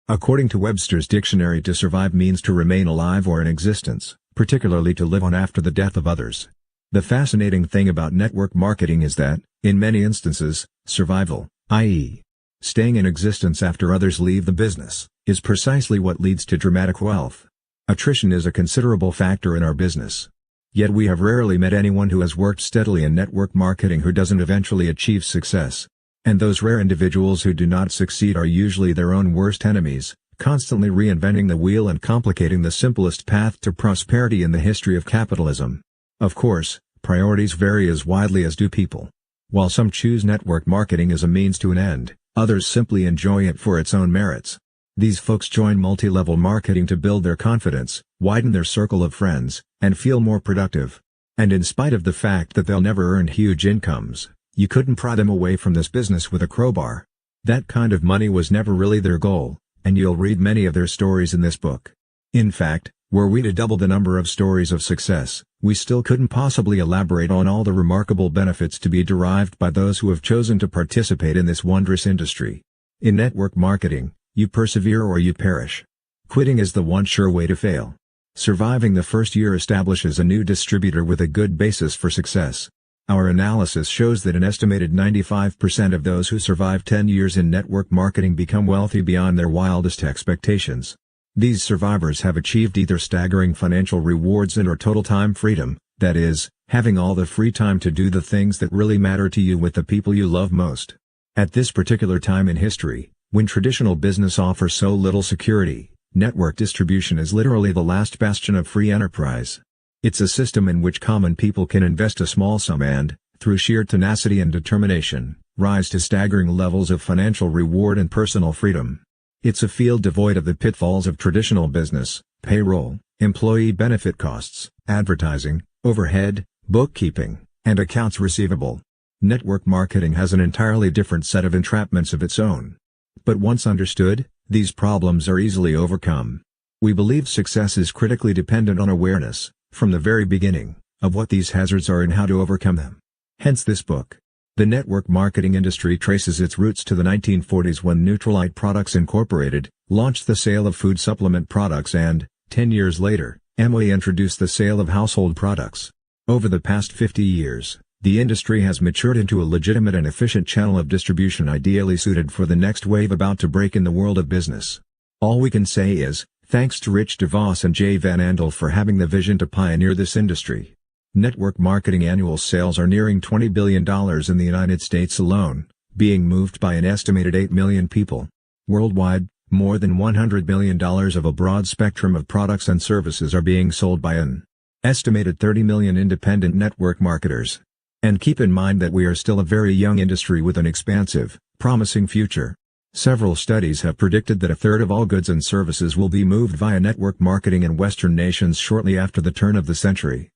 According to Webster's dictionary, to survive means to remain alive or in existence, particularly to live on after the death of others. The fascinating thing about network marketing is that, in many instances, survival, i.e., staying in existence after others leave the business, is precisely what leads to dramatic wealth. Attrition is a considerable factor in our business. Yet we have rarely met anyone who has worked steadily in network marketing who doesn't eventually achieve success. And those rare individuals who do not succeed are usually their own worst enemies, constantly reinventing the wheel and complicating the simplest path to prosperity in the history of capitalism. Of course, priorities vary as widely as do people. While some choose network marketing as a means to an end, others simply enjoy it for its own merits. These folks join multi-level marketing to build their confidence, widen their circle of friends, and feel more productive. And in spite of the fact that they'll never earn huge incomes, you couldn't pry them away from this business with a crowbar. That kind of money was never really their goal, and you'll read many of their stories in this book. In fact, were we to double the number of stories of success, we still couldn't possibly elaborate on all the remarkable benefits to be derived by those who have chosen to participate in this wondrous industry. In network marketing, you persevere or you perish. Quitting is the one sure way to fail. Surviving the first year establishes a new distributor with a good basis for success. Our analysis shows that an estimated 95% of those who survive 10 years in network marketing become wealthy beyond their wildest expectations. These survivors have achieved either staggering financial rewards and/or total time freedom, that is, having all the free time to do the things that really matter to you with the people you love most. At this particular time in history, when traditional business offers so little security, network distribution is literally the last bastion of free enterprise. It's a system in which common people can invest a small sum and, through sheer tenacity and determination, rise to staggering levels of financial reward and personal freedom. It's a field devoid of the pitfalls of traditional business, payroll, employee benefit costs, advertising, overhead, bookkeeping, and accounts receivable. Network marketing has an entirely different set of entrapments of its own. But once understood, these problems are easily overcome. We believe success is critically dependent on awareness, from the very beginning, of what these hazards are and how to overcome them. Hence this book. The network marketing industry traces its roots to the 1940s when Nutrilite Products Incorporated launched the sale of food supplement products and, 10 years later, Amway introduced the sale of household products. Over the past 50 years, the industry has matured into a legitimate and efficient channel of distribution ideally suited for the next wave about to break in the world of business. All we can say is, thanks to Rich DeVos and Jay Van Andel for having the vision to pioneer this industry. Network marketing annual sales are nearing $20 billion in the United States alone, being moved by an estimated 8 million people. Worldwide, more than $100 billion of a broad spectrum of products and services are being sold by an estimated 30 million independent network marketers. And keep in mind that we are still a very young industry with an expansive, promising future. Several studies have predicted that a third of all goods and services will be moved via network marketing in Western nations shortly after the turn of the century.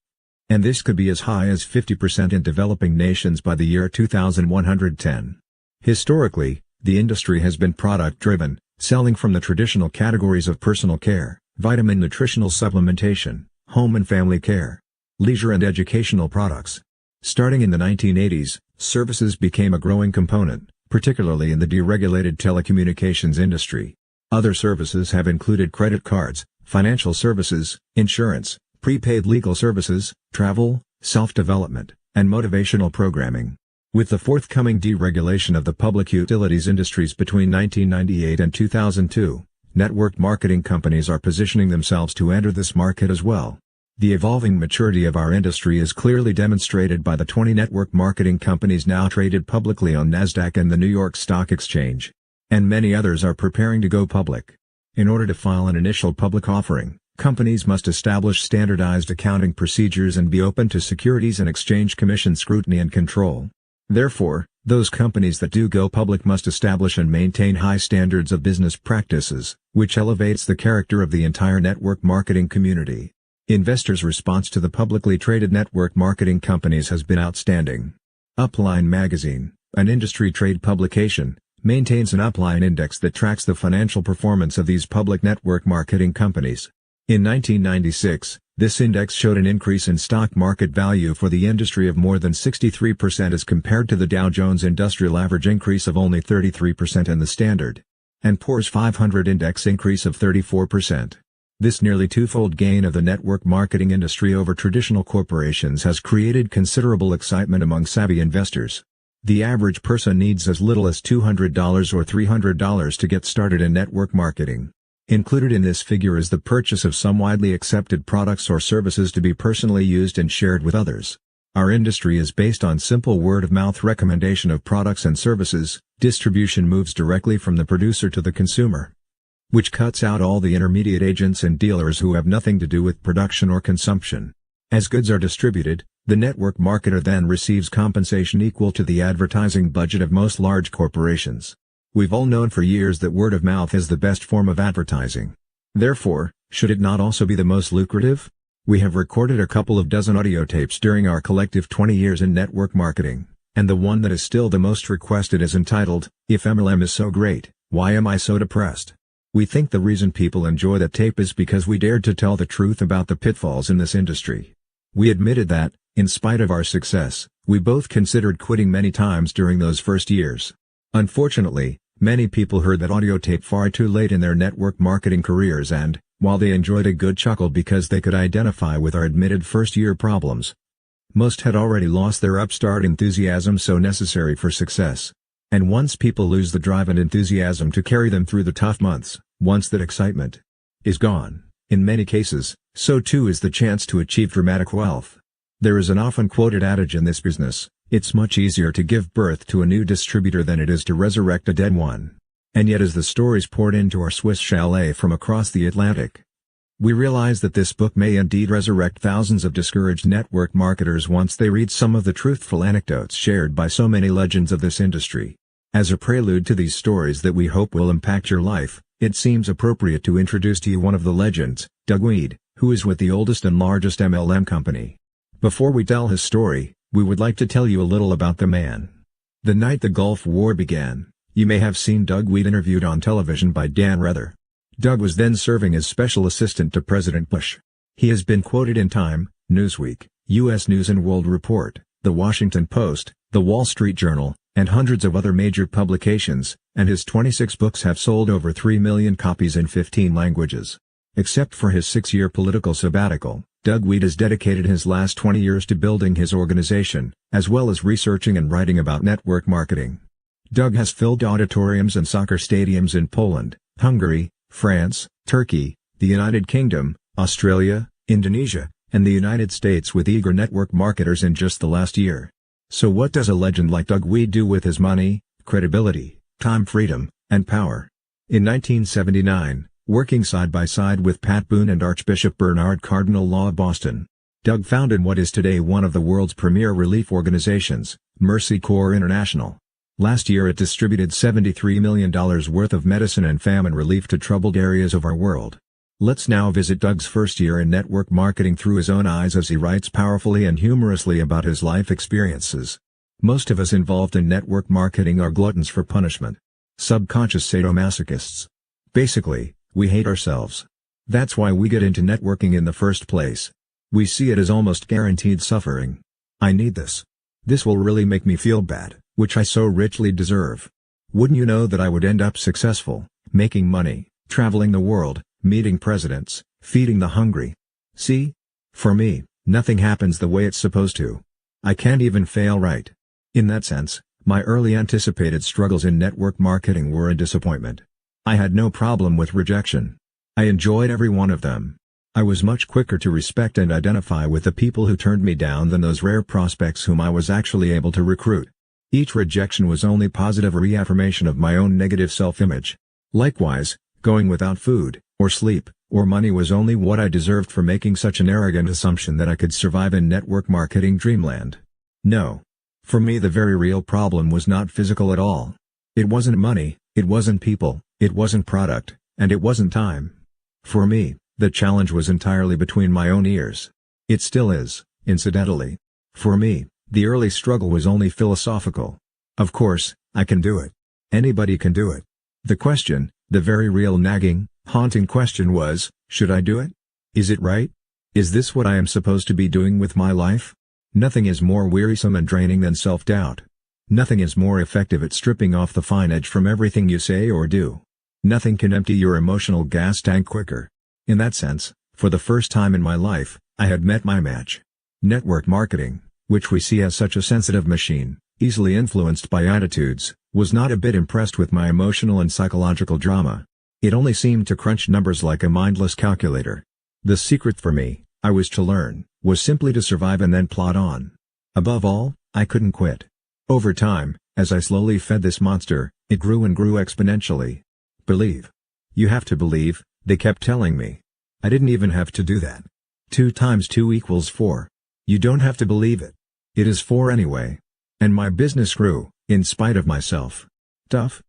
And this could be as high as 50% in developing nations by the year 2110. Historically, the industry has been product-driven, selling from the traditional categories of personal care, vitamin nutritional supplementation, home and family care, leisure and educational products. Starting in the 1980s, services became a growing component, particularly in the deregulated telecommunications industry. Other services have included credit cards, financial services, insurance, prepaid legal services, travel, self-development, and motivational programming. With the forthcoming deregulation of the public utilities industries between 1998 and 2002, network marketing companies are positioning themselves to enter this market as well. The evolving maturity of our industry is clearly demonstrated by the 20 network marketing companies now traded publicly on NASDAQ and the New York Stock Exchange. And many others are preparing to go public. In order to file an initial public offering, companies must establish standardized accounting procedures and be open to Securities and Exchange Commission scrutiny and control. Therefore, those companies that do go public must establish and maintain high standards of business practices, which elevates the character of the entire network marketing community. Investors' response to the publicly traded network marketing companies has been outstanding. Upline Magazine, an industry trade publication, maintains an Upline index that tracks the financial performance of these public network marketing companies. In 1996, this index showed an increase in stock market value for the industry of more than 63% as compared to the Dow Jones Industrial Average increase of only 33% and the Standard and POR's 500 index increase of 34%. This nearly twofold gain of the network marketing industry over traditional corporations has created considerable excitement among savvy investors. The average person needs as little as $200 or $300 to get started in network marketing. Included in this figure is the purchase of some widely accepted products or services to be personally used and shared with others. Our industry is based on simple word-of-mouth recommendation of products and services. Distribution moves directly from the producer to the consumer, which cuts out all the intermediate agents and dealers who have nothing to do with production or consumption. As goods are distributed, the network marketer then receives compensation equal to the advertising budget of most large corporations. We've all known for years that word of mouth is the best form of advertising. Therefore, should it not also be the most lucrative? We have recorded a couple of dozen audio tapes during our collective 20 years in network marketing, and the one that is still the most requested is entitled, "If MLM is so great, why am I so depressed?" We think the reason people enjoy that tape is because we dared to tell the truth about the pitfalls in this industry. We admitted that, in spite of our success, we both considered quitting many times during those first years. Unfortunately, many people heard that audio tape far too late in their network marketing careers and, while they enjoyed a good chuckle because they could identify with our admitted first-year problems, most had already lost their upstart enthusiasm so necessary for success. And once people lose the drive and enthusiasm to carry them through the tough months, once that excitement is gone, in many cases, so too is the chance to achieve dramatic wealth. There is an often quoted adage in this business: it's much easier to give birth to a new distributor than it is to resurrect a dead one. And yet as the stories poured into our Swiss chalet from across the Atlantic, we realize that this book may indeed resurrect thousands of discouraged network marketers once they read some of the truthful anecdotes shared by so many legends of this industry. As a prelude to these stories that we hope will impact your life, it seems appropriate to introduce to you one of the legends, Doug Wead, who is with the oldest and largest MLM company. Before we tell his story, we would like to tell you a little about the man. The night the Gulf War began, you may have seen Doug Wead interviewed on television by Dan Rather. Doug was then serving as special assistant to President Bush. He has been quoted in Time, Newsweek, U.S. News & World Report, The Washington Post, The Wall Street Journal, and hundreds of other major publications, and his 26 books have sold over 3 million copies in 15 languages. Except for his 6-year political sabbatical, Doug Wead has dedicated his last 20 years to building his organization, as well as researching and writing about network marketing. Doug has filled auditoriums and soccer stadiums in Poland, Hungary, France, Turkey, the United Kingdom, Australia, Indonesia, and the United States with eager network marketers in just the last year. So what does a legend like Doug Wead do with his money, credibility, time, freedom, and power? In 1979, working side by side with Pat Boone and Archbishop Bernard Cardinal Law of Boston, Doug founded what is today one of the world's premier relief organizations, Mercy Corps International. Last year it distributed $73 million worth of medicine and famine relief to troubled areas of our world. Let's now visit Doug's first year in network marketing through his own eyes as he writes powerfully and humorously about his life experiences. Most of us involved in network marketing are gluttons for punishment. Subconscious sadomasochists. Basically, we hate ourselves. That's why we get into networking in the first place. We see it as almost guaranteed suffering. I need this. This will really make me feel bad, which I so richly deserve. Wouldn't you know that I would end up successful, making money, traveling the world, meeting presidents, feeding the hungry? See? For me, nothing happens the way it's supposed to. I can't even fail right. In that sense, my early anticipated struggles in network marketing were a disappointment. I had no problem with rejection. I enjoyed every one of them. I was much quicker to respect and identify with the people who turned me down than those rare prospects whom I was actually able to recruit. Each rejection was only positive reaffirmation of my own negative self-image. Likewise, going without food, or sleep, or money was only what I deserved for making such an arrogant assumption that I could survive in network marketing dreamland. No. For me the very real problem was not physical at all. It wasn't money, it wasn't people, it wasn't product, and it wasn't time. For me, the challenge was entirely between my own ears. It still is, incidentally. For me, the early struggle was only philosophical. Of course, I can do it. Anybody can do it. The question, the very real nagging, haunting question was, should I do it? Is it right? Is this what I am supposed to be doing with my life? Nothing is more wearisome and draining than self-doubt. Nothing is more effective at stripping off the fine edge from everything you say or do. Nothing can empty your emotional gas tank quicker. In that sense, for the first time in my life, I had met my match. Network marketing, which we see as such a sensitive machine, easily influenced by attitudes, was not a bit impressed with my emotional and psychological drama. It only seemed to crunch numbers like a mindless calculator. The secret for me, I was to learn, was simply to survive and then plod on. Above all, I couldn't quit. Over time, as I slowly fed this monster, it grew and grew exponentially. Believe. You have to believe, they kept telling me. I didn't even have to do that. 2 times 2 equals 4. You don't have to believe it. It is 4 anyway. And my business grew, in spite of myself. Tough?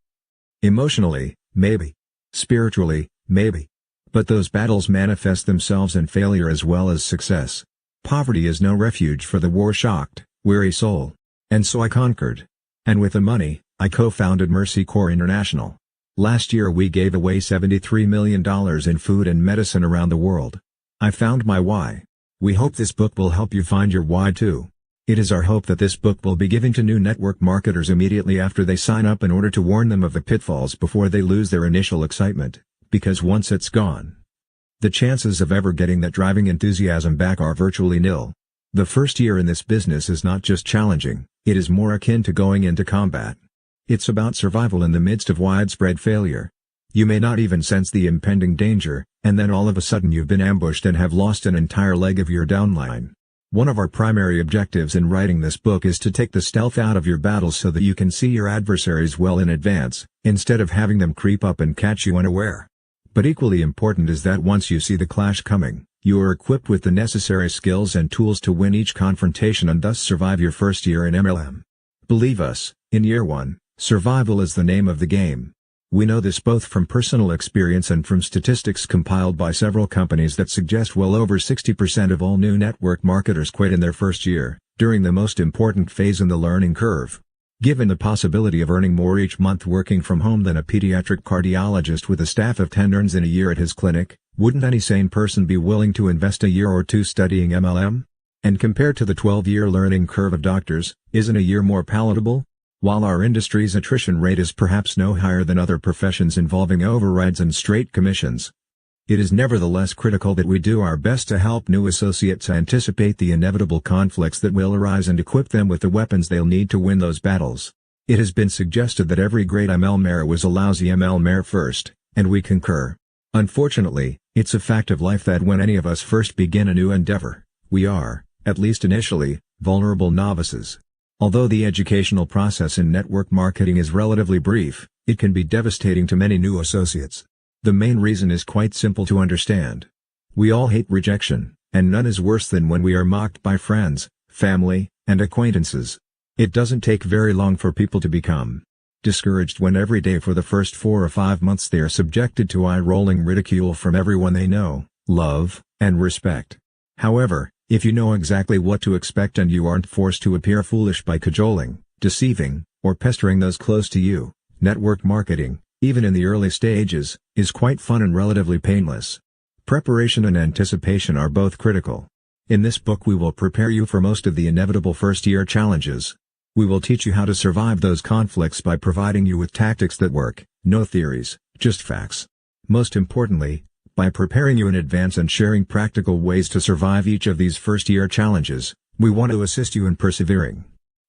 Emotionally, maybe. Spiritually, maybe. But those battles manifest themselves in failure as well as success. Poverty is no refuge for the war-shocked, weary soul. And so I conquered. And with the money, I co-founded Mercy Corps International. Last year we gave away $73 million in food and medicine around the world. I found my why. We hope this book will help you find your why too. It is our hope that this book will be given to new network marketers immediately after they sign up in order to warn them of the pitfalls before they lose their initial excitement, because once it's gone, the chances of ever getting that driving enthusiasm back are virtually nil. The first year in this business is not just challenging, it is more akin to going into combat. It's about survival in the midst of widespread failure. You may not even sense the impending danger, and then all of a sudden you've been ambushed and have lost an entire leg of your downline. One of our primary objectives in writing this book is to take the stealth out of your battles so that you can see your adversaries well in advance, instead of having them creep up and catch you unaware. But equally important is that once you see the clash coming, you are equipped with the necessary skills and tools to win each confrontation and thus survive your first year in MLM. Believe us, in year 1, survival is the name of the game. We know this both from personal experience and from statistics compiled by several companies that suggest well over 60% of all new network marketers quit in their first year, during the most important phase in the learning curve. Given the possibility of earning more each month working from home than a pediatric cardiologist with a staff of 10 earns in a year at his clinic, wouldn't any sane person be willing to invest a year or 2 studying MLM? And compared to the 12-year learning curve of doctors, isn't a year more palatable? While our industry's attrition rate is perhaps no higher than other professions involving overrides and straight commissions, it is nevertheless critical that we do our best to help new associates anticipate the inevitable conflicts that will arise and equip them with the weapons they'll need to win those battles. It has been suggested that every great MLMer was a lousy MLMer first, and we concur. Unfortunately, it's a fact of life that when any of us first begin a new endeavor, we are, at least initially, vulnerable novices. Although the educational process in network marketing is relatively brief, it can be devastating to many new associates. The main reason is quite simple to understand. We all hate rejection, and none is worse than when we are mocked by friends, family, and acquaintances. It doesn't take very long for people to become discouraged when every day for the first 4 or 5 months they are subjected to eye-rolling ridicule from everyone they know, love, and respect. However, if you know exactly what to expect and you aren't forced to appear foolish by cajoling, deceiving, or pestering those close to you, network marketing, even in the early stages, is quite fun and relatively painless. Preparation and anticipation are both critical. In this book we will prepare you for most of the inevitable first-year challenges. We will teach you how to survive those conflicts by providing you with tactics that work, no theories, just facts. Most importantly, by preparing you in advance and sharing practical ways to survive each of these first-year challenges, we want to assist you in persevering.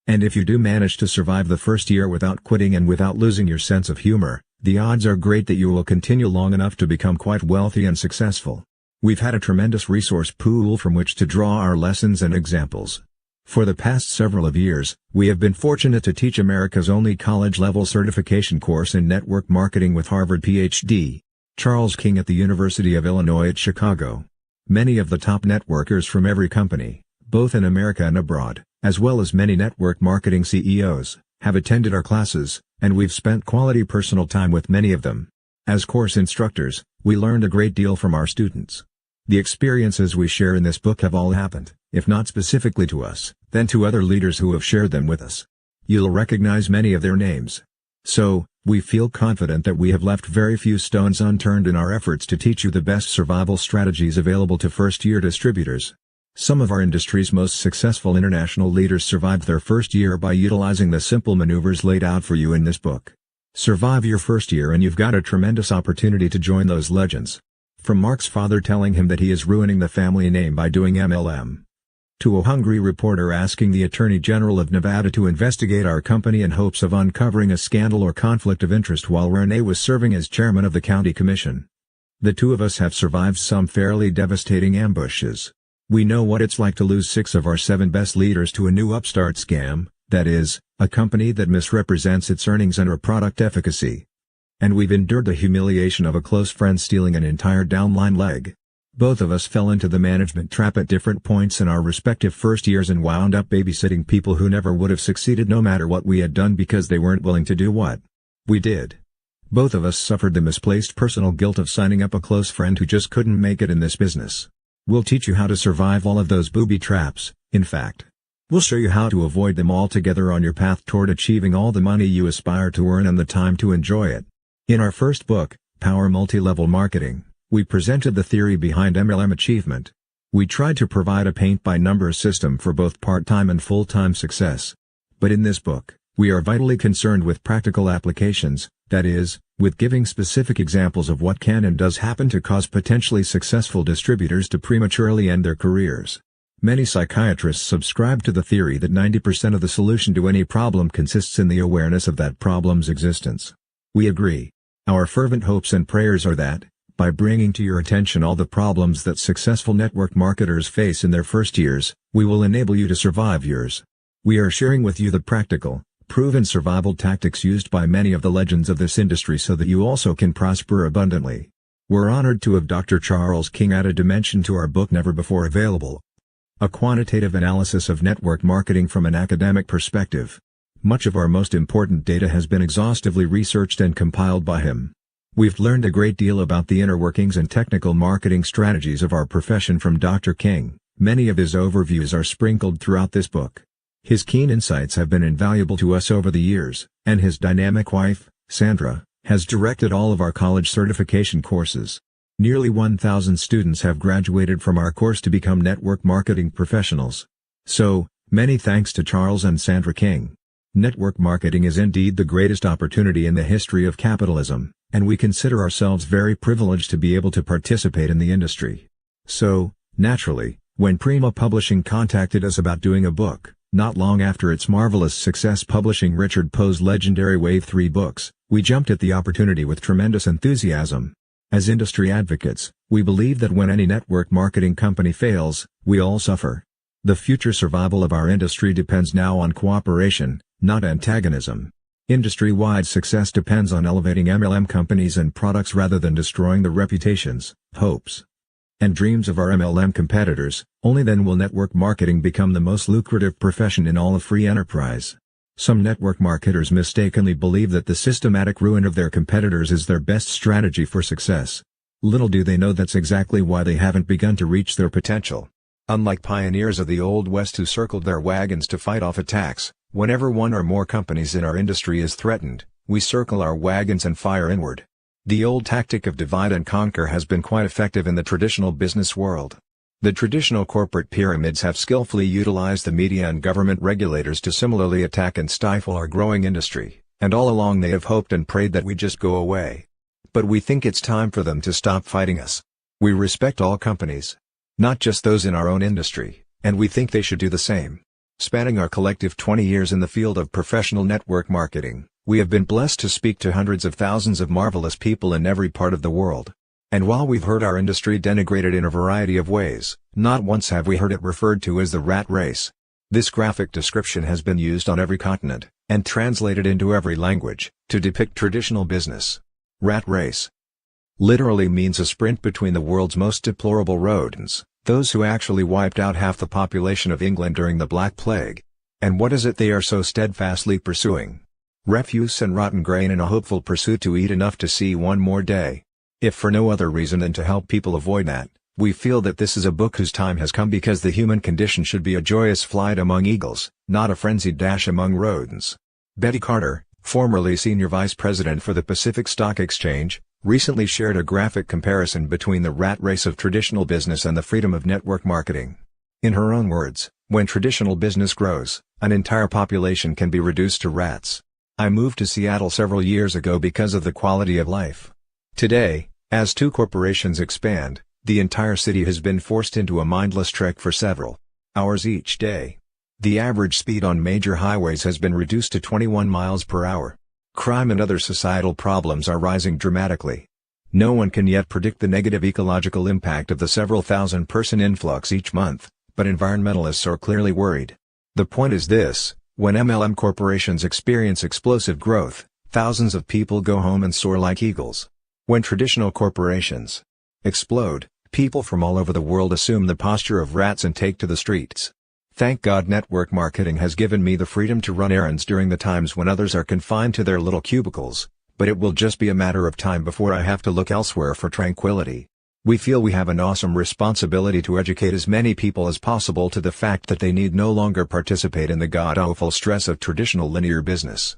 And if you do manage to survive the first year without quitting and without losing your sense of humor, the odds are great that you will continue long enough to become quite wealthy and successful. We've had a tremendous resource pool from which to draw our lessons and examples. For the past several years, we have been fortunate to teach America's only college-level certification course in network marketing with Harvard Ph.D. Charles King at the University of Illinois at Chicago. Many of the top networkers from every company, both in America and abroad, as well as many network marketing CEOs, have attended our classes, and we've spent quality personal time with many of them. As course instructors, we learned a great deal from our students. The experiences we share in this book have all happened, if not specifically to us, then to other leaders who have shared them with us. You'll recognize many of their names. So, we feel confident that we have left very few stones unturned in our efforts to teach you the best survival strategies available to first-year distributors. Some of our industry's most successful international leaders survived their first year by utilizing the simple maneuvers laid out for you in this book. Survive your first year and you've got a tremendous opportunity to join those legends. From Mark's father telling him that he is ruining the family name by doing MLM, to a hungry reporter asking the Attorney General of Nevada to investigate our company in hopes of uncovering a scandal or conflict of interest while Rene was serving as chairman of the county commission. The two of us have survived some fairly devastating ambushes. We know what it's like to lose 6 of our 7 best leaders to a new upstart scam, that is, a company that misrepresents its earnings and or product efficacy. And we've endured the humiliation of a close friend stealing an entire downline leg. Both of us fell into the management trap at different points in our respective first years and wound up babysitting people who never would have succeeded no matter what we had done because they weren't willing to do what we did. Both of us suffered the misplaced personal guilt of signing up a close friend who just couldn't make it in this business. We'll teach you how to survive all of those booby traps, in fact. We'll show you how to avoid them altogether on your path toward achieving all the money you aspire to earn and the time to enjoy it. In our first book, Power Multi-Level Marketing, we presented the theory behind MLM achievement. We tried to provide a paint-by-numbers system for both part-time and full-time success. But in this book, we are vitally concerned with practical applications, that is, with giving specific examples of what can and does happen to cause potentially successful distributors to prematurely end their careers. Many psychiatrists subscribe to the theory that 90% of the solution to any problem consists in the awareness of that problem's existence. We agree. Our fervent hopes and prayers are that, by bringing to your attention all the problems that successful network marketers face in their first years, we will enable you to survive yours. We are sharing with you the practical, proven survival tactics used by many of the legends of this industry so that you also can prosper abundantly. We're honored to have Dr. Charles King add a dimension to our book never before available. A quantitative analysis of network marketing from an academic perspective. Much of our most important data has been exhaustively researched and compiled by him. We've learned a great deal about the inner workings and technical marketing strategies of our profession from Dr. King. Many of his overviews are sprinkled throughout this book. His keen insights have been invaluable to us over the years, and his dynamic wife, Sandra, has directed all of our college certification courses. Nearly 1,000 students have graduated from our course to become network marketing professionals. So, many thanks to Charles and Sandra King. Network marketing is indeed the greatest opportunity in the history of capitalism, and we consider ourselves very privileged to be able to participate in the industry. So, naturally, when Prima Publishing contacted us about doing a book, not long after its marvelous success publishing Richard Poe's legendary Wave 3 books, we jumped at the opportunity with tremendous enthusiasm. As industry advocates, we believe that when any network marketing company fails, we all suffer. The future survival of our industry depends now on cooperation, not antagonism. Industry-wide success depends on elevating MLM companies and products rather than destroying the reputations, hopes, and dreams of our MLM competitors. Only then will network marketing become the most lucrative profession in all of free enterprise. Some network marketers mistakenly believe that the systematic ruin of their competitors is their best strategy for success. Little do they know that's exactly why they haven't begun to reach their potential. Unlike pioneers of the Old West who circled their wagons to fight off attacks, whenever one or more companies in our industry is threatened, we circle our wagons and fire inward. The old tactic of divide and conquer has been quite effective in the traditional business world. The traditional corporate pyramids have skillfully utilized the media and government regulators to similarly attack and stifle our growing industry, and all along they have hoped and prayed that we just go away. But we think it's time for them to stop fighting us. We respect all companies, not just those in our own industry, and we think they should do the same. Spanning our collective 20 years in the field of professional network marketing, we have been blessed to speak to hundreds of thousands of marvelous people in every part of the world. And while we've heard our industry denigrated in a variety of ways, not once have we heard it referred to as the rat race. This graphic description has been used on every continent, and translated into every language, to depict traditional business. Rat race literally means a sprint between the world's most deplorable rodents, those who actually wiped out half the population of England during the Black Plague. And what is it they are so steadfastly pursuing? Refuse and rotten grain in a hopeful pursuit to eat enough to see one more day. If for no other reason than to help people avoid that, we feel that this is a book whose time has come because the human condition should be a joyous flight among eagles, not a frenzied dash among rodents. Betty Carter, formerly senior vice president for the Pacific Stock Exchange, recently shared a graphic comparison between the rat race of traditional business and the freedom of network marketing. In her own words, when traditional business grows, an entire population can be reduced to rats. I moved to Seattle several years ago because of the quality of life. Today, as two corporations expand, the entire city has been forced into a mindless trek for several hours each day. The average speed on major highways has been reduced to 21 miles per hour. Crime and other societal problems are rising dramatically. No one can yet predict the negative ecological impact of the several thousand-person influx each month, but environmentalists are clearly worried. The point is this: when MLM corporations experience explosive growth, thousands of people go home and soar like eagles. When traditional corporations explode, people from all over the world assume the posture of rats and take to the streets. Thank God network marketing has given me the freedom to run errands during the times when others are confined to their little cubicles, but it will just be a matter of time before I have to look elsewhere for tranquility. We feel we have an awesome responsibility to educate as many people as possible to the fact that they need no longer participate in the god-awful stress of traditional linear business.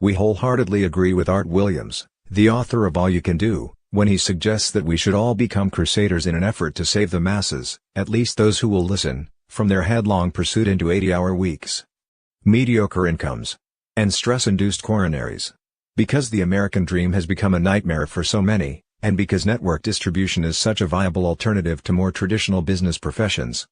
We wholeheartedly agree with Art Williams, the author of All You Can Do, when he suggests that we should all become crusaders in an effort to save the masses, at least those who will listen, from their headlong pursuit into 80-hour weeks, mediocre incomes, and stress-induced coronaries. Because the American dream has become a nightmare for so many, and because network distribution is such a viable alternative to more traditional business professions,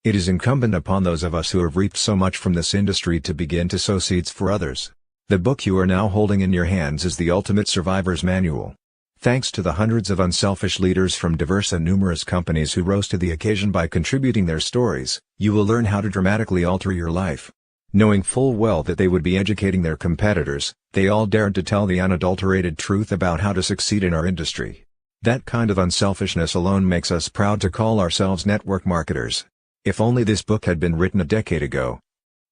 it is incumbent upon those of us who have reaped so much from this industry to begin to sow seeds for others. The book you are now holding in your hands is the ultimate survivor's manual. Thanks to the hundreds of unselfish leaders from diverse and numerous companies who rose to the occasion by contributing their stories, you will learn how to dramatically alter your life. Knowing full well that they would be educating their competitors, they all dared to tell the unadulterated truth about how to succeed in our industry. That kind of unselfishness alone makes us proud to call ourselves network marketers. If only this book had been written a decade ago,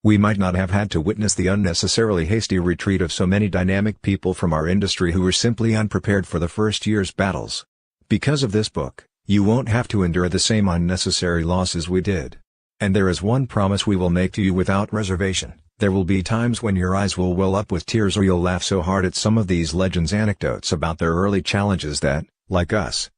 we might not have had to witness the unnecessarily hasty retreat of so many dynamic people from our industry who were simply unprepared for the first year's battles. Because of this book, you won't have to endure the same unnecessary losses we did. And there is one promise we will make to you without reservation: there will be times when your eyes will well up with tears or you'll laugh so hard at some of these legends' anecdotes about their early challenges that, like us,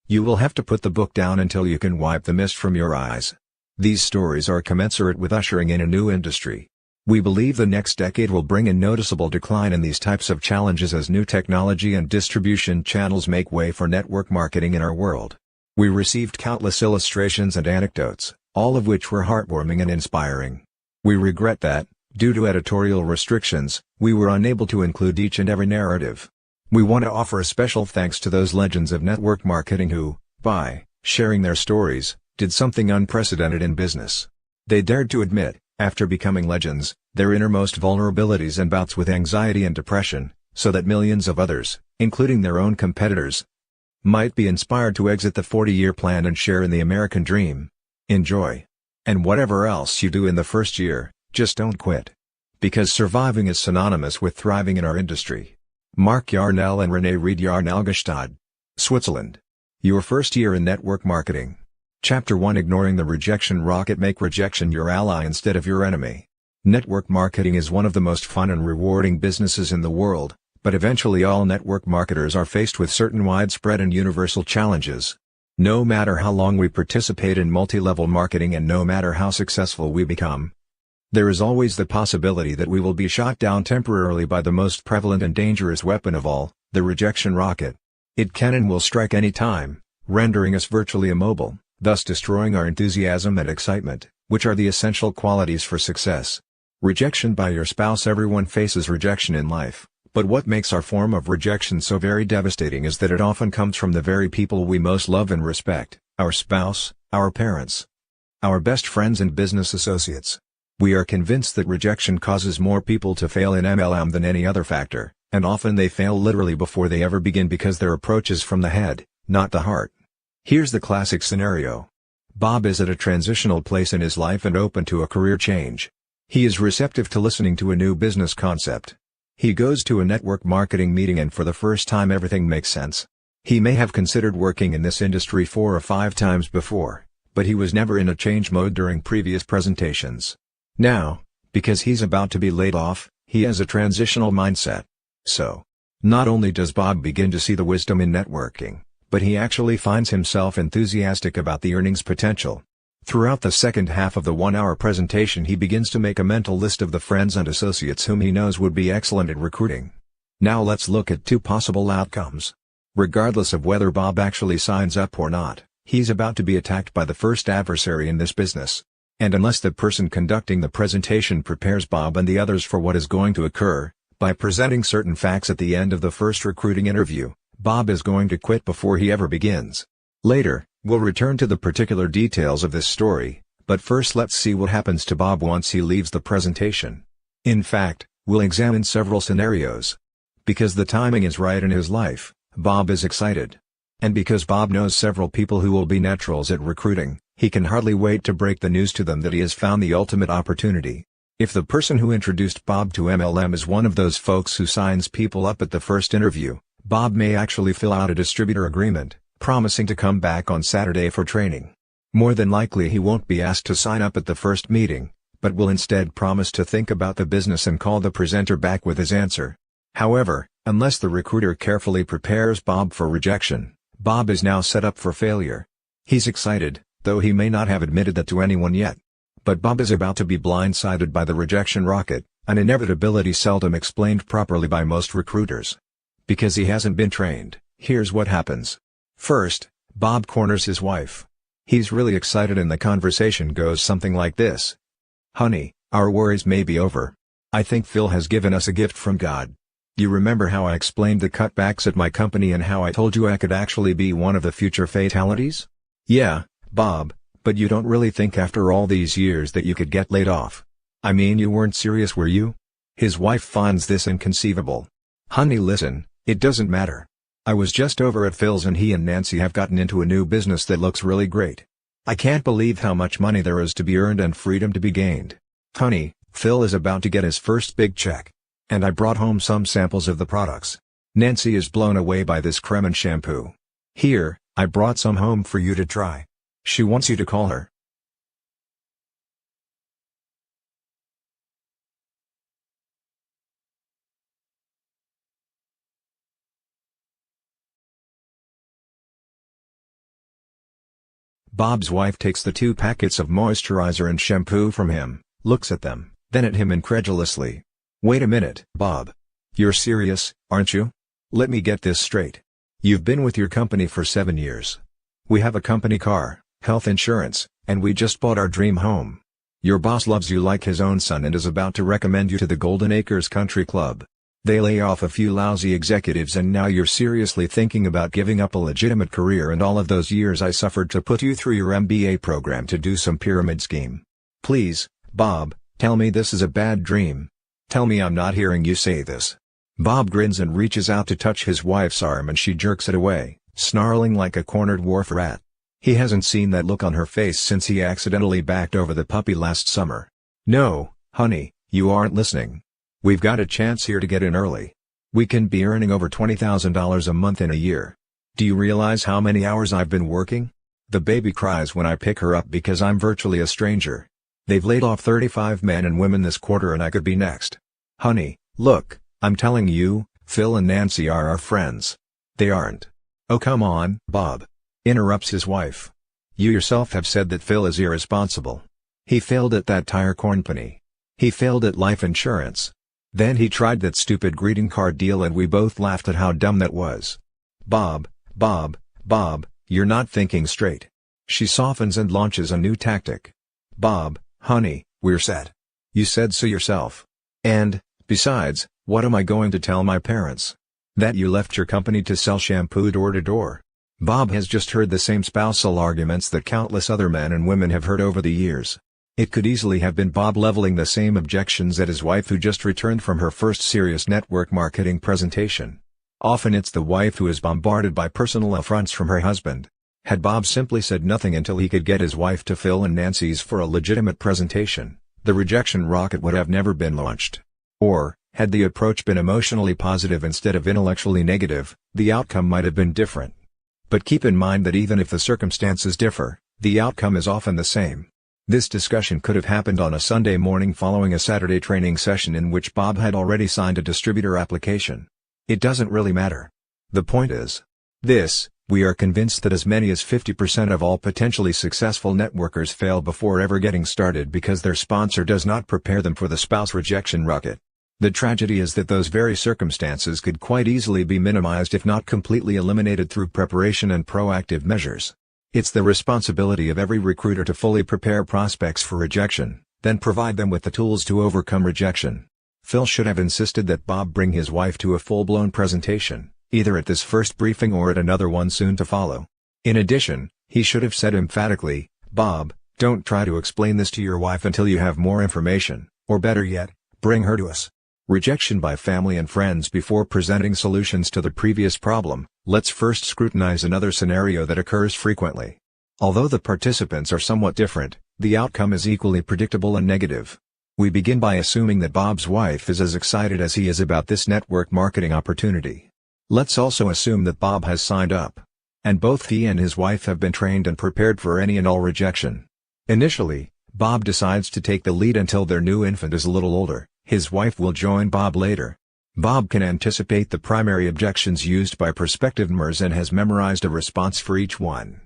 you will have to put the book down until you can wipe the mist from your eyes. These stories are commensurate with ushering in a new industry. We believe the next decade will bring a noticeable decline in these types of challenges as new technology and distribution channels make way for network marketing in our world. We received countless illustrations and anecdotes, all of which were heartwarming and inspiring. We regret that, due to editorial restrictions, we were unable to include each and every narrative. We want to offer a special thanks to those legends of network marketing who, by sharing their stories, did something unprecedented in business. They dared to admit, after becoming legends, their innermost vulnerabilities and bouts with anxiety and depression, so that millions of others, including their own competitors, might be inspired to exit the 40-year plan and share in the American dream. Enjoy. And whatever else you do in the first year, just don't quit. Because surviving is synonymous with thriving in our industry. Mark Yarnell and Renee Reed Yarnell, Gstaad, Switzerland. Your first year in network marketing. Chapter 1: Ignoring the Rejection Rocket. Make rejection your ally instead of your enemy. Network marketing is one of the most fun and rewarding businesses in the world, but eventually all network marketers are faced with certain widespread and universal challenges. No matter how long we participate in multi-level marketing and no matter how successful we become, there is always the possibility that we will be shot down temporarily by the most prevalent and dangerous weapon of all, the rejection rocket. It can and will strike any time, rendering us virtually immobile, thus destroying our enthusiasm and excitement, which are the essential qualities for success. Rejection by your spouse. Everyone faces rejection in life, but what makes our form of rejection so very devastating is that it often comes from the very people we most love and respect: our spouse, our parents, our best friends and business associates. We are convinced that rejection causes more people to fail in MLM than any other factor, and often they fail literally before they ever begin because their approach is from the head, not the heart. Here's the classic scenario. Bob is at a transitional place in his life and open to a career change. He is receptive to listening to a new business concept. He goes to a network marketing meeting and for the first time everything makes sense. He may have considered working in this industry 4 or 5 times before, but he was never in a change mode during previous presentations. Now, because he's about to be laid off, he has a transitional mindset. So, not only does Bob begin to see the wisdom in networking, but he actually finds himself enthusiastic about the earnings potential. Throughout the second half of the 1-hour presentation he begins to make a mental list of the friends and associates whom he knows would be excellent at recruiting. Now let's look at 2 possible outcomes. Regardless of whether Bob actually signs up or not, he's about to be attacked by the first adversary in this business. And unless the person conducting the presentation prepares Bob and the others for what is going to occur, by presenting certain facts at the end of the first recruiting interview, Bob is going to quit before he ever begins. Later, we'll return to the particular details of this story, but first let's see what happens to Bob once he leaves the presentation. In fact, we'll examine several scenarios. Because the timing is right in his life, Bob is excited. And because Bob knows several people who will be naturals at recruiting, he can hardly wait to break the news to them that he has found the ultimate opportunity. If the person who introduced Bob to MLM is one of those folks who signs people up at the first interview, Bob may actually fill out a distributor agreement, promising to come back on Saturday for training. More than likely he won't be asked to sign up at the first meeting, but will instead promise to think about the business and call the presenter back with his answer. However, unless the recruiter carefully prepares Bob for rejection, Bob is now set up for failure. He's excited, though he may not have admitted that to anyone yet. But Bob is about to be blindsided by the rejection rocket, an inevitability seldom explained properly by most recruiters. Because he hasn't been trained, here's what happens. First, Bob corners his wife. He's really excited and the conversation goes something like this. "Honey, our worries may be over. I think Phil has given us a gift from God. You remember how I explained the cutbacks at my company and how I told you I could actually be one of the future fatalities? Yeah, Bob, but you don't really think after all these years that you could get laid off. I mean, you weren't serious, were you?" His wife finds this inconceivable. "Honey, listen, it doesn't matter. I was just over at Phil's and he and Nancy have gotten into a new business that looks really great. I can't believe how much money there is to be earned and freedom to be gained. Honey, Phil is about to get his first big check. And I brought home some samples of the products. Nancy is blown away by this creme and shampoo. Here, I brought some home for you to try. She wants you to call her." Bob's wife takes the 2 packets of moisturizer and shampoo from him, looks at them, then at him incredulously. "Wait a minute, Bob. You're serious, aren't you? Let me get this straight. You've been with your company for 7 years. We have a company car, health insurance, and we just bought our dream home. Your boss loves you like his own son and is about to recommend you to the Golden Acres Country Club. They lay off a few lousy executives and now you're seriously thinking about giving up a legitimate career and all of those years I suffered to put you through your MBA program to do some pyramid scheme. Please, Bob, tell me this is a bad dream. Tell me I'm not hearing you say this." Bob grins and reaches out to touch his wife's arm and she jerks it away, snarling like a cornered wharf rat. He hasn't seen that look on her face since he accidentally backed over the puppy last summer. "No, honey, you aren't listening. We've got a chance here to get in early. We can be earning over $20,000 a month in a year. Do you realize how many hours I've been working? The baby cries when I pick her up because I'm virtually a stranger. They've laid off 35 men and women this quarter and I could be next. Honey, look, I'm telling you, Phil and Nancy are our friends. They aren't." "Oh come on, Bob," interrupts his wife. "You yourself have said that Phil is irresponsible. He failed at that tire company. He failed at life insurance. Then he tried that stupid greeting card deal and we both laughed at how dumb that was. Bob, you're not thinking straight." She softens and launches a new tactic. "Bob, honey, we're set. You said so yourself. And, besides, what am I going to tell my parents? That you left your company to sell shampoo door to door?" Bob has just heard the same spousal arguments that countless other men and women have heard over the years. It could easily have been Bob leveling the same objections at his wife who just returned from her first serious network marketing presentation. Often it's the wife who is bombarded by personal affronts from her husband. Had Bob simply said nothing until he could get his wife to Phil and Nancy's for a legitimate presentation, the rejection rocket would have never been launched. Or, had the approach been emotionally positive instead of intellectually negative, the outcome might have been different. But keep in mind that even if the circumstances differ, the outcome is often the same. This discussion could have happened on a Sunday morning following a Saturday training session in which Bob had already signed a distributor application. It doesn't really matter. The point is this: We are convinced that as many as 50% of all potentially successful networkers fail before ever getting started because their sponsor does not prepare them for the spouse rejection rocket. The tragedy is that those very circumstances could quite easily be minimized if not completely eliminated through preparation and proactive measures. It's the responsibility of every recruiter to fully prepare prospects for rejection, then provide them with the tools to overcome rejection. Phil should have insisted that Bob bring his wife to a full-blown presentation, either at this first briefing or at another one soon to follow. In addition, he should have said emphatically, "Bob, don't try to explain this to your wife until you have more information, or better yet, bring her to us." Rejection by family and friends. Before presenting solutions to the previous problem, let's first scrutinize another scenario that occurs frequently. Although the participants are somewhat different, the outcome is equally predictable and negative. We begin by assuming that Bob's wife is as excited as he is about this network marketing opportunity. Let's also assume that Bob has signed up, and both he and his wife have been trained and prepared for any and all rejection. Initially, Bob decides to take the lead until their new infant is a little older. His wife will join Bob later. Bob can anticipate the primary objections used by prospective MERS and has memorized a response for each one.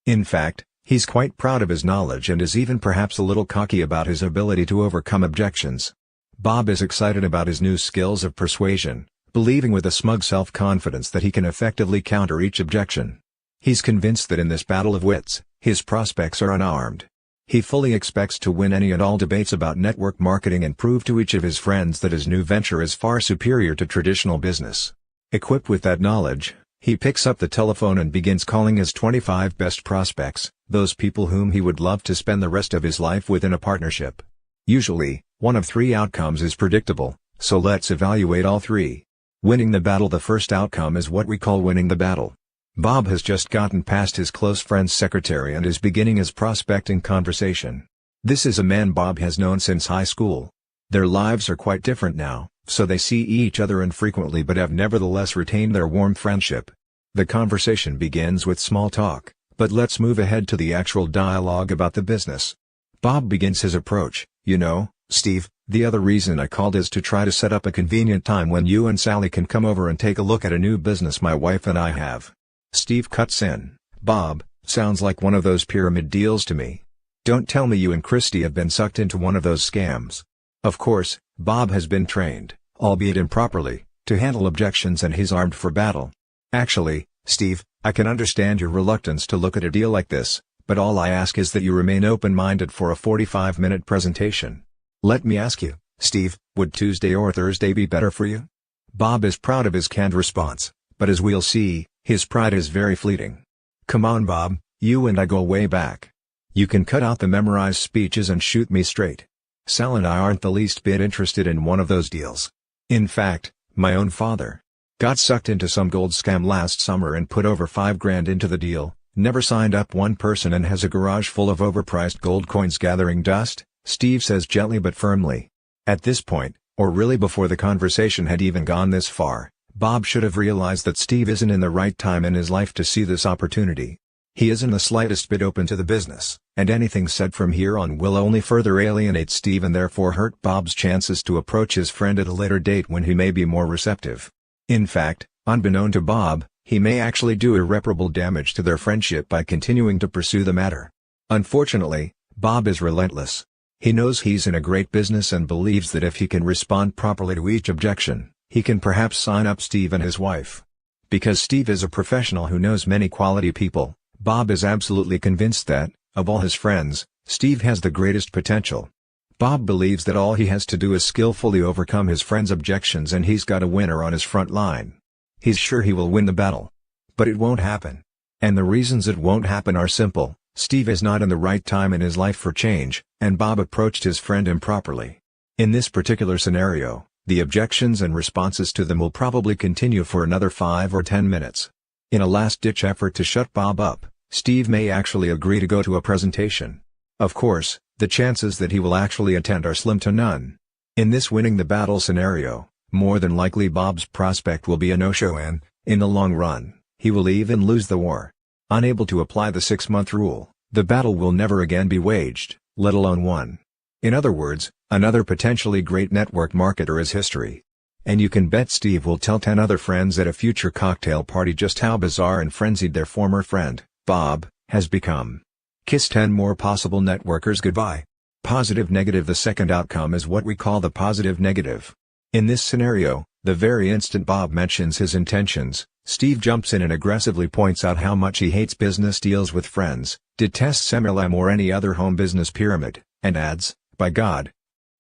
In fact, he's quite proud of his knowledge and is even perhaps a little cocky about his ability to overcome objections. Bob is excited about his new skills of persuasion, believing with a smug self-confidence that he can effectively counter each objection. He's convinced that in this battle of wits, his prospects are unarmed. He fully expects to win any and all debates about network marketing and prove to each of his friends that his new venture is far superior to traditional business. Equipped with that knowledge, he picks up the telephone and begins calling his 25 best prospects, those people whom he would love to spend the rest of his life with in a partnership. Usually, one of three outcomes is predictable, so let's evaluate all three. Winning the battle. The first outcome is what we call winning the battle. Bob has just gotten past his close friend's secretary and is beginning his prospecting conversation. This is a man Bob has known since high school. Their lives are quite different now, so they see each other infrequently but have nevertheless retained their warm friendship. The conversation begins with small talk, but let's move ahead to the actual dialogue about the business. Bob begins his approach. "You know, Steve, the other reason I called is to try to set up a convenient time when you and Sally can come over and take a look at a new business my wife and I have." Steve cuts in, "Bob, sounds like one of those pyramid deals to me. Don't tell me you and Christy have been sucked into one of those scams." Of course, Bob has been trained, albeit improperly, to handle objections and he's armed for battle. "Actually, Steve, I can understand your reluctance to look at a deal like this, but all I ask is that you remain open-minded for a 45-minute presentation. Let me ask you, Steve, would Tuesday or Thursday be better for you?" Bob is proud of his canned response, but as we'll see, his pride is very fleeting. "Come on Bob, you and I go way back. You can cut out the memorized speeches and shoot me straight. Sal and I aren't the least bit interested in one of those deals. In fact, my own father got sucked into some gold scam last summer and put over $5,000 into the deal, never signed up one person and has a garage full of overpriced gold coins gathering dust," Steve says gently but firmly. At this point, or really before the conversation had even gone this far, Bob should have realized that Steve isn't in the right time in his life to see this opportunity. He isn't the slightest bit open to the business, and anything said from here on will only further alienate Steve and therefore hurt Bob's chances to approach his friend at a later date when he may be more receptive. In fact, unbeknown to Bob, he may actually do irreparable damage to their friendship by continuing to pursue the matter. Unfortunately, Bob is relentless. He knows he's in a great business and believes that if he can respond properly to each objection, he can perhaps sign up Steve and his wife. Because Steve is a professional who knows many quality people, Bob is absolutely convinced that, of all his friends, Steve has the greatest potential. Bob believes that all he has to do is skillfully overcome his friend's objections and he's got a winner on his front line. He's sure he will win the battle. But it won't happen. And the reasons it won't happen are simple. Steve is not in the right time in his life for change, and Bob approached his friend improperly. In this particular scenario, the objections and responses to them will probably continue for another 5 or 10 minutes. In a last-ditch effort to shut Bob up, Steve may actually agree to go to a presentation. Of course, the chances that he will actually attend are slim to none. In this winning the battle scenario, more than likely Bob's prospect will be a no-show and, in the long run, he will even lose the war. Unable to apply the 6-month rule, the battle will never again be waged, let alone won. In other words, another potentially great network marketer is history. And you can bet Steve will tell 10 other friends at a future cocktail party just how bizarre and frenzied their former friend, Bob, has become. Kiss 10 more possible networkers goodbye. Positive negative. The second outcome is what we call the positive negative. In this scenario, the very instant Bob mentions his intentions, Steve jumps in and aggressively points out how much he hates business deals with friends, detests MLM or any other home business pyramid, and adds, "By God,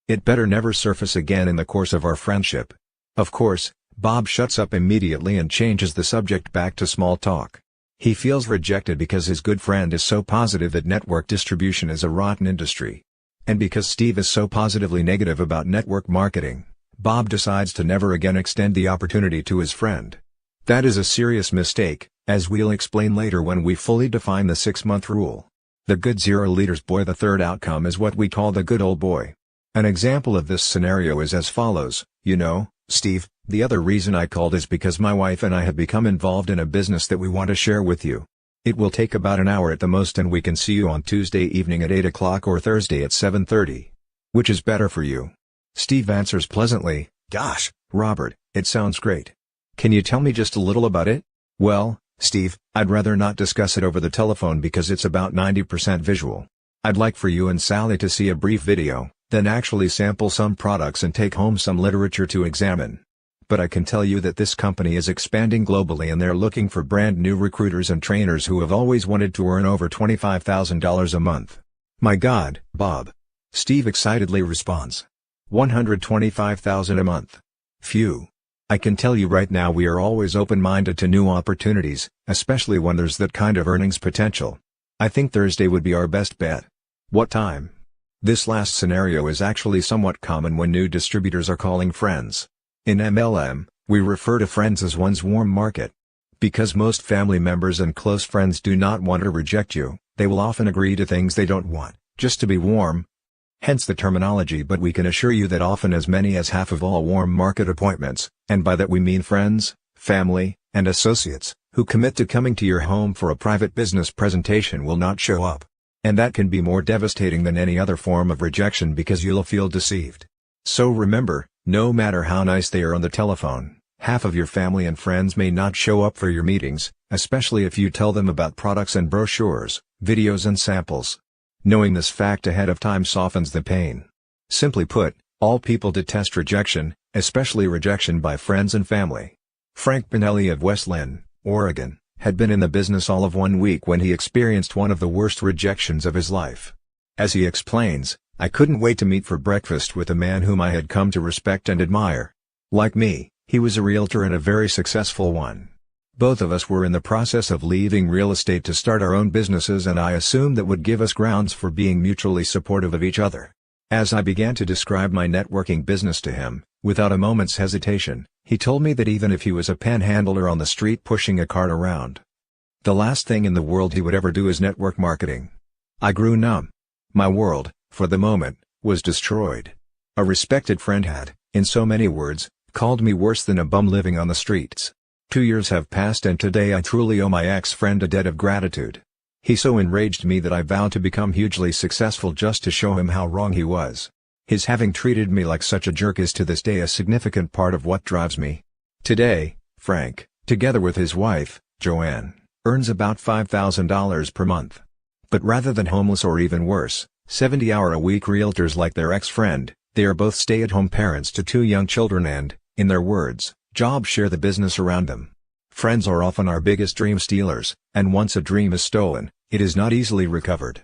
it better never surface again in the course of our friendship." Of course, Bob shuts up immediately and changes the subject back to small talk. He feels rejected because his good friend is so positive that network distribution is a rotten industry. And because Steve is so positively negative about network marketing, Bob decides to never again extend the opportunity to his friend. That is a serious mistake, as we'll explain later when we fully define the 6-month rule. The good zero leader's boy. The third outcome is what we call the good old boy. An example of this scenario is as follows: Steve, the other reason I called is because my wife and I have become involved in a business that we want to share with you. It will take about an hour at the most and we can see you on Tuesday evening at 8 o'clock or Thursday at 7:30. Which is better for you? Steve answers pleasantly, "Gosh, Robert, it sounds great. Can you tell me just a little about it?" "Well, Steve, I'd rather not discuss it over the telephone because it's about 90% visual. I'd like for you and Sally to see a brief video, then actually sample some products and take home some literature to examine. But I can tell you that this company is expanding globally and they're looking for brand new recruiters and trainers who have always wanted to earn over $25,000 a month." "My God, Bob!" Steve excitedly responds. "$125,000 a month. Phew. I can tell you right now we are always open-minded to new opportunities, especially when there's that kind of earnings potential. I think Thursday would be our best bet. What time?" This last scenario is actually somewhat common when new distributors are calling friends. In MLM, we refer to friends as one's warm market. Because most family members and close friends do not want to reject you, they will often agree to things they don't want, just to be warm. Hence the terminology, but we can assure you that often as many as half of all warm market appointments, and by that we mean friends, family, and associates, who commit to coming to your home for a private business presentation will not show up. And that can be more devastating than any other form of rejection because you'll feel deceived. So remember, no matter how nice they are on the telephone, half of your family and friends may not show up for your meetings, especially if you tell them about products and brochures, videos and samples. Knowing this fact ahead of time softens the pain. Simply put, all people detest rejection, especially rejection by friends and family. Frank Pinelli of West Linn, Oregon, had been in the business all of 1 week when he experienced one of the worst rejections of his life. As he explains, "I couldn't wait to meet for breakfast with a man whom I had come to respect and admire. Like me, he was a realtor and a very successful one. Both of us were in the process of leaving real estate to start our own businesses and I assumed that would give us grounds for being mutually supportive of each other. As I began to describe my networking business to him, without a moment's hesitation, he told me that even if he was a panhandler on the street pushing a cart around, the last thing in the world he would ever do is network marketing. I grew numb. My world, for the moment, was destroyed. A respected friend had, in so many words, called me worse than a bum living on the streets. 2 years have passed and today I truly owe my ex-friend a debt of gratitude. He so enraged me that I vowed to become hugely successful just to show him how wrong he was. His having treated me like such a jerk is to this day a significant part of what drives me. Today, Frank, together with his wife, Joanne, earns about $5,000 per month. But rather than homeless or even worse, 70-hour-a-week realtors like their ex-friend, they are both stay-at-home parents to 2 young children and, in their words, jobs share the business around them. Friends are often our biggest dream stealers, and once a dream is stolen, it is not easily recovered.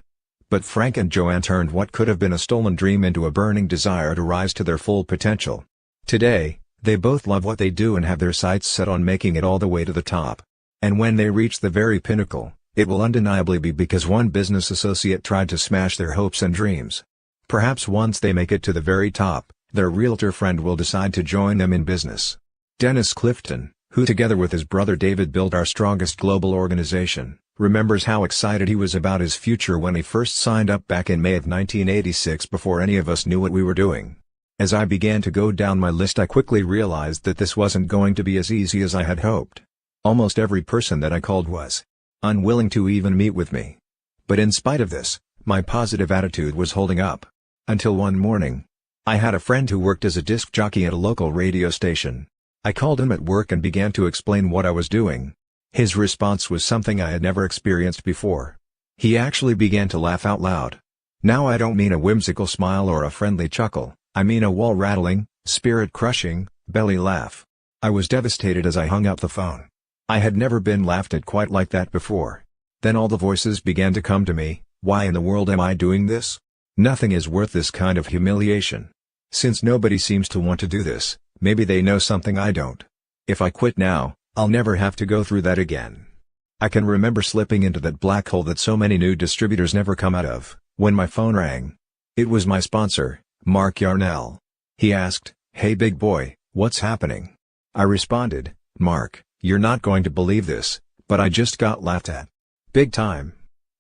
But Frank and Joanne turned what could have been a stolen dream into a burning desire to rise to their full potential. Today, they both love what they do and have their sights set on making it all the way to the top. And when they reach the very pinnacle, it will undeniably be because one business associate tried to smash their hopes and dreams. Perhaps once they make it to the very top, their realtor friend will decide to join them in business. Dennis Clifton, who together with his brother David built our strongest global organization, remembers how excited he was about his future when he first signed up back in May of 1986 before any of us knew what we were doing. As I began to go down my list I quickly realized that this wasn't going to be as easy as I had hoped. Almost every person that I called was unwilling to even meet with me. But in spite of this, my positive attitude was holding up. Until one morning, I had a friend who worked as a disc jockey at a local radio station. I called him at work and began to explain what I was doing. His response was something I had never experienced before. He actually began to laugh out loud. Now I don't mean a whimsical smile or a friendly chuckle, I mean a wall-rattling, spirit-crushing, belly laugh. I was devastated as I hung up the phone. I had never been laughed at quite like that before. Then all the voices began to come to me. Why in the world am I doing this? Nothing is worth this kind of humiliation. Since nobody seems to want to do this, maybe they know something I don't. If I quit now, I'll never have to go through that again. I can remember slipping into that black hole that so many new distributors never come out of, when my phone rang. It was my sponsor, Mark Yarnell. He asked, "Hey big boy, what's happening?" I responded, "Mark, you're not going to believe this, but I just got laughed at. Big time."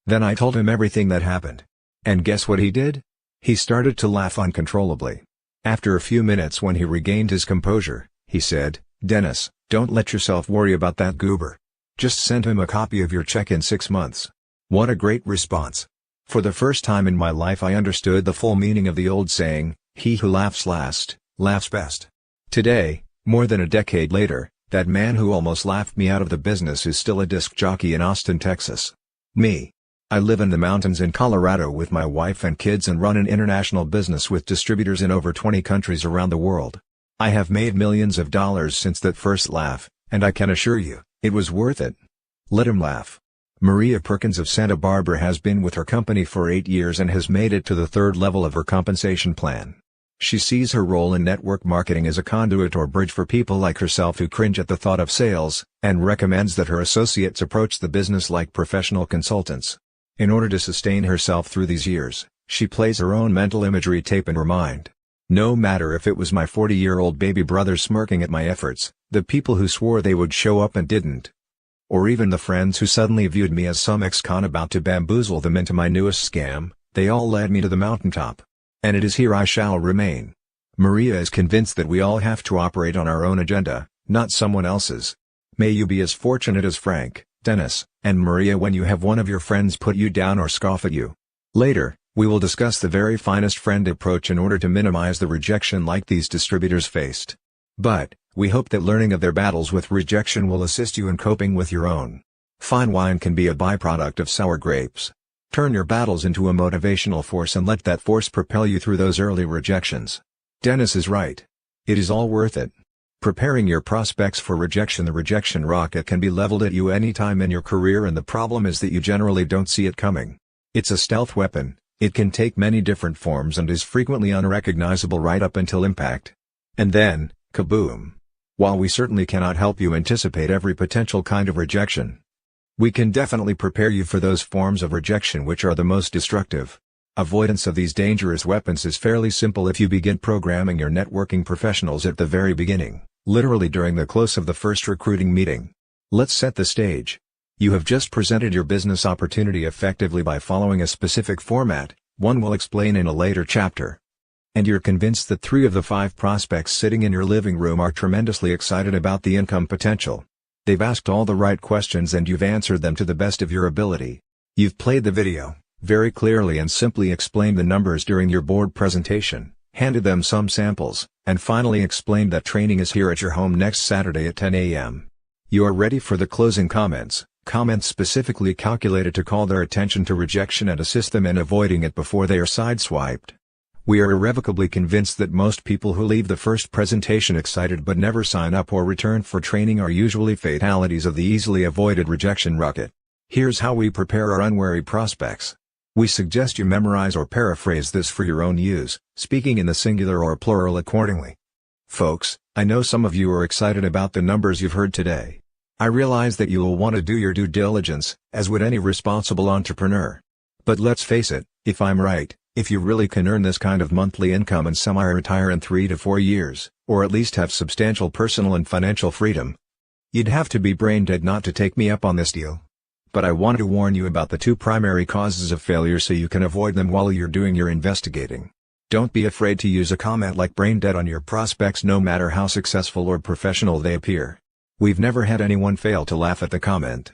Then I told him everything that happened. And guess what he did? He started to laugh uncontrollably. After a few minutes, when he regained his composure, he said, "Dennis, don't let yourself worry about that goober. Just send him a copy of your check in 6 months." What a great response. For the first time in my life I understood the full meaning of the old saying, "He who laughs last, laughs best." Today, more than a decade later, that man who almost laughed me out of the business is still a disc jockey in Austin, Texas. Me. I live in the mountains in Colorado with my wife and kids and run an international business with distributors in over 20 countries around the world. I have made millions of dollars since that first laugh, and I can assure you, it was worth it. Let him laugh. Maria Perkins of Santa Barbara has been with her company for 8 years and has made it to the 3rd level of her compensation plan. She sees her role in network marketing as a conduit or bridge for people like herself who cringe at the thought of sales, and recommends that her associates approach the business like professional consultants. In order to sustain herself through these years, she plays her own mental imagery tape in her mind. No matter if it was my 40-year-old baby brother smirking at my efforts, the people who swore they would show up and didn't, or even the friends who suddenly viewed me as some ex-con about to bamboozle them into my newest scam, they all led me to the mountaintop. And it is here I shall remain. Maria is convinced that we all have to operate on our own agenda, not someone else's. May you be as fortunate as Frank, Dennis, and Maria when you have one of your friends put you down or scoff at you. Later, we will discuss the very finest friend approach in order to minimize the rejection like these distributors faced. But, we hope that learning of their battles with rejection will assist you in coping with your own. Fine wine can be a byproduct of sour grapes. Turn your battles into a motivational force and let that force propel you through those early rejections. Dennis is right. It is all worth it. Preparing your prospects for rejection. The rejection rocket can be leveled at you anytime in your career, and the problem is that you generally don't see it coming. It's a stealth weapon, it can take many different forms and is frequently unrecognizable right up until impact. And then, kaboom! While we certainly cannot help you anticipate every potential kind of rejection, we can definitely prepare you for those forms of rejection which are the most destructive. Avoidance of these dangerous weapons is fairly simple if you begin programming your networking professionals at the very beginning, literally during the close of the first recruiting meeting. Let's set the stage. You have just presented your business opportunity effectively by following a specific format, one we'll explain in a later chapter. And you're convinced that 3 of the 5 prospects sitting in your living room are tremendously excited about the income potential. They've asked all the right questions and you've answered them to the best of your ability. You've played the video very clearly and simply explained the numbers during your board presentation, handed them some samples, and finally explained that training is here at your home next Saturday at 10 a.m. You are ready for the closing comments specifically calculated to call their attention to rejection and assist them in avoiding it before they are sideswiped. We are irrevocably convinced that most people who leave the first presentation excited but never sign up or return for training are usually fatalities of the easily avoided rejection rocket. Here's how we prepare our unwary prospects. We suggest you memorize or paraphrase this for your own use, speaking in the singular or plural accordingly. Folks, I know some of you are excited about the numbers you've heard today. I realize that you will want to do your due diligence, as would any responsible entrepreneur. But let's face it, if I'm right, if you really can earn this kind of monthly income and semi-retire in 3 to 4 years, or at least have substantial personal and financial freedom, you'd have to be brain dead not to take me up on this deal. But I want to warn you about the 2 primary causes of failure so you can avoid them while you're doing your investigating. Don't be afraid to use a comment like brain dead on your prospects no matter how successful or professional they appear. We've never had anyone fail to laugh at the comment.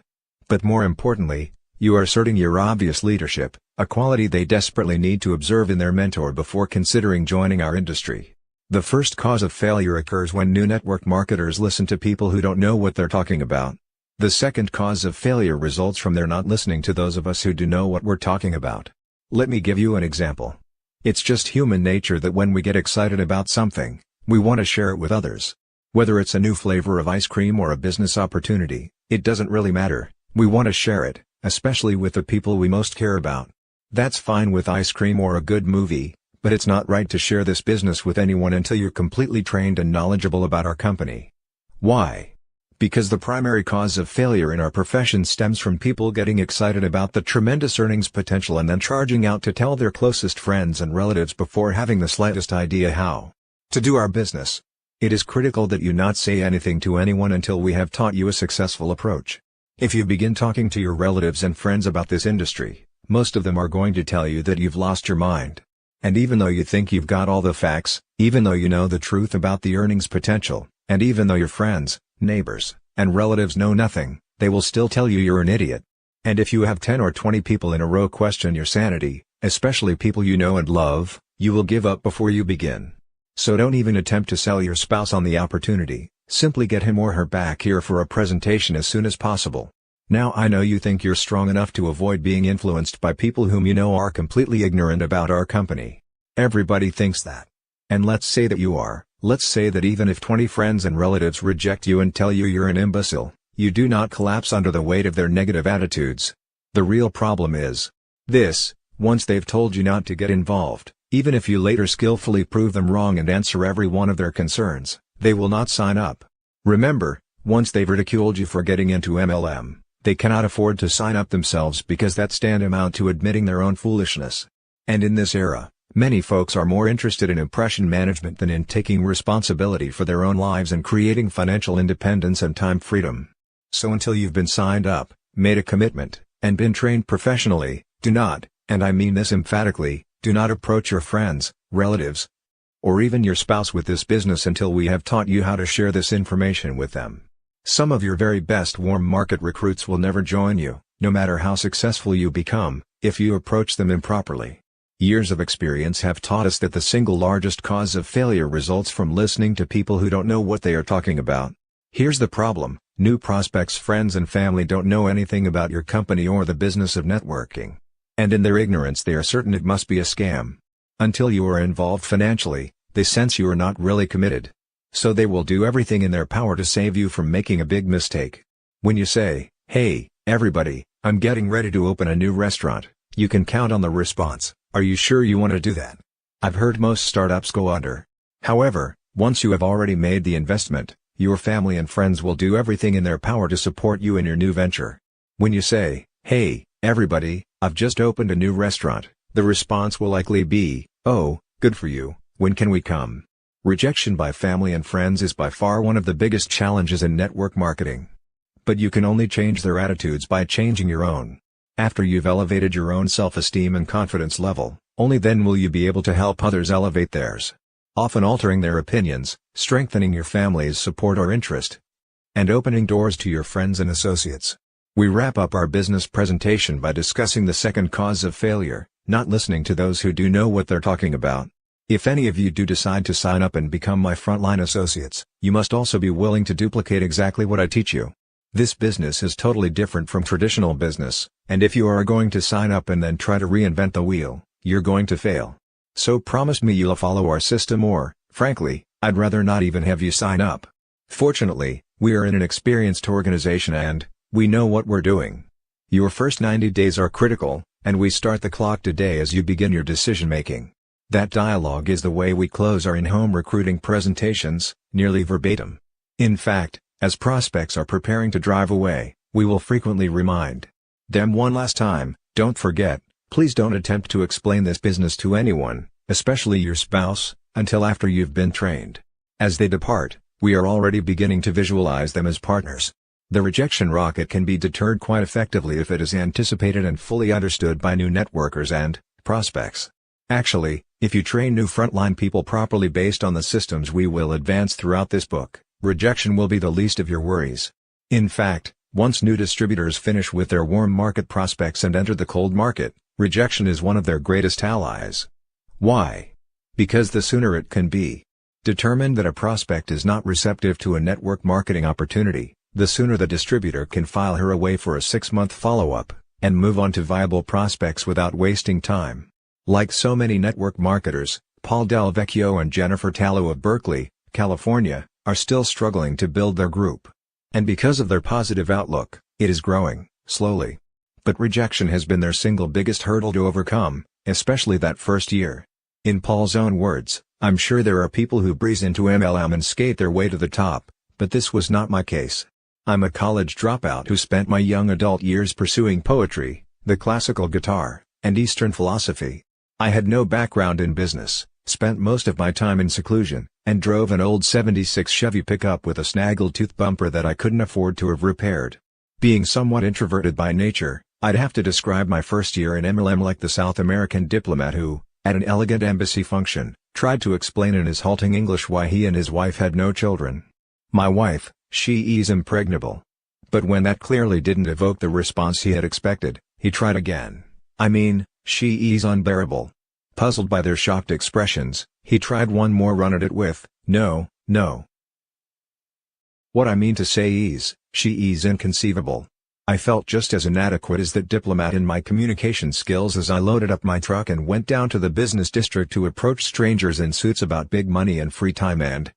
But more importantly, you are asserting your obvious leadership, a quality they desperately need to observe in their mentor before considering joining our industry. The first cause of failure occurs when new network marketers listen to people who don't know what they're talking about. The second cause of failure results from their not listening to those of us who do know what we're talking about. Let me give you an example. It's just human nature that when we get excited about something, we want to share it with others. Whether it's a new flavor of ice cream or a business opportunity, it doesn't really matter. We want to share it, especially with the people we most care about. That's fine with ice cream or a good movie, but it's not right to share this business with anyone until you're completely trained and knowledgeable about our company. Why? Because the primary cause of failure in our profession stems from people getting excited about the tremendous earnings potential and then charging out to tell their closest friends and relatives before having the slightest idea how to do our business. It is critical that you not say anything to anyone until we have taught you a successful approach. If you begin talking to your relatives and friends about this industry, most of them are going to tell you that you've lost your mind. And even though you think you've got all the facts, even though you know the truth about the earnings potential, and even though your friends, neighbors, and relatives know nothing, they will still tell you you're an idiot. And if you have 10 or 20 people in a row question your sanity, especially people you know and love, you will give up before you begin. So don't even attempt to sell your spouse on the opportunity, simply get him or her back here for a presentation as soon as possible. Now I know you think you're strong enough to avoid being influenced by people whom you know are completely ignorant about our company. Everybody thinks that. And let's say that you are. Let's say that even if 20 friends and relatives reject you and tell you you're an imbecile, you do not collapse under the weight of their negative attitudes. The real problem is this: once they've told you not to get involved, even if you later skillfully prove them wrong and answer every one of their concerns, they will not sign up. Remember, once they've ridiculed you for getting into MLM, they cannot afford to sign up themselves because that's tantamount to admitting their own foolishness. And in this era, many folks are more interested in impression management than in taking responsibility for their own lives and creating financial independence and time freedom. So until you've been signed up, made a commitment, and been trained professionally, do not, and I mean this emphatically, do not approach your friends, relatives, or even your spouse with this business until we have taught you how to share this information with them. Some of your very best warm market recruits will never join you, no matter how successful you become, if you approach them improperly. Years of experience have taught us that the single largest cause of failure results from listening to people who don't know what they are talking about. Here's the problem: new prospects' friends and family don't know anything about your company or the business of networking. And in their ignorance they are certain it must be a scam. Until you are involved financially, they sense you are not really committed. So they will do everything in their power to save you from making a big mistake. When you say, "Hey, everybody, I'm getting ready to open a new restaurant," you can count on the response, "Are you sure you want to do that?" I've heard most startups go under. However, once you have already made the investment, your family and friends will do everything in their power to support you in your new venture. When you say, "Hey, everybody, I've just opened a new restaurant," the response will likely be, "Oh, good for you, when can we come?" Rejection by family and friends is by far one of the biggest challenges in network marketing. But you can only change their attitudes by changing your own. After you've elevated your own self-esteem and confidence level, only then will you be able to help others elevate theirs. Often altering their opinions, strengthening your family's support or interest, and opening doors to your friends and associates. We wrap up our business presentation by discussing the second cause of failure: not listening to those who do know what they're talking about. If any of you do decide to sign up and become my frontline associates, you must also be willing to duplicate exactly what I teach you. This business is totally different from traditional business, and if you are going to sign up and then try to reinvent the wheel, you're going to fail. So promise me you'll follow our system, or, frankly, I'd rather not even have you sign up. Fortunately, we are in an experienced organization and we know what we're doing. Your first 90 days are critical, and we start the clock today as you begin your decision-making. That dialogue is the way we close our in-home recruiting presentations, nearly verbatim. In fact, as prospects are preparing to drive away, we will frequently remind them one last time, "Don't forget, please don't attempt to explain this business to anyone, especially your spouse, until after you've been trained." As they depart, we are already beginning to visualize them as partners. The rejection rocket can be deterred quite effectively if it is anticipated and fully understood by new networkers and prospects. Actually, if you train new frontline people properly based on the systems we will advance throughout this book, rejection will be the least of your worries. In fact, once new distributors finish with their warm market prospects and enter the cold market, Rejection is one of their greatest allies. Why? Because the sooner it can be determined that a prospect is not receptive to a network marketing opportunity, the sooner the distributor can file her away for a 6-month follow-up, and move on to viable prospects without wasting time. Like so many network marketers, Paul Del Vecchio and Jennifer Tallo of Berkeley, California, are still struggling to build their group. And because of their positive outlook, it is growing, slowly. But rejection has been their single biggest hurdle to overcome, especially that first year. In Paul's own words, "I'm sure there are people who breeze into MLM and skate their way to the top, but this was not my case. I'm a college dropout who spent my young adult years pursuing poetry, the classical guitar, and Eastern philosophy. I had no background in business, spent most of my time in seclusion, and drove an old '76 Chevy pickup with a snaggletooth bumper that I couldn't afford to have repaired. Being somewhat introverted by nature, I'd have to describe my first year in MLM like the South American diplomat who, at an elegant embassy function, tried to explain in his halting English why he and his wife had no children. My wife, she is impregnable." But when that clearly didn't evoke the response he had expected, he tried again. "I mean, she is unbearable." Puzzled by their shocked expressions, he tried one more run at it with, "No, no. What I mean to say is, she is inconceivable." I felt just as inadequate as that diplomat in my communication skills as I loaded up my truck and went down to the business district to approach strangers in suits about big money and free time, and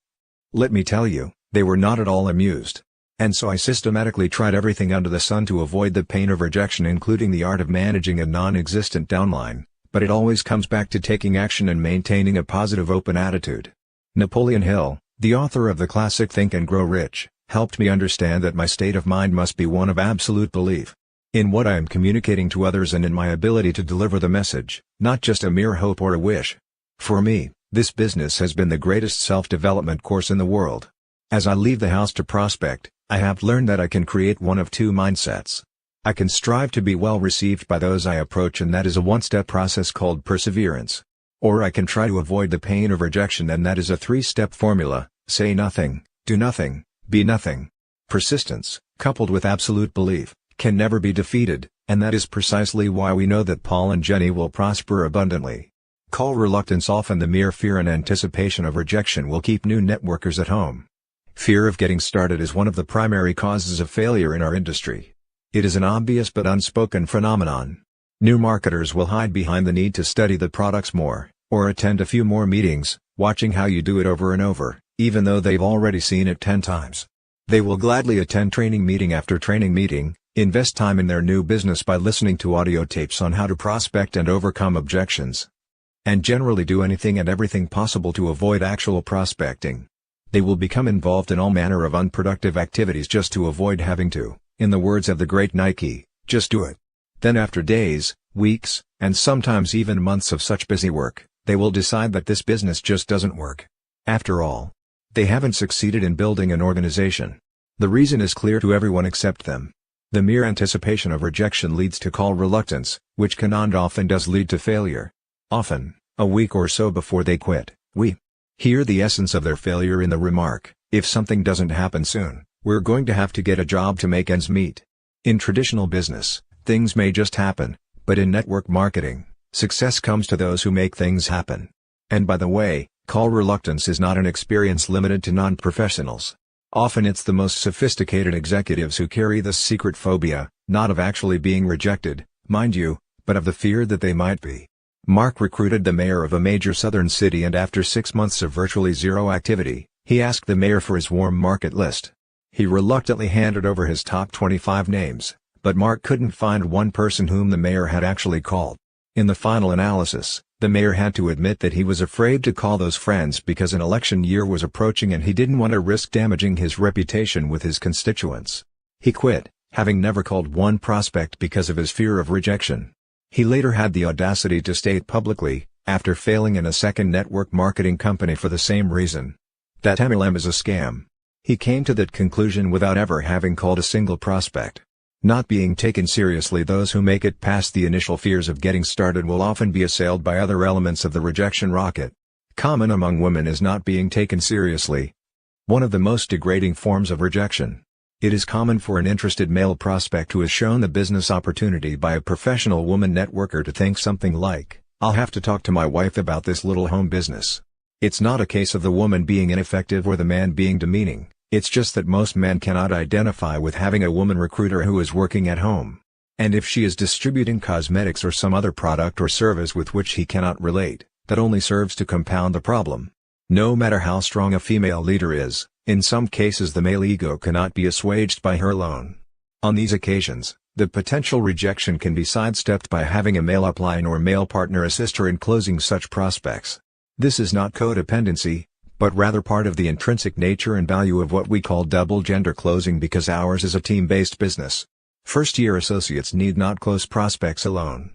let me tell you, they were not at all amused. And so I systematically tried everything under the sun to avoid the pain of rejection, including the art of managing a non-existent downline, but it always comes back to taking action and maintaining a positive open attitude. Napoleon Hill, the author of the classic Think and Grow Rich, helped me understand that my state of mind must be one of absolute belief in what I am communicating to others and in my ability to deliver the message, not just a mere hope or a wish. For me, this business has been the greatest self-development course in the world. As I leave the house to prospect, I have learned that I can create one of two mindsets. I can strive to be well received by those I approach, and that is a one-step process called perseverance. Or I can try to avoid the pain of rejection, and that is a 3-step formula: say nothing, do nothing, be nothing. Persistence, coupled with absolute belief, can never be defeated, and that is precisely why we know that Paul and Jenny will prosper abundantly. Call reluctance. Often the mere fear and anticipation of rejection will keep new networkers at home. Fear of getting started is one of the primary causes of failure in our industry. It is an obvious but unspoken phenomenon. New marketers will hide behind the need to study the products more, or attend a few more meetings, watching how you do it over and over, even though they've already seen it 10 times. They will gladly attend training meeting after training meeting, invest time in their new business by listening to audio tapes on how to prospect and overcome objections, and generally do anything and everything possible to avoid actual prospecting. They will become involved in all manner of unproductive activities just to avoid having to, in the words of the great Nike, just do it. Then after days, weeks, and sometimes even months of such busy work, they will decide that this business just doesn't work. After all, they haven't succeeded in building an organization. The reason is clear to everyone except them. The mere anticipation of rejection leads to call reluctance, which can and often does lead to failure. Often, a week or so before they quit, we hear the essence of their failure in the remark, "If something doesn't happen soon, we're going to have to get a job to make ends meet." In traditional business, things may just happen, but in network marketing, success comes to those who make things happen. And by the way, call reluctance is not an experience limited to non-professionals. Often it's the most sophisticated executives who carry this secret phobia, not of actually being rejected, mind you, but of the fear that they might be. Mark recruited the mayor of a major southern city, and after 6 months of virtually zero activity, he asked the mayor for his warm market list. He reluctantly handed over his top 25 names, but Mark couldn't find one person whom the mayor had actually called. In the final analysis, the mayor had to admit that he was afraid to call those friends because an election year was approaching and he didn't want to risk damaging his reputation with his constituents. He quit, having never called one prospect because of his fear of rejection. He later had the audacity to state publicly, after failing in a second network marketing company for the same reason, that MLM is a scam. He came to that conclusion without ever having called a single prospect. Not being taken seriously. Those who make it past the initial fears of getting started will often be assailed by other elements of the rejection rocket. Common among women is not being taken seriously, one of the most degrading forms of rejection. It is common for an interested male prospect who is shown the business opportunity by a professional woman networker to think something like, "I'll have to talk to my wife about this little home business." It's not a case of the woman being ineffective or the man being demeaning, it's just that most men cannot identify with having a woman recruiter who is working at home. And if she is distributing cosmetics or some other product or service with which he cannot relate, that only serves to compound the problem. No matter how strong a female leader is, in some cases the male ego cannot be assuaged by her alone. On these occasions, the potential rejection can be sidestepped by having a male upline or male partner assist her in closing such prospects. This is not codependency, but rather part of the intrinsic nature and value of what we call double gender closing, because ours is a team-based business. First-year associates need not close prospects alone.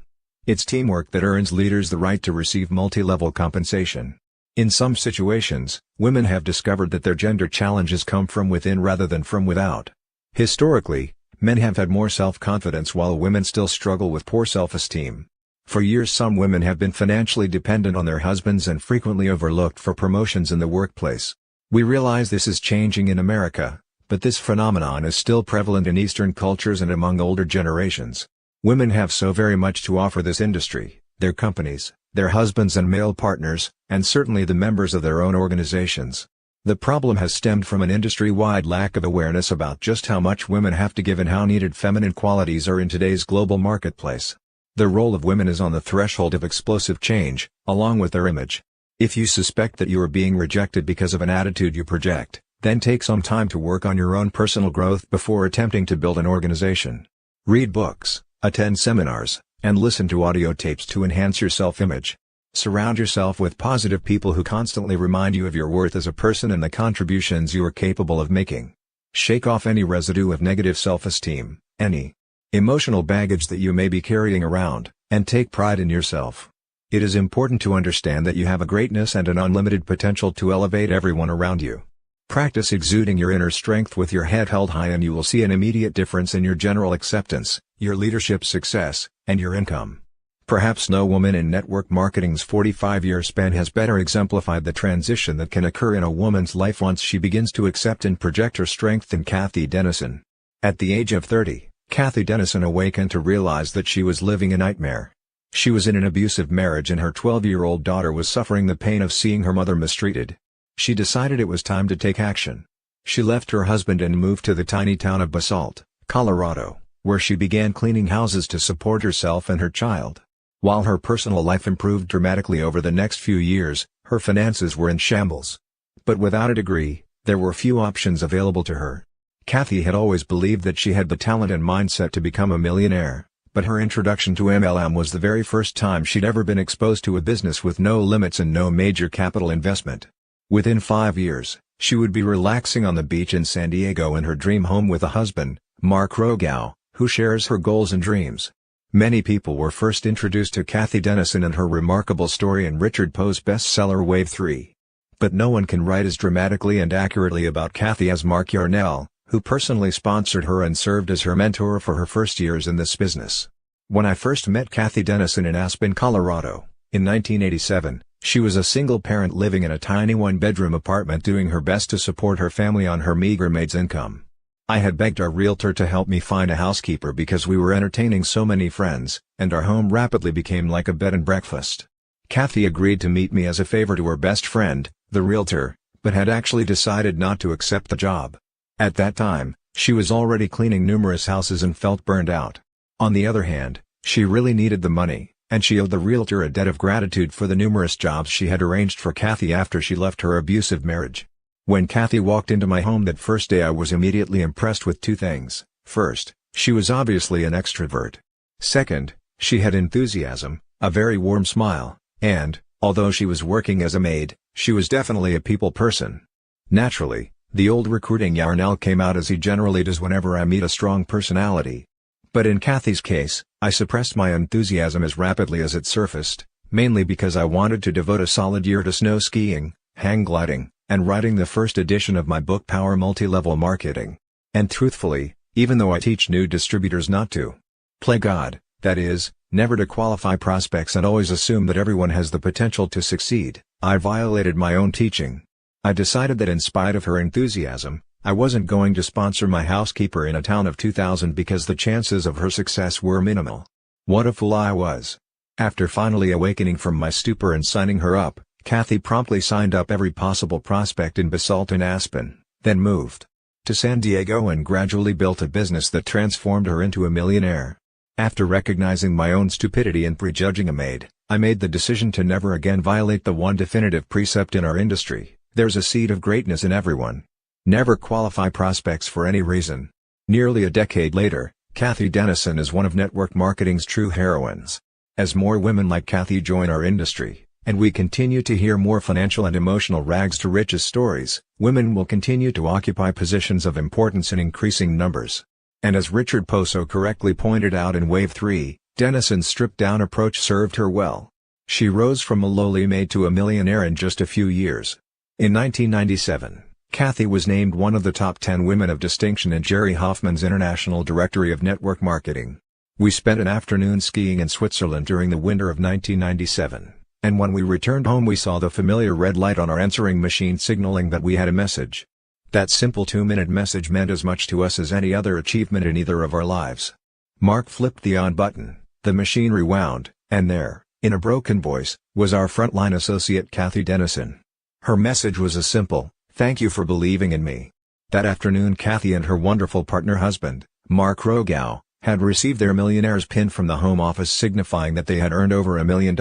It's teamwork that earns leaders the right to receive multi-level compensation. In some situations, women have discovered that their gender challenges come from within rather than from without. Historically, men have had more self-confidence while women still struggle with poor self-esteem. For years some women have been financially dependent on their husbands and frequently overlooked for promotions in the workplace. We realize this is changing in America, but this phenomenon is still prevalent in Eastern cultures and among older generations. Women have so very much to offer this industry, their companies, their husbands and male partners, and certainly the members of their own organizations. The problem has stemmed from an industry-wide lack of awareness about just how much women have to give and how needed feminine qualities are in today's global marketplace. The role of women is on the threshold of explosive change, along with their image. If you suspect that you are being rejected because of an attitude you project, then take some time to work on your own personal growth before attempting to build an organization. Read books, attend seminars, and listen to audio tapes to enhance your self-image. Surround yourself with positive people who constantly remind you of your worth as a person and the contributions you are capable of making. Shake off any residue of negative self-esteem, any emotional baggage that you may be carrying around, and take pride in yourself. It is important to understand that you have a greatness and an unlimited potential to elevate everyone around you. Practice exuding your inner strength with your head held high and you will see an immediate difference in your general acceptance, your leadership success, and your income. Perhaps no woman in network marketing's 45-year span has better exemplified the transition that can occur in a woman's life once she begins to accept and project her strength than Cathy Dennison. At the age of 30, Cathy Dennison awakened to realize that she was living a nightmare. She was in an abusive marriage and her 12-year-old daughter was suffering the pain of seeing her mother mistreated. She decided it was time to take action. She left her husband and moved to the tiny town of Basalt, Colorado, where she began cleaning houses to support herself and her child. While her personal life improved dramatically over the next few years, her finances were in shambles. But without a degree, there were few options available to her. Cathy had always believed that she had the talent and mindset to become a millionaire, but her introduction to MLM was the very first time she'd ever been exposed to a business with no limits and no major capital investment. Within 5 years, she would be relaxing on the beach in San Diego in her dream home with a husband, Mark Rogow, who shares her goals and dreams. Many people were first introduced to Cathy Dennison and her remarkable story in Richard Poe's bestseller Wave 3. But no one can write as dramatically and accurately about Cathy as Mark Yarnell, who personally sponsored her and served as her mentor for her first years in this business. When I first met Cathy Dennison in Aspen, Colorado, in 1987, she was a single parent living in a tiny one-bedroom apartment doing her best to support her family on her meager maid's income. I had begged our realtor to help me find a housekeeper because we were entertaining so many friends, and our home rapidly became like a bed and breakfast. Cathy agreed to meet me as a favor to her best friend, the realtor, but had actually decided not to accept the job. At that time, she was already cleaning numerous houses and felt burned out. On the other hand, she really needed the money, and she owed the realtor a debt of gratitude for the numerous jobs she had arranged for Cathy after she left her abusive marriage. When Cathy walked into my home that first day, I was immediately impressed with two things. First, she was obviously an extrovert. Second, she had enthusiasm, a very warm smile, and, although she was working as a maid, she was definitely a people person. Naturally, the old recruiting Yarnell came out as he generally does whenever I meet a strong personality. But in Cathy's case, I suppressed my enthusiasm as rapidly as it surfaced, mainly because I wanted to devote a solid year to snow skiing, hang gliding, and writing the first edition of my book Power Multi-Level Marketing. And truthfully, even though I teach new distributors not to play God, that is, never to qualify prospects and always assume that everyone has the potential to succeed, I violated my own teaching. I decided that in spite of her enthusiasm, I wasn't going to sponsor my housekeeper in a town of 2,000 because the chances of her success were minimal. What a fool I was. After finally awakening from my stupor and signing her up, Kathy promptly signed up every possible prospect in Basalt and Aspen, then moved to San Diego and gradually built a business that transformed her into a millionaire. After recognizing my own stupidity and prejudging a maid, I made the decision to never again violate the one definitive precept in our industry: there's a seed of greatness in everyone. Never qualify prospects for any reason. Nearly a decade later, Kathy Dennison is one of network marketing's true heroines. As more women like Kathy join our industry, and we continue to hear more financial and emotional rags to riches stories, women will continue to occupy positions of importance in increasing numbers. And as Richard Poso correctly pointed out in Wave 3, Dennison's stripped-down approach served her well. She rose from a lowly maid to a millionaire in just a few years. In 1997, Kathy was named one of the top 10 women of distinction in Jerry Hoffman's International Directory of Network Marketing. We spent an afternoon skiing in Switzerland during the winter of 1997, and when we returned home we saw the familiar red light on our answering machine signaling that we had a message. That simple 2-minute message meant as much to us as any other achievement in either of our lives. Mark flipped the on button, the machine rewound, and there, in a broken voice, was our frontline associate Kathy Dennison. Her message was a simple, "Thank you for believing in me." That afternoon Kathy and her wonderful partner husband, Mark Rogow, had received their millionaire's pin from the home office signifying that they had earned over $1 million,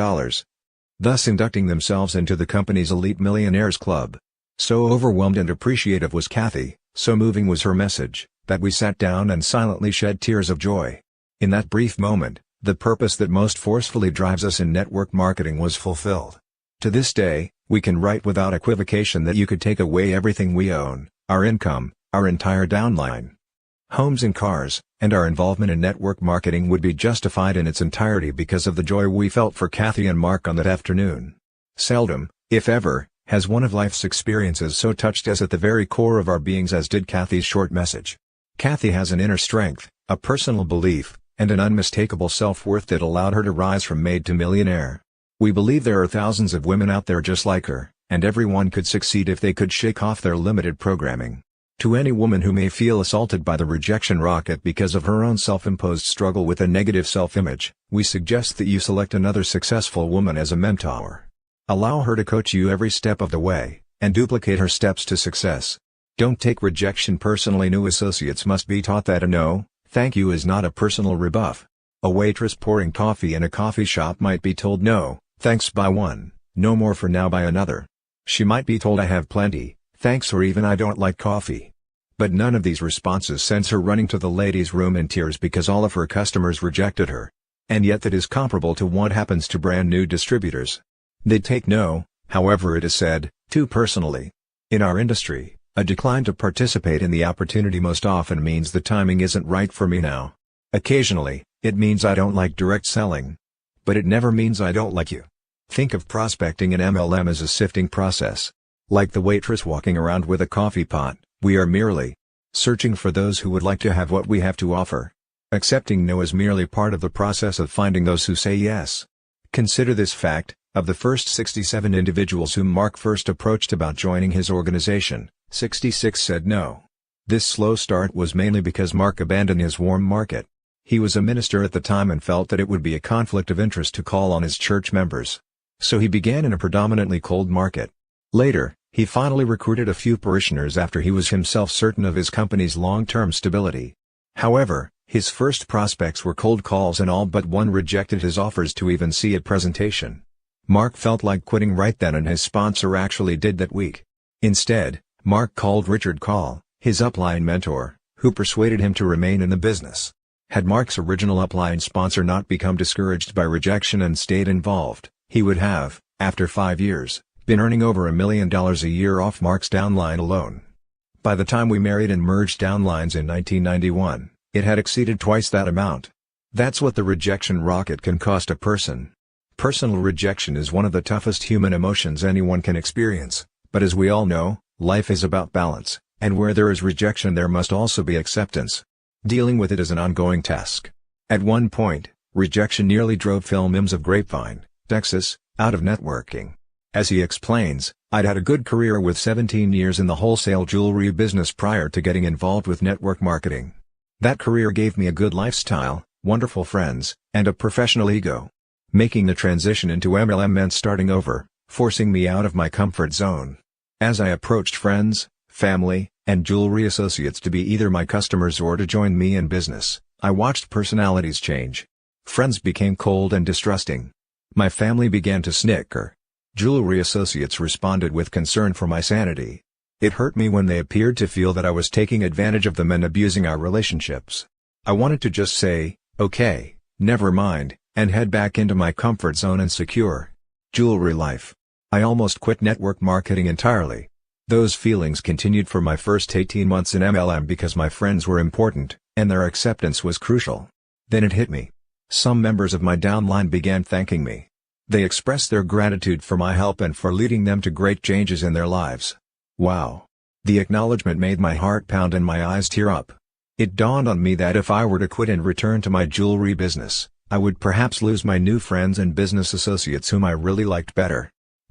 thus inducting themselves into the company's elite millionaires club. So overwhelmed and appreciative was Kathy, so moving was her message, that we sat down and silently shed tears of joy. In that brief moment, the purpose that most forcefully drives us in network marketing was fulfilled. To this day, we can write without equivocation that you could take away everything we own, our income, our entire downline, homes and cars, and our involvement in network marketing would be justified in its entirety because of the joy we felt for Kathy and Mark on that afternoon. Seldom, if ever, has one of life's experiences so touched us at the very core of our beings as did Kathy's short message. Kathy has an inner strength, a personal belief, and an unmistakable self-worth that allowed her to rise from maid to millionaire. We believe there are thousands of women out there just like her, and everyone could succeed if they could shake off their limited programming. To any woman who may feel assaulted by the rejection rocket because of her own self-imposed struggle with a negative self-image, we suggest that you select another successful woman as a mentor. Allow her to coach you every step of the way, and duplicate her steps to success. Don't take rejection personally. New associates must be taught that a no, thank you is not a personal rebuff. A waitress pouring coffee in a coffee shop might be told no, thanks by one, no more for now by another. She might be told I have plenty, thanks, or even I don't like coffee. But none of these responses sends her running to the ladies' room in tears because all of her customers rejected her. And yet that is comparable to what happens to brand new distributors. They take no, however it is said, too personally. In our industry, a decline to participate in the opportunity most often means the timing isn't right for me now. Occasionally, it means I don't like direct selling. But it never means I don't like you. Think of prospecting in MLM as a sifting process. Like the waitress walking around with a coffee pot, we are merely searching for those who would like to have what we have to offer. Accepting no is merely part of the process of finding those who say yes. Consider this fact: of the first 67 individuals whom Mark first approached about joining his organization, 66 said no. This slow start was mainly because Mark abandoned his warm market. He was a minister at the time and felt that it would be a conflict of interest to call on his church members. So he began in a predominantly cold market. Later, he finally recruited a few parishioners after he was himself certain of his company's long-term stability. However, his first prospects were cold calls and all but one rejected his offers to even see a presentation. Mark felt like quitting right then, and his sponsor actually did that week. Instead, Mark called Richard Call, his upline mentor, who persuaded him to remain in the business. Had Mark's original upline sponsor not become discouraged by rejection and stayed involved, he would have, after 5 years, been earning over $1 million a year off Mark's downline alone. By the time we married and merged downlines in 1991, it had exceeded twice that amount. That's what the rejection rocket can cost a person. Personal rejection is one of the toughest human emotions anyone can experience, but as we all know, life is about balance, and where there is rejection there must also be acceptance. Dealing with it is an ongoing task. At one point, rejection nearly drove Phil Mims of Grapevine, Texas, out of networking. As he explains, I'd had a good career with 17 years in the wholesale jewelry business prior to getting involved with network marketing. That career gave me a good lifestyle, wonderful friends, and a professional ego. Making the transition into MLM meant starting over, forcing me out of my comfort zone. As I approached friends, family, and jewelry associates to be either my customers or to join me in business, I watched personalities change. Friends became cold and distrusting. My family began to snicker. Jewelry associates responded with concern for my sanity. It hurt me when they appeared to feel that I was taking advantage of them and abusing our relationships. I wanted to just say, okay, never mind, and head back into my comfort zone and secure jewelry life. I almost quit network marketing entirely. Those feelings continued for my first 18 months in MLM because my friends were important, and their acceptance was crucial. Then it hit me. Some members of my downline began thanking me. They expressed their gratitude for my help and for leading them to great changes in their lives. Wow! The acknowledgement made my heart pound and my eyes tear up. It dawned on me that if I were to quit and return to my jewelry business, I would perhaps lose my new friends and business associates whom I really liked better.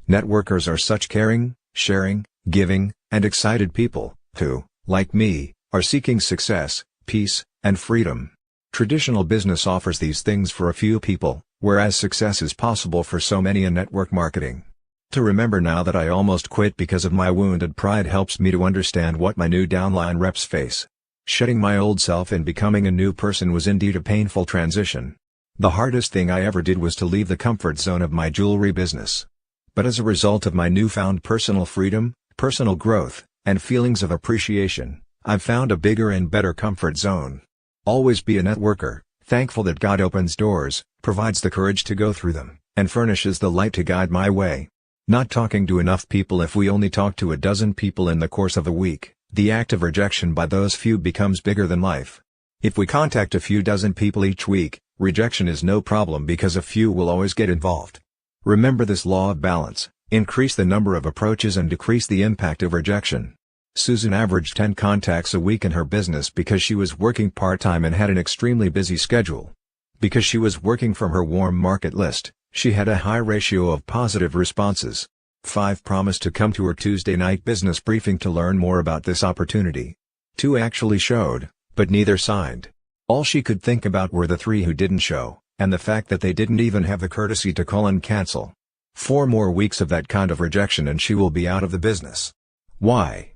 Networkers are such caring, sharing, giving, and excited people, who, like me, are seeking success, peace, and freedom. Traditional business offers these things for a few people, whereas success is possible for so many in network marketing. To remember now that I almost quit because of my wounded pride helps me to understand what my new downline reps face. Shedding my old self and becoming a new person was indeed a painful transition. The hardest thing I ever did was to leave the comfort zone of my jewelry business. But as a result of my newfound personal freedom, personal growth, and feelings of appreciation, I've found a bigger and better comfort zone. Always be a networker, thankful that God opens doors, provides the courage to go through them, and furnishes the light to guide my way. Not talking to enough people. If we only talk to a dozen people in the course of a week, the act of rejection by those few becomes bigger than life. If we contact a few dozen people each week, rejection is no problem because a few will always get involved. Remember this law of balance: increase the number of approaches and decrease the impact of rejection. Susan averaged 10 contacts a week in her business because she was working part-time and had an extremely busy schedule. Because she was working from her warm market list, she had a high ratio of positive responses. 5 promised to come to her Tuesday night business briefing to learn more about this opportunity. 2 actually showed, but neither signed. All she could think about were the 3 who didn't show, and the fact that they didn't even have the courtesy to call and cancel. 4 more weeks of that kind of rejection and she will be out of the business. Why?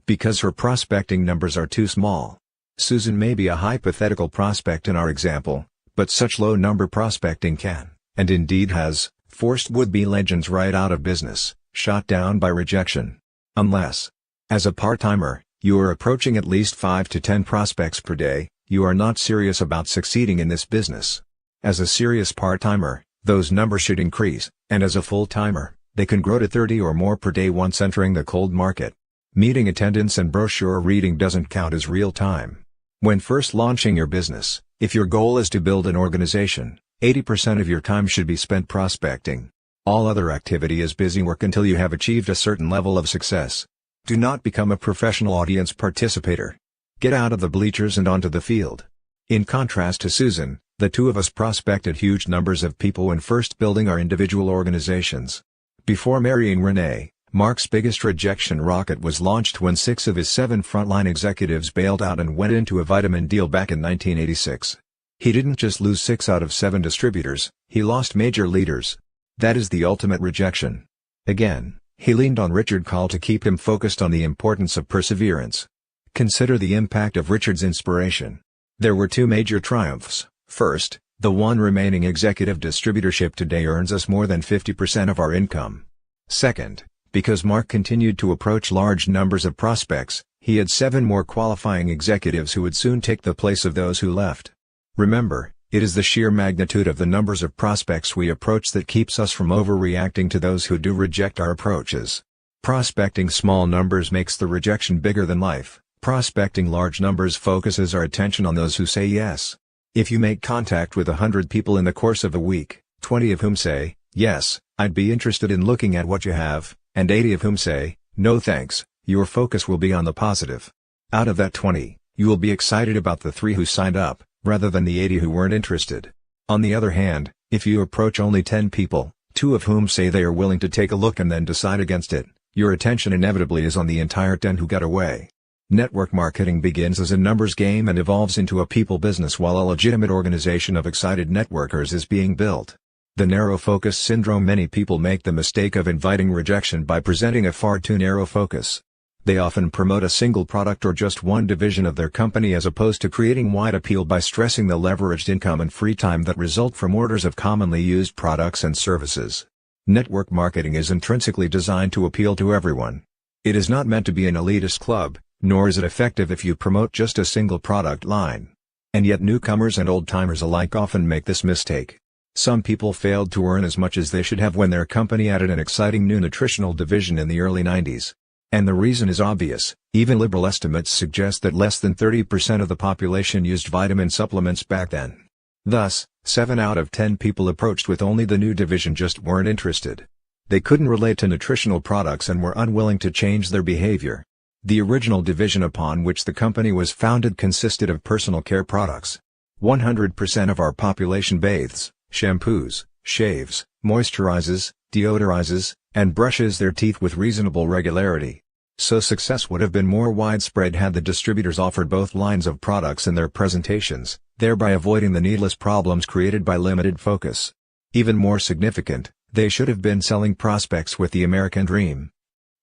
Because her prospecting numbers are too small. Susan may be a hypothetical prospect in our example, but such low number prospecting can, and indeed has, forced would-be legends right out of business, shot down by rejection. Unless, as a part-timer, you are approaching at least 5 to 10 prospects per day, you are not serious about succeeding in this business. As a serious part-timer, those numbers should increase, and as a full-timer, they can grow to 30 or more per day once entering the cold market. Meeting attendance and brochure reading doesn't count as real time. When first launching your business, if your goal is to build an organization, 80% of your time should be spent prospecting. All other activity is busy work until you have achieved a certain level of success. Do not become a professional audience participator. Get out of the bleachers and onto the field. In contrast to Susan, the 2 of us prospected huge numbers of people when first building our individual organizations. Before marrying Renee, Mark's biggest rejection rocket was launched when 6 of his 7 frontline executives bailed out and went into a vitamin deal back in 1986. He didn't just lose 6 out of 7 distributors, he lost major leaders. That is the ultimate rejection. Again, he leaned on Richard Kahl to keep him focused on the importance of perseverance. Consider the impact of Richard's inspiration. There were 2 major triumphs. First, the one remaining executive distributorship today earns us more than 50% of our income. Second, because Mark continued to approach large numbers of prospects, he had 7 more qualifying executives who would soon take the place of those who left. Remember, it is the sheer magnitude of the numbers of prospects we approach that keeps us from overreacting to those who do reject our approaches. Prospecting small numbers makes the rejection bigger than life. Prospecting large numbers focuses our attention on those who say yes. If you make contact with 100 people in the course of a week, 20 of whom say, "Yes, I'd be interested in looking at what you have," and 80 of whom say, "No thanks," your focus will be on the positive. Out of that 20, you will be excited about the 3 who signed up, rather than the 80 who weren't interested. On the other hand, if you approach only 10 people, two of whom say they are willing to take a look and then decide against it, your attention inevitably is on the entire 10 who got away. Network marketing begins as a numbers game and evolves into a people business while a legitimate organization of excited networkers is being built. The narrow focus syndrome. Many people make the mistake of inviting rejection by presenting a far too narrow focus. They often promote a single product or just one division of their company as opposed to creating wide appeal by stressing the leveraged income and free time that result from orders of commonly used products and services. Network marketing is intrinsically designed to appeal to everyone. It is not meant to be an elitist club, nor is it effective if you promote just a single product line. And yet newcomers and old-timers alike often make this mistake. Some people failed to earn as much as they should have when their company added an exciting new nutritional division in the early 90s. And the reason is obvious. Even liberal estimates suggest that less than 30% of the population used vitamin supplements back then. Thus, 7 out of 10 people approached with only the new division just weren't interested. They couldn't relate to nutritional products and were unwilling to change their behavior. The original division upon which the company was founded consisted of personal care products. 100% of our population bathes, shampoos, shaves, moisturizes, deodorizes, and brushes their teeth with reasonable regularity. So success would have been more widespread had the distributors offered both lines of products in their presentations, thereby avoiding the needless problems created by limited focus. Even more significant, they should have been selling prospects with the American dream.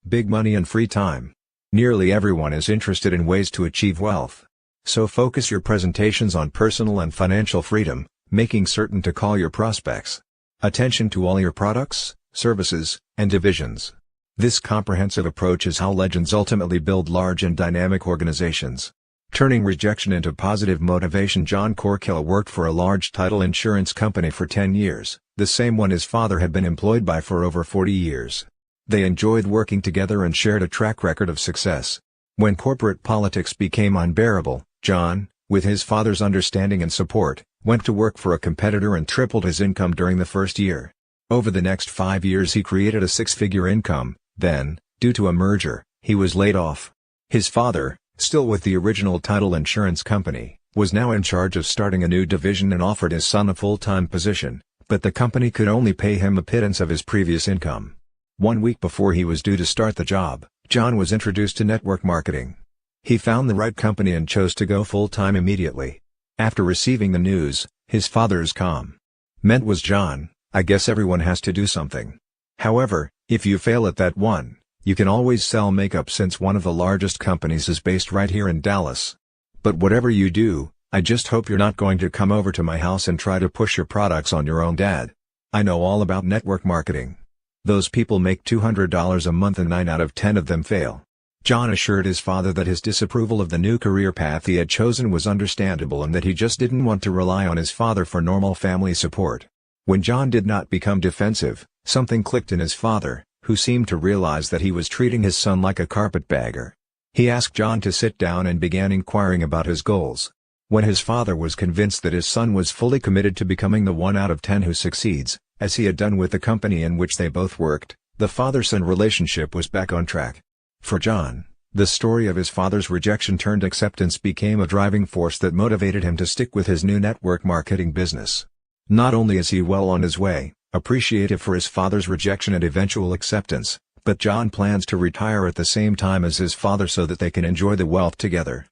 Big money and free time. Nearly everyone is interested in ways to achieve wealth. So focus your presentations on personal and financial freedom, making certain to call your prospects' attention to all your products, services, and divisions. This comprehensive approach is how legends ultimately build large and dynamic organizations. Turning rejection into positive motivation. John Corkill worked for a large title insurance company for 10 years, the same one his father had been employed by for over 40 years. They enjoyed working together and shared a track record of success. When corporate politics became unbearable, John, with his father's understanding and support, went to work for a competitor and tripled his income during the first year. Over the next 5 years he created a six-figure income. Then, due to a merger, he was laid off. His father, still with the original title insurance company, was now in charge of starting a new division and offered his son a full-time position, but the company could only pay him a pittance of his previous income. 1 week before he was due to start the job, John was introduced to network marketing. He found the right company and chose to go full-time immediately. After receiving the news, his father's comment was, "John, I guess everyone has to do something. However, if you fail at that one, you can always sell makeup since one of the largest companies is based right here in Dallas. But whatever you do, I just hope you're not going to come over to my house and try to push your products on your own dad. I know all about network marketing. Those people make $200 a month and 9 out of 10 of them fail." John assured his father that his disapproval of the new career path he had chosen was understandable and that he just didn't want to rely on his father for normal family support. When John did not become defensive, something clicked in his father, who seemed to realize that he was treating his son like a carpetbagger. He asked John to sit down and began inquiring about his goals. When his father was convinced that his son was fully committed to becoming the 1 out of 10 who succeeds, as he had done with the company in which they both worked, the father-son relationship was back on track. For John, the story of his father's rejection turned acceptance became a driving force that motivated him to stick with his new network marketing business. Not only is he well on his way, appreciative for his father's rejection and eventual acceptance, but John plans to retire at the same time as his father so that they can enjoy the wealth together.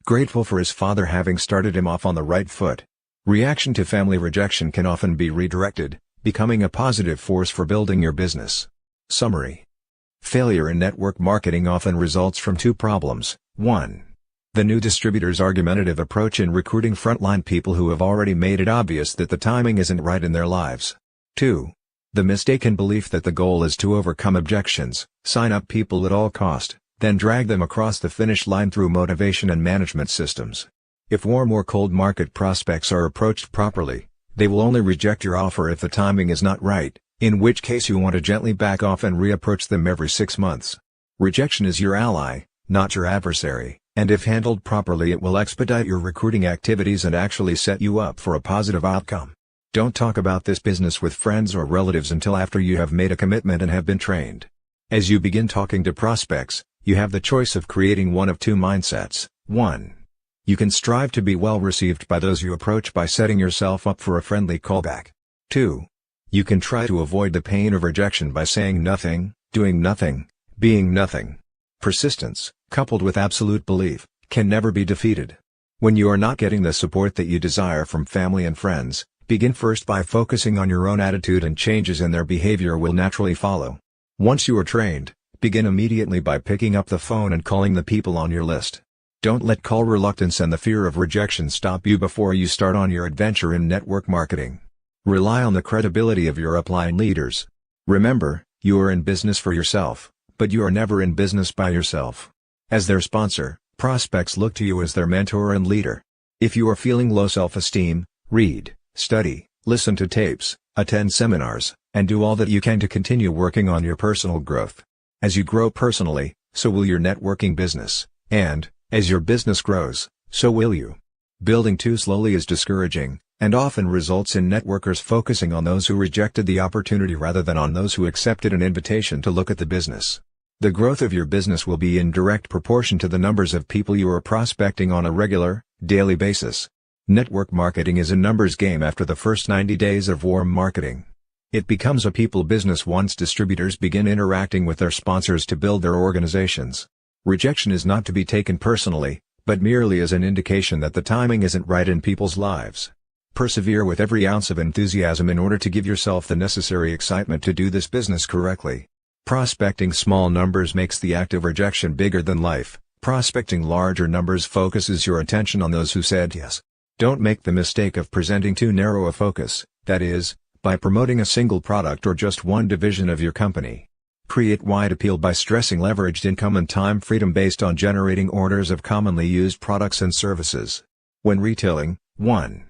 Grateful for his father having started him off on the right foot. Reaction to family rejection can often be redirected, becoming a positive force for building your business. Summary. Failure in network marketing often results from 2 problems. 1. The new distributor's argumentative approach in recruiting frontline people who have already made it obvious that the timing isn't right in their lives. 2. The mistaken belief that the goal is to overcome objections, sign up people at all cost, then drag them across the finish line through motivation and management systems. If warm or cold market prospects are approached properly, they will only reject your offer if the timing is not right, in which case you want to gently back off and reapproach them every 6 months. Rejection is your ally, not your adversary, and if handled properly it will expedite your recruiting activities and actually set you up for a positive outcome. Don't talk about this business with friends or relatives until after you have made a commitment and have been trained. As you begin talking to prospects, you have the choice of creating one of 2 mindsets. 1. You can strive to be well received by those you approach by setting yourself up for a friendly callback. 2. You can try to avoid the pain of rejection by saying nothing, doing nothing, being nothing. Persistence, coupled with absolute belief, can never be defeated. When you are not getting the support that you desire from family and friends, begin first by focusing on your own attitude, and changes in their behavior will naturally follow. Once you are trained, begin immediately by picking up the phone and calling the people on your list. Don't let call reluctance and the fear of rejection stop you before you start on your adventure in network marketing. Rely on the credibility of your upline leaders. Remember, you are in business for yourself, but you are never in business by yourself. As their sponsor, prospects look to you as their mentor and leader. If you are feeling low self-esteem, read, study, listen to tapes, attend seminars, and do all that you can to continue working on your personal growth. As you grow personally, so will your networking business, and, as your business grows, so will you. Building too slowly is discouraging, and often results in networkers focusing on those who rejected the opportunity rather than on those who accepted an invitation to look at the business. The growth of your business will be in direct proportion to the numbers of people you are prospecting on a regular, daily basis. Network marketing is a numbers game after the first 90 days of warm marketing. It becomes a people business once distributors begin interacting with their sponsors to build their organizations. Rejection is not to be taken personally, but merely as an indication that the timing isn't right in people's lives. Persevere with every ounce of enthusiasm in order to give yourself the necessary excitement to do this business correctly. Prospecting small numbers makes the act of rejection bigger than life. Prospecting larger numbers focuses your attention on those who said yes. Don't make the mistake of presenting too narrow a focus, that is, by promoting a single product or just one division of your company. Create wide appeal by stressing leveraged income and time freedom based on generating orders of commonly used products and services. When retailing, 1.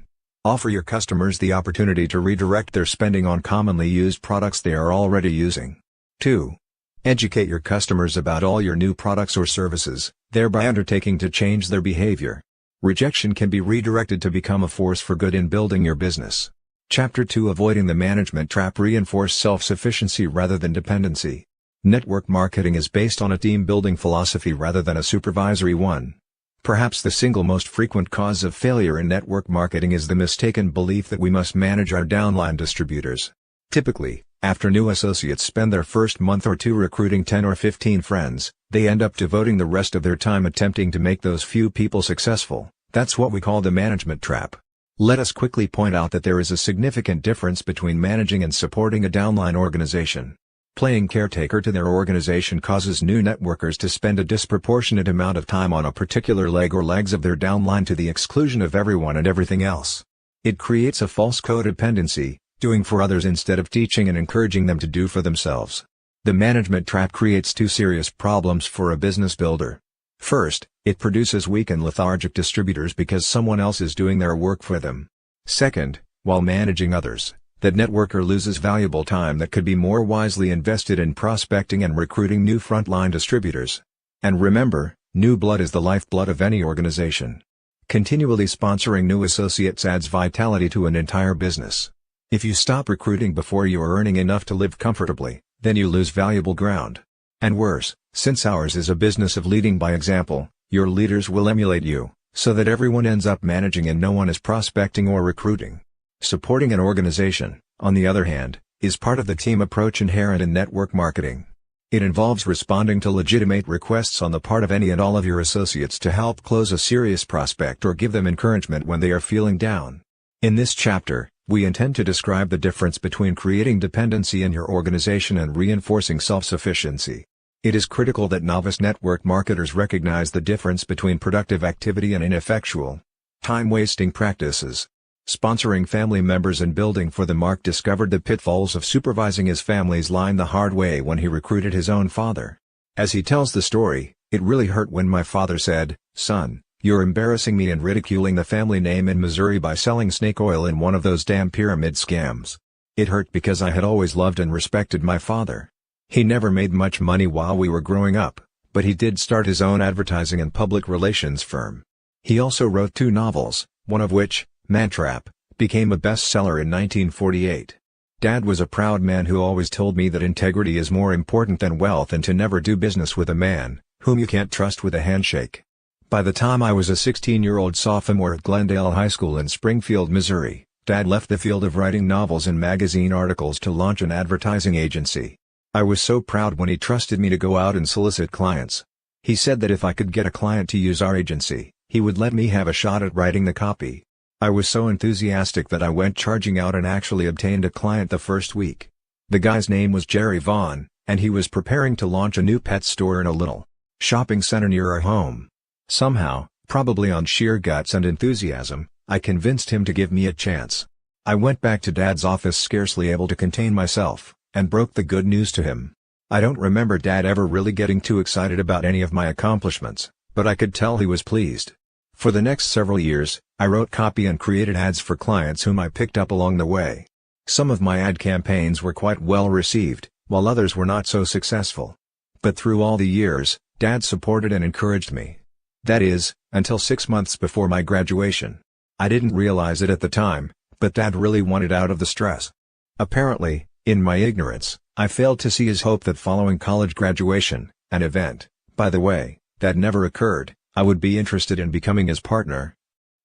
Offer your customers the opportunity to redirect their spending on commonly used products they are already using. 2. Educate your customers about all your new products or services, thereby undertaking to change their behavior. Rejection can be redirected to become a force for good in building your business. Chapter 2: Avoiding the Management Trap. Reinforce self-sufficiency rather than dependency. Network marketing is based on a team-building philosophy rather than a supervisory one. Perhaps the single most frequent cause of failure in network marketing is the mistaken belief that we must manage our downline distributors. Typically, after new associates spend their first month or two recruiting 10 or 15 friends, they end up devoting the rest of their time attempting to make those few people successful. That's what we call the management trap. Let us quickly point out that there is a significant difference between managing and supporting a downline organization. Playing caretaker to their organization causes new networkers to spend a disproportionate amount of time on a particular leg or legs of their downline to the exclusion of everyone and everything else. It creates a false codependency, doing for others instead of teaching and encouraging them to do for themselves. The management trap creates two serious problems for a business builder. First, it produces weak and lethargic distributors because someone else is doing their work for them. Second, while managing others, that networker loses valuable time that could be more wisely invested in prospecting and recruiting new frontline distributors. And remember, new blood is the lifeblood of any organization. Continually sponsoring new associates adds vitality to an entire business. If you stop recruiting before you are earning enough to live comfortably, then you lose valuable ground. And worse, since ours is a business of leading by example, your leaders will emulate you, so that everyone ends up managing and no one is prospecting or recruiting. Supporting an organization, on the other hand, is part of the team approach inherent in network marketing. It involves responding to legitimate requests on the part of any and all of your associates to help close a serious prospect or give them encouragement when they are feeling down. In this chapter, we intend to describe the difference between creating dependency in your organization and reinforcing self-sufficiency. It is critical that novice network marketers recognize the difference between productive activity and ineffectual, time-wasting practices. Sponsoring family members and building for the Mark discovered the pitfalls of supervising his family's line the hard way when he recruited his own father. As he tells the story, "It really hurt when my father said, 'Son, you're embarrassing me and ridiculing the family name in Missouri by selling snake oil in one of those damn pyramid scams.' It hurt because I had always loved and respected my father. He never made much money while we were growing up, but he did start his own advertising and public relations firm. He also wrote 2 novels, one of which, Mantrap, became a bestseller in 1948. Dad was a proud man who always told me that integrity is more important than wealth and to never do business with a man whom you can't trust with a handshake." By the time I was a 16-year-old sophomore at Glendale High School in Springfield, Missouri, Dad left the field of writing novels and magazine articles to launch an advertising agency. I was so proud when he trusted me to go out and solicit clients. He said that if I could get a client to use our agency, he would let me have a shot at writing the copy. I was so enthusiastic that I went charging out and actually obtained a client the first week. The guy's name was Jerry Vaughn, and he was preparing to launch a new pet store in a little shopping center near our home. Somehow, probably on sheer guts and enthusiasm, I convinced him to give me a chance. I went back to Dad's office scarcely able to contain myself, and broke the good news to him. I don't remember Dad ever really getting too excited about any of my accomplishments, but I could tell he was pleased. For the next several years, I wrote copy and created ads for clients whom I picked up along the way. Some of my ad campaigns were quite well received, while others were not so successful. But through all the years, Dad supported and encouraged me. That is, until 6 months before my graduation. I didn't realize it at the time, but Dad really wanted out of the stress. Apparently, in my ignorance, I failed to see his hope that following college graduation, an event, by the way, that never occurred, I would be interested in becoming his partner.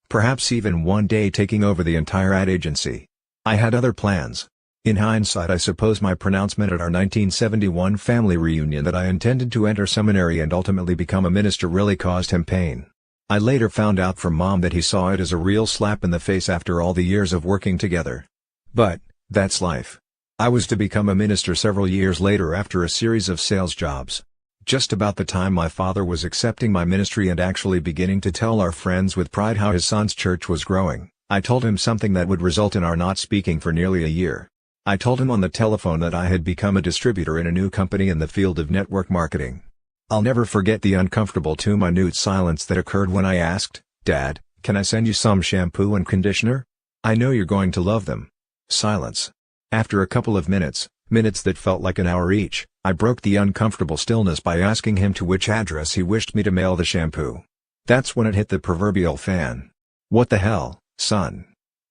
Perhaps even one day taking over the entire ad agency. I had other plans. In hindsight, I suppose my pronouncement at our 1971 family reunion that I intended to enter seminary and ultimately become a minister really caused him pain. I later found out from Mom that he saw it as a real slap in the face after all the years of working together. But, that's life. I was to become a minister several years later after a series of sales jobs. Just about the time my father was accepting my ministry and actually beginning to tell our friends with pride how his son's church was growing, I told him something that would result in our not speaking for nearly a year. I told him on the telephone that I had become a distributor in a new company in the field of network marketing. I'll never forget the uncomfortable 2-minute silence that occurred when I asked, "Dad, can I send you some shampoo and conditioner? I know you're going to love them." Silence. After a couple of minutes that felt like an hour each, I broke the uncomfortable stillness by asking him to which address he wished me to mail the shampoo. That's when it hit the proverbial fan. "What the hell, son?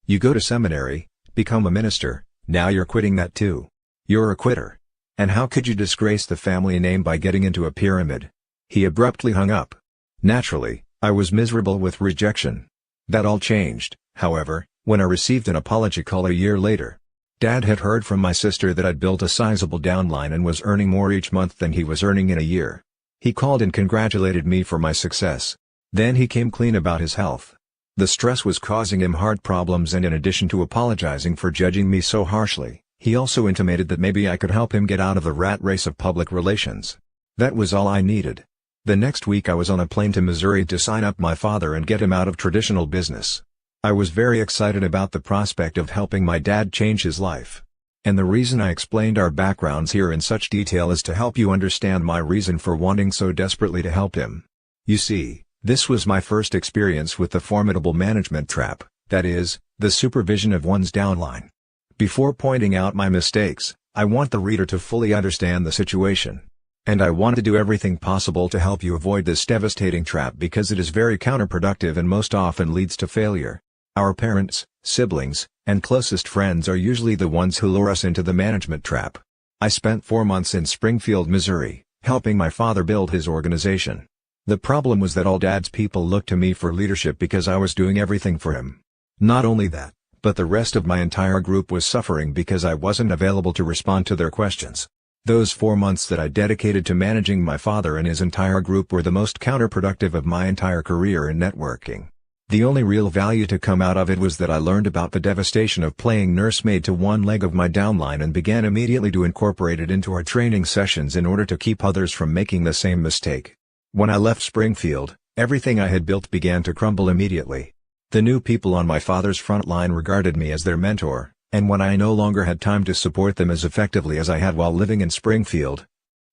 You go to seminary, become a minister, now you're quitting that too. You're a quitter. And how could you disgrace the family name by getting into a pyramid?" He abruptly hung up. Naturally, I was miserable with rejection. That all changed, however, when I received an apology call a year later. Dad had heard from my sister that I'd built a sizable downline and was earning more each month than he was earning in a year. He called and congratulated me for my success. Then he came clean about his health. The stress was causing him heart problems, and in addition to apologizing for judging me so harshly, he also intimated that maybe I could help him get out of the rat race of public relations. That was all I needed. The next week I was on a plane to Missouri to sign up my father and get him out of traditional business. I was very excited about the prospect of helping my dad change his life. And the reason I explained our backgrounds here in such detail is to help you understand my reason for wanting so desperately to help him. You see, this was my first experience with the formidable management trap, that is, the supervision of one's downline. Before pointing out my mistakes, I want the reader to fully understand the situation. And I want to do everything possible to help you avoid this devastating trap because it is very counterproductive and most often leads to failure. Our parents, siblings, and closest friends are usually the ones who lure us into the management trap. I spent 4 months in Springfield, Missouri, helping my father build his organization. The problem was that all Dad's people looked to me for leadership because I was doing everything for him. Not only that, but the rest of my entire group was suffering because I wasn't available to respond to their questions. Those 4 months that I dedicated to managing my father and his entire group were the most counterproductive of my entire career in networking. The only real value to come out of it was that I learned about the devastation of playing nursemaid to one leg of my downline and began immediately to incorporate it into our training sessions in order to keep others from making the same mistake. When I left Springfield, everything I had built began to crumble immediately. The new people on my father's front line regarded me as their mentor, and when I no longer had time to support them as effectively as I had while living in Springfield,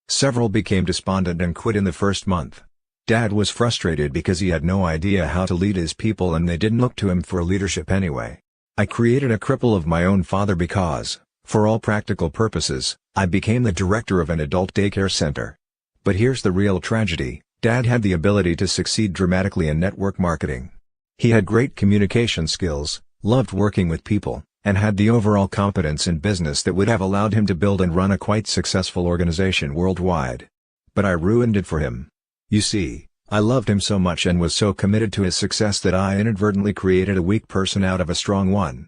several became despondent and quit in the first month. Dad was frustrated because he had no idea how to lead his people and they didn't look to him for leadership anyway. I created a cripple of my own father because, for all practical purposes, I became the director of an adult daycare center. But here's the real tragedy: Dad had the ability to succeed dramatically in network marketing. He had great communication skills, loved working with people, and had the overall competence in business that would have allowed him to build and run a quite successful organization worldwide. But I ruined it for him. You see, I loved him so much and was so committed to his success that I inadvertently created a weak person out of a strong one.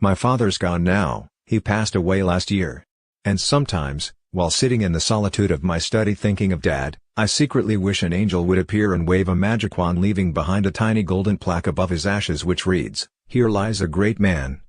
My father's gone now, he passed away last year. And sometimes, while sitting in the solitude of my study thinking of Dad, I secretly wish an angel would appear and wave a magic wand, leaving behind a tiny golden plaque above his ashes which reads, "Here lies a great man."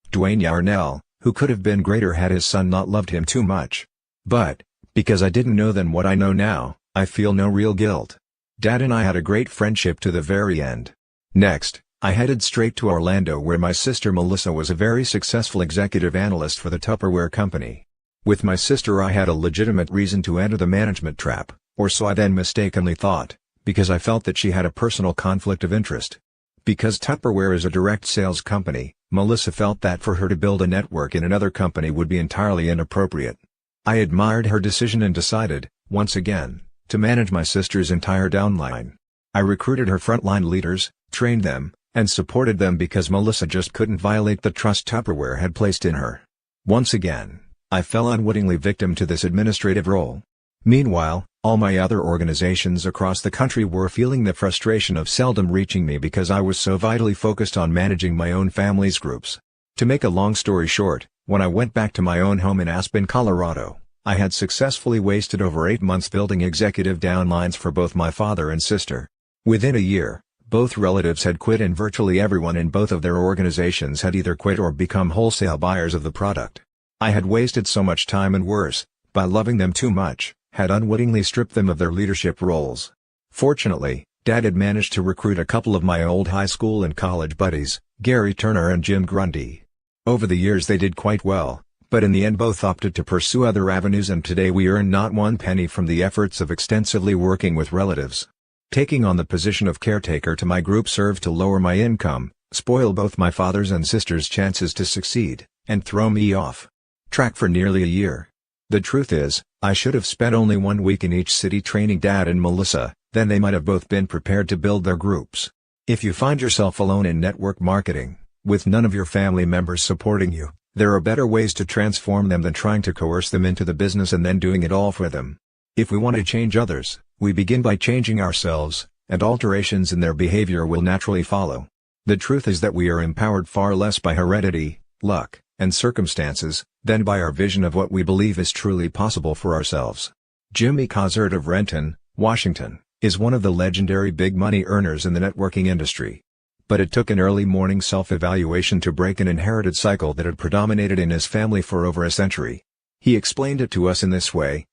Dwayne Yarnell, who could have been greater had his son not loved him too much. But, because I didn't know then what I know now, I feel no real guilt. Dad and I had a great friendship to the very end. Next, I headed straight to Orlando where my sister Melissa was a very successful executive analyst for the Tupperware company. With my sister I had a legitimate reason to enter the management trap, or so I then mistakenly thought, because I felt that she had a personal conflict of interest. Because Tupperware is a direct sales company, Melissa felt that for her to build a network in another company would be entirely inappropriate. I admired her decision and decided, once again, to manage my sister's entire downline. I recruited her frontline leaders, trained them, and supported them because Melissa just couldn't violate the trust Tupperware had placed in her. Once again, I fell unwittingly victim to this administrative role. Meanwhile, all my other organizations across the country were feeling the frustration of seldom reaching me because I was so vitally focused on managing my own family's groups. To make a long story short, when I went back to my own home in Aspen, Colorado, I had successfully wasted over 8 months building executive downlines for both my father and sister. Within a year, both relatives had quit and virtually everyone in both of their organizations had either quit or become wholesale buyers of the product. I had wasted so much time and worse, by loving them too much, had unwittingly stripped them of their leadership roles. Fortunately, Dad had managed to recruit a couple of my old high school and college buddies, Gary Turner and Jim Grundy. Over the years they did quite well, but in the end both opted to pursue other avenues and today we earn not one penny from the efforts of extensively working with relatives. Taking on the position of caretaker to my group served to lower my income, spoil both my father's and sister's chances to succeed, and throw me off track for nearly a year. The truth is, I should have spent only 1 week in each city training Dad and Melissa, then they might have both been prepared to build their groups. If you find yourself alone in network marketing, with none of your family members supporting you, there are better ways to transform them than trying to coerce them into the business and then doing it all for them. If we want to change others, we begin by changing ourselves, and alterations in their behavior will naturally follow. The truth is that we are empowered far less by heredity, luck, and circumstances, than by our vision of what we believe is truly possible for ourselves. Jimmy Cozert of Renton, Washington, is one of the legendary big money earners in the networking industry. But it took an early morning self-evaluation to break an inherited cycle that had predominated in his family for over a century. He explained it to us in this way.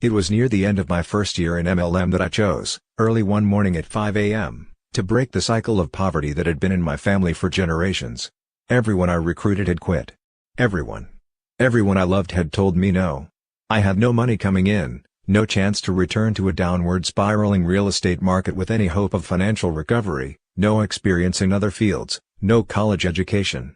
It was near the end of my first year in MLM that I chose, early one morning at 5 a.m., to break the cycle of poverty that had been in my family for generations. Everyone I recruited had quit. Everyone I loved had told me no. I had no money coming in, no chance to return to a downward spiraling real estate market with any hope of financial recovery, no experience in other fields, no college education,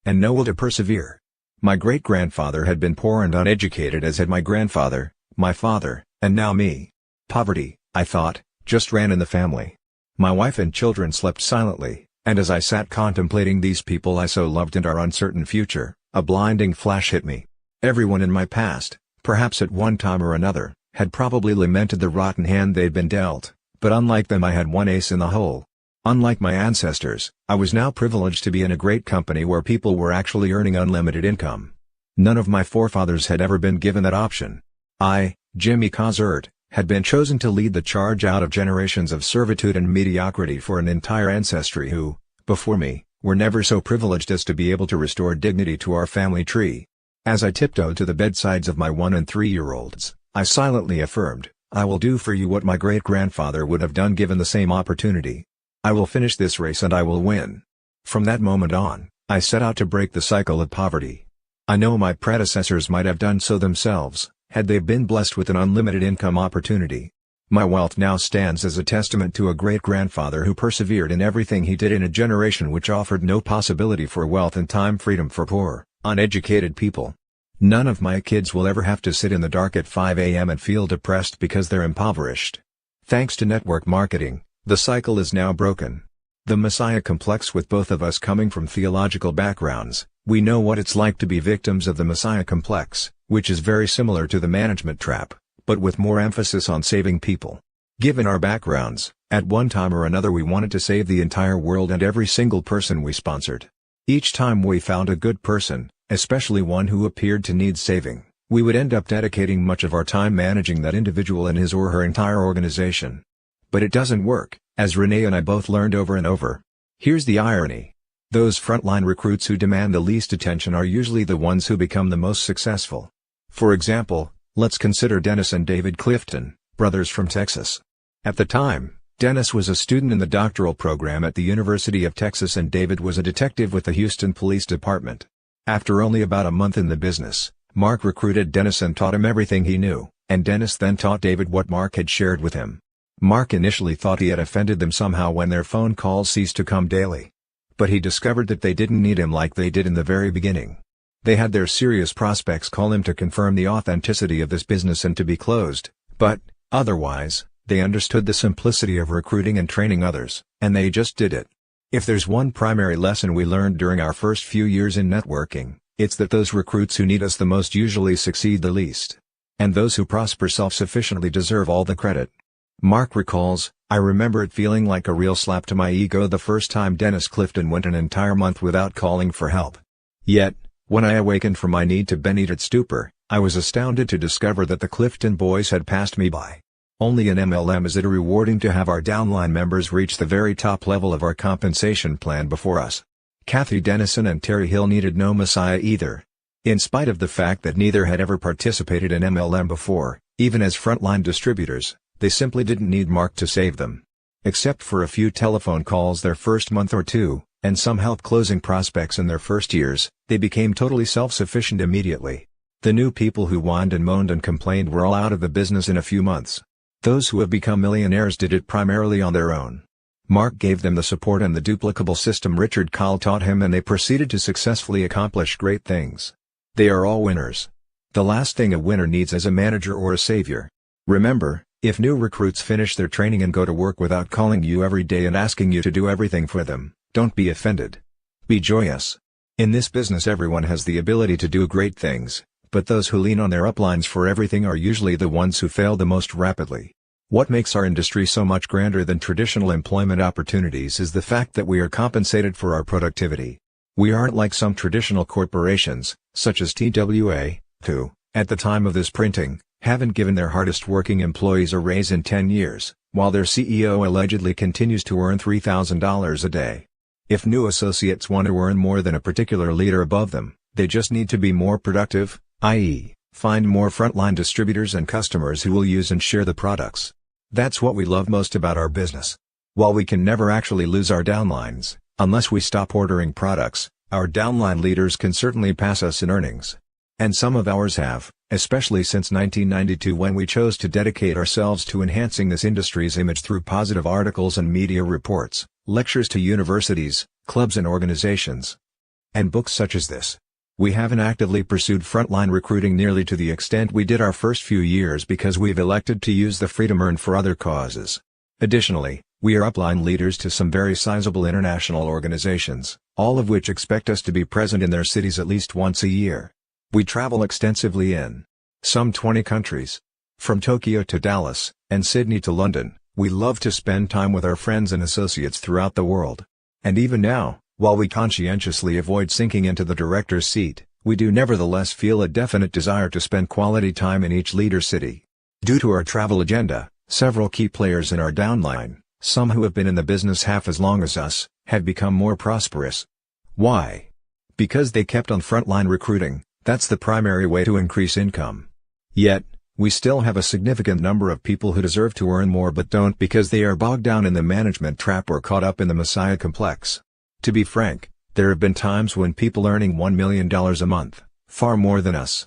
and no will to persevere. My great-grandfather had been poor and uneducated as had my grandfather, my father, and now me. Poverty, I thought, just ran in the family. My wife and children slept silently, and as I sat contemplating these people I so loved and our uncertain future, a blinding flash hit me. Everyone in my past, perhaps at one time or another, had probably lamented the rotten hand they'd been dealt, but unlike them I had one ace in the hole. Unlike my ancestors, I was now privileged to be in a great company where people were actually earning unlimited income. None of my forefathers had ever been given that option. I, Jimmy Cozert, had been chosen to lead the charge out of generations of servitude and mediocrity for an entire ancestry who, before me, were never so privileged as to be able to restore dignity to our family tree. As I tiptoed to the bedsides of my 1- and 3-year-olds, I silently affirmed, I will do for you what my great-grandfather would have done given the same opportunity. I will finish this race and I will win. From that moment on, I set out to break the cycle of poverty. I know my predecessors might have done so themselves, had they been blessed with an unlimited income opportunity. My wealth now stands as a testament to a great-grandfather who persevered in everything he did in a generation which offered no possibility for wealth and time freedom for poor, uneducated people. None of my kids will ever have to sit in the dark at 5 a.m. and feel depressed because they're impoverished. Thanks to network marketing, the cycle is now broken. The Messiah complex. With both of us coming from theological backgrounds, we know what it's like to be victims of the Messiah complex, which is very similar to the management trap, but with more emphasis on saving people. Given our backgrounds, at one time or another we wanted to save the entire world and every single person we sponsored. Each time we found a good person, especially one who appeared to need saving, we would end up dedicating much of our time managing that individual and his or her entire organization. But it doesn't work, as Renee and I both learned over and over. Here's the irony. Those frontline recruits who demand the least attention are usually the ones who become the most successful. For example, let's consider Dennis and David Clifton, brothers from Texas. At the time, Dennis was a student in the doctoral program at the University of Texas and David was a detective with the Houston Police Department. After only about a month in the business, Mark recruited Dennis and taught him everything he knew, and Dennis then taught David what Mark had shared with him. Mark initially thought he had offended them somehow when their phone calls ceased to come daily. But he discovered that they didn't need him like they did in the very beginning. They had their serious prospects call him to confirm the authenticity of this business and to be closed, but, otherwise, they understood the simplicity of recruiting and training others, and they just did it. If there's one primary lesson we learned during our first few years in networking, it's that those recruits who need us the most usually succeed the least. And those who prosper self-sufficiently deserve all the credit. Mark recalls, "I remember it feeling like a real slap to my ego the first time Dennis Clifton went an entire month without calling for help. Yet, when I awakened from my need to Benedict stupor, I was astounded to discover that the Clifton boys had passed me by. Only in MLM is it rewarding to have our downline members reach the very top level of our compensation plan before us." Kathy Dennison and Terry Hill needed no messiah either. In spite of the fact that neither had ever participated in MLM before, even as frontline distributors, they simply didn't need Mark to save them. Except for a few telephone calls their first month or two, and some help closing prospects in their first years, they became totally self-sufficient immediately. The new people who whined and moaned and complained were all out of the business in a few months. Those who have become millionaires did it primarily on their own. Mark gave them the support and the duplicable system Richard Kyle taught him and they proceeded to successfully accomplish great things. They are all winners. The last thing a winner needs is a manager or a savior. Remember, if new recruits finish their training and go to work without calling you every day and asking you to do everything for them, don't be offended. Be joyous. In this business everyone has the ability to do great things, but those who lean on their uplines for everything are usually the ones who fail the most rapidly. What makes our industry so much grander than traditional employment opportunities is the fact that we are compensated for our productivity. We aren't like some traditional corporations, such as TWA, who, at the time of this printing, haven't given their hardest working employees a raise in 10 years, while their CEO allegedly continues to earn $3,000 a day. If new associates want to earn more than a particular leader above them, they just need to be more productive, i.e., find more frontline distributors and customers who will use and share the products. That's what we love most about our business. While we can never actually lose our downlines, unless we stop ordering products, our downline leaders can certainly pass us in earnings. And some of ours have, especially since 1992 when we chose to dedicate ourselves to enhancing this industry's image through positive articles and media reports, lectures to universities, clubs and organizations, and books such as this. We haven't actively pursued frontline recruiting nearly to the extent we did our first few years because we've elected to use the freedom earned for other causes. Additionally, we are upline leaders to some very sizable international organizations, all of which expect us to be present in their cities at least once a year. We travel extensively in some 20 countries. From Tokyo to Dallas, and Sydney to London, we love to spend time with our friends and associates throughout the world. And even now, while we conscientiously avoid sinking into the director's seat, we do nevertheless feel a definite desire to spend quality time in each leader city. Due to our travel agenda, several key players in our downline, some who have been in the business half as long as us, have become more prosperous. Why? Because they kept on frontline recruiting. That's the primary way to increase income. Yet, we still have a significant number of people who deserve to earn more but don't because they are bogged down in the management trap or caught up in the messiah complex. To be frank, there have been times when people earning $1 million a month, far more than us,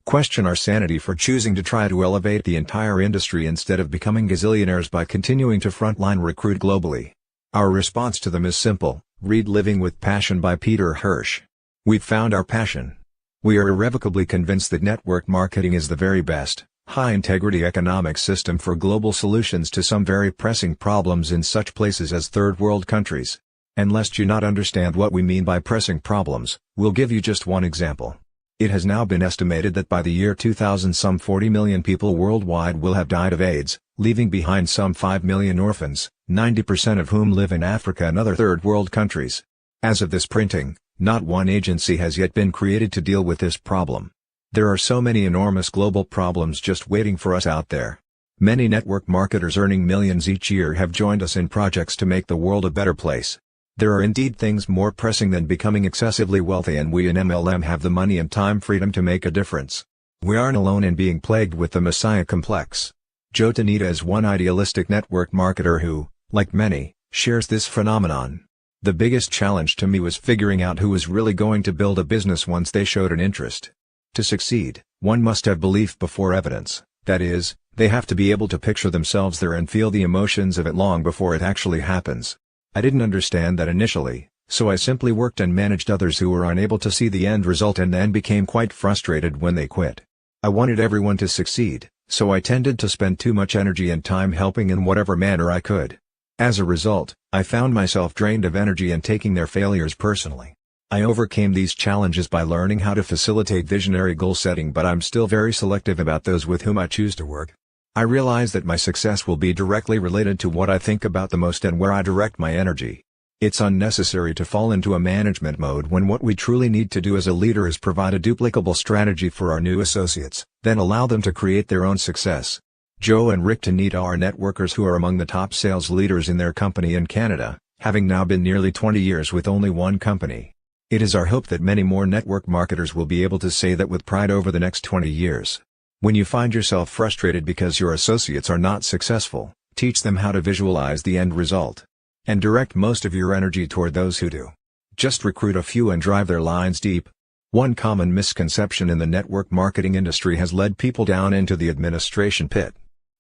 question our sanity for choosing to try to elevate the entire industry instead of becoming gazillionaires by continuing to frontline recruit globally. Our response to them is simple: read Living with Passion by Peter Hirsch. We've found our passion. We are irrevocably convinced that network marketing is the very best, high-integrity economic system for global solutions to some very pressing problems in such places as third-world countries. And lest you not understand what we mean by pressing problems, we'll give you just one example. It has now been estimated that by the year 2000 some 40 million people worldwide will have died of AIDS, leaving behind some 5 million orphans, 90% of whom live in Africa and other third-world countries. As of this printing, Not one agency has yet been created to deal with this problem. There are so many enormous global problems just waiting for us out there. Many network marketers earning millions each year have joined us in projects to make the world a better place. There are indeed things more pressing than becoming excessively wealthy, and we in MLM have the money and time freedom to make a difference. We aren't alone in being plagued with the Messiah complex. Joe Tanita is one idealistic network marketer who, like many, shares this phenomenon. The biggest challenge to me was figuring out who was really going to build a business once they showed an interest. To succeed, one must have belief before evidence, that is, they have to be able to picture themselves there and feel the emotions of it long before it actually happens. I didn't understand that initially, so I simply worked and managed others who were unable to see the end result and then became quite frustrated when they quit. I wanted everyone to succeed, so I tended to spend too much energy and time helping in whatever manner I could. As a result, I found myself drained of energy and taking their failures personally. I overcame these challenges by learning how to facilitate visionary goal setting, but I'm still very selective about those with whom I choose to work. I realize that my success will be directly related to what I think about the most and where I direct my energy. It's unnecessary to fall into a management mode when what we truly need to do as a leader is provide a duplicable strategy for our new associates, then allow them to create their own success. Joe and Rick Tanita are networkers who are among the top sales leaders in their company in Canada, having now been nearly 20 years with only one company. It is our hope that many more network marketers will be able to say that with pride over the next 20 years. When you find yourself frustrated because your associates are not successful, teach them how to visualize the end result. And direct most of your energy toward those who do. Just recruit a few and drive their lines deep. One common misconception in the network marketing industry has led people down into the administration pit.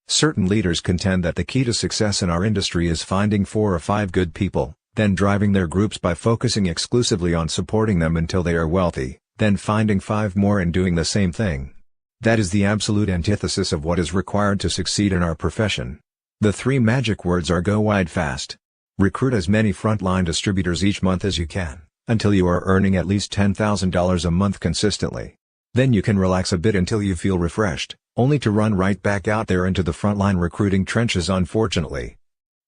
Certain leaders contend that the key to success in our industry is finding 4 or 5 good people, then driving their groups by focusing exclusively on supporting them until they are wealthy, then finding 5 more and doing the same thing. That is the absolute antithesis of what is required to succeed in our profession. The 3 magic words are go wide fast. Recruit as many frontline distributors each month as you can, until you are earning at least $10,000 a month consistently. Then you can relax a bit until you feel refreshed, only to run right back out there into the frontline recruiting trenches. Unfortunately,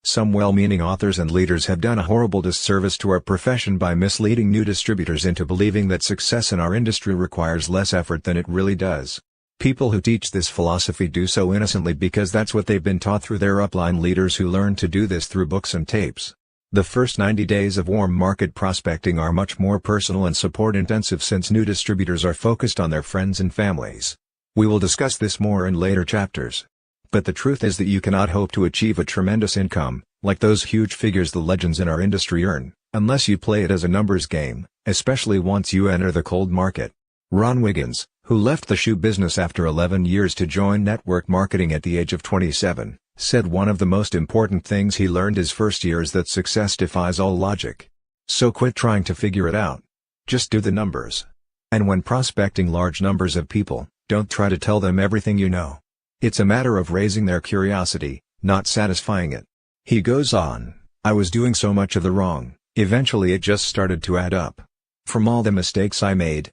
some well-meaning authors and leaders have done a horrible disservice to our profession by misleading new distributors into believing that success in our industry requires less effort than it really does. People who teach this philosophy do so innocently because that's what they've been taught through their upline leaders who learned to do this through books and tapes. The first 90 days of warm market prospecting are much more personal and support-intensive since new distributors are focused on their friends and families. We will discuss this more in later chapters. But the truth is that you cannot hope to achieve a tremendous income, like those huge figures the legends in our industry earn, unless you play it as a numbers game, especially once you enter the cold market. Ron Wiggins, who left the shoe business after 11 years to join network marketing at the age of 27, said one of the most important things he learned his first year is that success defies all logic. So quit trying to figure it out. Just do the numbers. And when prospecting large numbers of people, don't try to tell them everything you know. It's a matter of raising their curiosity, not satisfying it. He goes on, I was doing so much of the wrong, eventually it just started to add up. From all the mistakes I made,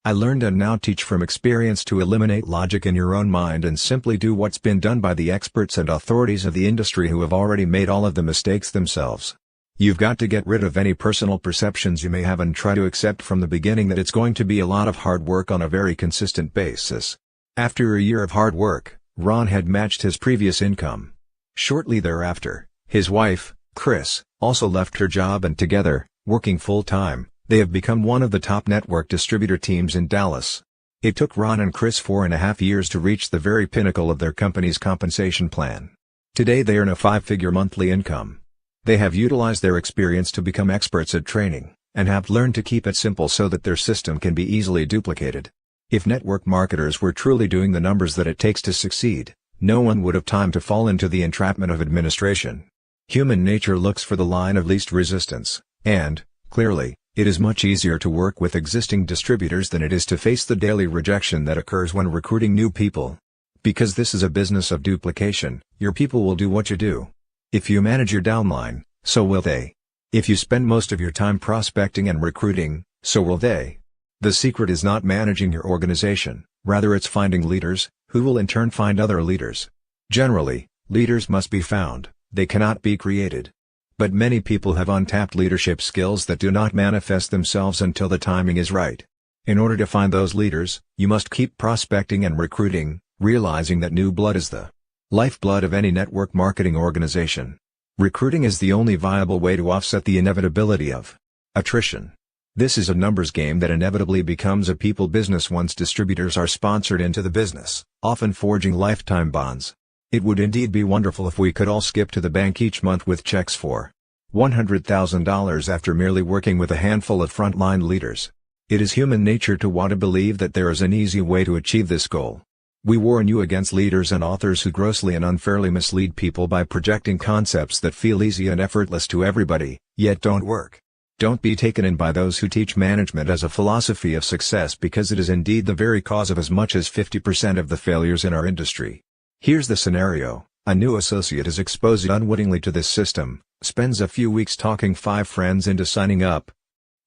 I learned and now teach from experience to eliminate logic in your own mind and simply do what's been done by the experts and authorities of the industry who have already made all of the mistakes themselves. You've got to get rid of any personal perceptions you may have and try to accept from the beginning that it's going to be a lot of hard work on a very consistent basis. After a year of hard work, Ron had matched his previous income. Shortly thereafter, his wife, Chris, also left her job and together, working full-time, they have become one of the top network distributor teams in Dallas. It took Ron and Chris 4.5 years to reach the very pinnacle of their company's compensation plan. Today they earn a 5-figure monthly income. They have utilized their experience to become experts at training, and have learned to keep it simple so that their system can be easily duplicated. If network marketers were truly doing the numbers that it takes to succeed, no one would have time to fall into the entrapment of administration. Human nature looks for the line of least resistance, and, clearly, it is much easier to work with existing distributors than it is to face the daily rejection that occurs when recruiting new people. Because this is a business of duplication, your people will do what you do. If you manage your downline, so will they. If you spend most of your time prospecting and recruiting, so will they. The secret is not managing your organization, rather it's finding leaders, who will in turn find other leaders. Generally, leaders must be found, they cannot be created. But many people have untapped leadership skills that do not manifest themselves until the timing is right. In order to find those leaders, you must keep prospecting and recruiting, realizing that new blood is the lifeblood of any network marketing organization. Recruiting is the only viable way to offset the inevitability of attrition. This is a numbers game that inevitably becomes a people business once distributors are sponsored into the business, often forging lifetime bonds. It would indeed be wonderful if we could all skip to the bank each month with checks for $100,000 after merely working with a handful of frontline leaders. It is human nature to want to believe that there is an easy way to achieve this goal. We warn you against leaders and authors who grossly and unfairly mislead people by projecting concepts that feel easy and effortless to everybody, yet don't work. Don't be taken in by those who teach management as a philosophy of success, because it is indeed the very cause of as much as 50% of the failures in our industry. Here's the scenario: a new associate is exposed unwittingly to this system, spends a few weeks talking 5 friends into signing up.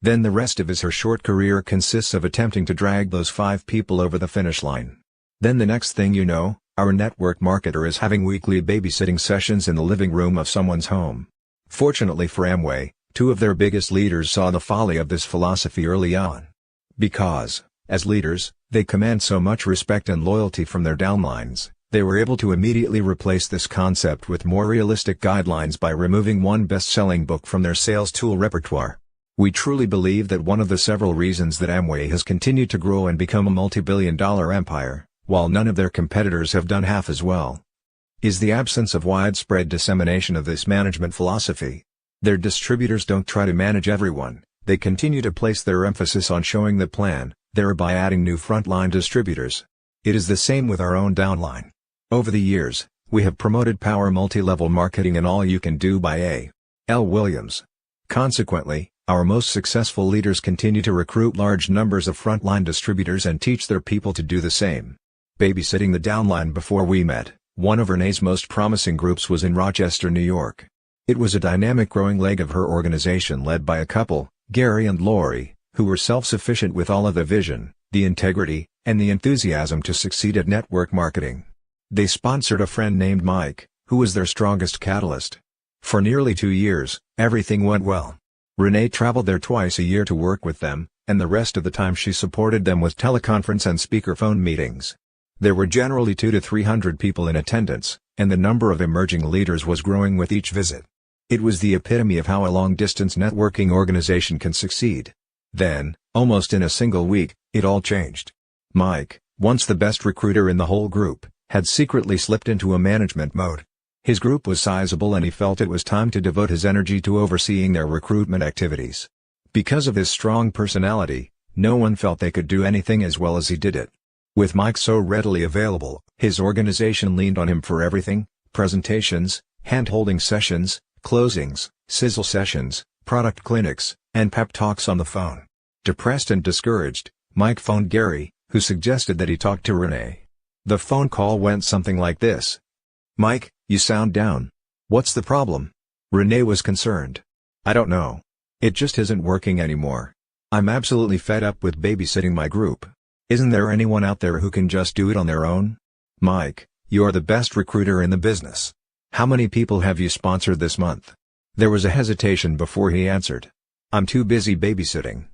Then the rest of her short career consists of attempting to drag those 5 people over the finish line. Then the next thing you know, our network marketer is having weekly babysitting sessions in the living room of someone's home. Fortunately for Amway, 2 of their biggest leaders saw the folly of this philosophy early on. Because, as leaders, they command so much respect and loyalty from their downlines, they were able to immediately replace this concept with more realistic guidelines by removing one best-selling book from their sales tool repertoire. We truly believe that one of the several reasons that Amway has continued to grow and become a multi-billion-dollar empire, while none of their competitors have done half as well, is the absence of widespread dissemination of this management philosophy. Their distributors don't try to manage everyone, they continue to place their emphasis on showing the plan, thereby adding new frontline distributors. It is the same with our own downline. Over the years, we have promoted Power Multi-Level Marketing and All You Can Do by A.L. Williams. Consequently, our most successful leaders continue to recruit large numbers of frontline distributors and teach their people to do the same. Babysitting the downline. Before we met, one of Renee's most promising groups was in Rochester, New York. It was a dynamic growing leg of her organization led by a couple, Gary and Lori, who were self-sufficient with all of the vision, the integrity, and the enthusiasm to succeed at network marketing. They sponsored a friend named Mike, who was their strongest catalyst. For nearly 2 years, everything went well. Renee traveled there twice a year to work with them, and the rest of the time she supported them with teleconference and speakerphone meetings. There were generally 200 to 300 people in attendance, and the number of emerging leaders was growing with each visit. It was the epitome of how a long-distance networking organization can succeed. Then, almost in a single week, it all changed. Mike, once the best recruiter in the whole group, had secretly slipped into a management mode. His group was sizable and he felt it was time to devote his energy to overseeing their recruitment activities. Because of his strong personality, no one felt they could do anything as well as he did it. With Mike so readily available, his organization leaned on him for everything: presentations, hand-holding sessions, closings, sizzle sessions, product clinics, and pep talks on the phone. Depressed and discouraged, Mike phoned Gary, who suggested that he talk to Renee. The phone call went something like this. "Mike, you sound down. What's the problem?" Renee was concerned. "I don't know. It just isn't working anymore. I'm absolutely fed up with babysitting my group. Isn't there anyone out there who can just do it on their own?" "Mike, you're the best recruiter in the business. How many people have you sponsored this month?" There was a hesitation before he answered. "I'm too busy babysitting.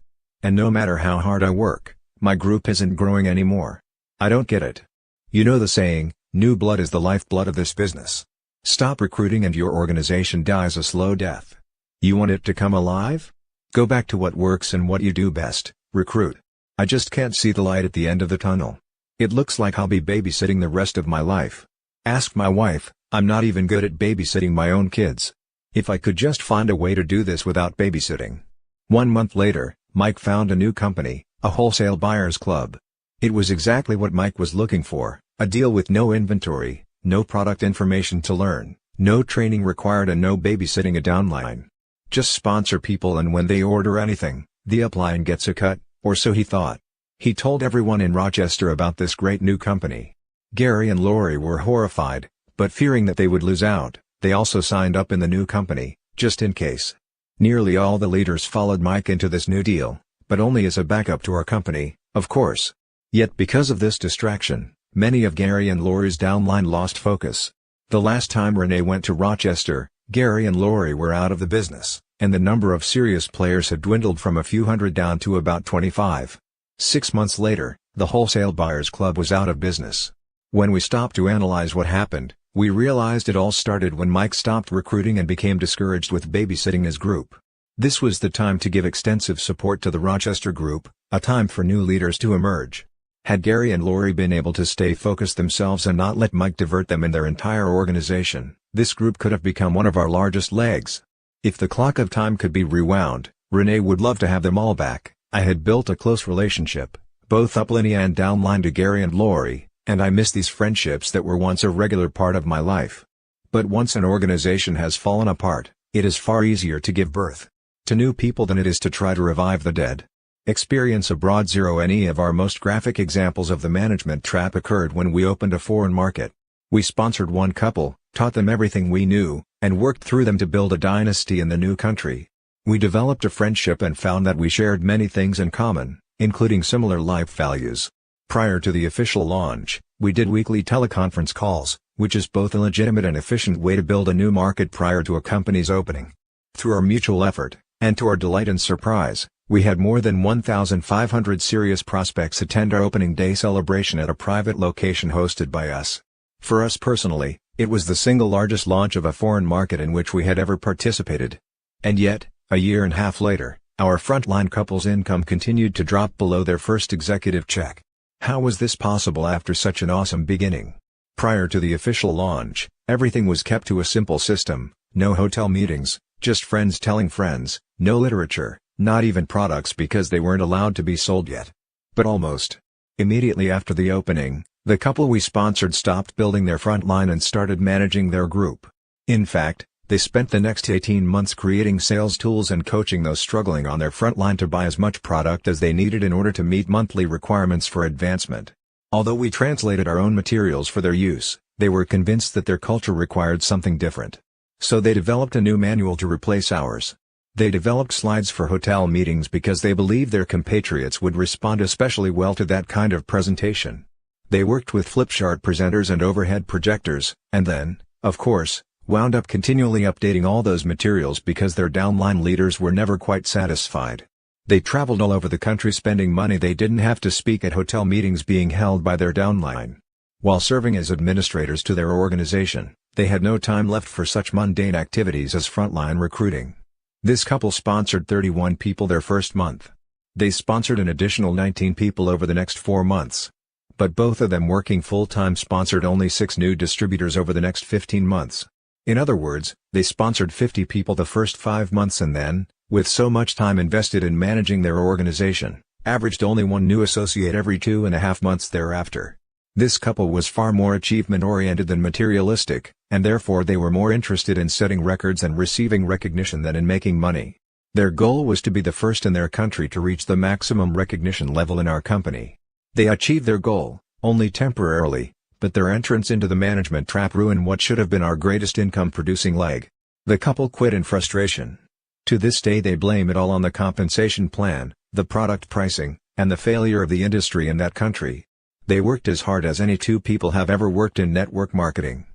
And no matter how hard I work, my group isn't growing anymore. I don't get it. You know the saying, new blood is the lifeblood of this business. Stop recruiting and your organization dies a slow death. You want it to come alive? Go back to what works and what you do best, recruit. I just can't see the light at the end of the tunnel. It looks like I'll be babysitting the rest of my life. Ask my wife, I'm not even good at babysitting my own kids. If I could just find a way to do this without babysitting." 1 month later, Mike found a new company, a wholesale buyers club. It was exactly what Mike was looking for, a deal with no inventory, no product information to learn, no training required and no babysitting a downline. Just sponsor people and when they order anything, the upline gets a cut, or so he thought. He told everyone in Rochester about this great new company. Gary and Lori were horrified, but fearing that they would lose out, they also signed up in the new company, just in case. Nearly all the leaders followed Mike into this new deal, but only as a backup to our company, of course. Yet because of this distraction, many of Gary and Lori's downline lost focus. The last time Renee went to Rochester, Gary and Lori were out of the business, and the number of serious players had dwindled from a few hundred down to about 25. 6 months later, the Wholesale Buyers Club was out of business. When we stopped to analyze what happened, we realized it all started when Mike stopped recruiting and became discouraged with babysitting his group. This was the time to give extensive support to the Rochester group, a time for new leaders to emerge. Had Gary and Lori been able to stay focused themselves and not let Mike divert them in their entire organization, this group could have become one of our largest legs. If the clock of time could be rewound, Renee would love to have them all back. I had built a close relationship, both upline and downline, to Gary and Lori, and I miss these friendships that were once a regular part of my life. But once an organization has fallen apart, it is far easier to give birth to new people than it is to try to revive the dead. Experience abroad. Any of our most graphic examples of the management trap occurred when we opened a foreign market. We sponsored one couple, taught them everything we knew, and worked through them to build a dynasty in the new country. We developed a friendship and found that we shared many things in common, including similar life values. Prior to the official launch, we did weekly teleconference calls, which is both a legitimate and efficient way to build a new market prior to a company's opening. Through our mutual effort, and to our delight and surprise, we had more than 1,500 serious prospects attend our opening day celebration at a private location hosted by us. For us personally, it was the single largest launch of a foreign market in which we had ever participated. And yet, a year and a half later, our frontline couple's income continued to drop below their first executive check. How was this possible after such an awesome beginning? Prior to the official launch, everything was kept to a simple system: no hotel meetings, just friends telling friends, no literature, not even products because they weren't allowed to be sold yet. But almost immediately after the opening, the couple we sponsored stopped building their frontline and started managing their group. In fact, they spent the next 18 months creating sales tools and coaching those struggling on their front line to buy as much product as they needed in order to meet monthly requirements for advancement. Although we translated our own materials for their use, they were convinced that their culture required something different. So they developed a new manual to replace ours. They developed slides for hotel meetings because they believed their compatriots would respond especially well to that kind of presentation. They worked with flipchart presenters and overhead projectors, and then, of course, wound up continually updating all those materials because their downline leaders were never quite satisfied. They traveled all over the country spending money they didn't have to speak at hotel meetings being held by their downline. While serving as administrators to their organization, they had no time left for such mundane activities as frontline recruiting. This couple sponsored 31 people their first month. They sponsored an additional 19 people over the next 4 months. But both of them working full-time sponsored only 6 new distributors over the next 15 months. In other words, they sponsored 50 people the first 5 months and then, with so much time invested in managing their organization, averaged only 1 new associate every 2.5 months thereafter. This couple was far more achievement-oriented than materialistic, and therefore they were more interested in setting records and receiving recognition than in making money. Their goal was to be the first in their country to reach the maximum recognition level in our company. They achieved their goal, only temporarily, but their entrance into the management trap ruined what should have been our greatest income-producing leg. The couple quit in frustration. To this day they blame it all on the compensation plan, the product pricing, and the failure of the industry in that country. They worked as hard as any 2 people have ever worked in network marketing.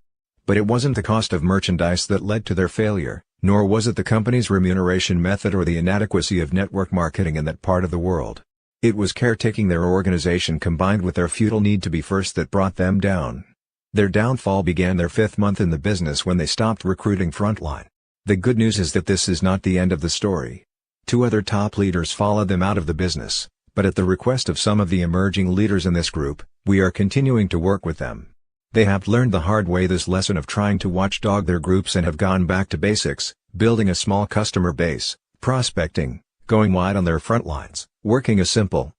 But it wasn't the cost of merchandise that led to their failure, nor was it the company's remuneration method or the inadequacy of network marketing in that part of the world. It was caretaking their organization combined with their futile need to be first that brought them down. Their downfall began their 5th month in the business when they stopped recruiting frontline. The good news is that this is not the end of the story. 2 other top leaders followed them out of the business, but at the request of some of the emerging leaders in this group, we are continuing to work with them. They have learned the hard way this lesson of trying to watchdog their groups and have gone back to basics, building a small customer base, prospecting, going wide on their front lines, working a simple,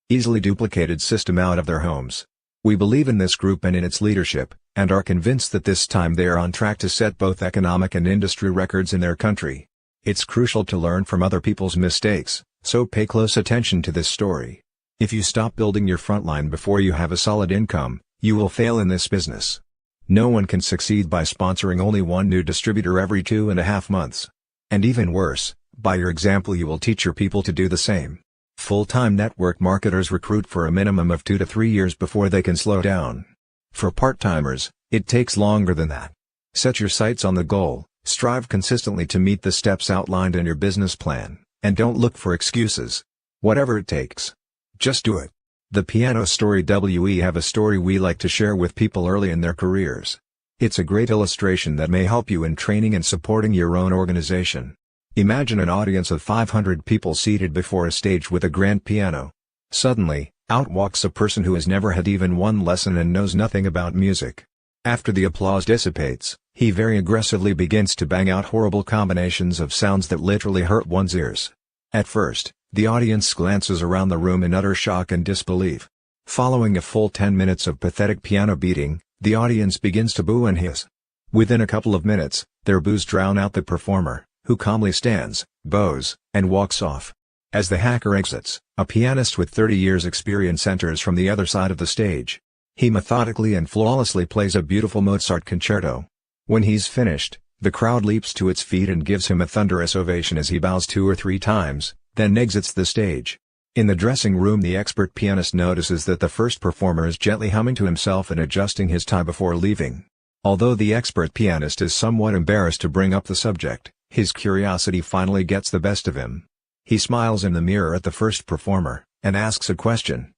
easily duplicated system out of their homes. We believe in this group and in its leadership, and are convinced that this time they are on track to set both economic and industry records in their country. It's crucial to learn from other people's mistakes, so pay close attention to this story. If you stop building your frontline before you have a solid income, you will fail in this business. No one can succeed by sponsoring only 1 new distributor every 2.5 months. And even worse, by your example you will teach your people to do the same. Full-time network marketers recruit for a minimum of 2 to 3 years before they can slow down. For part-timers, it takes longer than that. Set your sights on the goal, Strive consistently to meet the steps outlined in your business plan, and don't look for excuses. Whatever it takes. Just do it. The Piano Story. We have a story we like to share with people early in their careers. It's a great illustration that may help you in training and supporting your own organization. Imagine an audience of 500 people seated before a stage with a grand piano. Suddenly, out walks a person who has never had even one lesson and knows nothing about music. After the applause dissipates, he very aggressively begins to bang out horrible combinations of sounds that literally hurt one's ears. At first, the audience glances around the room in utter shock and disbelief. Following a full 10 minutes of pathetic piano beating, the audience begins to boo and hiss. Within a couple of minutes, their boos drown out the performer, who calmly stands, bows, and walks off. As the hacker exits, a pianist with 30 years' experience enters from the other side of the stage. He methodically and flawlessly plays a beautiful Mozart concerto. When he's finished, the crowd leaps to its feet and gives him a thunderous ovation as he bows 2 or 3 times, then exits the stage. In the dressing room, the expert pianist notices that the first performer is gently humming to himself and adjusting his tie before leaving. Although the expert pianist is somewhat embarrassed to bring up the subject, his curiosity finally gets the best of him. He smiles in the mirror at the first performer, and asks a question.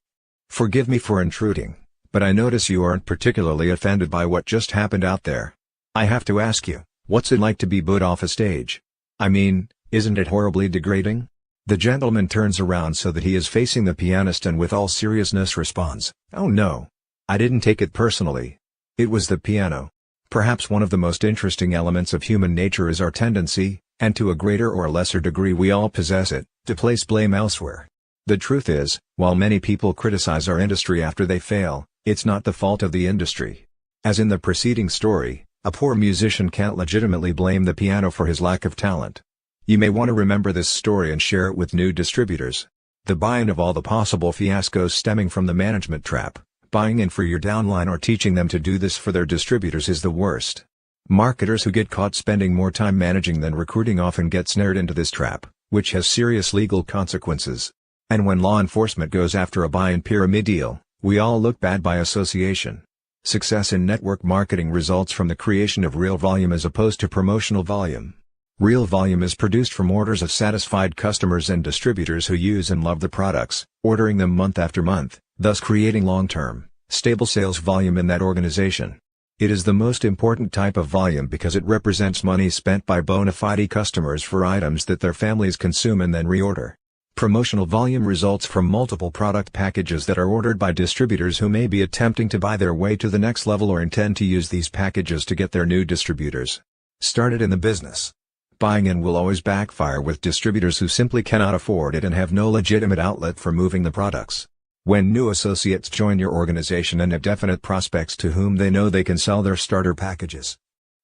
"Forgive me for intruding, but I notice you aren't particularly offended by what just happened out there. I have to ask you, what's it like to be booed off a stage? I mean, isn't it horribly degrading?" The gentleman turns around so that he is facing the pianist and with all seriousness responds, "Oh no. I didn't take it personally. It was the piano." Perhaps one of the most interesting elements of human nature is our tendency, and to a greater or lesser degree we all possess it, to place blame elsewhere. The truth is, while many people criticize our industry after they fail, it's not the fault of the industry. As in the preceding story, a poor musician can't legitimately blame the piano for his lack of talent. You may want to remember this story and share it with new distributors. The buy-in of all the possible fiascos stemming from the management trap, buying in for your downline or teaching them to do this for their distributors is the worst. Marketers who get caught spending more time managing than recruiting often get snared into this trap, which has serious legal consequences. And when law enforcement goes after a buy-in pyramid deal, we all look bad by association. Success in network marketing results from the creation of real volume as opposed to promotional volume. Real volume is produced from orders of satisfied customers and distributors who use and love the products, ordering them month after month, thus creating long-term, stable sales volume in that organization. It is the most important type of volume because it represents money spent by bona fide customers for items that their families consume and then reorder. Promotional volume results from multiple product packages that are ordered by distributors who may be attempting to buy their way to the next level or intend to use these packages to get their new distributors started in the business. Buying in will always backfire with distributors who simply cannot afford it and have no legitimate outlet for moving the products. When new associates join your organization and have definite prospects to whom they know they can sell their starter packages,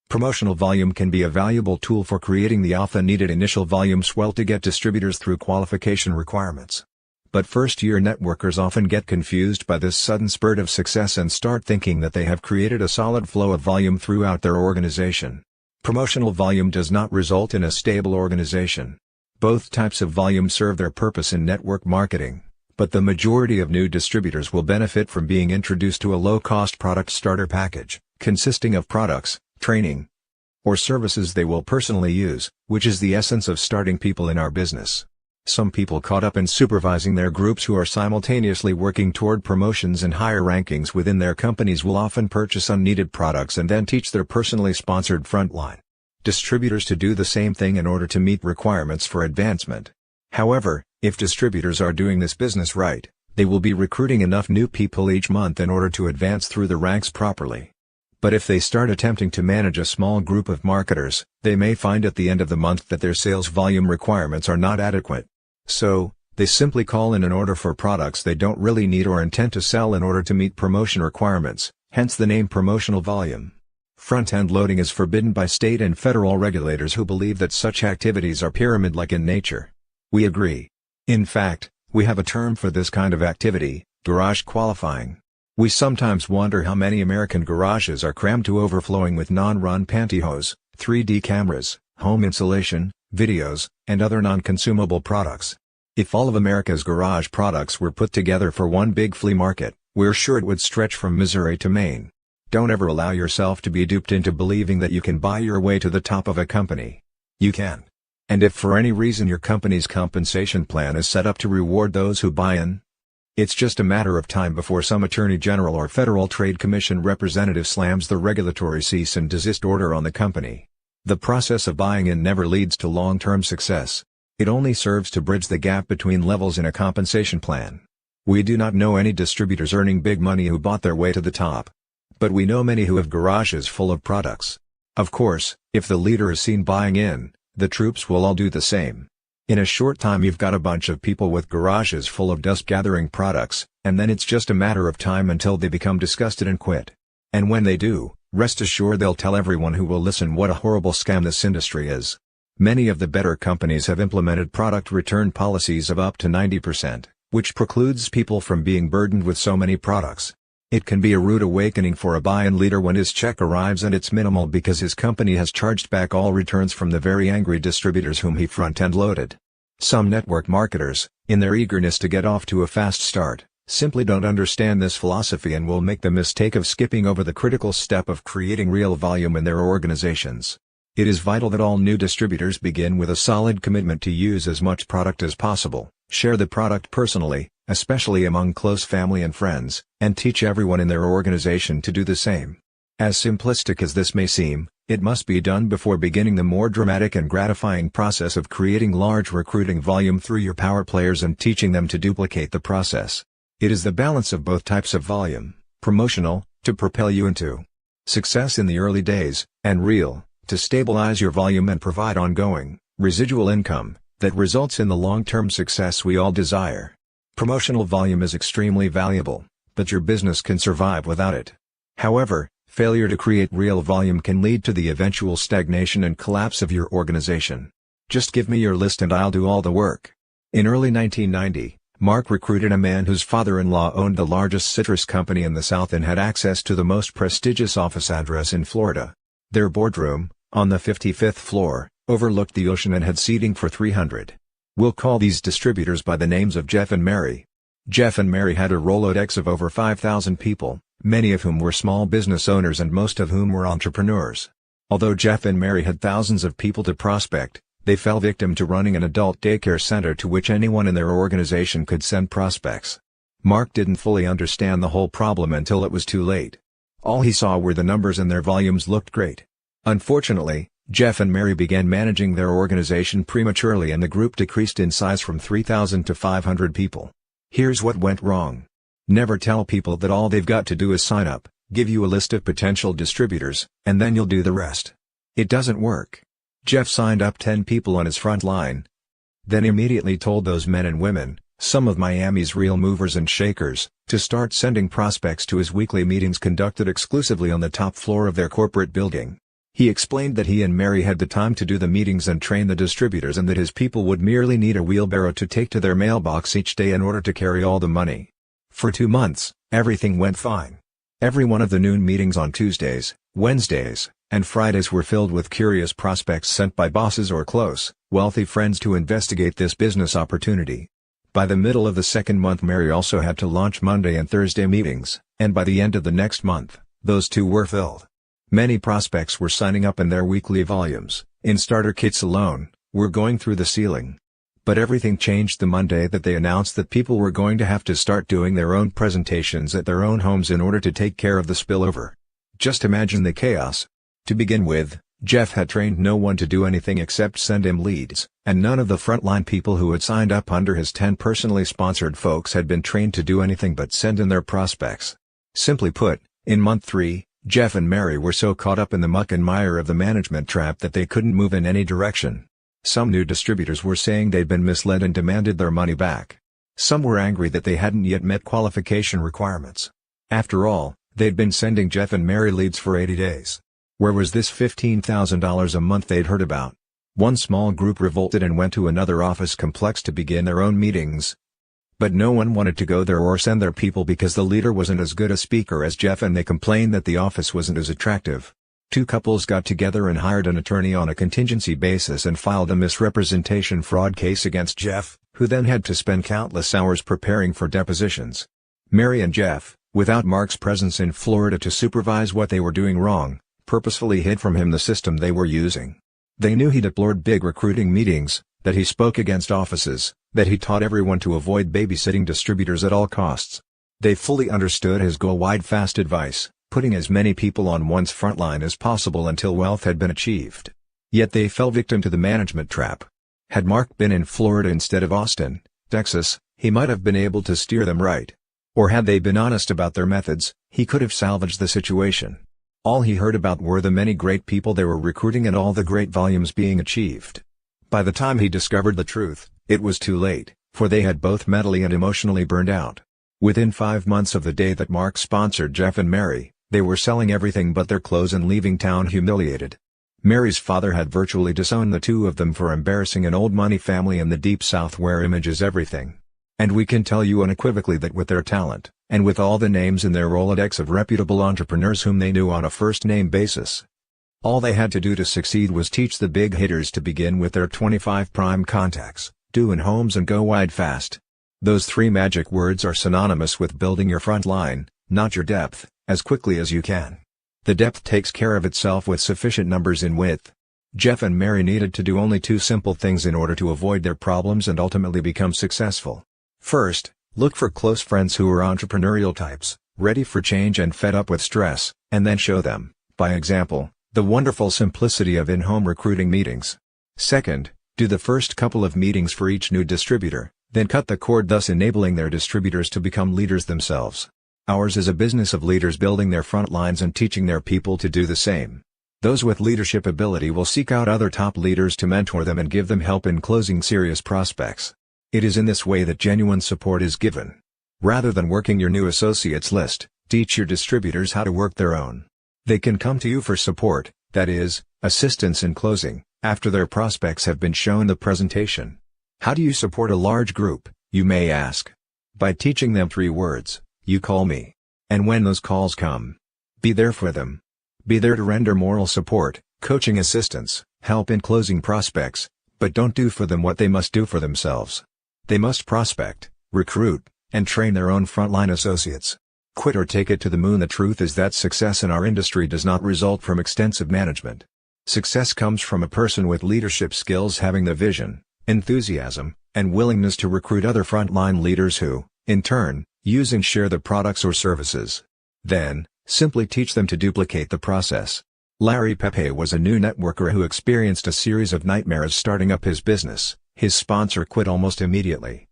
promotional volume can be a valuable tool for creating the often needed initial volume swell to get distributors through qualification requirements. But first-year networkers often get confused by this sudden spurt of success and start thinking that they have created a solid flow of volume throughout their organization. Promotional volume does not result in a stable organization. Both types of volume serve their purpose in network marketing, but the majority of new distributors will benefit from being introduced to a low-cost product starter package, consisting of products, training, or services they will personally use, which is the essence of starting people in our business. Some people caught up in supervising their groups who are simultaneously working toward promotions and higher rankings within their companies will often purchase unneeded products and then teach their personally sponsored frontline distributors to do the same thing in order to meet requirements for advancement. However, if distributors are doing this business right, they will be recruiting enough new people each month in order to advance through the ranks properly. But if they start attempting to manage a small group of marketers, they may find at the end of the month that their sales volume requirements are not adequate. So, they simply call in an order for products they don't really need or intend to sell in order to meet promotion requirements, hence the name promotional volume. Front-end loading is forbidden by state and federal regulators who believe that such activities are pyramid-like in nature. We agree. In fact, we have a term for this kind of activity, garage qualifying. We sometimes wonder how many American garages are crammed to overflowing with non-run pantyhose, 3D cameras, home insulation, videos, and other non-consumable products. If all of America's garage products were put together for one big flea market, we're sure it would stretch from Missouri to Maine. Don't ever allow yourself to be duped into believing that you can buy your way to the top of a company. You can. And if for any reason your company's compensation plan is set up to reward those who buy in, it's just a matter of time before some Attorney General or Federal Trade Commission representative slams the regulatory cease and desist order on the company. The process of buying in never leads to long-term success. It only serves to bridge the gap between levels in a compensation plan. We do not know any distributors earning big money who bought their way to the top. But we know many who have garages full of products. Of course, if the leader is seen buying in, the troops will all do the same. In a short time you've got a bunch of people with garages full of dust-gathering products, and then it's just a matter of time until they become disgusted and quit. And when they do, rest assured they'll tell everyone who will listen what a horrible scam this industry is. Many of the better companies have implemented product return policies of up to 90%, which precludes people from being burdened with so many products. It can be a rude awakening for a buy-in leader when his check arrives and it's minimal because his company has charged back all returns from the very angry distributors whom he front-end loaded. Some network marketers, in their eagerness to get off to a fast start, simply don't understand this philosophy and will make the mistake of skipping over the critical step of creating real volume in their organizations. It is vital that all new distributors begin with a solid commitment to use as much product as possible, share the product personally, especially among close family and friends, and teach everyone in their organization to do the same. As simplistic as this may seem, it must be done before beginning the more dramatic and gratifying process of creating large recruiting volume through your power players and teaching them to duplicate the process. It is the balance of both types of volume, promotional, to propel you into success in the early days, and real, to stabilize your volume and provide ongoing, residual income, that results in the long-term success we all desire. Promotional volume is extremely valuable, but your business can survive without it. However, failure to create real volume can lead to the eventual stagnation and collapse of your organization. Just give me your list and I'll do all the work. In early 1990, Mark recruited a man whose father-in-law owned the largest citrus company in the South and had access to the most prestigious office address in Florida. Their boardroom, on the 55th floor, overlooked the ocean and had seating for 300. We'll call these distributors by the names of Jeff and Mary. Jeff and Mary had a Rolodex of over 5,000 people, many of whom were small business owners and most of whom were entrepreneurs. Although Jeff and Mary had thousands of people to prospect, they fell victim to running an adult daycare center to which anyone in their organization could send prospects. Mark didn't fully understand the whole problem until it was too late. All he saw were the numbers and their volumes looked great. Unfortunately, Jeff and Mary began managing their organization prematurely and the group decreased in size from 3,000 to 500 people. Here's what went wrong. Never tell people that all they've got to do is sign up, give you a list of potential distributors, and then you'll do the rest. It doesn't work. Jeff signed up 10 people on his front line. Then immediately told those men and women, some of Miami's real movers and shakers, to start sending prospects to his weekly meetings conducted exclusively on the top floor of their corporate building. He explained that he and Mary had the time to do the meetings and train the distributors and that his people would merely need a wheelbarrow to take to their mailbox each day in order to carry all the money. For 2 months, everything went fine. Every one of the noon meetings on Tuesdays, Wednesdays, and Fridays were filled with curious prospects sent by bosses or close, wealthy friends to investigate this business opportunity. By the middle of the second month Mary also had to launch Monday and Thursday meetings, and by the end of the next month, those two were filled. Many prospects were signing up and their weekly volumes, in starter kits alone, were going through the ceiling. But everything changed the Monday that they announced that people were going to have to start doing their own presentations at their own homes in order to take care of the spillover. Just imagine the chaos. To begin with, Jeff had trained no one to do anything except send him leads, and none of the frontline people who had signed up under his 10 personally sponsored folks had been trained to do anything but send in their prospects. Simply put, in month 3, Jeff and Mary were so caught up in the muck and mire of the management trap that they couldn't move in any direction. Some new distributors were saying they'd been misled and demanded their money back. Some were angry that they hadn't yet met qualification requirements. After all, they'd been sending Jeff and Mary leads for 80 days. Where was this $15,000 a month they'd heard about? One small group revolted and went to another office complex to begin their own meetings. But no one wanted to go there or send their people because the leader wasn't as good a speaker as Jeff and they complained that the office wasn't as attractive. 2 couples got together and hired an attorney on a contingency basis and filed a misrepresentation fraud case against Jeff, who then had to spend countless hours preparing for depositions. Mary and Jeff, Without Mark's presence in Florida to supervise what they were doing wrong, purposefully hid from him the system they were using. They knew he deplored big recruiting meetings, that he spoke against offices, that he taught everyone to avoid babysitting distributors at all costs. They fully understood his go wide fast advice, putting as many people on one's front line as possible until wealth had been achieved. Yet they fell victim to the management trap. Had Mark been in Florida instead of Austin, Texas, he might have been able to steer them right. Or had they been honest about their methods, he could have salvaged the situation. All he heard about were the many great people they were recruiting and all the great volumes being achieved. By the time he discovered the truth, it was too late, for they had both mentally and emotionally burned out. Within 5 months of the day that Mark sponsored Jeff and Mary, they were selling everything but their clothes and leaving town humiliated. Mary's father had virtually disowned the two of them for embarrassing an old money family in the Deep South where image is everything. And we can tell you unequivocally that with their talent, and with all the names in their Rolodex of reputable entrepreneurs whom they knew on a first-name basis, all they had to do to succeed was teach the big hitters to begin with their 25 prime contacts, do in homes and go wide fast. Those 3 magic words are synonymous with building your front line, not your depth, as quickly as you can. The depth takes care of itself with sufficient numbers in width. Jeff and Mary needed to do only 2 simple things in order to avoid their problems and ultimately become successful. First, look for close friends who are entrepreneurial types, ready for change and fed up with stress, and then show them, by example, the wonderful simplicity of in-home recruiting meetings. Second, do the first couple of meetings for each new distributor, then cut the cord, thus enabling their distributors to become leaders themselves. Ours is a business of leaders building their front lines and teaching their people to do the same. Those with leadership ability will seek out other top leaders to mentor them and give them help in closing serious prospects. It is in this way that genuine support is given. Rather than working your new associates list, teach your distributors how to work their own. They can come to you for support, that is, assistance in closing, after their prospects have been shown the presentation. How do you support a large group, you may ask? By teaching them 3 words, you call me. And when those calls come, be there for them. Be there to render moral support, coaching assistance, help in closing prospects, but don't do for them what they must do for themselves. They must prospect, recruit, and train their own frontline associates. Quit or take it to the moon. The truth is that success in our industry does not result from extensive management. Success comes from a person with leadership skills having the vision, enthusiasm, and willingness to recruit other frontline leaders who, in turn, use and share the products or services. Then, simply teach them to duplicate the process. Larry Pepe was a new networker who experienced a series of nightmares starting up his business. His sponsor quit almost immediately.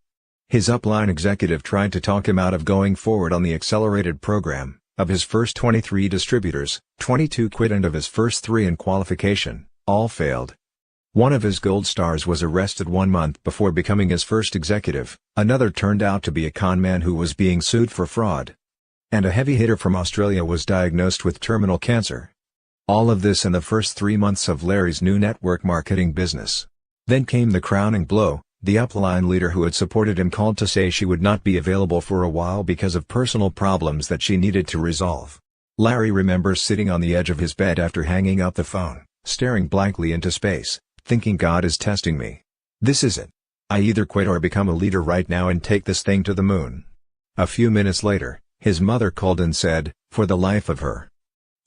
His upline executive tried to talk him out of going forward on the accelerated program. Of his first 23 distributors, 22 quit, and of his first 3 in qualification, all failed. One of his gold stars was arrested 1 month before becoming his first executive, another turned out to be a con man who was being sued for fraud. And a heavy hitter from Australia was diagnosed with terminal cancer. All of this in the first 3 months of Larry's new network marketing business. Then came the crowning blow. The upline leader who had supported him called to say she would not be available for a while because of personal problems that she needed to resolve. Larry remembers sitting on the edge of his bed after hanging up the phone, staring blankly into space, thinking, God is testing me. This is it. I either quit or become a leader right now and take this thing to the moon. A few minutes later, his mother called and said, for the life of her,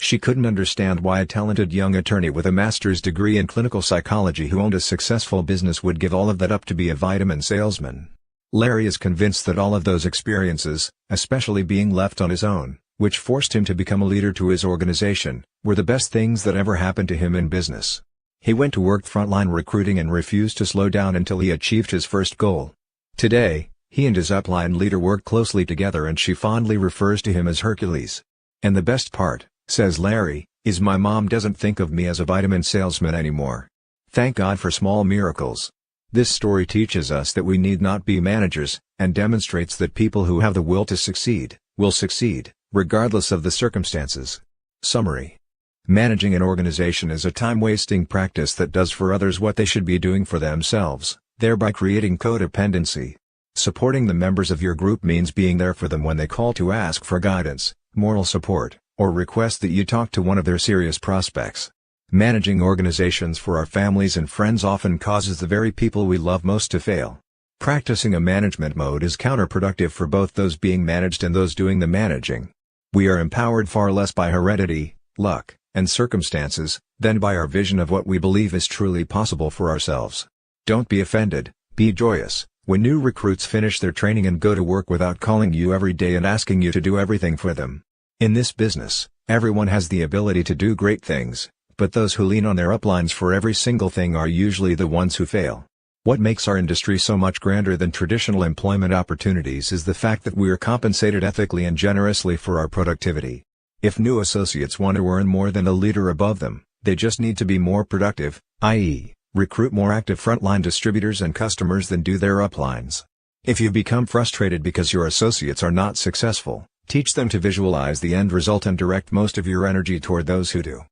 she couldn't understand why a talented young attorney with a master's degree in clinical psychology who owned a successful business would give all of that up to be a vitamin salesman. Larry is convinced that all of those experiences, especially being left on his own, which forced him to become a leader to his organization, were the best things that ever happened to him in business. He went to work frontline recruiting and refused to slow down until he achieved his first goal. Today, he and his upline leader work closely together, and she fondly refers to him as Hercules. And the best part, says Larry, is my mom doesn't think of me as a vitamin salesman anymore. Thank God for small miracles. This story teaches us that we need not be managers, and demonstrates that people who have the will to succeed, will succeed, regardless of the circumstances. Summary. Managing an organization is a time-wasting practice that does for others what they should be doing for themselves, thereby creating codependency. Supporting the members of your group means being there for them when they call to ask for guidance, moral support, or request that you talk to one of their serious prospects. Managing organizations for our families and friends often causes the very people we love most to fail. Practicing a management mode is counterproductive for both those being managed and those doing the managing. We are empowered far less by heredity, luck, and circumstances, than by our vision of what we believe is truly possible for ourselves. Don't be offended, be joyous, when new recruits finish their training and go to work without calling you every day and asking you to do everything for them. In this business, everyone has the ability to do great things, but those who lean on their uplines for every single thing are usually the ones who fail. What makes our industry so much grander than traditional employment opportunities is the fact that we are compensated ethically and generously for our productivity. If new associates want to earn more than a leader above them, they just need to be more productive, i.e., recruit more active frontline distributors and customers than do their uplines. If you become frustrated because your associates are not successful, teach them to visualize the end result and direct most of your energy toward those who do.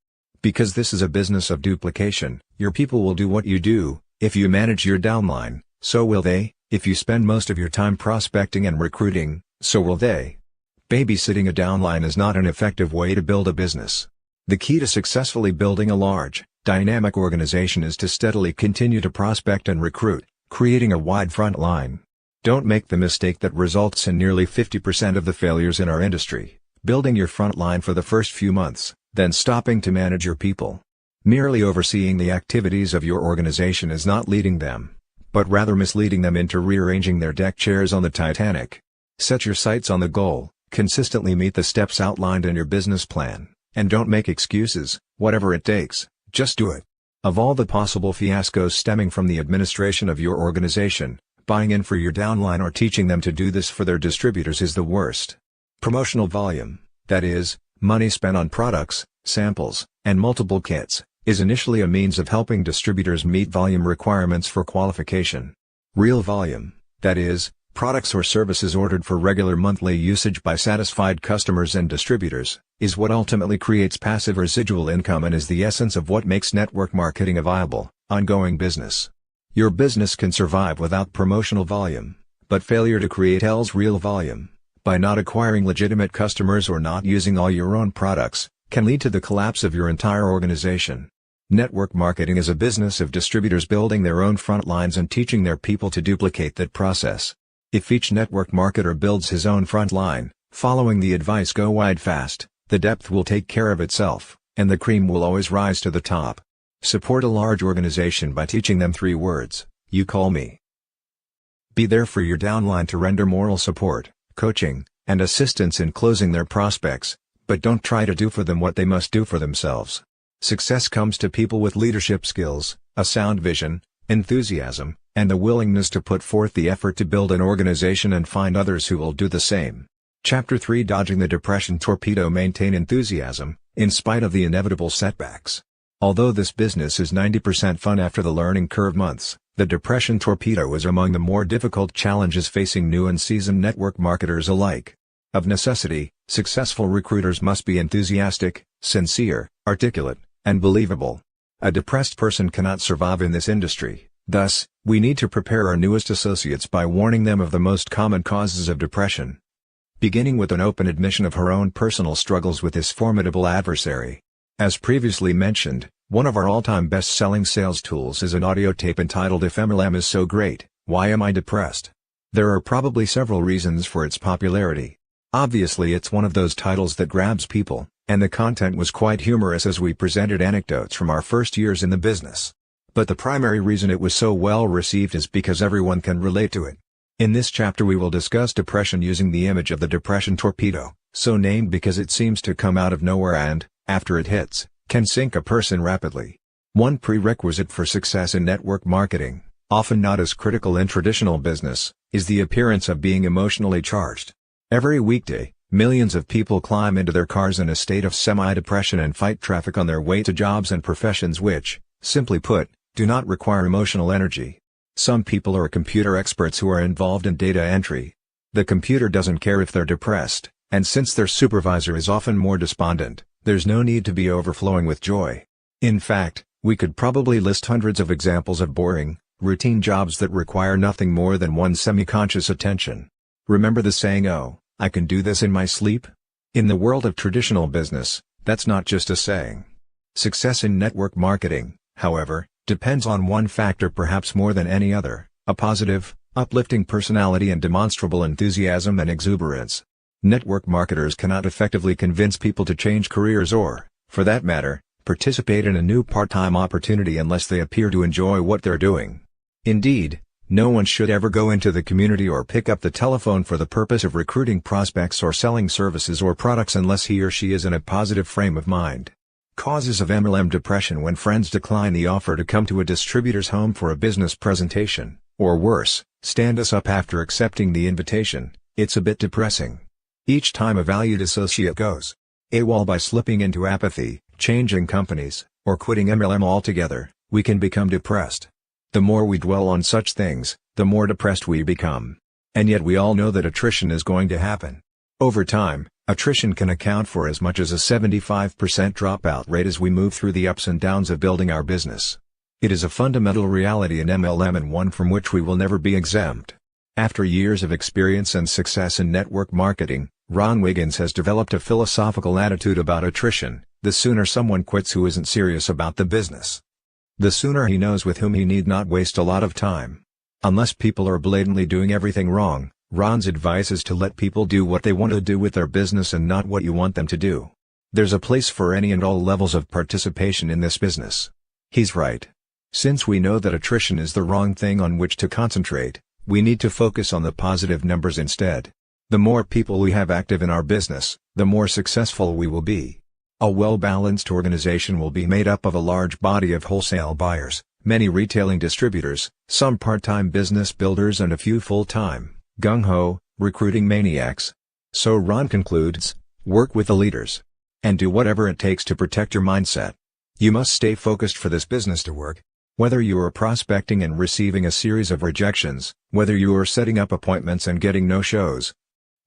Because this is a business of duplication, your people will do what you do. If you manage your downline, so will they. If you spend most of your time prospecting and recruiting, so will they. Babysitting a downline is not an effective way to build a business. The key to successfully building a large, dynamic organization is to steadily continue to prospect and recruit, creating a wide front line. Don't make the mistake that results in nearly 50% of the failures in our industry, building your front line for the first few months, then stopping to manage your people. Merely overseeing the activities of your organization is not leading them, but rather misleading them into rearranging their deck chairs on the Titanic. Set your sights on the goal, consistently meet the steps outlined in your business plan, and don't make excuses. Whatever it takes, just do it. Of all the possible fiascos stemming from the administration of your organization, buying in for your downline or teaching them to do this for their distributors is the worst. Promotional volume, that is, money spent on products, samples, and multiple kits, is initially a means of helping distributors meet volume requirements for qualification. Real volume, that is, products or services ordered for regular monthly usage by satisfied customers and distributors, is what ultimately creates passive residual income and is the essence of what makes network marketing a viable, ongoing business. Your business can survive without promotional volume, but failure to create real volume, by not acquiring legitimate customers or not using all your own products, can lead to the collapse of your entire organization. Network marketing is a business of distributors building their own front lines and teaching their people to duplicate that process. If each network marketer builds his own front line, following the advice "go wide fast," the depth will take care of itself, and the cream will always rise to the top. Support a large organization by teaching them 3 words: you call me. Be there for your downline to render moral support, coaching, and assistance in closing their prospects, but don't try to do for them what they must do for themselves. Success comes to people with leadership skills, a sound vision, enthusiasm, and the willingness to put forth the effort to build an organization and find others who will do the same. Chapter 3: Dodging the Depression Torpedo. Maintain enthusiasm, in spite of the inevitable setbacks. Although this business is 90% fun after the learning curve months, the Depression Torpedo is among the more difficult challenges facing new and seasoned network marketers alike. Of necessity, successful recruiters must be enthusiastic, sincere, articulate, and believable. A depressed person cannot survive in this industry. Thus, we need to prepare our newest associates by warning them of the most common causes of depression. Beginning with an open admission of her own personal struggles with this formidable adversary. As previously mentioned, one of our all-time best-selling sales tools is an audio tape entitled "If MLM is so great, why am I depressed?" There are probably several reasons for its popularity. Obviously, it's one of those titles that grabs people, and the content was quite humorous as we presented anecdotes from our first years in the business. But the primary reason it was so well received is because everyone can relate to it. In this chapter we will discuss depression using the image of the Depression Torpedo, so named because it seems to come out of nowhere and, after it hits, can sink a person rapidly. One prerequisite for success in network marketing, often not as critical in traditional business, is the appearance of being emotionally charged. Every weekday, millions of people climb into their cars in a state of semi-depression and fight traffic on their way to jobs and professions which, simply put, do not require emotional energy. Some people are computer experts who are involved in data entry. The computer doesn't care if they're depressed, and since their supervisor is often more despondent, there's no need to be overflowing with joy. In fact, we could probably list hundreds of examples of boring, routine jobs that require nothing more than one semi-conscious attention. Remember the saying, "Oh, I can do this in my sleep"? In the world of traditional business, that's not just a saying. Success in network marketing, however, depends on one factor perhaps more than any other: a positive, uplifting personality and demonstrable enthusiasm and exuberance. Network marketers cannot effectively convince people to change careers or, for that matter, participate in a new part-time opportunity unless they appear to enjoy what they're doing. Indeed, no one should ever go into the community or pick up the telephone for the purpose of recruiting prospects or selling services or products unless he or she is in a positive frame of mind. Causes of MLM depression: when friends decline the offer to come to a distributor's home for a business presentation, or worse, stand us up after accepting the invitation. It's a bit depressing. Each time a valued associate goes AWOL by slipping into apathy, changing companies, or quitting MLM altogether, we can become depressed. The more we dwell on such things, the more depressed we become. And yet we all know that attrition is going to happen. Over time, attrition can account for as much as a 75% dropout rate as we move through the ups and downs of building our business. It is a fundamental reality in MLM and one from which we will never be exempt. After years of experience and success in network marketing, Ron Wiggins has developed a philosophical attitude about attrition: the sooner someone quits who isn't serious about the business, the sooner he knows with whom he need not waste a lot of time. Unless people are blatantly doing everything wrong, Ron's advice is to let people do what they want to do with their business and not what you want them to do. There's a place for any and all levels of participation in this business. He's right. Since we know that attrition is the wrong thing on which to concentrate, we need to focus on the positive numbers instead. The more people we have active in our business, the more successful we will be. A well-balanced organization will be made up of a large body of wholesale buyers, many retailing distributors, some part-time business builders and a few full-time, gung-ho, recruiting maniacs. So Ron concludes, work with the leaders. And do whatever it takes to protect your mindset. You must stay focused for this business to work. Whether you are prospecting and receiving a series of rejections, whether you are setting up appointments and getting no-shows,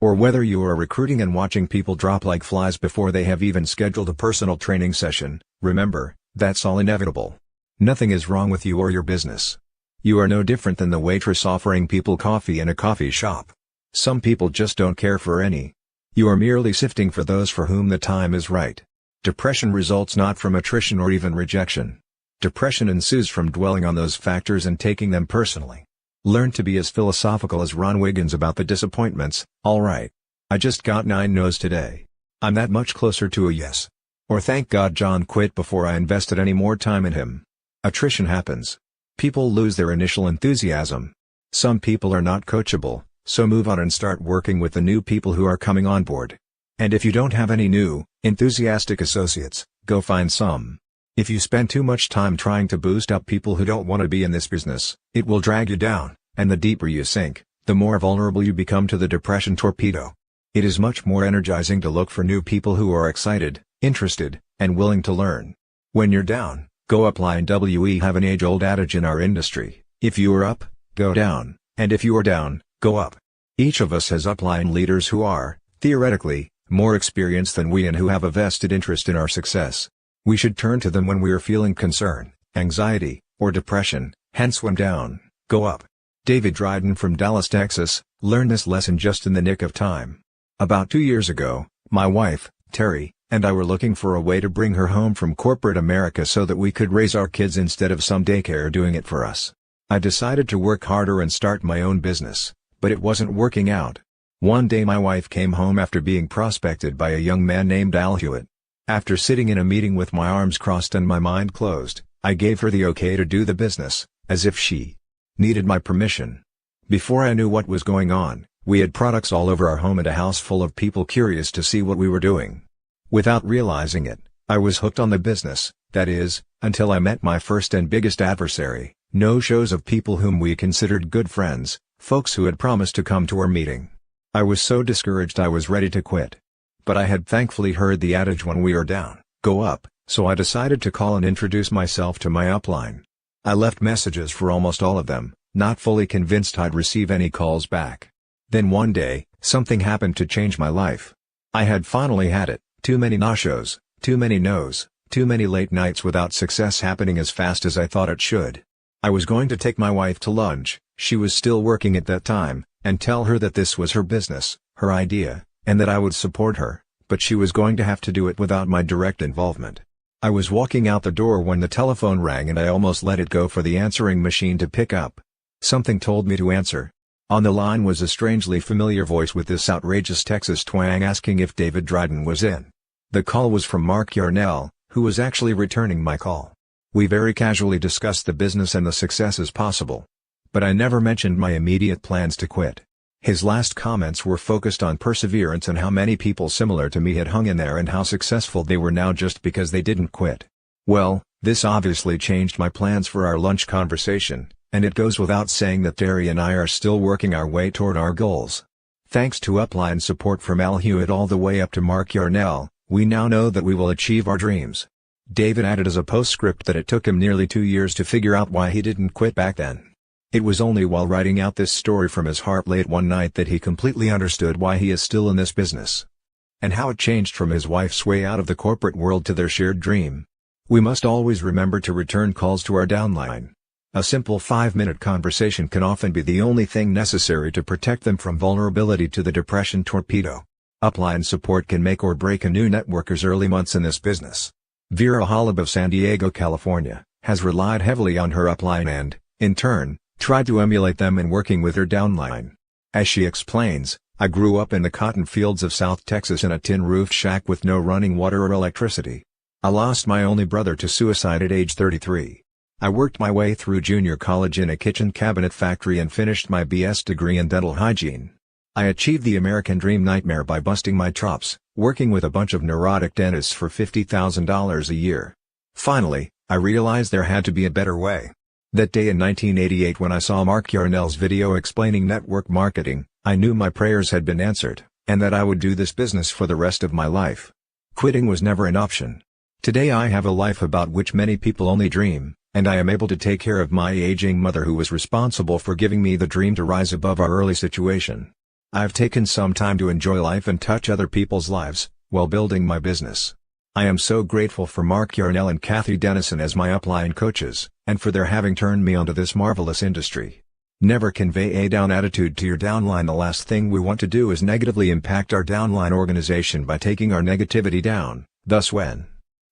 or whether you are recruiting and watching people drop like flies before they have even scheduled a personal training session, remember, that's all inevitable. Nothing is wrong with you or your business. You are no different than the waitress offering people coffee in a coffee shop. Some people just don't care for any. You are merely sifting for those for whom the time is right. Depression results not from attrition or even rejection. Depression ensues from dwelling on those factors and taking them personally. Learn to be as philosophical as Ron Wiggins about the disappointments. All right. I just got 9 no's today. I'm that much closer to a yes. Or thank God John quit before I invested any more time in him. Attrition happens. People lose their initial enthusiasm. Some people are not coachable, so move on and start working with the new people who are coming on board. And if you don't have any new, enthusiastic associates, go find some. If you spend too much time trying to boost up people who don't want to be in this business, it will drag you down, and the deeper you sink, the more vulnerable you become to the depression torpedo. It is much more energizing to look for new people who are excited, interested, and willing to learn. When you're down, go up line. We have an age-old adage in our industry: if you are up, go down, and if you are down, go up. Each of us has upline leaders who are, theoretically, more experienced than we and who have a vested interest in our success. We should turn to them when we are feeling concern, anxiety, or depression, hence when down, go up. David Dryden from Dallas, Texas, learned this lesson just in the nick of time. About 2 years ago, my wife, Terry, and I were looking for a way to bring her home from corporate America so that we could raise our kids instead of some daycare doing it for us. I decided to work harder and start my own business, but it wasn't working out. One day my wife came home after being prospected by a young man named Al Hewitt. After sitting in a meeting with my arms crossed and my mind closed, I gave her the okay to do the business, as if she needed my permission. Before I knew what was going on, we had products all over our home and a house full of people curious to see what we were doing. Without realizing it, I was hooked on the business, that is, until I met my first and biggest adversary, no-shows of people whom we considered good friends, folks who had promised to come to our meeting. I was so discouraged I was ready to quit. But I had thankfully heard the adage when we are down, go up, so I decided to call and introduce myself to my upline. I left messages for almost all of them, not fully convinced I'd receive any calls back. Then one day, something happened to change my life. I had finally had it, too many no-shows, too many no's, too many late nights without success happening as fast as I thought it should. I was going to take my wife to lunch, she was still working at that time, and tell her that this was her business, her idea, and that I would support her, but she was going to have to do it without my direct involvement. I was walking out the door when the telephone rang and I almost let it go for the answering machine to pick up. Something told me to answer, On the line was a strangely familiar voice with this outrageous Texas twang asking if David Dryden was in. The call was from Mark Yarnell, who was actually returning my call. We very casually discussed the business and the successes possible. But I never mentioned my immediate plans to quit. His last comments were focused on perseverance and how many people similar to me had hung in there and how successful they were now just because they didn't quit. Well, this obviously changed my plans for our lunch conversation, and it goes without saying that Terry and I are still working our way toward our goals. Thanks to upline support from Al Hewitt all the way up to Mark Yarnell, we now know that we will achieve our dreams. David added as a postscript that it took him nearly 2 years to figure out why he didn't quit back then. It was only while writing out this story from his heart late one night that he completely understood why he is still in this business. And how it changed from his wife's way out of the corporate world to their shared dream. We must always remember to return calls to our downline. A simple 5-minute conversation can often be the only thing necessary to protect them from vulnerability to the depression torpedo. Upline support can make or break a new networker's early months in this business. Vera Holub of San Diego, California, has relied heavily on her upline and, in turn, tried to emulate them in working with her downline. As she explains, I grew up in the cotton fields of South Texas in a tin-roofed shack with no running water or electricity. I lost my only brother to suicide at age 33. I worked my way through junior college in a kitchen cabinet factory and finished my BS degree in dental hygiene. I achieved the American dream nightmare by busting my chops, working with a bunch of neurotic dentists for $50,000 a year. Finally, I realized there had to be a better way. That day in 1988 when I saw Mark Yarnell's video explaining network marketing, I knew my prayers had been answered, and that I would do this business for the rest of my life. Quitting was never an option. Today I have a life about which many people only dream, and I am able to take care of my aging mother who was responsible for giving me the dream to rise above our early situation. I've taken some time to enjoy life and touch other people's lives, while building my business. I am so grateful for Mark Yarnell and Kathy Dennison as my upline coaches, and for their having turned me onto this marvelous industry. Never convey a down attitude to your downline. The last thing we want to do is negatively impact our downline organization by taking our negativity down. Thus when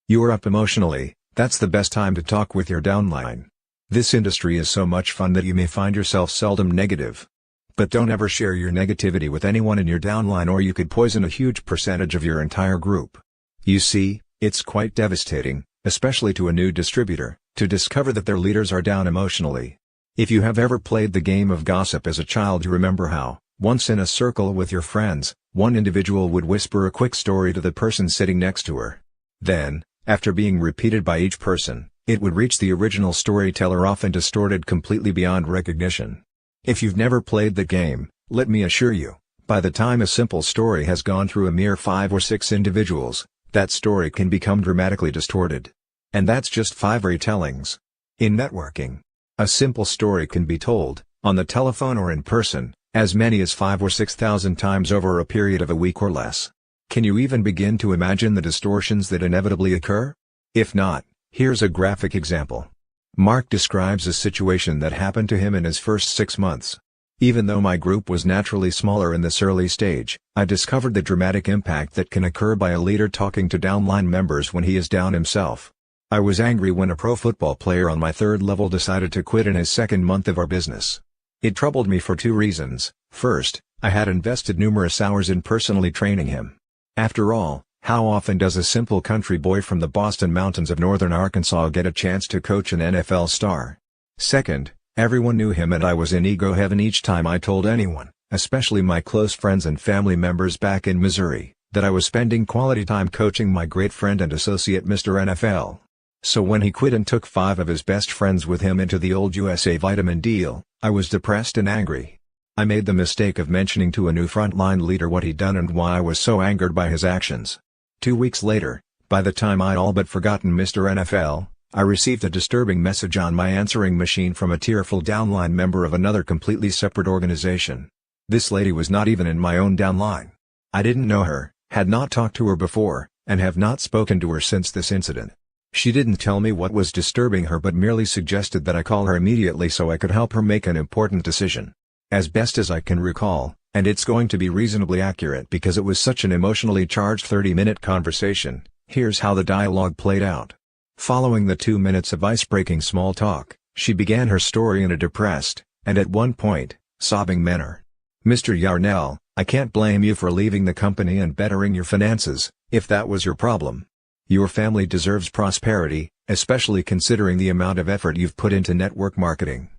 you are up emotionally, that's the best time to talk with your downline. This industry is so much fun that you may find yourself seldom negative. But don't ever share your negativity with anyone in your downline or you could poison a huge percentage of your entire group. You see, it's quite devastating, especially to a new distributor, to discover that their leaders are down emotionally. If you have ever played the game of gossip as a child, you remember how, once in a circle with your friends, one individual would whisper a quick story to the person sitting next to her. Then, after being repeated by each person, it would reach the original storyteller, often distorted completely beyond recognition. If you've never played the game, let me assure you, by the time a simple story has gone through a mere 5 or 6 individuals, that story can become dramatically distorted. And that's just 5 retellings. In networking, a simple story can be told, on the telephone or in person, as many as 5 or 6,000 times over a period of a week or less. Can you even begin to imagine the distortions that inevitably occur? If not, here's a graphic example. Mark describes a situation that happened to him in his first 6 months. Even though my group was naturally smaller in this early stage, I discovered the dramatic impact that can occur by a leader talking to downline members when he is down himself. I was angry when a pro football player on my 3rd level decided to quit in his 2nd month of our business. It troubled me for 2 reasons. First, I had invested numerous hours in personally training him. After all, how often does a simple country boy from the Boston Mountains of northern Arkansas get a chance to coach an NFL star? Second, everyone knew him and I was in ego heaven each time I told anyone, especially my close friends and family members back in Missouri, that I was spending quality time coaching my great friend and associate Mr. NFL. So when he quit and took 5 of his best friends with him into the old USA Vitamin deal, I was depressed and angry. I made the mistake of mentioning to a new frontline leader what he'd done and why I was so angered by his actions. 2 weeks later, by the time I'd all but forgotten Mr. NFL, I received a disturbing message on my answering machine from a tearful downline member of another completely separate organization. This lady was not even in my own downline. I didn't know her, had not talked to her before, and have not spoken to her since this incident. She didn't tell me what was disturbing her but merely suggested that I call her immediately so I could help her make an important decision. As best as I can recall, and it's going to be reasonably accurate because it was such an emotionally charged 30-minute conversation, here's how the dialogue played out. Following the 2 minutes of ice-breaking small talk, she began her story in a depressed, and at one point, Sobbing manner. Mr. Yarnell, I can't blame you for leaving the company and bettering your finances, if that was your problem. Your family deserves prosperity, especially considering the amount of effort you've put into network marketing.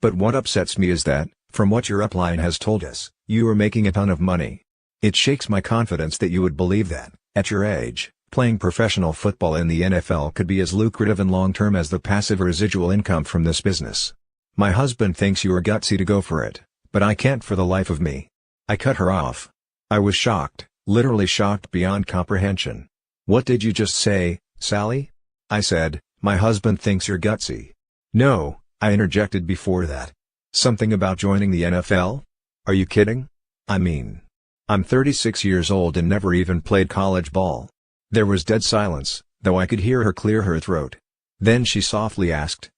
But what upsets me is that, from what your upline has told us, you are making a ton of money. It shakes my confidence that you would believe that, at your age, playing professional football in the NFL could be as lucrative and long-term as the passive residual income from this business. My husband thinks you are gutsy to go for it, but I can't for the life of me. I cut her off. I was shocked, literally shocked beyond comprehension. What did you just say, Sally? I said, my husband thinks you're gutsy. No, I interjected before that. Something about joining the NFL? Are you kidding? I mean, I'm 36 years old and never even played college ball. There was dead silence, though I could hear her clear her throat. Then she softly asked,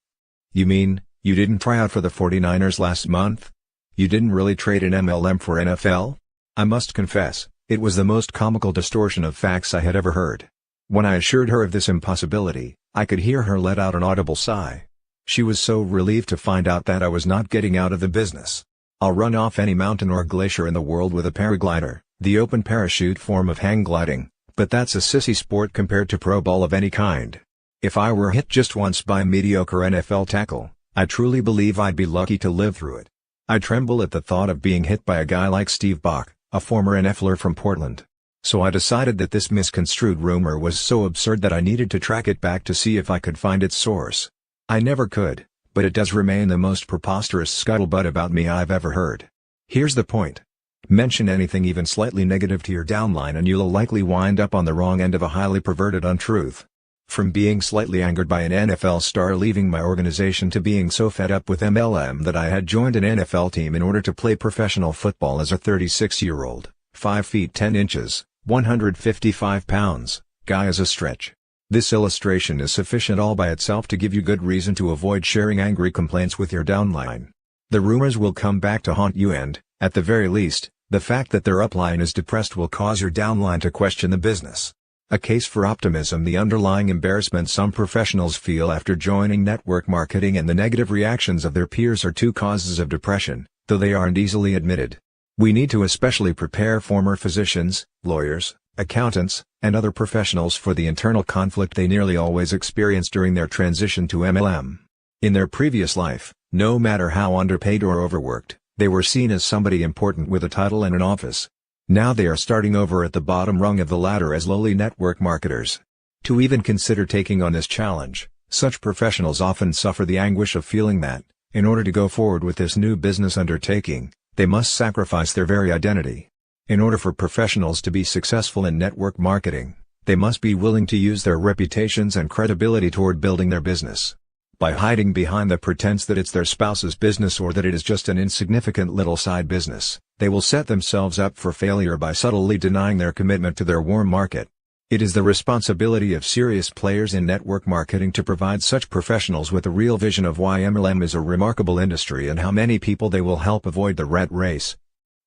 you mean, you didn't try out for the 49ers last month? You didn't really trade an MLM for NFL? I must confess, it was the most comical distortion of facts I had ever heard. When I assured her of this impossibility, I could hear her let out an audible sigh. She was so relieved to find out that I was not getting out of the business. I'll run off any mountain or glacier in the world with a paraglider, the open parachute form of hang gliding, but that's a sissy sport compared to pro ball of any kind. If I were hit just once by a mediocre NFL tackle, I truly believe I'd be lucky to live through it. I tremble at the thought of being hit by a guy like Steve Bach, a former NFLer from Portland. So I decided that this misconstrued rumor was so absurd that I needed to track it back to see if I could find its source. I never could, but it does remain the most preposterous scuttlebutt about me I've ever heard. Here's the point. Mention anything even slightly negative to your downline and you'll likely wind up on the wrong end of a highly perverted untruth. From being slightly angered by an NFL star leaving my organization to being so fed up with MLM that I had joined an NFL team in order to play professional football as a 36-year-old, 5 feet 10 inches, 155 pounds, guy is a stretch. This illustration is sufficient all by itself to give you good reason to avoid sharing angry complaints with your downline. The rumors will come back to haunt you and, at the very least, the fact that their upline is depressed will cause your downline to question the business. A case for optimism. The underlying embarrassment some professionals feel after joining network marketing and the negative reactions of their peers are two causes of depression, though they aren't easily admitted. We need to especially prepare former physicians, lawyers, accountants, and other professionals for the internal conflict they nearly always experience during their transition to MLM. In their previous life, no matter how underpaid or overworked, they were seen as somebody important with a title and an office. Now they are starting over at the bottom rung of the ladder as lowly network marketers. To even consider taking on this challenge, such professionals often suffer the anguish of feeling that, in order to go forward with this new business undertaking, they must sacrifice their very identity. In order for professionals to be successful in network marketing, they must be willing to use their reputations and credibility toward building their business. By hiding behind the pretense that it's their spouse's business or that it is just an insignificant little side business, they will set themselves up for failure by subtly denying their commitment to their warm market. It is the responsibility of serious players in network marketing to provide such professionals with a real vision of why MLM is a remarkable industry and how many people they will help avoid the rat race,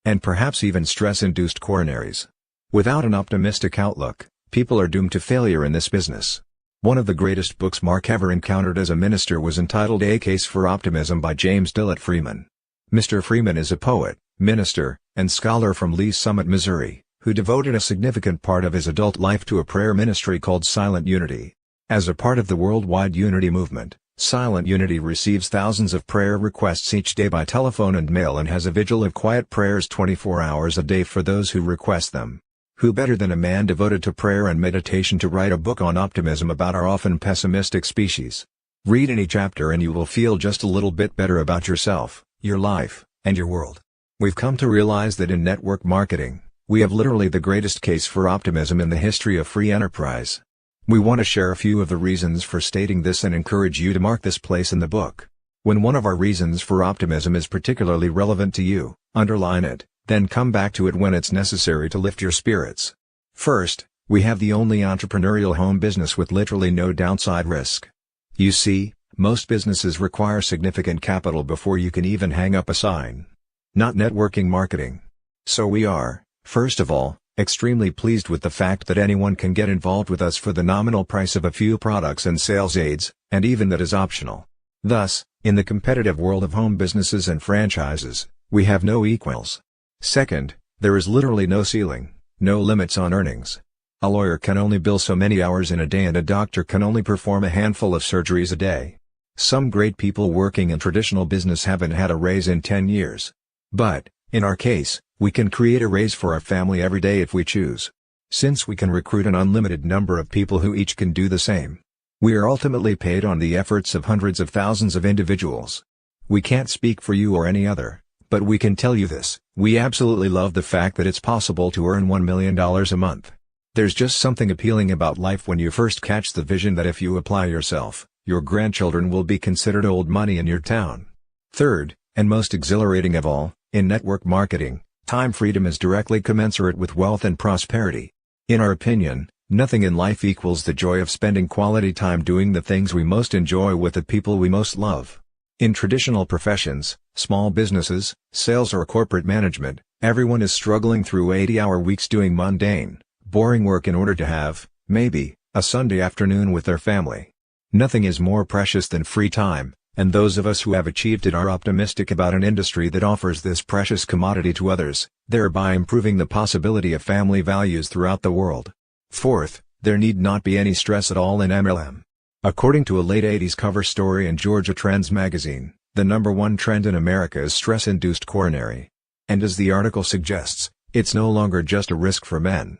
and perhaps even stress-induced coronaries. Without an optimistic outlook, people are doomed to failure in this business. One of the greatest books Mark ever encountered as a minister was entitled A Case for Optimism by James Dillett Freeman. Mr. Freeman is a poet, minister, and scholar from Lee's Summit, Missouri, who devoted a significant part of his adult life to a prayer ministry called Silent Unity. As a part of the worldwide Unity movement, Silent Unity receives thousands of prayer requests each day by telephone and mail and has a vigil of quiet prayers 24 hours a day for those who request them. Who better than a man devoted to prayer and meditation to write a book on optimism about our often pessimistic species? Read any chapter and you will feel just a little bit better about yourself, your life, and your world. We've come to realize that in network marketing, we have literally the greatest case for optimism in the history of free enterprise. We want to share a few of the reasons for stating this and encourage you to mark this place in the book. When one of our reasons for optimism is particularly relevant to you, underline it, then come back to it when it's necessary to lift your spirits. First, we have the only entrepreneurial home business with literally no downside risk. You see, most businesses require significant capital before you can even hang up a sign. Not networking marketing. So we are, first of all, extremely pleased with the fact that anyone can get involved with us for the nominal price of a few products and sales aids, and even that is optional. Thus, in the competitive world of home businesses and franchises, We have no equals. Second, there is literally no ceiling, no limits on earnings. A lawyer can only bill so many hours in a day and a doctor can only perform a handful of surgeries a day. Some great people working in traditional business haven't had a raise in 10 years. But, in our case, we can create a raise for our family every day if we choose. Since we can recruit an unlimited number of people who each can do the same. We are ultimately paid on the efforts of hundreds of thousands of individuals. We can't speak for you or any other, but we can tell you this: we absolutely love the fact that it's possible to earn $1 million a month. There's just something appealing about life when you first catch the vision that if you apply yourself, your grandchildren will be considered old money in your town. Third, and most exhilarating of all, in network marketing, time freedom is directly commensurate with wealth and prosperity. In our opinion, nothing in life equals the joy of spending quality time doing the things we most enjoy with the people we most love. In traditional professions, small businesses, sales or corporate management, everyone is struggling through 80-hour weeks doing mundane, boring work in order to have, maybe, a Sunday afternoon with their family. Nothing is more precious than free time, and those of us who have achieved it are optimistic about an industry that offers this precious commodity to others, thereby improving the possibility of family values throughout the world. Fourth, there need not be any stress at all in MLM. According to a late 80s cover story in Georgia Trends magazine, the #1 trend in America is stress-induced coronary. And as the article suggests, it's no longer just a risk for men.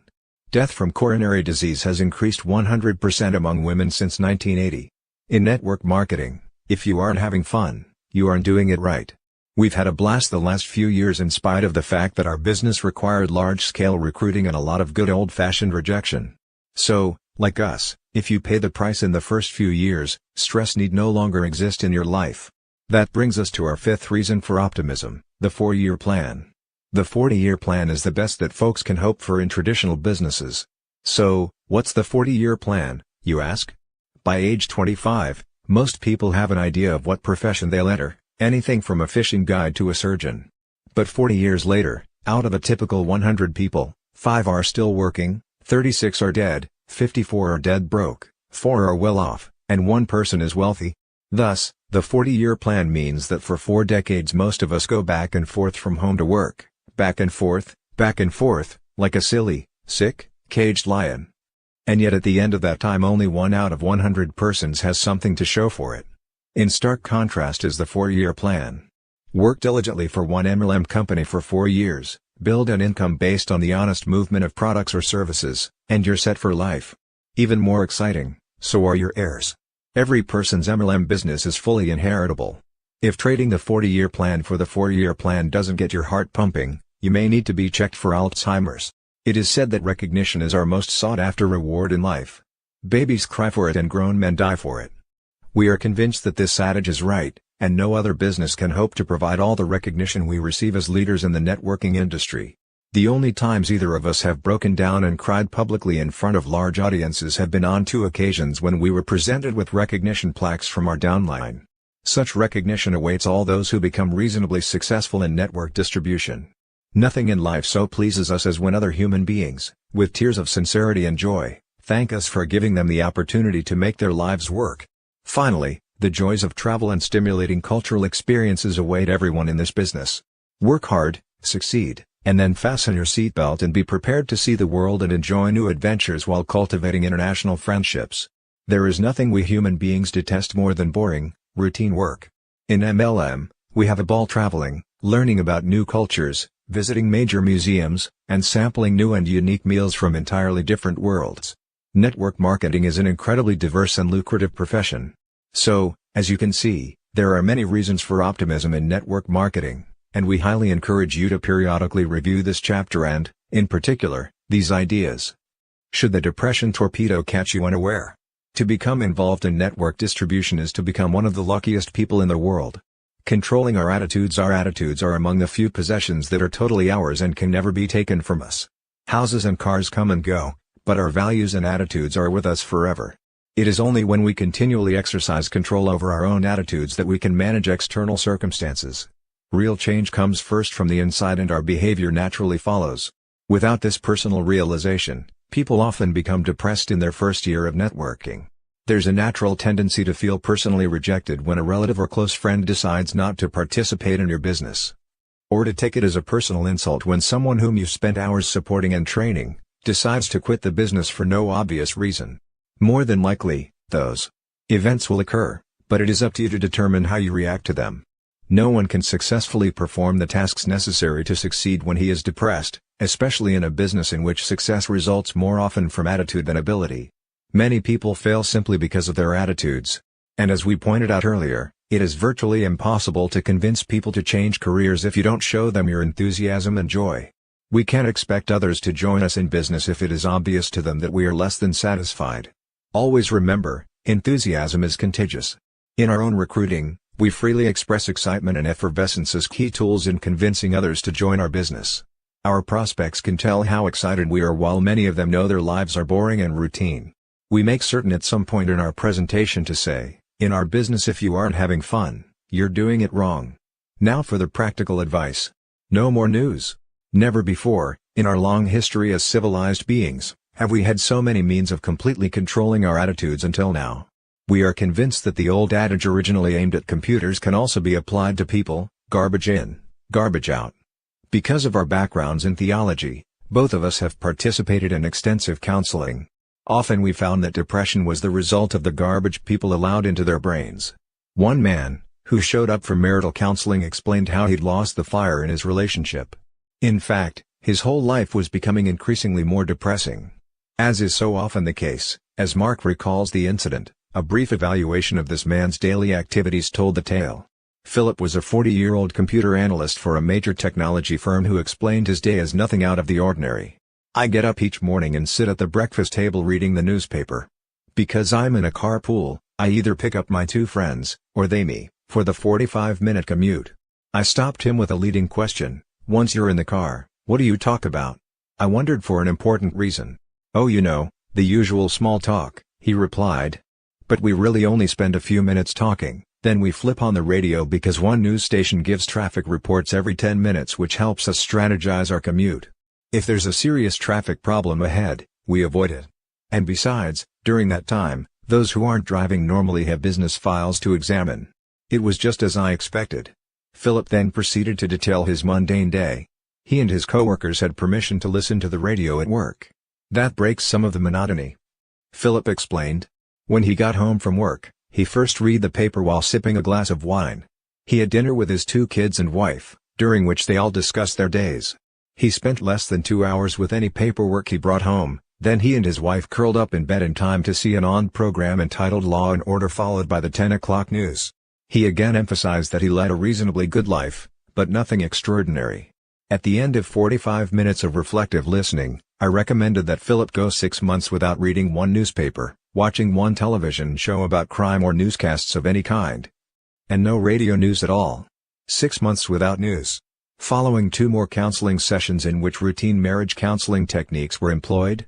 Death from coronary disease has increased 100% among women since 1980. In network marketing, if you aren't having fun, you aren't doing it right. We've had a blast the last few years in spite of the fact that our business required large-scale recruiting and a lot of good old-fashioned rejection. So, like us, if you pay the price in the first few years, stress need no longer exist in your life. That brings us to our fifth reason for optimism, the 4-year plan. The 40-year plan is the best that folks can hope for in traditional businesses. So, what's the 40-year plan, you ask? By age 25, most people have an idea of what profession they'll enter, anything from a fishing guide to a surgeon. But 40 years later, out of a typical 100 people, 5 are still working, 36 are dead, 54 are dead broke, 4 are well off, and 1 person is wealthy. Thus, the 40-year plan means that for 4 decades most of us go back and forth from home to work, back and forth, like a silly, sick, caged lion. And yet at the end of that time only 1 out of 100 persons has something to show for it. In stark contrast is the 4-year plan. Work diligently for one MLM company for 4 years, build an income based on the honest movement of products or services, and you're set for life. Even more exciting, so are your heirs. Every person's MLM business is fully inheritable. If trading the 40-year plan for the 4-year plan doesn't get your heart pumping, you may need to be checked for Alzheimer's. It is said that recognition is our most sought-after reward in life. Babies cry for it and grown men die for it. We are convinced that this adage is right, and no other business can hope to provide all the recognition we receive as leaders in the networking industry. The only times either of us have broken down and cried publicly in front of large audiences have been on 2 occasions when we were presented with recognition plaques from our downline. Such recognition awaits all those who become reasonably successful in network distribution. Nothing in life so pleases us as when other human beings, with tears of sincerity and joy, thank us for giving them the opportunity to make their lives work. Finally, the joys of travel and stimulating cultural experiences await everyone in this business. Work hard, succeed, and then fasten your seatbelt and be prepared to see the world and enjoy new adventures while cultivating international friendships. There is nothing we human beings detest more than boring, routine work. In MLM, we have a ball traveling, learning about new cultures, visiting major museums, and sampling new and unique meals from entirely different worlds. Network marketing is an incredibly diverse and lucrative profession. So, as you can see, there are many reasons for optimism in network marketing, and we highly encourage you to periodically review this chapter and, in particular, these ideas. Should the depression torpedo catch you unaware? To become involved in network distribution is to become one of the luckiest people in the world. Controlling our attitudes are among the few possessions that are totally ours and can never be taken from us. Houses and cars come and go, but our values and attitudes are with us forever. It is only when we continually exercise control over our own attitudes that we can manage external circumstances. Real change comes first from the inside and our behavior naturally follows. Without this personal realization, people often become depressed in their first year of networking. There's a natural tendency to feel personally rejected when a relative or close friend decides not to participate in your business. Or to take it as a personal insult when someone whom you spent hours supporting and training, decides to quit the business for no obvious reason. More than likely, those events will occur, but it is up to you to determine how you react to them. No one can successfully perform the tasks necessary to succeed when he is depressed, especially in a business in which success results more often from attitude than ability. Many people fail simply because of their attitudes. And as we pointed out earlier, it is virtually impossible to convince people to change careers if you don't show them your enthusiasm and joy. We can't expect others to join us in business if it is obvious to them that we are less than satisfied. Always remember, enthusiasm is contagious. In our own recruiting, we freely express excitement and effervescence as key tools in convincing others to join our business. Our prospects can tell how excited we are while many of them know their lives are boring and routine. We make certain at some point in our presentation to say, in our business if you aren't having fun, you're doing it wrong. Now for the practical advice. No more news. Never before, in our long history as civilized beings, have we had so many means of completely controlling our attitudes until now. We are convinced that the old adage originally aimed at computers can also be applied to people, garbage in, garbage out. Because of our backgrounds in theology, both of us have participated in extensive counseling. Often we found that depression was the result of the garbage people allowed into their brains. One man, who showed up for marital counseling, explained how he'd lost the fire in his relationship. In fact, his whole life was becoming increasingly more depressing. As is so often the case, as Mark recalls the incident, a brief evaluation of this man's daily activities told the tale. Philip was a 40-year-old computer analyst for a major technology firm who explained his day as nothing out of the ordinary. I get up each morning and sit at the breakfast table reading the newspaper. Because I'm in a carpool, I either pick up my two friends, or they me, for the 45-minute commute. I stopped him with a leading question. Once you're in the car, what do you talk about? I wondered for an important reason. Oh, you know, the usual small talk, he replied. But we really only spend a few minutes talking, then we flip on the radio because one news station gives traffic reports every 10 minutes which helps us strategize our commute. If there's a serious traffic problem ahead, we avoid it. And besides, during that time, those who aren't driving normally have business files to examine. It was just as I expected. Philip then proceeded to detail his mundane day. He and his coworkers had permission to listen to the radio at work. That breaks some of the monotony. Philip explained. When he got home from work, he first read the paper while sipping a glass of wine. He had dinner with his two kids and wife, during which they all discussed their days. He spent less than 2 hours with any paperwork he brought home, then he and his wife curled up in bed in time to see an on-program entitled Law and Order followed by the 10 o'clock news. He again emphasized that he led a reasonably good life, but nothing extraordinary. At the end of 45 minutes of reflective listening, I recommended that Philip go 6 months without reading one newspaper, watching one television show about crime or newscasts of any kind. And no radio news at all. 6 months without news. Following 2 more counseling sessions in which routine marriage counseling techniques were employed.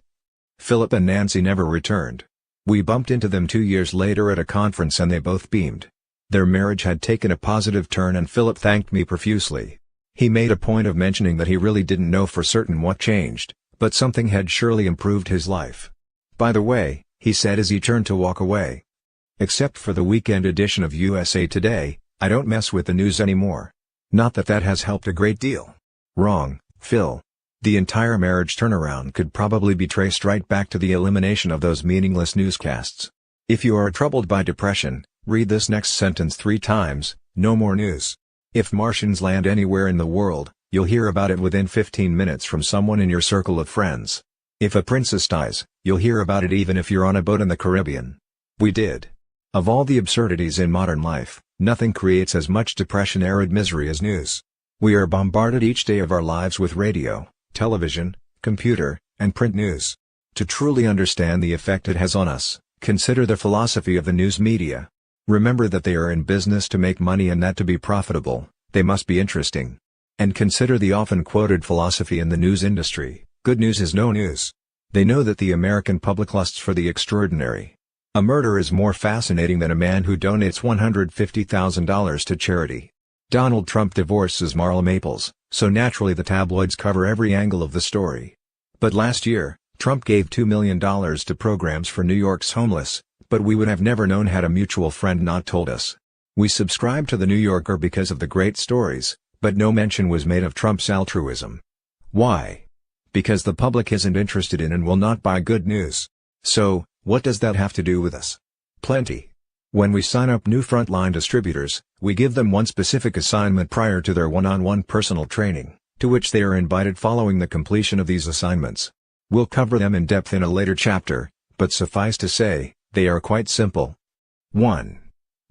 Philip and Nancy never returned. We bumped into them 2 years later at a conference and they both beamed. Their marriage had taken a positive turn and Philip thanked me profusely. He made a point of mentioning that he really didn't know for certain what changed, but something had surely improved his life. By the way, he said as he turned to walk away. Except for the weekend edition of USA Today, I don't mess with the news anymore. Not that that has helped a great deal. Wrong, Phil. The entire marriage turnaround could probably be traced right back to the elimination of those meaningless newscasts. If you are troubled by depression, read this next sentence 3 times, no more news. If Martians land anywhere in the world, you'll hear about it within 15 minutes from someone in your circle of friends. If a princess dies, you'll hear about it even if you're on a boat in the Caribbean. We did. Of all the absurdities in modern life, nothing creates as much depression-arid misery as news. We are bombarded each day of our lives with radio, television, computer, and print news. To truly understand the effect it has on us, consider the philosophy of the news media. Remember that they are in business to make money and that to be profitable, they must be interesting. And consider the often quoted philosophy in the news industry, good news is no news. They know that the American public lusts for the extraordinary. A murder is more fascinating than a man who donates $150,000 to charity. Donald Trump divorces Marla Maples, so naturally the tabloids cover every angle of the story. But last year, Trump gave $2 million to programs for New York's homeless, but we would have never known had a mutual friend not told us. We subscribe to The New Yorker because of the great stories, But no mention was made of Trump's altruism. Why? Because the public isn't interested in and will not buy good news. So, what does that have to do with us? Plenty. When we sign up new frontline distributors, we give them one specific assignment prior to their one-on-one personal training, to which they are invited following the completion of these assignments. We'll cover them in depth in a later chapter, but suffice to say, they are quite simple. 1.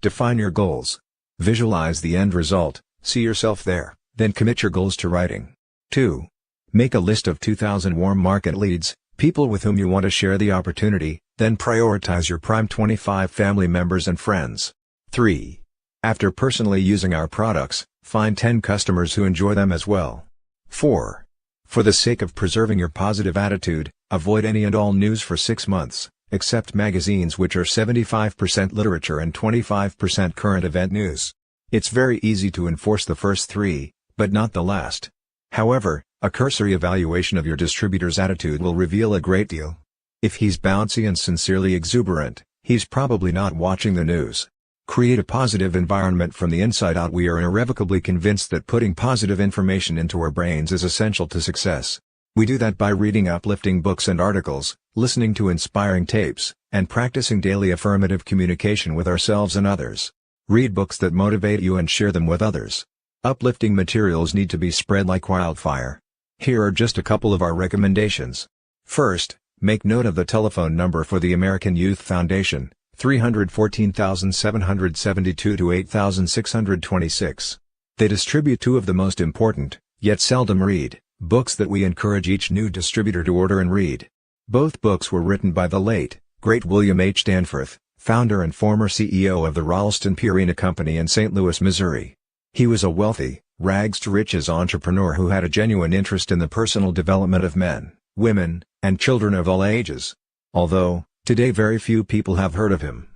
Define your goals. Visualize the end result, see yourself there, then commit your goals to writing. 2. Make a list of 2,000 warm market leads, people with whom you want to share the opportunity, then prioritize your prime 25 family members and friends. 3. After personally using our products, find 10 customers who enjoy them as well. 4. For the sake of preserving your positive attitude, avoid any and all news for 6 months, except magazines which are 75% literature and 25% current event news. It's very easy to enforce the first 3, but not the last. However, a cursory evaluation of your distributor's attitude will reveal a great deal. If he's bouncy and sincerely exuberant, he's probably not watching the news. Create a positive environment from the inside out. We are irrevocably convinced that putting positive information into our brains is essential to success. We do that by reading uplifting books and articles, listening to inspiring tapes, and practicing daily affirmative communication with ourselves and others. Read books that motivate you and share them with others. Uplifting materials need to be spread like wildfire. Here are just a couple of our recommendations. First, make note of the telephone number for the American Youth Foundation, 314,772-8626. They distribute 2 of the most important, yet seldom read, books that we encourage each new distributor to order and read. Both books were written by the late, great William H. Danforth, founder and former CEO of the Ralston Purina Company in St. Louis, Missouri. He was a wealthy, rags-to-riches entrepreneur who had a genuine interest in the personal development of men, women, and children of all ages. Although, today very few people have heard of him.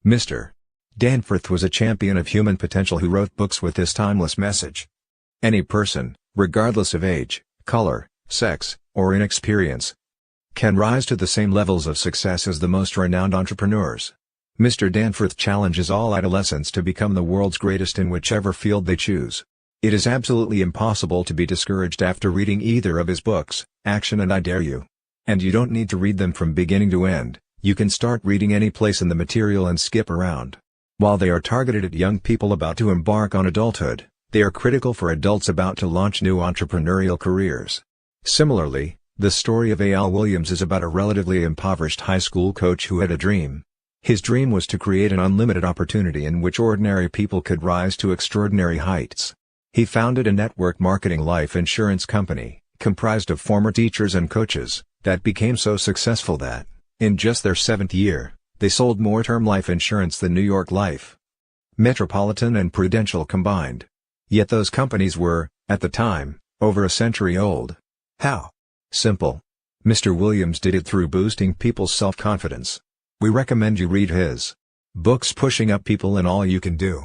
Mr. Danforth was a champion of human potential who wrote books with this timeless message. Any person, regardless of age, color, sex, or inexperience, can rise to the same levels of success as the most renowned entrepreneurs. Mr. Danforth challenges all adolescents to become the world's greatest in whichever field they choose. It is absolutely impossible to be discouraged after reading either of his books, Action and I Dare You. And you don't need to read them from beginning to end, you can start reading any place in the material and skip around. While they are targeted at young people about to embark on adulthood, they are critical for adults about to launch new entrepreneurial careers. Similarly, the story of A.L. Williams is about a relatively impoverished high school coach who had a dream. His dream was to create an unlimited opportunity in which ordinary people could rise to extraordinary heights. He founded a network marketing life insurance company, comprised of former teachers and coaches, that became so successful that, in just their 7th year, they sold more term life insurance than New York Life, Metropolitan and Prudential combined. Yet those companies were, at the time, over a century old. How? Simple. Mr. Williams did it through boosting people's self-confidence. We recommend you read his books Pushing Up People and All You Can Do.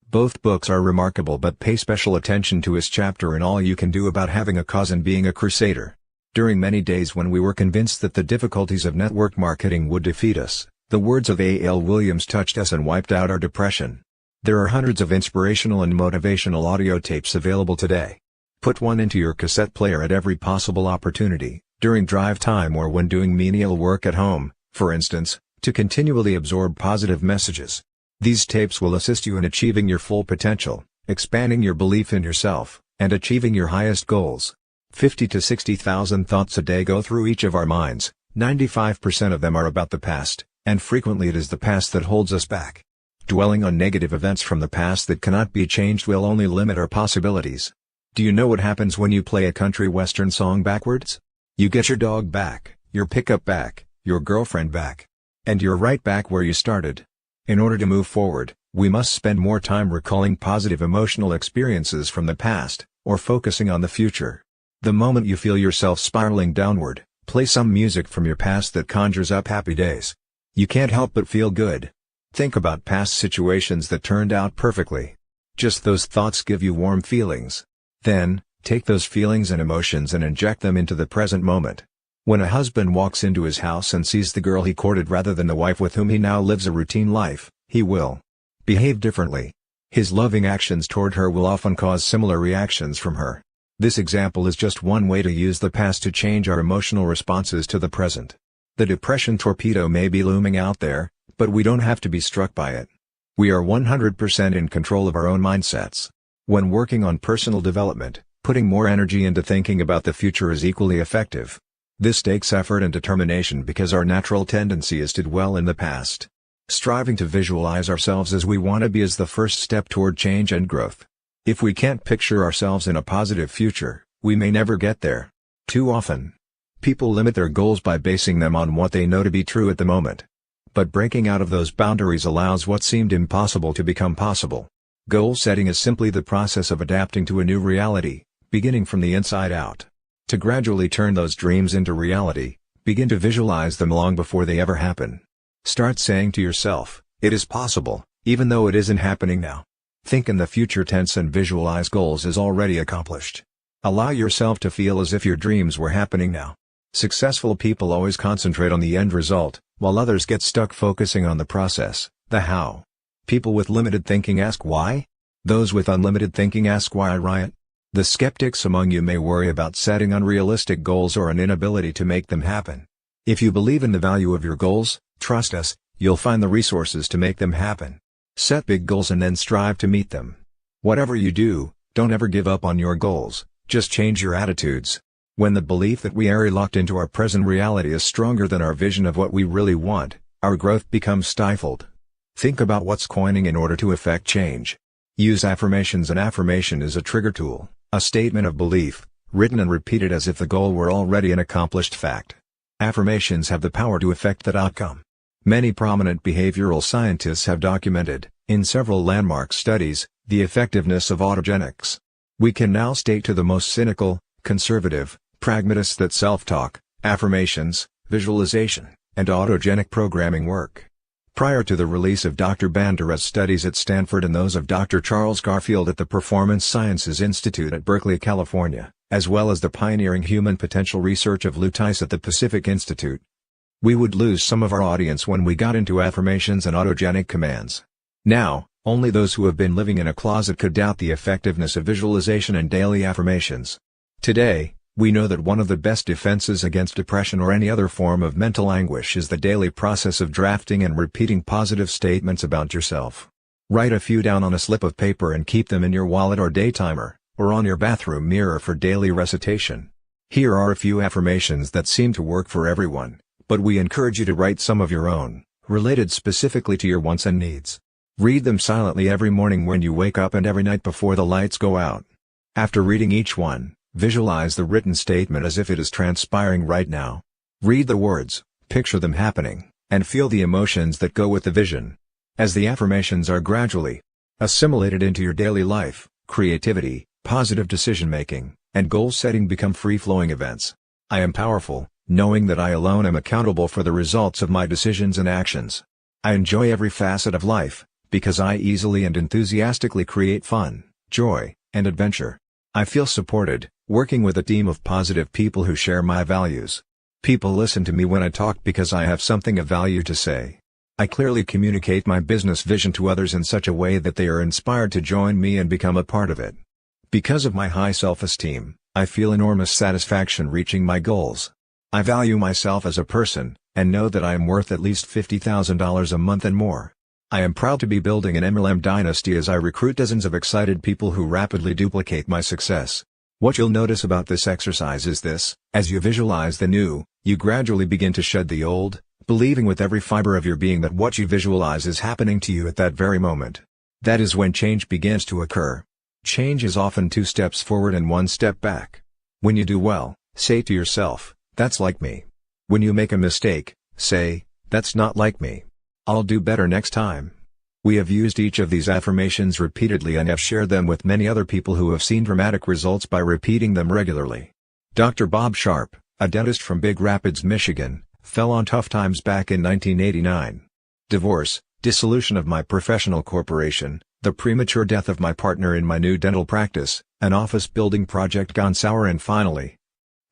Both books are remarkable, but pay special attention to his chapter in All You Can Do about having a cause and being a crusader. During many days when we were convinced that the difficulties of network marketing would defeat us, the words of A.L. Williams touched us and wiped out our depression. There are hundreds of inspirational and motivational audio tapes available today. Put one into your cassette player at every possible opportunity, during drive time or when doing menial work at home, for instance, to continually absorb positive messages. These tapes will assist you in achieving your full potential, expanding your belief in yourself, and achieving your highest goals. 50 to 60,000 thoughts a day go through each of our minds, 95% of them are about the past, and frequently it is the past that holds us back. Dwelling on negative events from the past that cannot be changed will only limit our possibilities. Do you know what happens when you play a country western song backwards? You get your dog back, your pickup back, your girlfriend back. And you're right back where you started. In order to move forward, we must spend more time recalling positive emotional experiences from the past, or focusing on the future. The moment you feel yourself spiraling downward, play some music from your past that conjures up happy days. You can't help but feel good. Think about past situations that turned out perfectly. Just those thoughts give you warm feelings. Then, take those feelings and emotions and inject them into the present moment. When a husband walks into his house and sees the girl he courted rather than the wife with whom he now lives a routine life, he will behave differently. His loving actions toward her will often cause similar reactions from her. This example is just one way to use the past to change our emotional responses to the present. The depression torpedo may be looming out there, but we don't have to be struck by it. We are 100% in control of our own mindsets. When working on personal development, putting more energy into thinking about the future is equally effective. This takes effort and determination because our natural tendency is to dwell in the past. Striving to visualize ourselves as we want to be is the first step toward change and growth. If we can't picture ourselves in a positive future, we may never get there. Too often, people limit their goals by basing them on what they know to be true at the moment. But breaking out of those boundaries allows what seemed impossible to become possible. Goal setting is simply the process of adapting to a new reality, beginning from the inside out. To gradually turn those dreams into reality, begin to visualize them long before they ever happen. Start saying to yourself, "It is possible, even though it isn't happening now." Think in the future tense and visualize goals as already accomplished. Allow yourself to feel as if your dreams were happening now. Successful people always concentrate on the end result, while others get stuck focusing on the process, the how. People with limited thinking ask why? Those with unlimited thinking ask why, right? The skeptics among you may worry about setting unrealistic goals or an inability to make them happen. If you believe in the value of your goals, trust us, you'll find the resources to make them happen. Set big goals and then strive to meet them. Whatever you do, don't ever give up on your goals, just change your attitudes. When the belief that we are locked into our present reality is stronger than our vision of what we really want, our growth becomes stifled. Think about what's coining in order to effect change. Use affirmations. An affirmation is a trigger tool, a statement of belief, written and repeated as if the goal were already an accomplished fact. Affirmations have the power to affect that outcome. Many prominent behavioral scientists have documented, in several landmark studies, the effectiveness of autogenics. We can now state to the most cynical, conservative, pragmatists that self-talk, affirmations, visualization, and autogenic programming work. Prior to the release of Dr. Bandura's studies at Stanford and those of Dr. Charles Garfield at the Performance Sciences Institute at Berkeley, California, as well as the pioneering human potential research of Lou Tice at the Pacific Institute, we would lose some of our audience when we got into affirmations and autogenic commands. Now, only those who have been living in a closet could doubt the effectiveness of visualization and daily affirmations. Today, we know that one of the best defenses against depression or any other form of mental anguish is the daily process of drafting and repeating positive statements about yourself. Write a few down on a slip of paper and keep them in your wallet or daytimer, or on your bathroom mirror for daily recitation. Here are a few affirmations that seem to work for everyone, but we encourage you to write some of your own, related specifically to your wants and needs. Read them silently every morning when you wake up and every night before the lights go out. After reading each one, visualize the written statement as if it is transpiring right now. Read the words, picture them happening, and feel the emotions that go with the vision. As the affirmations are gradually assimilated into your daily life, creativity, positive decision-making, and goal-setting become free-flowing events. I am powerful, knowing that I alone am accountable for the results of my decisions and actions. I enjoy every facet of life, because I easily and enthusiastically create fun, joy, and adventure. I feel supported, working with a team of positive people who share my values. People listen to me when I talk because I have something of value to say. I clearly communicate my business vision to others in such a way that they are inspired to join me and become a part of it. Because of my high self-esteem, I feel enormous satisfaction reaching my goals. I value myself as a person, and know that I am worth at least $50,000 a month and more. I am proud to be building an MLM dynasty as I recruit dozens of excited people who rapidly duplicate my success. What you'll notice about this exercise is this: as you visualize the new, you gradually begin to shed the old, believing with every fiber of your being that what you visualize is happening to you at that very moment. That is when change begins to occur. Change is often 2 steps forward and 1 step back. When you do well, say to yourself, "That's like me." When you make a mistake, say, "That's not like me. I'll do better next time." We have used each of these affirmations repeatedly and have shared them with many other people who have seen dramatic results by repeating them regularly. Dr. Bob Sharp, a dentist from Big Rapids, Michigan, fell on tough times back in 1989. Divorce, dissolution of my professional corporation, the premature death of my partner in my new dental practice, an office building project gone sour, and finally,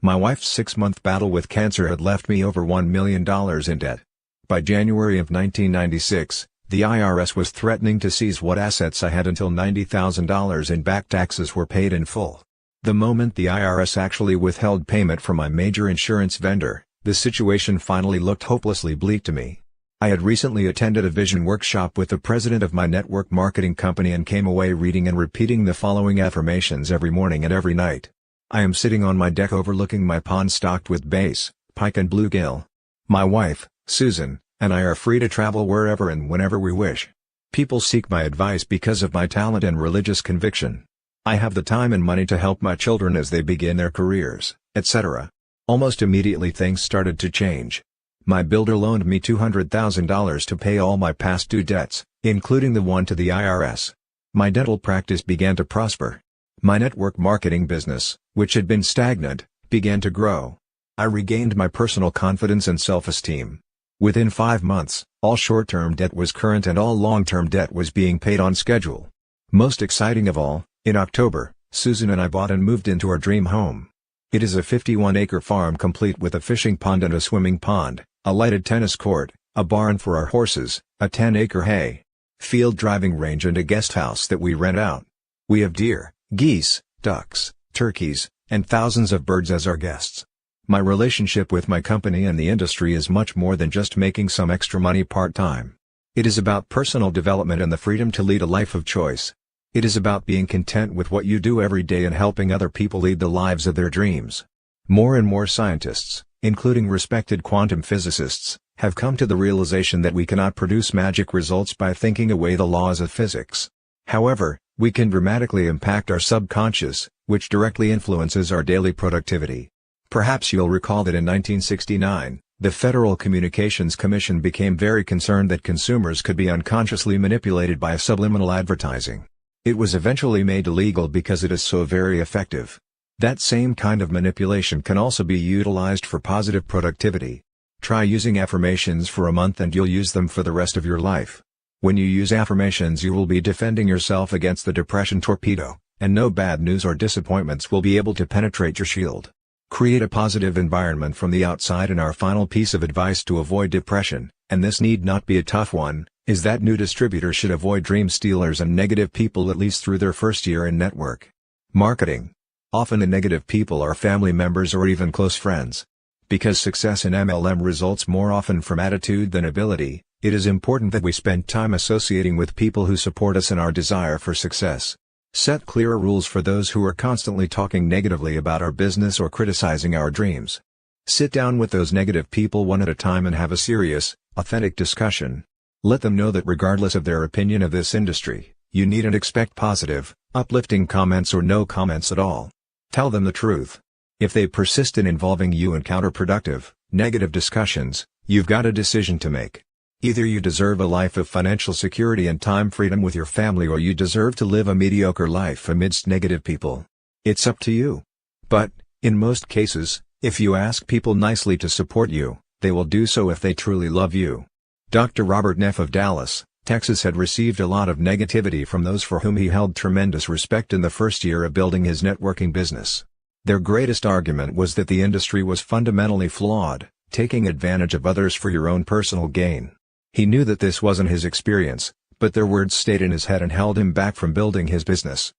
my wife's 6-month battle with cancer had left me over $1 million in debt. By January of 1996, The IRS was threatening to seize what assets I had until $90,000 in back taxes were paid in full. The moment the IRS actually withheld payment from my major insurance vendor, the situation finally looked hopelessly bleak to me. I had recently attended a vision workshop with the president of my network marketing company and came away reading and repeating the following affirmations every morning and every night. I am sitting on my deck overlooking my pond stocked with bass, pike and bluegill. My wife, Susan, and I are free to travel wherever and whenever we wish. People seek my advice because of my talent and religious conviction. I have the time and money to help my children as they begin their careers, etc. Almost immediately things started to change. My builder loaned me $200,000 to pay all my past due debts, including the one to the IRS. My dental practice began to prosper. My network marketing business, which had been stagnant, began to grow. I regained my personal confidence and self-esteem. Within 5 months, all short-term debt was current and all long-term debt was being paid on schedule. Most exciting of all, in October, Susan and I bought and moved into our dream home. It is a 51-acre farm complete with a fishing pond and a swimming pond, a lighted tennis court, a barn for our horses, a 10-acre hay field driving range and a guest house that we rent out. We have deer, geese, ducks, turkeys, and thousands of birds as our guests. My relationship with my company and the industry is much more than just making some extra money part-time. It is about personal development and the freedom to lead a life of choice. It is about being content with what you do every day and helping other people lead the lives of their dreams. More and more scientists, including respected quantum physicists, have come to the realization that we cannot produce magic results by thinking away the laws of physics. However, we can dramatically impact our subconscious, which directly influences our daily productivity. Perhaps you'll recall that in 1969, the Federal Communications Commission became very concerned that consumers could be unconsciously manipulated by subliminal advertising. It was eventually made illegal because it is so very effective. That same kind of manipulation can also be utilized for positive productivity. Try using affirmations for a month and you'll use them for the rest of your life. When you use affirmations, you will be defending yourself against the depression torpedo, and no bad news or disappointments will be able to penetrate your shield. Create a positive environment from the outside, and our final piece of advice to avoid depression, and this need not be a tough one, is that new distributors should avoid dream stealers and negative people at least through their first year in network marketing. Often the negative people are family members or even close friends. Because success in MLM results more often from attitude than ability, it is important that we spend time associating with people who support us in our desire for success. Set clearer rules for those who are constantly talking negatively about our business or criticizing our dreams. Sit down with those negative people one at a time and have a serious, authentic discussion. Let them know that regardless of their opinion of this industry, you needn't expect positive, uplifting comments or no comments at all. Tell them the truth. If they persist in involving you in counterproductive, negative discussions, you've got a decision to make. Either you deserve a life of financial security and time freedom with your family, or you deserve to live a mediocre life amidst negative people. It's up to you. But, in most cases, if you ask people nicely to support you, they will do so if they truly love you. Dr. Robert Neff of Dallas, Texas had received a lot of negativity from those for whom he held tremendous respect in the first year of building his networking business. Their greatest argument was that the industry was fundamentally flawed, taking advantage of others for your own personal gain. He knew that this wasn't his experience, but their words stayed in his head and held him back from building his business.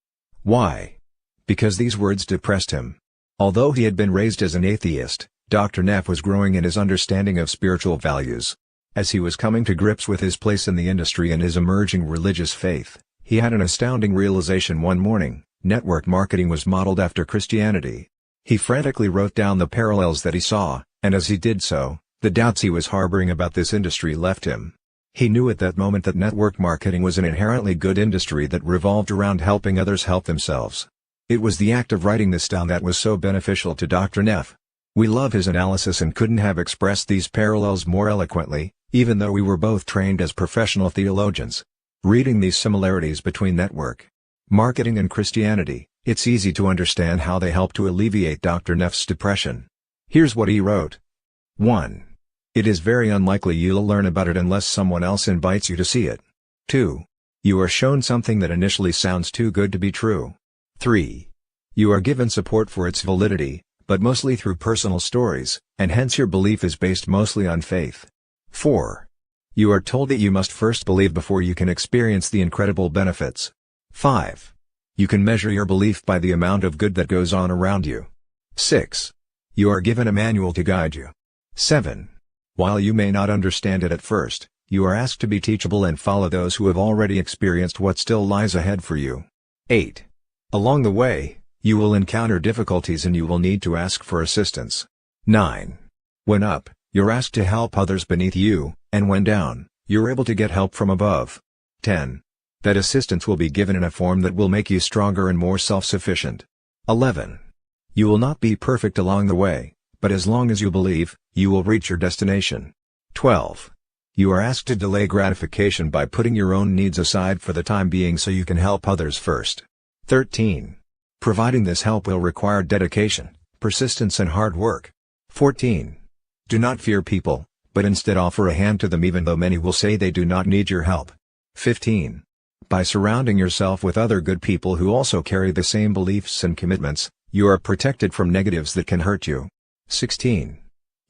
Why? Because these words depressed him. Although he had been raised as an atheist, Dr. Neff was growing in his understanding of spiritual values. As he was coming to grips with his place in the industry and his emerging religious faith, he had an astounding realization one morning: network marketing was modeled after Christianity. He frantically wrote down the parallels that he saw, and as he did so, the doubts he was harboring about this industry left him. He knew at that moment that network marketing was an inherently good industry that revolved around helping others help themselves. It was the act of writing this down that was so beneficial to Dr. Neff. We love his analysis and couldn't have expressed these parallels more eloquently, even though we were both trained as professional theologians. Reading these similarities between network marketing and Christianity, it's easy to understand how they help to alleviate Dr. Neff's depression. Here's what he wrote. 1. It is very unlikely you'll learn about it unless someone else invites you to see it. 2. You are shown something that initially sounds too good to be true. 3. You are given support for its validity, but mostly through personal stories, and hence your belief is based mostly on faith. 4. You are told that you must first believe before you can experience the incredible benefits. 5. You can measure your belief by the amount of good that goes on around you. 6. You are given a manual to guide you. 7. While you may not understand it at first, you are asked to be teachable and follow those who have already experienced what still lies ahead for you. 8. Along the way, you will encounter difficulties and you will need to ask for assistance. 9. When up, you're asked to help others beneath you, and when down, you're able to get help from above. 10. That assistance will be given in a form that will make you stronger and more self-sufficient. 11. You will not be perfect along the way, but as long as you believe, you will reach your destination. 12. You are asked to delay gratification by putting your own needs aside for the time being so you can help others first. 13. Providing this help will require dedication, persistence and hard work. 14. Do not fear people, but instead offer a hand to them even though many will say they do not need your help. 15. By surrounding yourself with other good people who also carry the same beliefs and commitments, you are protected from negatives that can hurt you. 16.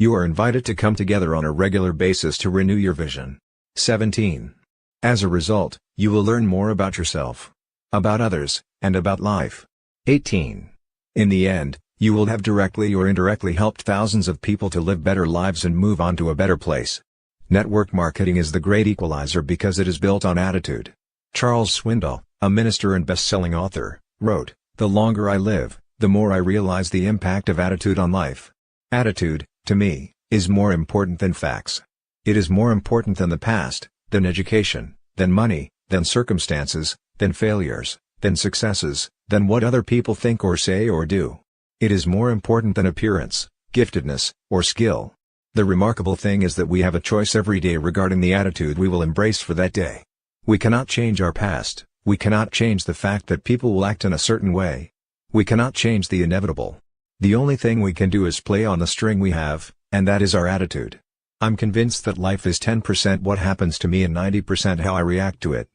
You are invited to come together on a regular basis to renew your vision. 17. As a result, you will learn more about yourself, about others, and about life. 18. In the end, you will have directly or indirectly helped thousands of people to live better lives and move on to a better place. Network marketing is the great equalizer because it is built on attitude. Charles Swindoll, a minister and best-selling author, wrote, "The longer I live, the more I realize the impact of attitude on life. Attitude, to me, is more important than facts. It is more important than the past, than education, than money, than circumstances, than failures, than successes, than what other people think or say or do. It is more important than appearance, giftedness, or skill. The remarkable thing is that we have a choice every day regarding the attitude we will embrace for that day. We cannot change our past, we cannot change the fact that people will act in a certain way. We cannot change the inevitable. The only thing we can do is play on the string we have, and that is our attitude. I'm convinced that life is 10% what happens to me and 90% how I react to it.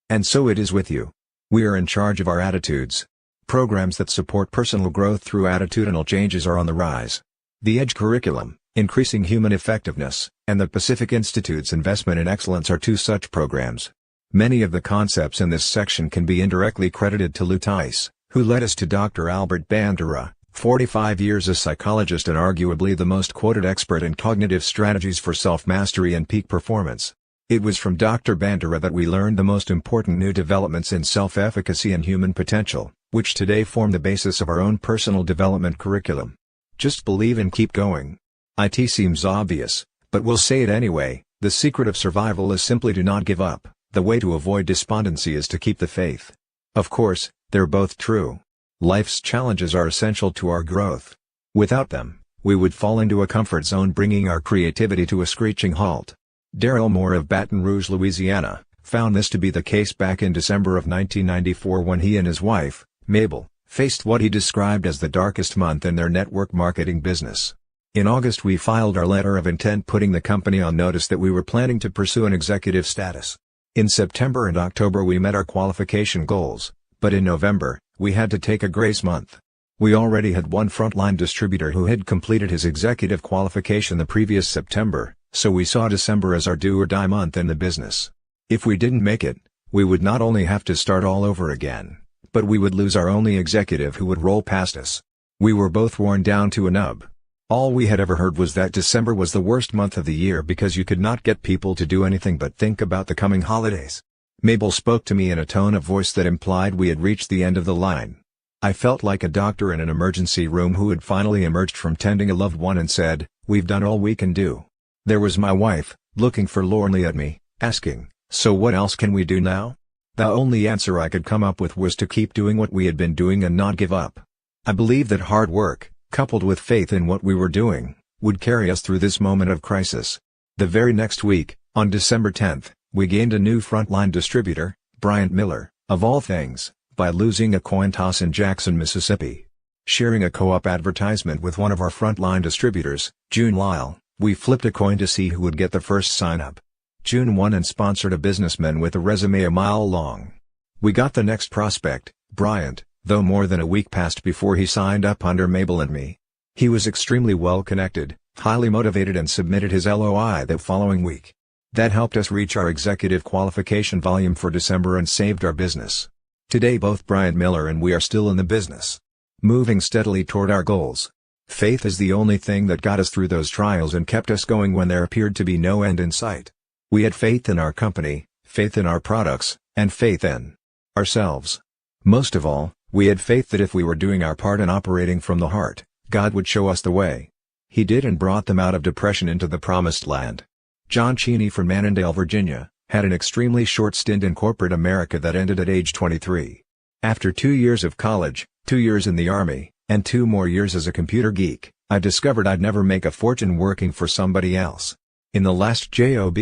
And so it is with you. We are in charge of our attitudes. Programs that support personal growth through attitudinal changes are on the rise. The EDGE curriculum, Increasing Human Effectiveness, and the Pacific Institute's Investment in Excellence are two such programs. Many of the concepts in this section can be indirectly credited to Lou Tice, who led us to Dr. Albert Bandura, 45 years a psychologist and arguably the most quoted expert in cognitive strategies for self-mastery and peak performance. It was from Dr. Bandura that we learned the most important new developments in self-efficacy and human potential, which today form the basis of our own personal development curriculum. Just believe and keep going. It seems obvious, but we'll say it anyway, the secret of survival is simply to not give up. The way to avoid despondency is to keep the faith. Of course, they're both true. Life's challenges are essential to our growth. Without them, we would fall into a comfort zone bringing our creativity to a screeching halt. Daryl Moore of Baton Rouge, Louisiana, found this to be the case back in December of 1994 when he and his wife, Mabel, faced what he described as the darkest month in their network marketing business. In August we filed our letter of intent putting the company on notice that we were planning to pursue an executive status. In September and October we met our qualification goals, but in November, we had to take a grace month. We already had one frontline distributor who had completed his executive qualification the previous September, so we saw December as our do-or-die month in the business. If we didn't make it, we would not only have to start all over again, but we would lose our only executive who would roll past us. We were both worn down to a nub. All we had ever heard was that December was the worst month of the year because you could not get people to do anything but think about the coming holidays. Mabel spoke to me in a tone of voice that implied we had reached the end of the line. I felt like a doctor in an emergency room who had finally emerged from tending a loved one and said, "We've done all we can do." There was my wife, looking forlornly at me, asking, "So what else can we do now?" The only answer I could come up with was to keep doing what we had been doing and not give up. I believe that hard work, coupled with faith in what we were doing, would carry us through this moment of crisis. The very next week, on December 10th, we gained a new frontline distributor, Bryant Miller, of all things, by losing a coin toss in Jackson, Mississippi. Sharing a co-op advertisement with one of our frontline distributors, June Lyle, we flipped a coin to see who would get the first sign-up. June won and sponsored a businessman with a resume a mile long. We got the next prospect, Bryant, though more than a week passed before he signed up under Mabel and me. He was extremely well connected, highly motivated and submitted his LOI that following week. That helped us reach our executive qualification volume for December and saved our business. Today both Brian Miller and we are still in the business, moving steadily toward our goals. Faith is the only thing that got us through those trials and kept us going when there appeared to be no end in sight. We had faith in our company, faith in our products, and faith in ourselves. Most of all, we had faith that if we were doing our part and operating from the heart, God would show us the way. He did, and brought them out of depression into the promised land. John Cheney from Annandale, Virginia, had an extremely short stint in corporate America that ended at age 23. After 2 years of college, 2 years in the Army, and 2 more years as a computer geek, I discovered I'd never make a fortune working for somebody else. In the last job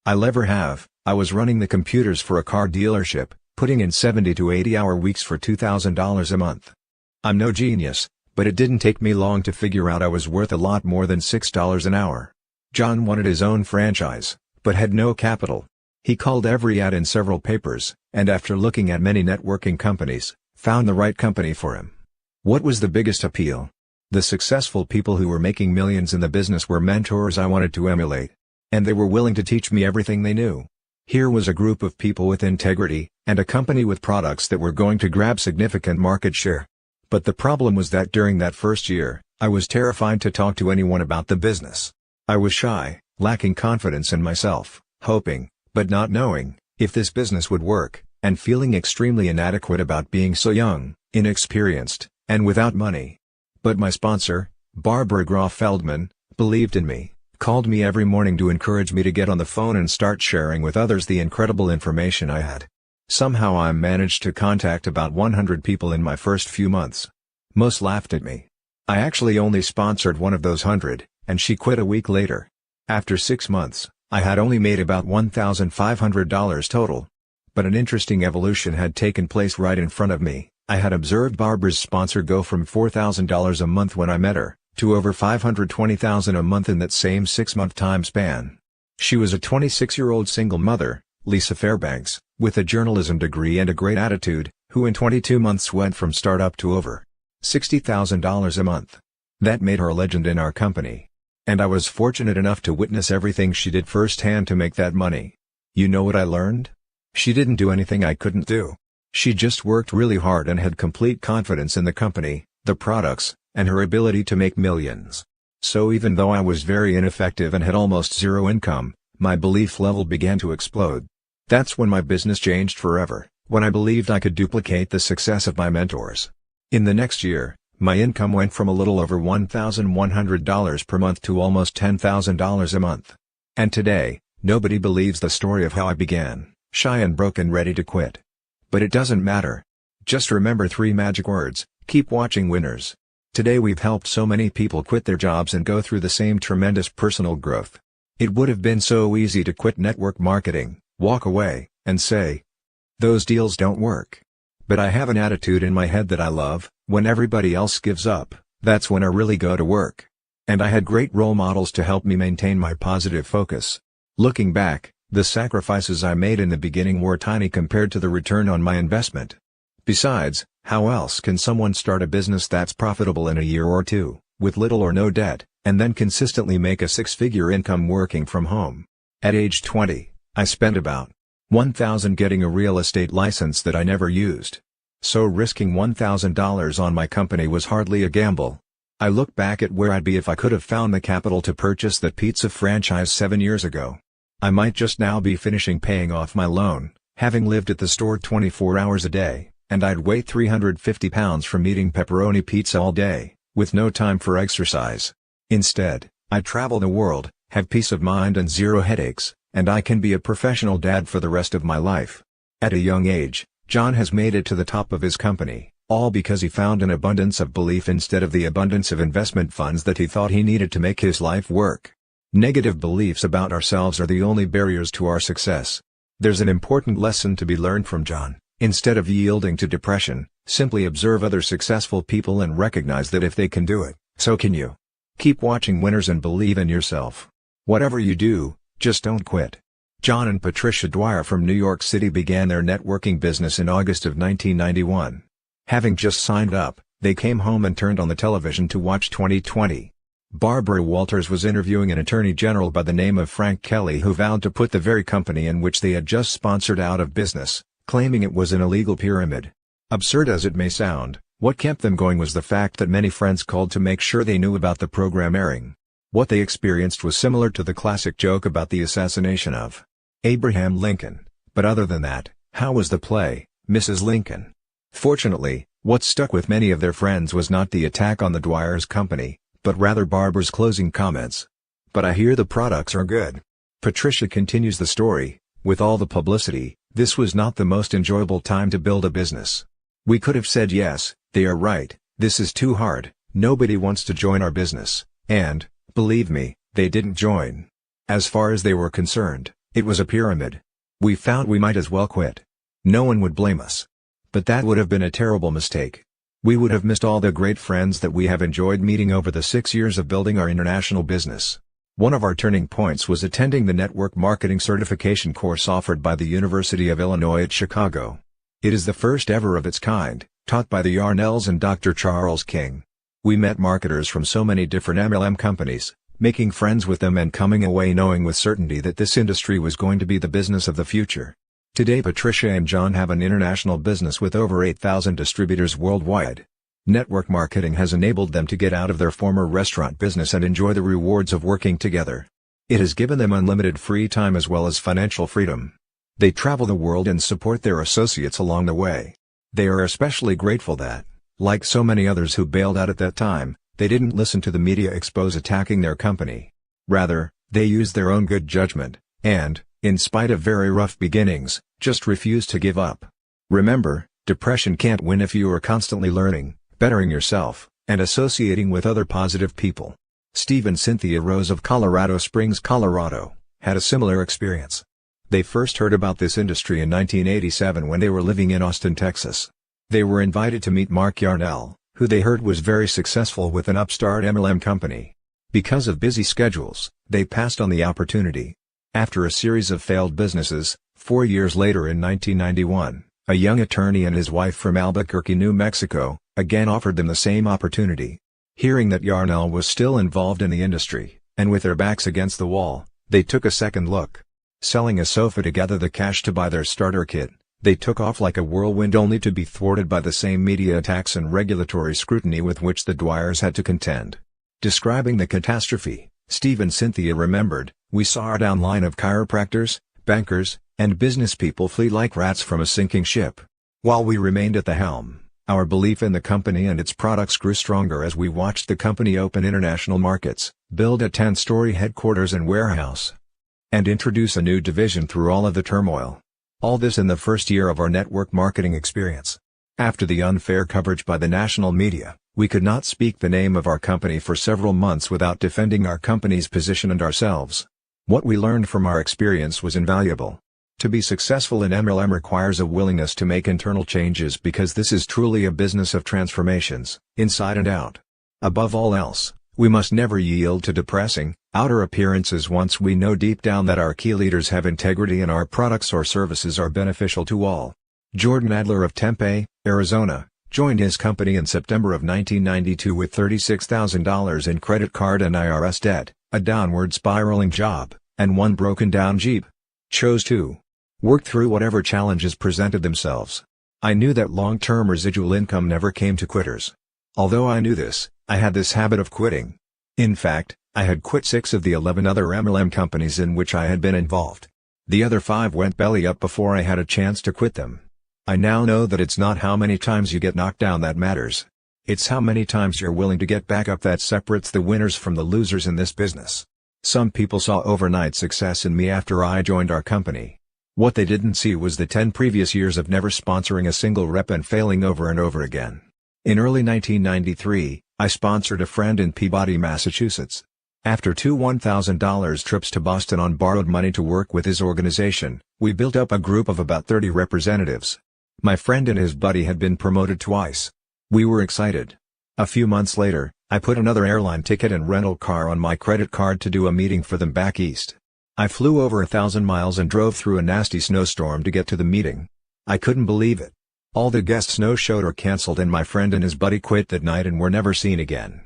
I'll ever have, I was running the computers for a car dealership, putting in 70 to 80-hour weeks for $2,000 a month. I'm no genius, but it didn't take me long to figure out I was worth a lot more than $6 an hour. John wanted his own franchise, but had no capital. He called every ad in several papers, and after looking at many networking companies, found the right company for him. What was the biggest appeal? The successful people who were making millions in the business were mentors I wanted to emulate. And they were willing to teach me everything they knew. Here was a group of people with integrity, and a company with products that were going to grab significant market share. But the problem was that during that first year, I was terrified to talk to anyone about the business. I was shy, lacking confidence in myself, hoping, but not knowing, if this business would work, and feeling extremely inadequate about being so young, inexperienced, and without money. But my sponsor, Barbara Groff Feldman, believed in me, called me every morning to encourage me to get on the phone and start sharing with others the incredible information I had. Somehow I managed to contact about 100 people in my first few months. Most laughed at me. I actually only sponsored one of those 100, and she quit a week later. After 6 months, I had only made about $1,500 total. But an interesting evolution had taken place right in front of me. I had observed Barbara's sponsor go from $4,000 a month when I met her, to over $520,000 a month in that same 6-month time span. She was a 26-year-old single mother, Lisa Fairbanks, with a journalism degree and a great attitude, who in 22 months went from startup to over $60,000 a month. That made her a legend in our company. And I was fortunate enough to witness everything she did firsthand to make that money. You know what I learned? She didn't do anything I couldn't do. She just worked really hard and had complete confidence in the company, the products, and her ability to make millions. So even though I was very ineffective and had almost zero income, my belief level began to explode. That's when my business changed forever, when I believed I could duplicate the success of my mentors. In the next year, my income went from a little over $1,100 per month to almost $10,000 a month. And today, nobody believes the story of how I began, shy and broke and ready to quit. But it doesn't matter. Just remember 3 magic words: keep watching winners. Today we've helped so many people quit their jobs and go through the same tremendous personal growth. It would have been so easy to quit network marketing, walk away, and say, "Those deals don't work." But I have an attitude in my head that I love: when everybody else gives up, that's when I really go to work. And I had great role models to help me maintain my positive focus. Looking back, the sacrifices I made in the beginning were tiny compared to the return on my investment. Besides, how else can someone start a business that's profitable in a year or two, with little or no debt, and then consistently make a 6-figure income working from home? At age 20, I spent about $1,000 getting a real estate license that I never used. So risking $1,000 on my company was hardly a gamble. I look back at where I'd be if I could have found the capital to purchase that pizza franchise 7 years ago. I might just now be finishing paying off my loan, having lived at the store 24 hours a day, and I'd weigh 350 pounds from eating pepperoni pizza all day, with no time for exercise. Instead, I travel the world, have peace of mind and zero headaches, and I can be a professional dad for the rest of my life. At a young age, John has made it to the top of his company, all because he found an abundance of belief instead of the abundance of investment funds that he thought he needed to make his life work. Negative beliefs about ourselves are the only barriers to our success. There's an important lesson to be learned from John. Instead of yielding to depression, simply observe other successful people and recognize that if they can do it, so can you. Keep watching winners and believe in yourself. Whatever you do, just don't quit. John and Patricia Dwyer from New York City began their networking business in August of 1991. Having just signed up, they came home and turned on the television to watch 2020. Barbara Walters was interviewing an attorney general by the name of Frank Kelly who vowed to put the very company in which they had just sponsored out of business, claiming it was an illegal pyramid. Absurd as it may sound, what kept them going was the fact that many friends called to make sure they knew about the program airing. What they experienced was similar to the classic joke about the assassination of Abraham Lincoln, but other than that, how was the play, Mrs. Lincoln? Fortunately, what stuck with many of their friends was not the attack on the Dwyer's company, but rather Barbara's closing comments. "But I hear the products are good." Patricia continues the story, "With all the publicity, this was not the most enjoyable time to build a business. We could have said yes, they are right, this is too hard, nobody wants to join our business, and, believe me, they didn't join. As far as they were concerned, it was a pyramid. We found we might as well quit. No one would blame us. But that would have been a terrible mistake. We would have missed all the great friends that we have enjoyed meeting over the 6 years of building our international business." One of our turning points was attending the network marketing certification course offered by the University of Illinois at Chicago. It is the first ever of its kind, taught by the Yarnells and Dr. Charles King. We met marketers from so many different MLM companies, making friends with them and coming away knowing with certainty that this industry was going to be the business of the future. Today Patricia and John have an international business with over 8,000 distributors worldwide. Network marketing has enabled them to get out of their former restaurant business and enjoy the rewards of working together. It has given them unlimited free time as well as financial freedom. They travel the world and support their associates along the way. They are especially grateful that, like so many others who bailed out at that time, they didn't listen to the media expose attacking their company. Rather, they used their own good judgment, and, in spite of very rough beginnings, just refused to give up. Remember, depression can't win if you are constantly learning, bettering yourself, and associating with other positive people. Steve and Cynthia Rose of Colorado Springs, Colorado, had a similar experience. They first heard about this industry in 1987 when they were living in Austin, Texas. They were invited to meet Mark Yarnell, who they heard was very successful with an upstart MLM company. Because of busy schedules, they passed on the opportunity. After a series of failed businesses, 4 years later in 1991, a young attorney and his wife from Albuquerque, New Mexico, again offered them the same opportunity. Hearing that Yarnell was still involved in the industry, and with their backs against the wall, they took a second look. Selling a sofa to gather the cash to buy their starter kit, they took off like a whirlwind only to be thwarted by the same media attacks and regulatory scrutiny with which the Dwyers had to contend. Describing the catastrophe, Steve and Cynthia remembered, "We saw our downline of chiropractors, bankers, and business people flee like rats from a sinking ship. While we remained at the helm, our belief in the company and its products grew stronger as we watched the company open international markets, build a 10-story headquarters and warehouse, and introduce a new division through all of the turmoil. All this in the first year of our network marketing experience. After the unfair coverage by the national media, we could not speak the name of our company for several months without defending our company's position and ourselves. What we learned from our experience was invaluable. To be successful in MLM requires a willingness to make internal changes because this is truly a business of transformations, inside and out. Above all else, we must never yield to depressing, outer appearances once we know deep down that our key leaders have integrity and our products or services are beneficial to all." Jordan Adler of Tempe, Arizona, joined his company in September of 1992 with $36,000 in credit card and IRS debt, a downward spiraling job, and one broken-down Jeep. Chose to work through whatever challenges presented themselves. "I knew that long-term residual income never came to quitters. Although I knew this, I had this habit of quitting. In fact, I had quit 6 of the 11 other MLM companies in which I had been involved. The other 5 went belly up before I had a chance to quit them. I now know that it's not how many times you get knocked down that matters. It's how many times you're willing to get back up that separates the winners from the losers in this business." Some people saw overnight success in me after I joined our company. What they didn't see was the 10 previous years of never sponsoring a single rep and failing over and over again. In early 1993, I sponsored a friend in Peabody, Massachusetts. After 2 $1,000 trips to Boston on borrowed money to work with his organization, we built up a group of about 30 representatives. My friend and his buddy had been promoted twice. We were excited. A few months later, I put another airline ticket and rental car on my credit card to do a meeting for them back east. I flew over 1,000 miles and drove through a nasty snowstorm to get to the meeting. I couldn't believe it. All the guests no-showed or canceled and my friend and his buddy quit that night and were never seen again.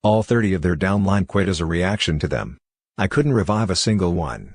All 30 of their downline quit as a reaction to them. I couldn't revive a single one.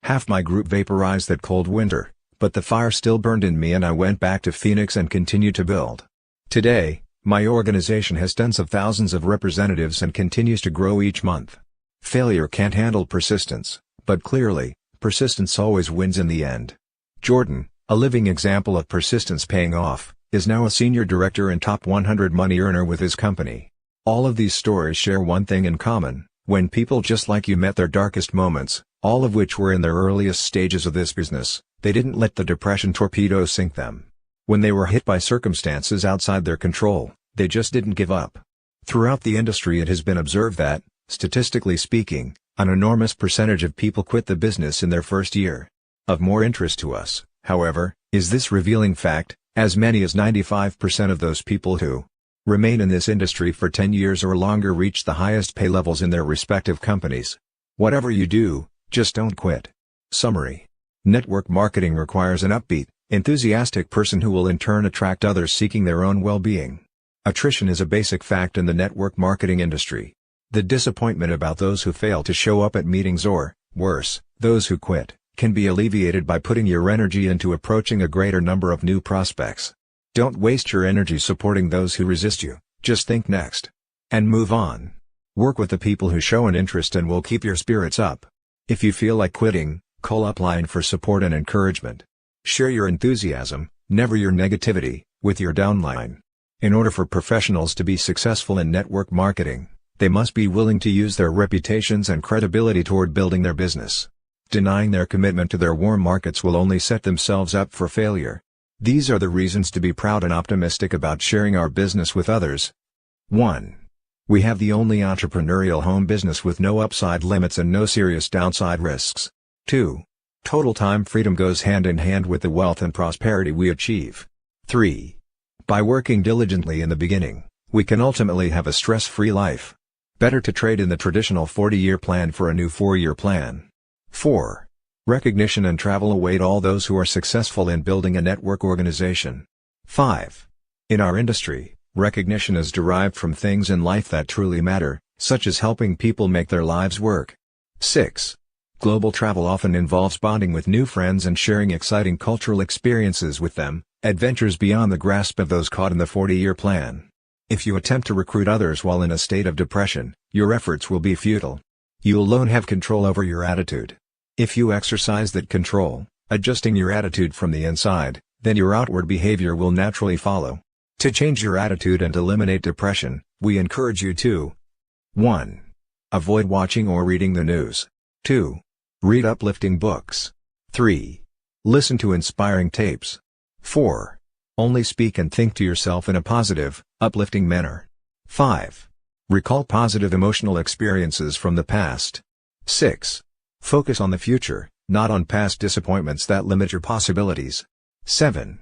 Half my group vaporized that cold winter, but the fire still burned in me and I went back to Phoenix and continued to build. Today, my organization has tens of thousands of representatives and continues to grow each month. Failure can't handle persistence, but clearly, persistence always wins in the end. Jordan, a living example of persistence paying off, is now a senior director and top 100 money earner with his company. All of these stories share one thing in common: when people just like you met their darkest moments, all of which were in their earliest stages of this business, they didn't let the depression torpedo sink them. When they were hit by circumstances outside their control, they just didn't give up. Throughout the industry it has been observed that, statistically speaking, an enormous percentage of people quit the business in their first year. Of more interest to us, however, is this revealing fact: as many as 95% of those people who remain in this industry for 10 years or longer reach the highest pay levels in their respective companies. Whatever you do, just don't quit. Summary: network marketing requires an upbeat, enthusiastic person who will in turn attract others seeking their own well-being. Attrition is a basic fact in the network marketing industry. The disappointment about those who fail to show up at meetings or, worse, those who quit, can be alleviated by putting your energy into approaching a greater number of new prospects. Don't waste your energy supporting those who resist you, just think next. And move on. Work with the people who show an interest and will keep your spirits up. If you feel like quitting, call upline for support and encouragement. Share your enthusiasm, never your negativity, with your downline. In order for professionals to be successful in network marketing, they must be willing to use their reputations and credibility toward building their business. Denying their commitment to their warm markets will only set themselves up for failure. These are the reasons to be proud and optimistic about sharing our business with others. 1. We have the only entrepreneurial home business with no upside limits and no serious downside risks. 2. Total time freedom goes hand in hand with the wealth and prosperity we achieve. 3. By working diligently in the beginning, we can ultimately have a stress-free life. Better to trade in the traditional 40-year plan for a new 4-year plan. 4. Recognition and travel await all those who are successful in building a network organization. 5. In our industry, recognition is derived from things in life that truly matter, such as helping people make their lives work. 6. Global travel often involves bonding with new friends and sharing exciting cultural experiences with them, adventures beyond the grasp of those caught in the 40-year plan. If you attempt to recruit others while in a state of depression, your efforts will be futile. You alone have control over your attitude. If you exercise that control, adjusting your attitude from the inside, then your outward behavior will naturally follow. To change your attitude and eliminate depression, we encourage you to 1. Avoid watching or reading the news. 2. Read uplifting books. 3. Listen to inspiring tapes. 4. Only speak and think to yourself in a positive, uplifting manner. 5. Recall positive emotional experiences from the past. 6. Focus on the future, not on past disappointments that limit your possibilities. 7.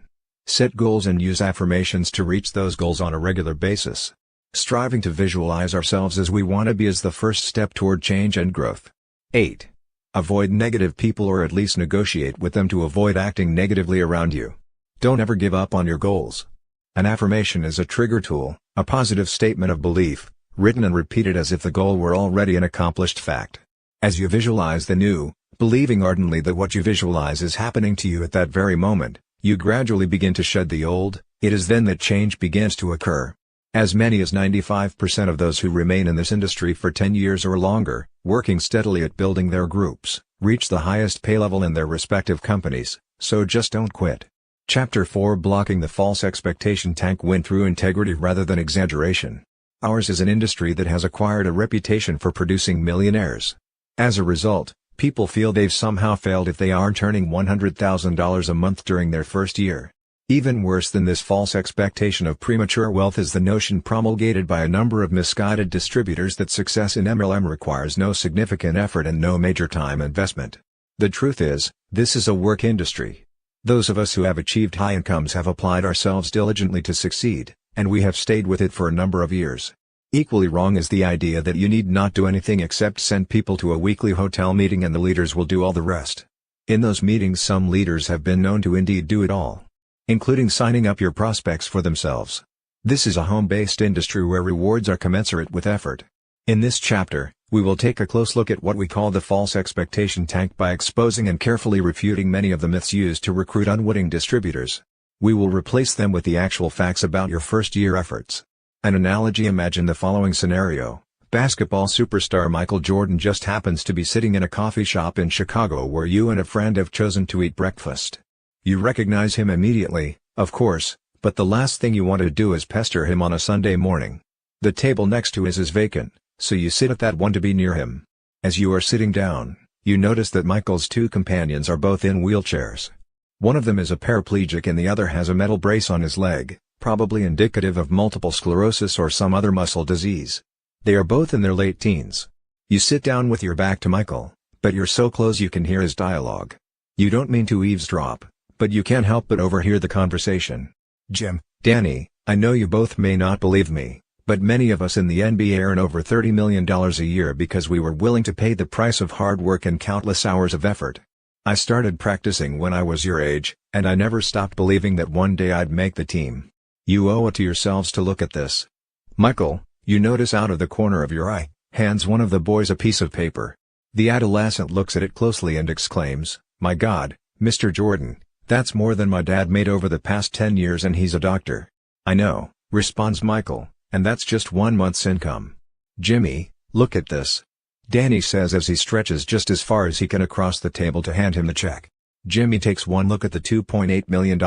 Set goals and use affirmations to reach those goals on a regular basis. Striving to visualize ourselves as we want to be is the first step toward change and growth. 8. Avoid negative people or at least negotiate with them to avoid acting negatively around you. Don't ever give up on your goals. An affirmation is a trigger tool, a positive statement of belief, written and repeated as if the goal were already an accomplished fact. As you visualize the new, believing ardently that what you visualize is happening to you at that very moment, you gradually begin to shed the old. It is then that change begins to occur. As many as 95% of those who remain in this industry for 10 years or longer, working steadily at building their groups, reach the highest pay level in their respective companies, so just don't quit. Chapter 4: Blocking the False Expectation Tank. Win through integrity rather than exaggeration. Ours is an industry that has acquired a reputation for producing millionaires. As a result, people feel they've somehow failed if they aren't earning $100,000 a month during their first year. Even worse than this false expectation of premature wealth is the notion promulgated by a number of misguided distributors that success in MLM requires no significant effort and no major time investment. The truth is, this is a work industry. Those of us who have achieved high incomes have applied ourselves diligently to succeed, and we have stayed with it for a number of years. Equally wrong is the idea that you need not do anything except send people to a weekly hotel meeting and the leaders will do all the rest. In those meetings, some leaders have been known to indeed do it all, including signing up your prospects for themselves. This is a home-based industry where rewards are commensurate with effort. In this chapter, we will take a close look at what we call the false expectation tank by exposing and carefully refuting many of the myths used to recruit unwitting distributors. We will replace them with the actual facts about your first-year efforts. An analogy: imagine the following scenario. Basketball superstar Michael Jordan just happens to be sitting in a coffee shop in Chicago where you and a friend have chosen to eat breakfast. You recognize him immediately, of course, but the last thing you want to do is pester him on a Sunday morning. The table next to his is vacant, so you sit at that one to be near him. As you are sitting down, you notice that Michael's two companions are both in wheelchairs. One of them is a paraplegic and the other has a metal brace on his leg, probably indicative of multiple sclerosis or some other muscle disease. They are both in their late teens. You sit down with your back to Michael, but you're so close you can hear his dialogue. You don't mean to eavesdrop, but you can't help but overhear the conversation. "Jim, Danny, I know you both may not believe me, but many of us in the NBA earn over $30 million a year because we were willing to pay the price of hard work and countless hours of effort. I started practicing when I was your age, and I never stopped believing that one day I'd make the team. You owe it to yourselves to look at this." Michael, you notice out of the corner of your eye, hands one of the boys a piece of paper. The adolescent looks at it closely and exclaims, "My God, Mr. Jordan, that's more than my dad made over the past 10 years and he's a doctor." "I know," responds Michael, "and that's just 1 month's income." "Jimmy, look at this," Danny says as he stretches just as far as he can across the table to hand him the check. Jimmy takes one look at the $2.8 million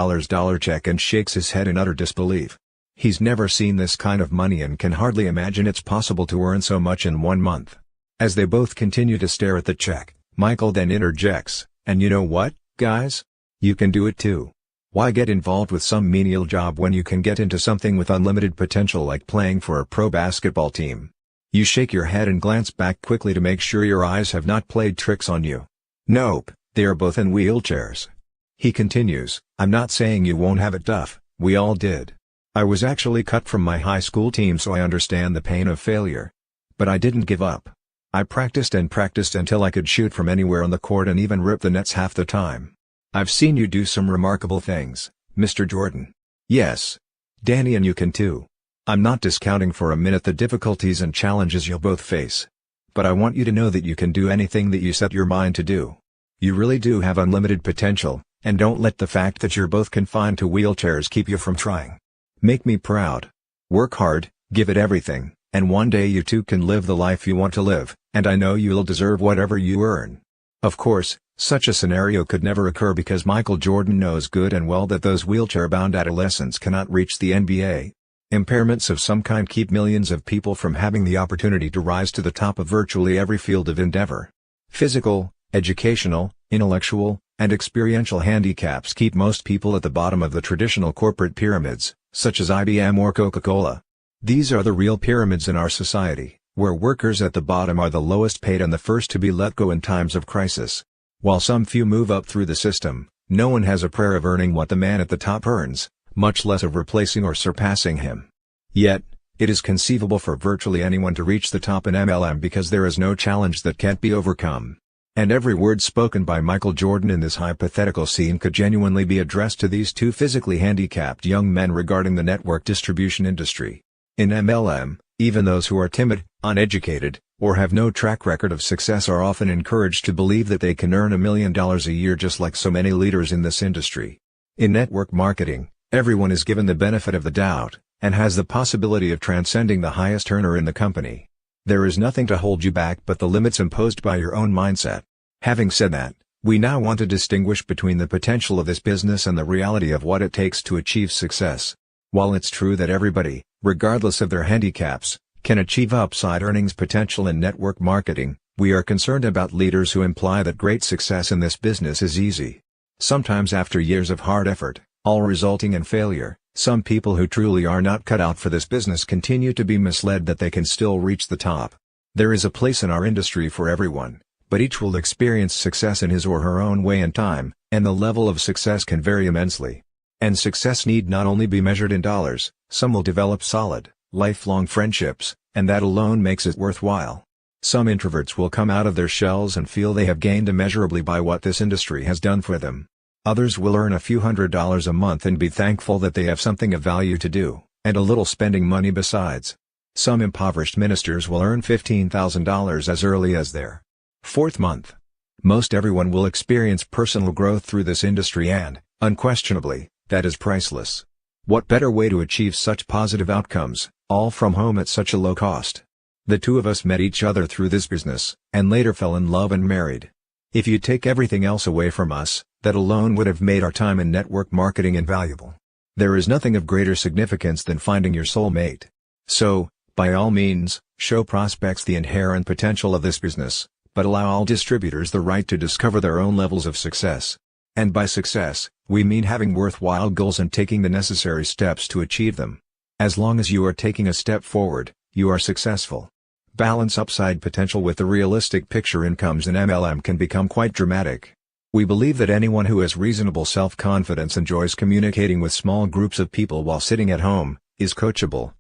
check and shakes his head in utter disbelief. He's never seen this kind of money and can hardly imagine it's possible to earn so much in 1 month. As they both continue to stare at the check, Michael then interjects, "And you know what, guys? You can do it too. Why get involved with some menial job when you can get into something with unlimited potential like playing for a pro basketball team?" You shake your head and glance back quickly to make sure your eyes have not played tricks on you. Nope, they are both in wheelchairs. He continues, "I'm not saying you won't have it tough, we all did. I was actually cut from my high school team so I understand the pain of failure. But I didn't give up. I practiced and practiced until I could shoot from anywhere on the court and even rip the nets half the time. I've seen you do some remarkable things, Mr. Jordan." "Yes, Danny, and you can too. I'm not discounting for a minute the difficulties and challenges you'll both face. But I want you to know that you can do anything that you set your mind to do. You really do have unlimited potential, and don't let the fact that you're both confined to wheelchairs keep you from trying. Make me proud. Work hard, give it everything, and one day you too can live the life you want to live, and I know you'll deserve whatever you earn." Of course, such a scenario could never occur because Michael Jordan knows good and well that those wheelchair-bound adolescents cannot reach the NBA. Impairments of some kind keep millions of people from having the opportunity to rise to the top of virtually every field of endeavor. Physical, educational, intellectual, and experiential handicaps keep most people at the bottom of the traditional corporate pyramids, such as IBM or Coca-Cola. These are the real pyramids in our society, where workers at the bottom are the lowest paid and the first to be let go in times of crisis. While some few move up through the system, no one has a prayer of earning what the man at the top earns, much less of replacing or surpassing him. Yet, it is conceivable for virtually anyone to reach the top in MLM because there is no challenge that can't be overcome. And every word spoken by Michael Jordan in this hypothetical scene could genuinely be addressed to these two physically handicapped young men regarding the network distribution industry. In MLM, even those who are timid, uneducated, or have no track record of success are often encouraged to believe that they can earn $1 million a year just like so many leaders in this industry. In network marketing, everyone is given the benefit of the doubt, and has the possibility of transcending the highest earner in the company. There is nothing to hold you back but the limits imposed by your own mindset. Having said that, we now want to distinguish between the potential of this business and the reality of what it takes to achieve success. While it's true that everybody, regardless of their handicaps, can achieve upside earnings potential in network marketing, we are concerned about leaders who imply that great success in this business is easy. Sometimes after years of hard effort, all resulting in failure, some people who truly are not cut out for this business continue to be misled that they can still reach the top. There is a place in our industry for everyone, but each will experience success in his or her own way and time, and the level of success can vary immensely. And success need not only be measured in dollars, some will develop solid, lifelong friendships, and that alone makes it worthwhile. Some introverts will come out of their shells and feel they have gained immeasurably by what this industry has done for them. Others will earn a few $100s a month and be thankful that they have something of value to do, and a little spending money besides. Some impoverished ministers will earn $15,000 as early as their fourth month. Most everyone will experience personal growth through this industry and, unquestionably, that is priceless. What better way to achieve such positive outcomes, all from home at such a low cost? The two of us met each other through this business, and later fell in love and married. If you take everything else away from us, that alone would have made our time in network marketing invaluable. There is nothing of greater significance than finding your soulmate. So, by all means, show prospects the inherent potential of this business, but allow all distributors the right to discover their own levels of success. And by success, we mean having worthwhile goals and taking the necessary steps to achieve them. As long as you are taking a step forward, you are successful. Balance upside potential with the realistic picture. Incomes in MLM can become quite dramatic. We believe that anyone who has reasonable self-confidence, enjoys communicating with small groups of people while sitting at home, is coachable,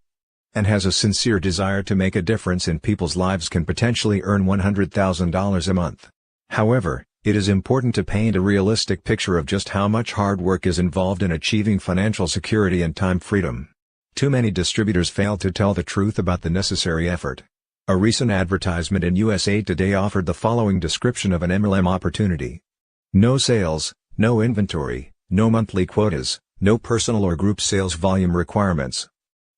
and has a sincere desire to make a difference in people's lives can potentially earn $100,000 a month. However, it is important to paint a realistic picture of just how much hard work is involved in achieving financial security and time freedom. Too many distributors fail to tell the truth about the necessary effort. A recent advertisement in USA Today offered the following description of an MLM opportunity. No sales, no inventory, no monthly quotas, no personal or group sales volume requirements.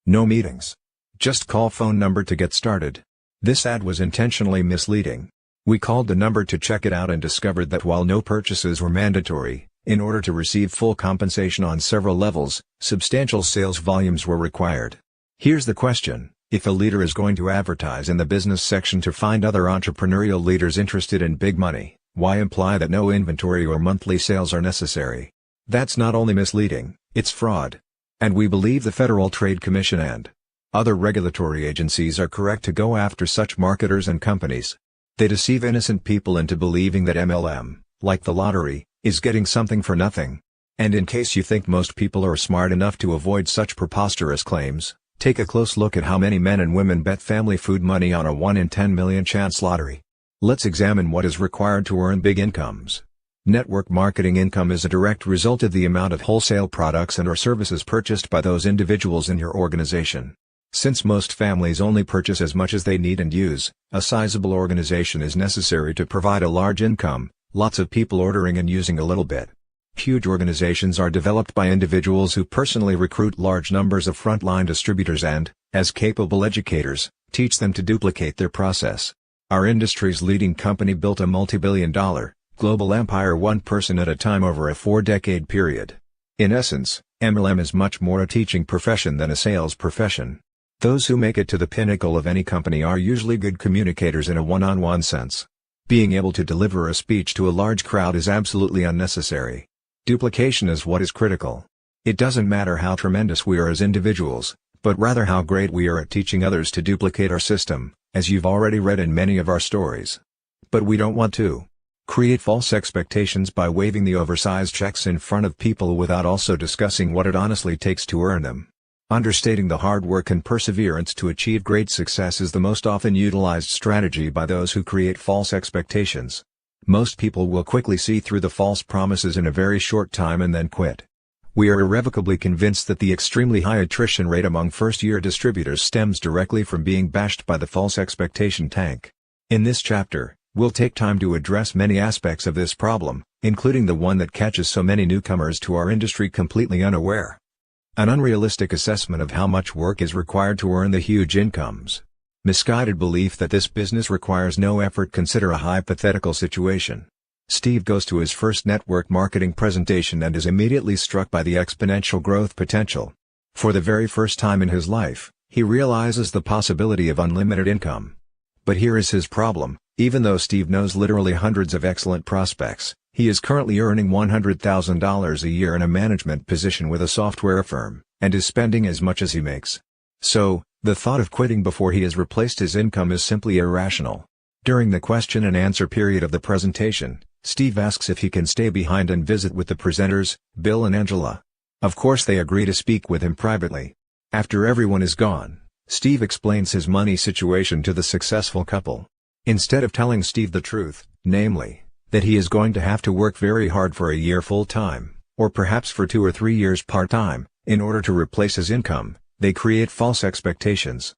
No meetings. Just call phone number to get started. This ad was intentionally misleading. We called the number to check it out and discovered that while no purchases were mandatory, in order to receive full compensation on several levels, substantial sales volumes were required. Here's the question: if a leader is going to advertise in the business section to find other entrepreneurial leaders interested in big money, why imply that no inventory or monthly sales are necessary? That's not only misleading, it's fraud. And we believe the Federal Trade Commission and other regulatory agencies are correct to go after such marketers and companies. They deceive innocent people into believing that MLM, like the lottery, is getting something for nothing. And in case you think most people are smart enough to avoid such preposterous claims, take a close look at how many men and women bet family food money on a 1 in 10 million chance lottery. Let's examine what is required to earn big incomes. Network marketing income is a direct result of the amount of wholesale products and/or services purchased by those individuals in your organization. Since most families only purchase as much as they need and use, a sizable organization is necessary to provide a large income, lots of people ordering and using a little bit. Huge organizations are developed by individuals who personally recruit large numbers of frontline distributors and, as capable educators, teach them to duplicate their process. Our industry's leading company built a multi-billion-dollar, global empire one person at a time over a 4-decade period. In essence, MLM is much more a teaching profession than a sales profession. Those who make it to the pinnacle of any company are usually good communicators in a one-on-one sense. Being able to deliver a speech to a large crowd is absolutely unnecessary. Duplication is what is critical. It doesn't matter how tremendous we are as individuals, but rather how great we are at teaching others to duplicate our system, as you've already read in many of our stories. But we don't want to create false expectations by waving the oversized checks in front of people without also discussing what it honestly takes to earn them. Understating the hard work and perseverance to achieve great success is the most often utilized strategy by those who create false expectations. Most people will quickly see through the false promises in a very short time and then quit. We are irrevocably convinced that the extremely high attrition rate among first-year distributors stems directly from being bashed by the false expectation tank. In this chapter, we'll take time to address many aspects of this problem, including the one that catches so many newcomers to our industry completely unaware. An unrealistic assessment of how much work is required to earn the huge incomes. Misguided belief that this business requires no effort. Consider a hypothetical situation. Steve goes to his first network marketing presentation and is immediately struck by the exponential growth potential. For the very first time in his life, he realizes the possibility of unlimited income. But here is his problem: even though Steve knows literally hundreds of excellent prospects, he is currently earning $100,000 a year in a management position with a software firm, and is spending as much as he makes. So, the thought of quitting before he has replaced his income is simply irrational. During the question and answer period of the presentation, Steve asks if he can stay behind and visit with the presenters, Bill and Angela. Of course they agree to speak with him privately. After everyone is gone, Steve explains his money situation to the successful couple. Instead of telling Steve the truth, namely, that he is going to have to work very hard for a year full-time, or perhaps for 2 or 3 years part-time, in order to replace his income, they create false expectations.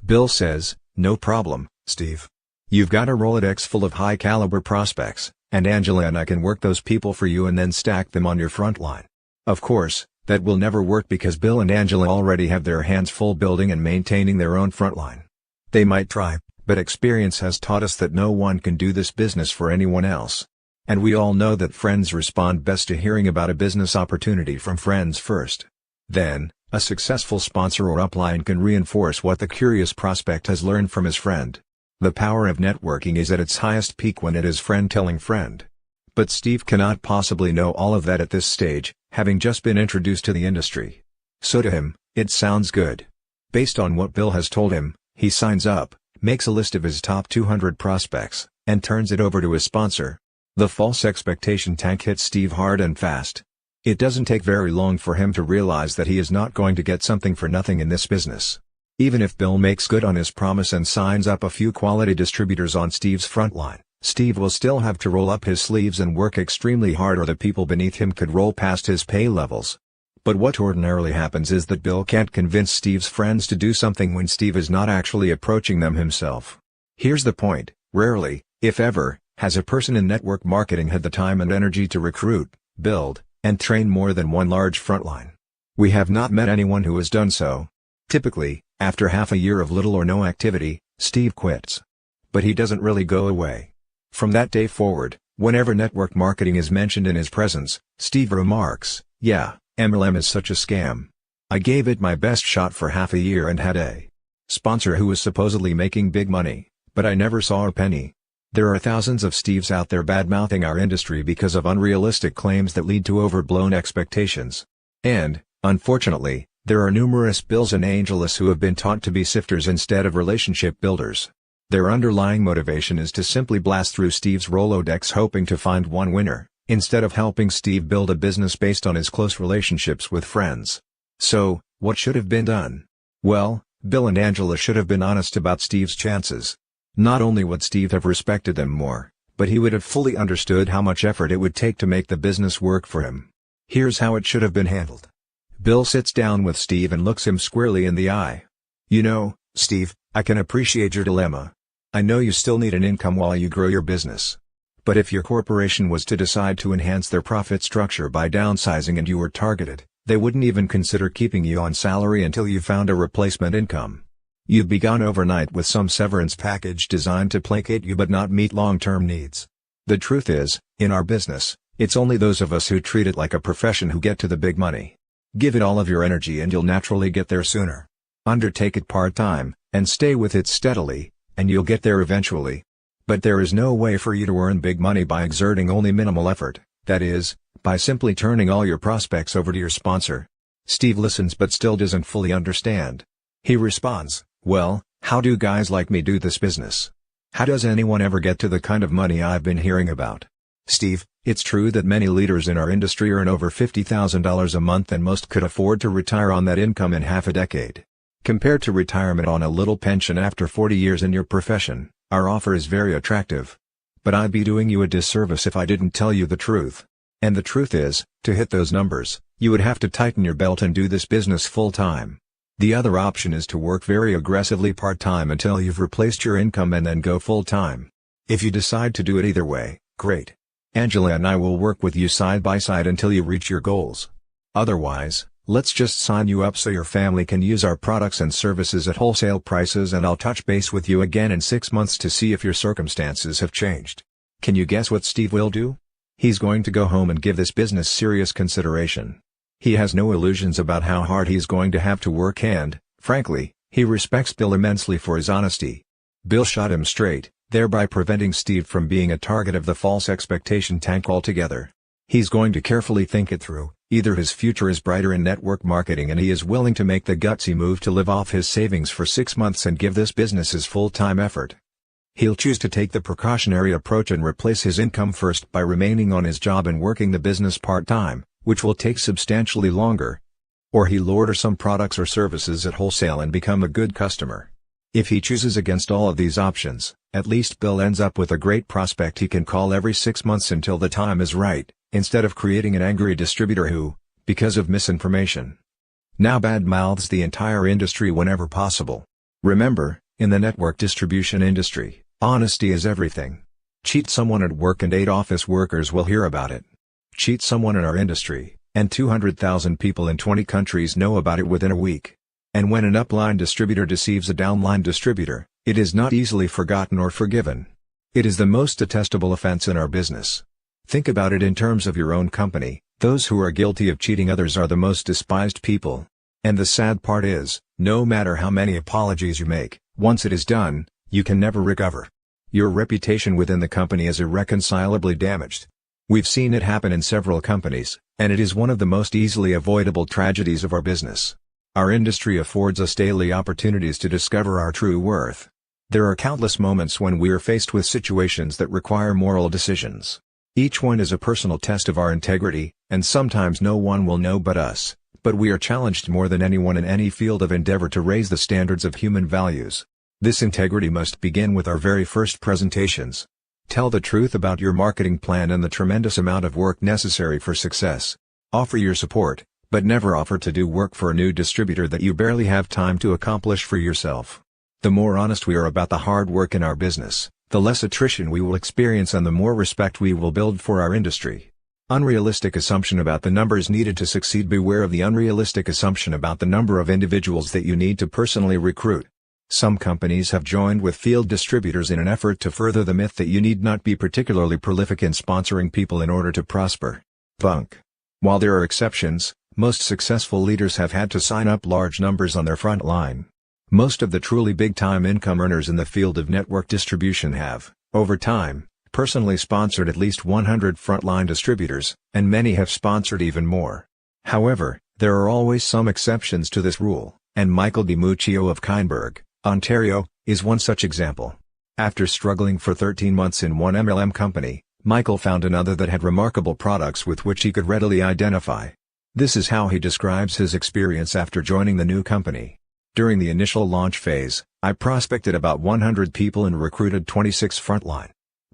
Bill says, "No problem, Steve. You've got a Rolodex full of high-caliber prospects, and Angela and I can work those people for you and then stack them on your front line." Of course, that will never work because Bill and Angela already have their hands full building and maintaining their own front line. They might try, but experience has taught us that no one can do this business for anyone else. And we all know that friends respond best to hearing about a business opportunity from friends first. Then, a successful sponsor or upline can reinforce what the curious prospect has learned from his friend. The power of networking is at its highest peak when it is friend telling friend. But Steve cannot possibly know all of that at this stage, having just been introduced to the industry. So to him, it sounds good. Based on what Bill has told him, he signs up, makes a list of his top 200 prospects, and turns it over to his sponsor. The false expectation tank hits Steve hard and fast. It doesn't take very long for him to realize that he is not going to get something for nothing in this business. Even if Bill makes good on his promise and signs up a few quality distributors on Steve's front line, Steve will still have to roll up his sleeves and work extremely hard, or the people beneath him could roll past his pay levels. But what ordinarily happens is that Bill can't convince Steve's friends to do something when Steve is not actually approaching them himself. Here's the point: rarely, if ever, has a person in network marketing had the time and energy to recruit, build, and train more than one large frontline. We have not met anyone who has done so. Typically, after half a year of little or no activity, Steve quits. But he doesn't really go away. From that day forward, whenever network marketing is mentioned in his presence, Steve remarks, "Yeah, MLM is such a scam. I gave it my best shot for half a year and had a sponsor who was supposedly making big money, but I never saw a penny." There are thousands of Steves out there bad-mouthing our industry because of unrealistic claims that lead to overblown expectations. And, unfortunately, there are numerous Bills and Angelas who have been taught to be sifters instead of relationship builders. Their underlying motivation is to simply blast through Steve's Rolodex hoping to find one winner, instead of helping Steve build a business based on his close relationships with friends. So, what should have been done? Well, Bill and Angela should have been honest about Steve's chances. Not only would Steve have respected them more, but he would have fully understood how much effort it would take to make the business work for him. Here's how it should have been handled. Bill sits down with Steve and looks him squarely in the eye. "You know, Steve, I can appreciate your dilemma. I know you still need an income while you grow your business. But if your corporation was to decide to enhance their profit structure by downsizing and you were targeted, they wouldn't even consider keeping you on salary until you found a replacement income. You'd be gone overnight with some severance package designed to placate you but not meet long-term needs. The truth is, in our business, it's only those of us who treat it like a profession who get to the big money. Give it all of your energy and you'll naturally get there sooner. Undertake it part-time, and stay with it steadily, and you'll get there eventually. But there is no way for you to earn big money by exerting only minimal effort, that is, by simply turning all your prospects over to your sponsor." Steve listens but still doesn't fully understand. He responds, "Well, how do guys like me do this business? How does anyone ever get to the kind of money I've been hearing about?" "Steve, it's true that many leaders in our industry earn over $50,000 a month and most could afford to retire on that income in half a decade. Compared to retirement on a little pension after 40 years in your profession, our offer is very attractive. But I'd be doing you a disservice if I didn't tell you the truth. And the truth is, to hit those numbers, you would have to tighten your belt and do this business full-time. The other option is to work very aggressively part-time until you've replaced your income and then go full-time. If you decide to do it either way, great. Angela and I will work with you side by side until you reach your goals. Otherwise, let's just sign you up so your family can use our products and services at wholesale prices, and I'll touch base with you again in 6 months to see if your circumstances have changed." Can you guess what Steve will do? He's going to go home and give this business serious consideration. He has no illusions about how hard he's going to have to work and, frankly, he respects Bill immensely for his honesty. Bill shot him straight, thereby preventing Steve from being a target of the false expectation tank altogether. He's going to carefully think it through. Either his future is brighter in network marketing and he is willing to make the gutsy move to live off his savings for 6 months and give this business his full-time effort. He'll choose to take the precautionary approach and replace his income first by remaining on his job and working the business part-time, which will take substantially longer. Or he'll order some products or services at wholesale and become a good customer. If he chooses against all of these options, at least Bill ends up with a great prospect he can call every 6 months until the time is right, instead of creating an angry distributor who, because of misinformation, now bad-mouths the entire industry whenever possible. Remember, in the network distribution industry, honesty is everything. Cheat someone at work and 8 office workers will hear about it. Cheat someone in our industry, and 200,000 people in 20 countries know about it within a week. And when an upline distributor deceives a downline distributor, it is not easily forgotten or forgiven. It is the most detestable offense in our business. Think about it in terms of your own company. Those who are guilty of cheating others are the most despised people. And the sad part is, no matter how many apologies you make, once it is done, you can never recover. Your reputation within the company is irreconcilably damaged. We've seen it happen in several companies, and it is one of the most easily avoidable tragedies of our business. Our industry affords us daily opportunities to discover our true worth. There are countless moments when we are faced with situations that require moral decisions. Each one is a personal test of our integrity, and sometimes no one will know but us, but we are challenged more than anyone in any field of endeavor to raise the standards of human values. This integrity must begin with our very first presentations. Tell the truth about your marketing plan and the tremendous amount of work necessary for success. Offer your support, but never offer to do work for a new distributor that you barely have time to accomplish for yourself. The more honest we are about the hard work in our business, the less attrition we will experience and the more respect we will build for our industry. Unrealistic assumption about the numbers needed to succeed. Beware of the unrealistic assumption about the number of individuals that you need to personally recruit. Some companies have joined with field distributors in an effort to further the myth that you need not be particularly prolific in sponsoring people in order to prosper. Bunk. While there are exceptions, most successful leaders have had to sign up large numbers on their front line. Most of the truly big-time income earners in the field of network distribution have, over time, personally sponsored at least 100 frontline distributors, and many have sponsored even more. However, there are always some exceptions to this rule, and Michael DiMuccio of Kyneburg, Ontario, is one such example. After struggling for 13 months in one MLM company, Michael found another that had remarkable products with which he could readily identify. This is how he describes his experience after joining the new company. During the initial launch phase, I prospected about 100 people and recruited 26 frontline.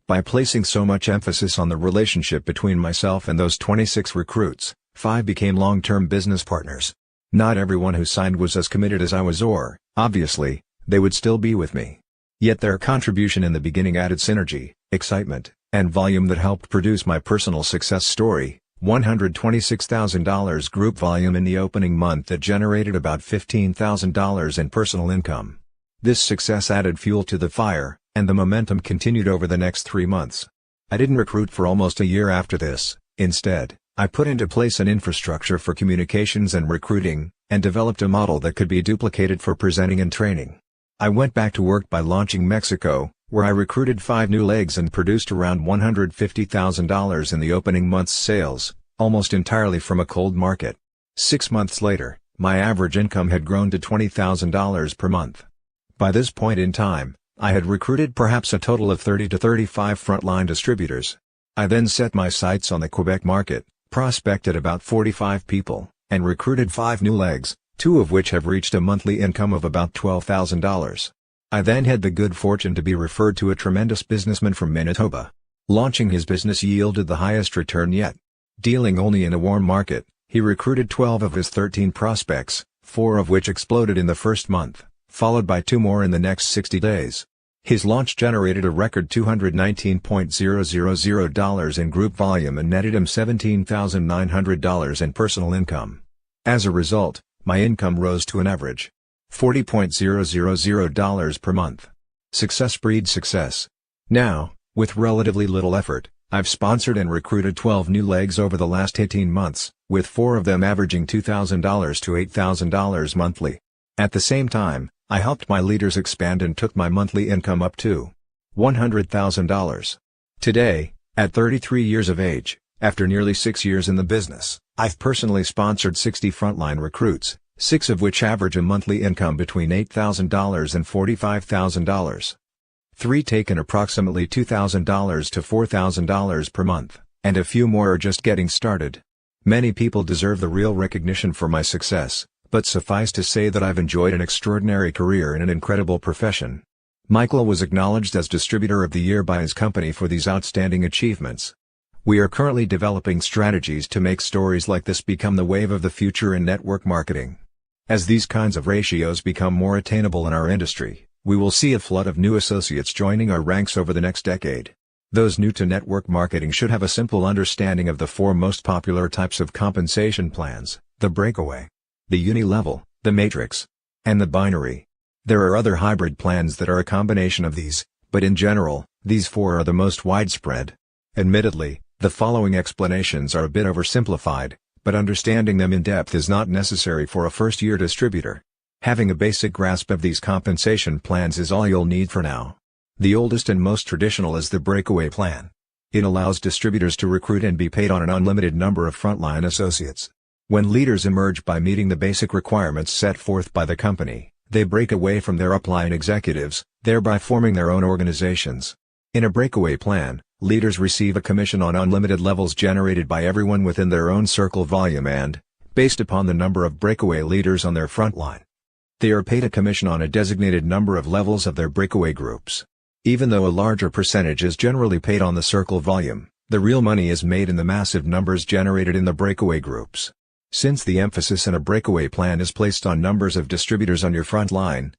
By placing so much emphasis on the relationship between myself and those 26 recruits, 5 became long-term business partners. Not everyone who signed was as committed as I was, or, obviously, they would still be with me. Yet their contribution in the beginning added synergy, excitement, and volume that helped produce my personal success story. $126,000 group volume in the opening month that generated about $15,000 in personal income. This success added fuel to the fire, and the momentum continued over the next 3 months. I didn't recruit for almost a year after this. Instead, I put into place an infrastructure for communications and recruiting, and developed a model that could be duplicated for presenting and training. I went back to work by launching Mexico, where I recruited 5 new legs and produced around $150,000 in the opening month's sales, almost entirely from a cold market. 6 months later, my average income had grown to $20,000 per month. By this point in time, I had recruited perhaps a total of 30 to 35 frontline distributors. I then set my sights on the Quebec market, prospected about 45 people, and recruited 5 new legs, 2 of which have reached a monthly income of about $12,000. I then had the good fortune to be referred to a tremendous businessman from Manitoba. Launching his business yielded the highest return yet. Dealing only in a warm market, he recruited 12 of his 13 prospects, 4 of which exploded in the first month, followed by 2 more in the next 60 days. His launch generated a record $219,000 in group volume and netted him $17,900 in personal income. As a result, my income rose to an average $40,000 per month. Success breeds success. Now, with relatively little effort, I've sponsored and recruited 12 new legs over the last 18 months, with 4 of them averaging $2,000 to $8,000 monthly. At the same time, I helped my leaders expand and took my monthly income up to $100,000. Today, at 33 years of age, after nearly 6 years in the business, I've personally sponsored 60 frontline recruits, 6 of which average a monthly income between $8,000 and $45,000. 3 taken approximately $2,000 to $4,000 per month, and a few more are just getting started. Many people deserve the real recognition for my success, but suffice to say that I've enjoyed an extraordinary career in an incredible profession. Michael was acknowledged as Distributor of the Year by his company for these outstanding achievements. We are currently developing strategies to make stories like this become the wave of the future in network marketing. As these kinds of ratios become more attainable in our industry, we will see a flood of new associates joining our ranks over the next decade. Those new to network marketing should have a simple understanding of the four most popular types of compensation plans: the breakaway, the uni-level, the matrix, and the binary. There are other hybrid plans that are a combination of these, but in general, these four are the most widespread. Admittedly, the following explanations are a bit oversimplified, but understanding them in depth is not necessary for a first-year distributor. Having a basic grasp of these compensation plans is all you'll need for now. The oldest and most traditional is the breakaway plan. It allows distributors to recruit and be paid on an unlimited number of frontline associates. When leaders emerge by meeting the basic requirements set forth by the company, they break away from their upline executives, thereby forming their own organizations. In a breakaway plan, leaders receive a commission on unlimited levels generated by everyone within their own circle volume and, based upon the number of breakaway leaders on their frontline, they are paid a commission on a designated number of levels of their breakaway groups. Even though a larger percentage is generally paid on the circle volume, the real money is made in the massive numbers generated in the breakaway groups. Since the emphasis in a breakaway plan is placed on numbers of distributors on your front line,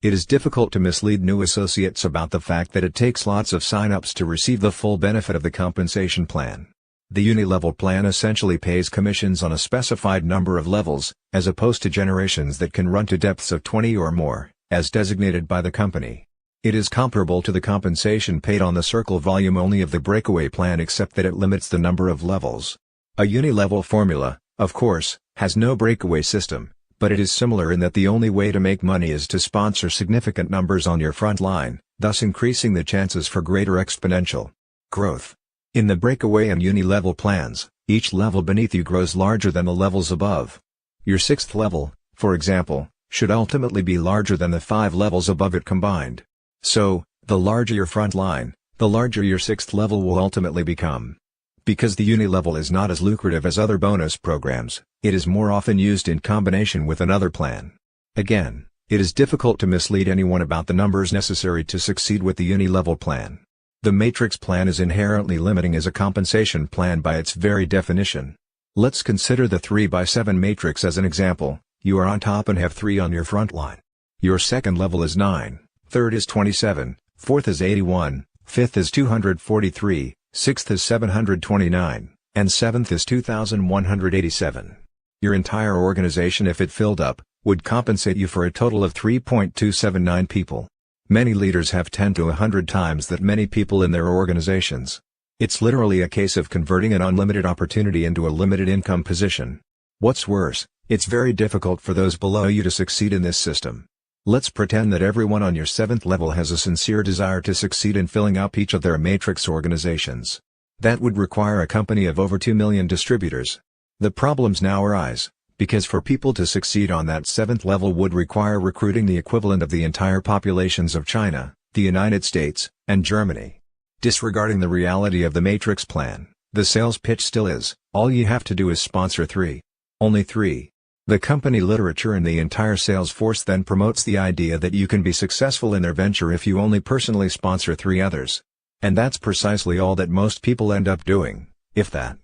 it is difficult to mislead new associates about the fact that it takes lots of sign-ups to receive the full benefit of the compensation plan. The uni-level plan essentially pays commissions on a specified number of levels, as opposed to generations that can run to depths of 20 or more, as designated by the company. It is comparable to the compensation paid on the circle volume only of the breakaway plan, except that it limits the number of levels. A uni-level formula, of course, has no breakaway system, but it is similar in that the only way to make money is to sponsor significant numbers on your front line, thus increasing the chances for greater exponential growth. In the breakaway and uni-level plans, each level beneath you grows larger than the levels above. Your sixth level, for example, should ultimately be larger than the 5 levels above it combined. So, the larger your front line, the larger your sixth level will ultimately become. Because the uni-level is not as lucrative as other bonus programs, it is more often used in combination with another plan. Again, it is difficult to mislead anyone about the numbers necessary to succeed with the uni-level plan. The matrix plan is inherently limiting as a compensation plan by its very definition. Let's consider the 3x7 matrix as an example. You are on top and have 3 on your front line. Your second level is 9. Third is 27, fourth is 81, fifth is 243, sixth is 729, and seventh is 2187. Your entire organization, if it filled up, would compensate you for a total of 3.279 people. Many leaders have 10 to 100 times that many people in their organizations. It's literally a case of converting an unlimited opportunity into a limited income position. What's worse, it's very difficult for those below you to succeed in this system. Let's pretend that everyone on your 7th level has a sincere desire to succeed in filling up each of their matrix organizations. That would require a company of over 2 million distributors. The problems now arise, because for people to succeed on that 7th level would require recruiting the equivalent of the entire populations of China, the United States, and Germany. Disregarding the reality of the matrix plan, the sales pitch still is, all you have to do is sponsor 3. Only 3. The company literature and the entire sales force then promotes the idea that you can be successful in their venture if you only personally sponsor 3 others. And that's precisely all that most people end up doing, if that.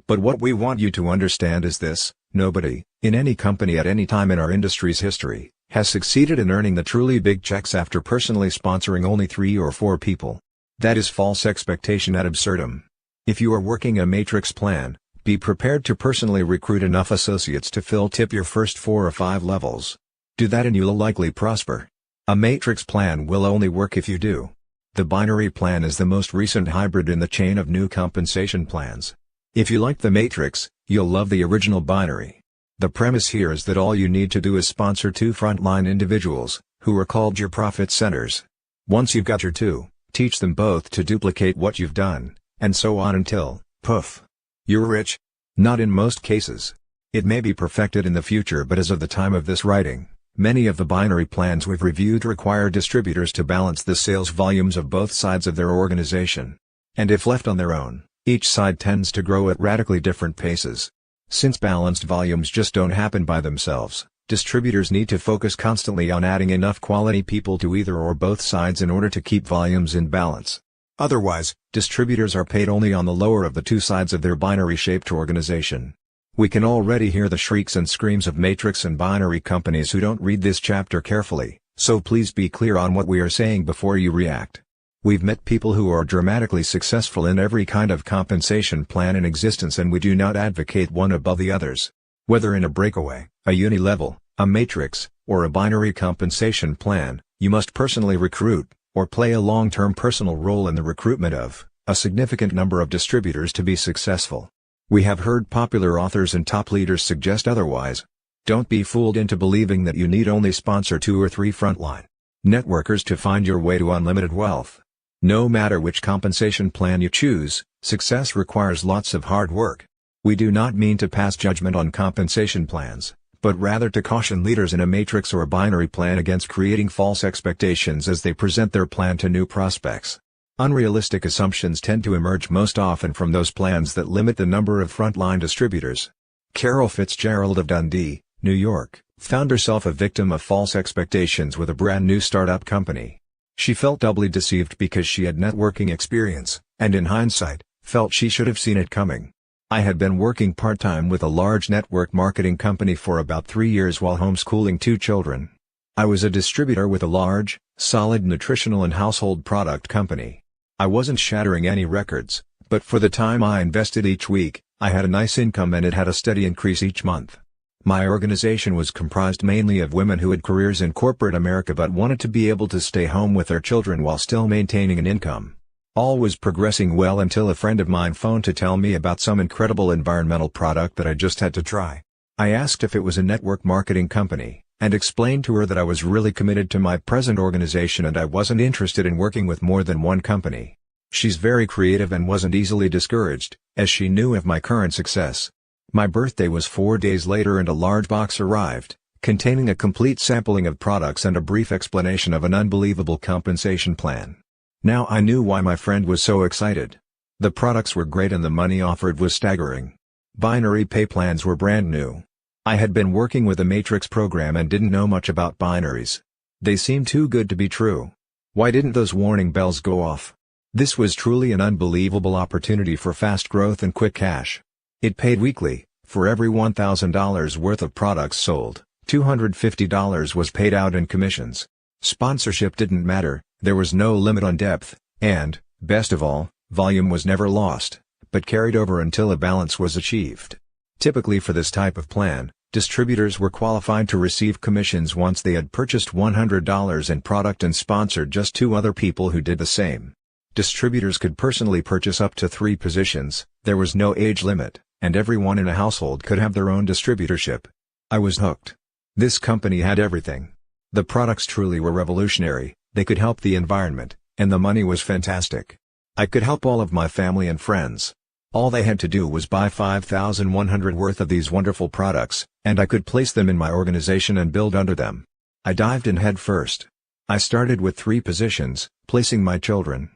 But what we want you to understand is this: nobody, in any company at any time in our industry's history, has succeeded in earning the truly big checks after personally sponsoring only 3 or 4 people. That is false expectation ad absurdum. If you are working a matrix plan, be prepared to personally recruit enough associates to tip your first 4 or 5 levels. Do that and you'll likely prosper. A matrix plan will only work if you do. The binary plan is the most recent hybrid in the chain of new compensation plans. If you like the matrix, you'll love the original binary. The premise here is that all you need to do is sponsor 2 frontline individuals, who are called your profit centers. Once you've got your 2, teach them both to duplicate what you've done, and so on until, poof, you're rich. Not in most cases. It may be perfected in the future, but as of the time of this writing, many of the binary plans we've reviewed require distributors to balance the sales volumes of both sides of their organization. And if left on their own, each side tends to grow at radically different paces. Since balanced volumes just don't happen by themselves, distributors need to focus constantly on adding enough quality people to either or both sides in order to keep volumes in balance. Otherwise, distributors are paid only on the lower of the 2 sides of their binary-shaped organization. We can already hear the shrieks and screams of matrix and binary companies who don't read this chapter carefully, so please be clear on what we are saying before you react. We've met people who are dramatically successful in every kind of compensation plan in existence, and we do not advocate one above the others. Whether in a breakaway, a uni-level, a matrix, or a binary compensation plan, you must personally recruit, or play a long-term personal role in the recruitment of, a significant number of distributors to be successful. We have heard popular authors and top leaders suggest otherwise. Don't be fooled into believing that you need only sponsor 2 or 3 frontline networkers to find your way to unlimited wealth. No matter which compensation plan you choose, success requires lots of hard work. We do not mean to pass judgment on compensation plans, but rather to caution leaders in a matrix or binary plan against creating false expectations as they present their plan to new prospects. Unrealistic assumptions tend to emerge most often from those plans that limit the number of frontline distributors. Carol Fitzgerald of Dundee, New York, found herself a victim of false expectations with a brand new startup company. She felt doubly deceived because she had networking experience, and in hindsight, felt she should have seen it coming. I had been working part-time with a large network marketing company for about 3 years while homeschooling 2 children. I was a distributor with a large, solid nutritional and household product company. I wasn't shattering any records, but for the time I invested each week, I had a nice income and it had a steady increase each month. My organization was comprised mainly of women who had careers in corporate America but wanted to be able to stay home with their children while still maintaining an income. All was progressing well until a friend of mine phoned to tell me about some incredible environmental product that I just had to try. I asked if it was a network marketing company, and explained to her that I was really committed to my present organization and I wasn't interested in working with more than one company. She's very creative and wasn't easily discouraged, as she knew of my current success. My birthday was 4 days later and a large box arrived, containing a complete sampling of products and a brief explanation of an unbelievable compensation plan. Now I knew why my friend was so excited. The products were great and the money offered was staggering. Binary pay plans were brand new. I had been working with a matrix program and didn't know much about binaries. They seemed too good to be true. Why didn't those warning bells go off? This was truly an unbelievable opportunity for fast growth and quick cash. It paid weekly. For every $1,000 worth of products sold, $250 was paid out in commissions. Sponsorship didn't matter, there was no limit on depth, and, best of all, volume was never lost, but carried over until a balance was achieved. Typically for this type of plan, distributors were qualified to receive commissions once they had purchased $100 in product and sponsored just 2 other people who did the same. Distributors could personally purchase up to 3 positions, there was no age limit, and everyone in a household could have their own distributorship. I was hooked. This company had everything. The products truly were revolutionary, they could help the environment, and the money was fantastic. I could help all of my family and friends. All they had to do was buy 5,100 worth of these wonderful products, and I could place them in my organization and build under them. I dived in head first. I started with 3 positions, placing my children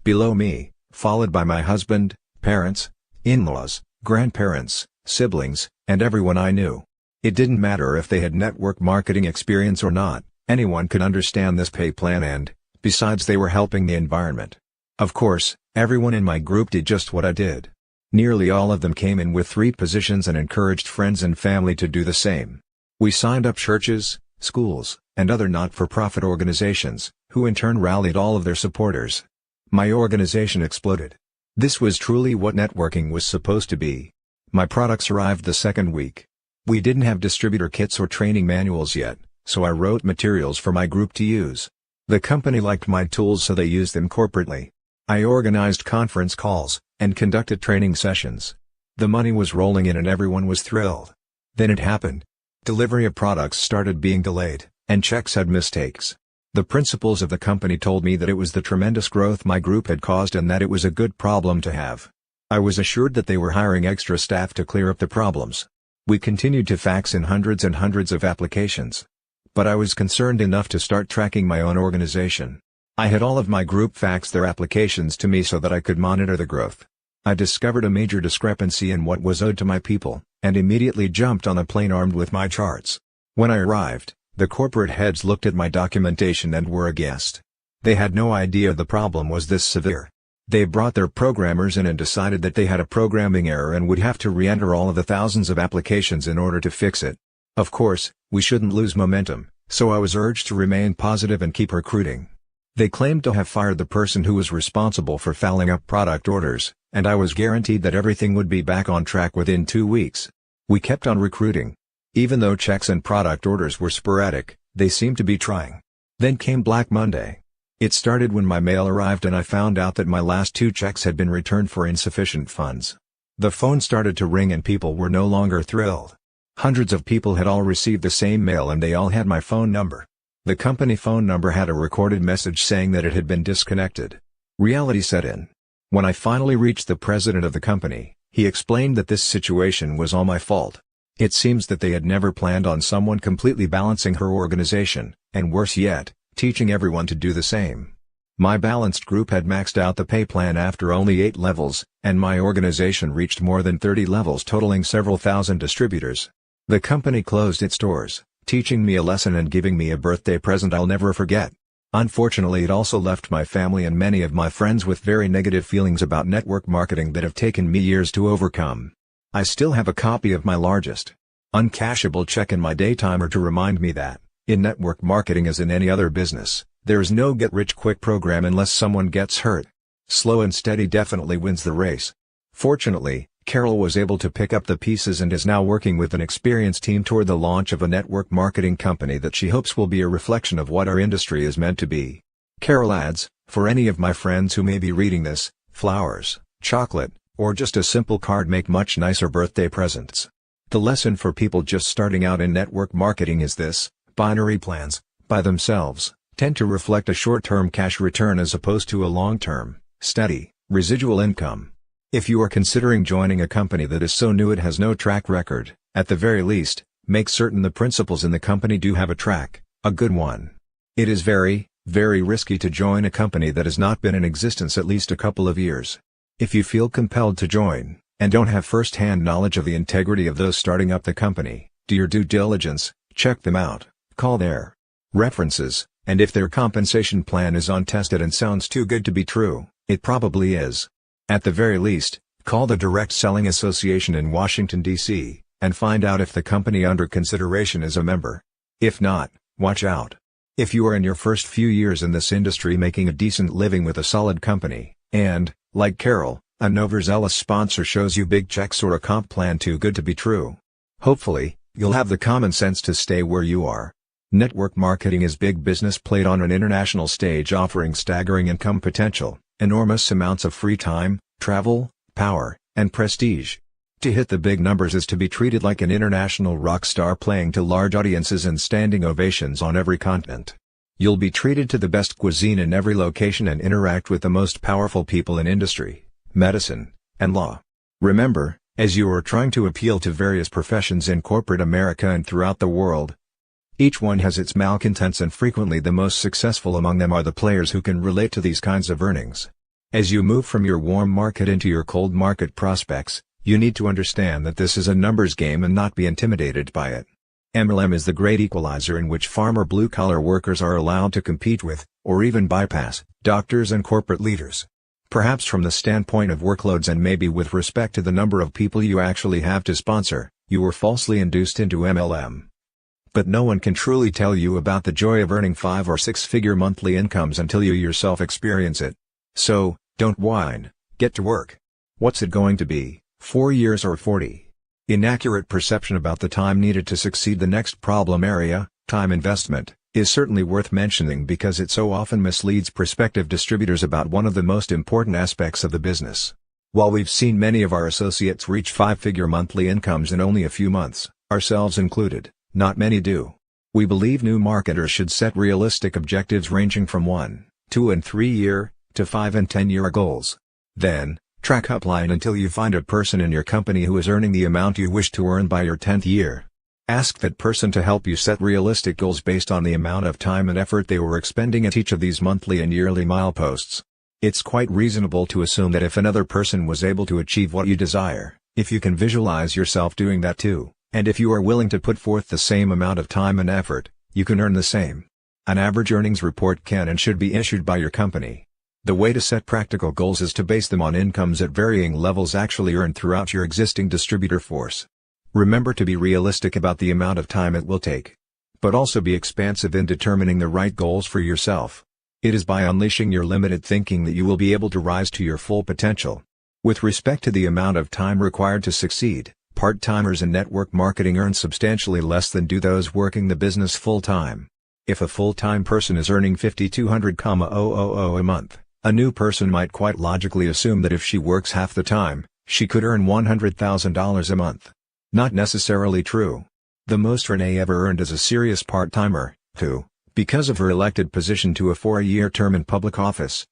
below me, followed by my husband, parents, in-laws, grandparents, siblings, and everyone I knew. It didn't matter if they had network marketing experience or not, anyone could understand this pay plan and, besides, they were helping the environment. Of course, everyone in my group did just what I did. Nearly all of them came in with 3 positions and encouraged friends and family to do the same. We signed up churches, schools, and other not-for-profit organizations, who in turn rallied all of their supporters. My organization exploded. This was truly what networking was supposed to be. My products arrived the second week. We didn't have distributor kits or training manuals yet, so I wrote materials for my group to use. The company liked my tools so they used them corporately. I organized conference calls, and conducted training sessions. The money was rolling in and everyone was thrilled. Then it happened. Delivery of products started being delayed, and checks had mistakes. The principals of the company told me that it was the tremendous growth my group had caused and that it was a good problem to have. I was assured that they were hiring extra staff to clear up the problems. We continued to fax in hundreds and hundreds of applications. But I was concerned enough to start tracking my own organization. I had all of my group fax their applications to me so that I could monitor the growth. I discovered a major discrepancy in what was owed to my people, and immediately jumped on a plane armed with my charts. When I arrived, the corporate heads looked at my documentation and were aghast. They had no idea the problem was this severe. They brought their programmers in and decided that they had a programming error and would have to re-enter all of the thousands of applications in order to fix it. Of course, we shouldn't lose momentum, so I was urged to remain positive and keep recruiting. They claimed to have fired the person who was responsible for fouling up product orders, and I was guaranteed that everything would be back on track within 2 weeks. We kept on recruiting. Even though checks and product orders were sporadic, they seemed to be trying. Then came Black Monday. It started when my mail arrived and I found out that my last 2 checks had been returned for insufficient funds. The phone started to ring and people were no longer thrilled. Hundreds of people had all received the same mail and they all had my phone number. The company phone number had a recorded message saying that it had been disconnected. Reality set in. When I finally reached the president of the company, he explained that this situation was all my fault. It seems that they had never planned on someone completely balancing her organization, and worse yet, teaching everyone to do the same. My balanced group had maxed out the pay plan after only 8 levels, and my organization reached more than 30 levels totaling several thousand distributors. The company closed its doors, teaching me a lesson and giving me a birthday present I'll never forget. Unfortunately, it also left my family and many of my friends with very negative feelings about network marketing that have taken me years to overcome. I still have a copy of my largest uncashable check in my daytimer to remind me that, in network marketing as in any other business, there is no get-rich-quick program unless someone gets hurt. Slow and steady definitely wins the race. Fortunately, Carol was able to pick up the pieces and is now working with an experienced team toward the launch of a network marketing company that she hopes will be a reflection of what our industry is meant to be. Carol adds, for any of my friends who may be reading this, flowers, chocolate, or just a simple card make much nicer birthday presents. The lesson for people just starting out in network marketing is this: binary plans, by themselves, tend to reflect a short-term cash return as opposed to a long-term, steady, residual income. If you are considering joining a company that is so new it has no track record, at the very least, make certain the principals in the company do have a good one. It is very, very risky to join a company that has not been in existence at least a couple of years. If you feel compelled to join, and don't have first-hand knowledge of the integrity of those starting up the company, do your due diligence, check them out, call their references, and if their compensation plan is untested and sounds too good to be true, it probably is. At the very least, call the Direct Selling Association in Washington, D.C., and find out if the company under consideration is a member. If not, watch out. If you are in your first few years in this industry making a decent living with a solid company, and, like Carol, an overzealous sponsor shows you big checks or a comp plan too good to be true, hopefully, you'll have the common sense to stay where you are. Network marketing is big business played on an international stage offering staggering income potential, enormous amounts of free time, travel, power, and prestige. To hit the big numbers is to be treated like an international rock star playing to large audiences and standing ovations on every continent. You'll be treated to the best cuisine in every location and interact with the most powerful people in industry, medicine, and law. Remember, as you are trying to appeal to various professions in corporate America and throughout the world, each one has its malcontents and frequently the most successful among them are the players who can relate to these kinds of earnings. As you move from your warm market into your cold market prospects, you need to understand that this is a numbers game and not be intimidated by it. MLM is the great equalizer in which farmer blue-collar workers are allowed to compete with, or even bypass, doctors and corporate leaders. Perhaps from the standpoint of workloads and maybe with respect to the number of people you actually have to sponsor, you were falsely induced into MLM. But no one can truly tell you about the joy of earning 5- or 6-figure monthly incomes until you yourself experience it. So, don't whine, get to work. What's it going to be, 4 years or 40? Inaccurate perception about the time needed to succeed. The next problem area, time investment, is certainly worth mentioning because it so often misleads prospective distributors about one of the most important aspects of the business. While we've seen many of our associates reach 5-figure monthly incomes in only a few months, ourselves included, not many do. We believe new marketers should set realistic objectives ranging from 1, 2 and 3 year, to 5 and 10 year goals. Then, track upline until you find a person in your company who is earning the amount you wish to earn by your 10th year. Ask that person to help you set realistic goals based on the amount of time and effort they were expending at each of these monthly and yearly mileposts. It's quite reasonable to assume that if another person was able to achieve what you desire, if you can visualize yourself doing that too, and if you are willing to put forth the same amount of time and effort, you can earn the same. An average earnings report can and should be issued by your company. The way to set practical goals is to base them on incomes at varying levels actually earned throughout your existing distributor force. Remember to be realistic about the amount of time it will take. But also be expansive in determining the right goals for yourself. It is by unleashing your limited thinking that you will be able to rise to your full potential. With respect to the amount of time required to succeed, part-timers in network marketing earn substantially less than do those working the business full-time. If a full-time person is earning $5,200,000 a month, a new person might quite logically assume that if she works half the time, she could earn $100,000 a month. Not necessarily true. The most Renee ever earned as a serious part-timer, who, because of her elected position to a 4-year term in public office,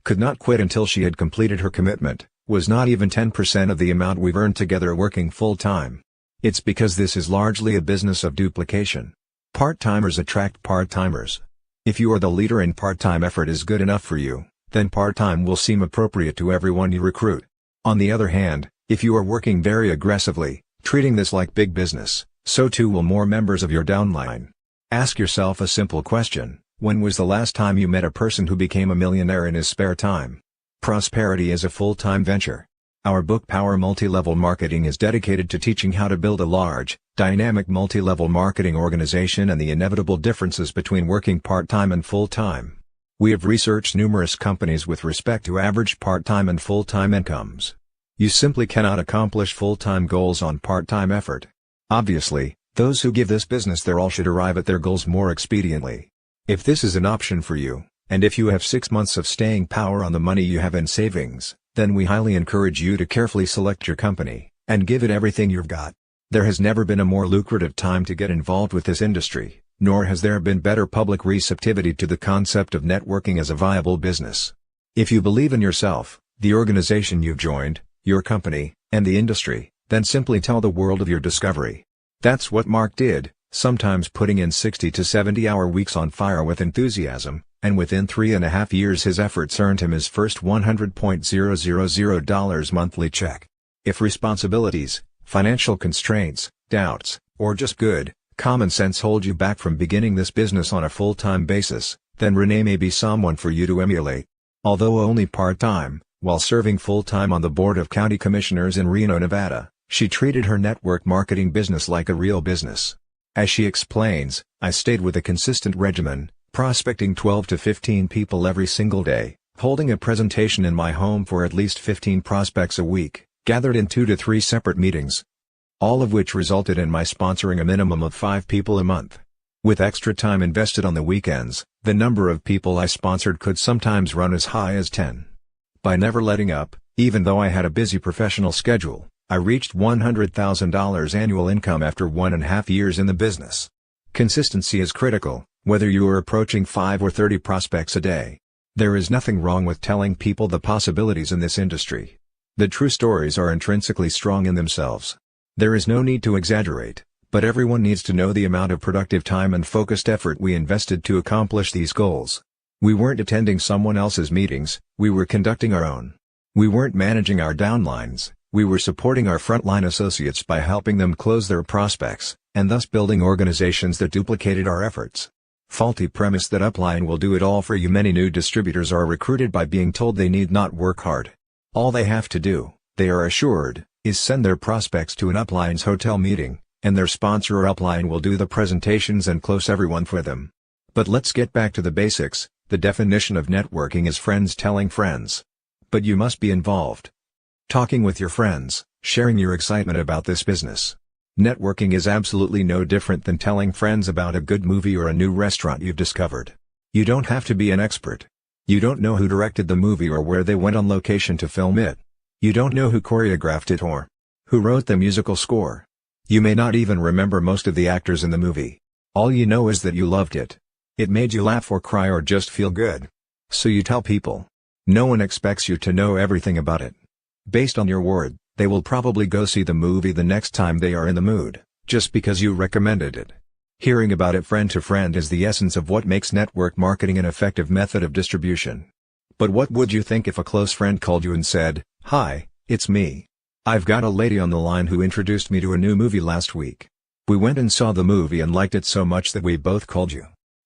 could not quit until she had completed her commitment, was not even 10% of the amount we've earned together working full-time. It's because this is largely a business of duplication. Part-timers attract part-timers. If you are the leader and part-time effort is good enough for you, then part-time will seem appropriate to everyone you recruit. On the other hand, if you are working very aggressively, treating this like big business, so too will more members of your downline. Ask yourself a simple question: when was the last time you met a person who became a millionaire in his spare time? Prosperity is a full-time venture. Our book Power Multi-Level Marketing is dedicated to teaching how to build a large, dynamic multi-level marketing organization and the inevitable differences between working part-time and full-time. We have researched numerous companies with respect to average part-time and full-time incomes. You simply cannot accomplish full-time goals on part-time effort. Obviously, those who give this business their all should arrive at their goals more expediently. If this is an option for you, and if you have 6 months of staying power on the money you have in savings, then we highly encourage you to carefully select your company, and give it everything you've got. There has never been a more lucrative time to get involved with this industry, nor has there been better public receptivity to the concept of networking as a viable business. If you believe in yourself, the organization you've joined, your company, and the industry, then simply tell the world of your discovery. That's what Mark did, sometimes putting in 60 to 70-hour weeks on fire with enthusiasm, and within 3.5 years his efforts earned him his first $100,000 monthly check. If responsibilities, financial constraints, doubts, or just good, common sense hold you back from beginning this business on a full-time basis, then Renee may be someone for you to emulate. Although only part-time, while serving full-time on the Board of County Commissioners in Reno, Nevada, she treated her network marketing business like a real business. As she explains, I stayed with a consistent regimen, prospecting 12 to 15 people every single day, holding a presentation in my home for at least 15 prospects a week, gathered in 2 to 3 separate meetings. All of which resulted in my sponsoring a minimum of 5 people a month. With extra time invested on the weekends, the number of people I sponsored could sometimes run as high as 10. By never letting up, even though I had a busy professional schedule, I reached $100,000 annual income after 1.5 years in the business. Consistency is critical, whether you are approaching 5 or 30 prospects a day. There is nothing wrong with telling people the possibilities in this industry. The true stories are intrinsically strong in themselves. There is no need to exaggerate, but everyone needs to know the amount of productive time and focused effort we invested to accomplish these goals. We weren't attending someone else's meetings, we were conducting our own. We weren't managing our downlines, we were supporting our frontline associates by helping them close their prospects, and thus building organizations that duplicated our efforts. Faulty premise that upline will do it all for you. Many new distributors are recruited by being told they need not work hard. All they have to do, they are assured, is send their prospects to an upline's hotel meeting, and their sponsor or upline will do the presentations and close everyone for them. But let's get back to the basics. The definition of networking is friends telling friends. But you must be involved. Talking with your friends, sharing your excitement about this business. Networking is absolutely no different than telling friends about a good movie or a new restaurant you've discovered. You don't have to be an expert. You don't know who directed the movie or where they went on location to film it. You don't know who choreographed it or who wrote the musical score. You may not even remember most of the actors in the movie. All you know is that you loved it. It made you laugh or cry or just feel good. So you tell people. No one expects you to know everything about it. Based on your word, they will probably go see the movie the next time they are in the mood, just because you recommended it. Hearing about it friend to friend is the essence of what makes network marketing an effective method of distribution. But what would you think if a close friend called you and said, "Hi, it's me. I've got a lady on the line who introduced me to a new movie last week. We went and saw the movie and liked it so much that we both called you.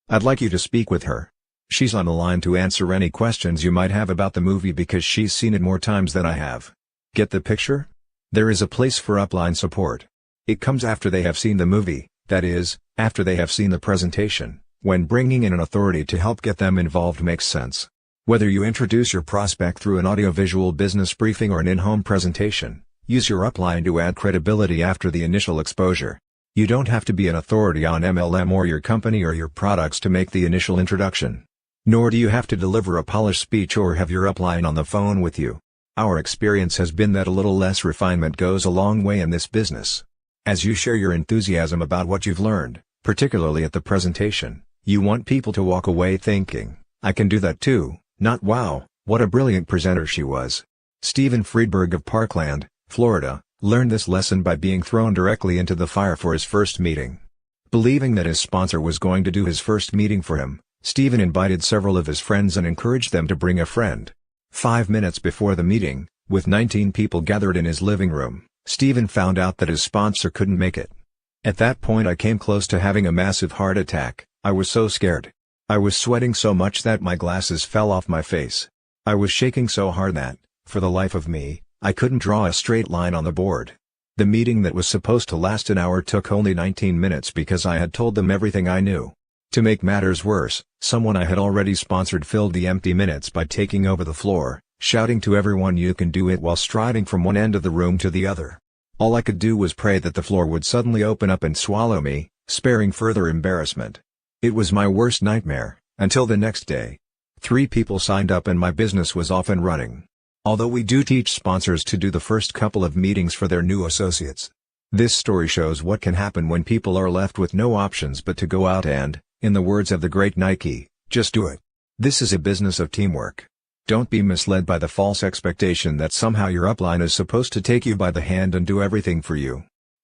I'd like you to speak with her. She's on the line to answer any questions you might have about the movie because she's seen it more times than I have. Get the picture? There is a place for upline support. It comes after they have seen the movie, that is, after they have seen the presentation, when bringing in an authority to help get them involved makes sense. Whether you introduce your prospect through an audiovisual business briefing or an in-home presentation, use your upline to add credibility after the initial exposure. You don't have to be an authority on MLM or your company or your products to make the initial introduction. Nor do you have to deliver a polished speech or have your upline on the phone with you. Our experience has been that a little less refinement goes a long way in this business. As you share your enthusiasm about what you've learned, particularly at the presentation, you want people to walk away thinking, "I can do that too," not "Wow, what a brilliant presenter she was." Stephen Friedberg of Parkland, Florida, learned this lesson by being thrown directly into the fire for his first meeting. Believing that his sponsor was going to do his first meeting for him, Stephen invited several of his friends and encouraged them to bring a friend. 5 minutes before the meeting, with 19 people gathered in his living room, Stephen found out that his sponsor couldn't make it. "At that point I came close to having a massive heart attack. I was so scared. I was sweating so much that my glasses fell off my face. I was shaking so hard that, for the life of me, I couldn't draw a straight line on the board. The meeting that was supposed to last an hour took only 19 minutes because I had told them everything I knew." To make matters worse, someone I had already sponsored filled the empty minutes by taking over the floor, shouting to everyone, "You can do it," while striding from one end of the room to the other. All I could do was pray that the floor would suddenly open up and swallow me, sparing further embarrassment. It was my worst nightmare, until the next day. 3 people signed up and my business was off and running. Although we do teach sponsors to do the first couple of meetings for their new associates. This story shows what can happen when people are left with no options but to go out and, in the words of the great Nike, just do it. This is a business of teamwork. Don't be misled by the false expectation that somehow your upline is supposed to take you by the hand and do everything for you.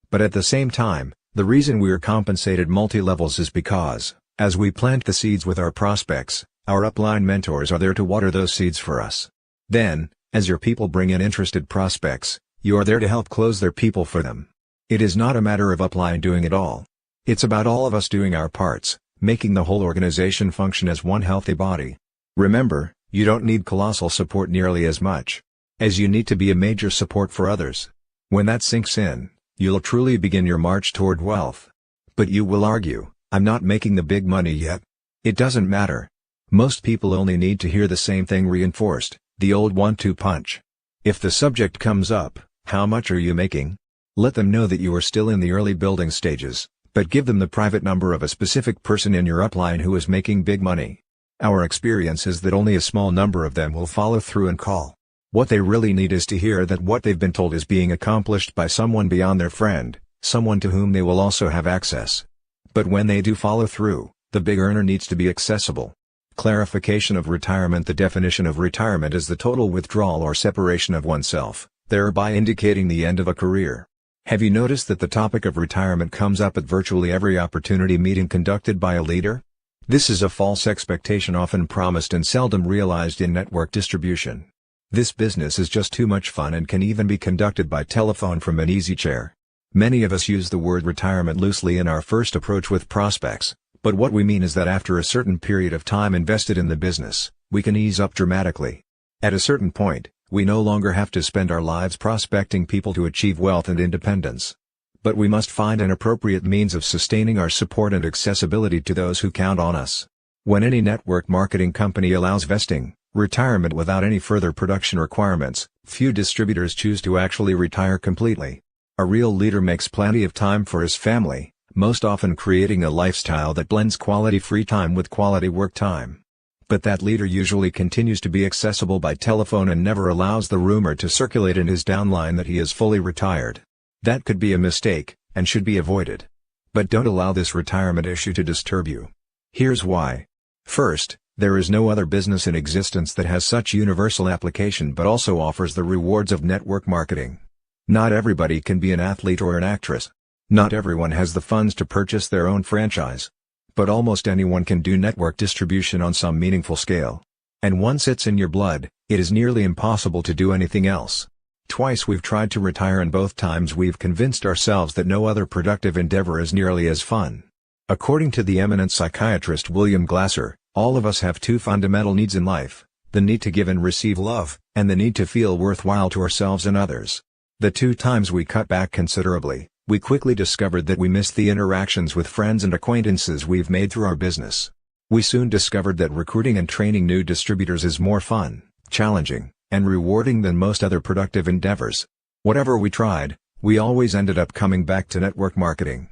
But at the same time, the reason we are compensated multi-levels is because, as we plant the seeds with our prospects, our upline mentors are there to water those seeds for us. Then, as your people bring in interested prospects, you are there to help close their people for them. It is not a matter of upline doing it all. It's about all of us doing our parts, making the whole organization function as one healthy body. Remember, you don't need colossal support nearly as much as you need to be a major support for others. When that sinks in, you'll truly begin your march toward wealth. But you will argue, "I'm not making the big money yet." It doesn't matter. Most people only need to hear the same thing reinforced, the old 1-2 punch. If the subject comes up, "How much are you making?" let them know that you are still in the early building stages, but give them the private number of a specific person in your upline who is making big money. Our experience is that only a small number of them will follow through and call. What they really need is to hear that what they've been told is being accomplished by someone beyond their friend, someone to whom they will also have access. But when they do follow through, the big earner needs to be accessible. Clarification of retirement. The definition of retirement is the total withdrawal or separation of oneself, thereby indicating the end of a career. Have you noticed that the topic of retirement comes up at virtually every opportunity meeting conducted by a leader? This is a false expectation often promised and seldom realized in network distribution. This business is just too much fun and can even be conducted by telephone from an easy chair. Many of us use the word retirement loosely in our first approach with prospects, but what we mean is that after a certain period of time invested in the business, we can ease up dramatically. At a certain point, we no longer have to spend our lives prospecting people to achieve wealth and independence. But we must find an appropriate means of sustaining our support and accessibility to those who count on us. When any network marketing company allows vesting, retirement without any further production requirements, few distributors choose to actually retire completely. A real leader makes plenty of time for his family, most often creating a lifestyle that blends quality free time with quality work time. But that leader usually continues to be accessible by telephone and never allows the rumor to circulate in his downline that he is fully retired. That could be a mistake, and should be avoided. But don't allow this retirement issue to disturb you. Here's why. First, there is no other business in existence that has such universal application but also offers the rewards of network marketing. Not everybody can be an athlete or an actress. Not everyone has the funds to purchase their own franchise. But almost anyone can do network distribution on some meaningful scale. And once it's in your blood, it is nearly impossible to do anything else. Twice we've tried to retire and both times we've convinced ourselves that no other productive endeavor is nearly as fun. According to the eminent psychiatrist William Glasser, All of us have two fundamental needs in life: the need to give and receive love, and the need to feel worthwhile to ourselves and others. The two times we cut back considerably, we quickly discovered that we missed the interactions with friends and acquaintances we've made through our business. We soon discovered that recruiting and training new distributors is more fun, challenging, and rewarding than most other productive endeavors. Whatever we tried, we always ended up coming back to network marketing.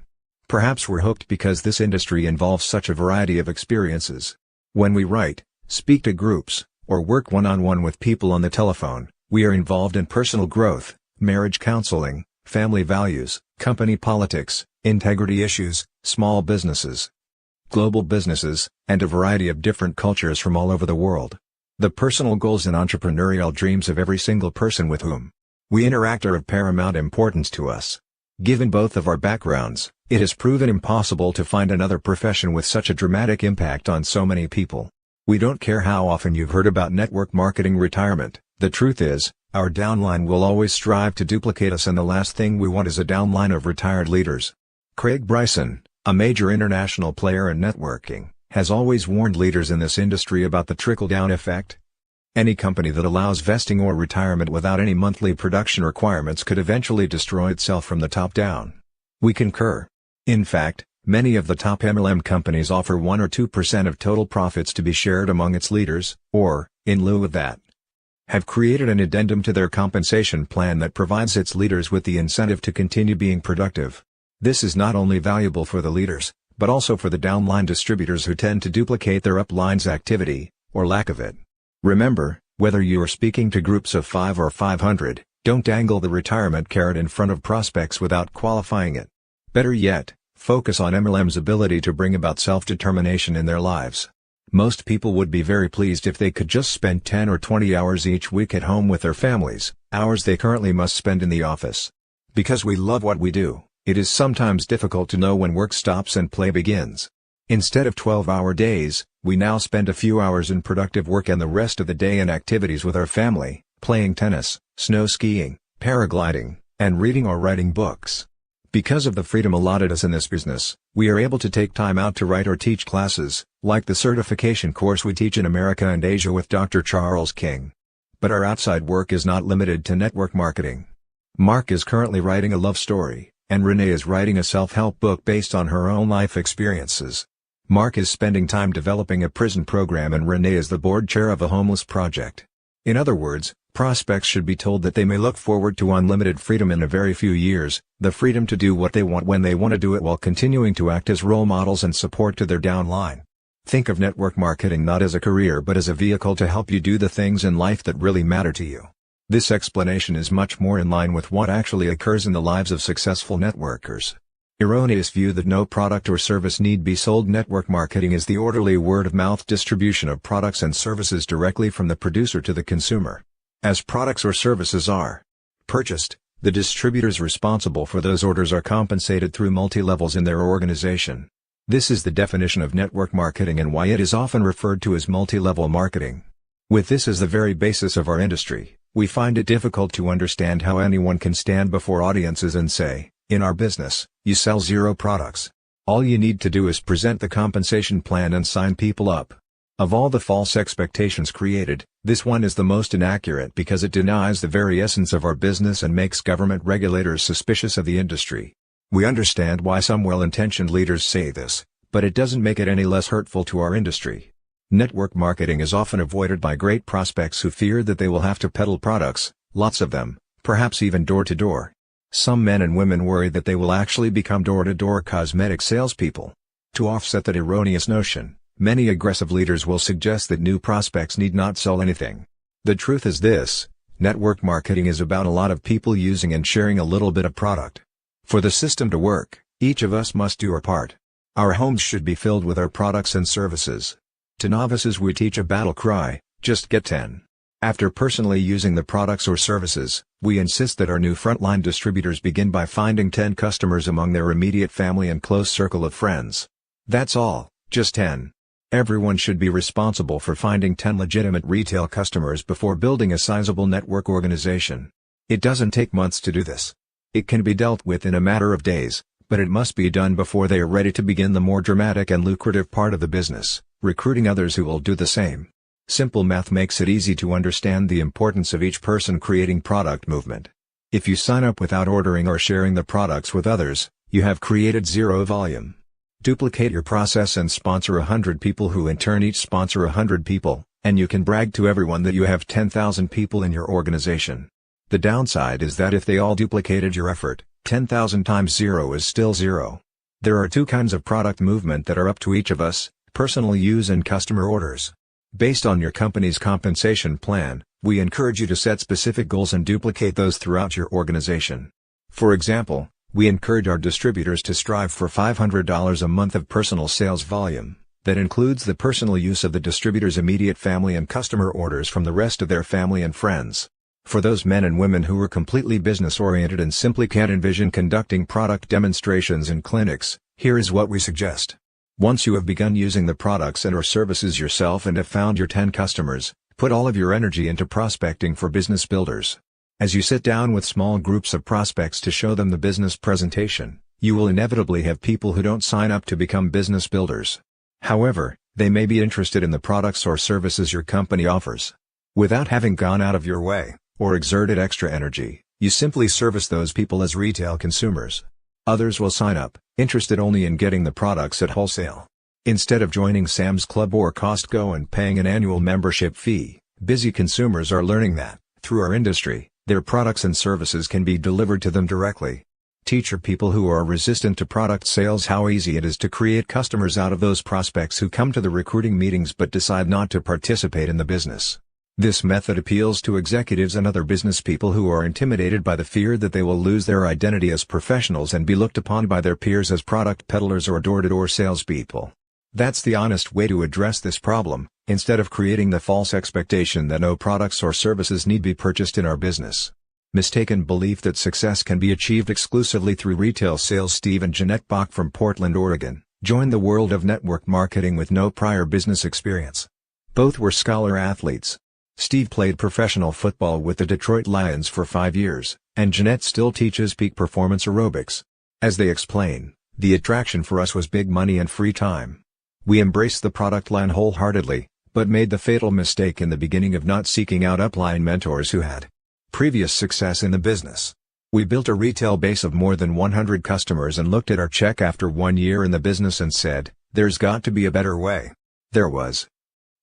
Perhaps we're hooked because this industry involves such a variety of experiences. When we write, speak to groups, or work one-on-one with people on the telephone, we are involved in personal growth, marriage counseling, family values, company politics, integrity issues, small businesses, global businesses, and a variety of different cultures from all over the world. The personal goals and entrepreneurial dreams of every single person with whom we interact are of paramount importance to us. Given both of our backgrounds, it has proven impossible to find another profession with such a dramatic impact on so many people. We don't care how often you've heard about network marketing retirement, the truth is, our downline will always strive to duplicate us, and the last thing we want is a downline of retired leaders. Craig Bryson, a major international player in networking, has always warned leaders in this industry about the trickle-down effect. Any company that allows vesting or retirement without any monthly production requirements could eventually destroy itself from the top down. We concur. In fact, many of the top MLM companies offer 1 or 2% of total profits to be shared among its leaders, or, in lieu of that, have created an addendum to their compensation plan that provides its leaders with the incentive to continue being productive. This is not only valuable for the leaders, but also for the downline distributors who tend to duplicate their upline's activity, or lack of it. Remember, whether you are speaking to groups of 5 or 500, don't dangle the retirement carrot in front of prospects without qualifying it. Better yet, focus on MLM's ability to bring about self-determination in their lives. Most people would be very pleased if they could just spend 10 or 20 hours each week at home with their families, hours they currently must spend in the office. Because we love what we do, it is sometimes difficult to know when work stops and play begins. Instead of 12-hour days, we now spend a few hours in productive work and the rest of the day in activities with our family, playing tennis, snow skiing, paragliding, and reading or writing books. Because of the freedom allotted us in this business, we are able to take time out to write or teach classes, like the certification course we teach in America and Asia with Dr. Charles King. But our outside work is not limited to network marketing. Mark is currently writing a love story, and Renee is writing a self-help book based on her own life experiences. Mark is spending time developing a prison program, and Renee is the board chair of a homeless project. In other words, prospects should be told that they may look forward to unlimited freedom in a very few years, the freedom to do what they want when they want to do it while continuing to act as role models and support to their downline. Think of network marketing not as a career but as a vehicle to help you do the things in life that really matter to you. This explanation is much more in line with what actually occurs in the lives of successful networkers. Erroneous view that no product or service need be sold. Network marketing is the orderly word-of-mouth distribution of products and services directly from the producer to the consumer. As products or services are purchased, the distributors responsible for those orders are compensated through multi-levels in their organization. This is the definition of network marketing and why it is often referred to as multi-level marketing. With this as the very basis of our industry, we find it difficult to understand how anyone can stand before audiences and say, "In our business, you sell 0 products. All you need to do is present the compensation plan and sign people up." Of all the false expectations created, this one is the most inaccurate because it denies the very essence of our business and makes government regulators suspicious of the industry. We understand why some well-intentioned leaders say this, but it doesn't make it any less hurtful to our industry. Network marketing is often avoided by great prospects who fear that they will have to peddle products, lots of them, perhaps even door to door. Some men and women worry that they will actually become door-to-door cosmetic salespeople. To offset that erroneous notion, many aggressive leaders will suggest that new prospects need not sell anything. The truth is this: network marketing is about a lot of people using and sharing a little bit of product. For the system to work, each of us must do our part. Our homes should be filled with our products and services. To novices we teach a battle cry: just get 10. After personally using the products or services, we insist that our new frontline distributors begin by finding 10 customers among their immediate family and close circle of friends. That's all, just 10. Everyone should be responsible for finding 10 legitimate retail customers before building a sizable network organization. It doesn't take months to do this. It can be dealt with in a matter of days, but it must be done before they are ready to begin the more dramatic and lucrative part of the business, recruiting others who will do the same. Simple math makes it easy to understand the importance of each person creating product movement. If you sign up without ordering or sharing the products with others, you have created zero volume. Duplicate your process and sponsor 100 people who in turn each sponsor 100 people, and you can brag to everyone that you have 10,000 people in your organization. The downside is that if they all duplicated your effort, 10,000 times 0 is still 0. There are two kinds of product movement that are up to each of us: personal use and customer orders. Based on your company's compensation plan, we encourage you to set specific goals and duplicate those throughout your organization. For example, we encourage our distributors to strive for $500 a month of personal sales volume. That includes the personal use of the distributor's immediate family and customer orders from the rest of their family and friends. For those men and women who are completely business-oriented and simply can't envision conducting product demonstrations in clinics, here is what we suggest. Once you have begun using the products and/or services yourself and have found your 10 customers, put all of your energy into prospecting for business builders. As you sit down with small groups of prospects to show them the business presentation, you will inevitably have people who don't sign up to become business builders. However, they may be interested in the products or services your company offers. Without having gone out of your way, or exerted extra energy, you simply service those people as retail consumers. Others will sign up, interested only in getting the products at wholesale. Instead of joining Sam's Club or Costco and paying an annual membership fee, busy consumers are learning that, through our industry, their products and services can be delivered to them directly. Teach your people who are resistant to product sales how easy it is to create customers out of those prospects who come to the recruiting meetings but decide not to participate in the business. This method appeals to executives and other business people who are intimidated by the fear that they will lose their identity as professionals and be looked upon by their peers as product peddlers or door-to-door salespeople. That's the honest way to address this problem, instead of creating the false expectation that no products or services need be purchased in our business. Mistaken belief that success can be achieved exclusively through retail sales. Steve and Jeanette Bach from Portland, Oregon, joined the world of network marketing with no prior business experience. Both were scholar athletes. Steve played professional football with the Detroit Lions for 5 years, and Jeanette still teaches peak performance aerobics. As they explain, the attraction for us was big money and free time. We embraced the product line wholeheartedly, but made the fatal mistake in the beginning of not seeking out upline mentors who had previous success in the business. We built a retail base of more than 100 customers and looked at our check after 1 year in the business and said, "There's got to be a better way." There was.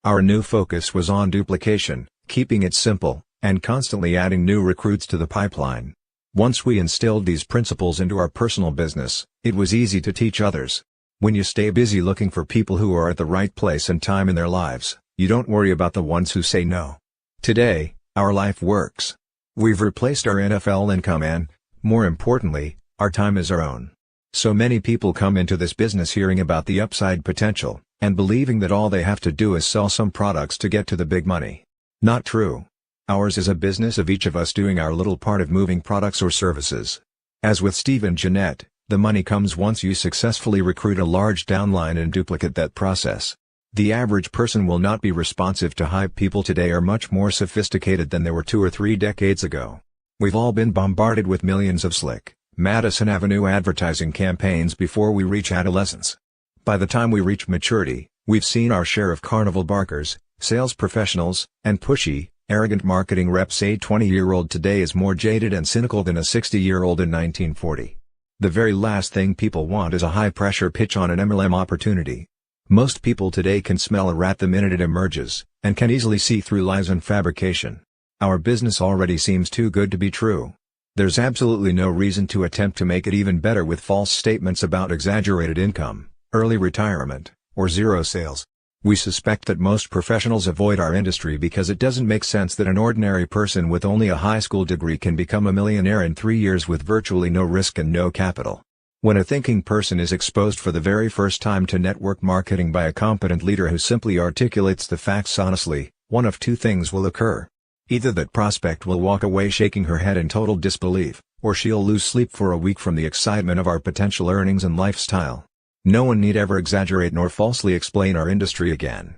Our new focus was on duplication, keeping it simple, and constantly adding new recruits to the pipeline. Once we instilled these principles into our personal business, it was easy to teach others. When you stay busy looking for people who are at the right place and time in their lives, you don't worry about the ones who say no. Today, our life works. We've replaced our NFL income and, more importantly, our time is our own. So many people come into this business hearing about the upside potential, and believing that all they have to do is sell some products to get to the big money. Not true. Ours is a business of each of us doing our little part of moving products or services. As with Steve and Jeanette, the money comes once you successfully recruit a large downline and duplicate that process. The average person will not be responsive to hype. People today are much more sophisticated than they were 2 or 3 decades ago. We've all been bombarded with millions of slick, Madison Avenue advertising campaigns before we reach adolescence. By the time we reach maturity, we've seen our share of carnival barkers, sales professionals, and pushy, arrogant marketing reps. A 20-year-old today is more jaded and cynical than a 60-year-old in 1940. The very last thing people want is a high-pressure pitch on an MLM opportunity. Most people today can smell a rat the minute it emerges, and can easily see through lies and fabrication. Our business already seems too good to be true. There's absolutely no reason to attempt to make it even better with false statements about exaggerated income, early retirement, or zero sales. We suspect that most professionals avoid our industry because it doesn't make sense that an ordinary person with only a high school degree can become a millionaire in 3 years with virtually no risk and no capital. When a thinking person is exposed for the very first time to network marketing by a competent leader who simply articulates the facts honestly, one of two things will occur. Either that prospect will walk away shaking her head in total disbelief, or she'll lose sleep for a week from the excitement of our potential earnings and lifestyle. No one need ever exaggerate nor falsely explain our industry again.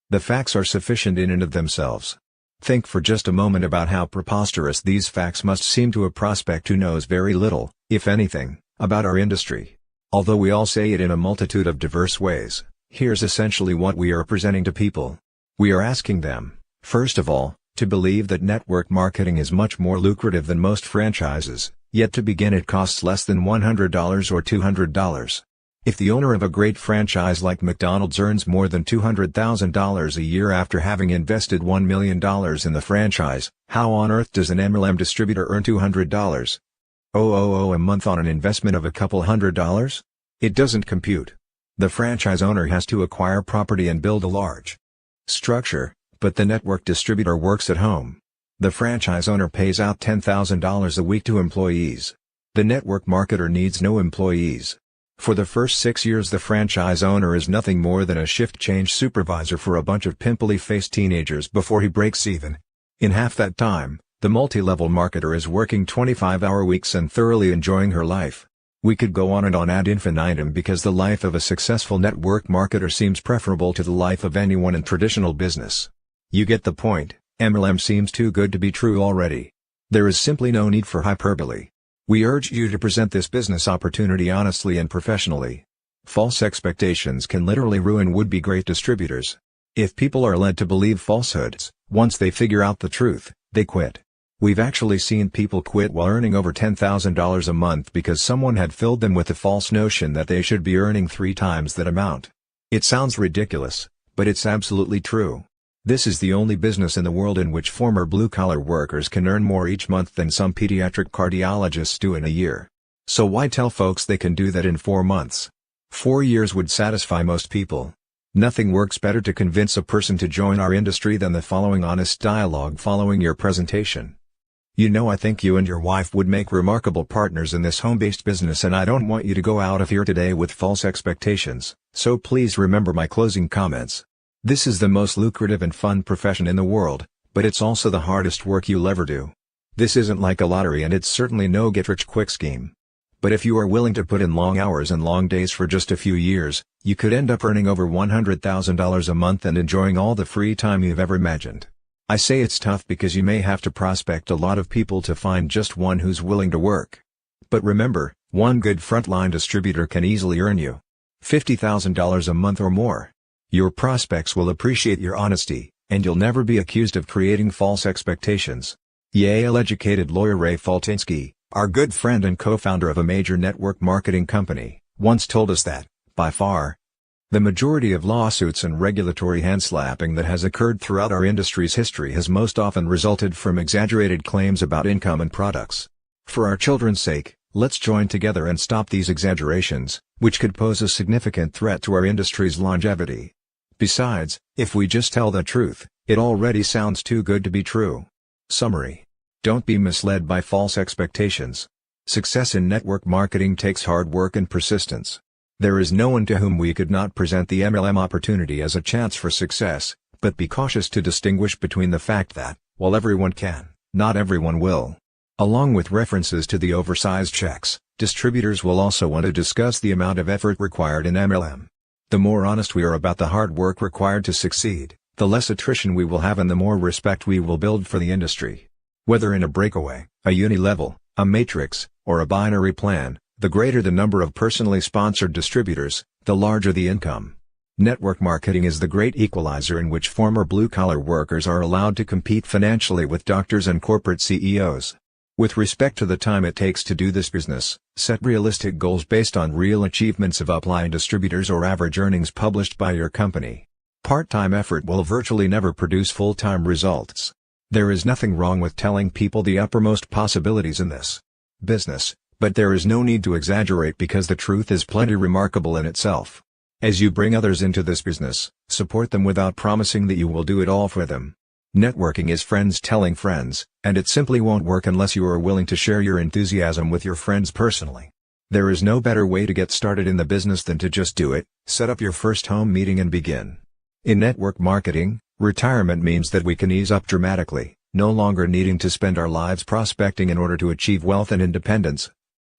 The facts are sufficient in and of themselves. Think for just a moment about how preposterous these facts must seem to a prospect who knows very little, if anything, about our industry. Although we all say it in a multitude of diverse ways, Here's essentially what we are presenting to people. We are asking them, first of all, to believe that network marketing is much more lucrative than most franchises, yet to begin it costs less than $100 or $200. If the owner of a great franchise like McDonald's earns more than $200,000 a year after having invested $1 million in the franchise, how on earth does an MLM distributor earn $200 a month on an investment of a couple $100? It doesn't compute. The franchise owner has to acquire property and build a large structure, but the network distributor works at home. The franchise owner pays out $10,000 a week to employees. The network marketer needs no employees. For the first 6 years the franchise owner is nothing more than a shift change supervisor for a bunch of pimply-faced teenagers before he breaks even. In half that time, the multi-level marketer is working 25-hour weeks and thoroughly enjoying her life. We could go on and on ad infinitum because the life of a successful network marketer seems preferable to the life of anyone in traditional business. You get the point. MLM seems too good to be true already. There is simply no need for hyperbole. We urge you to present this business opportunity honestly and professionally. False expectations can literally ruin would-be great distributors. If people are led to believe falsehoods, once they figure out the truth, they quit. We've actually seen people quit while earning over $10,000 a month because someone had filled them with the false notion that they should be earning 3 times that amount. It sounds ridiculous, but it's absolutely true. This is the only business in the world in which former blue-collar workers can earn more each month than some pediatric cardiologists do in a year. So why tell folks they can do that in 4 months? 4 years would satisfy most people. Nothing works better to convince a person to join our industry than the following honest dialogue following your presentation. You know, I think you and your wife would make remarkable partners in this home-based business, and I don't want you to go out of here today with false expectations, so please remember my closing comments. This is the most lucrative and fun profession in the world, but it's also the hardest work you'll ever do. This isn't like a lottery, and it's certainly no get-rich-quick scheme. But if you are willing to put in long hours and long days for just a few years, you could end up earning over $100,000 a month and enjoying all the free time you've ever imagined. I say it's tough because you may have to prospect a lot of people to find just one who's willing to work. But remember, one good frontline distributor can easily earn you $50,000 a month or more. Your prospects will appreciate your honesty, and you'll never be accused of creating false expectations. Yale-educated lawyer Ray Faltinsky, our good friend and co-founder of a major network marketing company, once told us that, by far, the majority of lawsuits and regulatory handslapping that has occurred throughout our industry's history has most often resulted from exaggerated claims about income and products. For our children's sake, let's join together and stop these exaggerations, which could pose a significant threat to our industry's longevity. Besides, if we just tell the truth, it already sounds too good to be true. Summary: don't be misled by false expectations. Success in network marketing takes hard work and persistence. There is no one to whom we could not present the MLM opportunity as a chance for success, but be cautious to distinguish between the fact that, while everyone can, not everyone will. Along with references to the oversized checks, distributors will also want to discuss the amount of effort required in MLM. The more honest we are about the hard work required to succeed, the less attrition we will have and the more respect we will build for the industry. Whether in a breakaway, a uni-level, a matrix, or a binary plan, the greater the number of personally sponsored distributors, the larger the income. Network marketing is the great equalizer in which former blue-collar workers are allowed to compete financially with doctors and corporate CEOs. With respect to the time it takes to do this business, set realistic goals based on real achievements of upline distributors or average earnings published by your company. Part-time effort will virtually never produce full-time results. There is nothing wrong with telling people the uppermost possibilities in this business, but there is no need to exaggerate because the truth is plenty remarkable in itself. As you bring others into this business, support them without promising that you will do it all for them. Networking is friends telling friends, and it simply won't work unless you are willing to share your enthusiasm with your friends personally. There is no better way to get started in the business than to just do it, set up your first home meeting and begin. In network marketing, retirement means that we can ease up dramatically, no longer needing to spend our lives prospecting in order to achieve wealth and independence,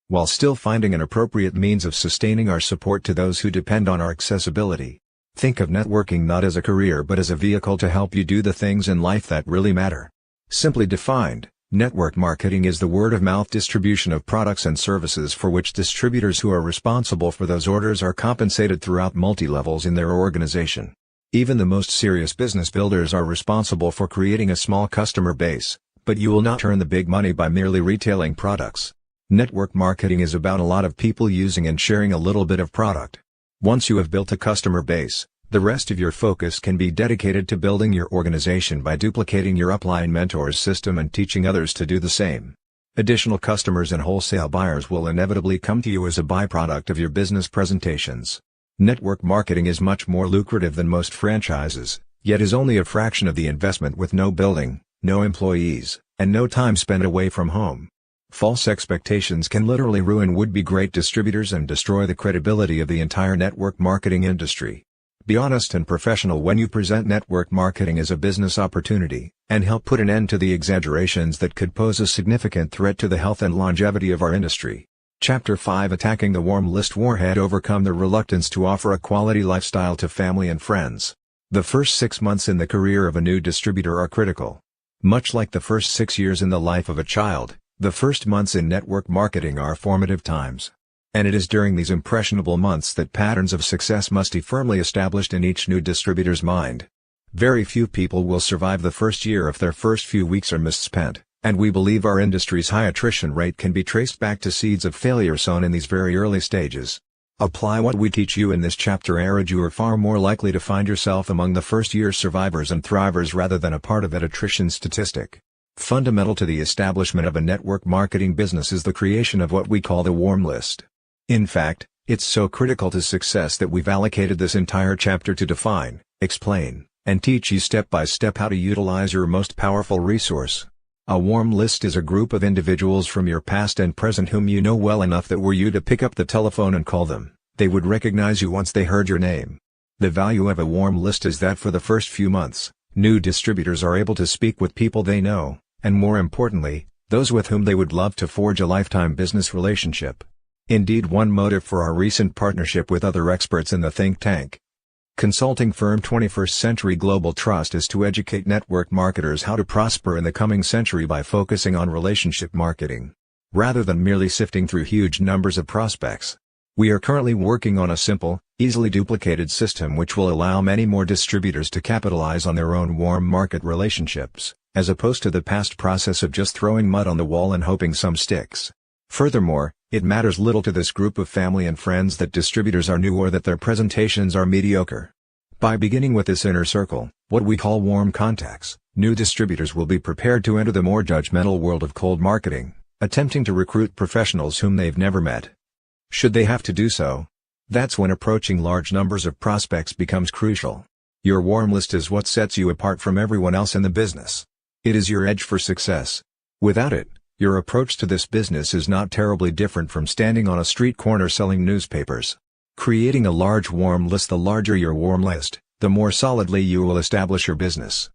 while still finding an appropriate means of sustaining our support to those who depend on our accessibility. Think of networking not as a career but as a vehicle to help you do the things in life that really matter. Simply defined, Network marketing is the word-of-mouth distribution of products and services for which distributors who are responsible for those orders are compensated throughout multi-levels in their organization. Even the most serious business builders are responsible for creating a small customer base, but you will not earn the big money by merely retailing products. Network marketing is about a lot of people using and sharing a little bit of product. Once you have built a customer base, the rest of your focus can be dedicated to building your organization by duplicating your upline mentors system and teaching others to do the same. Additional customers and wholesale buyers will inevitably come to you as a byproduct of your business presentations. Network marketing is much more lucrative than most franchises, yet is only a fraction of the investment with no building, no employees, and no time spent away from home. False expectations can literally ruin would-be great distributors and destroy the credibility of the entire network marketing industry. Be honest and professional when you present network marketing as a business opportunity, and help put an end to the exaggerations that could pose a significant threat to the health and longevity of our industry. Chapter 5: Attacking the Warm List Warhead. Overcome the reluctance to offer a quality lifestyle to family and friends. The first 6 months in the career of a new distributor are critical. Much like the first 6 years in the life of a child, the first months in network marketing are formative times. And it is during these impressionable months that patterns of success must be firmly established in each new distributor's mind. Very few people will survive the first year if their first few weeks are misspent, and we believe our industry's high attrition rate can be traced back to seeds of failure sown in these very early stages. Apply what we teach you in this chapter, and you are far more likely to find yourself among the first-year survivors and thrivers rather than a part of that attrition statistic. Fundamental to the establishment of a network marketing business is the creation of what we call the warm list. In fact, it's so critical to success that we've allocated this entire chapter to define, explain, and teach you step by step how to utilize your most powerful resource. A warm list is a group of individuals from your past and present whom you know well enough that were you to pick up the telephone and call them, they would recognize you once they heard your name. The value of a warm list is that for the first few months, new distributors are able to speak with people they know, and more importantly, those with whom they would love to forge a lifetime business relationship. Indeed, one motive for our recent partnership with other experts in the think tank consulting firm 21st Century Global Trust is to educate network marketers how to prosper in the coming century by focusing on relationship marketing, rather than merely sifting through huge numbers of prospects. We are currently working on a simple, easily duplicated system which will allow many more distributors to capitalize on their own warm market relationships, as opposed to the past process of just throwing mud on the wall and hoping some sticks. Furthermore, it matters little to this group of family and friends that distributors are new or that their presentations are mediocre. By beginning with this inner circle, what we call warm contacts, new distributors will be prepared to enter the more judgmental world of cold marketing, attempting to recruit professionals whom they've never met. Should they have to do so? That's when approaching large numbers of prospects becomes crucial. Your warm list is what sets you apart from everyone else in the business. It is your edge for success. Without it, your approach to this business is not terribly different from standing on a street corner selling newspapers. Creating a large warm list: the larger your warm list, the more solidly you will establish your business.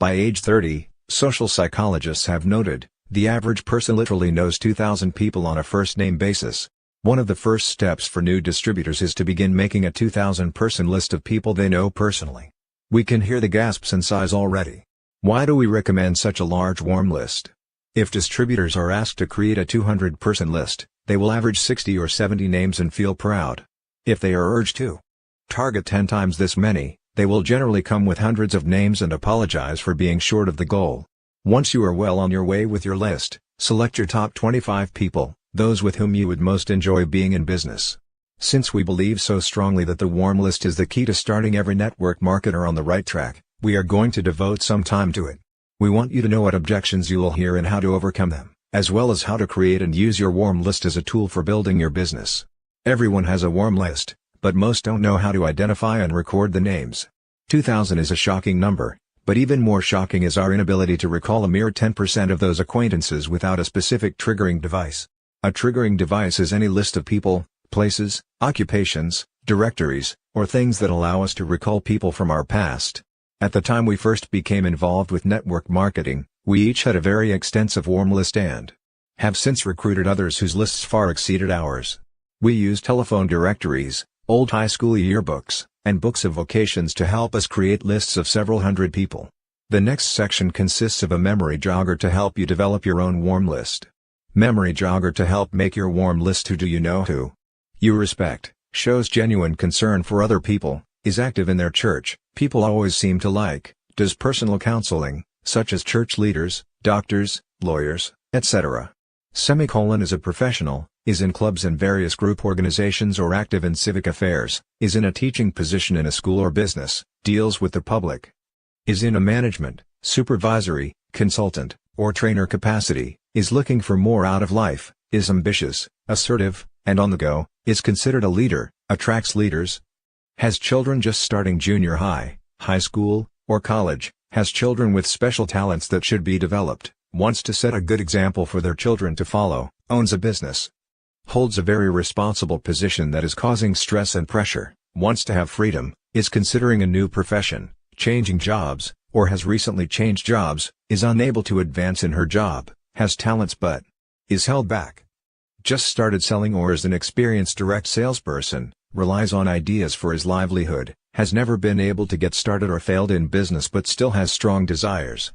By age 30, social psychologists have noted, the average person literally knows 2,000 people on a first-name basis. One of the first steps for new distributors is to begin making a 2,000-person list of people they know personally. We can hear the gasps and sighs already. Why do we recommend such a large warm list? If distributors are asked to create a 200-person list, they will average 60 or 70 names and feel proud. If they are urged to target 10 times this many, they will generally come with hundreds of names and apologize for being short of the goal. Once you are well on your way with your list, select your top 25 people, those with whom you would most enjoy being in business. Since we believe so strongly that the warm list is the key to starting every network marketer on the right track, we are going to devote some time to it. We want you to know what objections you will hear and how to overcome them, as well as how to create and use your warm list as a tool for building your business. Everyone has a warm list, but most don't know how to identify and record the names. 2,000 is a shocking number, but even more shocking is our inability to recall a mere 10% of those acquaintances without a specific triggering device. A triggering device is any list of people, places, occupations, directories, or things that allow us to recall people from our past. At the time we first became involved with network marketing, we each had a very extensive warm list and have since recruited others whose lists far exceeded ours. We used telephone directories, old high school yearbooks, and books of vocations to help us create lists of several hundred people. The next section consists of a memory jogger to help you develop your own warm list. Memory jogger to help make your warm list. Who do you know who you respect, shows genuine concern for other people, is active in their church, people always seem to like, does personal counseling, such as church leaders, doctors, lawyers, etc. Is a professional, is in clubs and various group organizations or active in civic affairs, is in a teaching position in a school or business, deals with the public. Is in a management, supervisory, consultant, or trainer capacity, is looking for more out of life, is ambitious, assertive, and on the go, is considered a leader, attracts leaders. Has children just starting junior high, high school, or college, has children with special talents that should be developed, wants to set a good example for their children to follow, owns a business. Holds a very responsible position that is causing stress and pressure, wants to have freedom, is considering a new profession, changing jobs, or has recently changed jobs, is unable to advance in her job, has talents but is held back. Just started selling or is an experienced direct salesperson, relies on ideas for his livelihood, has never been able to get started or failed in business but still has strong desires.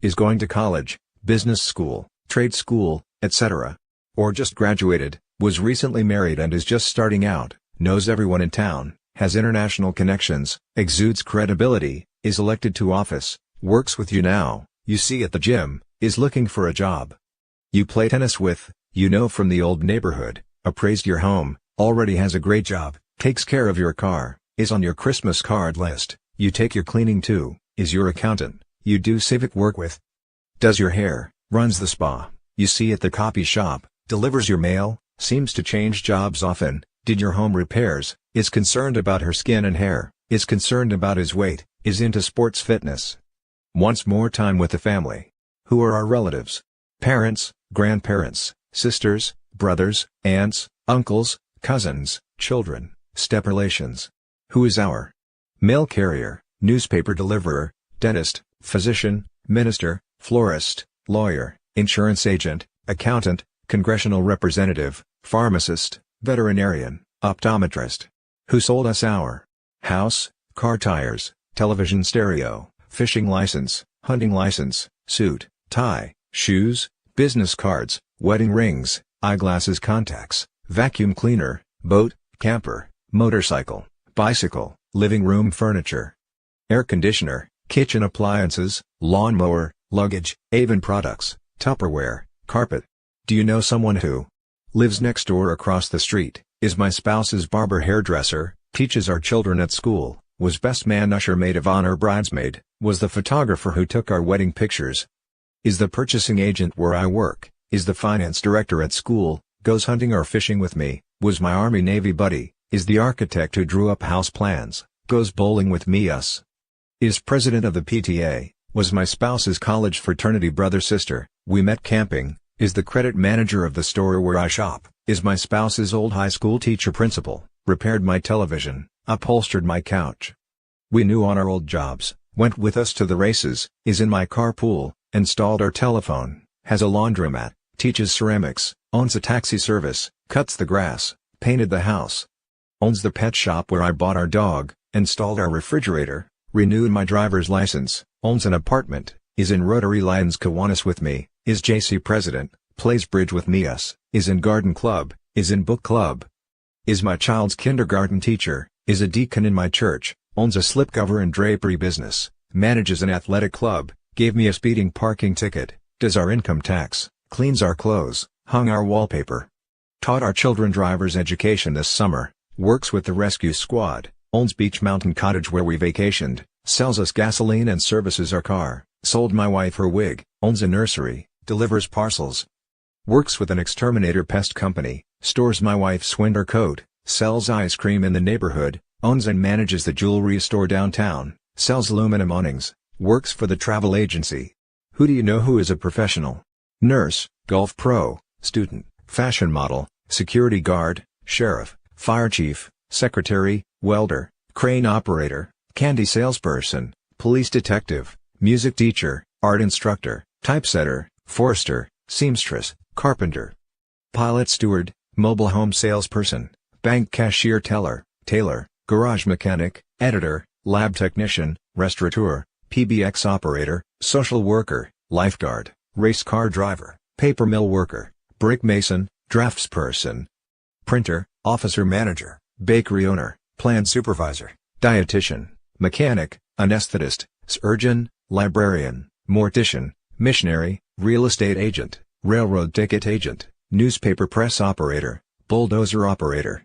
Is going to college, business school, trade school, etc. Or just graduated, was recently married and is just starting out, knows everyone in town, has international connections, exudes credibility, is elected to office, works with you now, you see at the gym, is looking for a job. You play tennis with, you know from the old neighborhood, appraised your home, already has a great job, takes care of your car, is on your Christmas card list, you take your cleaning to, is your accountant, you do civic work with. Does your hair, runs the spa, you see at the copy shop, delivers your mail, seems to change jobs often, did your home repairs, is concerned about her skin and hair, is concerned about his weight, is into sports fitness. Wants more time with the family. Who are our relatives? Parents, grandparents, sisters, brothers, aunts, uncles, cousins, children, step relations. Who is our mail carrier, newspaper deliverer, dentist, physician, minister, florist, lawyer, insurance agent, accountant, congressional representative, pharmacist, veterinarian, optometrist. Who sold us our house, car tires, television stereo, fishing license, hunting license, suit, tie, shoes, business cards, wedding rings, eyeglasses, contacts, vacuum cleaner, boat, camper, motorcycle, bicycle, living room furniture, air conditioner, kitchen appliances, lawnmower, luggage, Avon products, Tupperware, carpet. Do you know someone who lives next door across the street, is my spouse's barber hairdresser, teaches our children at school, was best man usher maid of honor bridesmaid, was the photographer who took our wedding pictures, is the purchasing agent where I work, is the finance director at school, goes hunting or fishing with me, was my Army-Navy buddy, is the architect who drew up house plans, goes bowling with me us. Is president of the PTA, was my spouse's college fraternity brother-sister, we met camping, is the credit manager of the store where I shop, is my spouse's old high school teacher principal, repaired my television, upholstered my couch. We knew on our old jobs, went with us to the races, is in my carpool, installed our telephone, has a laundromat, teaches ceramics, owns a taxi service, cuts the grass, painted the house. Owns the pet shop where I bought our dog, installed our refrigerator, renewed my driver's license, owns an apartment, is in Rotary Lions Kiwanis with me, is JC president, plays bridge with me us, is in garden club, is in book club. Is my child's kindergarten teacher, is a deacon in my church, owns a slipcover and drapery business, manages an athletic club, gave me a speeding parking ticket, does our income tax, cleans our clothes, hung our wallpaper. Taught our children driver's education this summer, works with the rescue squad, owns Beach Mountain Cottage where we vacationed, sells us gasoline and services our car, sold my wife her wig, owns a nursery, delivers parcels. Works with an exterminator pest company, stores my wife's winter coat, sells ice cream in the neighborhood, owns and manages the jewelry store downtown, sells aluminum awnings, works for the travel agency. Who do you know who is a professional? Nurse, golf pro, student, fashion model, security guard, sheriff, fire chief, secretary, welder, crane operator, candy salesperson, police detective, music teacher, art instructor, typesetter, forester, seamstress, carpenter, pilot steward, mobile home salesperson, bank cashier teller, tailor, garage mechanic, editor, lab technician, restaurateur, PBX operator, social worker, lifeguard, race car driver, paper mill worker, brick mason, draftsperson, printer, officer manager, bakery owner, plant supervisor, dietitian, mechanic, anesthetist, surgeon, librarian, mortician, missionary, real estate agent, railroad ticket agent, newspaper press operator, bulldozer operator,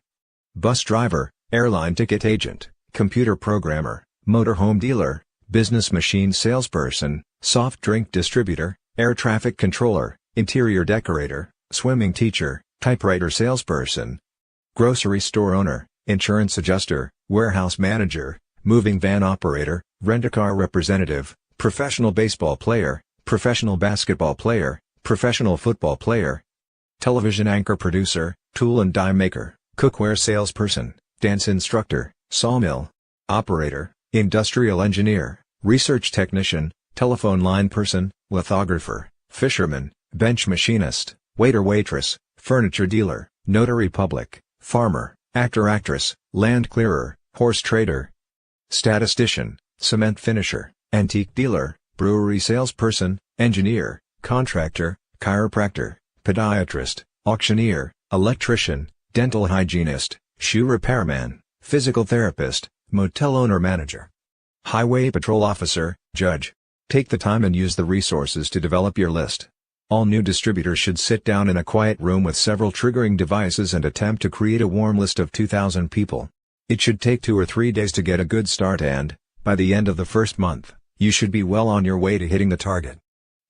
bus driver, airline ticket agent, computer programmer, motorhome dealer, business machine salesperson, soft drink distributor, air traffic controller, interior decorator, swimming teacher, typewriter salesperson, grocery store owner, insurance adjuster, warehouse manager, moving van operator, rent-a-car representative, professional baseball player, professional basketball player, professional football player, television anchor producer, tool and die maker, cookware salesperson, dance instructor, sawmill operator, industrial engineer, research technician, telephone line person, lithographer, fisherman, bench machinist, waiter-waitress, furniture dealer, notary public, farmer, actor-actress, land clearer, horse trader, statistician, cement finisher, antique dealer, brewery salesperson, engineer, contractor, chiropractor, podiatrist, auctioneer, electrician, dental hygienist, shoe repairman, physical therapist, motel owner-manager, highway patrol officer, judge. Take the time and use the resources to develop your list. All new distributors should sit down in a quiet room with several triggering devices and attempt to create a warm list of 2,000 people. It should take 2 or 3 days to get a good start and, by the end of the first month, you should be well on your way to hitting the target.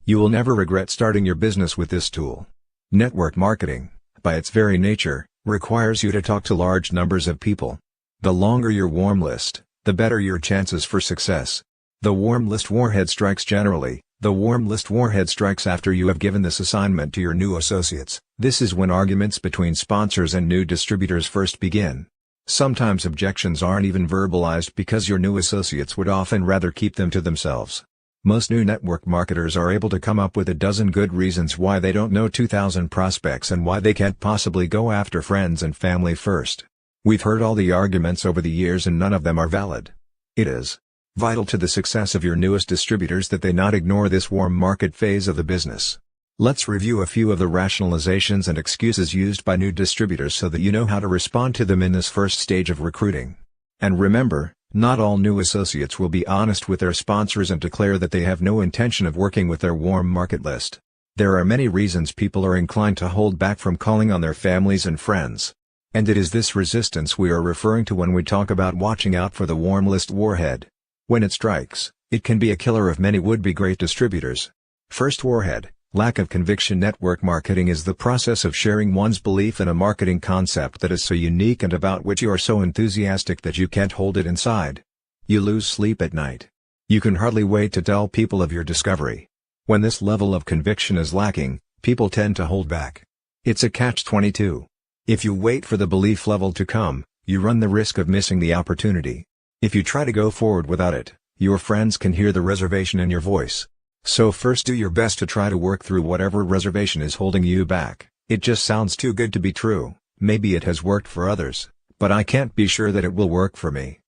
You will never regret starting your business with this tool. Network marketing, by its very nature, requires you to talk to large numbers of people. The longer your warm list, the better your chances for success. The warm list warhead strikes generally. The warm list warhead strikes after you have given this assignment to your new associates. This is when arguments between sponsors and new distributors first begin. Sometimes objections aren't even verbalized because your new associates would often rather keep them to themselves. Most new network marketers are able to come up with a dozen good reasons why they don't know 2,000 prospects and why they can't possibly go after friends and family first. We've heard all the arguments over the years and none of them are valid. It is vital to the success of your newest distributors that they not ignore this warm market phase of the business. Let's review a few of the rationalizations and excuses used by new distributors so that you know how to respond to them in this first stage of recruiting. And remember, not all new associates will be honest with their sponsors and declare that they have no intention of working with their warm market list. There are many reasons people are inclined to hold back from calling on their families and friends. And it is this resistance we are referring to when we talk about watching out for the warm list warhead. When it strikes, it can be a killer of many would-be great distributors. First warhead, lack of conviction. Network marketing is the process of sharing one's belief in a marketing concept that is so unique and about which you are so enthusiastic that you can't hold it inside. You lose sleep at night. You can hardly wait to tell people of your discovery. When this level of conviction is lacking, people tend to hold back. It's a catch-22. If you wait for the belief level to come, you run the risk of missing the opportunity. If you try to go forward without it, your friends can hear the reservation in your voice. So first do your best to try to work through whatever reservation is holding you back. It just sounds too good to be true. Maybe it has worked for others, but I can't be sure that it will work for me.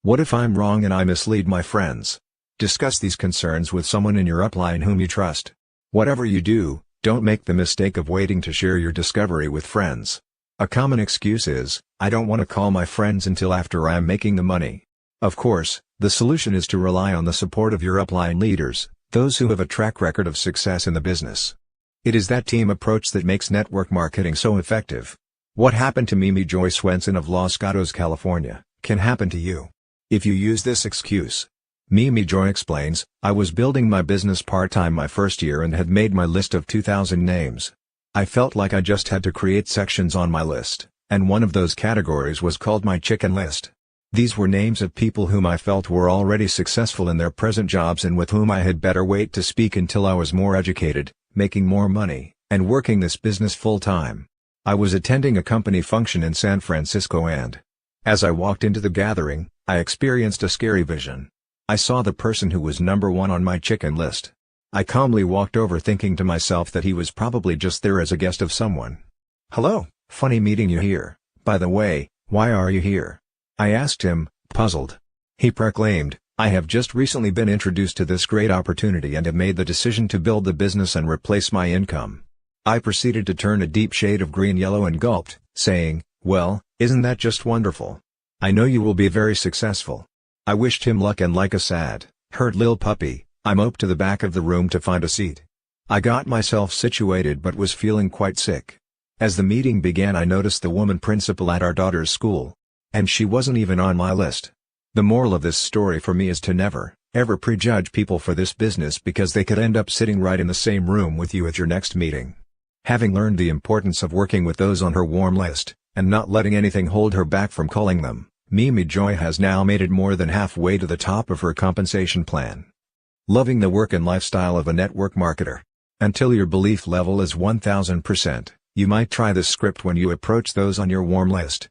What if I'm wrong and I mislead my friends? Discuss these concerns with someone in your upline whom you trust. Whatever you do, don't make the mistake of waiting to share your discovery with friends. A common excuse is, I don't want to call my friends until after I'm making the money. Of course, the solution is to rely on the support of your upline leaders, those who have a track record of success in the business. It is that team approach that makes network marketing so effective. What happened to Mimi Joy Swenson of Los Gatos, California, can happen to you if you use this excuse. Mimi Joy explains, I was building my business part-time my first year and had made my list of 2,000 names. I felt like I just had to create sections on my list, and one of those categories was called my chicken list. These were names of people whom I felt were already successful in their present jobs and with whom I had better wait to speak until I was more educated, making more money, and working this business full-time. I was attending a company function in San Francisco and, as I walked into the gathering, I experienced a scary vision. I saw the person who was number one on my chicken list. I calmly walked over thinking to myself that he was probably just there as a guest of someone. Hello, funny meeting you here. By the way, why are you here? I asked him, puzzled. He proclaimed, I have just recently been introduced to this great opportunity and have made the decision to build the business and replace my income." I proceeded to turn a deep shade of green-yellow and gulped, saying, "Well, isn't that just wonderful? I know you will be very successful." I wished him luck and like a sad, hurt lil puppy, I moped to the back of the room to find a seat. I got myself situated but was feeling quite sick. As the meeting began I noticed the woman principal at our daughter's school. And she wasn't even on my list. The moral of this story for me is to never, ever prejudge people for this business because they could end up sitting right in the same room with you at your next meeting. Having learned the importance of working with those on her warm list, and not letting anything hold her back from calling them, Mimi Joy has now made it more than halfway to the top of her compensation plan. Loving the work and lifestyle of a network marketer. Until your belief level is 1000%, you might try this script when you approach those on your warm list.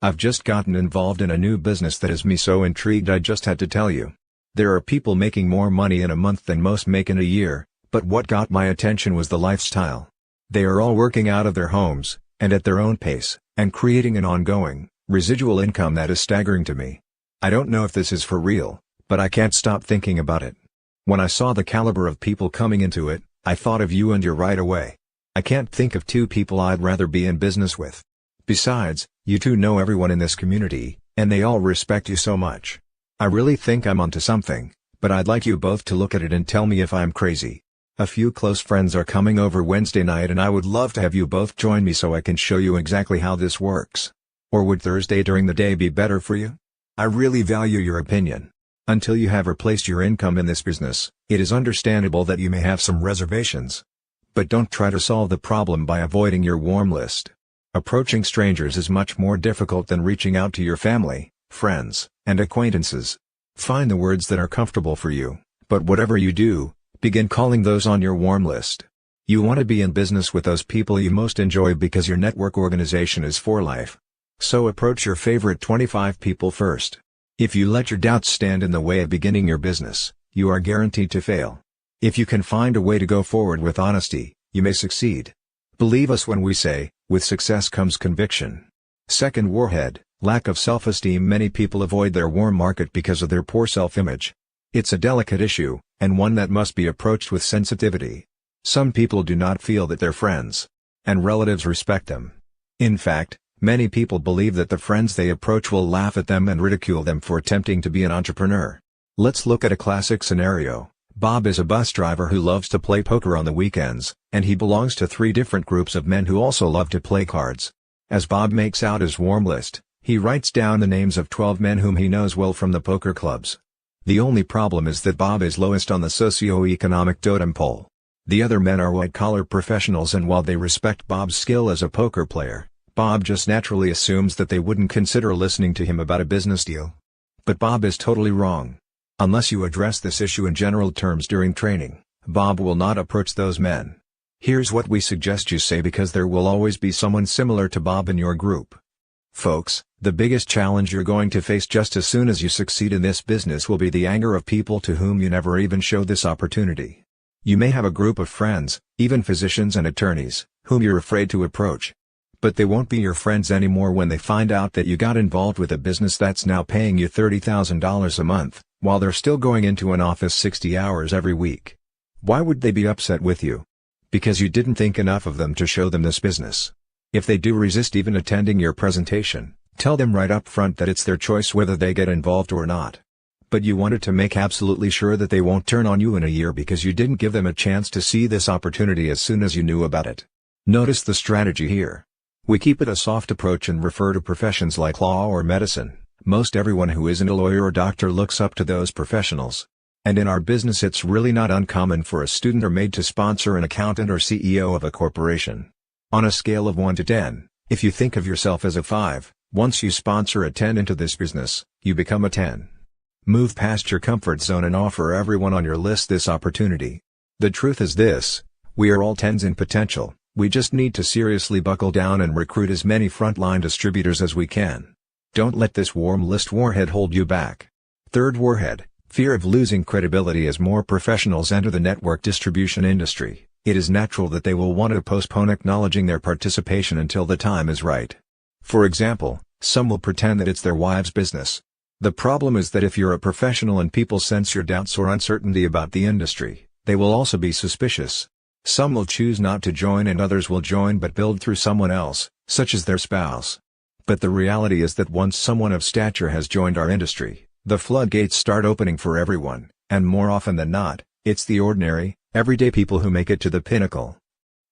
I've just gotten involved in a new business that has me so intrigued I just had to tell you. There are people making more money in a month than most make in a year, but what got my attention was the lifestyle. They are all working out of their homes, and at their own pace, and creating an ongoing, residual income that is staggering to me. I don't know if this is for real, but I can't stop thinking about it. When I saw the caliber of people coming into it, I thought of you and your right away. I can't think of two people I'd rather be in business with. Besides, you two know everyone in this community, and they all respect you so much. I really think I'm onto something, but I'd like you both to look at it and tell me if I'm crazy. A few close friends are coming over Wednesday night and I would love to have you both join me so I can show you exactly how this works. Or would Thursday during the day be better for you? I really value your opinion. Until you have replaced your income in this business, it is understandable that you may have some reservations. But don't try to solve the problem by avoiding your warm list. Approaching strangers is much more difficult than reaching out to your family, friends, and acquaintances. Find the words that are comfortable for you, but whatever you do, begin calling those on your warm list. You want to be in business with those people you most enjoy because your network organization is for life. So approach your favorite 25 people first. If you let your doubts stand in the way of beginning your business, you are guaranteed to fail. If you can find a way to go forward with honesty, you may succeed. Believe us when we say, with success comes conviction. Second warhead, lack of self-esteem. Many people avoid their warm market because of their poor self-image. It's a delicate issue, and one that must be approached with sensitivity. Some people do not feel that their friends and relatives respect them. In fact, many people believe that the friends they approach will laugh at them and ridicule them for attempting to be an entrepreneur. Let's look at a classic scenario. Bob is a bus driver who loves to play poker on the weekends, and he belongs to 3 different groups of men who also love to play cards. As Bob makes out his warm list, he writes down the names of 12 men whom he knows well from the poker clubs. The only problem is that Bob is lowest on the socio-economic totem pole. The other men are white-collar professionals, and while they respect Bob's skill as a poker player, Bob just naturally assumes that they wouldn't consider listening to him about a business deal. But Bob is totally wrong. Unless you address this issue in general terms during training, Bob will not approach those men. Here's what we suggest you say, because there will always be someone similar to Bob in your group. Folks, the biggest challenge you're going to face just as soon as you succeed in this business will be the anger of people to whom you never even showed this opportunity. You may have a group of friends, even physicians and attorneys, whom you're afraid to approach. But they won't be your friends anymore when they find out that you got involved with a business that's now paying you $30,000 a month, while they're still going into an office 60 hours every week. Why would they be upset with you? Because you didn't think enough of them to show them this business. If they do resist even attending your presentation, tell them right up front that it's their choice whether they get involved or not. But you wanted to make absolutely sure that they won't turn on you in a year because you didn't give them a chance to see this opportunity as soon as you knew about it. Notice the strategy here. We keep it a soft approach and refer to professions like law or medicine. Most everyone who isn't a lawyer or doctor looks up to those professionals. And in our business it's really not uncommon for a student or maid to sponsor an accountant or CEO of a corporation. On a scale of 1 to 10, if you think of yourself as a 5, once you sponsor a 10 into this business, you become a 10. Move past your comfort zone and offer everyone on your list this opportunity. The truth is this: we are all 10s in potential, we just need to seriously buckle down and recruit as many frontline distributors as we can. Don't let this warm list warhead hold you back. Third warhead, fear of losing credibility. As more professionals enter the network distribution industry, it is natural that they will want to postpone acknowledging their participation until the time is right. For example, some will pretend that it's their wife's business. The problem is that if you're a professional and people sense your doubts or uncertainty about the industry, they will also be suspicious. Some will choose not to join and others will join but build through someone else, such as their spouse. But the reality is that once someone of stature has joined our industry, the floodgates start opening for everyone, and more often than not, it's the ordinary, everyday people who make it to the pinnacle.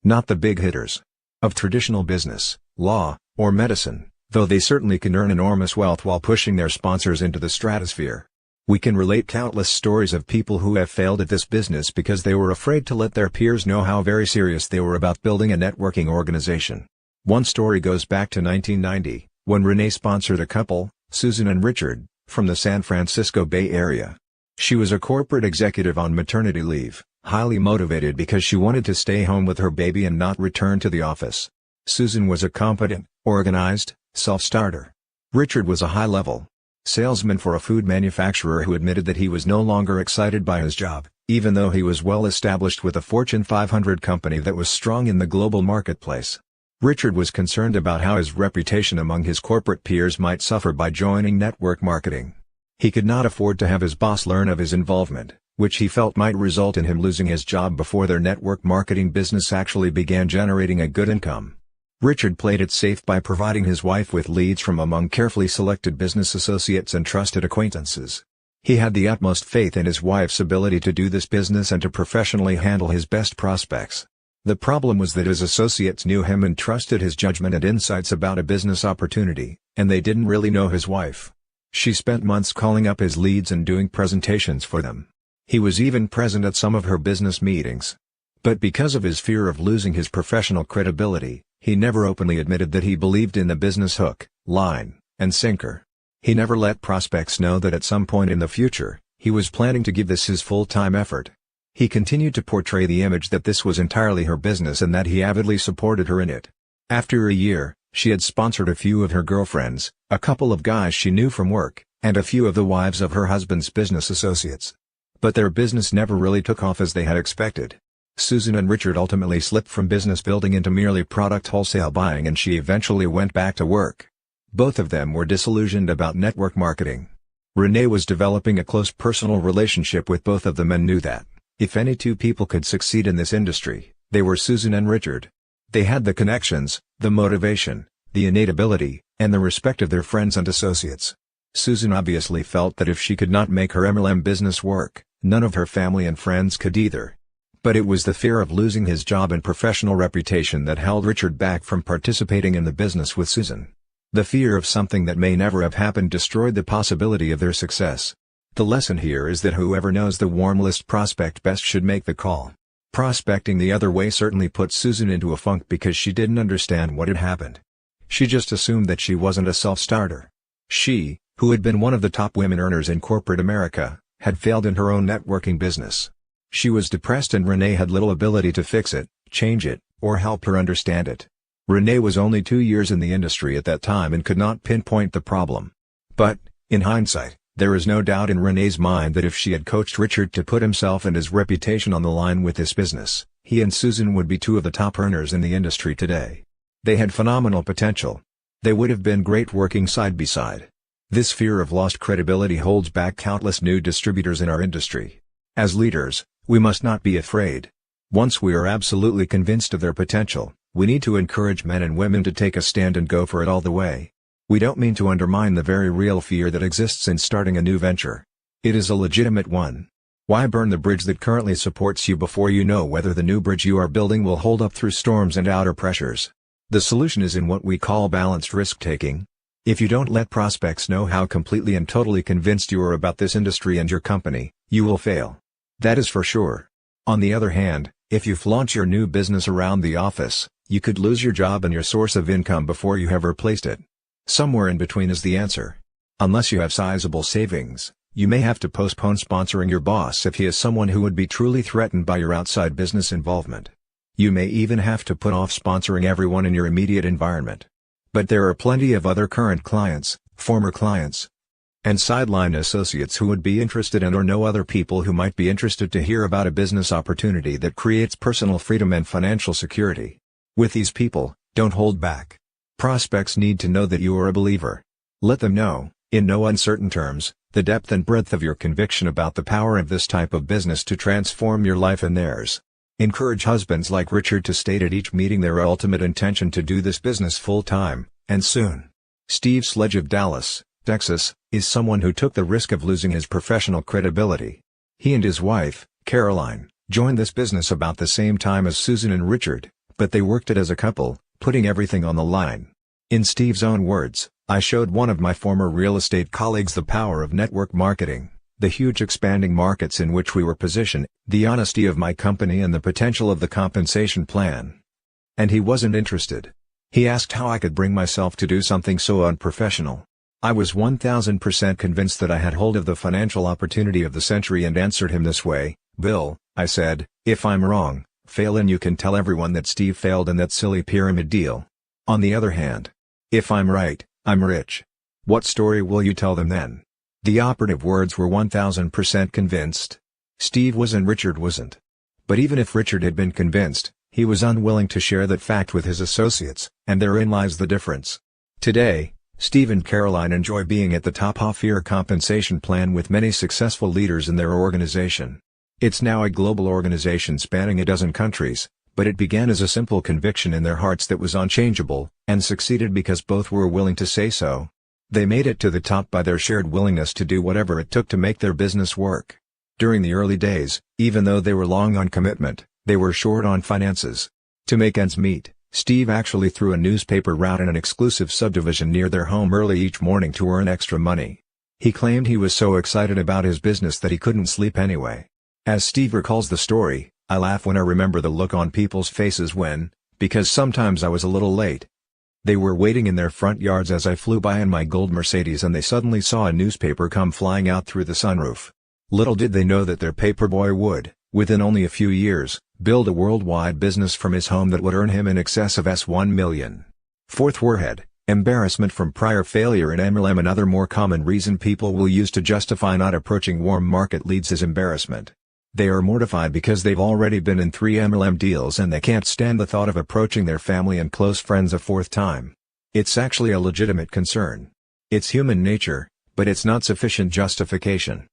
Not the big hitters of traditional business, law, or medicine, though they certainly can earn enormous wealth while pushing their sponsors into the stratosphere. We can relate countless stories of people who have failed at this business because they were afraid to let their peers know how very serious they were about building a networking organization. One story goes back to 1990, when Renee sponsored a couple, Susan and Richard, from the San Francisco Bay Area. She was a corporate executive on maternity leave, highly motivated because she wanted to stay home with her baby and not return to the office. Susan was a competent, organized, self-starter. Richard was a high-level salesman for a food manufacturer who admitted that he was no longer excited by his job, even though he was well established with a Fortune 500 company that was strong in the global marketplace. Richard was concerned about how his reputation among his corporate peers might suffer by joining network marketing. He could not afford to have his boss learn of his involvement, which he felt might result in him losing his job before their network marketing business actually began generating a good income. Richard played it safe by providing his wife with leads from among carefully selected business associates and trusted acquaintances. He had the utmost faith in his wife's ability to do this business and to professionally handle his best prospects. The problem was that his associates knew him and trusted his judgment and insights about a business opportunity, and they didn't really know his wife. She spent months calling up his leads and doing presentations for them. He was even present at some of her business meetings. But because of his fear of losing his professional credibility, he never openly admitted that he believed in the business hook, line, and sinker. He never let prospects know that at some point in the future, he was planning to give this his full-time effort. He continued to portray the image that this was entirely her business and that he avidly supported her in it. After a year, she had sponsored a few of her girlfriends, a couple of guys she knew from work, and a few of the wives of her husband's business associates. But their business never really took off as they had expected. Susan and Richard ultimately slipped from business building into merely product wholesale buying, and she eventually went back to work. Both of them were disillusioned about network marketing. Renee was developing a close personal relationship with both of them and knew that, if any two people could succeed in this industry, they were Susan and Richard. They had the connections, the motivation, the innate ability, and the respect of their friends and associates. Susan obviously felt that if she could not make her MLM business work, none of her family and friends could either. But it was the fear of losing his job and professional reputation that held Richard back from participating in the business with Susan. The fear of something that may never have happened destroyed the possibility of their success. The lesson here is that whoever knows the warm list prospect best should make the call. Prospecting the other way certainly put Susan into a funk because she didn't understand what had happened. She just assumed that she wasn't a self-starter. She, who had been one of the top women earners in corporate America, had failed in her own networking business. She was depressed and Renee had little ability to fix it, change it, or help her understand it. Renee was only 2 years in the industry at that time and could not pinpoint the problem. But, in hindsight, there is no doubt in Renee's mind that if she had coached Richard to put himself and his reputation on the line with this business, he and Susan would be two of the top earners in the industry today. They had phenomenal potential. They would have been great working side by side. This fear of lost credibility holds back countless new distributors in our industry. As leaders, we must not be afraid. Once we are absolutely convinced of their potential, we need to encourage men and women to take a stand and go for it all the way. We don't mean to undermine the very real fear that exists in starting a new venture. It is a legitimate one. Why burn the bridge that currently supports you before you know whether the new bridge you are building will hold up through storms and outer pressures? The solution is in what we call balanced risk-taking. If you don't let prospects know how completely and totally convinced you are about this industry and your company, you will fail. That is for sure. On the other hand, if you flaunt your new business around the office, you could lose your job and your source of income before you have replaced it. Somewhere in between is the answer. Unless you have sizable savings, you may have to postpone sponsoring your boss if he is someone who would be truly threatened by your outside business involvement. You may even have to put off sponsoring everyone in your immediate environment. But there are plenty of other current clients, former clients, and sideline associates who would be interested and or know other people who might be interested to hear about a business opportunity that creates personal freedom and financial security. With these people, don't hold back. Prospects need to know that you are a believer. Let them know, In no uncertain terms, the depth and breadth of your conviction about the power of this type of business to transform your life and theirs. Encourage husbands like Richard to state at each meeting their ultimate intention to do this business full-time, and soon. Steve Sledge of Dallas, Texas, is someone who took the risk of losing his professional credibility. He and his wife, Caroline, joined this business about the same time as Susan and Richard, but they worked it as a couple, putting everything on the line. In Steve's own words, "I showed one of my former real estate colleagues the power of network marketing, the huge expanding markets in which we were positioned, the honesty of my company and the potential of the compensation plan. And he wasn't interested. He asked how I could bring myself to do something so unprofessional. I was 1000% convinced that I had hold of the financial opportunity of the century and answered him this way, 'Bill,' I said, 'if I'm wrong, fail and you can tell everyone that Steve failed in that silly pyramid deal. On the other hand, if I'm right, I'm rich. What story will you tell them then?' The operative words were 1000% convinced. Steve was and Richard wasn't. But even if Richard had been convinced, he was unwilling to share that fact with his associates, and therein lies the difference. Today, Steve and Caroline enjoy being at the top of their compensation plan with many successful leaders in their organization. It's now a global organization spanning a dozen countries, but it began as a simple conviction in their hearts that was unchangeable, and succeeded because both were willing to say so. They made it to the top by their shared willingness to do whatever it took to make their business work. During the early days, even though they were long on commitment, they were short on finances. To make ends meet, Steve actually threw a newspaper route in an exclusive subdivision near their home early each morning to earn extra money. He claimed he was so excited about his business that he couldn't sleep anyway. As Steve recalls the story, "I laugh when I remember the look on people's faces when, because sometimes I was a little late. They were waiting in their front yards as I flew by in my gold Mercedes and they suddenly saw a newspaper come flying out through the sunroof. Little did they know that their paperboy would, within only a few years, build a worldwide business from his home that would earn him in excess of $1 million. Fourth warhead, embarrassment from prior failure in MLM. Another more common reason people will use to justify not approaching warm market leads is embarrassment. They are mortified because they've already been in 3 MLM deals and they can't stand the thought of approaching their family and close friends a 4th time. It's actually a legitimate concern. It's human nature, but it's not sufficient justification.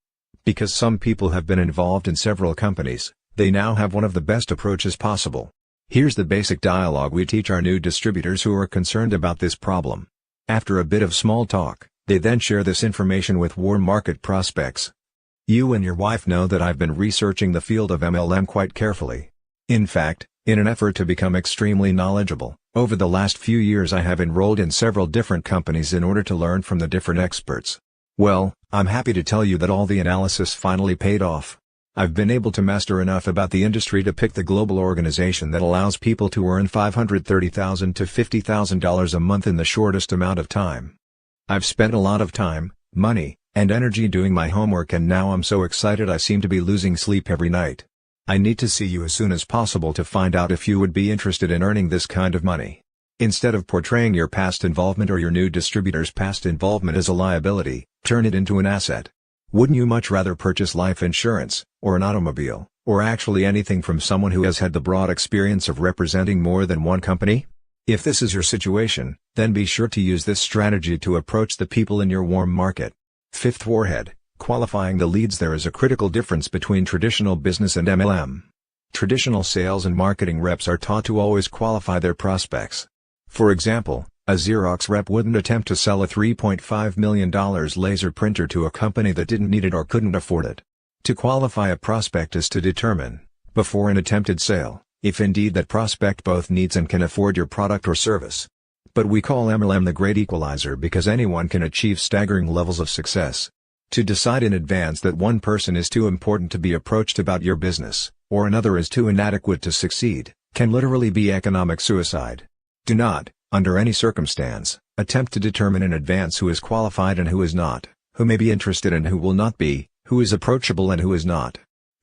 Because some people have been involved in several companies, they now have one of the best approaches possible. Here's the basic dialogue we teach our new distributors who are concerned about this problem. After a bit of small talk, they then share this information with warm market prospects. "You and your wife know that I've been researching the field of MLM quite carefully. In fact, in an effort to become extremely knowledgeable, over the last few years I have enrolled in several different companies in order to learn from the different experts. Well, I'm happy to tell you that all the analysis finally paid off. I've been able to master enough about the industry to pick the global organization that allows people to earn $530,000 to $50,000 a month in the shortest amount of time. I've spent a lot of time, money, and energy doing my homework and now I'm so excited I seem to be losing sleep every night. I need to see you as soon as possible to find out if you would be interested in earning this kind of money. Instead of portraying your past involvement or your new distributor's past involvement as a liability, turn it into an asset. Wouldn't you much rather purchase life insurance, or an automobile, or actually anything from someone who has had the broad experience of representing more than one company? If this is your situation, then be sure to use this strategy to approach the people in your warm market. 5th warhead, qualifying the leads. There is a critical difference between traditional business and MLM. Traditional sales and marketing reps are taught to always qualify their prospects. For example, a Xerox rep wouldn't attempt to sell a $3.5 million laser printer to a company that didn't need it or couldn't afford it. To qualify a prospect is to determine, before an attempted sale, if indeed that prospect both needs and can afford your product or service. But we call MLM the great equalizer because anyone can achieve staggering levels of success. To decide in advance that one person is too important to be approached about your business, or another is too inadequate to succeed, can literally be economic suicide. Do not, under any circumstance, attempt to determine in advance who is qualified and who is not, who may be interested and who will not be, who is approachable and who is not.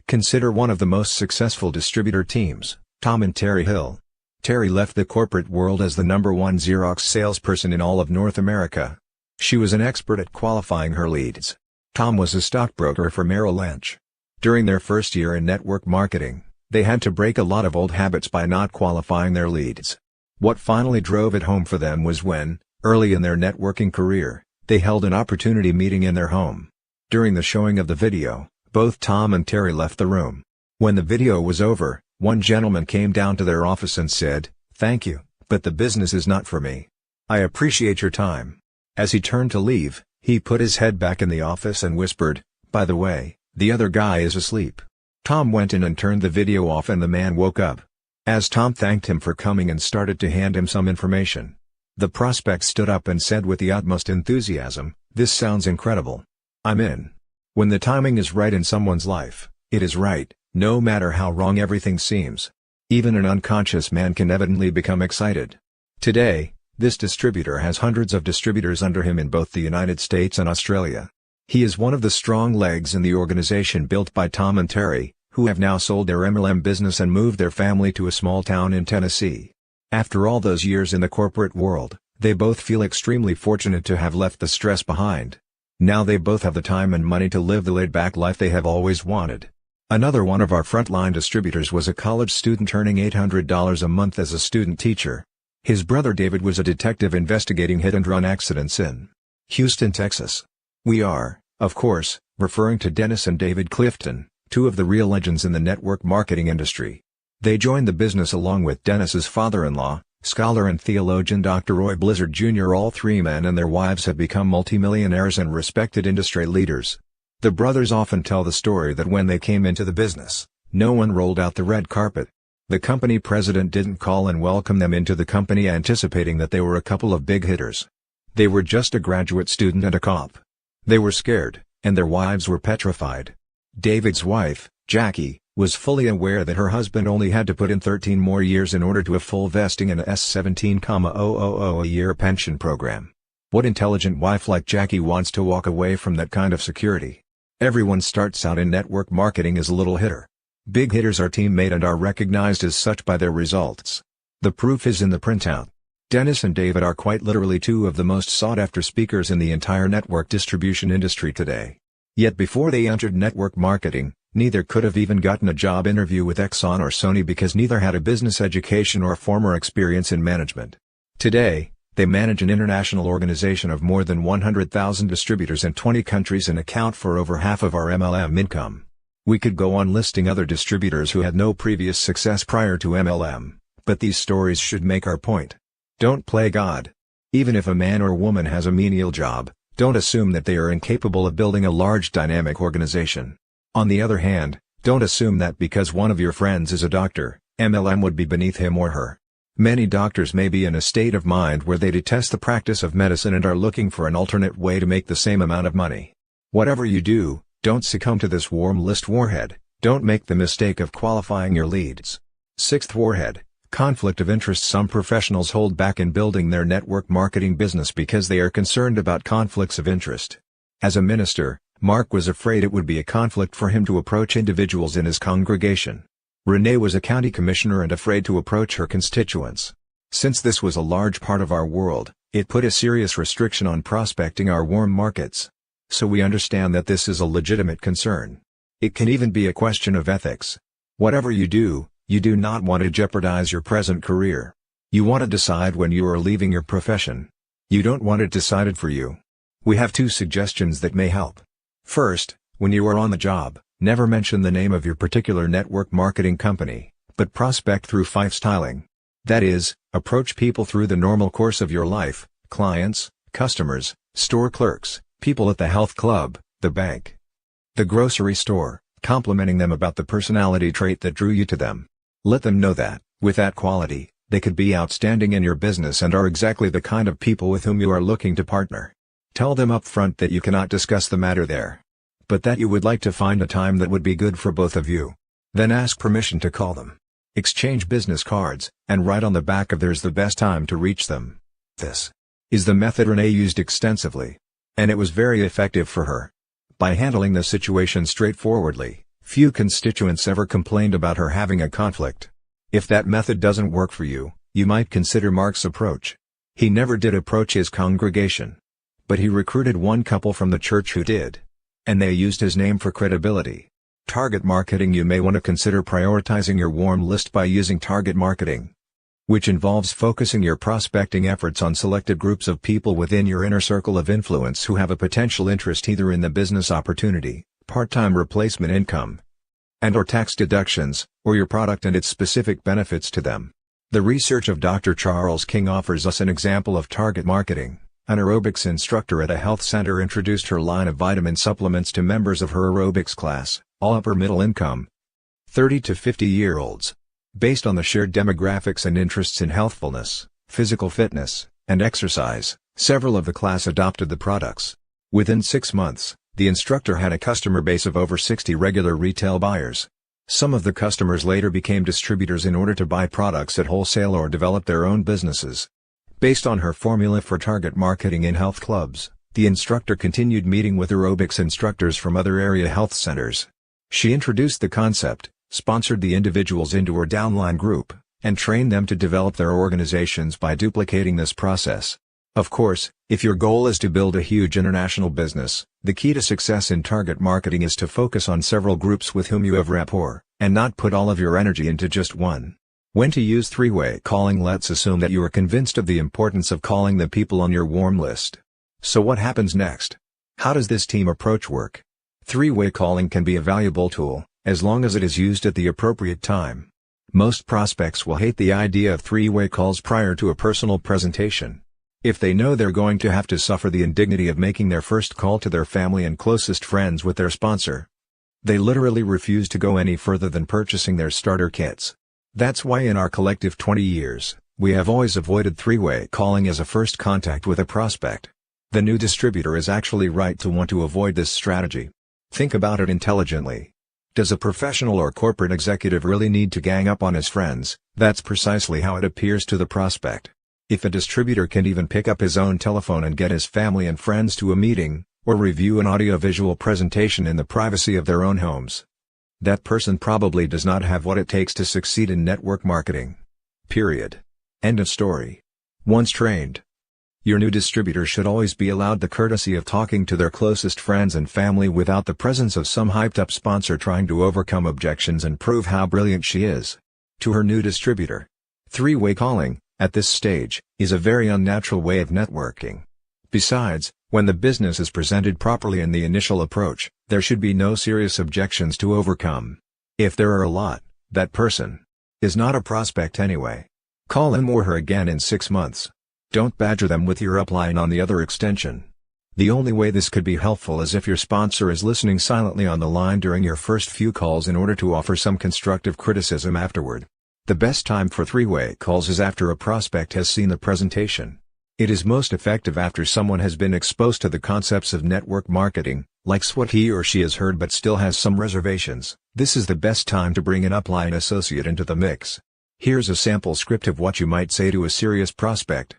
Consider one of the most successful distributor teams, Tom and Terry Hill. Terry left the corporate world as the #1 Xerox salesperson in all of North America. She was an expert at qualifying her leads. Tom was a stockbroker for Merrill Lynch. During their first year in network marketing, they had to break a lot of old habits by not qualifying their leads. What finally drove it home for them was when, early in their networking career, They held an opportunity meeting in their home. During the showing of the video, both Tom and Terry left the room. When the video was over, one gentleman came down to their office and said, "Thank you, but the business is not for me. I appreciate your time." As he turned to leave, he put his head back in the office and whispered, "By the way, the other guy is asleep." Tom went in and turned the video off and the man woke up. As Tom thanked him for coming and started to hand him some information, the prospect stood up and said with the utmost enthusiasm, "This sounds incredible. I'm in." When the timing is right in someone's life, it is right, no matter how wrong everything seems. Even an unconscious man can evidently become excited. Today, this distributor has hundreds of distributors under him in both the United States and Australia. He is one of the strong legs in the organization built by Tom and Terry, who have now sold their MLM business and moved their family to a small town in Tennessee. After all those years in the corporate world, they both feel extremely fortunate to have left the stress behind. Now they both have the time and money to live the laid-back life they have always wanted. Another one of our frontline distributors was a college student earning $800 a month as a student teacher. His brother David was a detective investigating hit-and-run accidents in Houston, Texas. We are, of course, referring to Dennis and David Clifton, two of the real legends in the network marketing industry. They joined the business along with Dennis's father-in-law, scholar and theologian Dr. Roy Blizzard Jr. All three men and their wives have become multimillionaires and respected industry leaders. The brothers often tell the story that when they came into the business, no one rolled out the red carpet. The company president didn't call and welcome them into the company anticipating that they were a couple of big hitters. They were just a graduate student and a cop. They were scared, and their wives were petrified. David's wife, Jackie, was fully aware that her husband only had to put in 13 more years in order to a full vesting in a $17,000 a year pension program. What intelligent wife like Jackie wants to walk away from that kind of security? Everyone starts out in network marketing as a little hitter. Big hitters are teammate and are recognized as such by their results. The proof is in the printout. Dennis and David are quite literally two of the most sought-after speakers in the entire network distribution industry today. Yet before they entered network marketing, neither could have even gotten a job interview with Exxon or Sony because neither had a business education or former experience in management. Today, they manage an international organization of more than 100,000 distributors in 20 countries and account for over half of our MLM income. We could go on listing other distributors who had no previous success prior to MLM, but these stories should make our point. Don't play God. Even if a man or woman has a menial job, don't assume that they are incapable of building a large dynamic organization. On the other hand, don't assume that because one of your friends is a doctor, MLM would be beneath him or her. Many doctors may be in a state of mind where they detest the practice of medicine and are looking for an alternate way to make the same amount of money. Whatever you do, don't succumb to this warm list warhead. Don't make the mistake of qualifying your leads. Sixth warhead, conflict of interest. Some professionals hold back in building their network marketing business because they are concerned about conflicts of interest. As a minister, Mark was afraid it would be a conflict for him to approach individuals in his congregation. Renee was a county commissioner and afraid to approach her constituents. Since this was a large part of our world, it put a serious restriction on prospecting our warm markets. So we understand that this is a legitimate concern. It can even be a question of ethics. Whatever you do not want to jeopardize your present career. You want to decide when you are leaving your profession. You don't want it decided for you. We have two suggestions that may help. First, when you are on the job, never mention the name of your particular network marketing company, but prospect through five-styling. That is, approach people through the normal course of your life, clients, customers, store clerks, people at the health club, the bank, the grocery store, complimenting them about the personality trait that drew you to them. Let them know that, with that quality, they could be outstanding in your business and are exactly the kind of people with whom you are looking to partner. Tell them up front that you cannot discuss the matter there, but that you would like to find a time that would be good for both of you. Then ask permission to call them. Exchange business cards, and write on the back of theirs the best time to reach them. This is the method Renee used extensively. And it was very effective for her. By handling the situation straightforwardly, few constituents ever complained about her having a conflict. If that method doesn't work for you, you might consider Mark's approach. He never did approach his congregation. But he recruited one couple from the church who did. And they used his name for credibility. Target marketing. You may want to consider prioritizing your warm list by using target marketing. which involves focusing your prospecting efforts on selected groups of people within your inner circle of influence who have a potential interest either in the business opportunity, part-time replacement income, and/or tax deductions, or your product and its specific benefits to them. The research of Dr. Charles King offers us an example of target marketing. An aerobics instructor at a health center introduced her line of vitamin supplements to members of her aerobics class, all upper middle income, 30 to 50-year-olds. Based on the shared demographics and interests in healthfulness, physical fitness, and exercise, several of the class adopted the products. Within 6 months, the instructor had a customer base of over 60 regular retail buyers. Some of the customers later became distributors in order to buy products at wholesale or develop their own businesses. Based on her formula for target marketing in health clubs, the instructor continued meeting with aerobics instructors from other area health centers. She introduced the concept, sponsored the individuals into her downline group, and trained them to develop their organizations by duplicating this process. Of course, if your goal is to build a huge international business, the key to success in target marketing is to focus on several groups with whom you have rapport, and not put all of your energy into just one. When to use three-way calling? Let's assume that you are convinced of the importance of calling the people on your warm list. So what happens next? How does this team approach work? Three-way calling can be a valuable tool, as long as it is used at the appropriate time. Most prospects will hate the idea of three-way calls prior to a personal presentation. If they know they're going to have to suffer the indignity of making their first call to their family and closest friends with their sponsor, they literally refuse to go any further than purchasing their starter kits. That's why in our collective 20 years, we have always avoided three-way calling as a first contact with a prospect. The new distributor is actually right to want to avoid this strategy. Think about it intelligently. Does a professional or corporate executive really need to gang up on his friends? That's precisely how it appears to the prospect. If a distributor can even pick up his own telephone and get his family and friends to a meeting, or review an audiovisual presentation in the privacy of their own homes, that person probably does not have what it takes to succeed in network marketing. Period. End of story. Once trained, your new distributor should always be allowed the courtesy of talking to their closest friends and family without the presence of some hyped-up sponsor trying to overcome objections and prove how brilliant she is. To her new distributor, three-way calling, at this stage, is a very unnatural way of networking. Besides, when the business is presented properly in the initial approach, there should be no serious objections to overcome. If there are a lot, that person is not a prospect anyway. Call him or her again in 6 months. Don't badger them with your upline on the other extension. The only way this could be helpful is if your sponsor is listening silently on the line during your first few calls in order to offer some constructive criticism afterward. The best time for three-way calls is after a prospect has seen the presentation. It is most effective after someone has been exposed to the concepts of network marketing, likes what he or she has heard but still has some reservations. This is the best time to bring an upline associate into the mix. Here's a sample script of what you might say to a serious prospect.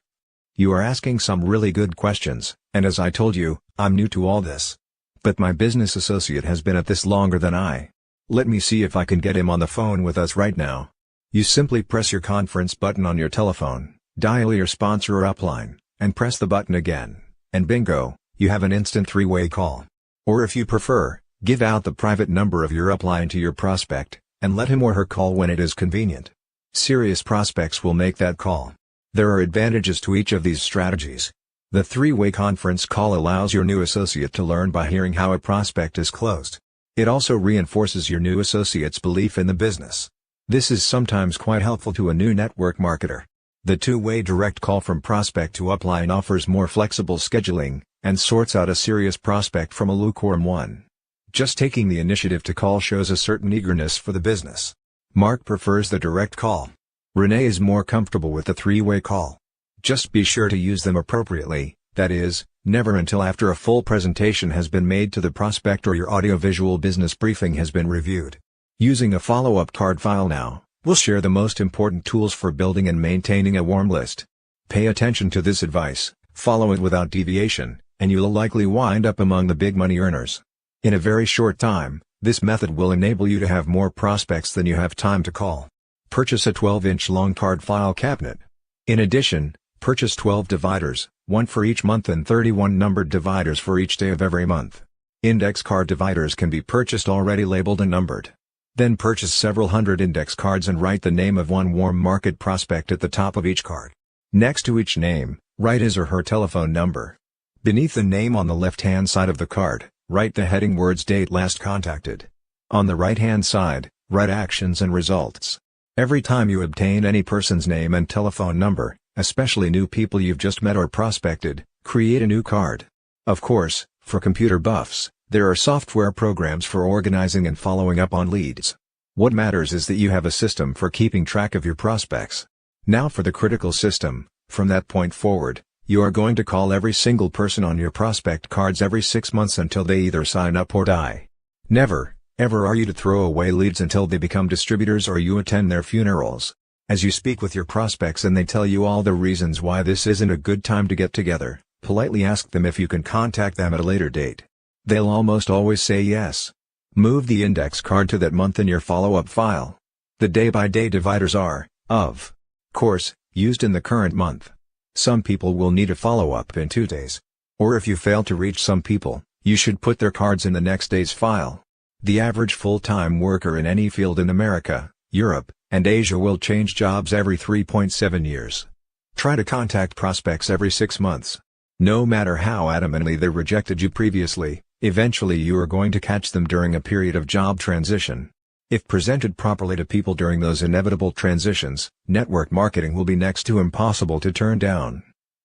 You are asking some really good questions, and as I told you, I'm new to all this. But my business associate has been at this longer than I. Let me see if I can get him on the phone with us right now. You simply press your conference button on your telephone, dial your sponsor or upline, and press the button again, and bingo, you have an instant three-way call. Or if you prefer, give out the private number of your upline to your prospect, and let him or her call when it is convenient. Serious prospects will make that call. There are advantages to each of these strategies. The three-way conference call allows your new associate to learn by hearing how a prospect is closed. It also reinforces your new associate's belief in the business. This is sometimes quite helpful to a new network marketer. The two-way direct call from prospect to upline offers more flexible scheduling, and sorts out a serious prospect from a lukewarm one. Just taking the initiative to call shows a certain eagerness for the business. Mark prefers the direct call. Renee is more comfortable with the three-way call. Just be sure to use them appropriately, that is, never until after a full presentation has been made to the prospect or your audiovisual business briefing has been reviewed. Using a follow-up card file now, we'll share the most important tools for building and maintaining a warm list. Pay attention to this advice, follow it without deviation, and you'll likely wind up among the big money earners. In a very short time, this method will enable you to have more prospects than you have time to call. Purchase a 12-inch long card file cabinet. In addition, purchase 12 dividers, one for each month and 31 numbered dividers for each day of every month. Index card dividers can be purchased already labeled and numbered. Then purchase several hundred index cards and write the name of one warm market prospect at the top of each card. Next to each name, write his or her telephone number. Beneath the name on the left-hand side of the card, write the heading words date last contacted. On the right-hand side, write actions and results. Every time you obtain any person's name and telephone number, especially new people you've just met or prospected, create a new card. Of course, for computer buffs, there are software programs for organizing and following up on leads. What matters is that you have a system for keeping track of your prospects. Now for the critical system. From that point forward, you are going to call every single person on your prospect cards every 6 months until they either sign up or die. Never, ever are you to throw away leads until they become distributors or you attend their funerals. As you speak with your prospects and they tell you all the reasons why this isn't a good time to get together, politely ask them if you can contact them at a later date. They'll almost always say yes. Move the index card to that month in your follow-up file. The day-by-day dividers are, of course, used in the current month. Some people will need a follow-up in 2 days. Or if you fail to reach some people, you should put their cards in the next day's file. The average full-time worker in any field in America, Europe, and Asia will change jobs every 3.7 years. Try to contact prospects every 6 months. No matter how adamantly they rejected you previously, eventually you are going to catch them during a period of job transition. If presented properly to people during those inevitable transitions, network marketing will be next to impossible to turn down.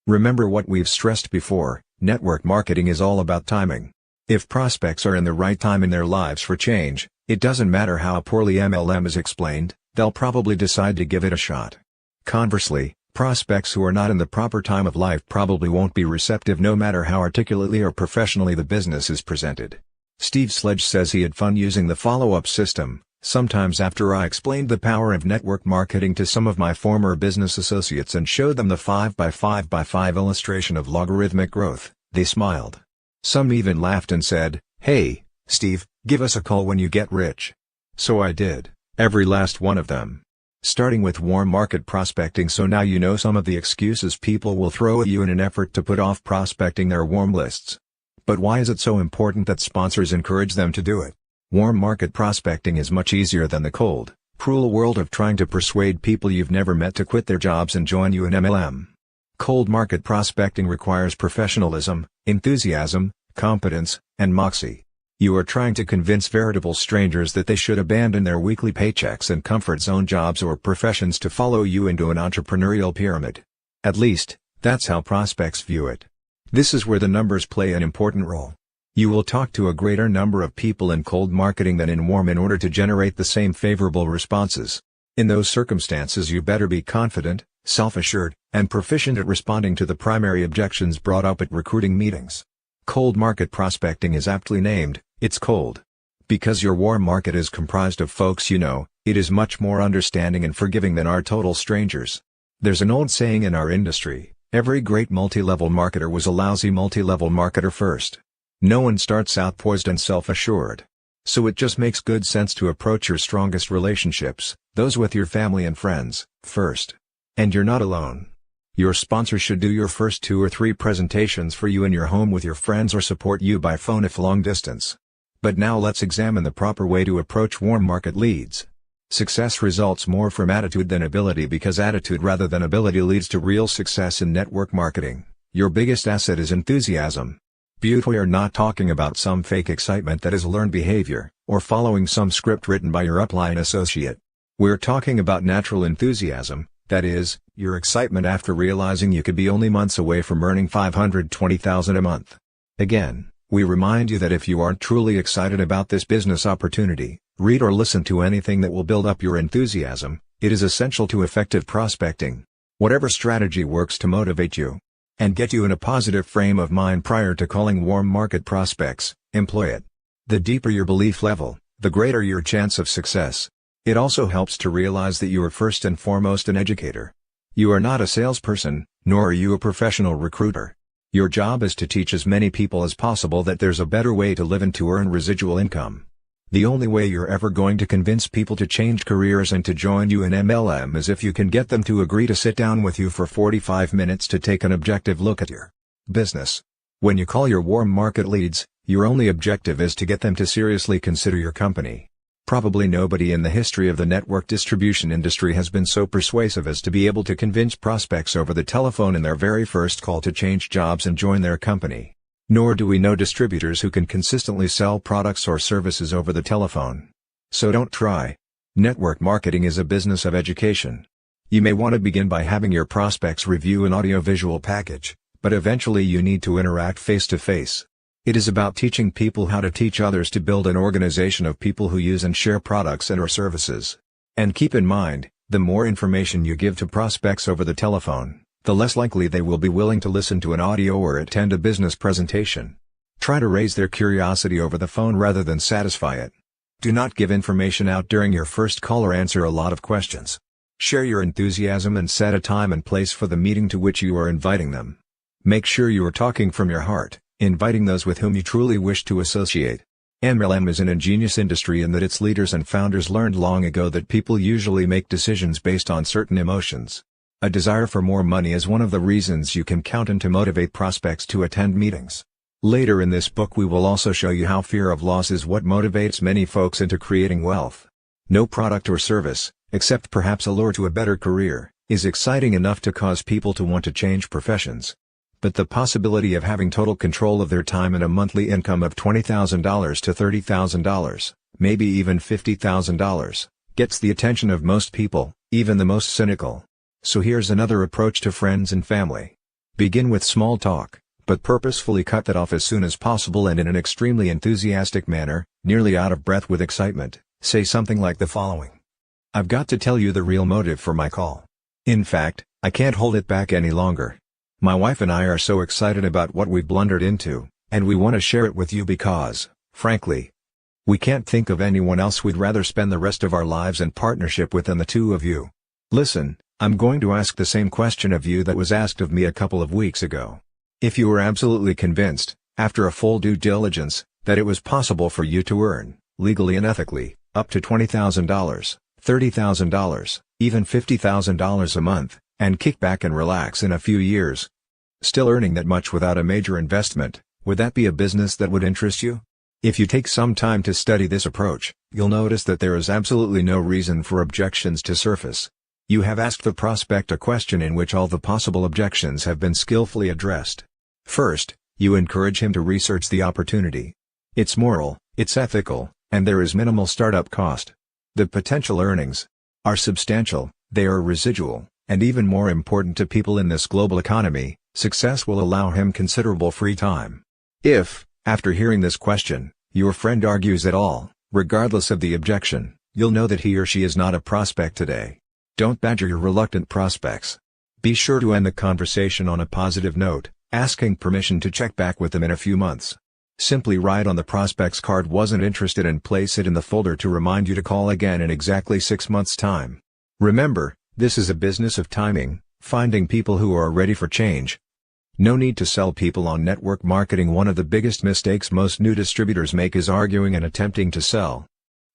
Remember what we've stressed before, network marketing is all about timing. If prospects are in the right time in their lives for change, it doesn't matter how poorly MLM is explained, they'll probably decide to give it a shot. Conversely, prospects who are not in the proper time of life probably won't be receptive no matter how articulately or professionally the business is presented. Steve Sledge says he had fun using the follow-up system. Sometimes after I explained the power of network marketing to some of my former business associates and showed them the 5x5x5 illustration of logarithmic growth, they smiled. Some even laughed and said, "Hey, Steve, give us a call when you get rich." So I did, every last one of them. Starting with warm market prospecting, so now you know some of the excuses people will throw at you in an effort to put off prospecting their warm lists. But why is it so important that sponsors encourage them to do it? Warm market prospecting is much easier than the cold, cruel world of trying to persuade people you've never met to quit their jobs and join you in MLM. Cold market prospecting requires professionalism, enthusiasm, competence, and moxie. You are trying to convince veritable strangers that they should abandon their weekly paychecks and comfort zone jobs or professions to follow you into an entrepreneurial pyramid. At least, that's how prospects view it. This is where the numbers play an important role. You will talk to a greater number of people in cold marketing than in warm in order to generate the same favorable responses. In those circumstances you better be confident, self-assured, and proficient at responding to the primary objections brought up at recruiting meetings. Cold market prospecting is aptly named, it's cold. Because your warm market is comprised of folks you know, it is much more understanding and forgiving than our total strangers. There's an old saying in our industry, every great multi-level marketer was a lousy multi-level marketer first. No one starts out poised and self-assured. So it just makes good sense to approach your strongest relationships, those with your family and friends, first. And you're not alone. Your sponsor should do your first 2 or 3 presentations for you in your home with your friends or support you by phone if long distance. But now let's examine the proper way to approach warm market leads. Success results more from attitude than ability because attitude rather than ability leads to real success in network marketing. Your biggest asset is enthusiasm. We are not talking about some fake excitement that is learned behavior, or following some script written by your upline associate. We're talking about natural enthusiasm, that is, your excitement after realizing you could be only months away from earning $520,000 a month. Again, we remind you that if you aren't truly excited about this business opportunity, read or listen to anything that will build up your enthusiasm. It is essential to effective prospecting. Whatever strategy works to motivate you and get you in a positive frame of mind prior to calling warm market prospects, employ it. The deeper your belief level, the greater your chance of success. It also helps to realize that you are first and foremost an educator. You are not a salesperson, nor are you a professional recruiter. Your job is to teach as many people as possible that there's a better way to live and to earn residual income. The only way you're ever going to convince people to change careers and to join you in MLM is if you can get them to agree to sit down with you for 45 minutes to take an objective look at your business. When you call your warm market leads, your only objective is to get them to seriously consider your company. Probably nobody in the history of the network distribution industry has been so persuasive as to be able to convince prospects over the telephone in their very first call to change jobs and join their company. Nor do we know distributors who can consistently sell products or services over the telephone. So don't try. Network marketing is a business of education. You may want to begin by having your prospects review an audio-visual package, but eventually you need to interact face-to-face. It is about teaching people how to teach others to build an organization of people who use and share products and/or services. And keep in mind, the more information you give to prospects over the telephone, the less likely they will be willing to listen to an audio or attend a business presentation. Try to raise their curiosity over the phone rather than satisfy it. Do not give information out during your first call or answer a lot of questions. Share your enthusiasm and set a time and place for the meeting to which you are inviting them. Make sure you are talking from your heart, inviting those with whom you truly wish to associate. MLM is an ingenious industry in that its leaders and founders learned long ago that people usually make decisions based on certain emotions. A desire for more money is one of the reasons you can count on to motivate prospects to attend meetings. Later in this book we will also show you how fear of loss is what motivates many folks into creating wealth. No product or service, except perhaps a lure to a better career, is exciting enough to cause people to want to change professions. But the possibility of having total control of their time and a monthly income of $20,000 to $30,000, maybe even $50,000, gets the attention of most people, even the most cynical. So here's another approach to friends and family. Begin with small talk, but purposefully cut that off as soon as possible and in an extremely enthusiastic manner, nearly out of breath with excitement, say something like the following. I've got to tell you the real motive for my call. In fact, I can't hold it back any longer. My wife and I are so excited about what we've blundered into, and we want to share it with you because, frankly, we can't think of anyone else we'd rather spend the rest of our lives in partnership with than the two of you. Listen, I'm going to ask the same question of you that was asked of me a couple of weeks ago. If you were absolutely convinced, after a full due diligence, that it was possible for you to earn, legally and ethically, up to $20,000, $30,000, even $50,000 a month, and kick back and relax in a few years, still earning that much without a major investment, would that be a business that would interest you? If you take some time to study this approach, you'll notice that there is absolutely no reason for objections to surface. You have asked the prospect a question in which all the possible objections have been skillfully addressed. First, you encourage him to research the opportunity. It's moral, it's ethical, and there is minimal startup cost. The potential earnings are substantial, they are residual. And even more important to people in this global economy, success will allow him considerable free time. If, after hearing this question, your friend argues at all, regardless of the objection, you'll know that he or she is not a prospect today. Don't badger your reluctant prospects. Be sure to end the conversation on a positive note, asking permission to check back with them in a few months. Simply write on the prospect's card "wasn't interested" and place it in the folder to remind you to call again in exactly 6 months' time. Remember, this is a business of timing, finding people who are ready for change. No need to sell people on network marketing. One of the biggest mistakes most new distributors make is arguing and attempting to sell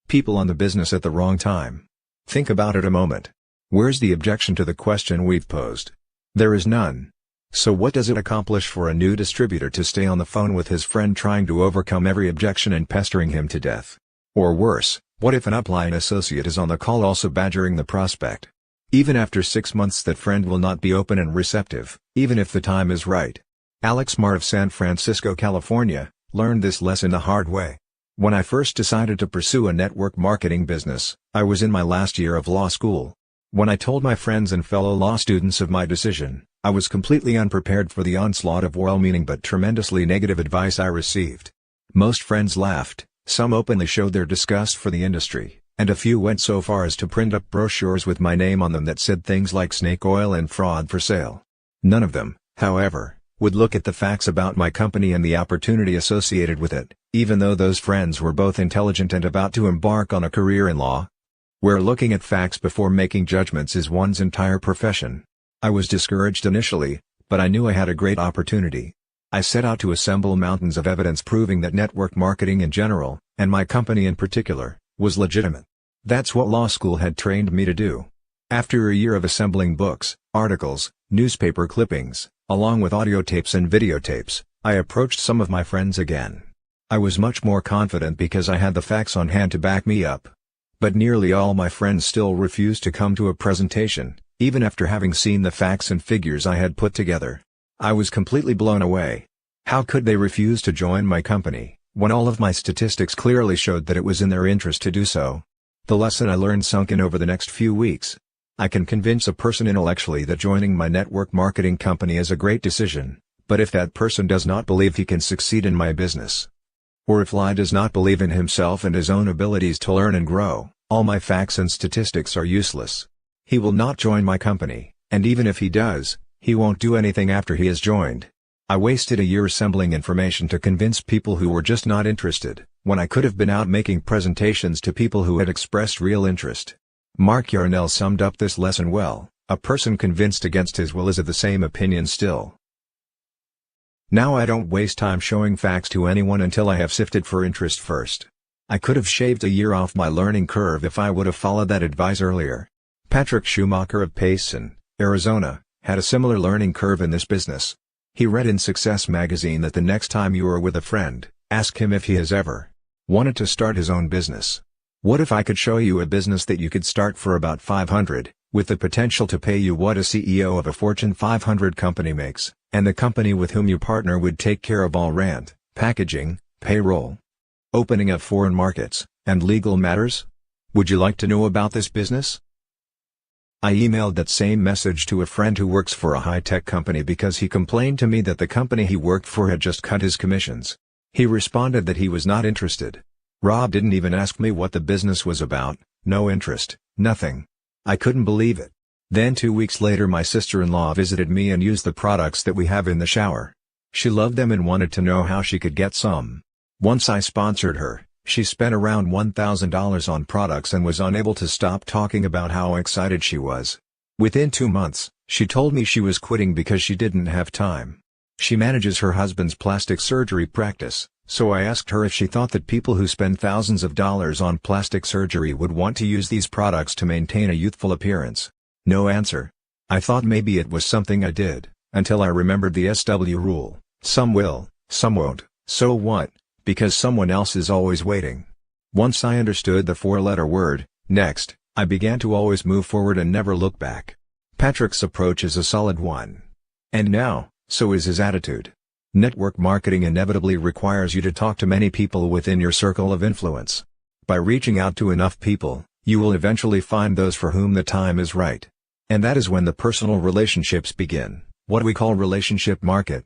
people on the business at the wrong time. Think about it a moment. Where's the objection to the question we've posed? There is none. So what does it accomplish for a new distributor to stay on the phone with his friend trying to overcome every objection and pestering him to death? Or worse, what if an upline associate is on the call also badgering the prospect? Even after 6 months that friend will not be open and receptive, even if the time is right. Alex Marr of San Francisco, California, learned this lesson the hard way. When I first decided to pursue a network marketing business, I was in my last year of law school. When I told my friends and fellow law students of my decision, I was completely unprepared for the onslaught of well-meaning but tremendously negative advice I received. Most friends laughed, some openly showed their disgust for the industry, and a few went so far as to print up brochures with my name on them that said things like snake oil and fraud for sale. None of them, however, would look at the facts about my company and the opportunity associated with it, even though those friends were both intelligent and about to embark on a career in law. Where looking at facts before making judgments is one's entire profession. I was discouraged initially, but I knew I had a great opportunity. I set out to assemble mountains of evidence proving that network marketing in general, and my company in particular, was legitimate. That's what law school had trained me to do. After a year of assembling books, articles, newspaper clippings, along with audio tapes and videotapes, I approached some of my friends again. I was much more confident because I had the facts on hand to back me up. But nearly all my friends still refused to come to a presentation, even after having seen the facts and figures I had put together. I was completely blown away. How could they refuse to join my company, when all of my statistics clearly showed that it was in their interest to do so? The lesson I learned sunk in over the next few weeks. I can convince a person intellectually that joining my network marketing company is a great decision, but if that person does not believe he can succeed in my business, or if Ly does not believe in himself and his own abilities to learn and grow, all my facts and statistics are useless. He will not join my company, and even if he does, he won't do anything after he has joined. I wasted a year assembling information to convince people who were just not interested, when I could have been out making presentations to people who had expressed real interest. Mark Yarnell summed up this lesson well: a person convinced against his will is of the same opinion still. Now I don't waste time showing facts to anyone until I have sifted for interest first. I could have shaved a year off my learning curve if I would have followed that advice earlier. Patrick Schumacher of Payson, Arizona, had a similar learning curve in this business. He read in Success magazine that the next time you are with a friend, ask him if he has ever wanted to start his own business. What if I could show you a business that you could start for about $500, with the potential to pay you what a CEO of a Fortune 500 company makes, and the company with whom you partner would take care of all rent, packaging, payroll, opening of foreign markets, and legal matters? Would you like to know about this business? I emailed that same message to a friend who works for a high-tech company because he complained to me that the company he worked for had just cut his commissions. He responded that he was not interested. Rob didn't even ask me what the business was about, no interest, nothing. I couldn't believe it. Then 2 weeks later my sister-in-law visited me and used the products that we have in the shower. She loved them and wanted to know how she could get some. Once I sponsored her, she spent around $1,000 on products and was unable to stop talking about how excited she was. Within 2 months, she told me she was quitting because she didn't have time. She manages her husband's plastic surgery practice, so I asked her if she thought that people who spend thousands of dollars on plastic surgery would want to use these products to maintain a youthful appearance. No answer. I thought maybe it was something I did, until I remembered the SW rule: some will, some won't, so what, because someone else is always waiting. Once I understood the 4-letter word, next, I began to always move forward and never look back. Patrick's approach is a solid one. And now, so is his attitude. Network marketing inevitably requires you to talk to many people within your circle of influence. By reaching out to enough people, you will eventually find those for whom the time is right. And that is when the personal relationships begin, what we call relationship market.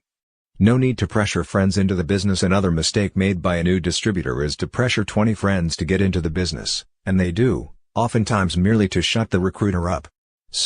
No need to pressure friends into the business. Another mistake made by a new distributor is to pressure 20 friends to get into the business, and they do, oftentimes merely to shut the recruiter up.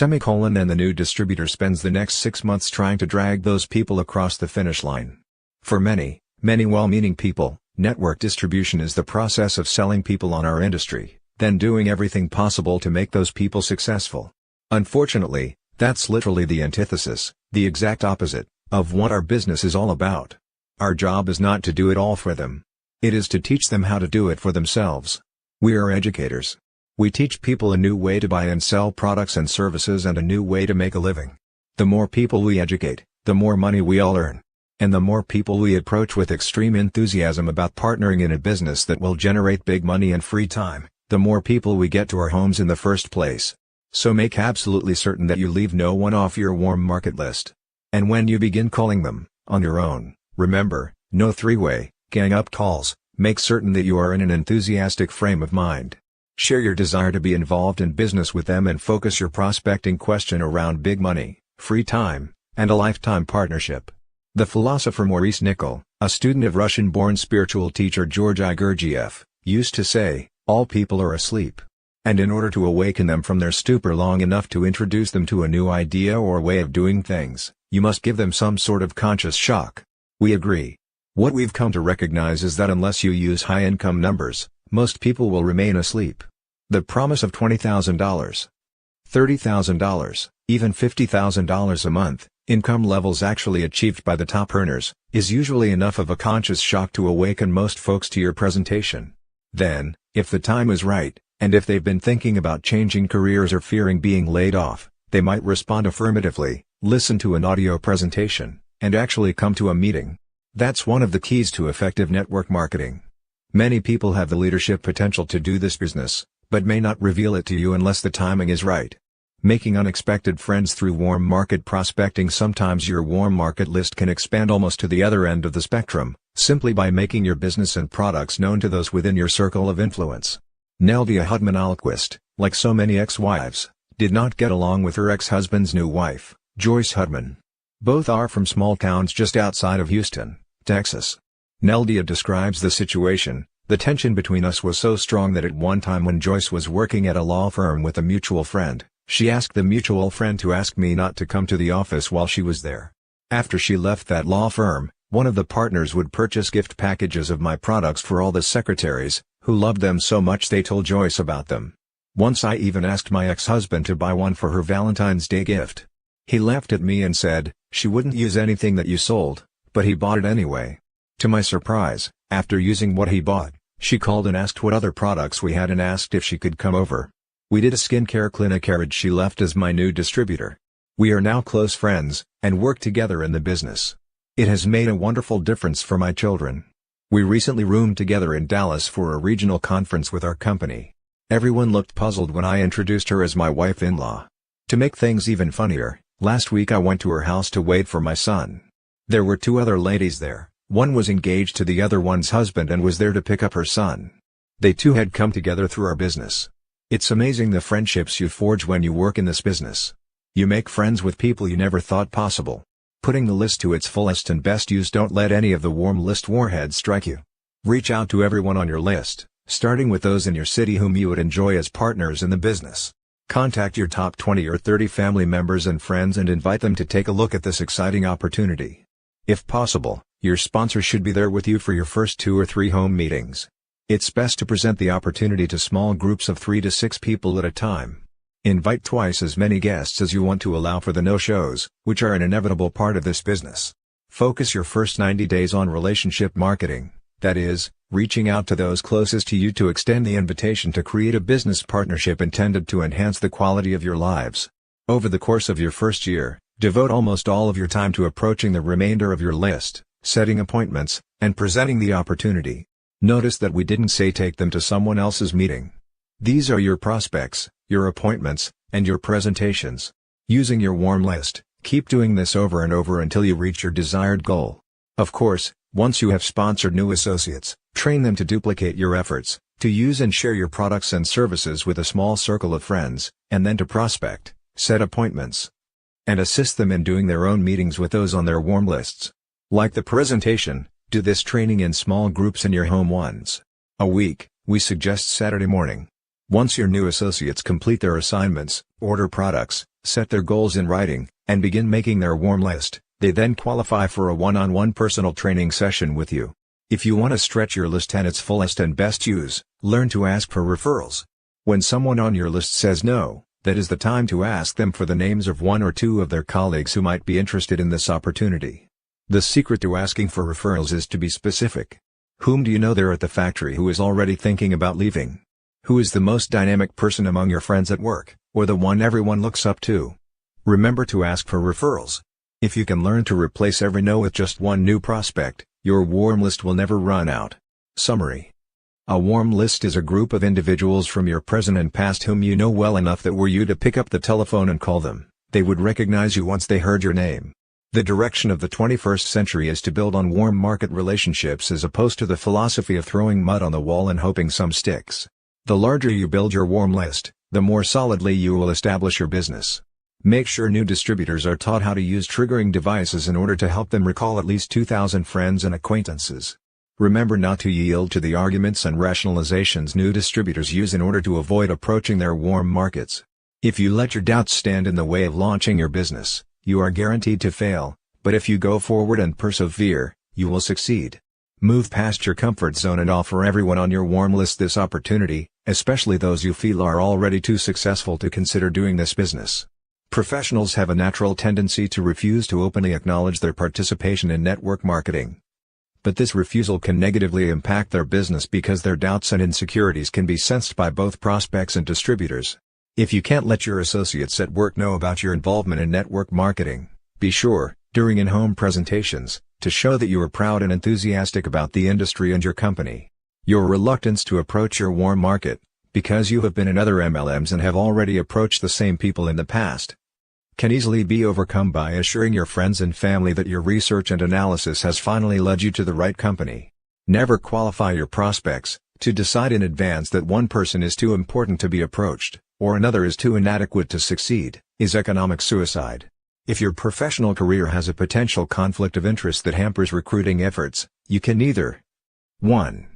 And the new distributor spends the next 6 months trying to drag those people across the finish line. For many well-meaning people, network distribution is the process of selling people on our industry, then doing everything possible to make those people successful. Unfortunately, that's literally the antithesis, the exact opposite, of what our business is all about. Our job is not to do it all for them. It is to teach them how to do it for themselves. We are educators. We teach people a new way to buy and sell products and services and a new way to make a living. The more people we educate, the more money we all earn. And the more people we approach with extreme enthusiasm about partnering in a business that will generate big money and free time, the more people we get to our homes in the first place. So make absolutely certain that you leave no one off your warm market list. And when you begin calling them, on your own, remember, no three-way, gang-up calls. Make certain that you are in an enthusiastic frame of mind. Share your desire to be involved in business with them and focus your prospecting question around big money, free time, and a lifetime partnership. The philosopher Maurice Nicoll, a student of Russian-born spiritual teacher Georgi Gurdjieff, used to say, "All people are asleep." And in order to awaken them from their stupor long enough to introduce them to a new idea or way of doing things, you must give them some sort of conscious shock. We agree. What we've come to recognize is that unless you use high-income numbers, most people will remain asleep. The promise of $20,000, $30,000, even $50,000 a month, income levels actually achieved by the top earners, is usually enough of a conscious shock to awaken most folks to your presentation. Then, if the time is right, and if they've been thinking about changing careers or fearing being laid off, they might respond affirmatively, listen to an audio presentation, and actually come to a meeting. That's one of the keys to effective network marketing. Many people have the leadership potential to do this business, but may not reveal it to you unless the timing is right. Making unexpected friends through warm market prospecting. Sometimes your warm market list can expand almost to the other end of the spectrum, simply by making your business and products known to those within your circle of influence. Neldia Hudman Alquist, like so many ex-wives, did not get along with her ex-husband's new wife, Joyce Hudman. Both are from small towns just outside of Houston, Texas. Neldia describes the situation. The tension between us was so strong that at one time when Joyce was working at a law firm with a mutual friend, she asked the mutual friend to ask me not to come to the office while she was there. After she left that law firm, one of the partners would purchase gift packages of my products for all the secretaries, who loved them so much they told Joyce about them. Once I even asked my ex-husband to buy one for her Valentine's Day gift. He laughed at me and said, "She wouldn't use anything that you sold," but he bought it anyway. To my surprise, after using what he bought, she called and asked what other products we had and asked if she could come over. We did a skincare clinic and she left as my new distributor. We are now close friends, and work together in the business. It has made a wonderful difference for my children. We recently roomed together in Dallas for a regional conference with our company. Everyone looked puzzled when I introduced her as my wife-in-law. To make things even funnier, last week I went to her house to wait for my son. There were two other ladies there, one was engaged to the other one's husband and was there to pick up her son. They too had come together through our business. It's amazing the friendships you forge when you work in this business. You make friends with people you never thought possible. Putting the list to its fullest and best use. Don't let any of the warm list warheads strike you. Reach out to everyone on your list, starting with those in your city whom you would enjoy as partners in the business. Contact your top 20 or 30 family members and friends and invite them to take a look at this exciting opportunity. If possible, your sponsor should be there with you for your first 2 or 3 home meetings. It's best to present the opportunity to small groups of 3 to 6 people at a time. Invite twice as many guests as you want to allow for the no-shows, which are an inevitable part of this business. Focus your first 90 days on relationship marketing, that is, reaching out to those closest to you to extend the invitation to create a business partnership intended to enhance the quality of your lives. Over the course of your first year, devote almost all of your time to approaching the remainder of your list, setting appointments, and presenting the opportunity. Notice that we didn't say take them to someone else's meeting. These are your prospects, your appointments, and your presentations. Using your warm list, keep doing this over and over until you reach your desired goal. Of course, once you have sponsored new associates, train them to duplicate your efforts, to use and share your products and services with a small circle of friends, and then to prospect, set appointments, and assist them in doing their own meetings with those on their warm lists. Like the presentation, do this training in small groups in your home once a week. We suggest Saturday morning. Once your new associates complete their assignments, order products, set their goals in writing, and begin making their warm list, they then qualify for a one-on-one personal training session with you. If you want to stretch your list at its fullest and best use, learn to ask for referrals. When someone on your list says no, that is the time to ask them for the names of 1 or 2 of their colleagues who might be interested in this opportunity. The secret to asking for referrals is to be specific. Whom do you know there at the factory who is already thinking about leaving? Who is the most dynamic person among your friends at work, or the one everyone looks up to? Remember to ask for referrals. If you can learn to replace every no with just one new prospect, your warm list will never run out. Summary. A warm list is a group of individuals from your present and past whom you know well enough that were you to pick up the telephone and call them, they would recognize you once they heard your name. The direction of the 21st century is to build on warm market relationships as opposed to the philosophy of throwing mud on the wall and hoping some sticks. The larger you build your warm list, the more solidly you will establish your business. Make sure new distributors are taught how to use triggering devices in order to help them recall at least 2,000 friends and acquaintances. Remember not to yield to the arguments and rationalizations new distributors use in order to avoid approaching their warm markets. If you let your doubts stand in the way of launching your business, you are guaranteed to fail, but if you go forward and persevere, you will succeed. Move past your comfort zone and offer everyone on your warm list this opportunity, especially those you feel are already too successful to consider doing this business. Professionals have a natural tendency to refuse to openly acknowledge their participation in network marketing. But this refusal can negatively impact their business because their doubts and insecurities can be sensed by both prospects and distributors. If you can't let your associates at work know about your involvement in network marketing, be sure, during in-home presentations, to show that you are proud and enthusiastic about the industry and your company. Your reluctance to approach your warm market, because you have been in other MLMs and have already approached the same people in the past, can easily be overcome by assuring your friends and family that your research and analysis has finally led you to the right company. Never qualify your prospects. To decide in advance that one person is too important to be approached, or another is too inadequate to succeed, is economic suicide. If your professional career has a potential conflict of interest that hampers recruiting efforts, you can either 1.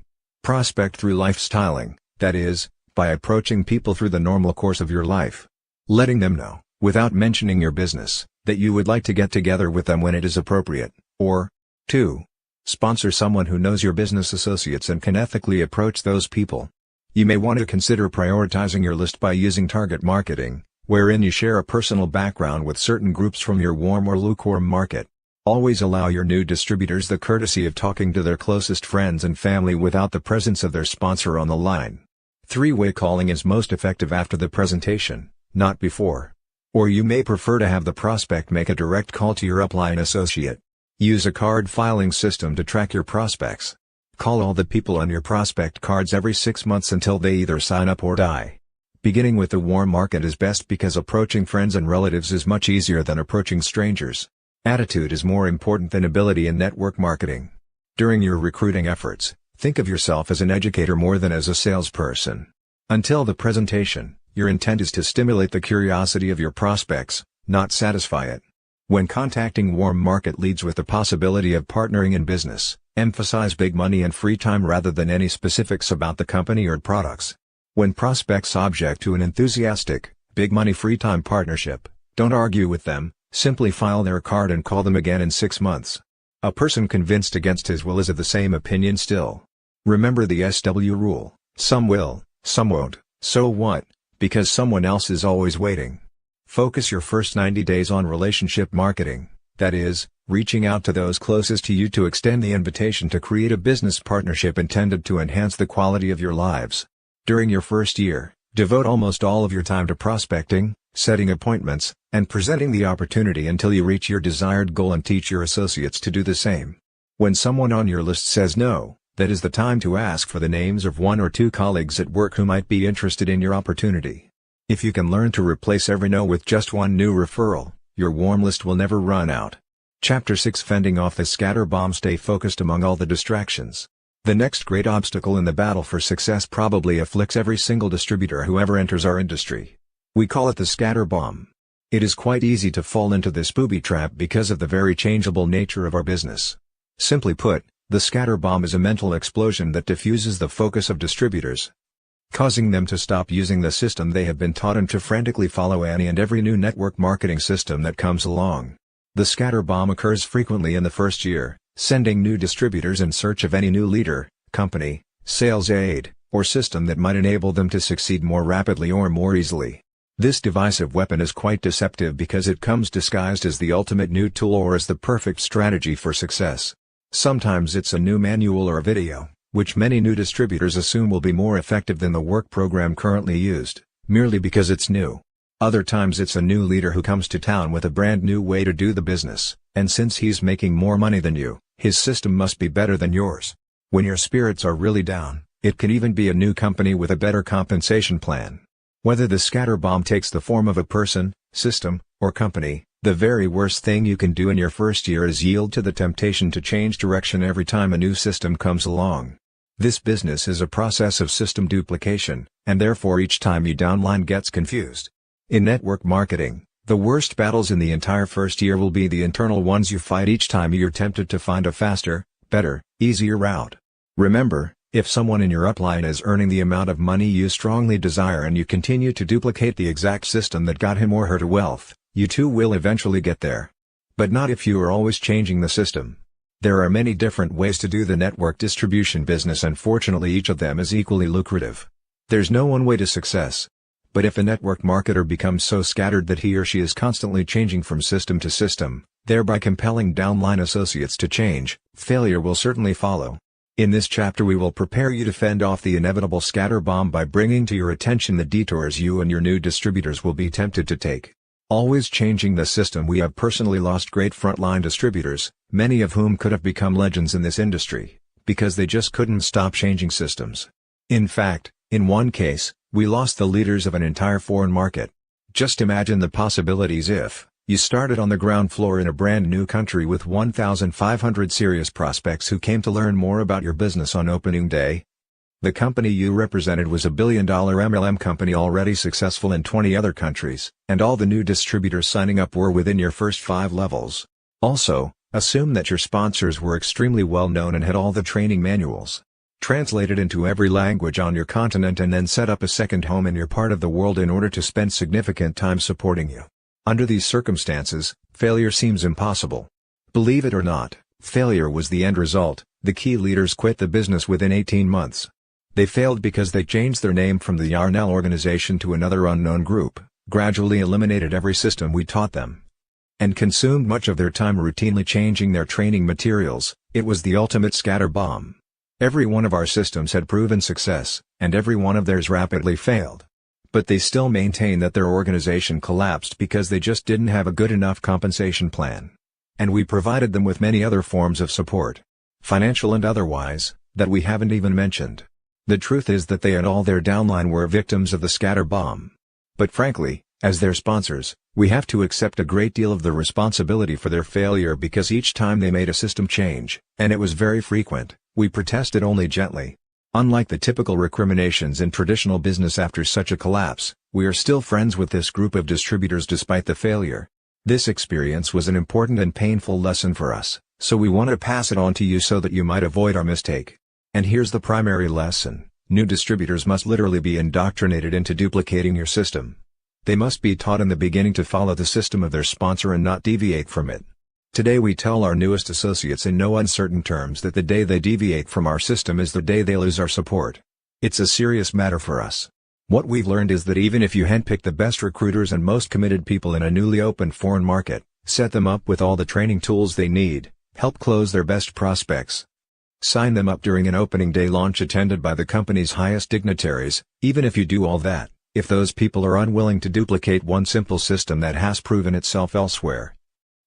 Prospect through lifestyling, that is, by approaching people through the normal course of your life. Letting them know, without mentioning your business, that you would like to get together with them when it is appropriate, or 2. Sponsor someone who knows your business associates and can ethically approach those people. You may want to consider prioritizing your list by using target marketing, wherein you share a personal background with certain groups from your warm or lukewarm market. Always allow your new distributors the courtesy of talking to their closest friends and family without the presence of their sponsor on the line. Three-way calling is most effective after the presentation, not before. Or you may prefer to have the prospect make a direct call to your upline associate. Use a card filing system to track your prospects. Call all the people on your prospect cards every 6 months until they either sign up or die. Beginning with the warm market is best because approaching friends and relatives is much easier than approaching strangers. Attitude is more important than ability in network marketing. During your recruiting efforts, think of yourself as an educator more than as a salesperson. Until the presentation, your intent is to stimulate the curiosity of your prospects, not satisfy it. When contacting warm market leads with the possibility of partnering in business, emphasize big money and free time rather than any specifics about the company or products. When prospects object to an enthusiastic, big money free time partnership, don't argue with them, simply file their card and call them again in 6 months. A person convinced against his will is of the same opinion still. Remember the SW rule: some will, some won't, so what, because someone else is always waiting. Focus your first 90 days on relationship marketing, that is, reaching out to those closest to you to extend the invitation to create a business partnership intended to enhance the quality of your lives. During your first year, devote almost all of your time to prospecting, setting appointments, and presenting the opportunity until you reach your desired goal and teach your associates to do the same. When someone on your list says no, that is the time to ask for the names of 1 or 2 colleagues at work who might be interested in your opportunity. If you can learn to replace every no with just one new referral, your warm list will never run out. Chapter 6: Fending off the scatter bomb. Stay focused among all the distractions. The next great obstacle in the battle for success probably afflicts every single distributor who ever enters our industry. We call it the scatter bomb. It is quite easy to fall into this booby trap because of the very changeable nature of our business. Simply put, the scatter bomb is a mental explosion that diffuses the focus of distributors, causing them to stop using the system they have been taught and to frantically follow any and every new network marketing system that comes along. The scatter bomb occurs frequently in the first year, sending new distributors in search of any new leader, company, sales aid, or system that might enable them to succeed more rapidly or more easily. This divisive weapon is quite deceptive because it comes disguised as the ultimate new tool or as the perfect strategy for success. Sometimes it's a new manual or a video, which many new distributors assume will be more effective than the work program currently used, merely because it's new. Other times it's a new leader who comes to town with a brand new way to do the business, and since he's making more money than you, his system must be better than yours. When your spirits are really down, it can even be a new company with a better compensation plan. Whether the scatter bomb takes the form of a person, system, or company, the very worst thing you can do in your first year is yield to the temptation to change direction every time a new system comes along. This business is a process of system duplication, and therefore each time you downline gets confused. In network marketing, the worst battles in the entire first year will be the internal ones you fight each time you're tempted to find a faster, better, easier route. Remember, if someone in your upline is earning the amount of money you strongly desire and you continue to duplicate the exact system that got him or her to wealth, you too will eventually get there. But not if you are always changing the system. There are many different ways to do the network distribution business, and fortunately each of them is equally lucrative. There's no one way to success. But if a network marketer becomes so scattered that he or she is constantly changing from system to system, thereby compelling downline associates to change, failure will certainly follow. In this chapter we will prepare you to fend off the inevitable scatter bomb by bringing to your attention the detours you and your new distributors will be tempted to take. Always changing the system. We have personally lost great frontline distributors, many of whom could have become legends in this industry, because they just couldn't stop changing systems. In fact, in one case, We lost the leaders of an entire foreign market. Just imagine the possibilities if you started on the ground floor in a brand new country with 1,500 serious prospects who came to learn more about your business on opening day. The company you represented was a billion-dollar MLM company already successful in 20 other countries, and all the new distributors signing up were within your first 5 levels. Also, assume that your sponsors were extremely well known and had all the training manuals translated into every language on your continent, and then set up a second home in your part of the world in order to spend significant time supporting you. Under these circumstances, failure seems impossible. Believe it or not, failure was the end result. The key leaders quit the business within 18 months. They failed because they changed their name from the Yarnell organization to another unknown group, gradually eliminated every system we taught them, and consumed much of their time routinely changing their training materials. It was the ultimate scatter bomb. Every one of our systems had proven success, and every one of theirs rapidly failed. But they still maintain that their organization collapsed because they just didn't have a good enough compensation plan. And we provided them with many other forms of support, financial and otherwise, that we haven't even mentioned. The truth is that they and all their downline were victims of the scatter bomb. But frankly, as their sponsors, we have to accept a great deal of the responsibility for their failure, because each time they made a system change, and it was very frequent, we protested only gently. Unlike the typical recriminations in traditional business after such a collapse, we are still friends with this group of distributors despite the failure. This experience was an important and painful lesson for us, so we want to pass it on to you so that you might avoid our mistake. And here's the primary lesson: new distributors must literally be indoctrinated into duplicating your system. They must be taught in the beginning to follow the system of their sponsor and not deviate from it. Today we tell our newest associates in no uncertain terms that the day they deviate from our system is the day they lose our support. It's a serious matter for us. What we've learned is that even if you handpick the best recruiters and most committed people in a newly opened foreign market, set them up with all the training tools they need, help close their best prospects, sign them up during an opening day launch attended by the company's highest dignitaries, even if you do all that, if those people are unwilling to duplicate one simple system that has proven itself elsewhere,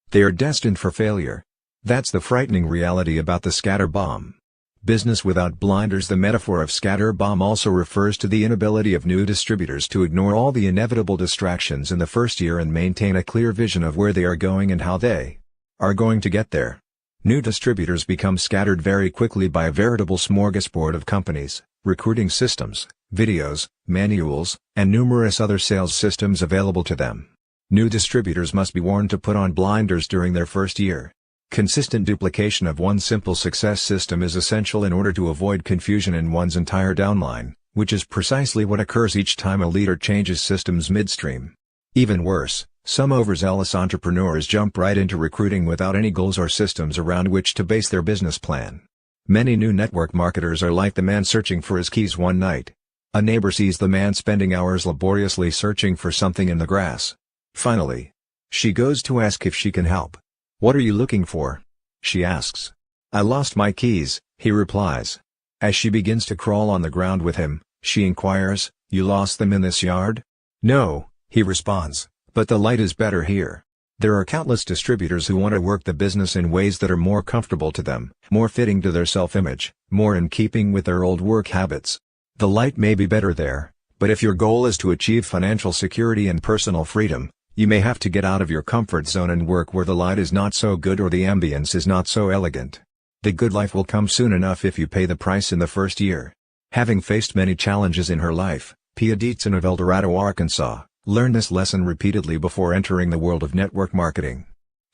they are destined for failure. That's the frightening reality about the scatter bomb. Business without blinders. The metaphor of scatter bomb also refers to the inability of new distributors to ignore all the inevitable distractions in the first year and maintain a clear vision of where they are going and how they are going to get there. New distributors become scattered very quickly by a veritable smorgasbord of companies, recruiting systems, videos, manuals, and numerous other sales systems available to them. New distributors must be warned to put on blinders during their first year. Consistent duplication of one simple success system is essential in order to avoid confusion in one's entire downline, which is precisely what occurs each time a leader changes systems midstream. Even worse, some overzealous entrepreneurs jump right into recruiting without any goals or systems around which to base their business plan. Many new network marketers are like the man searching for his keys one night. A neighbor sees the man spending hours laboriously searching for something in the grass. Finally, she goes to ask if she can help. "What are you looking for?" she asks. "I lost my keys," he replies. As she begins to crawl on the ground with him, she inquires, "You lost them in this yard?" "No," he responds, "but the light is better here." There are countless distributors who want to work the business in ways that are more comfortable to them, more fitting to their self-image, more in keeping with their old work habits. The light may be better there, but if your goal is to achieve financial security and personal freedom, you may have to get out of your comfort zone and work where the light is not so good or the ambience is not so elegant. The good life will come soon enough if you pay the price in the first year. Having faced many challenges in her life, Pia Dietzen of El Dorado, Arkansas, learned this lesson repeatedly before entering the world of network marketing.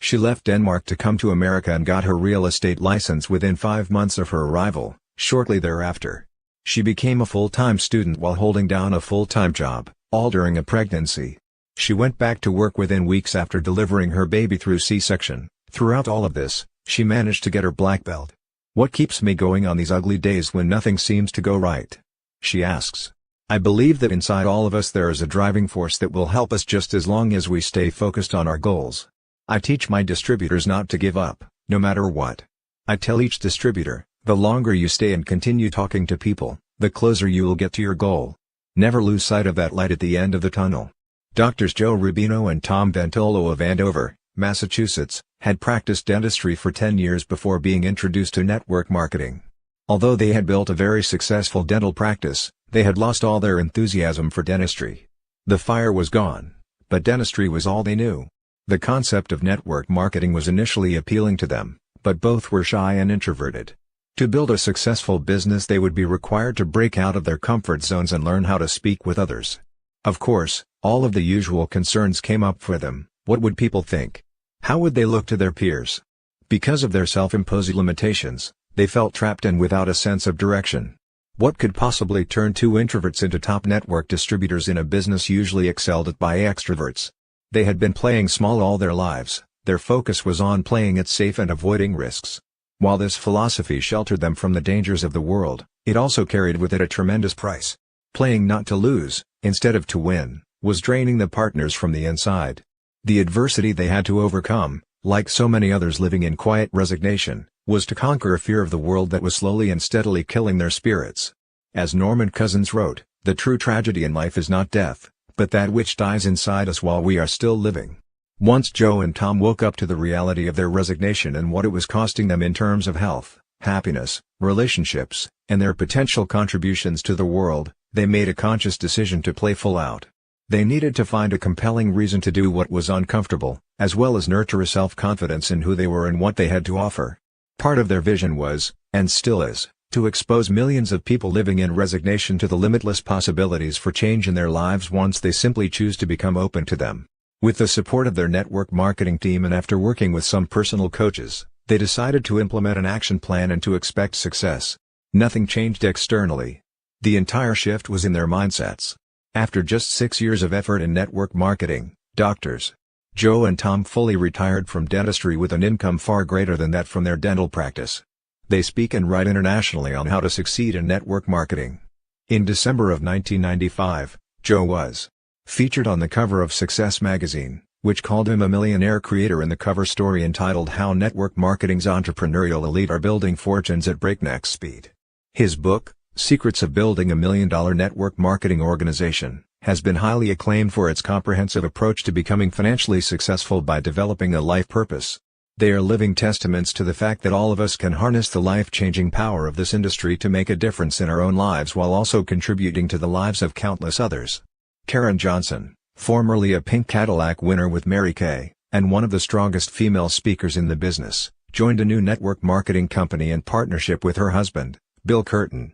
She left Denmark to come to America and got her real estate license within 5 months of her arrival. Shortly thereafter, she became a full-time student while holding down a full-time job, all during a pregnancy. She went back to work within weeks after delivering her baby through C-section. Throughout all of this, she managed to get her black belt. "What keeps me going on these ugly days when nothing seems to go right?" she asks. "I believe that inside all of us there is a driving force that will help us just as long as we stay focused on our goals. I teach my distributors not to give up, no matter what. I tell each distributor, the longer you stay and continue talking to people, the closer you will get to your goal. Never lose sight of that light at the end of the tunnel." Doctors Joe Rubino and Tom Ventolo of Andover, Massachusetts, had practiced dentistry for 10 years before being introduced to network marketing. Although they had built a very successful dental practice, they had lost all their enthusiasm for dentistry. The fire was gone, but dentistry was all they knew. The concept of network marketing was initially appealing to them, but both were shy and introverted. To build a successful business, they would be required to break out of their comfort zones and learn how to speak with others. Of course, all of the usual concerns came up for them. What would people think? How would they look to their peers? Because of their self-imposed limitations, they felt trapped and without a sense of direction. What could possibly turn two introverts into top network distributors in a business usually excelled at by extroverts? They had been playing small all their lives. Their focus was on playing it safe and avoiding risks. While this philosophy sheltered them from the dangers of the world, it also carried with it a tremendous price. Playing not to lose, instead of to win, was draining the partners from the inside. The adversity they had to overcome, like so many others living in quiet resignation, was to conquer a fear of the world that was slowly and steadily killing their spirits. As Norman Cousins wrote, "The true tragedy in life is not death, but that which dies inside us while we are still living." Once Joe and Tom woke up to the reality of their resignation and what it was costing them in terms of health, happiness, relationships, and their potential contributions to the world, they made a conscious decision to play full out. They needed to find a compelling reason to do what was uncomfortable, as well as nurture a self-confidence in who they were and what they had to offer. Part of their vision was, and still is, to expose millions of people living in resignation to the limitless possibilities for change in their lives once they simply choose to become open to them. With the support of their network marketing team and after working with some personal coaches, they decided to implement an action plan and to expect success. Nothing changed externally. The entire shift was in their mindsets. After just 6 years of effort in network marketing, Drs. Joe and Tom fully retired from dentistry with an income far greater than that from their dental practice. They speak and write internationally on how to succeed in network marketing. In December of 1995, Joe was featured on the cover of Success magazine, which called him a millionaire creator in the cover story entitled "How Network Marketing's Entrepreneurial Elite Are Building Fortunes at Breakneck Speed." His book, Secrets of Building a $1 Million Network Marketing Organization, has been highly acclaimed for its comprehensive approach to becoming financially successful by developing a life purpose. They are living testaments to the fact that all of us can harness the life-changing power of this industry to make a difference in our own lives while also contributing to the lives of countless others. Karen Johnson, formerly a Pink Cadillac winner with Mary Kay, and one of the strongest female speakers in the business, joined a new network marketing company in partnership with her husband, Bill Curtin.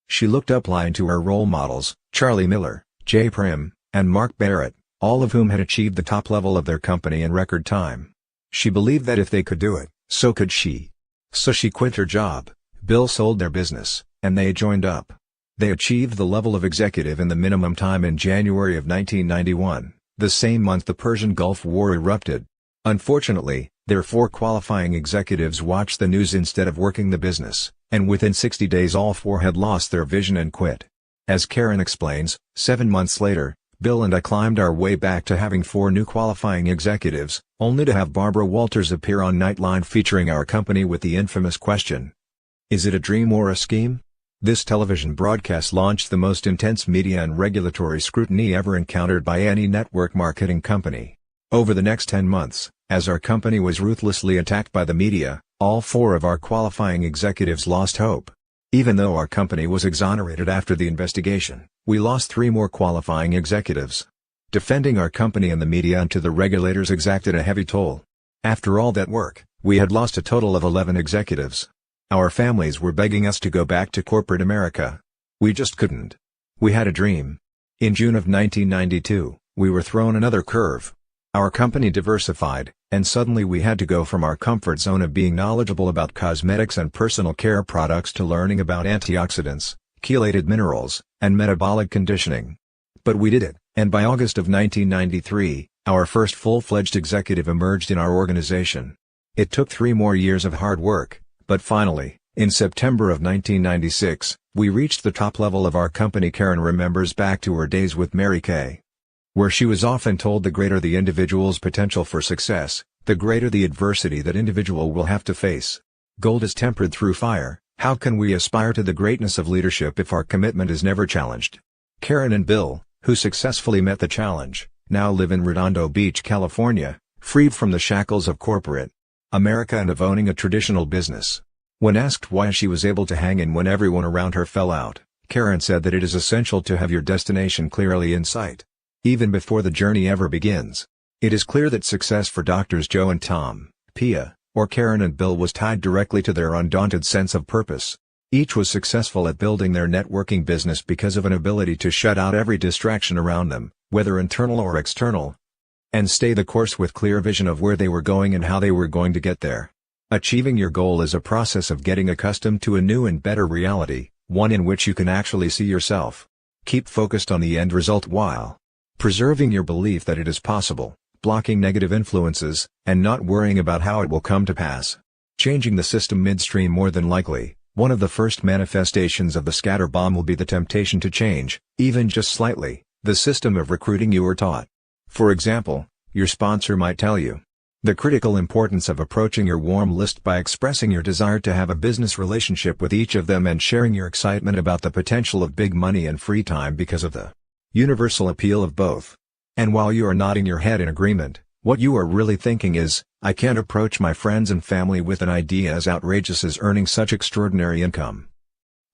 She looked up to her role models, Charlie Miller, Jay Prim, and Mark Barrett, all of whom had achieved the top level of their company in record time. She believed that if they could do it, so could she. So she quit her job, Bill sold their business, and they joined up. They achieved the level of executive in the minimum time in January of 1991, the same month the Persian Gulf War erupted. Unfortunately, their 4 qualifying executives watched the news instead of working the business, and within 60 days all 4 had lost their vision and quit. As Karen explains, 7 months later, Bill and I climbed our way back to having 4 new qualifying executives, only to have Barbara Walters appear on Nightline featuring our company with the infamous question, "Is it a dream or a scheme?" This television broadcast launched the most intense media and regulatory scrutiny ever encountered by any network marketing company. Over the next 10 months, as our company was ruthlessly attacked by the media, all 4 of our qualifying executives lost hope. Even though our company was exonerated after the investigation, we lost 3 more qualifying executives. Defending our company and the media and to the regulators exacted a heavy toll. After all that work, we had lost a total of 11 executives. Our families were begging us to go back to corporate America. We just couldn't. We had a dream. In June of 1992, we were thrown another curve. Our company diversified, and suddenly we had to go from our comfort zone of being knowledgeable about cosmetics and personal care products to learning about antioxidants, chelated minerals, and metabolic conditioning. But we did it, and by August of 1993, our first full-fledged executive emerged in our organization. It took 3 more years of hard work. But finally, in September of 1996, we reached the top level of our company. Karen remembers back to her days with Mary Kay, where she was often told the greater the individual's potential for success, the greater the adversity that individual will have to face. Gold is tempered through fire. How can we aspire to the greatness of leadership if our commitment is never challenged? Karen and Bill, who successfully met the challenge, now live in Redondo Beach, California, freed from the shackles of corporate America and of owning a traditional business. When asked why she was able to hang in when everyone around her fell out, Karen said that it is essential to have your destination clearly in sight. Even before the journey ever begins. It is clear that success for Doctors Joe and Tom, Pia, or Karen and Bill was tied directly to their undaunted sense of purpose. Each was successful at building their networking business because of an ability to shut out every distraction around them, whether internal or external, and stay the course with clear vision of where they were going and how they were going to get there. Achieving your goal is a process of getting accustomed to a new and better reality, one in which you can actually see yourself. Keep focused on the end result while preserving your belief that it is possible, blocking negative influences, and not worrying about how it will come to pass. Changing the system midstream. More than likely, one of the first manifestations of the scatter bomb will be the temptation to change, even just slightly, the system of recruiting you were taught. For example, your sponsor might tell you the critical importance of approaching your warm list by expressing your desire to have a business relationship with each of them and sharing your excitement about the potential of big money and free time because of the universal appeal of both. And while you are nodding your head in agreement, what you are really thinking is, I can't approach my friends and family with an idea as outrageous as earning such extraordinary income.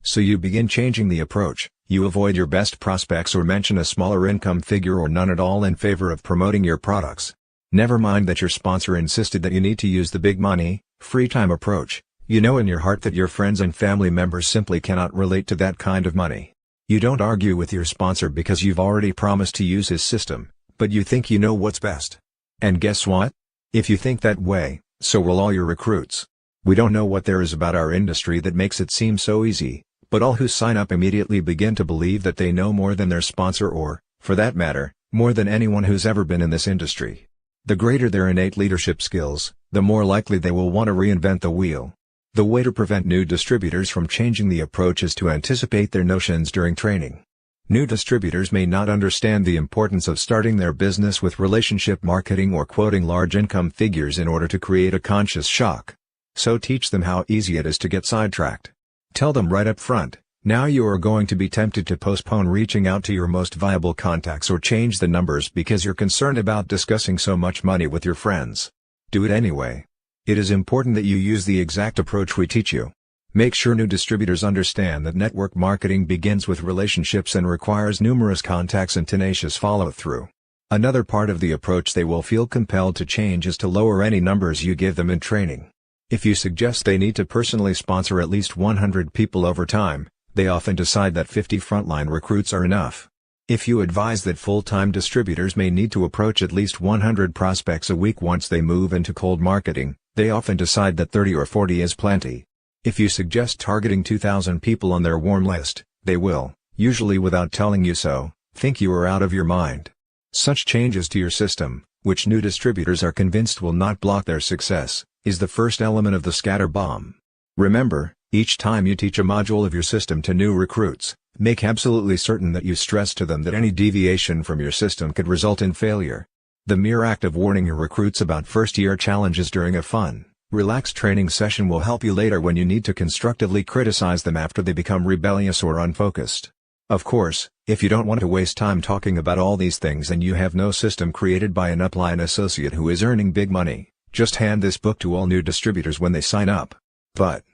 So you begin changing the approach, you avoid your best prospects or mention a smaller income figure or none at all in favor of promoting your products. Never mind that your sponsor insisted that you need to use the big money, free time approach. You know in your heart that your friends and family members simply cannot relate to that kind of money. You don't argue with your sponsor because you've already promised to use his system, but you think you know what's best. And guess what? If you think that way, so will all your recruits. We don't know what there is about our industry that makes it seem so easy, but all who sign up immediately begin to believe that they know more than their sponsor or, for that matter, more than anyone who's ever been in this industry. The greater their innate leadership skills, the more likely they will want to reinvent the wheel. The way to prevent new distributors from changing the approach is to anticipate their notions during training. New distributors may not understand the importance of starting their business with relationship marketing or quoting large income figures in order to create a conscious shock. So teach them how easy it is to get sidetracked. Tell them right up front, now you are going to be tempted to postpone reaching out to your most viable contacts or change the numbers because you're concerned about discussing so much money with your friends. Do it anyway. It is important that you use the exact approach we teach you. Make sure new distributors understand that network marketing begins with relationships and requires numerous contacts and tenacious follow-through. Another part of the approach they will feel compelled to change is to lower any numbers you give them in training. If you suggest they need to personally sponsor at least 100 people over time, they often decide that 50 frontline recruits are enough. If you advise that full-time distributors may need to approach at least 100 prospects a week once they move into cold marketing, they often decide that 30 or 40 is plenty. If you suggest targeting 2,000 people on their warm list, they will, usually without telling you so, think you are out of your mind. Such changes to your system, which new distributors are convinced will not block their success, is the first element of the scatter bomb. Remember, each time you teach a module of your system to new recruits, make absolutely certain that you stress to them that any deviation from your system could result in failure. The mere act of warning your recruits about first-year challenges during a fun, relaxed training session will help you later when you need to constructively criticize them after they become rebellious or unfocused. Of course, if you don't want to waste time talking about all these things and you have no system created by an upline associate who is earning big money, just hand this book to all new distributors when they sign up. But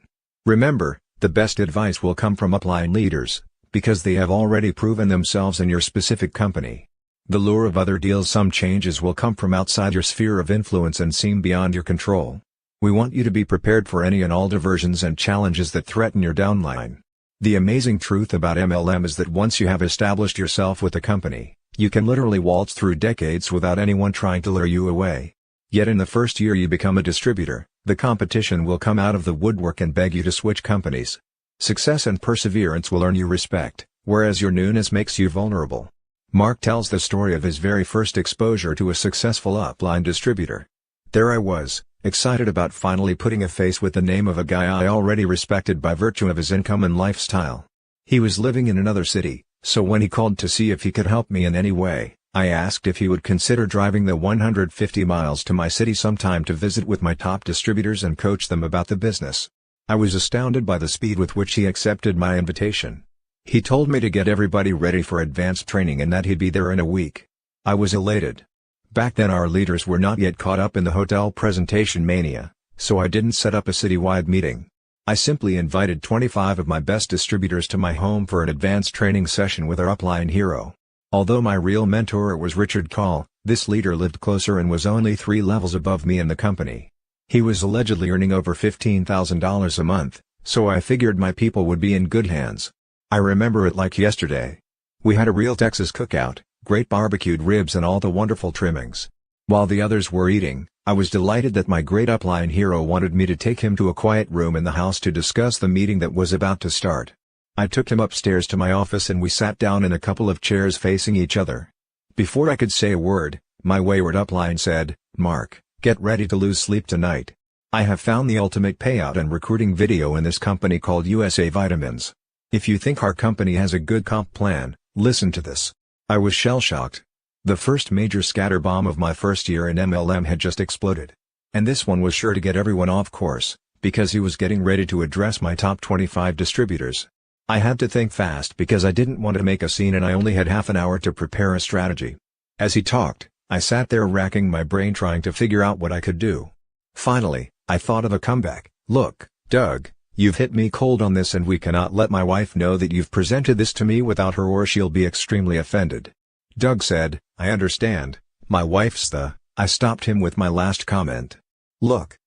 remember, the best advice will come from upline leaders, because they have already proven themselves in your specific company. The lure of other deals. Some changes will come from outside your sphere of influence and seem beyond your control. We want you to be prepared for any and all diversions and challenges that threaten your downline. The amazing truth about MLM is that once you have established yourself with a company, you can literally waltz through decades without anyone trying to lure you away. Yet in the first year you become a distributor, the competition will come out of the woodwork and beg you to switch companies. Success and perseverance will earn you respect, whereas your newness makes you vulnerable. Mark tells the story of his very first exposure to a successful upline distributor. There I was, excited about finally putting a face with the name of a guy I already respected by virtue of his income and lifestyle. He was living in another city, so when he called to see if he could help me in any way, I asked if he would consider driving the 150 miles to my city sometime to visit with my top distributors and coach them about the business. I was astounded by the speed with which he accepted my invitation. He told me to get everybody ready for advanced training and that he'd be there in a week. I was elated. Back then our leaders were not yet caught up in the hotel presentation mania, so I didn't set up a citywide meeting. I simply invited 25 of my best distributors to my home for an advanced training session with our upline hero. Although my real mentor was Richard Call, this leader lived closer and was only 3 levels above me in the company. He was allegedly earning over $15,000 a month, so I figured my people would be in good hands. I remember it like yesterday. We had a real Texas cookout, great barbecued ribs and all the wonderful trimmings. While the others were eating, I was delighted that my great upline hero wanted me to take him to a quiet room in the house to discuss the meeting that was about to start. I took him upstairs to my office and we sat down in a couple of chairs facing each other. Before I could say a word, my wayward upline said, "Mark, get ready to lose sleep tonight. I have found the ultimate payout and recruiting video in this company called USA Vitamins. If you think our company has a good comp plan, listen to this." I was shell-shocked. The first major scatter bomb of my first year in MLM had just exploded. And this one was sure to get everyone off course, because he was getting ready to address my top 25 distributors. I had to think fast because I didn't want to make a scene and I only had half an hour to prepare a strategy. As he talked, I sat there racking my brain trying to figure out what I could do. Finally, I thought of a comeback. "Look, Doug, you've hit me cold on this and we cannot let my wife know that you've presented this to me without her or she'll be extremely offended." Doug said, "I understand, my wife's the..." I stopped him with my last comment. "Look.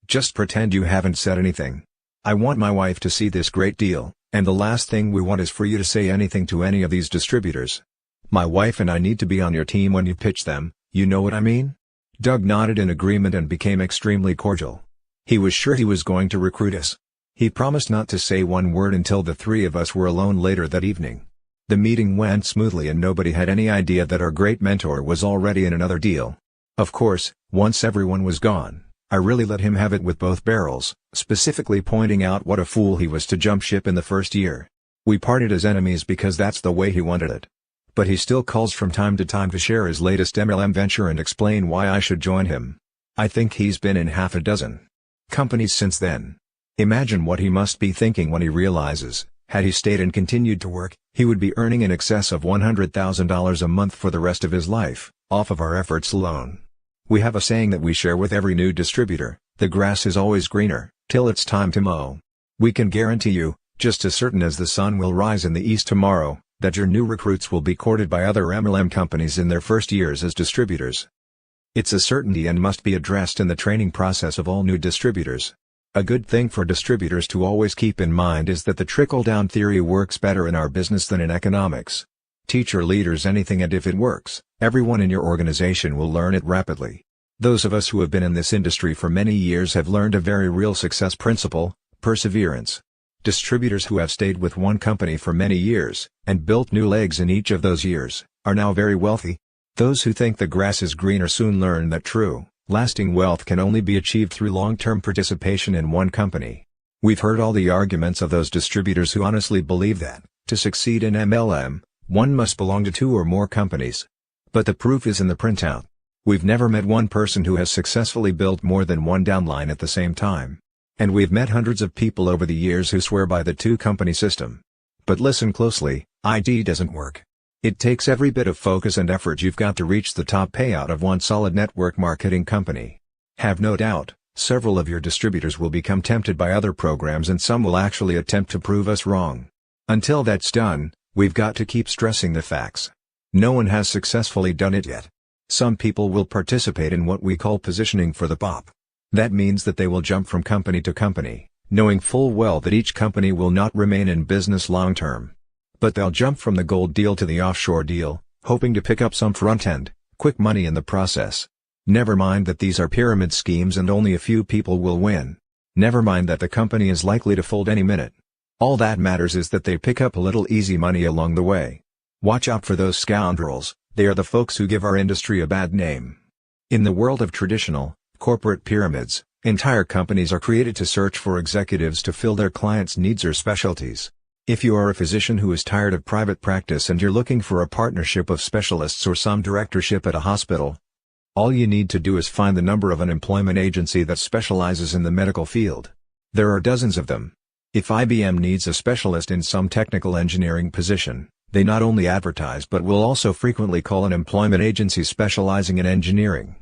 Just pretend you haven't said anything. I want my wife to see this great deal. And the last thing we want is for you to say anything to any of these distributors. My wife and I need to be on your team when you pitch them, you know what I mean?" Doug nodded in agreement and became extremely cordial. He was sure he was going to recruit us. He promised not to say one word until the 3 of us were alone later that evening. The meeting went smoothly and nobody had any idea that our great mentor was already in another deal. Of course, once everyone was gone, I really let him have it with both barrels, specifically pointing out what a fool he was to jump ship in the first year. We parted as enemies because that's the way he wanted it. But he still calls from time to time to share his latest MLM venture and explain why I should join him. I think he's been in half a dozen companies since then. Imagine what he must be thinking when he realizes, had he stayed and continued to work, he would be earning in excess of $100,000 a month for the rest of his life, off of our efforts alone. We have a saying that we share with every new distributor: the grass is always greener, till it's time to mow. We can guarantee you, just as certain as the sun will rise in the east tomorrow, that your new recruits will be courted by other MLM companies in their first years as distributors. It's a certainty and must be addressed in the training process of all new distributors. A good thing for distributors to always keep in mind is that the trickle-down theory works better in our business than in economics. Teach your leaders anything and if it works, everyone in your organization will learn it rapidly. Those of us who have been in this industry for many years have learned a very real success principle: perseverance. Distributors who have stayed with one company for many years, and built new legs in each of those years, are now very wealthy. Those who think the grass is greener soon learn that true, lasting wealth can only be achieved through long-term participation in one company. We've heard all the arguments of those distributors who honestly believe that, to succeed in MLM, one must belong to 2 or more companies. But the proof is in the printout. We've never met one person who has successfully built more than one downline at the same time. And we've met hundreds of people over the years who swear by the 2-company system. But listen closely, IT doesn't work. It takes every bit of focus and effort you've got to reach the top payout of one solid network marketing company. Have no doubt, several of your distributors will become tempted by other programs and some will actually attempt to prove us wrong. Until that's done, we've got to keep stressing the facts. No one has successfully done it yet. Some people will participate in what we call positioning for the pop. That means that they will jump from company to company, knowing full well that each company will not remain in business long term. But they'll jump from the gold deal to the offshore deal, hoping to pick up some front-end, quick money in the process. Never mind that these are pyramid schemes and only a few people will win. Never mind that the company is likely to fold any minute. All that matters is that they pick up a little easy money along the way. Watch out for those scoundrels, they are the folks who give our industry a bad name. In the world of traditional, corporate pyramids, entire companies are created to search for executives to fill their clients' needs or specialties. If you are a physician who is tired of private practice and you're looking for a partnership of specialists or some directorship at a hospital, all you need to do is find the number of an employment agency that specializes in the medical field. There are dozens of them. If IBM needs a specialist in some technical engineering position, they not only advertise but will also frequently call an employment agency specializing in engineering.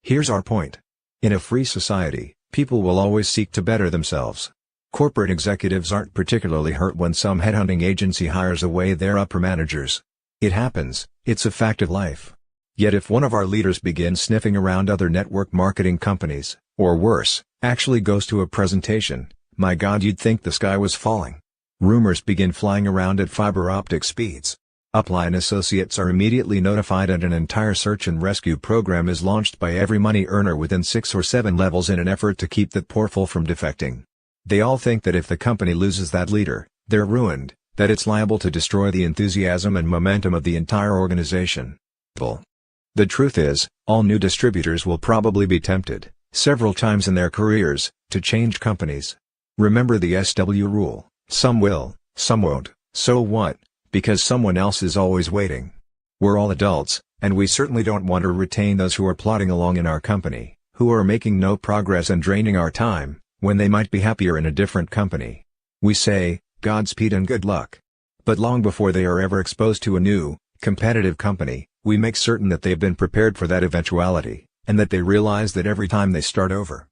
Here's our point. In a free society, people will always seek to better themselves. Corporate executives aren't particularly hurt when some headhunting agency hires away their upper managers. It happens, it's a fact of life. Yet if one of our leaders begins sniffing around other network marketing companies, or worse, actually goes to a presentation, my God, you'd think the sky was falling. Rumors begin flying around at fiber optic speeds. Upline associates are immediately notified and an entire search and rescue program is launched by every money earner within 6 or 7 levels in an effort to keep that poor fool from defecting. They all think that if the company loses that leader, they're ruined, that it's liable to destroy the enthusiasm and momentum of the entire organization. The truth is, all new distributors will probably be tempted, several times in their careers, to change companies. Remember the SW rule: some will, some won't, so what, because someone else is always waiting. We're all adults, and we certainly don't want to retain those who are plodding along in our company, who are making no progress and draining our time, when they might be happier in a different company. We say, Godspeed and good luck. But long before they are ever exposed to a new, competitive company, we make certain that they've been prepared for that eventuality, and that they realize that every time they start over,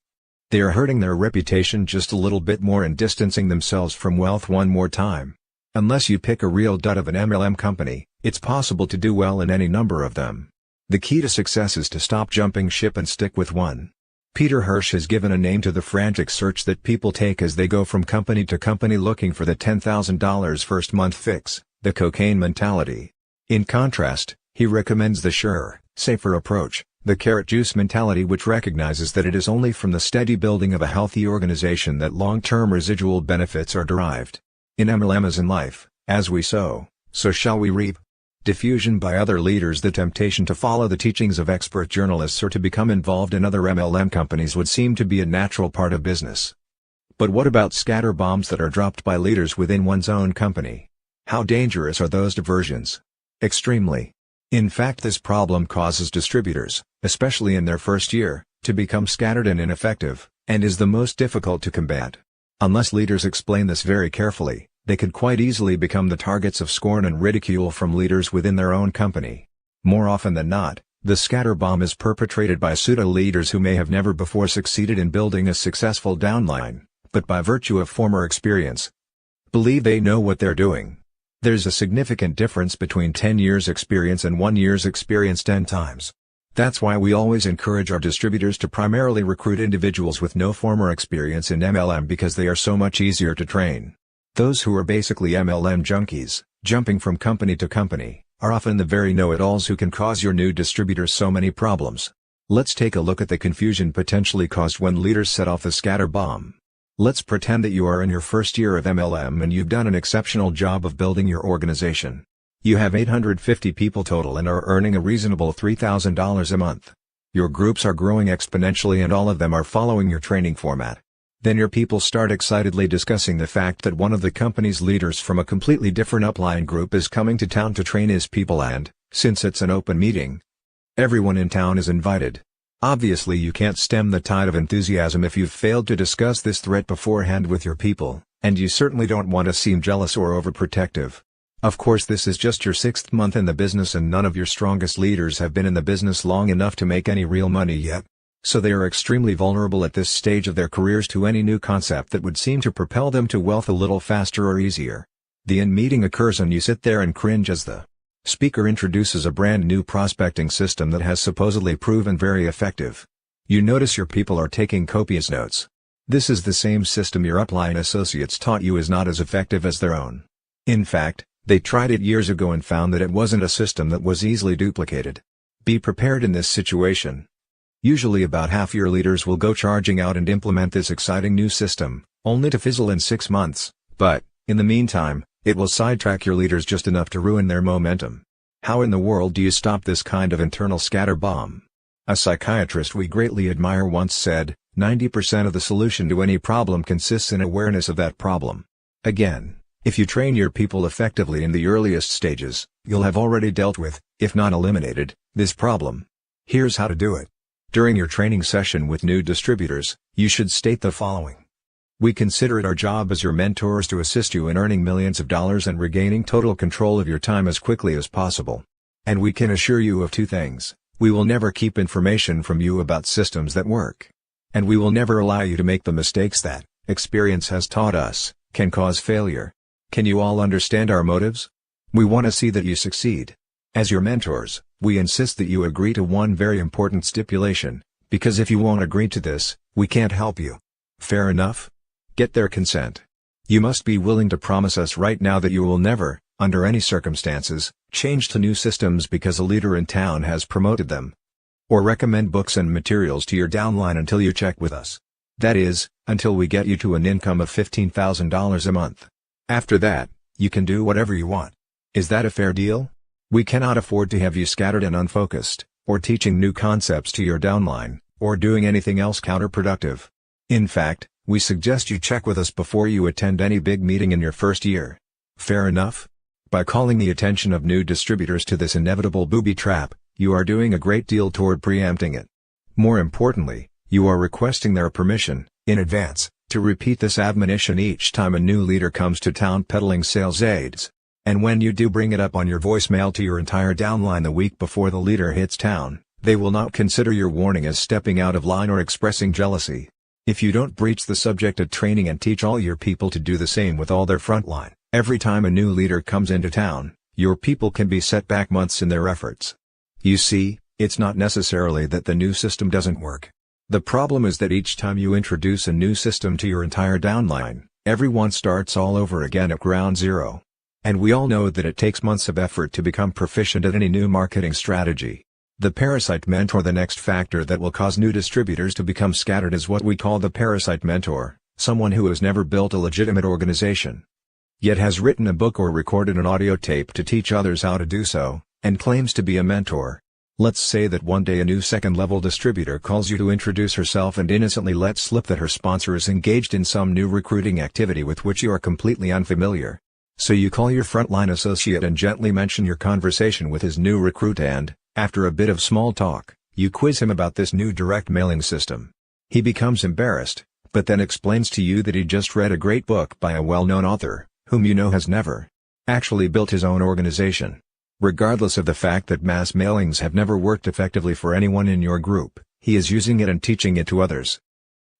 they are hurting their reputation just a little bit more and distancing themselves from wealth one more time. Unless you pick a real dud of an MLM company, it's possible to do well in any number of them. The key to success is to stop jumping ship and stick with one. Peter Hirsch has given a name to the frantic search that people take as they go from company to company looking for the $10,000 first month fix, the cocaine mentality. In contrast, he recommends the surer, safer approach, the carrot juice mentality, which recognizes that it is only from the steady building of a healthy organization that long-term residual benefits are derived. In MLM as in life, as we sow, so shall we reap. Diffusion by other leaders. The temptation to follow the teachings of expert journalists or to become involved in other MLM companies would seem to be a natural part of business. But what about scatter bombs that are dropped by leaders within one's own company? How dangerous are those diversions? Extremely. In fact, this problem causes distributors, especially in their first year, to become scattered and ineffective, and is the most difficult to combat. Unless leaders explain this very carefully, they could quite easily become the targets of scorn and ridicule from leaders within their own company. More often than not, the scatter bomb is perpetrated by pseudo-leaders who may have never before succeeded in building a successful downline, but by virtue of former experience, believe they know what they're doing. There's a significant difference between 10 years experience and 1 year's experience 10 times. That's why we always encourage our distributors to primarily recruit individuals with no former experience in MLM, because they are so much easier to train. Those who are basically MLM junkies, jumping from company to company, are often the very know-it-alls who can cause your new distributors so many problems. Let's take a look at the confusion potentially caused when leaders set off the scatter bomb. Let's pretend that you are in your first year of MLM and you've done an exceptional job of building your organization. You have 850 people total and are earning a reasonable $3,000 a month. Your groups are growing exponentially and all of them are following your training format. Then your people start excitedly discussing the fact that one of the company's leaders from a completely different upline group is coming to town to train his people, and, since it's an open meeting, everyone in town is invited. Obviously you can't stem the tide of enthusiasm if you've failed to discuss this threat beforehand with your people, and you certainly don't want to seem jealous or overprotective. Of course, this is just your 6th month in the business and none of your strongest leaders have been in the business long enough to make any real money yet. So they are extremely vulnerable at this stage of their careers to any new concept that would seem to propel them to wealth a little faster or easier. The in-meeting occurs and you sit there and cringe as the speaker introduces a brand new prospecting system that has supposedly proven very effective. You notice your people are taking copious notes. This is the same system your upline associates taught you is not as effective as their own. In fact, they tried it years ago and found that it wasn't a system that was easily duplicated. Be prepared in this situation. Usually about half your leaders will go charging out and implement this exciting new system, only to fizzle in 6 months, but, in the meantime, it will sidetrack your leaders just enough to ruin their momentum. How in the world do you stop this kind of internal scatter bomb? A psychiatrist we greatly admire once said, 90% of the solution to any problem consists in awareness of that problem. Again, if you train your people effectively in the earliest stages, you'll have already dealt with, if not eliminated, this problem. Here's how to do it. During your training session with new distributors, you should state the following. We consider it our job as your mentors to assist you in earning millions of dollars and regaining total control of your time as quickly as possible. And we can assure you of 2 things. We will never keep information from you about systems that work. And we will never allow you to make the mistakes that, experience has taught us, can cause failure. Can you all understand our motives? We want to see that you succeed. As your mentors, we insist that you agree to one very important stipulation, because if you won't agree to this, we can't help you. Fair enough? Get their consent. You must be willing to promise us right now that you will never, under any circumstances, change to new systems because a leader in town has promoted them. Or recommend books and materials to your downline until you check with us. That is, until we get you to an income of $15,000 a month. After that, you can do whatever you want. Is that a fair deal? We cannot afford to have you scattered and unfocused, or teaching new concepts to your downline, or doing anything else counterproductive. In fact, we suggest you check with us before you attend any big meeting in your first year. Fair enough? By calling the attention of new distributors to this inevitable booby trap, you are doing a great deal toward preempting it. More importantly, you are requesting their permission, in advance, to repeat this admonition each time a new leader comes to town peddling sales aids. And when you do bring it up on your voicemail to your entire downline the week before the leader hits town, they will not consider your warning as stepping out of line or expressing jealousy. If you don't breach the subject at training and teach all your people to do the same with all their frontline, every time a new leader comes into town, your people can be set back months in their efforts. You see, it's not necessarily that the new system doesn't work. The problem is that each time you introduce a new system to your entire downline, everyone starts all over again at ground zero. And we all know that it takes months of effort to become proficient at any new marketing strategy. The parasite mentor. The next factor that will cause new distributors to become scattered is what we call the parasite mentor, someone who has never built a legitimate organization, yet has written a book or recorded an audio tape to teach others how to do so, and claims to be a mentor. Let's say that one day a new second-level distributor calls you to introduce herself and innocently lets slip that her sponsor is engaged in some new recruiting activity with which you are completely unfamiliar. So you call your frontline associate and gently mention your conversation with his new recruit and, after a bit of small talk, you quiz him about this new direct mailing system. He becomes embarrassed, but then explains to you that he just read a great book by a well-known author, whom you know has never actually built his own organization. Regardless of the fact that mass mailings have never worked effectively for anyone in your group, he is using it and teaching it to others.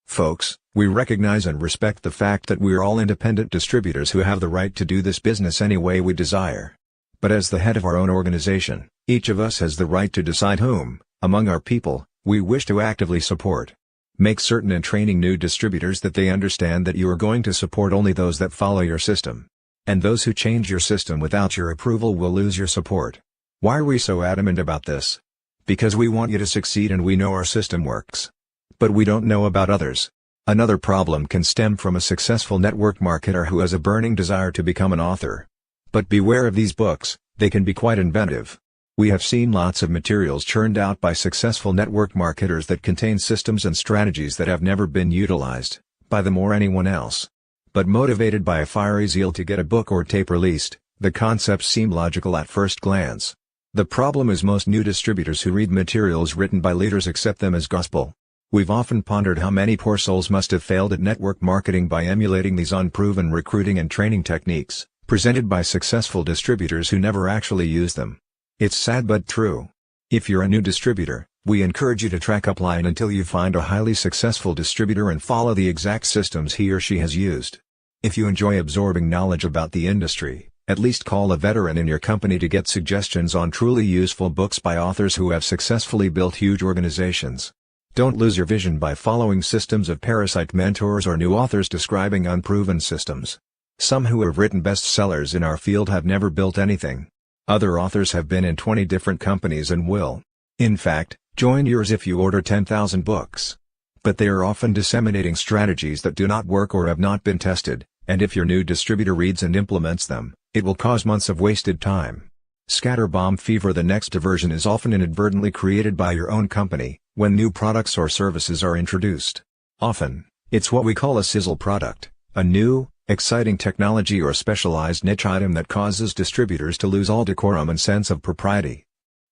Folks, we recognize and respect the fact that we are all independent distributors who have the right to do this business any way we desire. But as the head of our own organization, each of us has the right to decide whom, among our people, we wish to actively support. Make certain in training new distributors that they understand that you are going to support only those that follow your system. And those who change your system without your approval will lose your support. Why are we so adamant about this? Because we want you to succeed and we know our system works. But we don't know about others. Another problem can stem from a successful network marketer who has a burning desire to become an author. But beware of these books, they can be quite inventive. We have seen lots of materials churned out by successful network marketers that contain systems and strategies that have never been utilized by them or anyone else. But motivated by a fiery zeal to get a book or tape released, the concepts seem logical at first glance. The problem is most new distributors who read materials written by leaders accept them as gospel. We've often pondered how many poor souls must have failed at network marketing by emulating these unproven recruiting and training techniques, presented by successful distributors who never actually use them. It's sad but true. If you're a new distributor, we encourage you to track upline until you find a highly successful distributor and follow the exact systems he or she has used. If you enjoy absorbing knowledge about the industry, at least call a veteran in your company to get suggestions on truly useful books by authors who have successfully built huge organizations. Don't lose your vision by following systems of parasite mentors or new authors describing unproven systems. Some who have written bestsellers in our field have never built anything. Other authors have been in 20 different companies and will, in fact, join yours if you order 10,000 books. But they are often disseminating strategies that do not work or have not been tested, and if your new distributor reads and implements them, it will cause months of wasted time. Scatterbomb fever. The next diversion is often inadvertently created by your own company, when new products or services are introduced. Often, it's what we call a sizzle product, a new, exciting technology or specialized niche item that causes distributors to lose all decorum and sense of propriety,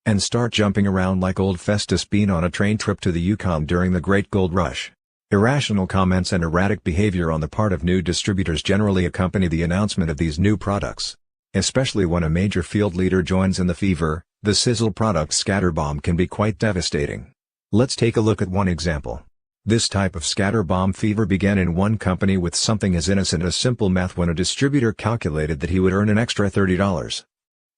and start jumping around like old Festus Bean on a train trip to the Yukon during the Great Gold Rush. Irrational comments and erratic behavior on the part of new distributors generally accompany the announcement of these new products. Especially when a major field leader joins in the fever, the sizzle product scatterbomb can be quite devastating. Let's take a look at one example. This type of scatterbomb fever began in one company with something as innocent as simple math when a distributor calculated that he would earn an extra $30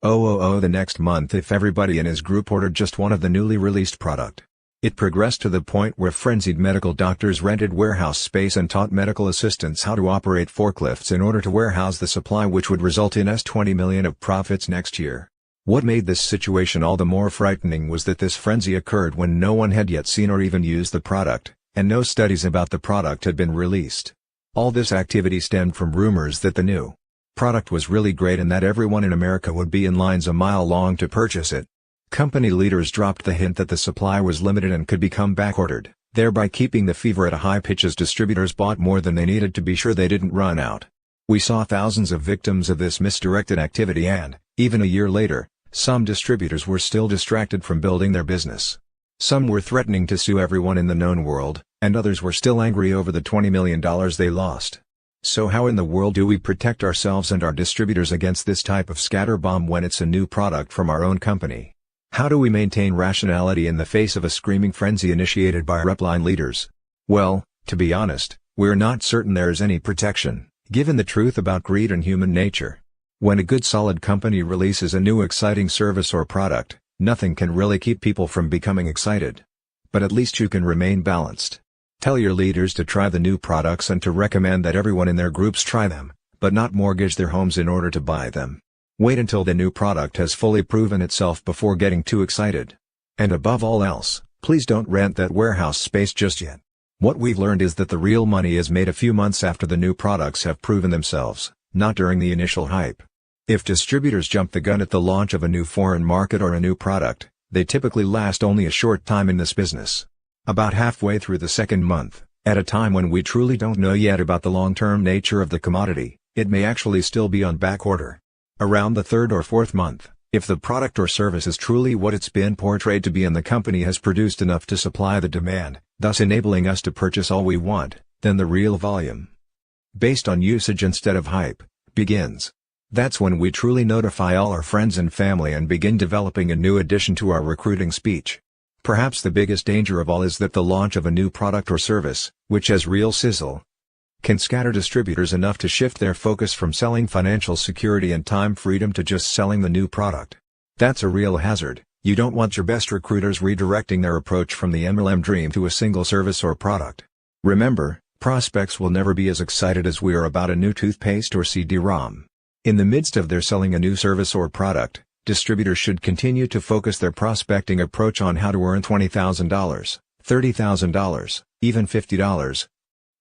the next month if everybody in his group ordered just one of the newly released product. It progressed to the point where frenzied medical doctors rented warehouse space and taught medical assistants how to operate forklifts in order to warehouse the supply, which would result in $20 million of profits next year. What made this situation all the more frightening was that this frenzy occurred when no one had yet seen or even used the product, and no studies about the product had been released. All this activity stemmed from rumors that the new product was really great and that everyone in America would be in lines a mile long to purchase it. Company leaders dropped the hint that the supply was limited and could become backordered, thereby keeping the fever at a high pitch as distributors bought more than they needed to be sure they didn't run out. We saw thousands of victims of this misdirected activity, and, even a year later, some distributors were still distracted from building their business. Some were threatening to sue everyone in the known world, and others were still angry over the $20 million they lost. So how in the world do we protect ourselves and our distributors against this type of scatterbomb when it's a new product from our own company? How do we maintain rationality in the face of a screaming frenzy initiated by our upline leaders? Well, to be honest, we're not certain there is any protection, given the truth about greed and human nature. When a good solid company releases a new exciting service or product, nothing can really keep people from becoming excited. But at least you can remain balanced. Tell your leaders to try the new products and to recommend that everyone in their groups try them, but not mortgage their homes in order to buy them. Wait until the new product has fully proven itself before getting too excited. And above all else, please don't rent that warehouse space just yet. What we've learned is that the real money is made a few months after the new products have proven themselves, not during the initial hype. If distributors jump the gun at the launch of a new foreign market or a new product, they typically last only a short time in this business. About halfway through the second month, at a time when we truly don't know yet about the long-term nature of the commodity, it may actually still be on back order. Around the third or fourth month, if the product or service is truly what it's been portrayed to be and the company has produced enough to supply the demand, thus enabling us to purchase all we want, then the real volume, based on usage instead of hype, begins. That's when we truly notify all our friends and family and begin developing a new addition to our recruiting speech. Perhaps the biggest danger of all is that the launch of a new product or service, which has real sizzle, can scatter distributors enough to shift their focus from selling financial security and time freedom to just selling the new product. That's a real hazard. You don't want your best recruiters redirecting their approach from the MLM dream to a single service or product. Remember, prospects will never be as excited as we are about a new toothpaste or CD-ROM. In the midst of their selling a new service or product, distributors should continue to focus their prospecting approach on how to earn $20,000, $30,000, even $50,000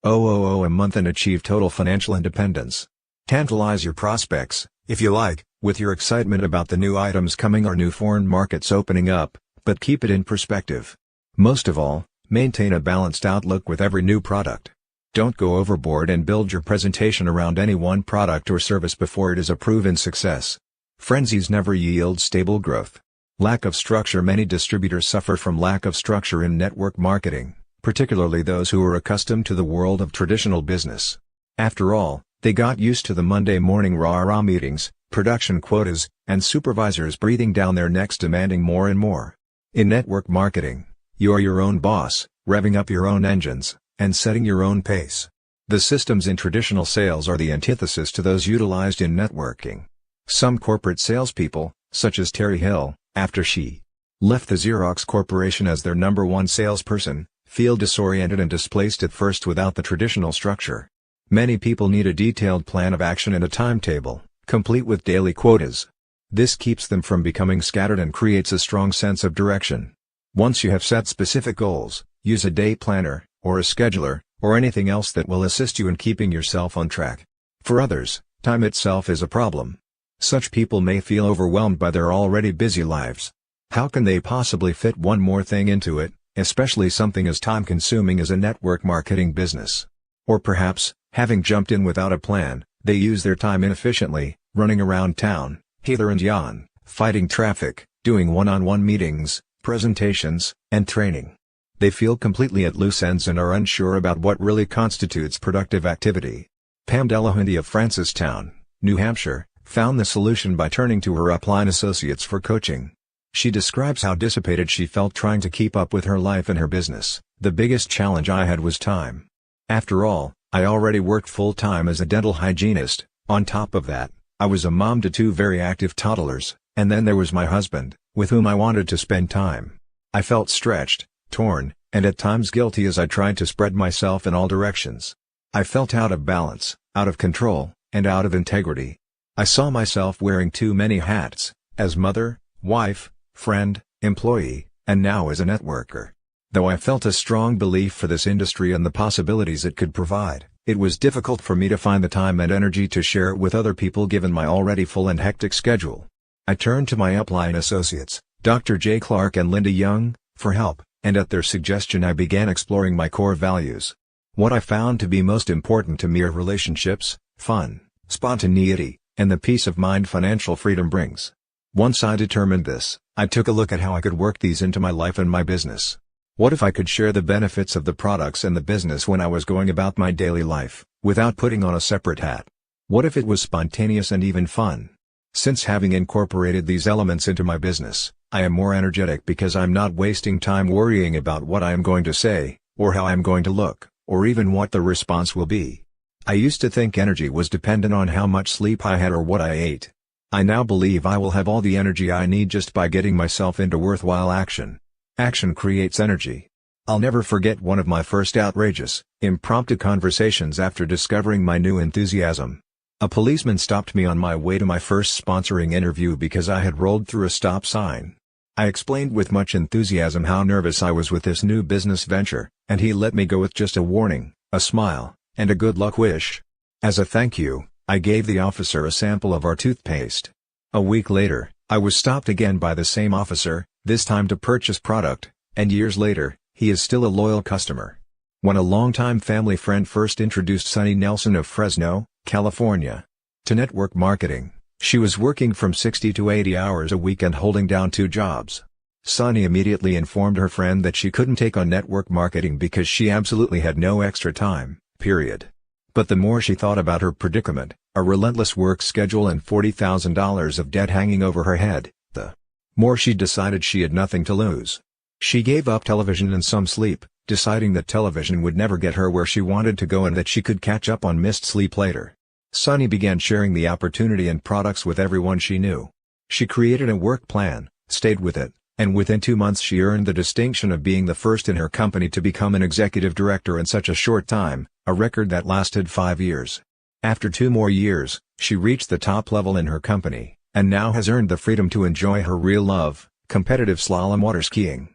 a month and achieve total financial independence. Tantalize your prospects, if you like, with your excitement about the new items coming or new foreign markets opening up, but keep it in perspective. Most of all, maintain a balanced outlook with every new product. Don't go overboard and build your presentation around any one product or service before it is a proven success. Frenzies never yield stable growth. Lack of structure. Many distributors suffer from lack of structure in network marketing, particularly those who are accustomed to the world of traditional business. After all, they got used to the Monday morning rah-rah meetings, production quotas, and supervisors breathing down their necks demanding more and more. In network marketing, you're your own boss, revving up your own engines, and setting your own pace. The systems in traditional sales are the antithesis to those utilized in networking. Some corporate salespeople, such as Terry Hill, after she left the Xerox Corporation as their #1 salesperson, feel disoriented and displaced at first without the traditional structure. Many people need a detailed plan of action and a timetable, complete with daily quotas. This keeps them from becoming scattered and creates a strong sense of direction. Once you have set specific goals, use a day planner, or a scheduler, or anything else that will assist you in keeping yourself on track. For others, time itself is a problem. Such people may feel overwhelmed by their already busy lives. How can they possibly fit one more thing into it, especially something as time-consuming as a network marketing business? Or perhaps, having jumped in without a plan, they use their time inefficiently, running around town, hither and yon, fighting traffic, doing one-on-one meetings, presentations, and training. They feel completely at loose ends and are unsure about what really constitutes productive activity. Pam Delahunty of Francistown, New Hampshire, found the solution by turning to her upline associates for coaching. She describes how dissipated she felt trying to keep up with her life and her business. "The biggest challenge I had was time. After all, I already worked full-time as a dental hygienist. On top of that, I was a mom to two very active toddlers, and then there was my husband, with whom I wanted to spend time. I felt stretched, torn, and at times guilty as I tried to spread myself in all directions. I felt out of balance, out of control, and out of integrity. I saw myself wearing too many hats, as mother, wife, friend, employee, and now as a networker. Though I felt a strong belief for this industry and the possibilities it could provide, it was difficult for me to find the time and energy to share it with other people given my already full and hectic schedule. I turned to my upline associates, Dr. J. Clark and Linda Young, for help, and at their suggestion I began exploring my core values. What I found to be most important to me are relationships, fun, spontaneity, and the peace of mind financial freedom brings. Once I determined this, I took a look at how I could work these into my life and my business. What if I could share the benefits of the products and the business when I was going about my daily life, without putting on a separate hat? What if it was spontaneous and even fun? Since having incorporated these elements into my business, I am more energetic because I'm not wasting time worrying about what I am going to say, or how I am going to look, or even what the response will be. I used to think energy was dependent on how much sleep I had or what I ate. I now believe I will have all the energy I need just by getting myself into worthwhile action. Action creates energy. I'll never forget one of my first outrageous, impromptu conversations after discovering my new enthusiasm. A policeman stopped me on my way to my first sponsoring interview because I had rolled through a stop sign. I explained with much enthusiasm how nervous I was with this new business venture, and he let me go with just a warning, a smile, and a good luck wish. As a thank you, I gave the officer a sample of our toothpaste. A week later, I was stopped again by the same officer, this time to purchase product, and years later, he is still a loyal customer. When a longtime family friend first introduced Sunny Nelson of Fresno, California, to network marketing, she was working from 60 to 80 hours a week and holding down 2 jobs. Sunny immediately informed her friend that she couldn't take on network marketing because she absolutely had no extra time, period. But the more she thought about her predicament, a relentless work schedule and $40,000 of debt hanging over her head, the more she decided she had nothing to lose. She gave up television and some sleep, deciding that television would never get her where she wanted to go and that she could catch up on missed sleep later. Sunny began sharing the opportunity and products with everyone she knew. She created a work plan, stayed with it, and within 2 months she earned the distinction of being the first in her company to become an executive director in such a short time, a record that lasted 5 years. After 2 more years, she reached the top level in her company, and now has earned the freedom to enjoy her real love, competitive slalom water skiing.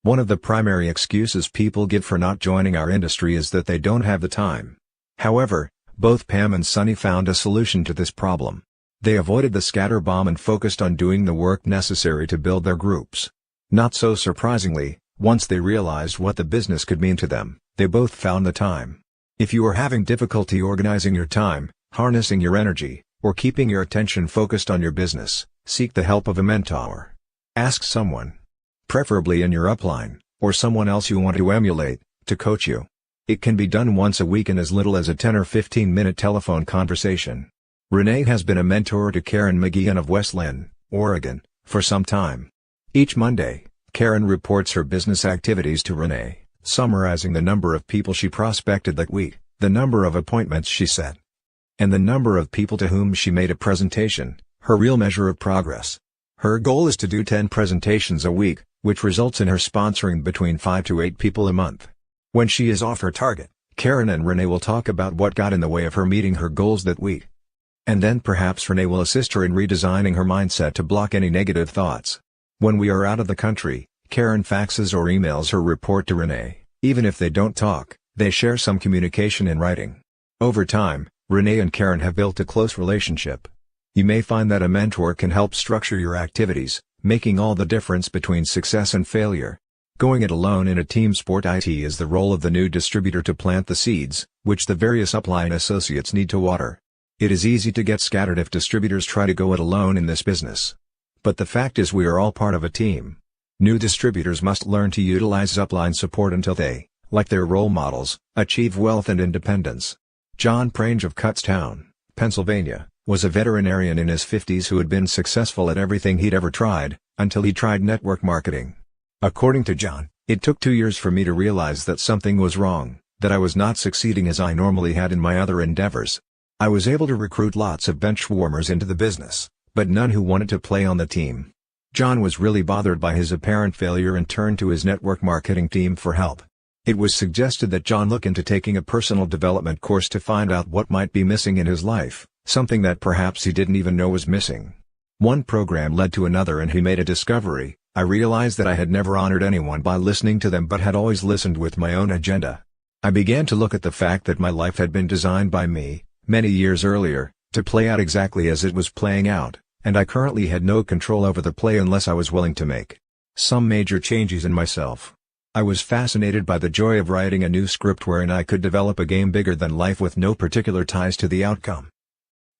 One of the primary excuses people give for not joining our industry is that they don't have the time. However, both Pam and Sunny found a solution to this problem. They avoided the scatterbomb and focused on doing the work necessary to build their groups. Not so surprisingly, once they realized what the business could mean to them, they both found the time. If you are having difficulty organizing your time, harnessing your energy, or keeping your attention focused on your business, seek the help of a mentor. Ask someone, preferably in your upline, or someone else you want to emulate, to coach you. It can be done once a week in as little as a 10 or 15-minute telephone conversation. Renee has been a mentor to Karen McGeehan of West Linn, Oregon, for some time. Each Monday, Karen reports her business activities to Renee, summarizing the number of people she prospected that week, the number of appointments she set, and the number of people to whom she made a presentation, her real measure of progress. Her goal is to do 10 presentations a week, which results in her sponsoring between 5 to 8 people a month. When she is off her target, Karen and Renee will talk about what got in the way of her meeting her goals that week. And then perhaps Renee will assist her in redesigning her mindset to block any negative thoughts. When we are out of the country, Karen faxes or emails her report to Renee. Even if they don't talk, they share some communication in writing. Over time, Renee and Karen have built a close relationship. You may find that a mentor can help structure your activities, making all the difference between success and failure. Going it alone in a team sport is the role of the new distributor to plant the seeds, which the various upline associates need to water. It is easy to get scattered if distributors try to go it alone in this business. But the fact is we are all part of a team. New distributors must learn to utilize upline support until they, like their role models, achieve wealth and independence. John Prange of Kutztown, Pennsylvania, was a veterinarian in his 50s who had been successful at everything he'd ever tried, until he tried network marketing. According to John, it took 2 years for me to realize that something was wrong, that I was not succeeding as I normally had in my other endeavors. I was able to recruit lots of bench warmers into the business, but none who wanted to play on the team. John was really bothered by his apparent failure and turned to his network marketing team for help. It was suggested that John look into taking a personal development course to find out what might be missing in his life, something that perhaps he didn't even know was missing. One program led to another and he made a discovery. I realized that I had never honored anyone by listening to them but had always listened with my own agenda. I began to look at the fact that my life had been designed by me, many years earlier, to play out exactly as it was playing out, and I currently had no control over the play unless I was willing to make some major changes in myself. I was fascinated by the joy of writing a new script wherein I could develop a game bigger than life with no particular ties to the outcome.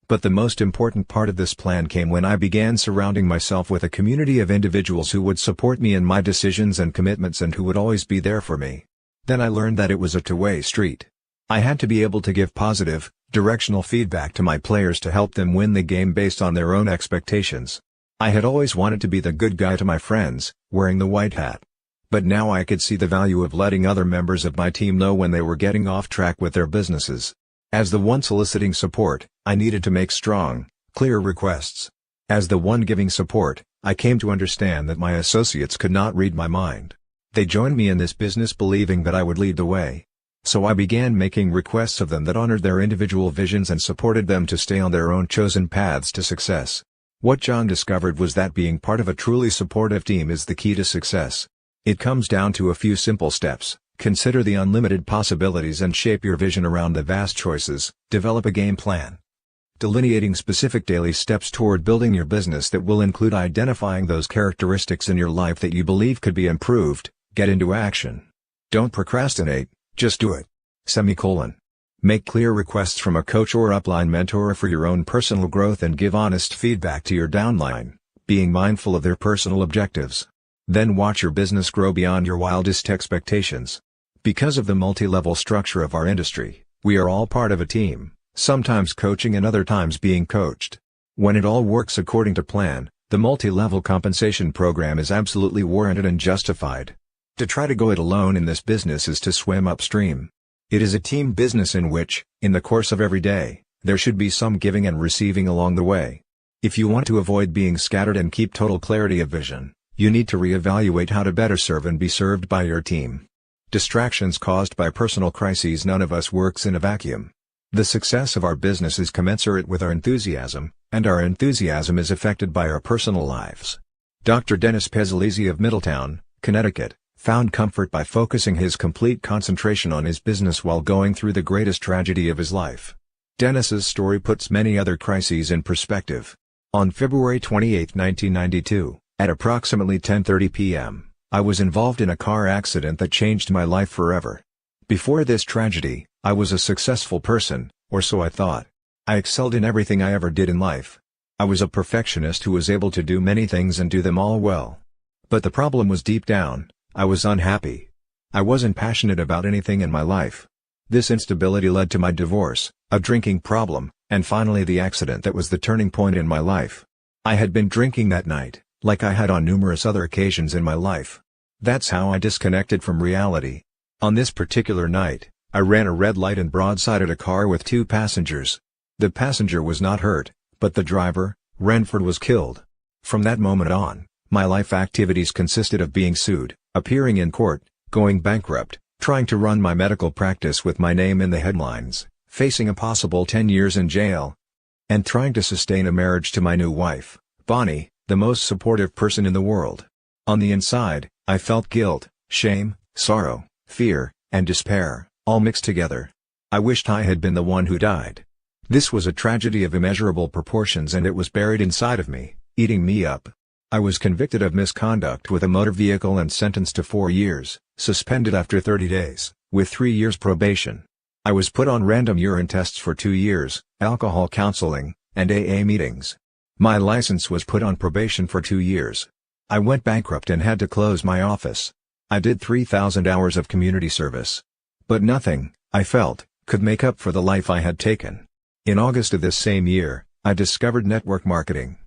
But the most important part of this plan came when I began surrounding myself with a community of individuals who would support me in my decisions and commitments and who would always be there for me. Then I learned that it was a two-way street. I had to be able to give positive, directional feedback to my players to help them win the game based on their own expectations. I had always wanted to be the good guy to my friends, wearing the white hat. But now I could see the value of letting other members of my team know when they were getting off track with their businesses. As the one soliciting support, I needed to make strong, clear requests. As the one giving support, I came to understand that my associates could not read my mind. They joined me in this business believing that I would lead the way. So I began making requests of them that honored their individual visions and supported them to stay on their own chosen paths to success. What John discovered was that being part of a truly supportive team is the key to success. It comes down to a few simple steps. Consider the unlimited possibilities and shape your vision around the vast choices. Develop a game plan. Delineating specific daily steps toward building your business that will include identifying those characteristics in your life that you believe could be improved. Get into action. Don't procrastinate, just do it. Make clear requests from a coach or upline mentor for your own personal growth and give honest feedback to your downline, being mindful of their personal objectives. Then watch your business grow beyond your wildest expectations. Because of the multi-level structure of our industry, we are all part of a team, sometimes coaching and other times being coached. When it all works according to plan, the multi-level compensation program is absolutely warranted and justified. To try to go it alone in this business is to swim upstream. It is a team business in which, in the course of every day, there should be some giving and receiving along the way. If you want to avoid being scattered and keep total clarity of vision, you need to reevaluate how to better serve and be served by your team. Distractions caused by personal crises. None of us works in a vacuum. The success of our business is commensurate with our enthusiasm, and our enthusiasm is affected by our personal lives. Dr. Dennis Pezzolizzi of Middletown, Connecticut, found comfort by focusing his complete concentration on his business while going through the greatest tragedy of his life. Dennis's story puts many other crises in perspective. On February 28, 1992, at approximately 10:30 p.m., I was involved in a car accident that changed my life forever. Before this tragedy, I was a successful person, or so I thought. I excelled in everything I ever did in life. I was a perfectionist who was able to do many things and do them all well. But the problem was deep down. I was unhappy. I wasn't passionate about anything in my life. This instability led to my divorce, a drinking problem, and finally the accident that was the turning point in my life. I had been drinking that night, like I had on numerous other occasions in my life. That's how I disconnected from reality. On this particular night, I ran a red light and broadsided a car with 2 passengers. The passenger was not hurt, but the driver, Renford, was killed. From that moment on, my life activities consisted of being sued, appearing in court, going bankrupt, trying to run my medical practice with my name in the headlines, facing a possible 10 years in jail, and trying to sustain a marriage to my new wife, Bonnie, the most supportive person in the world. On the inside, I felt guilt, shame, sorrow, fear, and despair, all mixed together. I wished I had been the one who died. This was a tragedy of immeasurable proportions and it was buried inside of me, eating me up. I was convicted of misconduct with a motor vehicle and sentenced to 4 years, suspended after 30 days, with 3 years probation. I was put on random urine tests for 2 years, alcohol counseling, and AA meetings. My license was put on probation for 2 years. I went bankrupt and had to close my office. I did 3,000 hours of community service. But nothing, I felt, could make up for the life I had taken. In August of this same year, I discovered network marketing.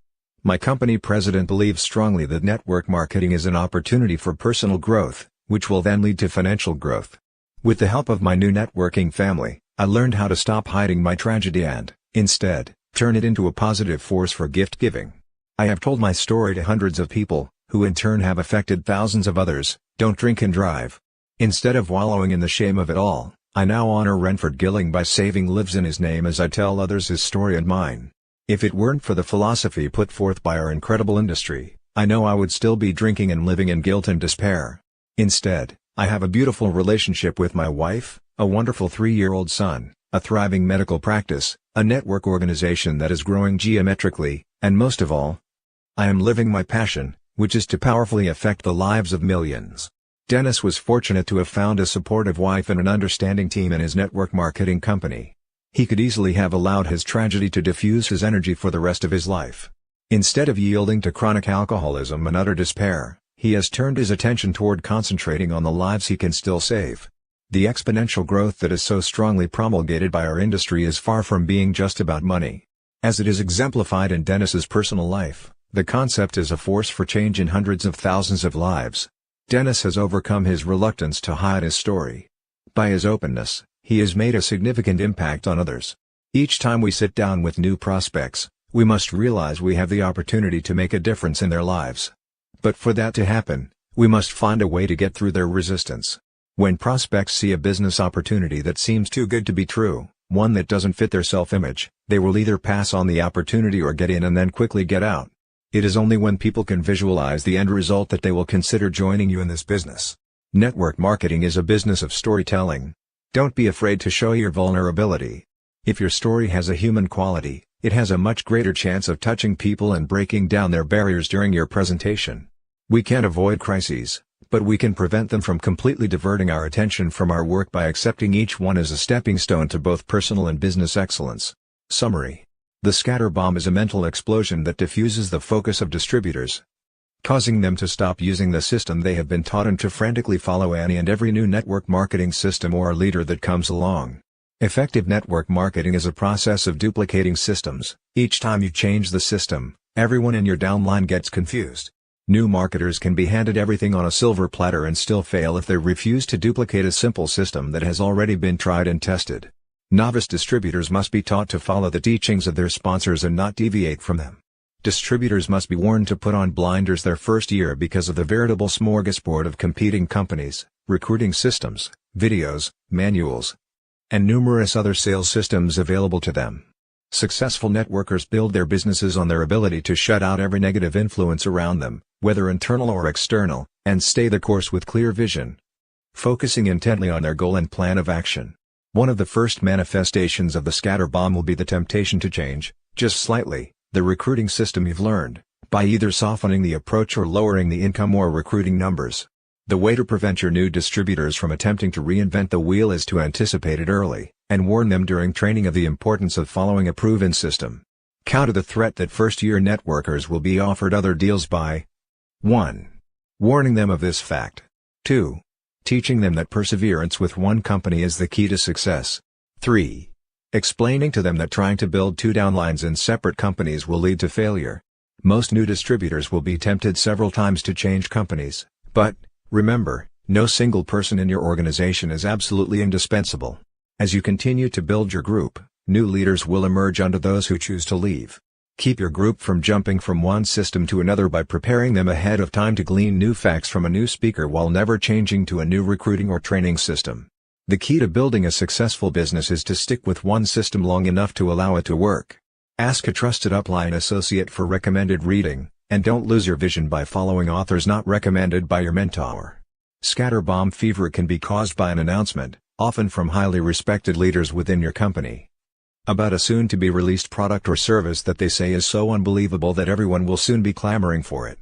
My company president believes strongly that network marketing is an opportunity for personal growth, which will then lead to financial growth. With the help of my new networking family, I learned how to stop hiding my tragedy and, instead, turn it into a positive force for gift giving. I have told my story to hundreds of people, who in turn have affected thousands of others. Don't drink and drive. Instead of wallowing in the shame of it all, I now honor Renford Gilling by saving lives in his name as I tell others his story and mine. If it weren't for the philosophy put forth by our incredible industry, I know I would still be drinking and living in guilt and despair. Instead, I have a beautiful relationship with my wife, a wonderful 3-year-old son, a thriving medical practice, a network organization that is growing geometrically, and most of all, I am living my passion, which is to powerfully affect the lives of millions. Dennis was fortunate to have found a supportive wife and an understanding team in his network marketing company. He could easily have allowed his tragedy to diffuse his energy for the rest of his life. Instead of yielding to chronic alcoholism and utter despair, he has turned his attention toward concentrating on the lives he can still save. The exponential growth that is so strongly promulgated by our industry is far from being just about money. As it is exemplified in Dennis's personal life, the concept is a force for change in hundreds of thousands of lives. Dennis has overcome his reluctance to hide his story. By his openness, he has made a significant impact on others. Each time we sit down with new prospects, we must realize we have the opportunity to make a difference in their lives. But for that to happen, we must find a way to get through their resistance. When prospects see a business opportunity that seems too good to be true, one that doesn't fit their self-image, they will either pass on the opportunity or get in and then quickly get out. It is only when people can visualize the end result that they will consider joining you in this business. Network marketing is a business of storytelling. Don't be afraid to show your vulnerability. If your story has a human quality, it has a much greater chance of touching people and breaking down their barriers during your presentation. We can't avoid crises, but we can prevent them from completely diverting our attention from our work by accepting each one as a stepping stone to both personal and business excellence. Summary: the scatter bomb is a mental explosion that diffuses the focus of distributors, causing them to stop using the system they have been taught and to frantically follow any and every new network marketing system or leader that comes along. Effective network marketing is a process of duplicating systems. Each time you change the system, everyone in your downline gets confused. New marketers can be handed everything on a silver platter and still fail if they refuse to duplicate a simple system that has already been tried and tested. Novice distributors must be taught to follow the teachings of their sponsors and not deviate from them. Distributors must be warned to put on blinders their first year because of the veritable smorgasbord of competing companies, recruiting systems, videos, manuals, and numerous other sales systems available to them. Successful networkers build their businesses on their ability to shut out every negative influence around them, whether internal or external, and stay the course with clear vision, focusing intently on their goal and plan of action. One of the first manifestations of the scatter bomb will be the temptation to change, just slightly, the recruiting system you've learned, by either softening the approach or lowering the income or recruiting numbers. The way to prevent your new distributors from attempting to reinvent the wheel is to anticipate it early, and warn them during training of the importance of following a proven system. Counter the threat that first-year networkers will be offered other deals by 1. Warning them of this fact. 2. Teaching them that perseverance with one company is the key to success. 3. Explaining to them that trying to build two downlines in separate companies will lead to failure. Most new distributors will be tempted several times to change companies, but, remember, no single person in your organization is absolutely indispensable. As you continue to build your group, new leaders will emerge under those who choose to leave. Keep your group from jumping from one system to another by preparing them ahead of time to glean new facts from a new speaker while never changing to a new recruiting or training system. The key to building a successful business is to stick with one system long enough to allow it to work. Ask a trusted upline associate for recommended reading, and don't lose your vision by following authors not recommended by your mentor. Scatterbomb fever can be caused by an announcement, often from highly respected leaders within your company, about a soon-to-be-released product or service that they say is so unbelievable that everyone will soon be clamoring for it.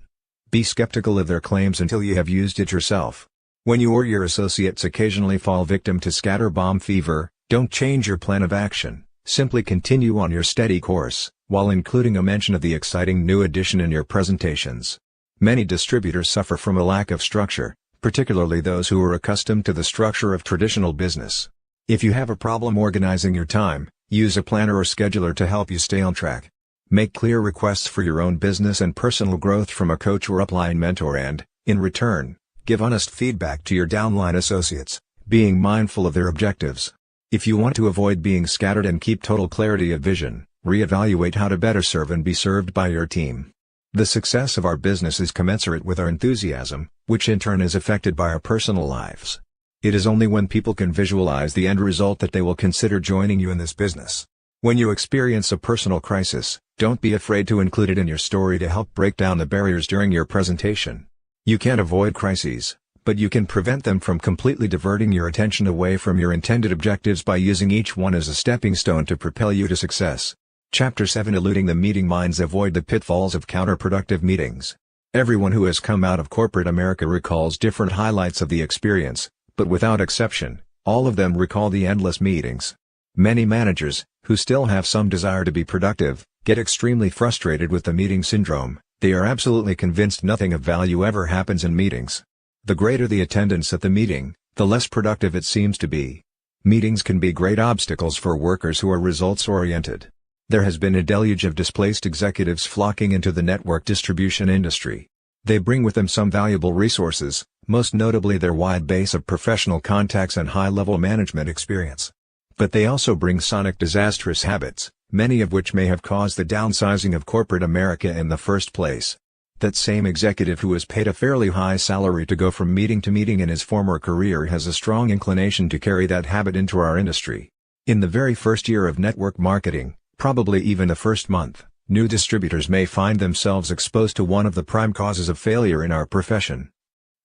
Be skeptical of their claims until you have used it yourself. When you or your associates occasionally fall victim to scatterbomb fever, don't change your plan of action, simply continue on your steady course, while including a mention of the exciting new addition in your presentations. Many distributors suffer from a lack of structure, particularly those who are accustomed to the structure of traditional business. If you have a problem organizing your time, use a planner or scheduler to help you stay on track. Make clear requests for your own business and personal growth from a coach or upline mentor and, in return, give honest feedback to your downline associates, being mindful of their objectives. If you want to avoid being scattered and keep total clarity of vision, reevaluate how to better serve and be served by your team. The success of our business is commensurate with our enthusiasm, which in turn is affected by our personal lives. It is only when people can visualize the end result that they will consider joining you in this business. When you experience a personal crisis, don't be afraid to include it in your story to help break down the barriers during your presentation. You can't avoid crises, but you can prevent them from completely diverting your attention away from your intended objectives by using each one as a stepping stone to propel you to success. Chapter 7: Eluding the Meeting Minds. Avoid the pitfalls of counterproductive meetings. Everyone who has come out of corporate America recalls different highlights of the experience, but without exception, all of them recall the endless meetings. Many managers, who still have some desire to be productive, get extremely frustrated with the meeting syndrome. They are absolutely convinced nothing of value ever happens in meetings. The greater the attendance at the meeting, the less productive it seems to be. Meetings can be great obstacles for workers who are results-oriented. There has been a deluge of displaced executives flocking into the network distribution industry. They bring with them some valuable resources, most notably their wide base of professional contacts and high-level management experience. But they also bring sonic disastrous habits, many of which may have caused the downsizing of corporate America in the first place. That same executive who was paid a fairly high salary to go from meeting to meeting in his former career has a strong inclination to carry that habit into our industry. In the very first year of network marketing, probably even the first month, new distributors may find themselves exposed to one of the prime causes of failure in our profession: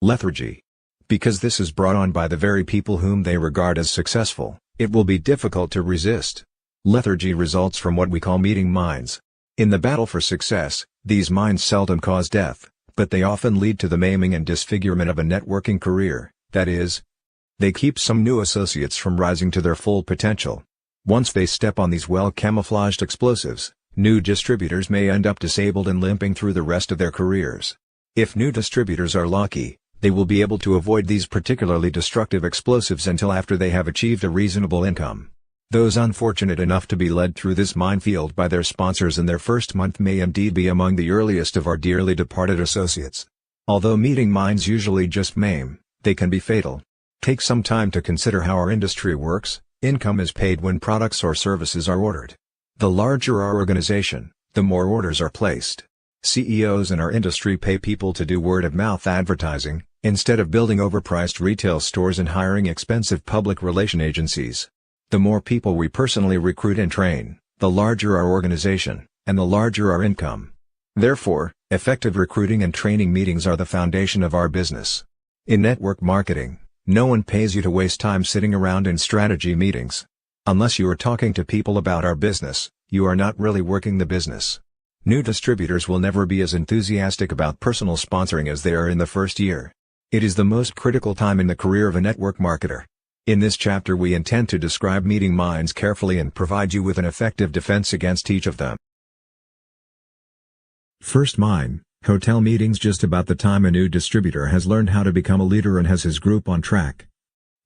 lethargy. Because this is brought on by the very people whom they regard as successful, it will be difficult to resist. Lethargy results from what we call meeting minds. In the battle for success, these minds seldom cause death, but they often lead to the maiming and disfigurement of a networking career. That is, they keep some new associates from rising to their full potential. Once they step on these well-camouflaged explosives, new distributors may end up disabled and limping through the rest of their careers. If new distributors are lucky, they will be able to avoid these particularly destructive explosives until after they have achieved a reasonable income. Those unfortunate enough to be led through this minefield by their sponsors in their first month may indeed be among the earliest of our dearly departed associates. Although meeting minds usually just maim, they can be fatal. Take some time to consider how our industry works. Income is paid when products or services are ordered. The larger our organization, the more orders are placed. CEOs in our industry pay people to do word-of-mouth advertising, instead of building overpriced retail stores and hiring expensive public relation agencies. The more people we personally recruit and train, the larger our organization, and the larger our income. Therefore, effective recruiting and training meetings are the foundation of our business. In network marketing, no one pays you to waste time sitting around in strategy meetings. Unless you are talking to people about our business, you are not really working the business. New distributors will never be as enthusiastic about personal sponsoring as they are in the first year. It is the most critical time in the career of a network marketer. In this chapter we intend to describe meeting minds carefully and provide you with an effective defense against each of them. First mine, hotel meetings. Just about the time a new distributor has learned how to become a leader and has his group on track.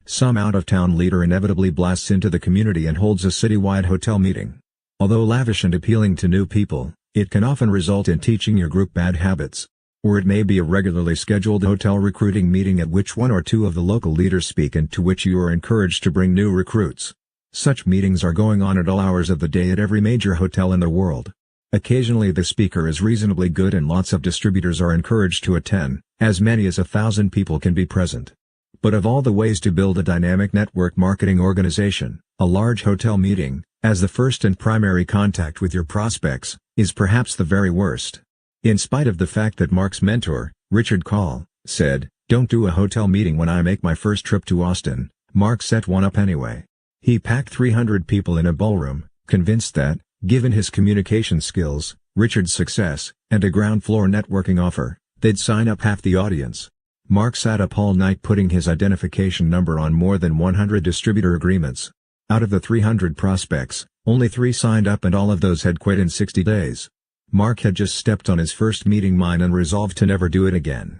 Some out-of-town leader inevitably blasts into the community and holds a citywide hotel meeting. Although lavish and appealing to new people, it can often result in teaching your group bad habits. Or it may be a regularly scheduled hotel recruiting meeting at which one or two of the local leaders speak and to which you are encouraged to bring new recruits. Such meetings are going on at all hours of the day at every major hotel in the world. Occasionally the speaker is reasonably good and lots of distributors are encouraged to attend, as many as 1,000 people can be present. But of all the ways to build a dynamic network marketing organization, a large hotel meeting, as the first and primary contact with your prospects, is perhaps the very worst. In spite of the fact that Mark's mentor, Richard Call, said, "Don't do a hotel meeting when I make my first trip to Austin," Mark set one up anyway. He packed 300 people in a ballroom, convinced that, given his communication skills, Richard's success, and a ground floor networking offer, they'd sign up half the audience. Mark sat up all night putting his identification number on more than 100 distributor agreements. Out of the 300 prospects, only 3 signed up and all of those had quit in 60 days. Mark had just stepped on his first meeting mine and resolved to never do it again.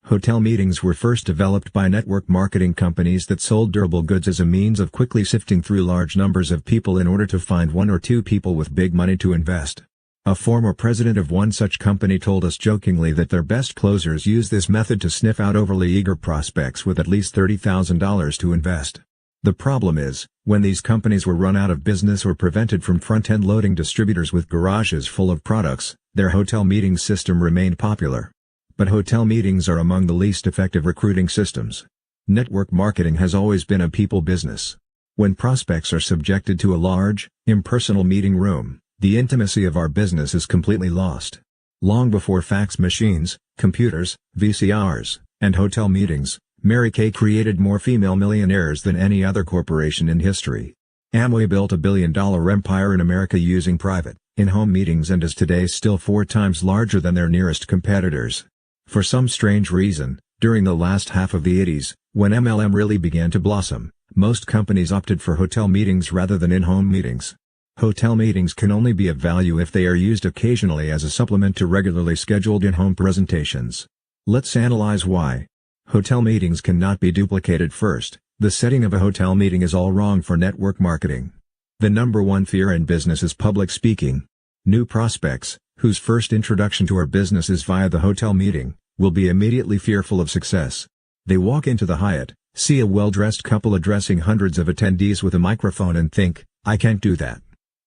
Hotel meetings were first developed by network marketing companies that sold durable goods as a means of quickly sifting through large numbers of people in order to find 1 or 2 people with big money to invest. A former president of one such company told us jokingly that their best closers use this method to sniff out overly eager prospects with at least $30,000 to invest. The problem is, when these companies were run out of business or prevented from front-end loading distributors with garages full of products, their hotel meeting system remained popular. But hotel meetings are among the least effective recruiting systems. Network marketing has always been a people business. When prospects are subjected to a large, impersonal meeting room, the intimacy of our business is completely lost. Long before fax machines, computers, VCRs, and hotel meetings, Mary Kay created more female millionaires than any other corporation in history. Amway built a billion-dollar empire in America using private, in-home meetings and is today still 4 times larger than their nearest competitors. For some strange reason, during the last half of the 80s, when MLM really began to blossom, most companies opted for hotel meetings rather than in-home meetings. Hotel meetings can only be of value if they are used occasionally as a supplement to regularly scheduled in-home presentations. Let's analyze why. Hotel meetings cannot be duplicated. First, the setting of a hotel meeting is all wrong for network marketing. The number one fear in business is public speaking. New prospects, whose first introduction to our business is via the hotel meeting, will be immediately fearful of success. They walk into the Hyatt, see a well-dressed couple addressing hundreds of attendees with a microphone and think, "I can't do that."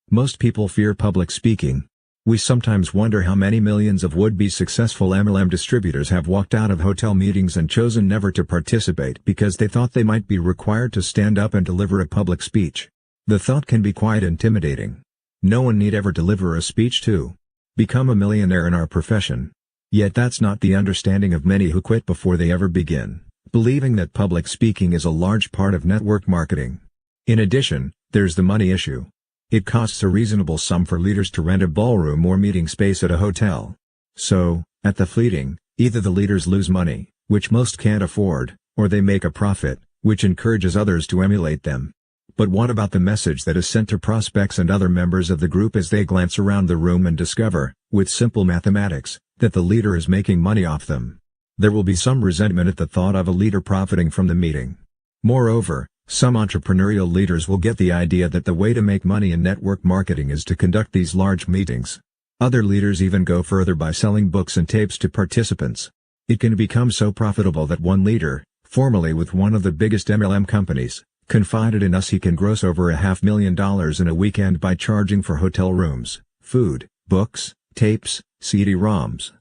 Most people fear public speaking. We sometimes wonder how many millions of would-be successful MLM distributors have walked out of hotel meetings and chosen never to participate because they thought they might be required to stand up and deliver a public speech. The thought can be quite intimidating. No one need ever deliver a speech to become a millionaire in our profession. Yet that's not the understanding of many who quit before they ever begin, believing that public speaking is a large part of network marketing. In addition, there's the money issue. It costs a reasonable sum for leaders to rent a ballroom or meeting space at a hotel. So, at the fleeting, either the leaders lose money, which most can't afford, or they make a profit, which encourages others to emulate them. But what about the message that is sent to prospects and other members of the group as they glance around the room and discover, with simple mathematics, that the leader is making money off them? There will be some resentment at the thought of a leader profiting from the meeting. Moreover, some entrepreneurial leaders will get the idea that the way to make money in network marketing is to conduct these large meetings. Other leaders even go further by selling books and tapes to participants. It can become so profitable that one leader, formerly with one of the biggest MLM companies, confided in us he can gross over $500,000 in a weekend by charging for hotel rooms, food, books, tapes, CD-ROMs,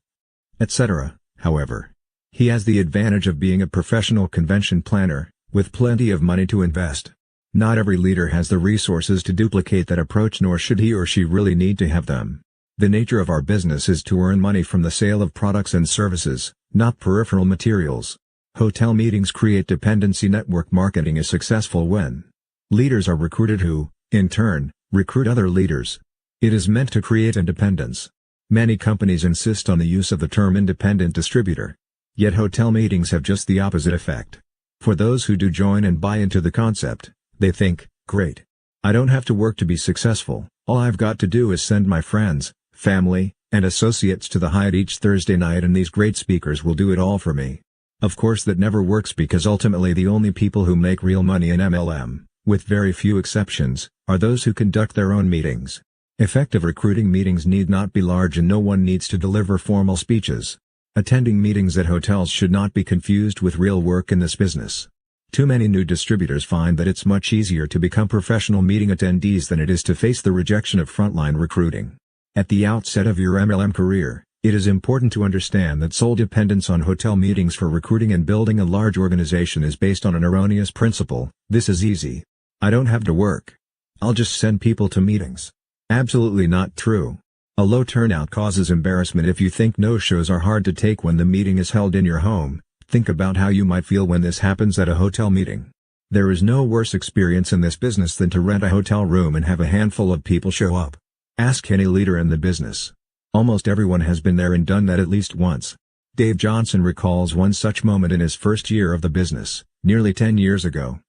etc. However, he has the advantage of being a professional convention planner, with plenty of money to invest. Not every leader has the resources to duplicate that approach, nor should he or she really need to have them. The nature of our business is to earn money from the sale of products and services, not peripheral materials. Hotel meetings create dependency. Network marketing is successful when leaders are recruited who, in turn, recruit other leaders. It is meant to create independence. Many companies insist on the use of the term independent distributor. Yet hotel meetings have just the opposite effect. For those who do join and buy into the concept, they think, great. I don't have to work to be successful, all I've got to do is send my friends, family, and associates to the Hyatt each Thursday night and these great speakers will do it all for me. Of course that never works because ultimately the only people who make real money in MLM, with very few exceptions, are those who conduct their own meetings. Effective recruiting meetings need not be large and no one needs to deliver formal speeches. Attending meetings at hotels should not be confused with real work in this business. Too many new distributors find that it's much easier to become professional meeting attendees than it is to face the rejection of frontline recruiting. At the outset of your MLM career, it is important to understand that sole dependence on hotel meetings for recruiting and building a large organization is based on an erroneous principle: this is easy. I don't have to work. I'll just send people to meetings. Absolutely not true. A low turnout causes embarrassment. If you think no-shows are hard to take when the meeting is held in your home, think about how you might feel when this happens at a hotel meeting. There is no worse experience in this business than to rent a hotel room and have a handful of people show up. Ask any leader in the business. Almost everyone has been there and done that at least once. Dave Johnson recalls one such moment in his first year of the business, nearly 10 years ago.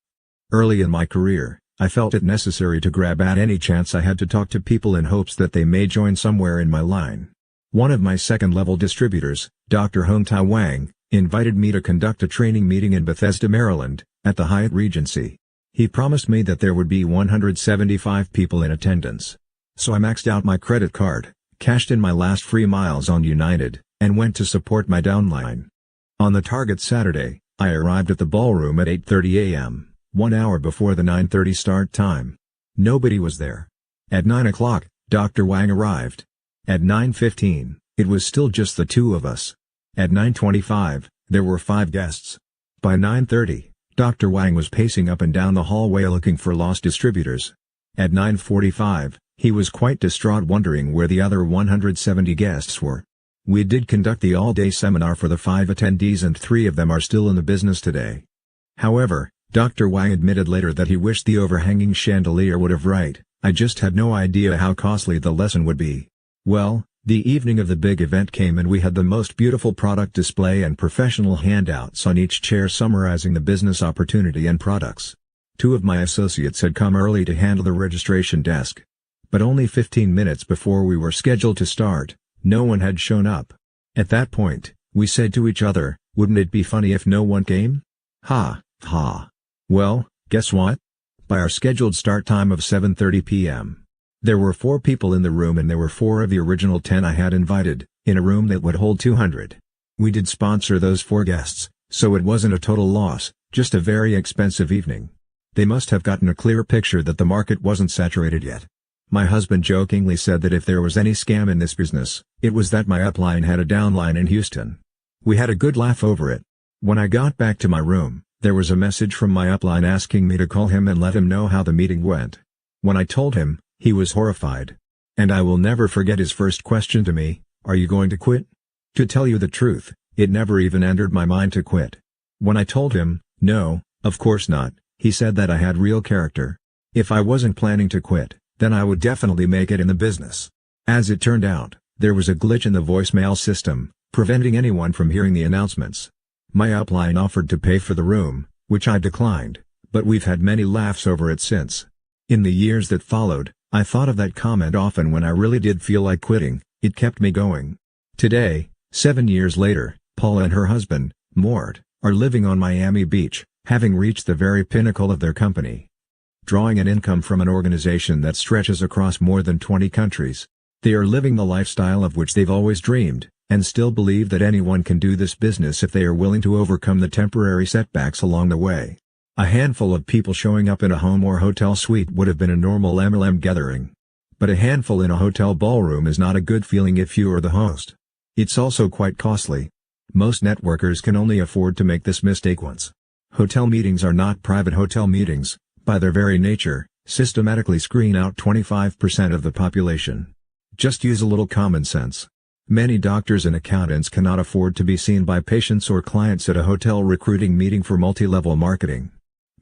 Early in my career, I felt it necessary to grab at any chance I had to talk to people in hopes that they may join somewhere in my line. One of my second-level distributors, Dr. Hong Tai Wang, invited me to conduct a training meeting in Bethesda, Maryland, at the Hyatt Regency. He promised me that there would be 175 people in attendance. So I maxed out my credit card, cashed in my last free miles on United, and went to support my downline. On the target Saturday, I arrived at the ballroom at 8:30 a.m., 1 hour before the 9:30 start time. Nobody was there. At 9 o'clock, Dr. Wang arrived. At 9:15, it was still just the two of us. At 9:25, there were 5 guests. By 9:30, Dr. Wang was pacing up and down the hallway looking for lost distributors. At 9:45, he was quite distraught wondering where the other 170 guests were. We did conduct the all-day seminar for the 5 attendees and 3 of them are still in the business today. However, Dr. Wang admitted later that he wished the overhanging chandelier would have right, I just had no idea how costly the lesson would be. Well, the evening of the big event came and we had the most beautiful product display and professional handouts on each chair summarizing the business opportunity and products. 2 of my associates had come early to handle the registration desk. But only 15 minutes before we were scheduled to start, no one had shown up. At that point, we said to each other, wouldn't it be funny if no one came? Ha, ha. Well, guess what? By our scheduled start time of 7:30 p.m., there were 4 people in the room and there were 4 of the original 10 I had invited, in a room that would hold 200. We did sponsor those 4 guests, so it wasn't a total loss, just a very expensive evening. They must have gotten a clear picture that the market wasn't saturated yet. My husband jokingly said that if there was any scam in this business, it was that my upline had a downline in Houston. We had a good laugh over it. When I got back to my room, there was a message from my upline asking me to call him and let him know how the meeting went. When I told him, he was horrified. And I will never forget his first question to me, "Are you going to quit?" To tell you the truth, it never even entered my mind to quit. When I told him, "No, of course not," he said that I had real character. If I wasn't planning to quit, then I would definitely make it in the business. As it turned out, there was a glitch in the voicemail system, preventing anyone from hearing the announcements. My upline offered to pay for the room, which I declined, but we've had many laughs over it since. In the years that followed, I thought of that comment often when I really did feel like quitting. It kept me going. Today, 7 years later, Paula and her husband, Mort, are living on Miami Beach, having reached the very pinnacle of their company. Drawing an income from an organization that stretches across more than 20 countries. They are living the lifestyle of which they've always dreamed, and still believe that anyone can do this business if they are willing to overcome the temporary setbacks along the way. A handful of people showing up in a home or hotel suite would have been a normal MLM gathering. But a handful in a hotel ballroom is not a good feeling if you are the host. It's also quite costly. Most networkers can only afford to make this mistake once. Hotel meetings are not private hotel meetings. By their very nature, systematically screen out 25% of the population. Just use a little common sense. Many doctors and accountants cannot afford to be seen by patients or clients at a hotel recruiting meeting for multi-level marketing.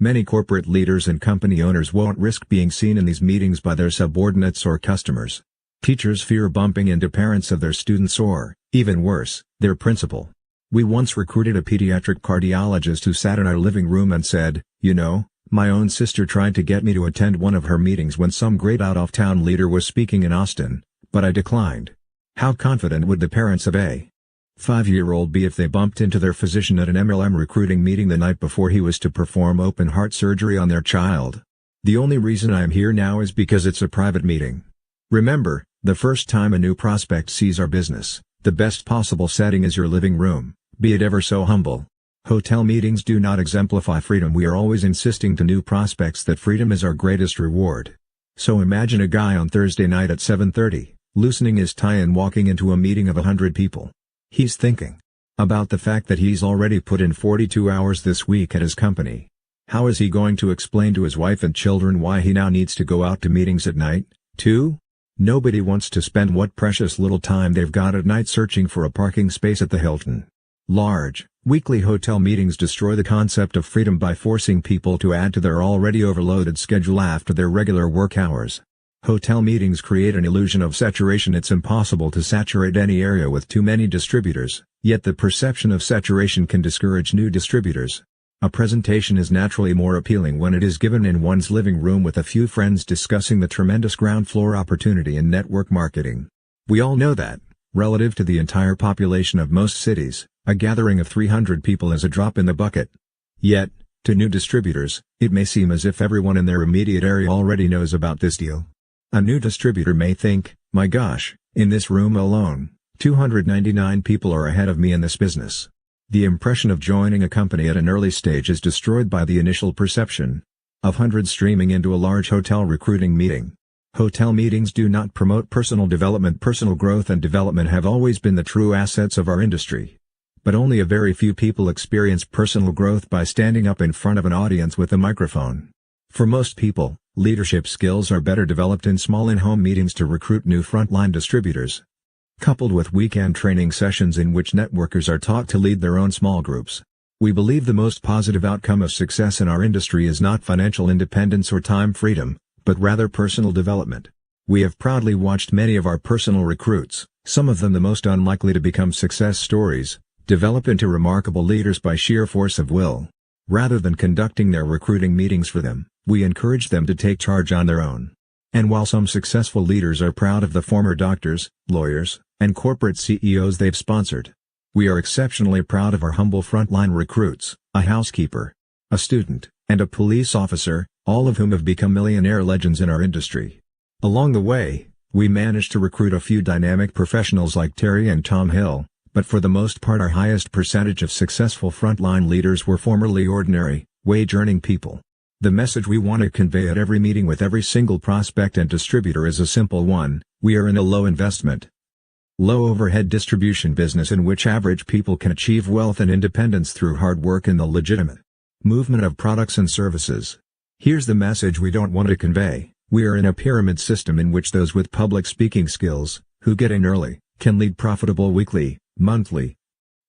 Many corporate leaders and company owners won't risk being seen in these meetings by their subordinates or customers. Teachers fear bumping into parents of their students or, even worse, their principal. We once recruited a pediatric cardiologist who sat in our living room and said, "You know, my own sister tried to get me to attend one of her meetings when some great out-of-town leader was speaking in Austin, but I declined." How confident would the parents of a 5-year-old be if they bumped into their physician at an MLM recruiting meeting the night before he was to perform open heart surgery on their child? The only reason I am here now is because it's a private meeting. Remember, the first time a new prospect sees our business, the best possible setting is your living room, be it ever so humble. Hotel meetings do not exemplify freedom. We are always insisting to new prospects that freedom is our greatest reward. So imagine a guy on Thursday night at 7:30, loosening his tie and walking into a meeting of 100 people. He's thinking about the fact that he's already put in 42 hours this week at his company. How is he going to explain to his wife and children why he now needs to go out to meetings at night, too? Nobody wants to spend what precious little time they've got at night searching for a parking space at the Hilton. Large, weekly hotel meetings destroy the concept of freedom by forcing people to add to their already overloaded schedule after their regular work hours. Hotel meetings create an illusion of saturation. It's impossible to saturate any area with too many distributors, yet the perception of saturation can discourage new distributors. A presentation is naturally more appealing when it is given in one's living room with a few friends discussing the tremendous ground floor opportunity in network marketing. We all know that, relative to the entire population of most cities, a gathering of 300 people is a drop in the bucket. Yet, to new distributors, it may seem as if everyone in their immediate area already knows about this deal. A new distributor may think, "My gosh, In this room alone, 299 people are ahead of me in this business. The impression of joining a company at an early stage is destroyed by the initial perception of hundreds streaming into a large hotel recruiting meeting. Hotel meetings do not promote personal development. Personal growth and development have always been the true assets of our industry. But only a very few people experience personal growth by standing up in front of an audience with a microphone. For most people, leadership skills are better developed in small in-home meetings to recruit new frontline distributors. Coupled with weekend training sessions in which networkers are taught to lead their own small groups. We believe the most positive outcome of success in our industry is not financial independence or time freedom, but rather personal development. We have proudly watched many of our personal recruits, some of them the most unlikely to become success stories, develop into remarkable leaders by sheer force of will. Rather than conducting their recruiting meetings for them, we encourage them to take charge on their own. And while some successful leaders are proud of the former doctors, lawyers, and corporate CEOs they've sponsored, we are exceptionally proud of our humble frontline recruits, a housekeeper, a student, and a police officer, all of whom have become millionaire legends in our industry. Along the way, we managed to recruit a few dynamic professionals like Terry and Tom Hill, but for the most part our highest percentage of successful frontline leaders were formerly ordinary, wage-earning people. The message we want to convey at every meeting with every single prospect and distributor is a simple one: we are in a low investment, low overhead distribution business in which average people can achieve wealth and independence through hard work and the legitimate movement of products and services. Here's the message we don't want to convey: we are in a pyramid system in which those with public speaking skills, who get in early, can lead profitable weekly, monthly,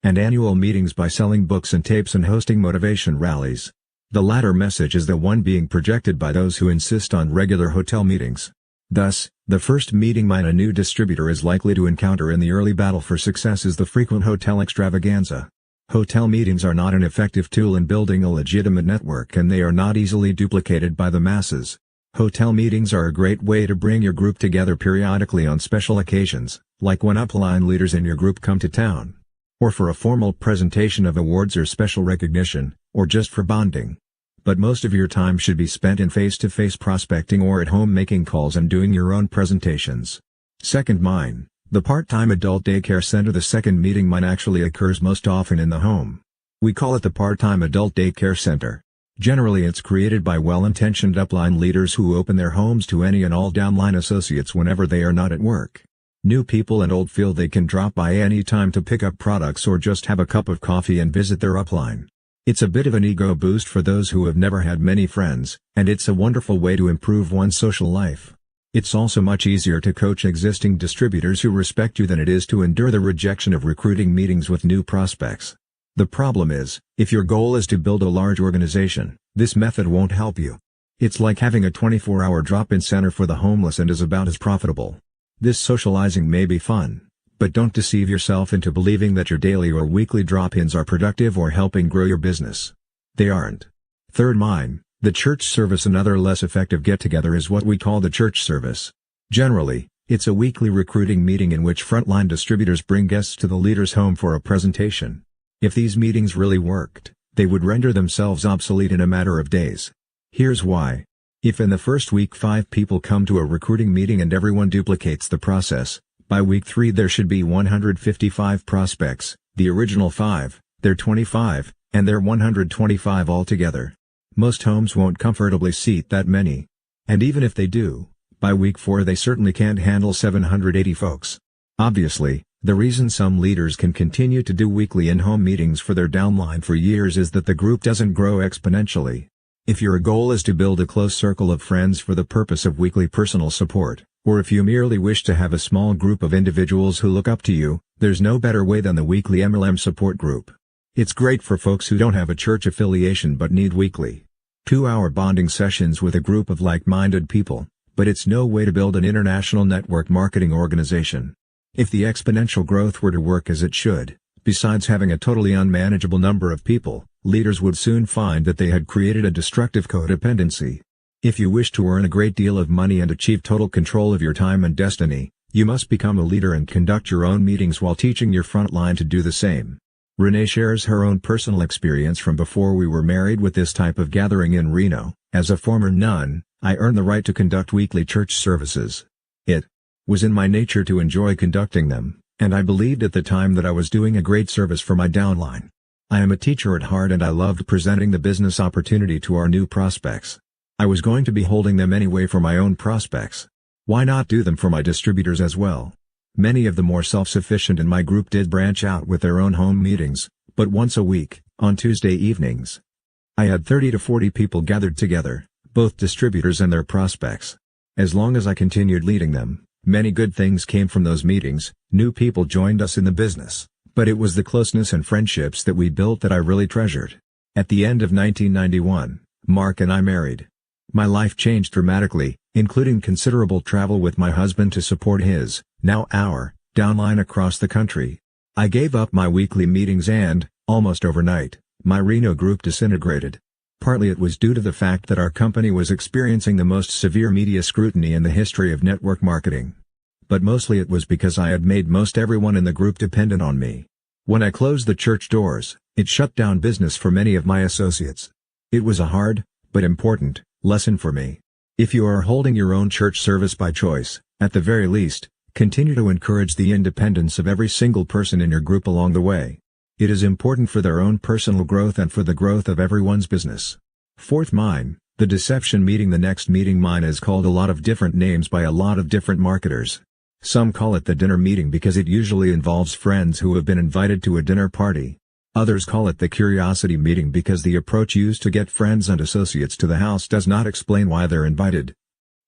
and annual meetings by selling books and tapes and hosting motivation rallies. The latter message is the one being projected by those who insist on regular hotel meetings. Thus, the first meeting a new distributor is likely to encounter in the early battle for success is the frequent hotel extravaganza. Hotel meetings are not an effective tool in building a legitimate network, and they are not easily duplicated by the masses. Hotel meetings are a great way to bring your group together periodically on special occasions, like when upline leaders in your group come to town, or for a formal presentation of awards or special recognition, or just for bonding. But most of your time should be spent in face-to-face prospecting or at home making calls and doing your own presentations. Second Mine, the part-time adult daycare center. The second meeting mine actually occurs most often in the home. We call it the part-time adult daycare center. Generally it's created by well-intentioned upline leaders who open their homes to any and all downline associates whenever they are not at work. New people and old feel they can drop by any time to pick up products or just have a cup of coffee and visit their upline. It's a bit of an ego boost for those who have never had many friends, and it's a wonderful way to improve one's social life. It's also much easier to coach existing distributors who respect you than it is to endure the rejection of recruiting meetings with new prospects. The problem is, if your goal is to build a large organization, this method won't help you. It's like having a 24-hour drop-in center for the homeless and is about as profitable. This socializing may be fun, but don't deceive yourself into believing that your daily or weekly drop-ins are productive or helping grow your business. They aren't. Third Mine, the church service. Another less effective get-together is what we call the church service. Generally, it's a weekly recruiting meeting in which frontline distributors bring guests to the leader's home for a presentation. If these meetings really worked, they would render themselves obsolete in a matter of days. Here's why. If in the first week 5 people come to a recruiting meeting and everyone duplicates the process, by week 3 there should be 155 prospects. The original 5, they're 25, and they're 125 altogether. Most homes won't comfortably seat that many. And even if they do, by week 4 they certainly can't handle 780 folks. Obviously, the reason some leaders can continue to do weekly in-home meetings for their downline for years is that the group doesn't grow exponentially. If your goal is to build a close circle of friends for the purpose of weekly personal support, or if you merely wish to have a small group of individuals who look up to you, there's no better way than the weekly MLM support group. It's great for folks who don't have a church affiliation but need weekly 2-hour bonding sessions with a group of like-minded people, but it's no way to build an international network marketing organization. If the exponential growth were to work as it should, besides having a totally unmanageable number of people, leaders would soon find that they had created a destructive codependency. If you wish to earn a great deal of money and achieve total control of your time and destiny, you must become a leader and conduct your own meetings while teaching your front line to do the same. Renee shares her own personal experience from before we were married with this type of gathering in Reno. As a former nun, I earned the right to conduct weekly church services. It Was in my nature to enjoy conducting them, and I believed at the time that I was doing a great service for my downline. I am a teacher at heart and I loved presenting the business opportunity to our new prospects. I was going to be holding them anyway for my own prospects. Why not do them for my distributors as well? Many of the more self-sufficient in my group did branch out with their own home meetings, but once a week, on Tuesday evenings. I had 30 to 40 people gathered together, both distributors and their prospects. As long as I continued leading them, many good things came from those meetings. New people joined us in the business, but it was the closeness and friendships that we built that I really treasured. At the end of 1991, Mark and I married. My life changed dramatically, including considerable travel with my husband to support his, now our, downline across the country. I gave up my weekly meetings and, almost overnight, my Reno group disintegrated. Partly it was due to the fact that our company was experiencing the most severe media scrutiny in the history of network marketing. But mostly it was because I had made most everyone in the group dependent on me. When I closed the church doors, it shut down business for many of my associates. It was a hard, but important, lesson for me. If you are holding your own church service by choice, at the very least, continue to encourage the independence of every single person in your group along the way. It is important for their own personal growth and for the growth of everyone's business. Fourth mine, the deception meeting. The next meeting mine is called a lot of different names by a lot of different marketers. Some call it the dinner meeting because it usually involves friends who have been invited to a dinner party. Others call it the curiosity meeting because the approach used to get friends and associates to the house does not explain why they're invited.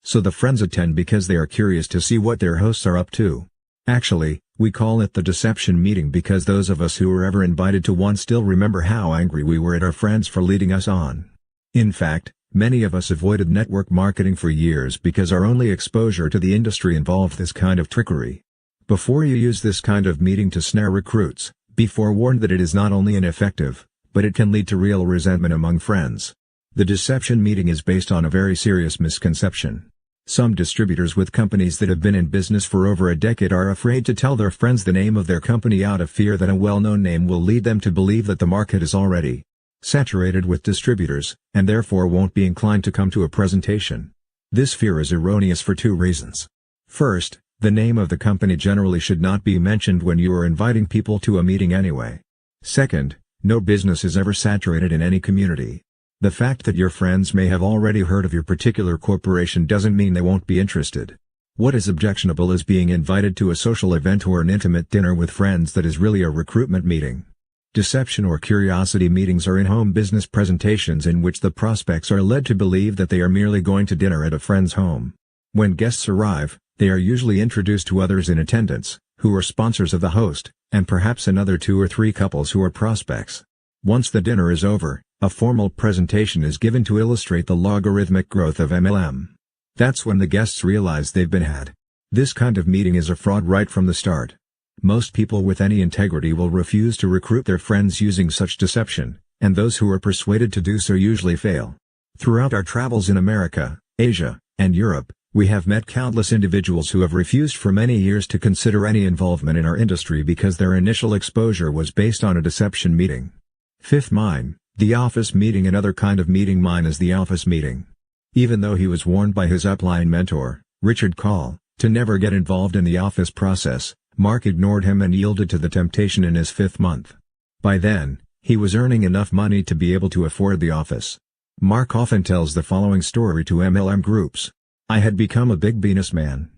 So the friends attend because they are curious to see what their hosts are up to. Actually, we call it the deception meeting because those of us who were ever invited to one still remember how angry we were at our friends for leading us on. In fact, many of us avoided network marketing for years because our only exposure to the industry involved this kind of trickery. Before you use this kind of meeting to snare recruits, be forewarned that it is not only ineffective, but it can lead to real resentment among friends. The deception meeting is based on a very serious misconception. Some distributors with companies that have been in business for over a decade are afraid to tell their friends the name of their company out of fear that a well-known name will lead them to believe that the market is already saturated with distributors, and therefore won't be inclined to come to a presentation. This fear is erroneous for two reasons. First, the name of the company generally should not be mentioned when you are inviting people to a meeting anyway. Second, no business is ever saturated in any community. The fact that your friends may have already heard of your particular corporation doesn't mean they won't be interested. What is objectionable is being invited to a social event or an intimate dinner with friends that is really a recruitment meeting. Deception or curiosity meetings are in-home business presentations in which the prospects are led to believe that they are merely going to dinner at a friend's home. When guests arrive, they are usually introduced to others in attendance, who are sponsors of the host, and perhaps another 2 or 3 couples who are prospects. Once the dinner is over, a formal presentation is given to illustrate the logarithmic growth of MLM. That's when the guests realize they've been had. This kind of meeting is a fraud right from the start. Most people with any integrity will refuse to recruit their friends using such deception, and those who are persuaded to do so usually fail. Throughout our travels in America, Asia, and Europe, we have met countless individuals who have refused for many years to consider any involvement in our industry because their initial exposure was based on a deception meeting. Fifth mine, the office meeting. Another kind of meeting mine is the office meeting. Even though he was warned by his upline mentor, Richard Call, to never get involved in the office process, Mark ignored him and yielded to the temptation in his 5th month. By then, he was earning enough money to be able to afford the office. Mark often tells the following story to MLM groups. I had become a big businessman.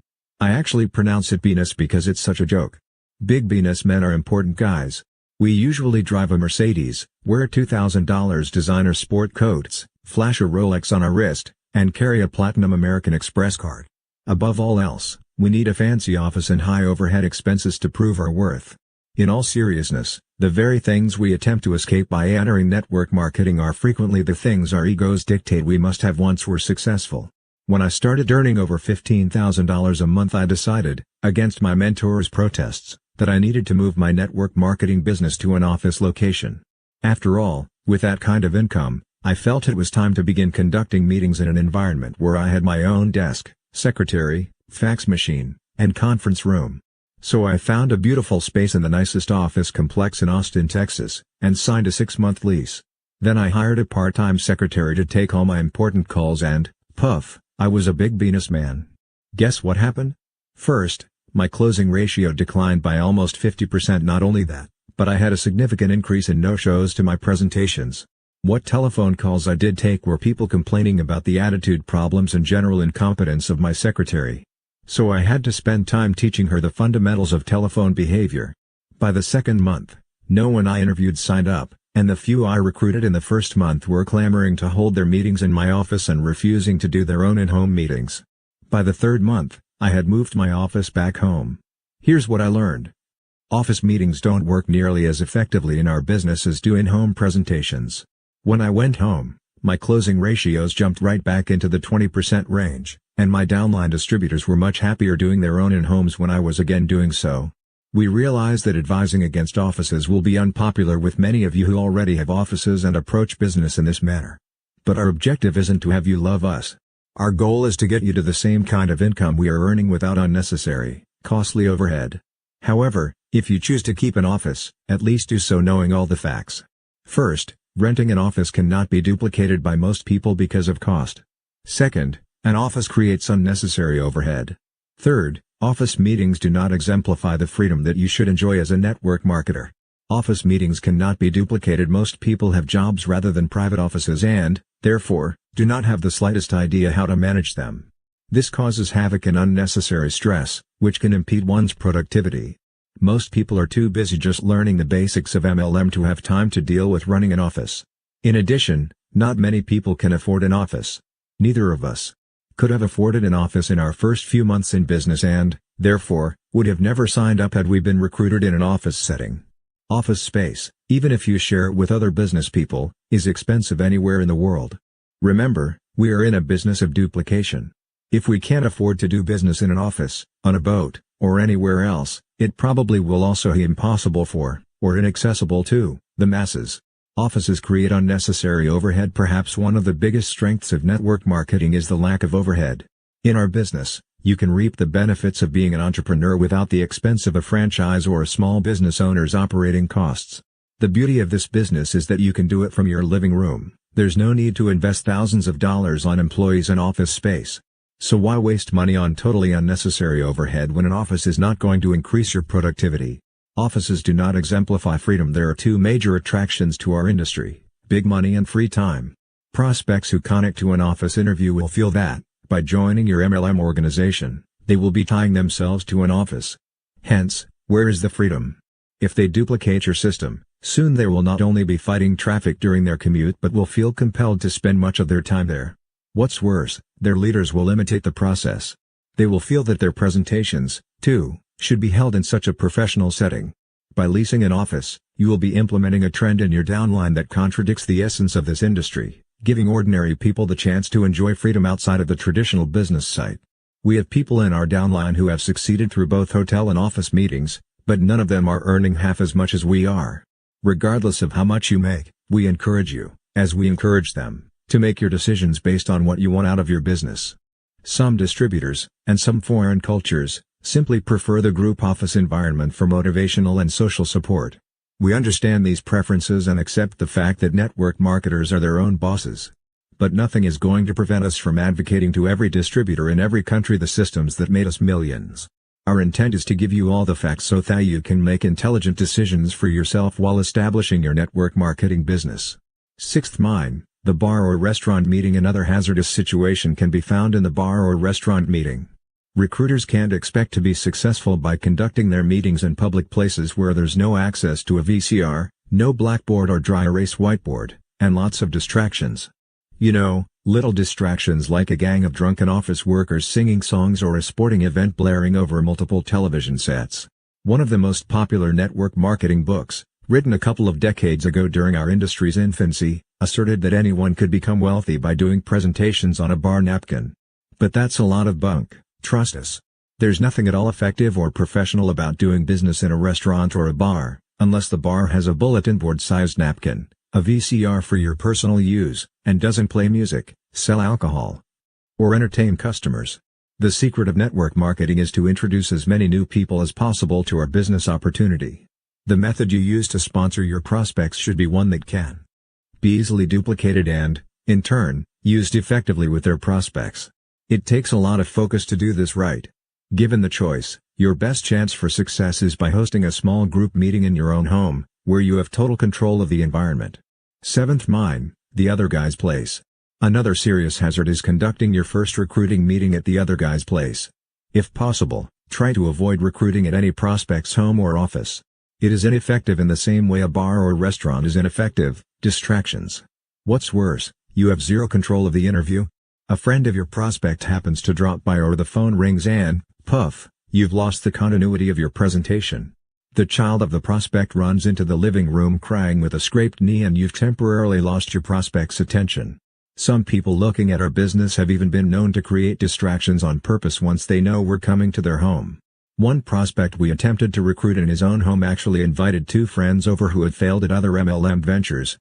I actually pronounce it Venus because it's such a joke. Big businessmen are important guys. We usually drive a Mercedes, wear $2,000 designer sport coats, flash a Rolex on our wrist, and carry a Platinum American Express card. Above all else, we need a fancy office and high overhead expenses to prove our worth. In all seriousness, the very things we attempt to escape by entering network marketing are frequently the things our egos dictate we must have once we're successful. When I started earning over $15,000 a month, I decided, against my mentor's protests, that I needed to move my network marketing business to an office location. After all, with that kind of income, I felt it was time to begin conducting meetings in an environment where I had my own desk, secretary, fax machine, and conference room. So I found a beautiful space in the nicest office complex in Austin, Texas, and signed a 6-month lease. Then I hired a part-time secretary to take all my important calls and, puff, I was a big businessman. Guess what happened? First, my closing ratio declined by almost 50%. Not only that, but I had a significant increase in no-shows to my presentations. What telephone calls I did take were people complaining about the attitude problems and general incompetence of my secretary. So I had to spend time teaching her the fundamentals of telephone behavior. By the second month, no one I interviewed signed up, and the few I recruited in the first month were clamoring to hold their meetings in my office and refusing to do their own in-home meetings. By the third month, I had moved my office back home. Here's what I learned. Office meetings don't work nearly as effectively in our business as do in-home presentations. When I went home, my closing ratios jumped right back into the 20% range, and my downline distributors were much happier doing their own in-homes when I was again doing so. We realize that advising against offices will be unpopular with many of you who already have offices and approach business in this manner. But our objective isn't to have you love us. Our goal is to get you to the same kind of income we are earning without unnecessary, costly overhead. However, if you choose to keep an office, at least do so knowing all the facts. First, renting an office cannot be duplicated by most people because of cost. Second, an office creates unnecessary overhead. Third, office meetings do not exemplify the freedom that you should enjoy as a network marketer. Office meetings cannot be duplicated. Most people have jobs rather than private offices and, therefore, do not have the slightest idea how to manage them. This causes havoc and unnecessary stress, which can impede one's productivity. Most people are too busy just learning the basics of MLM to have time to deal with running an office. In addition, not many people can afford an office. Neither of us could have afforded an office in our first few months in business and, therefore, would have never signed up had we been recruited in an office setting. Office space, even if you share it with other business people, is expensive anywhere in the world. Remember, we are in a business of duplication. If we can't afford to do business in an office, on a boat, or anywhere else, it probably will also be impossible for, or inaccessible to, the masses. Offices create unnecessary overhead. Perhaps one of the biggest strengths of network marketing is the lack of overhead. In our business, you can reap the benefits of being an entrepreneur without the expense of a franchise or a small business owner's operating costs. The beauty of this business is that you can do it from your living room. There's no need to invest thousands of dollars on employees and office space. So why waste money on totally unnecessary overhead when an office is not going to increase your productivity? Offices do not exemplify freedom. There are two major attractions to our industry: big money and free time. Prospects who connect to an office interview will feel that, by joining your MLM organization, they will be tying themselves to an office. Hence, where is the freedom? If they duplicate your system, soon they will not only be fighting traffic during their commute but will feel compelled to spend much of their time there. What's worse, their leaders will imitate the process. They will feel that their presentations, too, should be held in such a professional setting. By leasing an office, you will be implementing a trend in your downline that contradicts the essence of this industry, giving ordinary people the chance to enjoy freedom outside of the traditional business site. We have people in our downline who have succeeded through both hotel and office meetings, but none of them are earning half as much as we are. Regardless of how much you make, we encourage you, as we encourage them, to make your decisions based on what you want out of your business. Some distributors, and some foreign cultures, simply prefer the group office environment for motivational and social support. We understand these preferences and accept the fact that network marketers are their own bosses. But nothing is going to prevent us from advocating to every distributor in every country the systems that made us millions. Our intent is to give you all the facts so that you can make intelligent decisions for yourself while establishing your network marketing business. Sixth mine, the bar or restaurant meeting. Another hazardous situation can be found in the bar or restaurant meeting. Recruiters can't expect to be successful by conducting their meetings in public places where there's no access to a VCR, no blackboard or dry erase whiteboard, and lots of distractions. You know, little distractions like a gang of drunken office workers singing songs or a sporting event blaring over multiple television sets. One of the most popular network marketing books, written a couple of decades ago during our industry's infancy, asserted that anyone could become wealthy by doing presentations on a bar napkin. But that's a lot of bunk. Trust us. There's nothing at all effective or professional about doing business in a restaurant or a bar, unless the bar has a bulletin board-sized napkin, a VCR for your personal use, and doesn't play music, sell alcohol, or entertain customers. The secret of network marketing is to introduce as many new people as possible to our business opportunity. The method you use to sponsor your prospects should be one that can be easily duplicated and, in turn, used effectively with their prospects. It takes a lot of focus to do this right. Given the choice, your best chance for success is by hosting a small group meeting in your own home, where you have total control of the environment. 7th, mine, the other guy's place. Another serious hazard is conducting your first recruiting meeting at the other guy's place. If possible, try to avoid recruiting at any prospect's home or office. It is ineffective in the same way a bar or restaurant is ineffective. Distractions. What's worse, you have zero control of the interview. A friend of your prospect happens to drop by or the phone rings and, puff, you've lost the continuity of your presentation. The child of the prospect runs into the living room crying with a scraped knee and you've temporarily lost your prospect's attention. Some people looking at our business have even been known to create distractions on purpose once they know we're coming to their home. One prospect we attempted to recruit in his own home actually invited 2 friends over who had failed at other MLM ventures,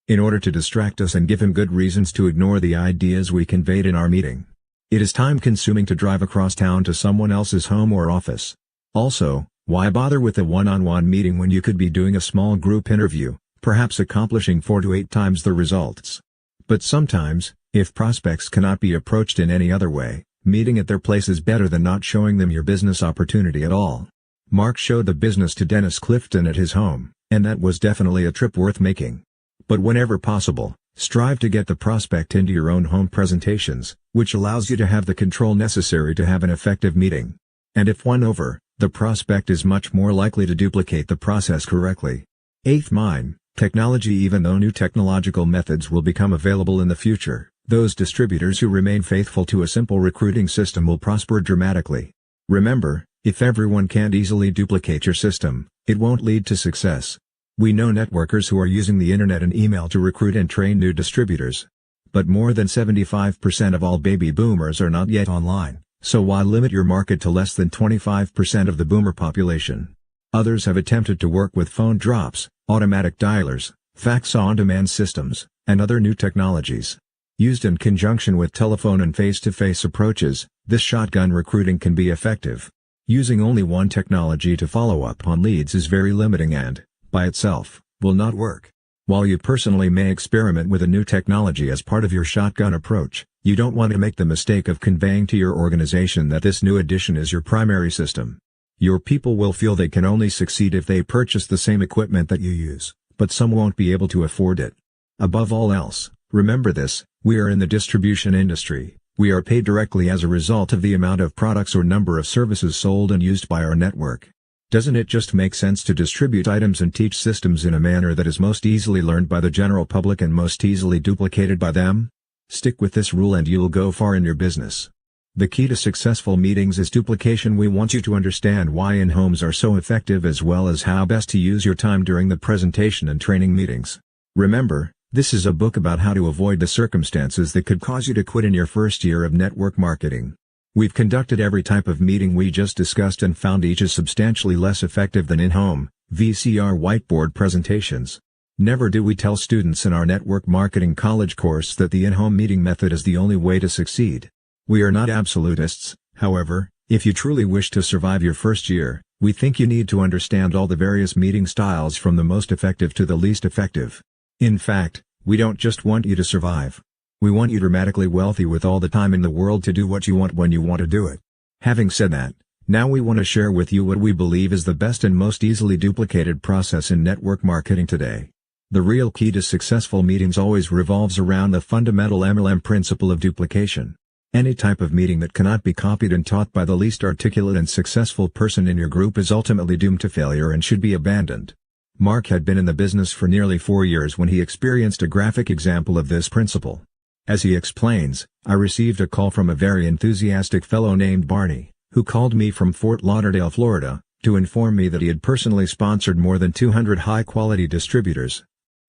in order to distract us and give him good reasons to ignore the ideas we conveyed in our meeting. It is time-consuming to drive across town to someone else's home or office. Also, why bother with a one-on-one meeting when you could be doing a small group interview, perhaps accomplishing 4 to 8 times the results? But sometimes, if prospects cannot be approached in any other way, meeting at their place is better than not showing them your business opportunity at all. Mark showed the business to Dennis Clifton at his home, and that was definitely a trip worth making. But whenever possible, strive to get the prospect into your own home presentations, which allows you to have the control necessary to have an effective meeting. And if won over, the prospect is much more likely to duplicate the process correctly. 8th, mine, technology. Even though new technological methods will become available in the future, those distributors who remain faithful to a simple recruiting system will prosper dramatically. Remember, if everyone can't easily duplicate your system, it won't lead to success. We know networkers who are using the internet and email to recruit and train new distributors. But more than 75% of all baby boomers are not yet online, so why limit your market to less than 25% of the boomer population? Others have attempted to work with phone drops, automatic dialers, fax-on-demand systems, and other new technologies. Used in conjunction with telephone and face-to-face approaches, this shotgun recruiting can be effective. Using only one technology to follow up on leads is very limiting and, by itself, will not work. While you personally may experiment with a new technology as part of your shotgun approach, you don't want to make the mistake of conveying to your organization that this new addition is your primary system. Your people will feel they can only succeed if they purchase the same equipment that you use, but some won't be able to afford it. Above all else, remember this: we are in the distribution industry. We are paid directly as a result of the amount of products or number of services sold and used by our network. Doesn't it just make sense to distribute items and teach systems in a manner that is most easily learned by the general public and most easily duplicated by them? Stick with this rule and you'll go far in your business. The key to successful meetings is duplication. We want you to understand why in-homes are so effective as well as how best to use your time during the presentation and training meetings. Remember, this is a book about how to avoid the circumstances that could cause you to quit in your first year of network marketing. We've conducted every type of meeting we just discussed and found each is substantially less effective than in-home, VCR whiteboard presentations. Never do we tell students in our network marketing college course that the in-home meeting method is the only way to succeed. We are not absolutists, however. If you truly wish to survive your first year, we think you need to understand all the various meeting styles from the most effective to the least effective. In fact, we don't just want you to survive. We want you dramatically wealthy with all the time in the world to do what you want when you want to do it. Having said that, now we want to share with you what we believe is the best and most easily duplicated process in network marketing today. The real key to successful meetings always revolves around the fundamental MLM principle of duplication. Any type of meeting that cannot be copied and taught by the least articulate and successful person in your group is ultimately doomed to failure and should be abandoned. Mark had been in the business for nearly 4 years when he experienced a graphic example of this principle. As he explains, I received a call from a very enthusiastic fellow named Barney, who called me from Fort Lauderdale, Florida, to inform me that he had personally sponsored more than 200 high-quality distributors.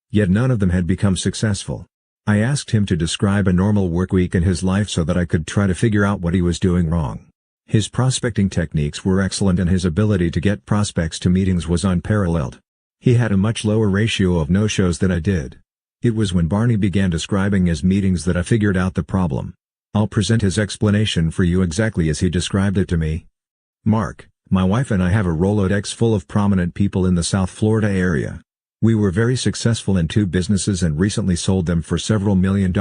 Yet none of them had become successful. I asked him to describe a normal work week in his life so that I could try to figure out what he was doing wrong. His prospecting techniques were excellent and his ability to get prospects to meetings was unparalleled. He had a much lower ratio of no-shows than I did. It was when Barney began describing his meetings that I figured out the problem. I'll present his explanation for you exactly as he described it to me. Mark, my wife and I have a Rolodex full of prominent people in the South Florida area. We were very successful in 2 businesses and recently sold them for several $1 million.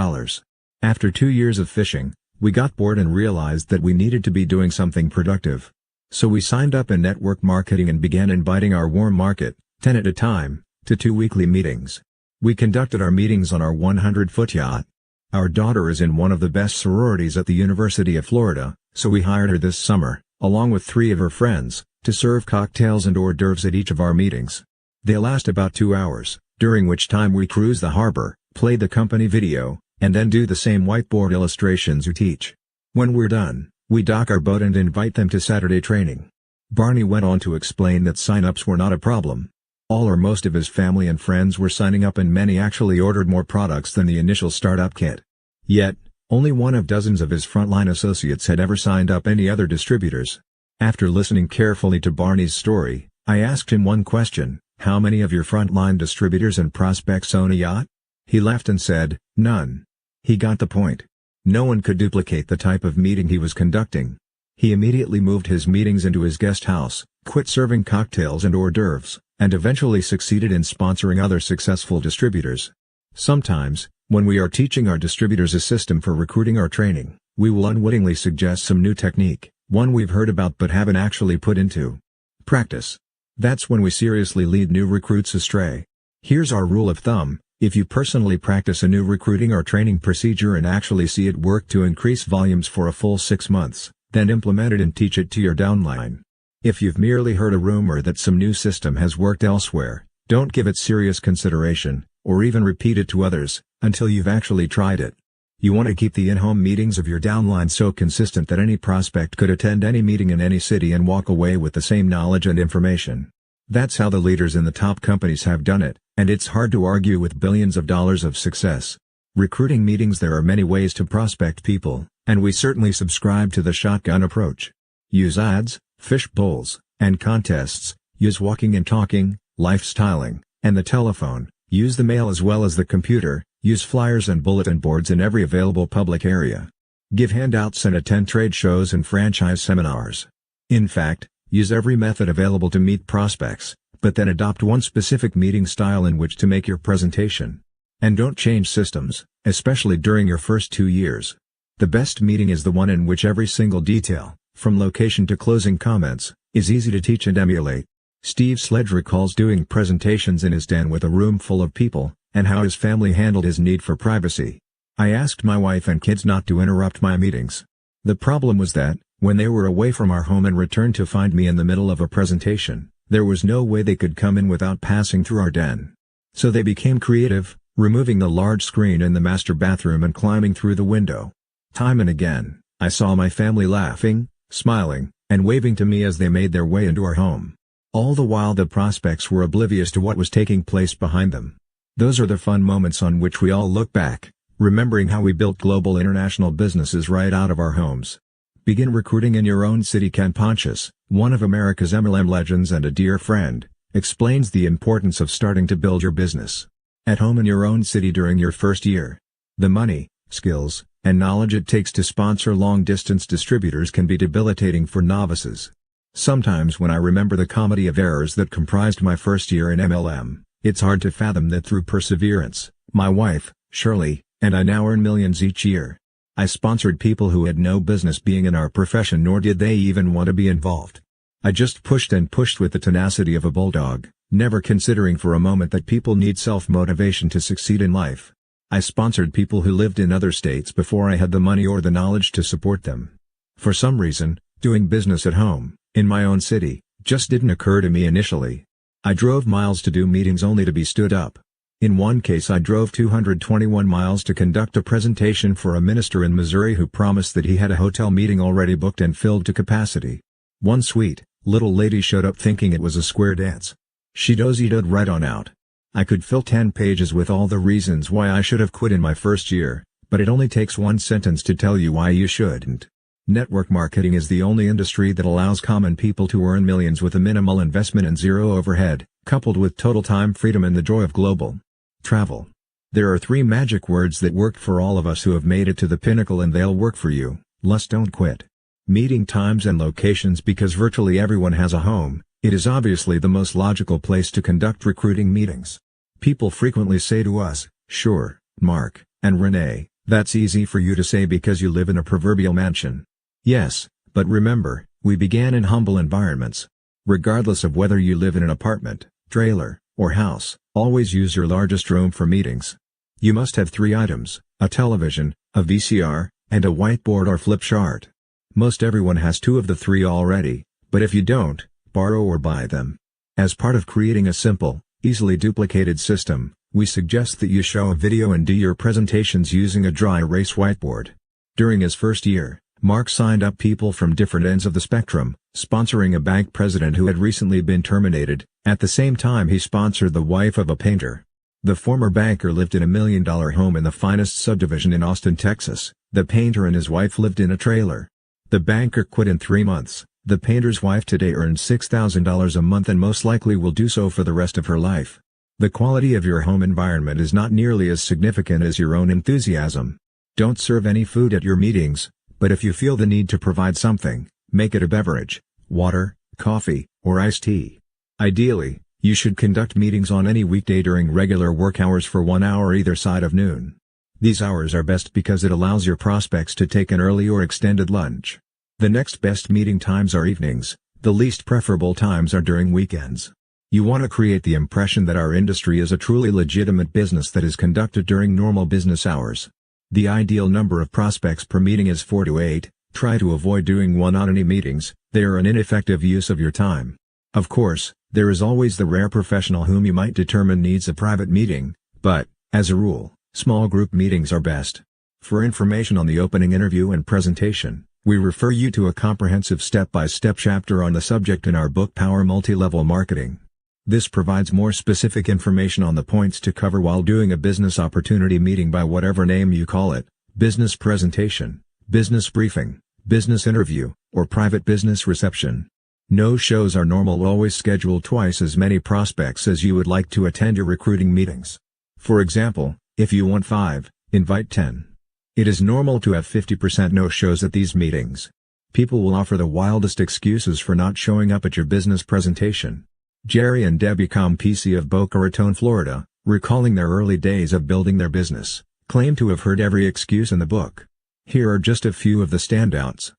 After 2 years of fishing, We got bored and realized that we needed to be doing something productive. So we signed up in network marketing and began inviting our warm market, 10 at a time, to 2 weekly meetings. We conducted our meetings on our 100-foot yacht. Our daughter is in one of the best sororities at the University of Florida, so we hired her this summer, along with 3 of her friends, to serve cocktails and hors d'oeuvres at each of our meetings. They last about 2 hours, during which time we cruise the harbor, play the company video, and then do the same whiteboard illustrations you teach. When we're done, we dock our boat and invite them to Saturday training. Barney went on to explain that sign-ups were not a problem. All or most of his family and friends were signing up and many actually ordered more products than the initial startup kit. Yet, only one of dozens of his frontline associates had ever signed up any other distributors. After listening carefully to Barney's story, I asked him one question: how many of your frontline distributors and prospects own a yacht? He laughed and said, none. He got the point. No one could duplicate the type of meeting he was conducting. He immediately moved his meetings into his guest house, quit serving cocktails and hors d'oeuvres, and eventually succeeded in sponsoring other successful distributors. Sometimes, when we are teaching our distributors a system for recruiting or training, we will unwittingly suggest some new technique, one we've heard about but haven't actually put into practice. That's when we seriously lead new recruits astray. Here's our rule of thumb: if you personally practice a new recruiting or training procedure and actually see it work to increase volumes for a full 6 months, then implement it and teach it to your downline. If you've merely heard a rumor that some new system has worked elsewhere, don't give it serious consideration, or even repeat it to others, until you've actually tried it. You want to keep the in-home meetings of your downline so consistent that any prospect could attend any meeting in any city and walk away with the same knowledge and information. That's how the leaders in the top companies have done it, and it's hard to argue with billions of dollars of success. Recruiting meetings: there are many ways to prospect people, and we certainly subscribe to the shotgun approach. Use ads, fish bowls, and contests. Use walking and talking, lifestyling, and the telephone. Use the mail as well as the computer. Use flyers and bulletin boards in every available public area. Give handouts and attend trade shows and franchise seminars. In fact, use every method available to meet prospects, but then adopt one specific meeting style in which to make your presentation. And don't change systems, especially during your first 2 years. The best meeting is the one in which every single detail, from location to closing comments, is easy to teach and emulate. Steve Sledge recalls doing presentations in his den with a room full of people, and how his family handled his need for privacy. I asked my wife and kids not to interrupt my meetings. The problem was that, when they were away from our home and returned to find me in the middle of a presentation, there was no way they could come in without passing through our den. So they became creative, removing the large screen in the master bathroom and climbing through the window. Time and again, I saw my family laughing, smiling, and waving to me as they made their way into our home. All the while the prospects were oblivious to what was taking place behind them. Those are the fun moments on which we all look back, remembering how we built global international businesses right out of our homes. Begin recruiting in your own city. Ken Pontius, one of America's MLM legends and a dear friend, explains the importance of starting to build your business at home in your own city during your first year. The money, skills, and knowledge it takes to sponsor long-distance distributors can be debilitating for novices. Sometimes when I remember the comedy of errors that comprised my first year in MLM, it's hard to fathom that through perseverance, my wife, Shirley, and I now earn millions each year. I sponsored people who had no business being in our profession, nor did they even want to be involved. I just pushed and pushed with the tenacity of a bulldog, never considering for a moment that people need self-motivation to succeed in life. I sponsored people who lived in other states before I had the money or the knowledge to support them. For some reason, doing business at home, in my own city, just didn't occur to me initially. I drove miles to do meetings only to be stood up. In one case I drove 221 miles to conduct a presentation for a minister in Missouri who promised that he had a hotel meeting already booked and filled to capacity. One sweet, little lady showed up thinking it was a square dance. She dozy-doed right on out. I could fill 10 pages with all the reasons why I should have quit in my first year, but it only takes one sentence to tell you why you shouldn't. Network marketing is the only industry that allows common people to earn millions with a minimal investment and zero overhead, coupled with total time freedom and the joy of global travel. There are 3 magic words that worked for all of us who have made it to the pinnacle, and they'll work for you: lust, don't quit. Meeting times and locations. Because virtually everyone has a home, it is obviously the most logical place to conduct recruiting meetings. People frequently say to us, "Sure, Mark and Renee, That's easy for you to say because you live in a proverbial mansion. Yes, but remember, we began in humble environments. Regardless of whether you live in an apartment, trailer, or house, always use your largest room for meetings. You must have 3 items: a television, a VCR, and a whiteboard or flip chart. Most everyone has 2 of the 3 already, but if you don't, borrow or buy them. As part of creating a simple, easily duplicated system, we suggest that you show a video and do your presentations using a dry erase whiteboard. During his first year, Mark signed up people from different ends of the spectrum, sponsoring a bank president who had recently been terminated. At the same time, he sponsored the wife of a painter. The former banker lived in a $1 million home in the finest subdivision in Austin, Texas. The painter and his wife lived in a trailer. The banker quit in 3 months. The painter's wife today earns $6,000 a month and most likely will do so for the rest of her life. The quality of your home environment is not nearly as significant as your own enthusiasm. Don't serve any food at your meetings, but if you feel the need to provide something, make it a beverage: water, coffee, or iced tea. Ideally, you should conduct meetings on any weekday during regular work hours for 1 hour either side of noon. These hours are best because it allows your prospects to take an early or extended lunch. The next best meeting times are evenings. The least preferable times are during weekends. You want to create the impression that our industry is a truly legitimate business that is conducted during normal business hours. The ideal number of prospects per meeting is 4 to 8. Try to avoid doing one-on-any meetings. They are an ineffective use of your time. Of course, there is always the rare professional whom you might determine needs a private meeting, but, as a rule, small group meetings are best. For information on the opening interview and presentation, we refer you to a comprehensive step-by-step chapter on the subject in our book Power Multi-Level Marketing. This provides more specific information on the points to cover while doing a business opportunity meeting by whatever name you call it: business presentation, business briefing, business interview, or private business reception. No-shows are normal. Always schedule twice as many prospects as you would like to attend your recruiting meetings. For example, if you want 5, invite 10. It is normal to have 50% no-shows at these meetings. People will offer the wildest excuses for not showing up at your business presentation. Jerry and Debbie Campisi of Boca Raton, Florida, recalling their early days of building their business, claim to have heard every excuse in the book. Here are just a few of the standouts.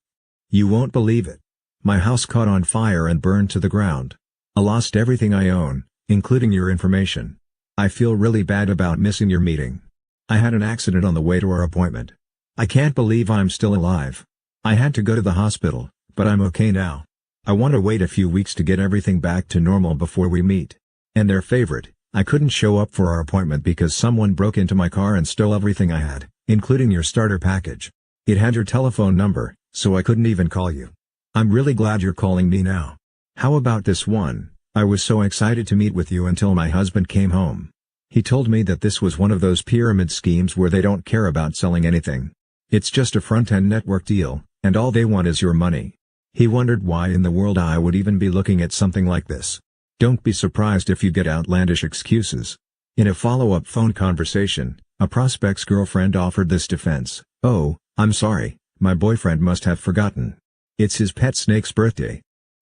You won't believe it. My house caught on fire and burned to the ground. I lost everything I own, including your information. I feel really bad about missing your meeting. I had an accident on the way to our appointment. I can't believe I'm still alive. I had to go to the hospital, but I'm okay now. I want to wait a few weeks to get everything back to normal before we meet. And their favorite: I couldn't show up for our appointment because someone broke into my car and stole everything I had, including your starter package. It had your telephone number, so I couldn't even call you. I'm really glad you're calling me now. How about this one? I was so excited to meet with you until my husband came home. He told me that this was one of those pyramid schemes where they don't care about selling anything. It's just a front-end network deal, and all they want is your money. He wondered why in the world I would even be looking at something like this. Don't be surprised if you get outlandish excuses. In a follow-up phone conversation, a prospect's girlfriend offered this defense: "Oh, I'm sorry, my boyfriend must have forgotten. It's his pet snake's birthday.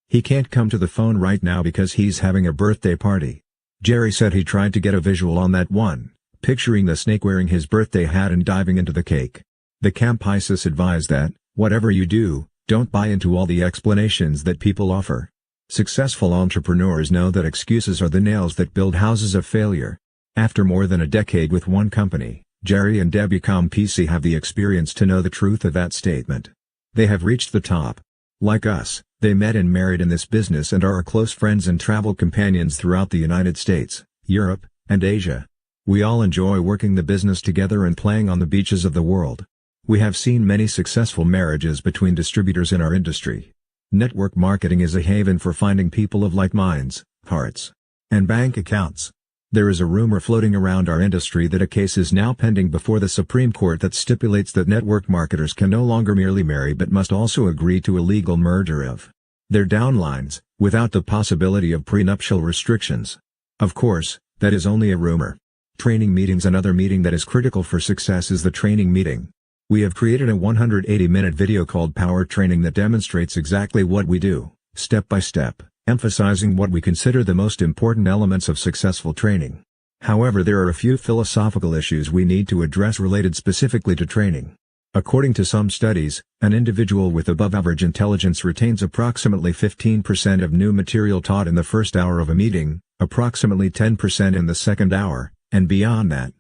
He can't come to the phone right now because he's having a birthday party." Jerry said he tried to get a visual on that one, picturing the snake wearing his birthday hat and diving into the cake. The Campisis advised that, whatever you do, don't buy into all the explanations that people offer. Successful entrepreneurs know that excuses are the nails that build houses of failure. After more than a decade with one company, Jerry and Debbie Campisi have the experience to know the truth of that statement. They have reached the top. Like us, they met and married in this business and are close friends and travel companions throughout the United States, Europe, and Asia. We all enjoy working the business together and playing on the beaches of the world. We have seen many successful marriages between distributors in our industry. Network marketing is a haven for finding people of like minds, hearts, and bank accounts. There is a rumor floating around our industry that a case is now pending before the Supreme Court that stipulates that network marketers can no longer merely marry but must also agree to a legal merger of their downlines, without the possibility of prenuptial restrictions. Of course, that is only a rumor. Training meetings. Another meeting that is critical for success is the training meeting. We have created a 180-minute video called Power Training that demonstrates exactly what we do, step by step, emphasizing what we consider the most important elements of successful training. However, there are a few philosophical issues we need to address related specifically to training. According to some studies, an individual with above-average intelligence retains approximately 15% of new material taught in the first hour of a meeting, approximately 10% in the second hour, and beyond that.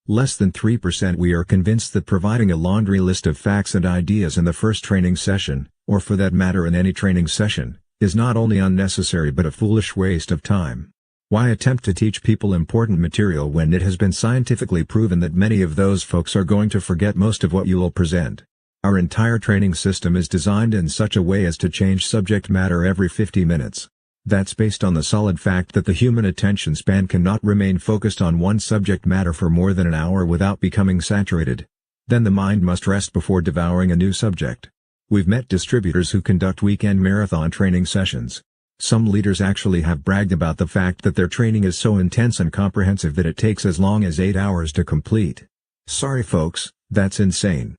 Less than 3%. We are convinced that providing a laundry list of facts and ideas in the first training session, or for that matter in any training session, is not only unnecessary but a foolish waste of time. Why attempt to teach people important material when it has been scientifically proven that many of those folks are going to forget most of what you will present? Our entire training system is designed in such a way as to change subject matter every 50 minutes. That's based on the solid fact that the human attention span cannot remain focused on one subject matter for more than an hour without becoming saturated. Then the mind must rest before devouring a new subject. We've met distributors who conduct weekend marathon training sessions. Some leaders actually have bragged about the fact that their training is so intense and comprehensive that it takes as long as 8 hours to complete. Sorry folks, that's insane.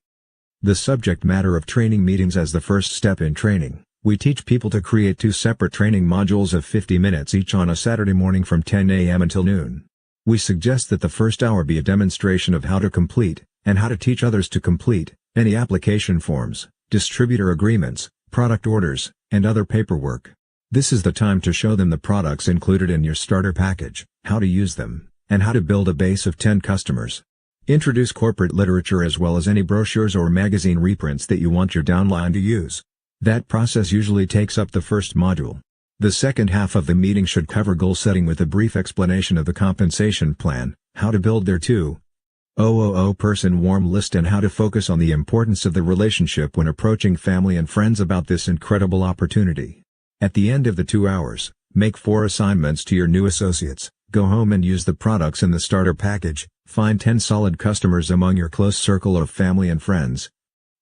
The subject matter of training meetings as the first step in training. We teach people to create 2 separate training modules of 50 minutes each on a Saturday morning from 10 a.m. until noon. We suggest that the first hour be a demonstration of how to complete, and how to teach others to complete, any application forms, distributor agreements, product orders, and other paperwork. This is the time to show them the products included in your starter package, how to use them, and how to build a base of 10 customers. Introduce corporate literature as well as any brochures or magazine reprints that you want your downline to use. That process usually takes up the first module. The second half of the meeting should cover goal setting with a brief explanation of the compensation plan, how to build their 2,000 person warm list and how to focus on the importance of the relationship when approaching family and friends about this incredible opportunity. At the end of the 2 hours, make 4 assignments to your new associates, go home and use the products in the starter package, find 10 solid customers among your close circle of family and friends.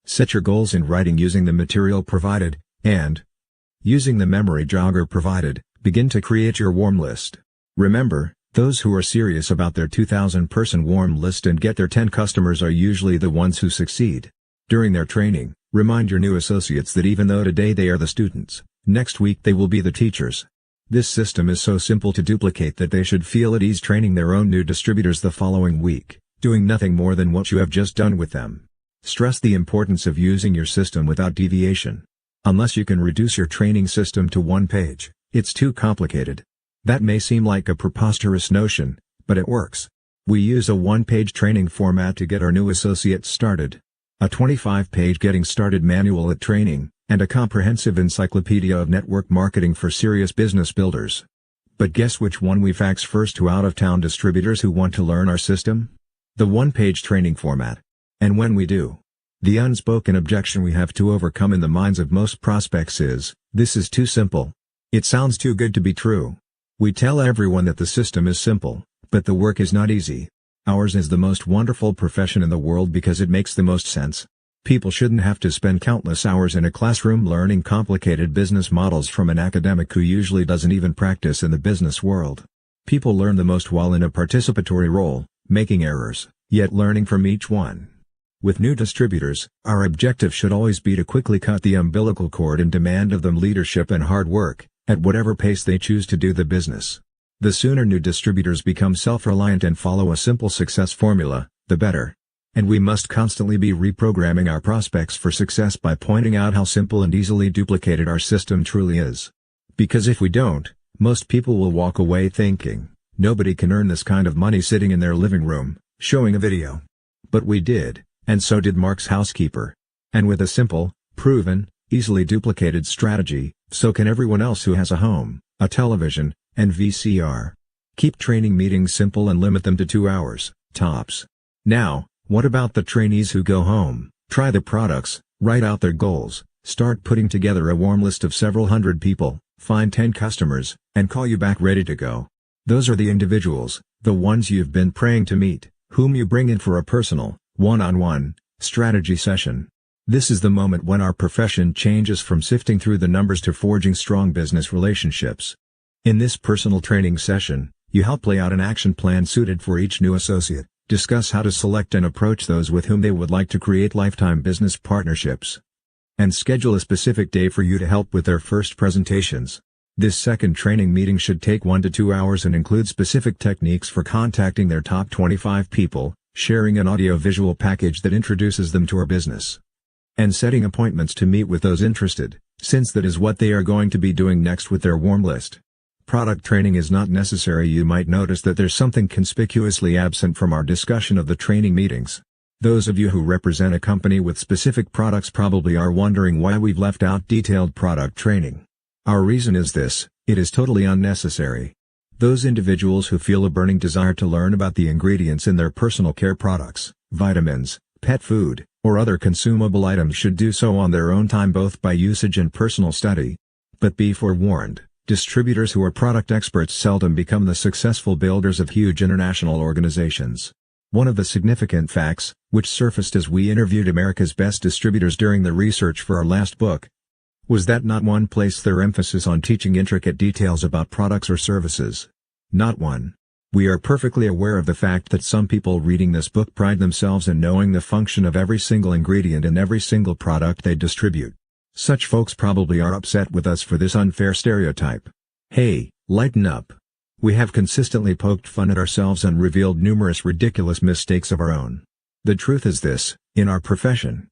Set your goals in writing using the material provided, and, using the memory jogger provided, begin to create your warm list. Remember, those who are serious about their 2,000-person warm list and get their 10 customers are usually the ones who succeed. During their training, remind your new associates that even though today they are the students, next week they will be the teachers. This system is so simple to duplicate that they should feel at ease training their own new distributors the following week, doing nothing more than what you have just done with them. Stress the importance of using your system without deviation. Unless you can reduce your training system to 1 page, it's too complicated. That may seem like a preposterous notion, but it works. We use a 1-page training format to get our new associates started. A 25-page getting started manual at training, and a comprehensive encyclopedia of network marketing for serious business builders. But guess which one we fax first to out-of-town distributors who want to learn our system? The 1-page training format. And when we do, the unspoken objection we have to overcome in the minds of most prospects is, this is too simple. It sounds too good to be true. We tell everyone that the system is simple, but the work is not easy. Ours is the most wonderful profession in the world because it makes the most sense. People shouldn't have to spend countless hours in a classroom learning complicated business models from an academic who usually doesn't even practice in the business world. People learn the most while in a participatory role, making errors, yet learning from each one. With new distributors, our objective should always be to quickly cut the umbilical cord and demand of them leadership and hard work, at whatever pace they choose to do the business. The sooner new distributors become self-reliant and follow a simple success formula, the better. And we must constantly be reprogramming our prospects for success by pointing out how simple and easily duplicated our system truly is. Because if we don't, most people will walk away thinking, nobody can earn this kind of money sitting in their living room, showing a video. But we did, and so did Mark's housekeeper. And with a simple, proven, easily duplicated strategy, so can everyone else who has a home, a television, and VCR. Keep training meetings simple and limit them to 2 hours, tops. Now, what about the trainees who go home, try the products, write out their goals, start putting together a warm list of several hundred people, find 10 customers, and call you back ready to go? Those are the individuals, the ones you've been praying to meet, whom you bring in for a personal, one-on-one, strategy session. This is the moment when our profession changes from sifting through the numbers to forging strong business relationships. In this personal training session, you help lay out an action plan suited for each new associate, discuss how to select and approach those with whom they would like to create lifetime business partnerships, and schedule a specific day for you to help with their first presentations. This second training meeting should take 1 to 2 hours and include specific techniques for contacting their top 25 people, sharing an audio-visual package that introduces them to our business, and setting appointments to meet with those interested, since that is what they are going to be doing next with their warm list. Product training is not necessary. You might notice that there's something conspicuously absent from our discussion of the training meetings. Those of you who represent a company with specific products probably are wondering why we've left out detailed product training. Our reason is this: it is totally unnecessary. Those individuals who feel a burning desire to learn about the ingredients in their personal care products, vitamins, pet food, or other consumable items should do so on their own time, both by usage and personal study. But be forewarned, distributors who are product experts seldom become the successful builders of huge international organizations. One of the significant facts, which surfaced as we interviewed America's best distributors during the research for our last book, was that not one placed their emphasis on teaching intricate details about products or services. Not one. We are perfectly aware of the fact that some people reading this book pride themselves in knowing the function of every single ingredient in every single product they distribute. Such folks probably are upset with us for this unfair stereotype. Hey, lighten up. We have consistently poked fun at ourselves and revealed numerous ridiculous mistakes of our own. The truth is this: in our profession,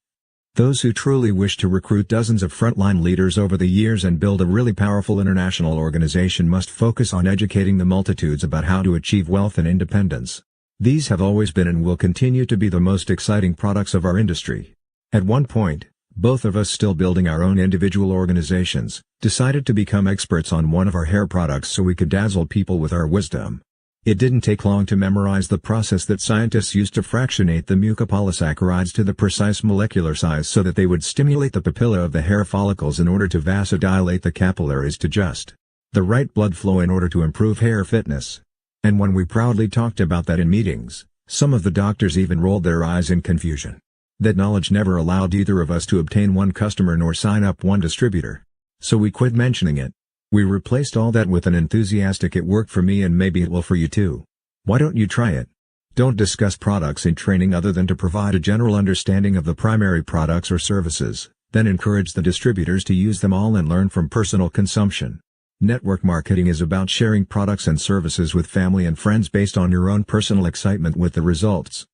those who truly wish to recruit dozens of frontline leaders over the years and build a really powerful international organization must focus on educating the multitudes about how to achieve wealth and independence. These have always been and will continue to be the most exciting products of our industry. At one point, both of us, still building our own individual organizations, decided to become experts on one of our hair products so we could dazzle people with our wisdom. It didn't take long to memorize the process that scientists used to fractionate the mucopolysaccharides to the precise molecular size so that they would stimulate the papilla of the hair follicles in order to vasodilate the capillaries to just the right blood flow in order to improve hair fitness. And when we proudly talked about that in meetings, some of the doctors even rolled their eyes in confusion. That knowledge never allowed either of us to obtain one customer nor sign up one distributor. So we quit mentioning it. We replaced all that with an enthusiastic "it worked for me and maybe it will for you too. Why don't you try it?" Don't discuss products in training other than to provide a general understanding of the primary products or services, then encourage the distributors to use them all and learn from personal consumption. Network marketing is about sharing products and services with family and friends based on your own personal excitement with the results.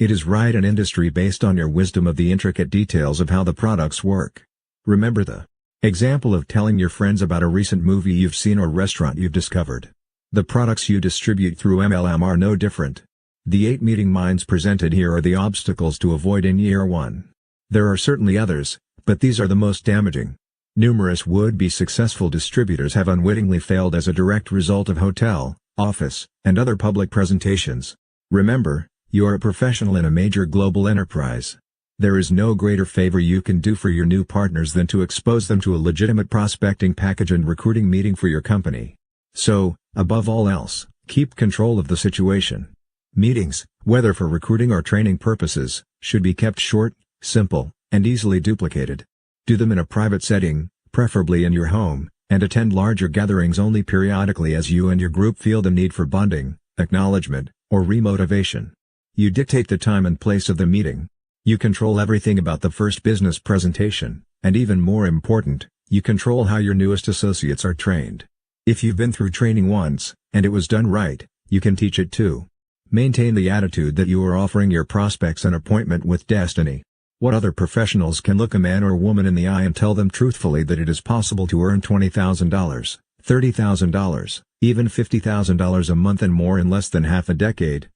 It is right and industry based on your wisdom of the intricate details of how the products work. Remember the example of telling your friends about a recent movie you've seen or restaurant you've discovered. The products you distribute through MLM are no different. The 8 meeting minds presented here are the obstacles to avoid in year 1. There are certainly others, but these are the most damaging. Numerous would-be successful distributors have unwittingly failed as a direct result of hotel, office, and other public presentations. Remember, you are a professional in a major global enterprise. There is no greater favor you can do for your new partners than to expose them to a legitimate prospecting package and recruiting meeting for your company. So, above all else, keep control of the situation. Meetings, whether for recruiting or training purposes, should be kept short, simple, and easily duplicated. Do them in a private setting, preferably in your home, and attend larger gatherings only periodically as you and your group feel the need for bonding, acknowledgement, or remotivation. You dictate the time and place of the meeting. You control everything about the first business presentation, and even more important, you control how your newest associates are trained. If you've been through training once, and it was done right, you can teach it too. Maintain the attitude that you are offering your prospects an appointment with destiny. What other professionals can look a man or woman in the eye and tell them truthfully that it is possible to earn $20,000, $30,000, even $50,000 a month and more in less than half a decade,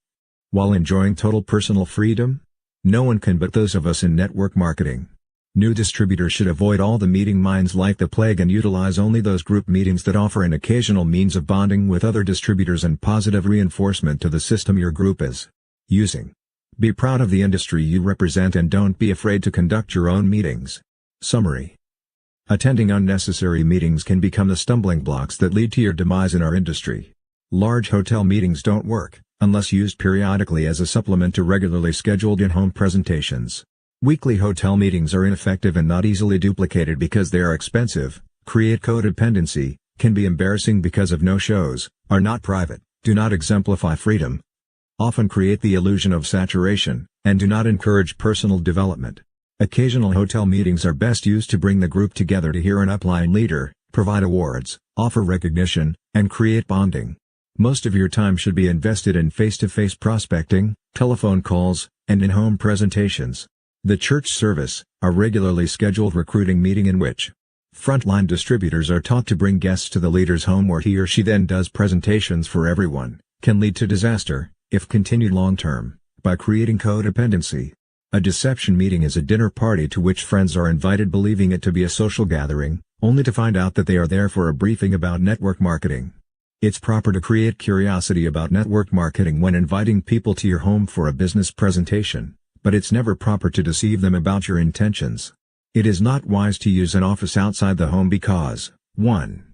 while enjoying total personal freedom? No one can but those of us in network marketing. New distributors should avoid all the meeting minds like the plague and utilize only those group meetings that offer an occasional means of bonding with other distributors and positive reinforcement to the system your group is using. Be proud of the industry you represent and don't be afraid to conduct your own meetings. Summary: attending unnecessary meetings can become the stumbling blocks that lead to your demise in our industry. Large hotel meetings don't work unless used periodically as a supplement to regularly scheduled in-home presentations. Weekly hotel meetings are ineffective and not easily duplicated because they are expensive, create codependency, can be embarrassing because of no-shows, are not private, do not exemplify freedom, often create the illusion of saturation, and do not encourage personal development. Occasional hotel meetings are best used to bring the group together to hear an upline leader, Provide awards, offer recognition, and create bonding. Most of your time should be invested in face-to-face prospecting, telephone calls, and in-home presentations. The church service, a regularly scheduled recruiting meeting in which frontline distributors are taught to bring guests to the leader's home where he or she then does presentations for everyone, can lead to disaster, if continued long-term, by creating codependency. A deception meeting is a dinner party to which friends are invited believing it to be a social gathering, only to find out that they are there for a briefing about network marketing. It's proper to create curiosity about network marketing when inviting people to your home for a business presentation, but it's never proper to deceive them about your intentions. It is not wise to use an office outside the home because 1.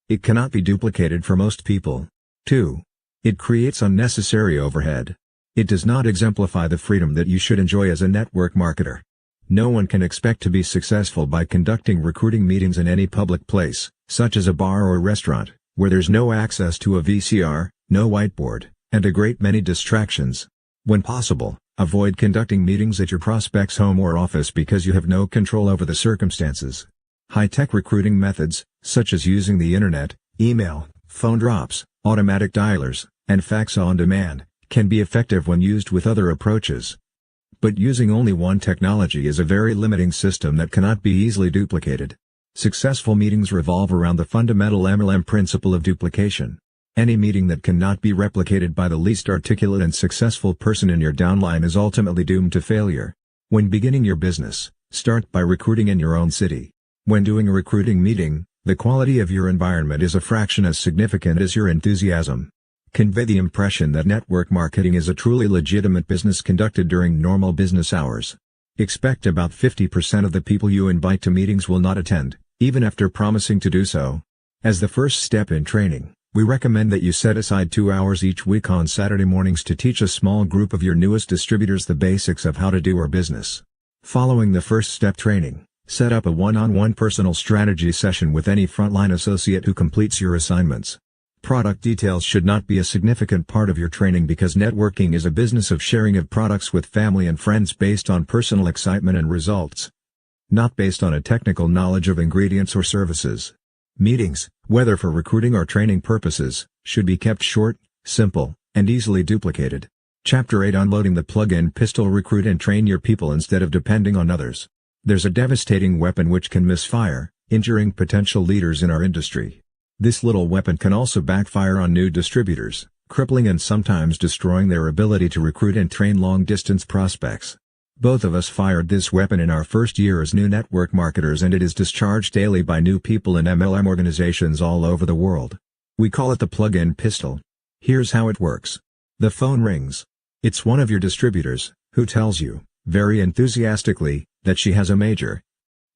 It cannot be duplicated for most people. 2. It creates unnecessary overhead. It does not exemplify the freedom that you should enjoy as a network marketer. No one can expect to be successful by conducting recruiting meetings in any public place, such as a bar or restaurant, where there's no access to a VCR, no whiteboard, and a great many distractions. When possible, avoid conducting meetings at your prospect's home or office because you have no control over the circumstances. High-tech recruiting methods, such as using the internet, email, phone drops, automatic dialers, and fax on demand, can be effective when used with other approaches. But using only one technology is a very limiting system that cannot be easily duplicated. Successful meetings revolve around the fundamental MLM principle of duplication. Any meeting that cannot be replicated by the least articulate and successful person in your downline is ultimately doomed to failure. When beginning your business, start by recruiting in your own city. When doing a recruiting meeting, the quality of your environment is a fraction as significant as your enthusiasm. Convey the impression that network marketing is a truly legitimate business conducted during normal business hours. Expect about 50% of the people you invite to meetings will not attend, even after promising to do so. As the first step in training, we recommend that you set aside 2 hours each week on Saturday mornings to teach a small group of your newest distributors the basics of how to do our business. Following the first step training, set up a one-on-one personal strategy session with any frontline associate who completes your assignments. Product details should not be a significant part of your training because networking is a business of sharing of products with family and friends based on personal excitement and results, not based on a technical knowledge of ingredients or services. Meetings, whether for recruiting or training purposes, should be kept short, simple, and easily duplicated. Chapter 8: Unloading the plug-in pistol. Recruit and train your people instead of depending on others. There's a devastating weapon which can misfire, injuring potential leaders in our industry. This little weapon can also backfire on new distributors, crippling and sometimes destroying their ability to recruit and train long-distance prospects. Both of us fired this weapon in our first year as new network marketers, and it is discharged daily by new people in MLM organizations all over the world. We call it the plug-in pistol. Here's how it works. The phone rings. It's one of your distributors, who tells you, very enthusiastically, that she has a major,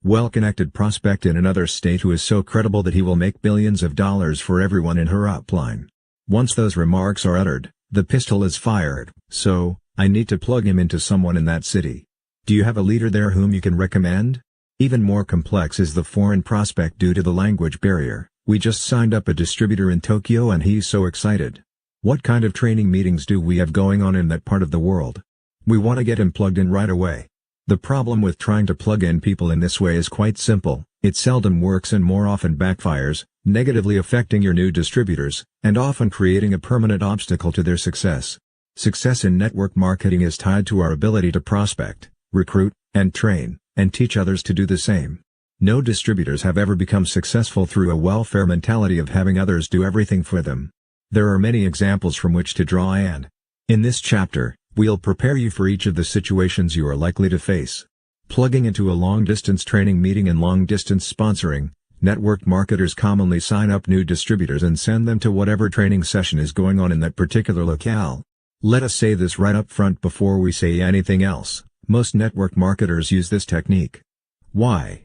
well-connected prospect in another state who is so credible that he will make billions of dollars for everyone in her upline. Once those remarks are uttered, the pistol is fired. So, I need to plug him into someone in that city. Do you have a leader there whom you can recommend? Even more complex is the foreign prospect due to the language barrier. We just signed up a distributor in Tokyo and he's so excited. What kind of training meetings do we have going on in that part of the world? We want to get him plugged in right away. The problem with trying to plug in people in this way is quite simple. It seldom works and more often backfires, negatively affecting your new distributors, and often creating a permanent obstacle to their success. Success in network marketing is tied to our ability to prospect, recruit, and train, and teach others to do the same. No distributors have ever become successful through a welfare mentality of having others do everything for them. There are many examples from which to draw, and in this chapter, we'll prepare you for each of the situations you are likely to face. Plugging into a long-distance training meeting and long-distance sponsoring. Network marketers commonly sign up new distributors and send them to whatever training session is going on in that particular locale. Let us say this right up front before we say anything else. Most network marketers use this technique. Why?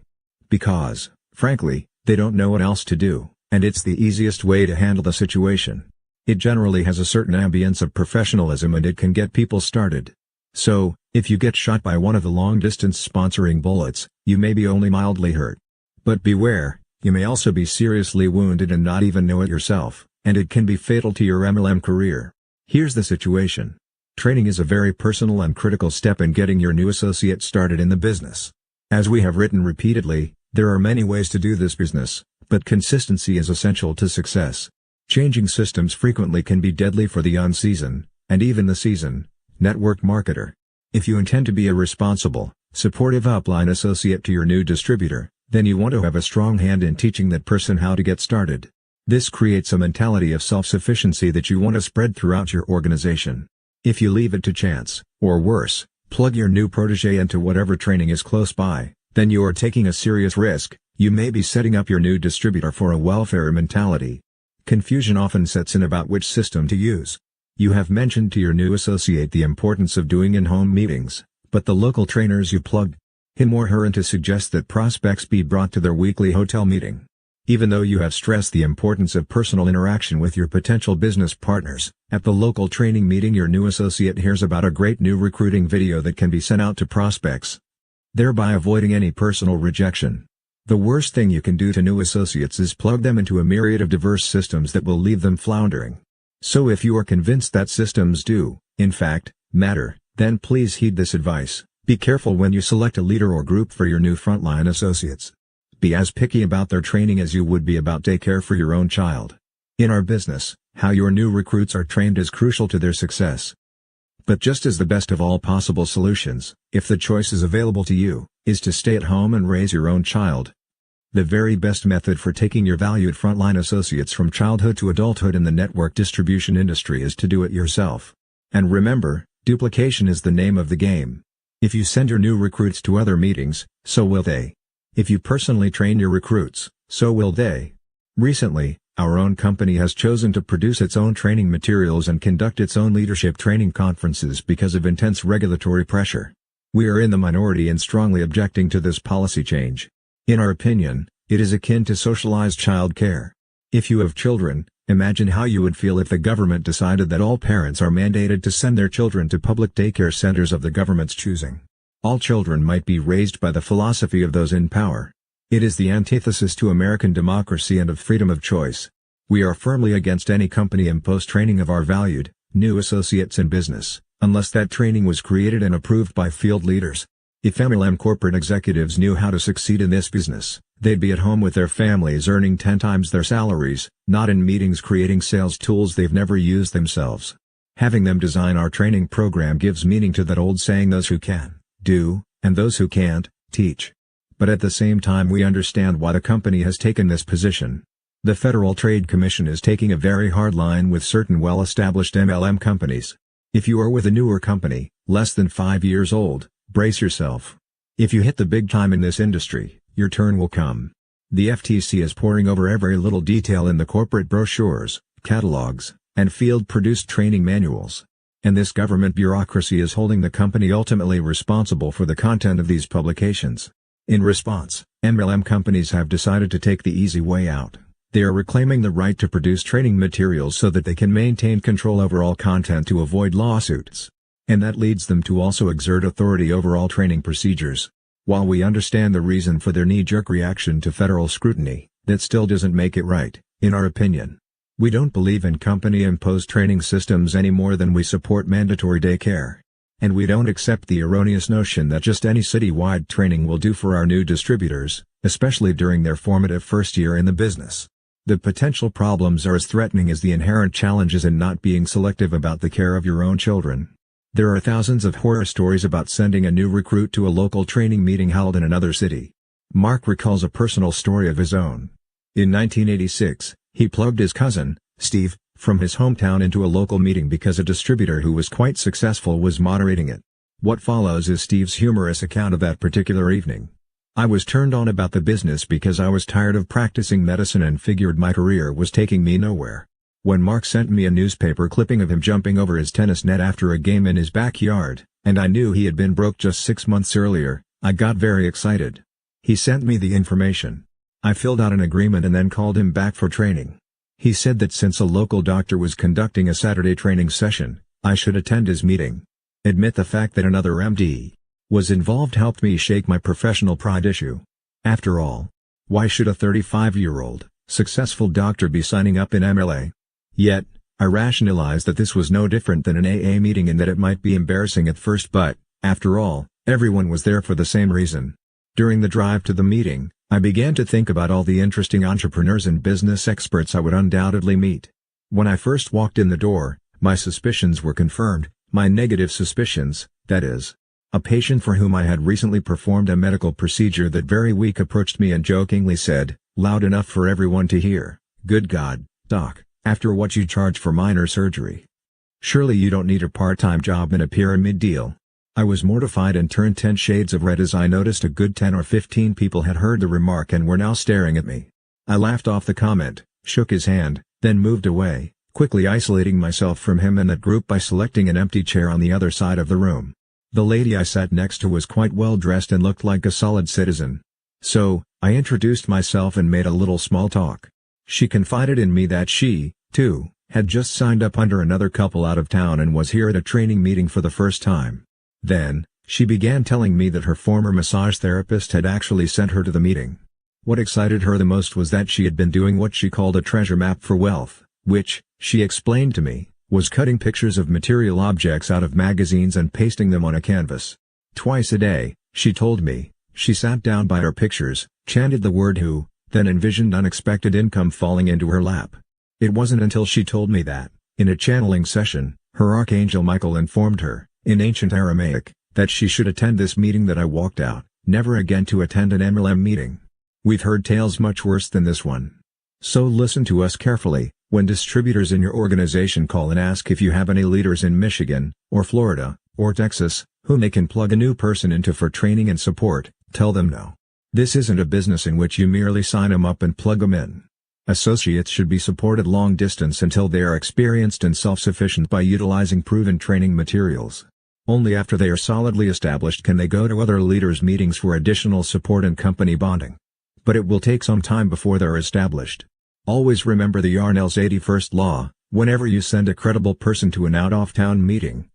Because, frankly, they don't know what else to do, and it's the easiest way to handle the situation. It generally has a certain ambience of professionalism and it can get people started. So, if you get shot by one of the long-distance sponsoring bullets, you may be only mildly hurt. But beware, you may also be seriously wounded and not even know it yourself, and it can be fatal to your MLM career. Here's the situation. Training is a very personal and critical step in getting your new associate started in the business. As we have written repeatedly, there are many ways to do this business, But consistency is essential to success. Changing systems frequently can be deadly for the unseasoned, and even the seasoned, network marketer. If you intend to be a responsible, supportive upline associate to your new distributor, then you want to have a strong hand in teaching that person how to get started. This creates a mentality of self-sufficiency that you want to spread throughout your organization. If you leave it to chance, or worse, plug your new protege into whatever training is close by, then you are taking a serious risk. You may be setting up your new distributor for a welfare mentality. Confusion often sets in about which system to use. You have mentioned to your new associate the importance of doing in-home meetings, but the local trainers you plugged him or her in to suggest that prospects be brought to their weekly hotel meeting. Even though you have stressed the importance of personal interaction with your potential business partners, at the local training meeting your new associate hears about a great new recruiting video that can be sent out to prospects, thereby avoiding any personal rejection. The worst thing you can do to new associates is plug them into a myriad of diverse systems that will leave them floundering. So if you are convinced that systems do, in fact, matter, then please heed this advice. Be careful when you select a leader or group for your new frontline associates. Be as picky about their training as you would be about daycare for your own child. In our business, how your new recruits are trained is crucial to their success. But just as the best of all possible solutions, if the choice is available to you, is to stay at home and raise your own child, the very best method for taking your valued frontline associates from childhood to adulthood in the network distribution industry is to do it yourself. And remember, duplication is the name of the game. If you send your new recruits to other meetings, so will they. If you personally train your recruits, so will they. Recently, our own company has chosen to produce its own training materials and conduct its own leadership training conferences because of intense regulatory pressure. We are in the minority and strongly objecting to this policy change. In our opinion, it is akin to socialized child care. If you have children, imagine how you would feel if the government decided that all parents are mandated to send their children to public daycare centers of the government's choosing. All children might be raised by the philosophy of those in power. It is the antithesis to American democracy and of freedom of choice. We are firmly against any company-imposed training of our valued, new associates in business, unless that training was created and approved by field leaders. If MLM corporate executives knew how to succeed in this business, they'd be at home with their families earning 10 times their salaries, not in meetings creating sales tools they've never used themselves. Having them design our training program gives meaning to that old saying, those who can, do, and those who can't, teach. But at the same time we understand why the company has taken this position. The Federal Trade Commission is taking a very hard line with certain well-established MLM companies. If you are with a newer company, less than 5 years old, brace yourself. If you hit the big time in this industry, your turn will come. The FTC is poring over every little detail in the corporate brochures, catalogs, and field-produced training manuals. And this government bureaucracy is holding the company ultimately responsible for the content of these publications. In response, MLM companies have decided to take the easy way out. They are reclaiming the right to produce training materials so that they can maintain control over all content to avoid lawsuits. And that leads them to also exert authority over all training procedures. While we understand the reason for their knee-jerk reaction to federal scrutiny, that still doesn't make it right, in our opinion. We don't believe in company-imposed training systems any more than we support mandatory daycare. And we don't accept the erroneous notion that just any citywide training will do for our new distributors, especially during their formative first year in the business. The potential problems are as threatening as the inherent challenges in not being selective about the care of your own children. There are thousands of horror stories about sending a new recruit to a local training meeting held in another city. Mark recalls a personal story of his own. In 1986, he plugged his cousin, Steve, from his hometown into a local meeting because a distributor who was quite successful was moderating it. What follows is Steve's humorous account of that particular evening. I was turned on about the business because I was tired of practicing medicine and figured my career was taking me nowhere. When Mark sent me a newspaper clipping of him jumping over his tennis net after a game in his backyard, and I knew he had been broke just 6 months earlier, I got very excited. He sent me the information. I filled out an agreement and then called him back for training. He said that since a local doctor was conducting a Saturday training session, I should attend his meeting. Admit the fact that another MD was involved helped me shake my professional pride issue. After all, why should a 35-year-old, successful doctor be signing up in MLA? Yet, I rationalized that this was no different than an AA meeting and that it might be embarrassing at first, but, after all, everyone was there for the same reason. During the drive to the meeting, I began to think about all the interesting entrepreneurs and business experts I would undoubtedly meet. When I first walked in the door, my suspicions were confirmed, my negative suspicions, that is. A patient for whom I had recently performed a medical procedure that very week approached me and jokingly said, loud enough for everyone to hear, "Good God, Doc, after what you charge for minor surgery. Surely you don't need a part-time job in a pyramid deal." I was mortified and turned 10 shades of red as I noticed a good 10 or 15 people had heard the remark and were now staring at me. I laughed off the comment, shook his hand, then moved away, quickly isolating myself from him and that group by selecting an empty chair on the other side of the room. The lady I sat next to was quite well dressed and looked like a solid citizen. So, I introduced myself and made a little small talk. She confided in me that she, too, had just signed up under another couple out of town and was here at a training meeting for the first time. Then, she began telling me that her former massage therapist had actually sent her to the meeting. What excited her the most was that she had been doing what she called a treasure map for wealth, which, she explained to me, was cutting pictures of material objects out of magazines and pasting them on a canvas. Twice a day, she told me, she sat down by her pictures, chanted the word "who," then envisioned unexpected income falling into her lap. It wasn't until she told me that, in a channeling session, her archangel Michael informed her, in ancient Aramaic, that she should attend this meeting that I walked out, never again to attend an MLM meeting. We've heard tales much worse than this one. So listen to us carefully. When distributors in your organization call and ask if you have any leaders in Michigan, or Florida, or Texas, whom they can plug a new person into for training and support, tell them no. This isn't a business in which you merely sign them up and plug them in. Associates should be supported long distance until they are experienced and self-sufficient by utilizing proven training materials. Only after they are solidly established can they go to other leaders' meetings for additional support and company bonding. But it will take some time before they're established. Always remember the Yarnell's 81st law: whenever you send a credible person to an out-of-town meeting,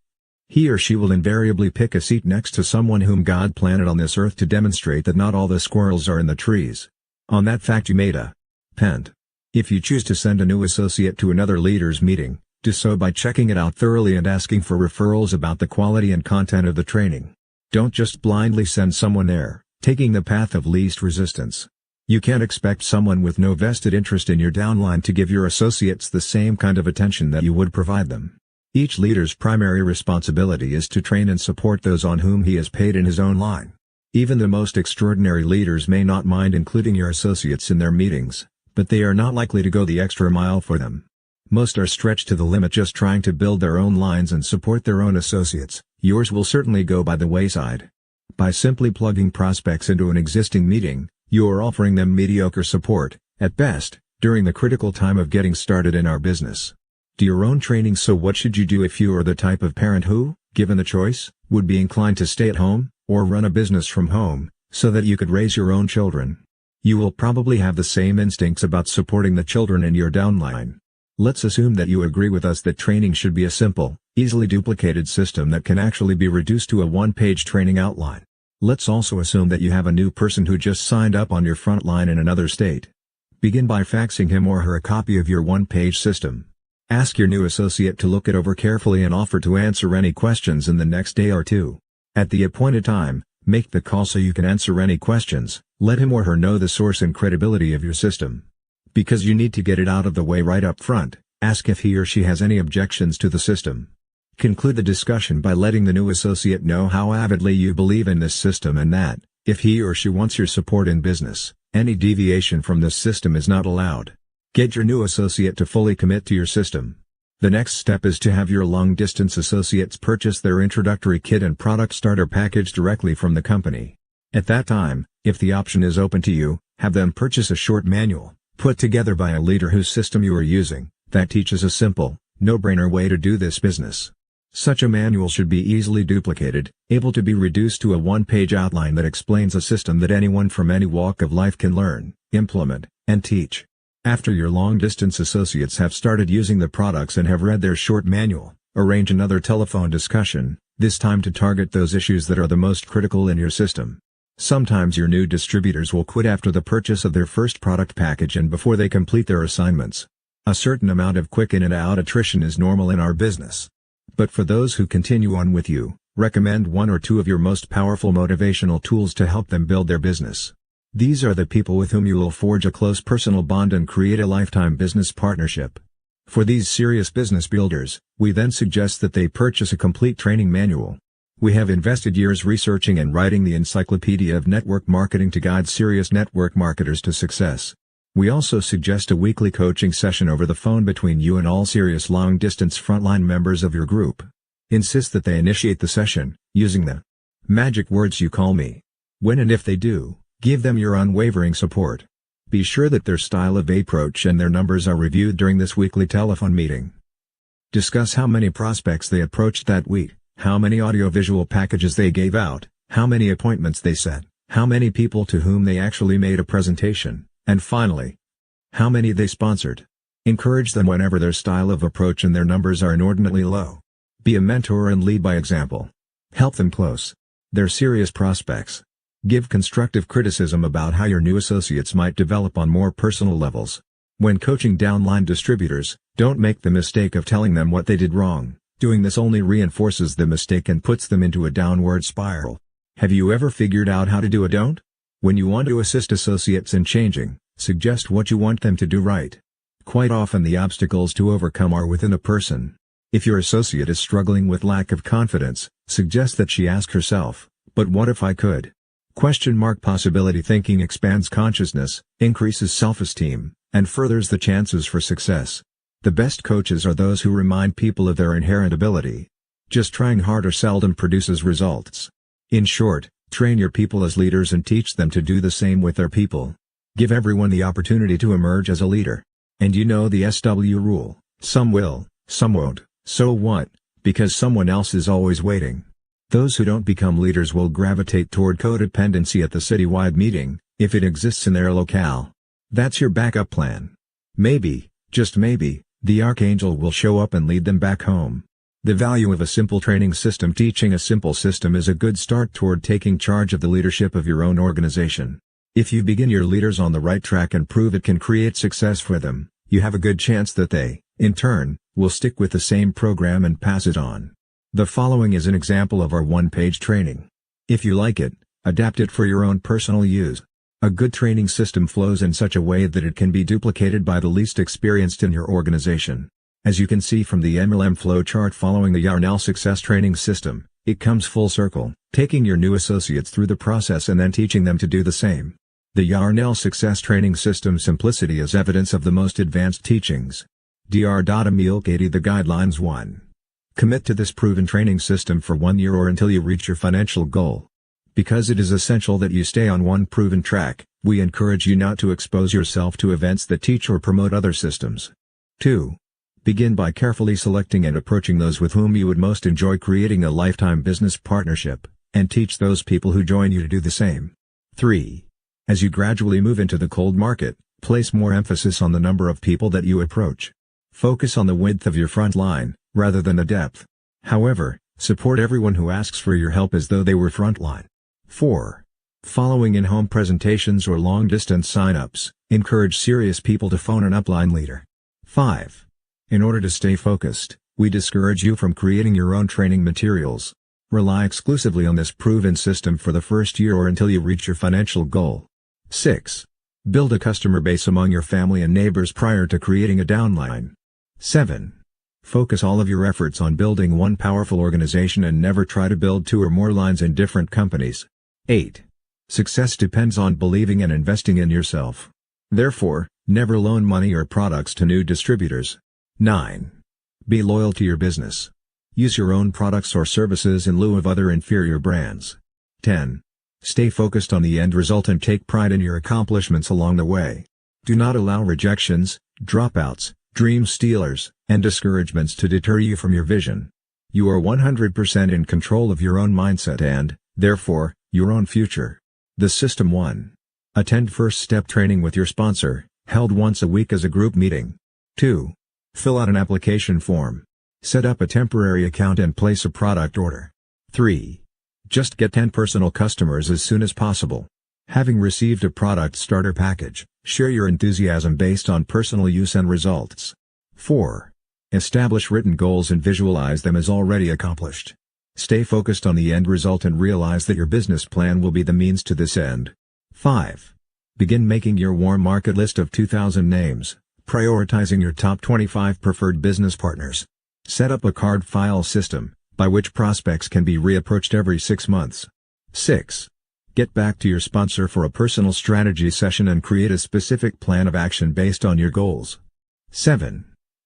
he or she will invariably pick a seat next to someone whom God planted on this earth to demonstrate that not all the squirrels are in the trees. On that fact you made a pent. If you choose to send a new associate to another leader's meeting, do so by checking it out thoroughly and asking for referrals about the quality and content of the training. Don't just blindly send someone there, taking the path of least resistance. You can't expect someone with no vested interest in your downline to give your associates the same kind of attention that you would provide them. Each leader's primary responsibility is to train and support those on whom he has paid in his own line. Even the most extraordinary leaders may not mind including your associates in their meetings, but they are not likely to go the extra mile for them. Most are stretched to the limit just trying to build their own lines and support their own associates. Yours will certainly go by the wayside. By simply plugging prospects into an existing meeting, you are offering them mediocre support, at best, during the critical time of getting started in our business. Do your own training. So what should you do if you are the type of parent who, given the choice, would be inclined to stay at home, or run a business from home, so that you could raise your own children? You will probably have the same instincts about supporting the children in your downline. Let's assume that you agree with us that training should be a simple, easily duplicated system that can actually be reduced to a one-page training outline. Let's also assume that you have a new person who just signed up on your front line in another state. Begin by faxing him or her a copy of your one-page system. Ask your new associate to look it over carefully and offer to answer any questions in the next day or two. At the appointed time, make the call so you can answer any questions. Let him or her know the source and credibility of your system. Because you need to get it out of the way right up front, ask if he or she has any objections to the system. Conclude the discussion by letting the new associate know how avidly you believe in this system and that, if he or she wants your support in business, any deviation from this system is not allowed. Get your new associate to fully commit to your system. The next step is to have your long-distance associates purchase their introductory kit and product starter package directly from the company. At that time, if the option is open to you, have them purchase a short manual, put together by a leader whose system you are using, that teaches a simple, no-brainer way to do this business. Such a manual should be easily duplicated, able to be reduced to a one-page outline that explains a system that anyone from any walk of life can learn, implement, and teach. After your long-distance associates have started using the products and have read their short manual, arrange another telephone discussion, this time to target those issues that are the most critical in your system. Sometimes your new distributors will quit after the purchase of their first product package and before they complete their assignments. A certain amount of quick in and out attrition is normal in our business. But for those who continue on with you, Recommend one or two of your most powerful motivational tools to help them build their business. These are the people with whom you will forge a close personal bond and create a lifetime business partnership. For these serious business builders, we then suggest that they purchase a complete training manual. We have invested years researching and writing the Encyclopedia of Network Marketing to guide serious network marketers to success. We also suggest a weekly coaching session over the phone between you and all serious long-distance frontline members of your group. Insist that they initiate the session, using the magic words "you call me." When and if they do, give them your unwavering support. Be sure that their style of approach and their numbers are reviewed during this weekly telephone meeting. Discuss how many prospects they approached that week, how many audiovisual packages they gave out, how many appointments they set, how many people to whom they actually made a presentation, and finally, how many they sponsored. Encourage them whenever their style of approach and their numbers are inordinately low. Be a mentor and lead by example. Help them close their serious prospects. Give constructive criticism about how your new associates might develop on more personal levels. When coaching downline distributors, don't make the mistake of telling them what they did wrong. Doing this only reinforces the mistake and puts them into a downward spiral. Have you ever figured out how to do a don't? When you want to assist associates in changing, suggest what you want them to do right. Quite often the obstacles to overcome are within a person. If your associate is struggling with lack of confidence, suggest that she ask herself, "But what if I could?" Possibility thinking expands consciousness, increases self-esteem, and furthers the chances for success. The best coaches are those who remind people of their inherent ability. Just trying harder seldom produces results. In short, train your people as leaders and teach them to do the same with their people. Give everyone the opportunity to emerge as a leader. And you know the SW rule: some will, some won't, so what, because someone else is always waiting. Those who don't become leaders will gravitate toward codependency at the citywide meeting, if it exists in their locale. That's your backup plan. Maybe, just maybe, the archangel will show up and lead them back home. The value of a simple training system. Teaching a simple system is a good start toward taking charge of the leadership of your own organization. If you begin your leaders on the right track and prove it can create success for them, you have a good chance that they, in turn, will stick with the same program and pass it on. The following is an example of our one-page training. If you like it, adapt it for your own personal use. A good training system flows in such a way that it can be duplicated by the least experienced in your organization. As you can see from the MLM flow chart following the Yarnell Success Training System, it comes full circle, taking your new associates through the process and then teaching them to do the same. The Yarnell Success Training System simplicity is evidence of the most advanced teachings. Dr. Emil Cady. The Guidelines 1. Commit to this proven training system for 1 year or until you reach your financial goal. Because it is essential that you stay on one proven track, we encourage you not to expose yourself to events that teach or promote other systems. 2. Begin by carefully selecting and approaching those with whom you would most enjoy creating a lifetime business partnership, and teach those people who join you to do the same. 3. As you gradually move into the cold market, place more emphasis on the number of people that you approach. Focus on the width of your front line, rather than the depth. However, support everyone who asks for your help as though they were frontline. 4. Following in-home presentations or long-distance sign-ups, encourage serious people to phone an upline leader. 5. In order to stay focused, we discourage you from creating your own training materials. Rely exclusively on this proven system for the first year or until you reach your financial goal. 6. Build a customer base among your family and neighbors prior to creating a downline. 7. Focus all of your efforts on building one powerful organization and never try to build 2 or more lines in different companies. 8. Success depends on believing and investing in yourself. Therefore, never loan money or products to new distributors. 9. Be loyal to your business. Use your own products or services in lieu of other inferior brands. 10. Stay focused on the end result and take pride in your accomplishments along the way. Do not allow rejections, dropouts, dream stealers, and discouragements to deter you from your vision. You are 100% in control of your own mindset and, therefore, your own future. The System 1. Attend first step training with your sponsor, held once a week as a group meeting. 2. Fill out an application form. Set up a temporary account and place a product order. 3. Just get 10 personal customers as soon as possible. Having received a product starter package, share your enthusiasm based on personal use and results. 4. Establish written goals and visualize them as already accomplished. Stay focused on the end result and realize that your business plan will be the means to this end. 5. Begin making your warm market list of 2,000 names, prioritizing your top 25 preferred business partners. Set up a card file system, by which prospects can be reapproached every 6 months. 6. Get back to your sponsor for a personal strategy session and create a specific plan of action based on your goals. 7.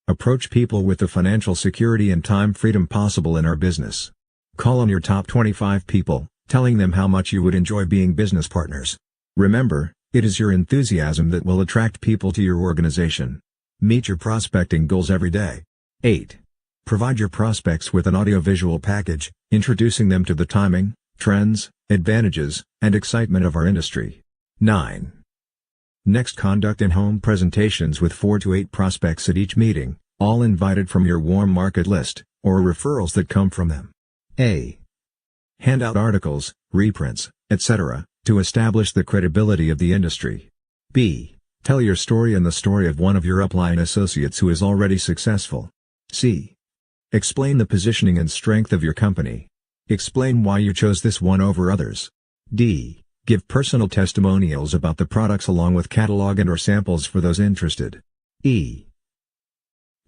Approach people with the financial security and time freedom possible in our business. Call on your top 25 people, telling them how much you would enjoy being business partners. Remember, it is your enthusiasm that will attract people to your organization. Meet your prospecting goals every day. 8. Provide your prospects with an audiovisual package, introducing them to the timing, trends, advantages, and excitement of our industry. 9. Next, conduct in-home presentations with 4 to 8 prospects at each meeting, all invited from your warm market list, or referrals that come from them. A. Hand out articles, reprints, etc., to establish the credibility of the industry. B. Tell your story and the story of one of your upline associates who is already successful. C. Explain the positioning and strength of your company. Explain why you chose this one over others. D. Give personal testimonials about the products along with catalog and/or samples for those interested. E.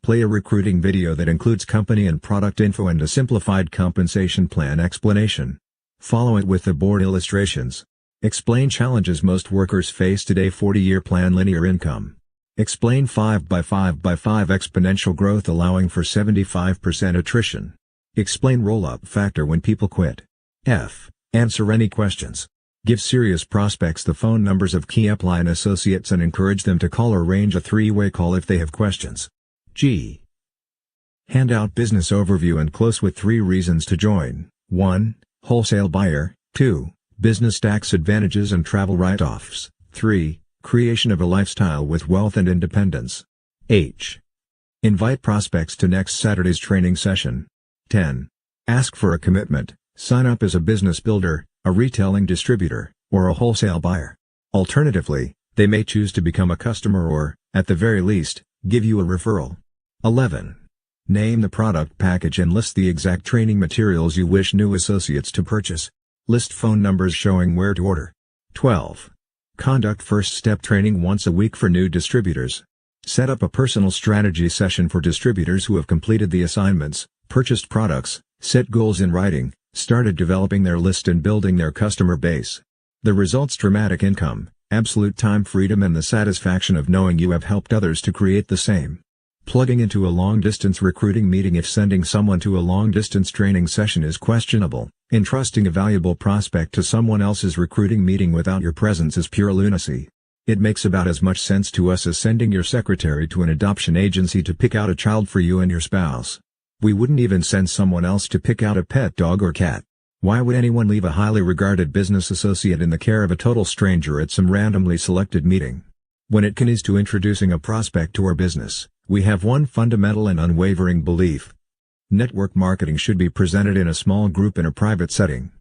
Play a recruiting video that includes company and product info and a simplified compensation plan explanation. Follow it with the board illustrations. Explain challenges most workers face today: 40-year plan, linear income. Explain 5x5x5 exponential growth allowing for 75% attrition. Explain roll-up factor when people quit. F. Answer any questions. Give serious prospects the phone numbers of key upline associates and encourage them to call or arrange a 3-way call if they have questions. G. Hand out business overview and close with 3 reasons to join. 1. Wholesale buyer. 2. Business tax advantages and travel write-offs. 3. Creation of a lifestyle with wealth and independence. H. Invite prospects to next Saturday's training session. 10. Ask for a commitment. Sign up as a business builder, a retailing distributor, or a wholesale buyer. Alternatively, they may choose to become a customer or, at the very least, give you a referral. 11. Name the product package and list the exact training materials you wish new associates to purchase. List phone numbers showing where to order. 12. Conduct first step training once a week for new distributors. Set up a personal strategy session for distributors who have completed the assignments, purchased products, set goals in writing, started developing their list and building their customer base. The results: dramatic income, absolute time freedom and the satisfaction of knowing you have helped others to create the same. Plugging into a long-distance recruiting meeting. If sending someone to a long-distance training session is questionable, entrusting a valuable prospect to someone else's recruiting meeting without your presence is pure lunacy. It makes about as much sense to us as sending your secretary to an adoption agency to pick out a child for you and your spouse. We wouldn't even send someone else to pick out a pet dog or cat. Why would anyone leave a highly regarded business associate in the care of a total stranger at some randomly selected meeting? When it comes to introducing a prospect to our business, we have one fundamental and unwavering belief. Network marketing should be presented in a small group in a private setting.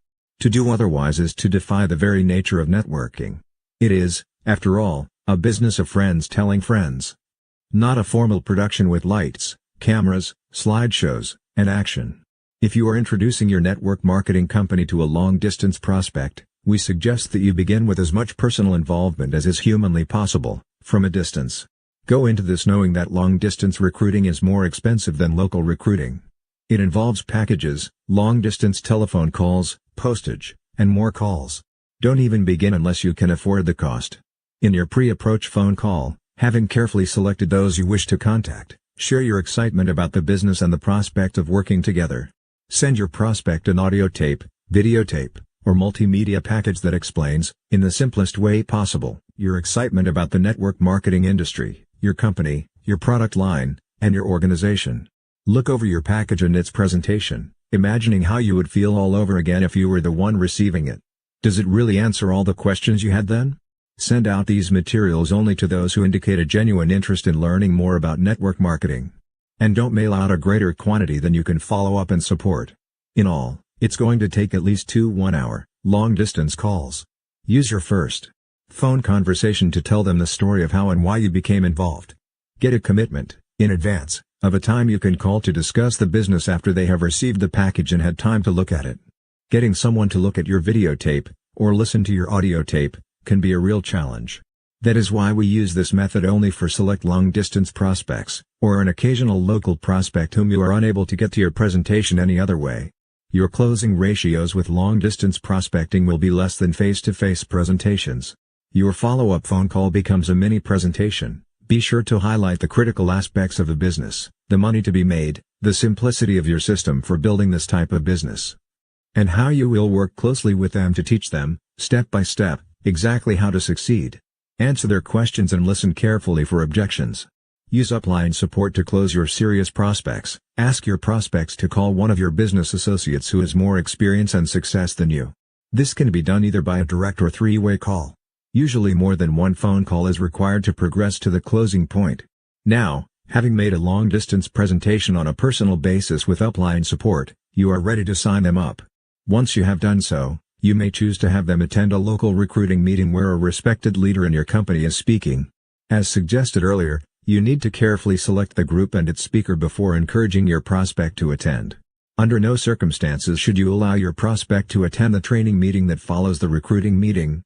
To do otherwise is to defy the very nature of networking. It is, after all, a business of friends telling friends. Not a formal production with lights, cameras, slideshows, and action. If you are introducing your network marketing company to a long-distance prospect, we suggest that you begin with as much personal involvement as is humanly possible, from a distance. Go into this knowing that long-distance recruiting is more expensive than local recruiting. It involves packages, long-distance telephone calls, postage, and more calls. Don't even begin unless you can afford the cost. In your pre-approach phone call, having carefully selected those you wish to contact, share your excitement about the business and the prospect of working together. Send your prospect an audio tape, videotape, or multimedia package that explains, in the simplest way possible, your excitement about the network marketing industry, your company, your product line, and your organization. Look over your package and its presentation, imagining how you would feel all over again if you were the one receiving it. Does it really answer all the questions you had then? Send out these materials only to those who indicate a genuine interest in learning more about network marketing. And don't mail out a greater quantity than you can follow up and support. In all, it's going to take at least 2 one-hour, long-distance calls. Use your first phone conversation to tell them the story of how and why you became involved. Get a commitment, in advance, of a time you can call to discuss the business after they have received the package and had time to look at it. Getting someone to look at your videotape, or listen to your audio tape, can be a real challenge. That is why we use this method only for select long-distance prospects, or an occasional local prospect whom you are unable to get to your presentation any other way. Your closing ratios with long-distance prospecting will be less than face-to-face presentations. Your follow-up phone call becomes a mini presentation. Be sure to highlight the critical aspects of the business, the money to be made, the simplicity of your system for building this type of business, and how you will work closely with them to teach them, step by step, exactly how to succeed. Answer their questions and listen carefully for objections. Use upline support to close your serious prospects. Ask your prospects to call one of your business associates who has more experience and success than you. This can be done either by a direct or three-way call. Usually more than one phone call is required to progress to the closing point. Now, having made a long-distance presentation on a personal basis with upline support, you are ready to sign them up. Once you have done so, you may choose to have them attend a local recruiting meeting where a respected leader in your company is speaking. As suggested earlier, you need to carefully select the group and its speaker before encouraging your prospect to attend. Under no circumstances should you allow your prospect to attend the training meeting that follows the recruiting meeting,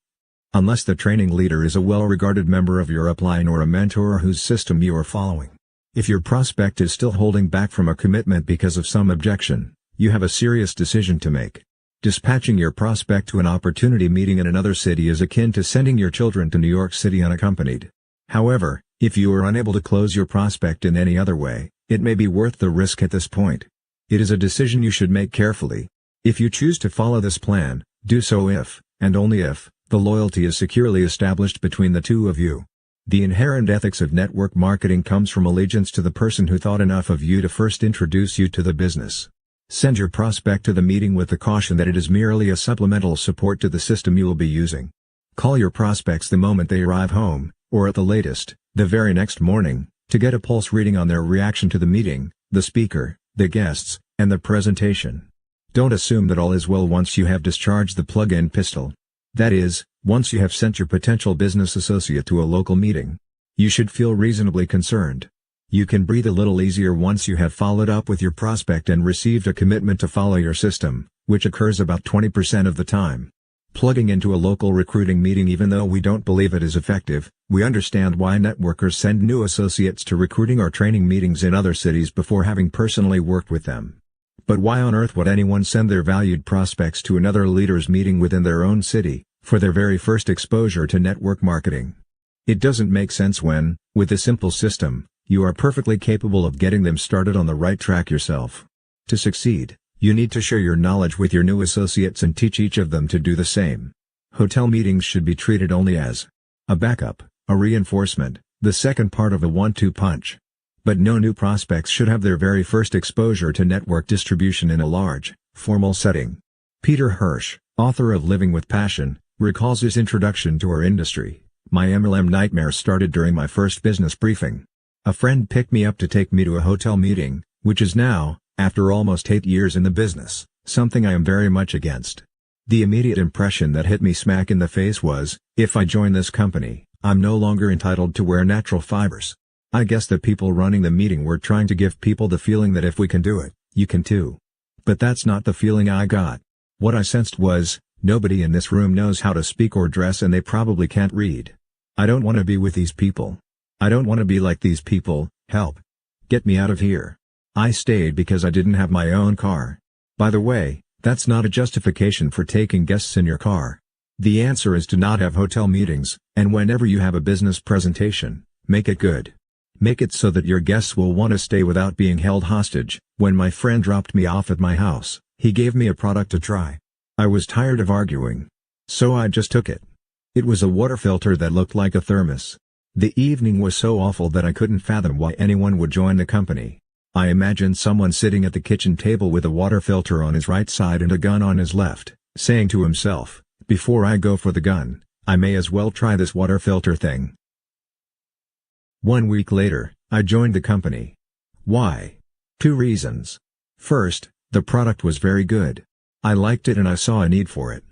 unless the training leader is a well-regarded member of your upline or a mentor whose system you are following. If your prospect is still holding back from a commitment because of some objection, you have a serious decision to make. Dispatching your prospect to an opportunity meeting in another city is akin to sending your children to New York City unaccompanied. However, if you are unable to close your prospect in any other way, it may be worth the risk at this point. It is a decision you should make carefully. If you choose to follow this plan, do so if, and only if, the loyalty is securely established between the two of you. The inherent ethics of network marketing comes from allegiance to the person who thought enough of you to first introduce you to the business. Send your prospect to the meeting with the caution that it is merely a supplemental support to the system you will be using. Call your prospects the moment they arrive home, or at the latest, the very next morning, to get a pulse reading on their reaction to the meeting, the speaker, the guests, and the presentation. Don't assume that all is well once you have discharged the plug-in pistol. That is, once you have sent your potential business associate to a local meeting. You should feel reasonably concerned. You can breathe a little easier once you have followed up with your prospect and received a commitment to follow your system, which occurs about 20% of the time. Plugging into a local recruiting meeting. Even though we don't believe it is effective, we understand why networkers send new associates to recruiting or training meetings in other cities before having personally worked with them. But why on earth would anyone send their valued prospects to another leader's meeting within their own city, for their very first exposure to network marketing? It doesn't make sense when, with a simple system, you are perfectly capable of getting them started on the right track yourself. To succeed, you need to share your knowledge with your new associates and teach each of them to do the same. Hotel meetings should be treated only as a backup, a reinforcement, the second part of a 1-2 punch. But no new prospects should have their very first exposure to network distribution in a large, formal setting. Peter Hirsch, author of Living with Passion, recalls his introduction to our industry. My MLM nightmare started during my first business briefing. A friend picked me up to take me to a hotel meeting, which is now, after almost 8 years in the business, something I am very much against. The immediate impression that hit me smack in the face was, if I join this company, I'm no longer entitled to wear natural fibers. I guess the people running the meeting were trying to give people the feeling that if we can do it, you can too. But that's not the feeling I got. What I sensed was, nobody in this room knows how to speak or dress and they probably can't read. I don't want to be with these people. I don't want to be like these people. Help. Get me out of here. I stayed because I didn't have my own car. By the way, that's not a justification for taking guests in your car. The answer is to not have hotel meetings, and whenever you have a business presentation, make it good. Make it so that your guests will want to stay without being held hostage. When my friend dropped me off at my house, he gave me a product to try. I was tired of arguing. So I just took it. It was a water filter that looked like a thermos. The evening was so awful that I couldn't fathom why anyone would join the company. I imagined someone sitting at the kitchen table with a water filter on his right side and a gun on his left, saying to himself, before I go for the gun, I may as well try this water filter thing. 1 week later, I joined the company. Why? 2 reasons. First, the product was very good. I liked it and I saw a need for it.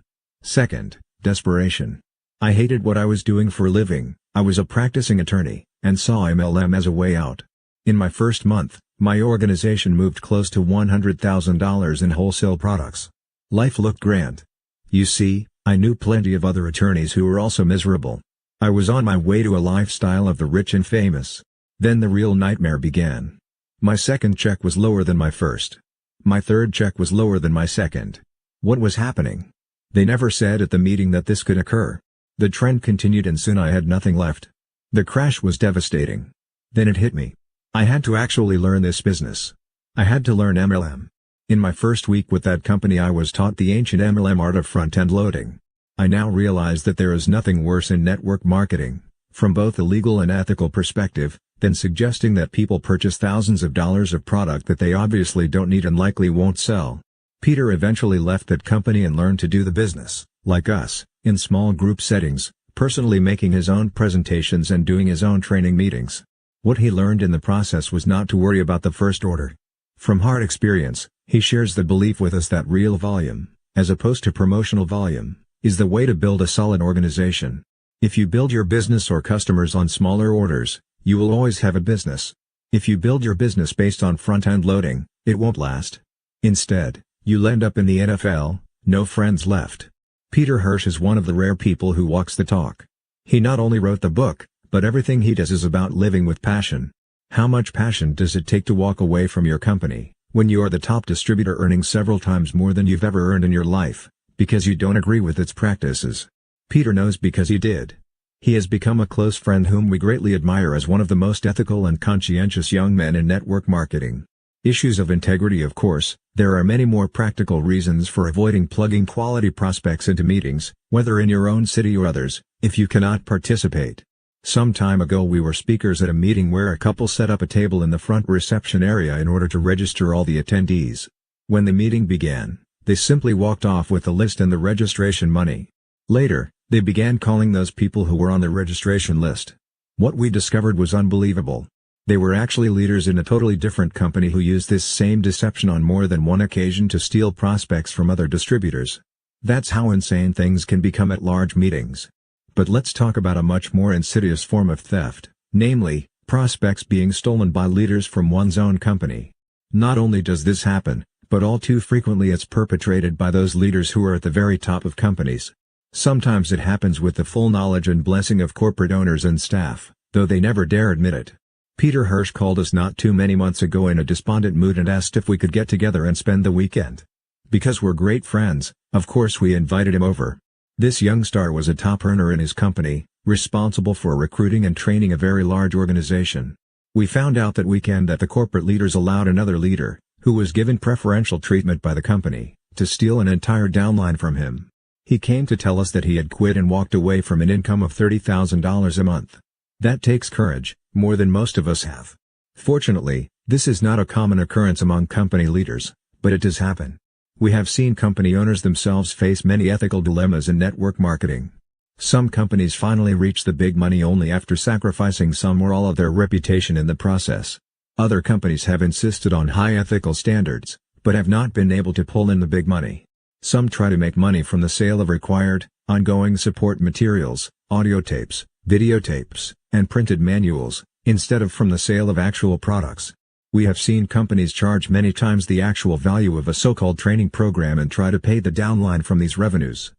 Second, desperation. I hated what I was doing for a living. I was a practicing attorney, and saw MLM as a way out. In my first month, My organization moved close to $100,000 in wholesale products. Life looked grand. You see, I knew plenty of other attorneys who were also miserable. I was on my way to a lifestyle of the rich and famous. Then the real nightmare began. My second check was lower than my first. My third check was lower than my second. What was happening? They never said at the meeting that this could occur. The trend continued and soon I had nothing left. The crash was devastating. Then it hit me. I had to actually learn this business. I had to learn MLM. In my first week with that company I was taught the ancient MLM art of front-end loading. I now realize that there is nothing worse in network marketing, from both a legal and ethical perspective, than suggesting that people purchase thousands of dollars of product that they obviously don't need and likely won't sell. Peter eventually left that company and learned to do the business, like us, in small group settings, personally making his own presentations and doing his own training meetings. What he learned in the process was not to worry about the first order. From hard experience, he shares the belief with us that real volume, as opposed to promotional volume, is the way to build a solid organization. If you build your business or customers on smaller orders, you will always have a business. If you build your business based on front-end loading, it won't last. Instead, you'll end up in the NFL, no friends left. Peter Hirsch is one of the rare people who walks the talk. He not only wrote the book, but everything he does is about living with passion. How much passion does it take to walk away from your company, when you are the top distributor earning several times more than you've ever earned in your life, because you don't agree with its practices? Peter knows because he did. He has become a close friend whom we greatly admire as one of the most ethical and conscientious young men in network marketing. Issues of integrity. Of course, there are many more practical reasons for avoiding plugging quality prospects into meetings, whether in your own city or others, if you cannot participate. Some time ago we were speakers at a meeting where a couple set up a table in the front reception area in order to register all the attendees. When the meeting began, they simply walked off with the list and the registration money. Later, they began calling those people who were on the registration list. What we discovered was unbelievable. They were actually leaders in a totally different company who used this same deception on more than one occasion to steal prospects from other distributors. That's how insane things can become at large meetings. But let's talk about a much more insidious form of theft, namely, prospects being stolen by leaders from one's own company. Not only does this happen, but all too frequently it's perpetrated by those leaders who are at the very top of companies. Sometimes it happens with the full knowledge and blessing of corporate owners and staff, though they never dare admit it. Peter Hirsch called us not too many months ago in a despondent mood and asked if we could get together and spend the weekend. Because we're great friends, of course we invited him over. This young star was a top earner in his company, responsible for recruiting and training a very large organization. We found out that weekend that the corporate leaders allowed another leader, who was given preferential treatment by the company, to steal an entire downline from him. He came to tell us that he had quit and walked away from an income of $30,000 a month. That takes courage, more than most of us have. Fortunately, this is not a common occurrence among company leaders, but it does happen. We have seen company owners themselves face many ethical dilemmas in network marketing. Some companies finally reach the big money only after sacrificing some or all of their reputation in the process. Other companies have insisted on high ethical standards, but have not been able to pull in the big money. Some try to make money from the sale of required, ongoing support materials, audio tapes, videotapes, and printed manuals, instead of from the sale of actual products. We have seen companies charge many times the actual value of a so-called training program and try to pay the downline from these revenues.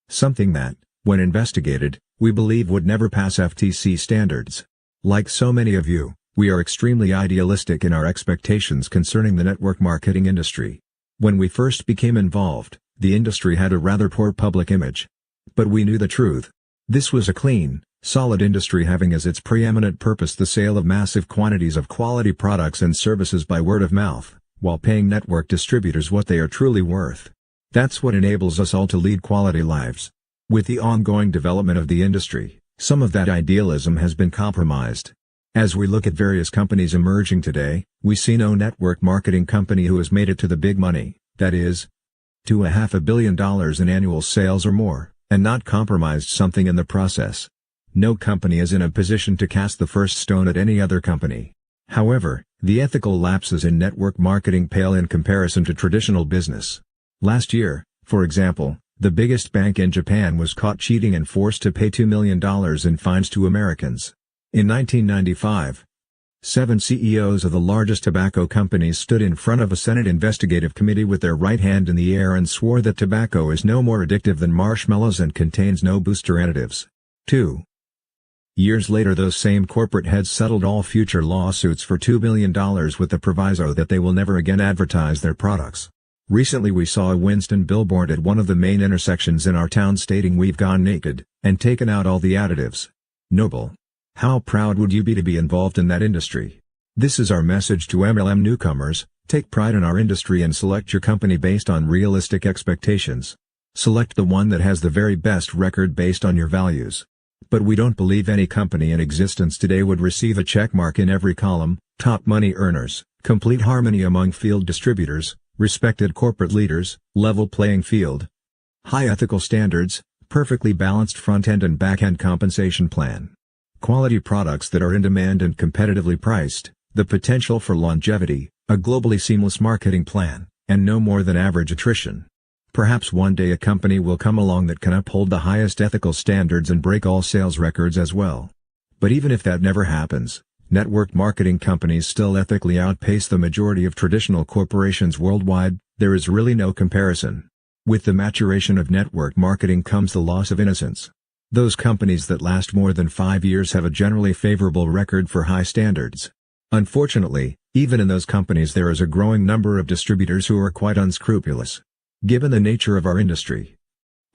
Something that, when investigated, we believe would never pass FTC standards. Like so many of you, we are extremely idealistic in our expectations concerning the network marketing industry. When we first became involved, the industry had a rather poor public image. But we knew the truth. This was a clean, solid industry having as its preeminent purpose the sale of massive quantities of quality products and services by word of mouth, while paying network distributors what they are truly worth. That's what enables us all to lead quality lives. With the ongoing development of the industry, some of that idealism has been compromised. As we look at various companies emerging today, we see no network marketing company who has made it to the big money, that is, to $500 million in annual sales or more, and not compromised something in the process. No company is in a position to cast the first stone at any other company. However, the ethical lapses in network marketing pale in comparison to traditional business. Last year, for example, the biggest bank in Japan was caught cheating and forced to pay $2 million in fines to Americans. In 1995, 7 CEOs of the largest tobacco companies stood in front of a Senate investigative committee with their right hand in the air and swore that tobacco is no more addictive than marshmallows and contains no booster additives. 2 years later, those same corporate heads settled all future lawsuits for $2 billion with the proviso that they will never again advertise their products. Recently we saw a Winston billboard at one of the main intersections in our town stating "We've gone naked, and taken out all the additives." Noble. How proud would you be to be involved in that industry? This is our message to MLM newcomers: take pride in our industry and select your company based on realistic expectations. Select the one that has the very best record based on your values. But we don't believe any company in existence today would receive a check mark in every column: top money earners, complete harmony among field distributors, respected corporate leaders, level playing field, high ethical standards, perfectly balanced front-end and back-end compensation plan, quality products that are in demand and competitively priced, the potential for longevity, a globally seamless marketing plan, and no more than average attrition. Perhaps one day a company will come along that can uphold the highest ethical standards and break all sales records as well. But even if that never happens, network marketing companies still ethically outpace the majority of traditional corporations worldwide. There is really no comparison. With the maturation of network marketing comes the loss of innocence. Those companies that last more than 5 years have a generally favorable record for high standards. Unfortunately, even in those companies there is a growing number of distributors who are quite unscrupulous. Given the nature of our industry,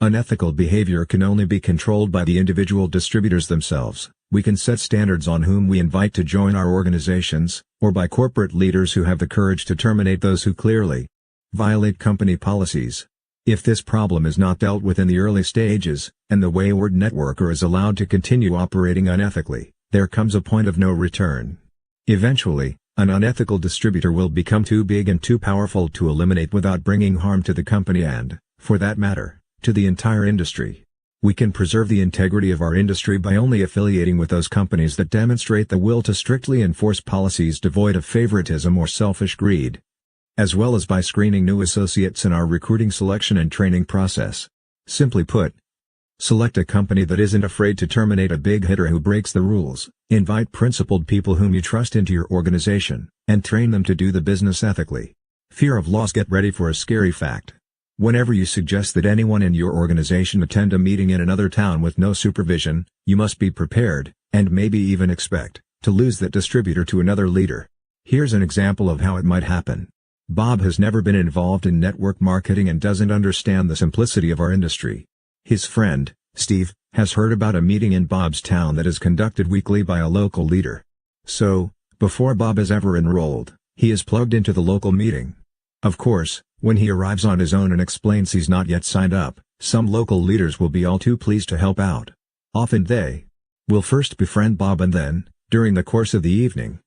unethical behavior can only be controlled by the individual distributors themselves. We can set standards on whom we invite to join our organizations, or by corporate leaders who have the courage to terminate those who clearly violate company policies. If this problem is not dealt with in the early stages, and the wayward networker is allowed to continue operating unethically, there comes a point of no return. Eventually, an unethical distributor will become too big and too powerful to eliminate without bringing harm to the company and, for that matter, to the entire industry. We can preserve the integrity of our industry by only affiliating with those companies that demonstrate the will to strictly enforce policies devoid of favoritism or selfish greed, as well as by screening new associates in our recruiting, selection and training process. Simply put, select a company that isn't afraid to terminate a big hitter who breaks the rules, invite principled people whom you trust into your organization, and train them to do the business ethically. Fear of loss. Get ready for a scary fact. Whenever you suggest that anyone in your organization attend a meeting in another town with no supervision, you must be prepared, and maybe even expect, to lose that distributor to another leader. Here's an example of how it might happen. Bob has never been involved in network marketing and doesn't understand the simplicity of our industry. His friend, Steve, has heard about a meeting in Bob's town that is conducted weekly by a local leader. So, before Bob is ever enrolled, he is plugged into the local meeting. Of course, when he arrives on his own and explains he's not yet signed up, some local leaders will be all too pleased to help out. Often they will first befriend Bob and then, during the course of the evening,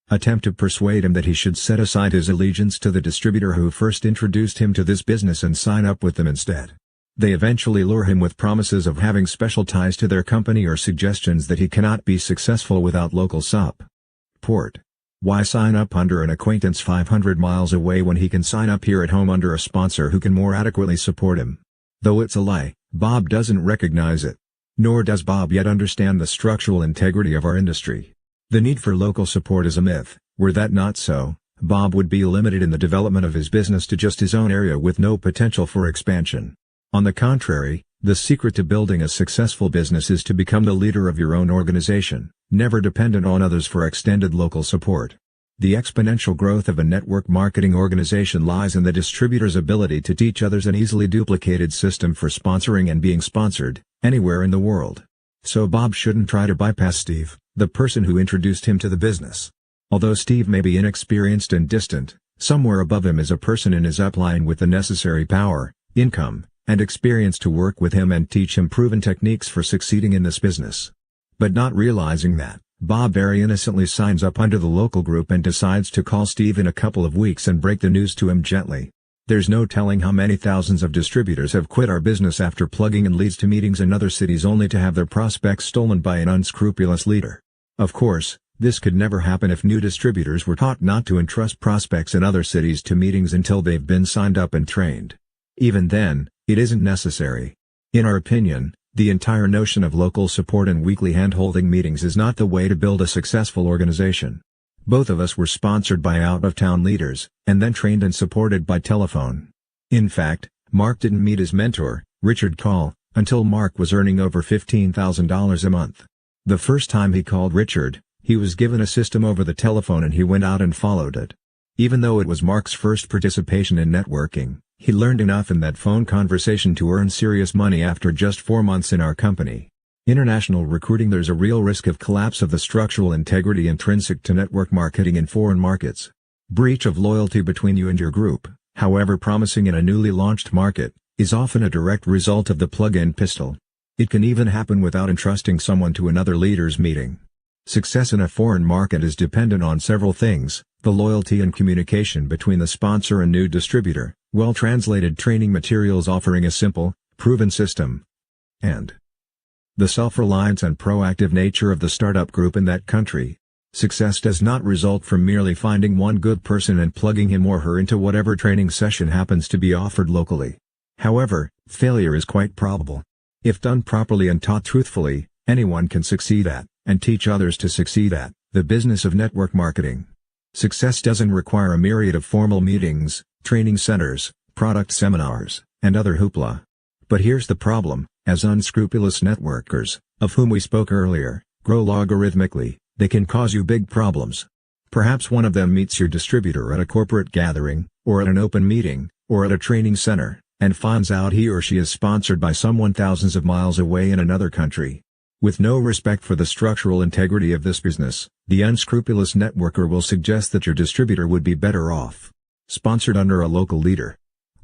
attempt to persuade him that he should set aside his allegiance to the distributor who first introduced him to this business and sign up with them instead. They eventually lure him with promises of having special ties to their company or suggestions that he cannot be successful without local support. Why sign up under an acquaintance 500 miles away when he can sign up here at home under a sponsor who can more adequately support him? Though it's a lie, Bob doesn't recognize it. Nor does Bob yet understand the structural integrity of our industry. The need for local support is a myth. Were that not so, Bob would be limited in the development of his business to just his own area with no potential for expansion. On the contrary, the secret to building a successful business is to become the leader of your own organization, never dependent on others for extended local support. The exponential growth of a network marketing organization lies in the distributor's ability to teach others an easily duplicated system for sponsoring and being sponsored, anywhere in the world. So Bob shouldn't try to bypass Steve, the person who introduced him to the business. Although Steve may be inexperienced and distant, somewhere above him is a person in his upline with the necessary power, income, and experience to work with him and teach him proven techniques for succeeding in this business. But not realizing that, Bob very innocently signs up under the local group and decides to call Steve in a couple of weeks and break the news to him gently. There's no telling how many thousands of distributors have quit our business after plugging in leads to meetings in other cities only to have their prospects stolen by an unscrupulous leader. Of course, this could never happen if new distributors were taught not to entrust prospects in other cities to meetings until they've been signed up and trained. Even then, it isn't necessary. In our opinion, the entire notion of local support and weekly hand-holding meetings is not the way to build a successful organization. Both of us were sponsored by out-of-town leaders, and then trained and supported by telephone. In fact, Mark didn't meet his mentor, Richard Call, until Mark was earning over $15,000 a month. The first time he called Richard, he was given a system over the telephone and he went out and followed it. Even though it was Mark's first participation in networking, he learned enough in that phone conversation to earn serious money after just 4 months in our company. International recruiting. There's a real risk of collapse of the structural integrity intrinsic to network marketing in foreign markets. Breach of loyalty between you and your group, however promising in a newly launched market, is often a direct result of the plug-in pistol. It can even happen without entrusting someone to another leader's meeting. Success in a foreign market is dependent on several things: the loyalty and communication between the sponsor and new distributor, well-translated training materials offering a simple, proven system, and the self-reliance and proactive nature of the startup group in that country. Success does not result from merely finding one good person and plugging him or her into whatever training session happens to be offered locally. However, failure is quite probable. If done properly and taught truthfully, anyone can succeed at, and teach others to succeed at, the business of network marketing. Success doesn't require a myriad of formal meetings, training centers, product seminars, and other hoopla. But here's the problem: as unscrupulous networkers, of whom we spoke earlier, grow logarithmically, they can cause you big problems. Perhaps one of them meets your distributor at a corporate gathering, or at an open meeting, or at a training center, and finds out he or she is sponsored by someone thousands of miles away in another country. With no respect for the structural integrity of this business, the unscrupulous networker will suggest that your distributor would be better off sponsored under a local leader.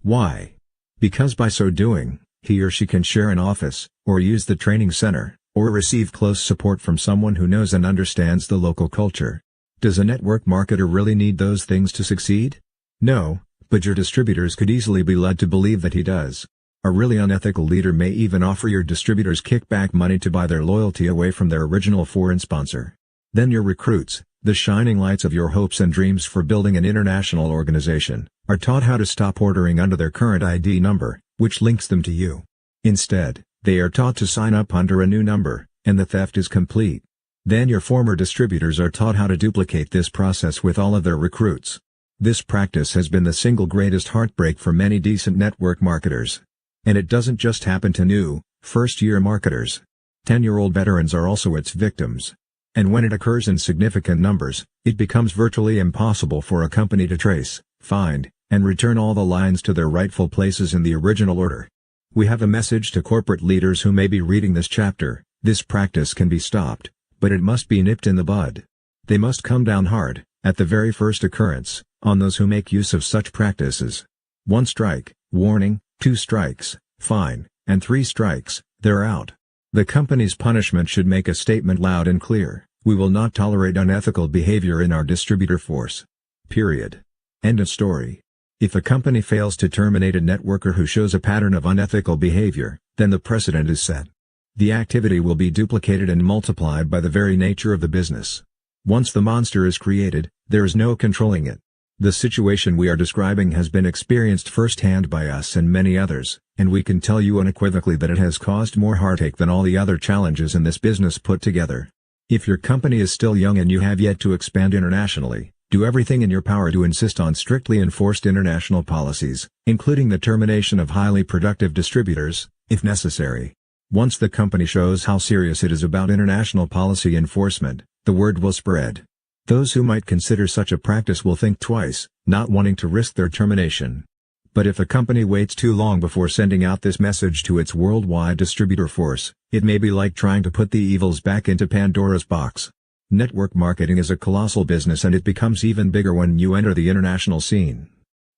Why? Because by so doing, he or she can share an office, or use the training center, or receive close support from someone who knows and understands the local culture. Does a network marketer really need those things to succeed? No, but your distributors could easily be led to believe that he does. A really unethical leader may even offer your distributors kickback money to buy their loyalty away from their original foreign sponsor. Then your recruits, the shining lights of your hopes and dreams for building an international organization, are taught how to stop ordering under their current ID number, which links them to you. Instead, they are taught to sign up under a new number, and the theft is complete. Then your former distributors are taught how to duplicate this process with all of their recruits. This practice has been the single greatest heartbreak for many decent network marketers. And it doesn't just happen to new, first-year marketers. 10-year-old veterans are also its victims. And when it occurs in significant numbers, it becomes virtually impossible for a company to trace, find, and return all the lines to their rightful places in the original order. We have a message to corporate leaders who may be reading this chapter: this practice can be stopped, but it must be nipped in the bud. They must come down hard, at the very first occurrence, on those who make use of such practices. 1 strike, warning; 2 strikes, fine; and 3 strikes, they're out. The company's punishment should make a statement loud and clear: we will not tolerate unethical behavior in our distributor force. Period. End of story. If a company fails to terminate a networker who shows a pattern of unethical behavior, then the precedent is set. The activity will be duplicated and multiplied by the very nature of the business. Once the monster is created, there is no controlling it. The situation we are describing has been experienced firsthand by us and many others, and we can tell you unequivocally that it has caused more heartache than all the other challenges in this business put together. If your company is still young and you have yet to expand internationally, do everything in your power to insist on strictly enforced international policies, including the termination of highly productive distributors, if necessary. Once the company shows how serious it is about international policy enforcement, the word will spread. Those who might consider such a practice will think twice, not wanting to risk their termination. But if a company waits too long before sending out this message to its worldwide distributor force, it may be like trying to put the evils back into Pandora's box. Network marketing is a colossal business, and it becomes even bigger when you enter the international scene.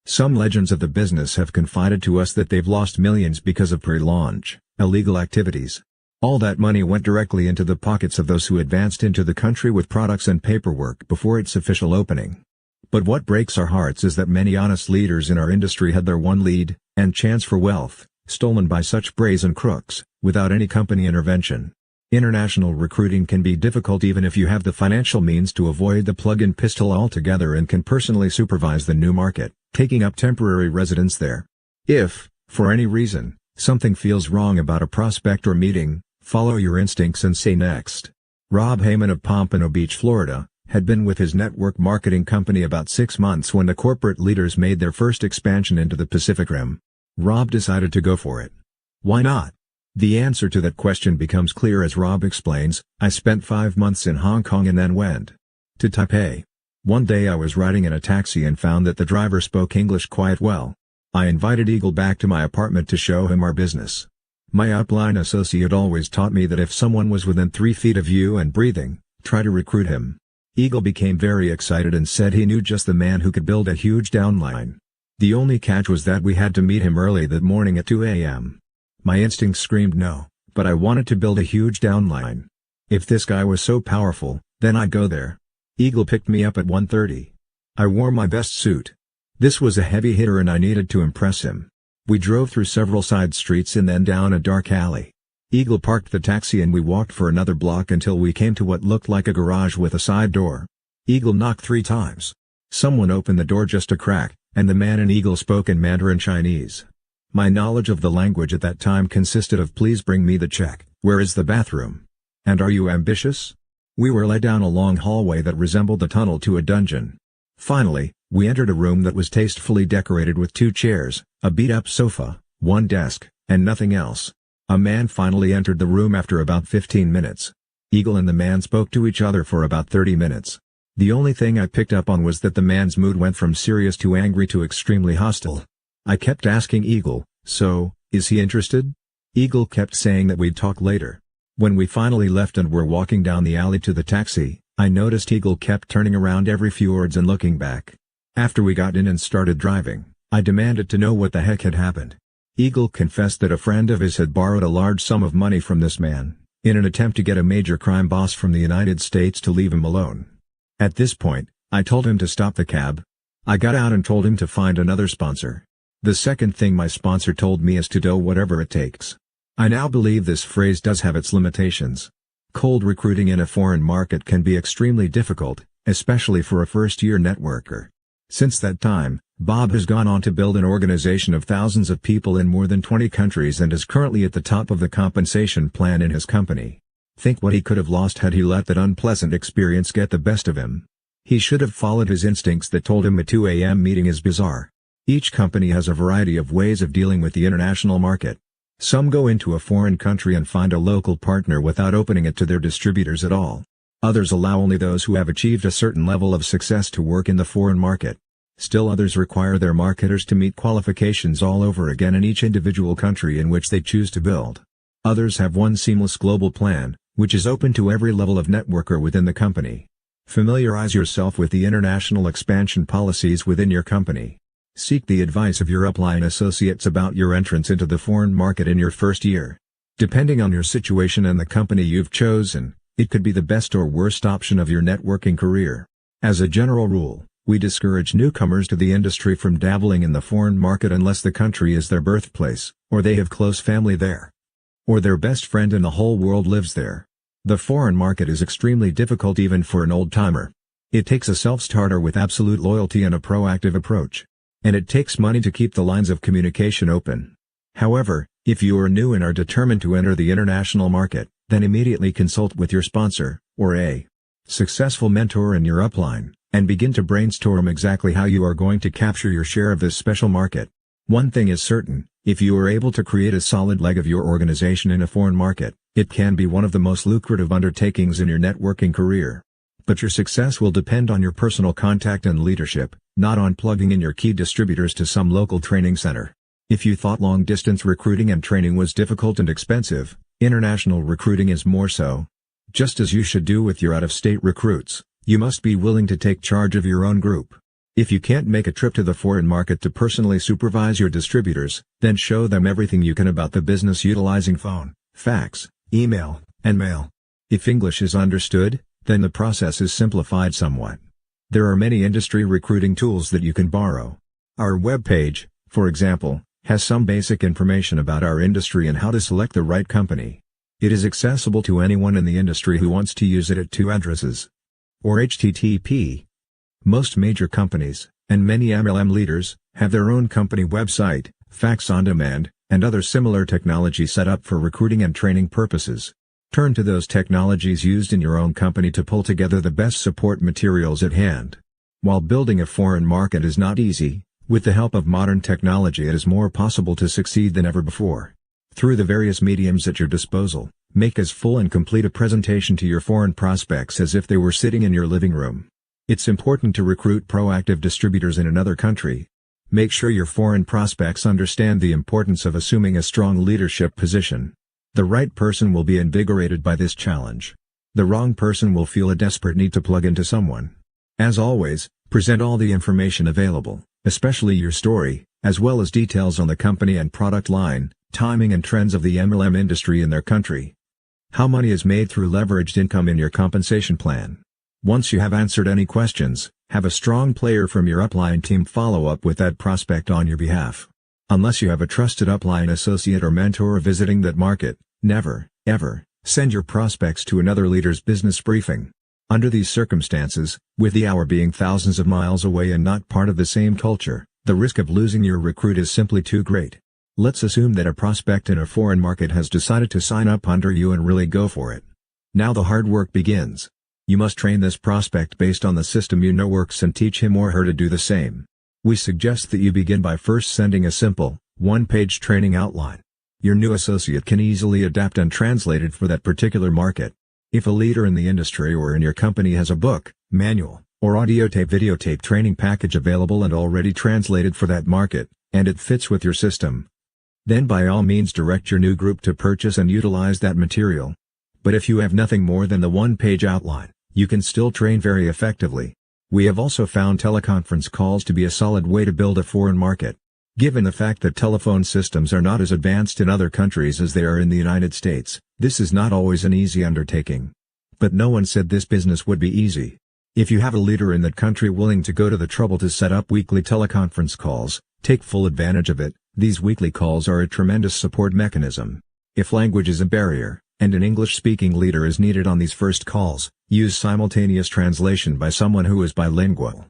Some legends of the business have confided to us that they've lost millions because of pre-launch, illegal activities. All that money went directly into the pockets of those who advanced into the country with products and paperwork before its official opening. But what breaks our hearts is that many honest leaders in our industry had their one lead, and chance for wealth, stolen by such brazen crooks, without any company intervention. International recruiting can be difficult even if you have the financial means to avoid the plug-in pistol altogether and can personally supervise the new market, taking up temporary residence there. If, for any reason, something feels wrong about a prospect or meeting, follow your instincts and say next. Rob Heyman of Pompano Beach, Florida, had been with his network marketing company about 6 months when the corporate leaders made their first expansion into the Pacific Rim. Rob decided to go for it. Why not? The answer to that question becomes clear as Rob explains, "I spent 5 months in Hong Kong and then went to Taipei. One day I was riding in a taxi and found that the driver spoke English quite well. I invited Eagle back to my apartment to show him our business. My upline associate always taught me that if someone was within 3 feet of you and breathing, try to recruit him." Eagle became very excited and said he knew just the man who could build a huge downline. The only catch was that we had to meet him early that morning at 2 a.m. My instincts screamed no, but I wanted to build a huge downline. If this guy was so powerful, then I'd go there. Eagle picked me up at 1:30. I wore my best suit. This was a heavy hitter and I needed to impress him. We drove through several side streets and then down a dark alley. Eagle parked the taxi and we walked for another block until we came to what looked like a garage with a side door. Eagle knocked 3 times. Someone opened the door just a crack, and the man in Eagle spoke in Mandarin Chinese. My knowledge of the language at that time consisted of "Please bring me the check, where is the bathroom? And are you ambitious?" We were led down a long hallway that resembled the tunnel to a dungeon. Finally, we entered a room that was tastefully decorated with 2 chairs, a beat-up sofa, 1 desk, and nothing else. A man finally entered the room after about 15 minutes. Eagle and the man spoke to each other for about 30 minutes. The only thing I picked up on was that the man's mood went from serious to angry to extremely hostile. I kept asking Eagle, "So, is he interested?" Eagle kept saying that we'd talk later. When we finally left and were walking down the alley to the taxi, I noticed Eagle kept turning around every few words and looking back. After we got in and started driving, I demanded to know what the heck had happened. Eagle confessed that a friend of his had borrowed a large sum of money from this man, in an attempt to get a major crime boss from the United States to leave him alone. At this point, I told him to stop the cab. I got out and told him to find another sponsor. The second thing my sponsor told me is to do whatever it takes. I now believe this phrase does have its limitations. Cold recruiting in a foreign market can be extremely difficult, especially for a first-year networker. Since that time, Bob has gone on to build an organization of thousands of people in more than 20 countries and is currently at the top of the compensation plan in his company. Think what he could have lost had he let that unpleasant experience get the best of him. He should have followed his instincts that told him a 2 a.m. meeting is bizarre. Each company has a variety of ways of dealing with the international market. Some go into a foreign country and find a local partner without opening it to their distributors at all. Others allow only those who have achieved a certain level of success to work in the foreign market. Still others require their marketers to meet qualifications all over again in each individual country in which they choose to build. Others have one seamless global plan, which is open to every level of networker within the company. Familiarize yourself with the international expansion policies within your company. Seek the advice of your upline associates about your entrance into the foreign market in your first year. Depending on your situation and the company you've chosen, it could be the best or worst option of your networking career. As a general rule, we discourage newcomers to the industry from dabbling in the foreign market unless the country is their birthplace, or they have close family there, or their best friend in the whole world lives there. The foreign market is extremely difficult even for an old-timer. It takes a self-starter with absolute loyalty and a proactive approach. And it takes money to keep the lines of communication open. However, if you are new and are determined to enter the international market, then immediately consult with your sponsor, or a successful mentor in your upline, and begin to brainstorm exactly how you are going to capture your share of this special market. One thing is certain, if you are able to create a solid leg of your organization in a foreign market, it can be one of the most lucrative undertakings in your networking career. But your success will depend on your personal contact and leadership, not on plugging in your key distributors to some local training center. If you thought long-distance recruiting and training was difficult and expensive, international recruiting is more so. Just as you should do with your out-of-state recruits, you must be willing to take charge of your own group. If you can't make a trip to the foreign market to personally supervise your distributors, then show them everything you can about the business utilizing phone, fax, email, and mail. If English is understood, then the process is simplified somewhat. There are many industry recruiting tools that you can borrow. Our webpage, for example, has some basic information about our industry and how to select the right company. It is accessible to anyone in the industry who wants to use it at 2 addresses. Or HTTP. Most major companies, and many MLM leaders, have their own company website, fax on demand, and other similar technology set up for recruiting and training purposes. Turn to those technologies used in your own company to pull together the best support materials at hand. While building a foreign market is not easy, with the help of modern technology it is more possible to succeed than ever before. Through the various mediums at your disposal, make as full and complete a presentation to your foreign prospects as if they were sitting in your living room. It's important to recruit proactive distributors in another country. Make sure your foreign prospects understand the importance of assuming a strong leadership position. The right person will be invigorated by this challenge. The wrong person will feel a desperate need to plug into someone. As always, present all the information available, especially your story, as well as details on the company and product line, timing and trends of the MLM industry in their country. How money is made through leveraged income in your compensation plan. Once you have answered any questions, have a strong player from your upline team follow up with that prospect on your behalf. Unless you have a trusted upline associate or mentor visiting that market, never, ever, send your prospects to another leader's business briefing. Under these circumstances, with the hour being thousands of miles away and not part of the same culture, the risk of losing your recruit is simply too great. Let's assume that a prospect in a foreign market has decided to sign up under you and really go for it. Now the hard work begins. You must train this prospect based on the system you know works and teach him or her to do the same. We suggest that you begin by first sending a simple, one-page training outline. Your new associate can easily adapt and translate it for that particular market. If a leader in the industry or in your company has a book, manual, or audio tape videotape training package available and already translated for that market, and it fits with your system, then by all means direct your new group to purchase and utilize that material. But if you have nothing more than the one-page outline, you can still train very effectively. We have also found teleconference calls to be a solid way to build a foreign market. Given the fact that telephone systems are not as advanced in other countries as they are in the United States, this is not always an easy undertaking. But no one said this business would be easy. If you have a leader in that country willing to go to the trouble to set up weekly teleconference calls, take full advantage of it. These weekly calls are a tremendous support mechanism. If language is a barrier, and an English-speaking leader is needed on these first calls, use simultaneous translation by someone who is bilingual.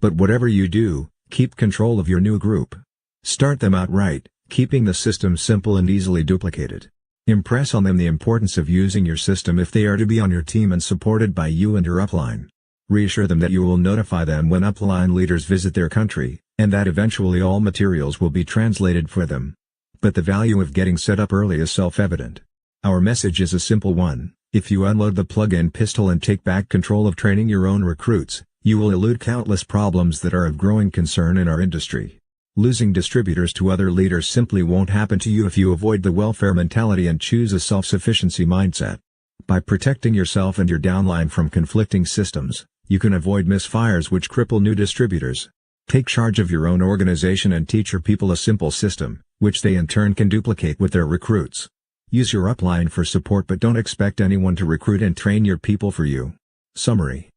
But whatever you do, keep control of your new group. Start them out right, keeping the system simple and easily duplicated. Impress on them the importance of using your system if they are to be on your team and supported by you and your upline. Reassure them that you will notify them when upline leaders visit their country, and that eventually all materials will be translated for them. But the value of getting set up early is self-evident. Our message is a simple one: if you unload the plug-in pistol and take back control of training your own recruits, you will elude countless problems that are of growing concern in our industry. Losing distributors to other leaders simply won't happen to you if you avoid the welfare mentality and choose a self-sufficiency mindset. By protecting yourself and your downline from conflicting systems, you can avoid misfires which cripple new distributors. Take charge of your own organization and teach your people a simple system, which they in turn can duplicate with their recruits. Use your upline for support but don't expect anyone to recruit and train your people for you. Summary: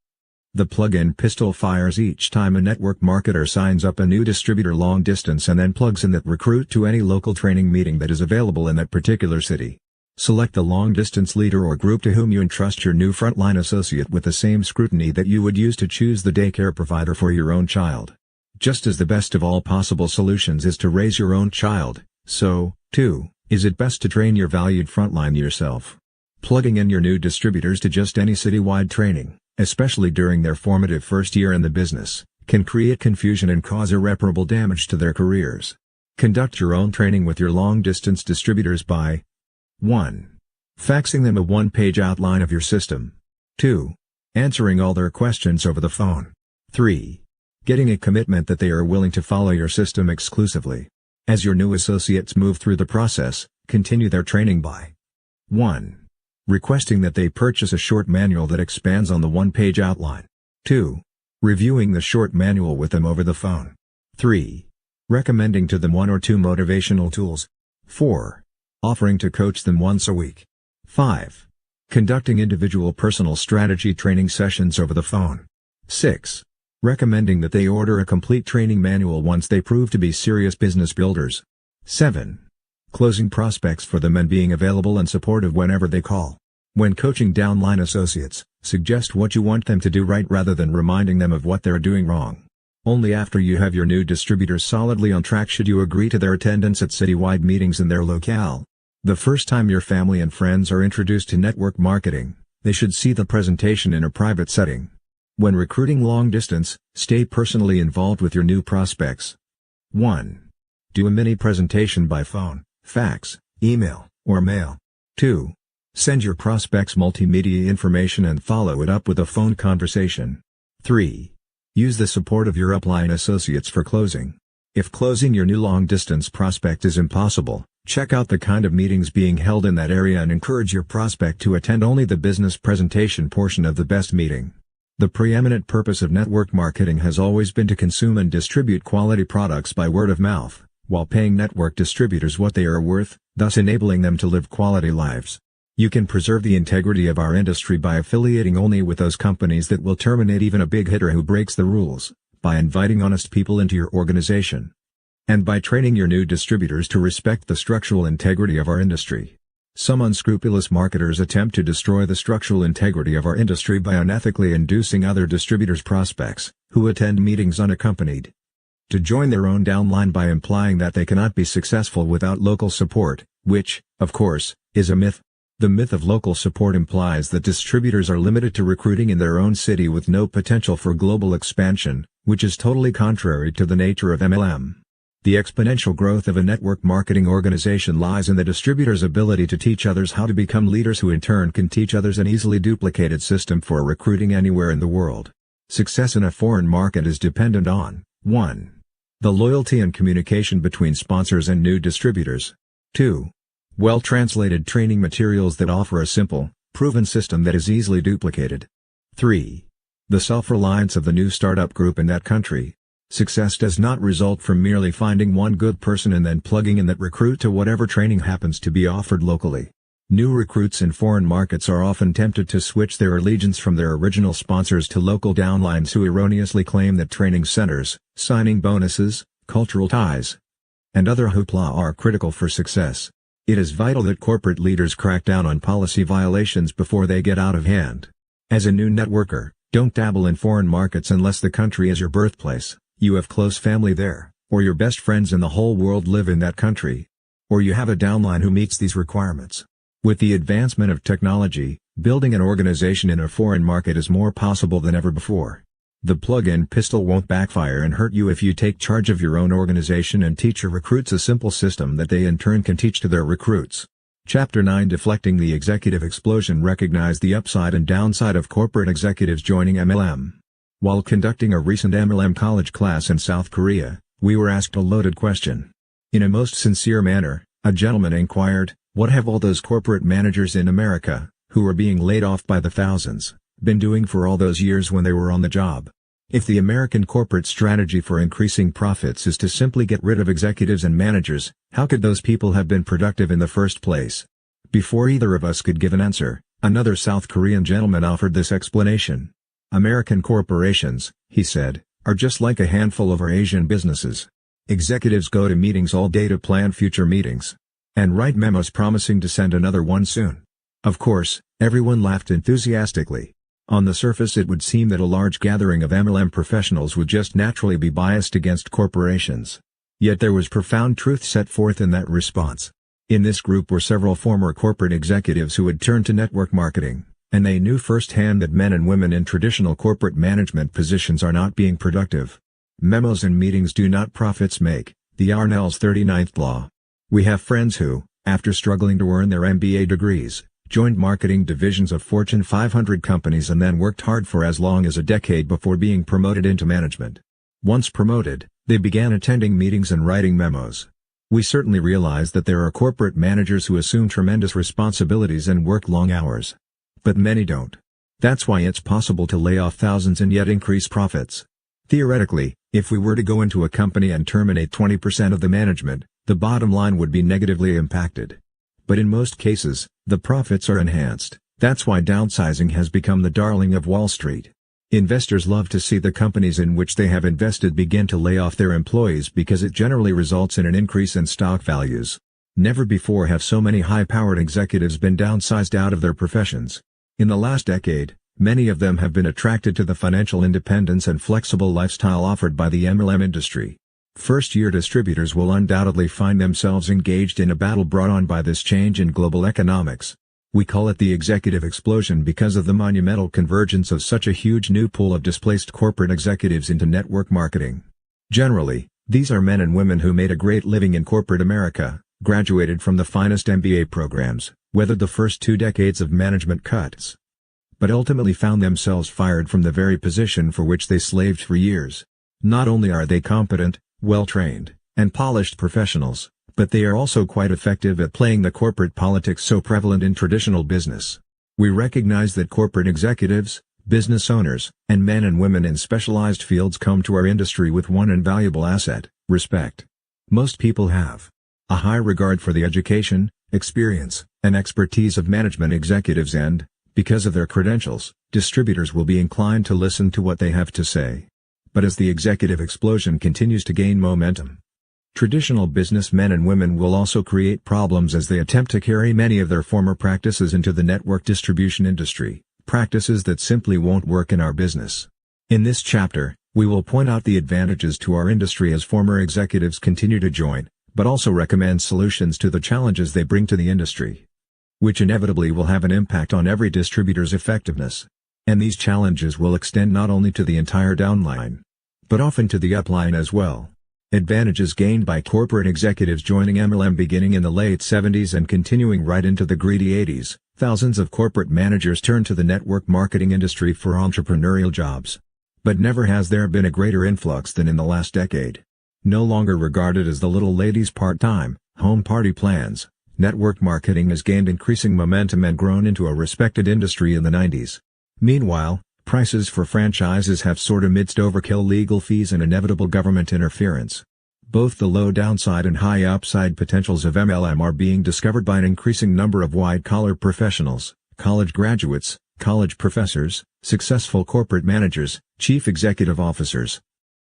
the plug-in pistol fires each time a network marketer signs up a new distributor long distance and then plugs in that recruit to any local training meeting that is available in that particular city. Select the long-distance leader or group to whom you entrust your new frontline associate with the same scrutiny that you would use to choose the daycare provider for your own child. Just as the best of all possible solutions is to raise your own child, so, too, is it best to train your valued frontline yourself. Plugging in your new distributors to just any citywide training, especially during their formative first year in the business, can create confusion and cause irreparable damage to their careers. Conduct your own training with your long-distance distributors by 1. Faxing them a one-page outline of your system. 2. Answering all their questions over the phone. 3. Getting a commitment that they are willing to follow your system exclusively. As your new associates move through the process, continue their training by 1. Requesting that they purchase a short manual that expands on the one-page outline. 2. Reviewing the short manual with them over the phone. 3. Recommending to them 1 or 2 motivational tools. 4. Offering to coach them once a week. 5. Conducting individual personal strategy training sessions over the phone. 6. Recommending that they order a complete training manual once they prove to be serious business builders. 7. Closing prospects for them and being available and supportive whenever they call. When coaching downline associates, suggest what you want them to do right rather than reminding them of what they're doing wrong. Only after you have your new distributors solidly on track should you agree to their attendance at citywide meetings in their locale. The first time your family and friends are introduced to network marketing, they should see the presentation in a private setting. When recruiting long distance, stay personally involved with your new prospects. 1. Do a mini presentation by phone, fax, email, or mail. 2. Send your prospects multimedia information and follow it up with a phone conversation. 3. Use the support of your upline associates for closing. If closing your new long-distance prospect is impossible, check out the kind of meetings being held in that area and encourage your prospect to attend only the business presentation portion of the best meeting. The preeminent purpose of network marketing has always been to consume and distribute quality products by word of mouth, while paying network distributors what they are worth, thus enabling them to live quality lives. You can preserve the integrity of our industry by affiliating only with those companies that will terminate even a big hitter who breaks the rules, by inviting honest people into your organization, and by training your new distributors to respect the structural integrity of our industry. Some unscrupulous marketers attempt to destroy the structural integrity of our industry by unethically inducing other distributors' prospects, who attend meetings unaccompanied, to join their own downline by implying that they cannot be successful without local support, which, of course, is a myth. The myth of local support implies that distributors are limited to recruiting in their own city with no potential for global expansion, which is totally contrary to the nature of MLM. The exponential growth of a network marketing organization lies in the distributor's ability to teach others how to become leaders who in turn can teach others an easily duplicated system for recruiting anywhere in the world. Success in a foreign market is dependent on 1. The loyalty and communication between sponsors and new distributors. 2. Well-translated training materials that offer a simple, proven system that is easily duplicated. 3. The self-reliance of the new startup group in that country. Success does not result from merely finding one good person and then plugging in that recruit to whatever training happens to be offered locally. New recruits in foreign markets are often tempted to switch their allegiance from their original sponsors to local downlines who erroneously claim that training centers, signing bonuses, cultural ties, and other hoopla are critical for success. It is vital that corporate leaders crack down on policy violations before they get out of hand. As a new networker, don't dabble in foreign markets unless the country is your birthplace, you have close family there, or your best friends in the whole world live in that country, or you have a downline who meets these requirements. With the advancement of technology, building an organization in a foreign market is more possible than ever before. The plug-in pistol won't backfire and hurt you if you take charge of your own organization and teach your recruits a simple system that they in turn can teach to their recruits. Chapter 9 Deflecting the Executive Explosion. Recognize the upside and downside of corporate executives joining MLM. While conducting a recent MLM college class in South Korea, we were asked a loaded question. In a most sincere manner, a gentleman inquired, "What have all those corporate managers in America, who are being laid off by the thousands, been doing for all those years when they were on the job? If the American corporate strategy for increasing profits is to simply get rid of executives and managers, how could those people have been productive in the first place?" Before either of us could give an answer, another South Korean gentleman offered this explanation. "American corporations," he said, "are just like a handful of our Asian businesses. Executives go to meetings all day to plan future meetings, and write memos promising to send another one soon." Of course, everyone laughed enthusiastically. On the surface it would seem that a large gathering of MLM professionals would just naturally be biased against corporations. Yet there was profound truth set forth in that response. In this group were several former corporate executives who had turned to network marketing, and they knew firsthand that men and women in traditional corporate management positions are not being productive. Memos and meetings do not profits make, the Arnell's 39th law. We have friends who, after struggling to earn their MBA degrees, joined marketing divisions of Fortune 500 companies and then worked hard for as long as a decade before being promoted into management. Once promoted, they began attending meetings and writing memos. We certainly realize that there are corporate managers who assume tremendous responsibilities and work long hours. But many don't. That's why it's possible to lay off thousands and yet increase profits. Theoretically, if we were to go into a company and terminate 20% of the management, the bottom line would be negatively impacted. But in most cases, the profits are enhanced. That's why downsizing has become the darling of Wall Street. Investors love to see the companies in which they have invested begin to lay off their employees because it generally results in an increase in stock values. Never before have so many high-powered executives been downsized out of their professions. In the last decade, many of them have been attracted to the financial independence and flexible lifestyle offered by the MLM industry. First-year distributors will undoubtedly find themselves engaged in a battle brought on by this change in global economics. We call it the executive explosion because of the monumental convergence of such a huge new pool of displaced corporate executives into network marketing. Generally, these are men and women who made a great living in corporate America, graduated from the finest MBA programs, weathered the first 2 decades of management cuts, but ultimately found themselves fired from the very position for which they slaved for years. Not only are they competent, well-trained, and polished professionals, but they are also quite effective at playing the corporate politics so prevalent in traditional business. We recognize that corporate executives, business owners, and men and women in specialized fields come to our industry with one invaluable asset: respect. Most people have a high regard for the education, experience, and expertise of management executives and, because of their credentials, distributors will be inclined to listen to what they have to say. But as the executive explosion continues to gain momentum, traditional businessmen and women will also create problems as they attempt to carry many of their former practices into the network distribution industry, practices that simply won't work in our business. In this chapter, we will point out the advantages to our industry as former executives continue to join, but also recommend solutions to the challenges they bring to the industry, which inevitably will have an impact on every distributor's effectiveness. And these challenges will extend not only to the entire downline, but often to the upline as well. Advantages gained by corporate executives joining MLM beginning in the late 70s and continuing right into the greedy 80s. Thousands of corporate managers turned to the network marketing industry for entrepreneurial jobs. But never has there been a greater influx than in the last decade. No longer regarded as the little lady's part-time, home party plans, network marketing has gained increasing momentum and grown into a respected industry in the 90s. Meanwhile, prices for franchises have soared amidst overkill legal fees and inevitable government interference. Both the low downside and high upside potentials of MLM are being discovered by an increasing number of white-collar professionals, college graduates, college professors, successful corporate managers, chief executive officers,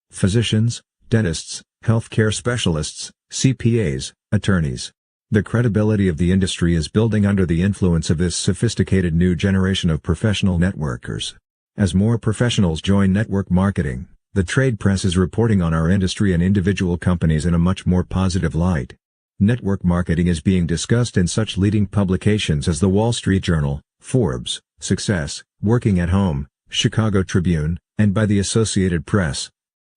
physicians, dentists, healthcare specialists, CPAs, attorneys. The credibility of the industry is building under the influence of this sophisticated new generation of professional networkers. As more professionals join network marketing, the trade press is reporting on our industry and individual companies in a much more positive light. Network marketing is being discussed in such leading publications as The Wall Street Journal, Forbes, Success, Working at Home, Chicago Tribune, and by the Associated Press,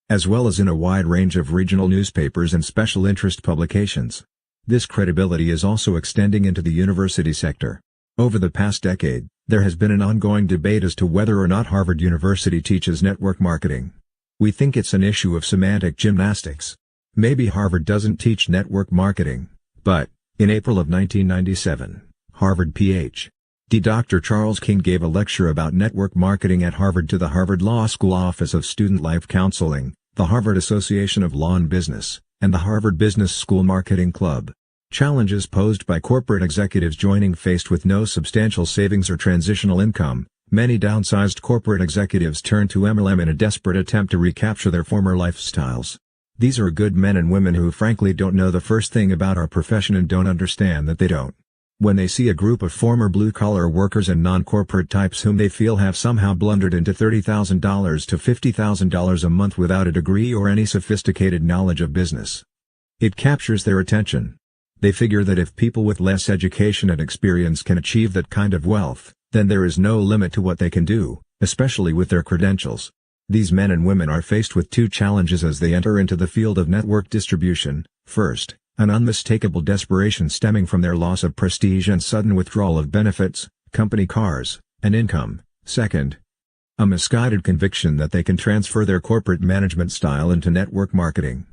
as well as in a wide range of regional newspapers and special interest publications. This credibility is also extending into the university sector. Over the past decade, there has been an ongoing debate as to whether or not Harvard University teaches network marketing. We think it's an issue of semantic gymnastics. Maybe Harvard doesn't teach network marketing, but, in April of 1997, Harvard Ph.D. Dr. Charles King gave a lecture about network marketing at Harvard to the Harvard Law School Office of Student Life Counseling, the Harvard Association of Law and Business, and the Harvard Business School Marketing Club. Challenges posed by corporate executives joining. Faced with no substantial savings or transitional income, many downsized corporate executives turn to MLM in a desperate attempt to recapture their former lifestyles. These are good men and women who frankly don't know the first thing about our profession and don't understand that they don't. When they see a group of former blue-collar workers and non-corporate types whom they feel have somehow blundered into $30,000 to $50,000 a month without a degree or any sophisticated knowledge of business, it captures their attention. They figure that if people with less education and experience can achieve that kind of wealth, then there is no limit to what they can do, especially with their credentials. These men and women are faced with two challenges as they enter into the field of network distribution. First, an unmistakable desperation stemming from their loss of prestige and sudden withdrawal of benefits, company cars, and income. Second, a misguided conviction that they can transfer their corporate management style into network marketing.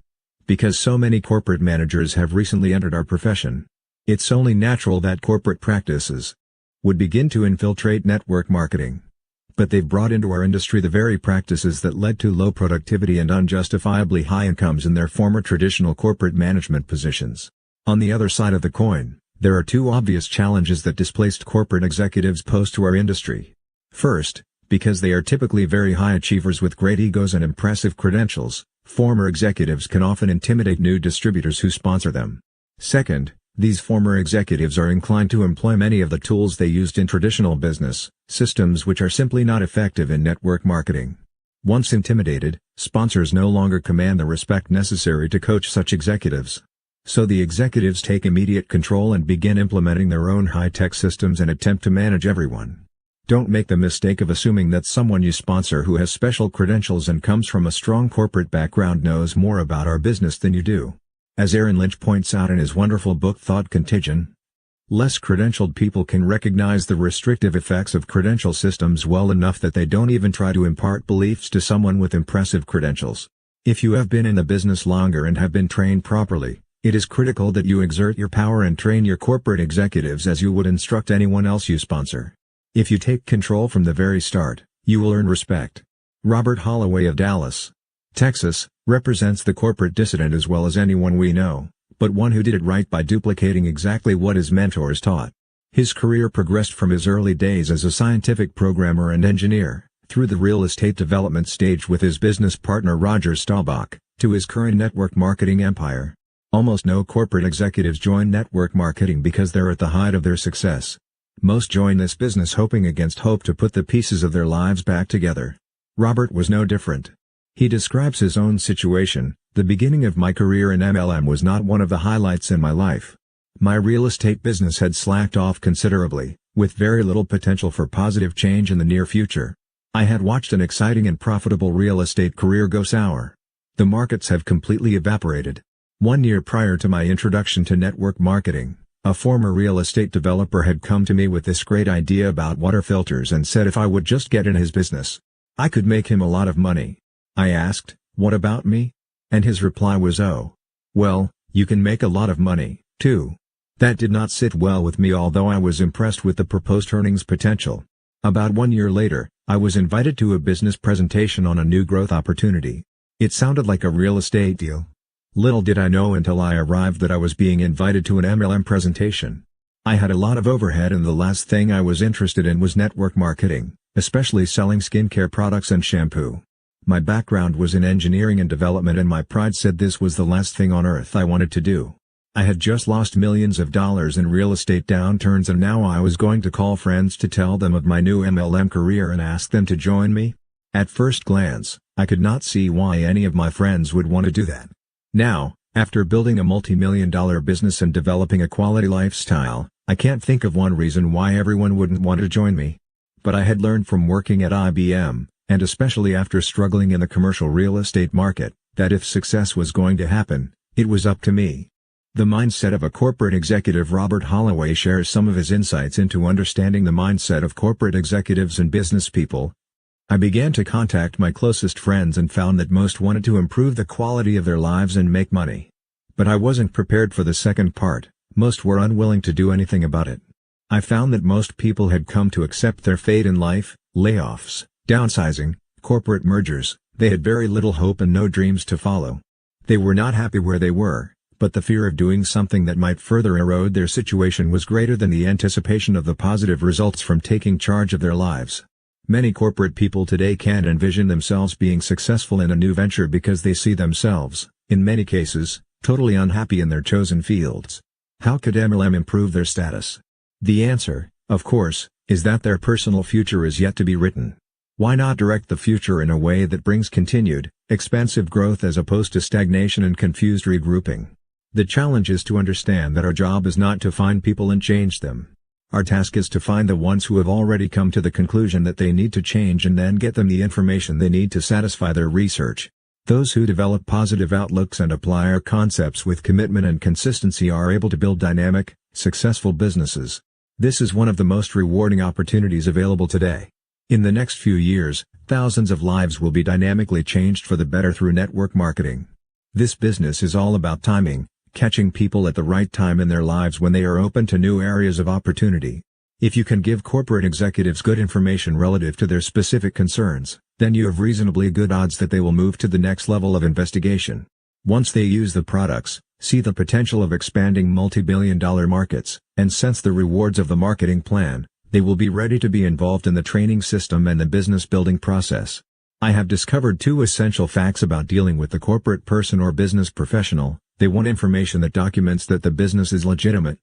Because so many corporate managers have recently entered our profession, it's only natural that corporate practices would begin to infiltrate network marketing. But they've brought into our industry the very practices that led to low productivity and unjustifiably high incomes in their former traditional corporate management positions. On the other side of the coin, there are two obvious challenges that displaced corporate executives pose to our industry. First, because they are typically very high achievers with great egos and impressive credentials, former executives can often intimidate new distributors who sponsor them. Second, these former executives are inclined to employ many of the tools they used in traditional business, systems which are simply not effective in network marketing. Once intimidated, sponsors no longer command the respect necessary to coach such executives. So the executives take immediate control and begin implementing their own high-tech systems and attempt to manage everyone. Don't make the mistake of assuming that someone you sponsor who has special credentials and comes from a strong corporate background knows more about our business than you do. As Aaron Lynch points out in his wonderful book Thought Contagion, less credentialed people can recognize the restrictive effects of credential systems well enough that they don't even try to impart beliefs to someone with impressive credentials. If you have been in the business longer and have been trained properly, it is critical that you exert your power and train your corporate executives as you would instruct anyone else you sponsor. If you take control from the very start, you will earn respect. Robert Holloway of Dallas, Texas, represents the corporate dissident as well as anyone we know, but one who did it right by duplicating exactly what his mentors taught. His career progressed from his early days as a scientific programmer and engineer, through the real estate development stage with his business partner Roger Staubach, to his current network marketing empire. Almost no corporate executives join network marketing because they're at the height of their success. Most join this business hoping against hope to put the pieces of their lives back together. Robert was no different. He describes his own situation: "The beginning of my career in MLM was not one of the highlights in my life. My real estate business had slacked off considerably, with very little potential for positive change in the near future. I had watched an exciting and profitable real estate career go sour. The markets have completely evaporated. 1 year prior to my introduction to network marketing, a former real estate developer had come to me with this great idea about water filters and said if I would just get in his business, I could make him a lot of money. I asked, 'What about me?' And his reply was, 'Oh, well, you can make a lot of money, too.' That did not sit well with me, although I was impressed with the proposed earnings potential. About 1 year later, I was invited to a business presentation on a new growth opportunity. It sounded like a real estate deal. Little did I know until I arrived that I was being invited to an MLM presentation. I had a lot of overhead and the last thing I was interested in was network marketing, especially selling skincare products and shampoo. My background was in engineering and development and my pride said this was the last thing on earth I wanted to do. I had just lost millions of dollars in real estate downturns and now I was going to call friends to tell them of my new MLM career and ask them to join me? At first glance, I could not see why any of my friends would want to do that. Now, after building a multi-million-dollar business and developing a quality lifestyle, I can't think of one reason why everyone wouldn't want to join me. But I had learned from working at IBM, and especially after struggling in the commercial real estate market, that if success was going to happen, it was up to me. The mindset of a corporate executive. Robert Holloway shares some of his insights into understanding the mindset of corporate executives and business people. I began to contact my closest friends and found that most wanted to improve the quality of their lives and make money. But I wasn't prepared for the second part. Most were unwilling to do anything about it. I found that most people had come to accept their fate in life: layoffs, downsizing, corporate mergers. They had very little hope and no dreams to follow. They were not happy where they were, but the fear of doing something that might further erode their situation was greater than the anticipation of the positive results from taking charge of their lives. Many corporate people today can't envision themselves being successful in a new venture because they see themselves, in many cases, totally unhappy in their chosen fields. How could MLM improve their status? The answer, of course, is that their personal future is yet to be written. Why not direct the future in a way that brings continued, expansive growth as opposed to stagnation and confused regrouping? The challenge is to understand that our job is not to find people and change them. Our task is to find the ones who have already come to the conclusion that they need to change and then get them the information they need to satisfy their research. Those who develop positive outlooks and apply our concepts with commitment and consistency are able to build dynamic, successful businesses. This is one of the most rewarding opportunities available today. In the next few years, thousands of lives will be dynamically changed for the better through network marketing. This business is all about timing, catching people at the right time in their lives when they are open to new areas of opportunity. If you can give corporate executives good information relative to their specific concerns, then you have reasonably good odds that they will move to the next level of investigation. Once they use the products, see the potential of expanding multi-billion-dollar markets, and sense the rewards of the marketing plan, they will be ready to be involved in the training system and the business building process. I have discovered 2 essential facts about dealing with the corporate person or business professional. They want information that documents that the business is legitimate.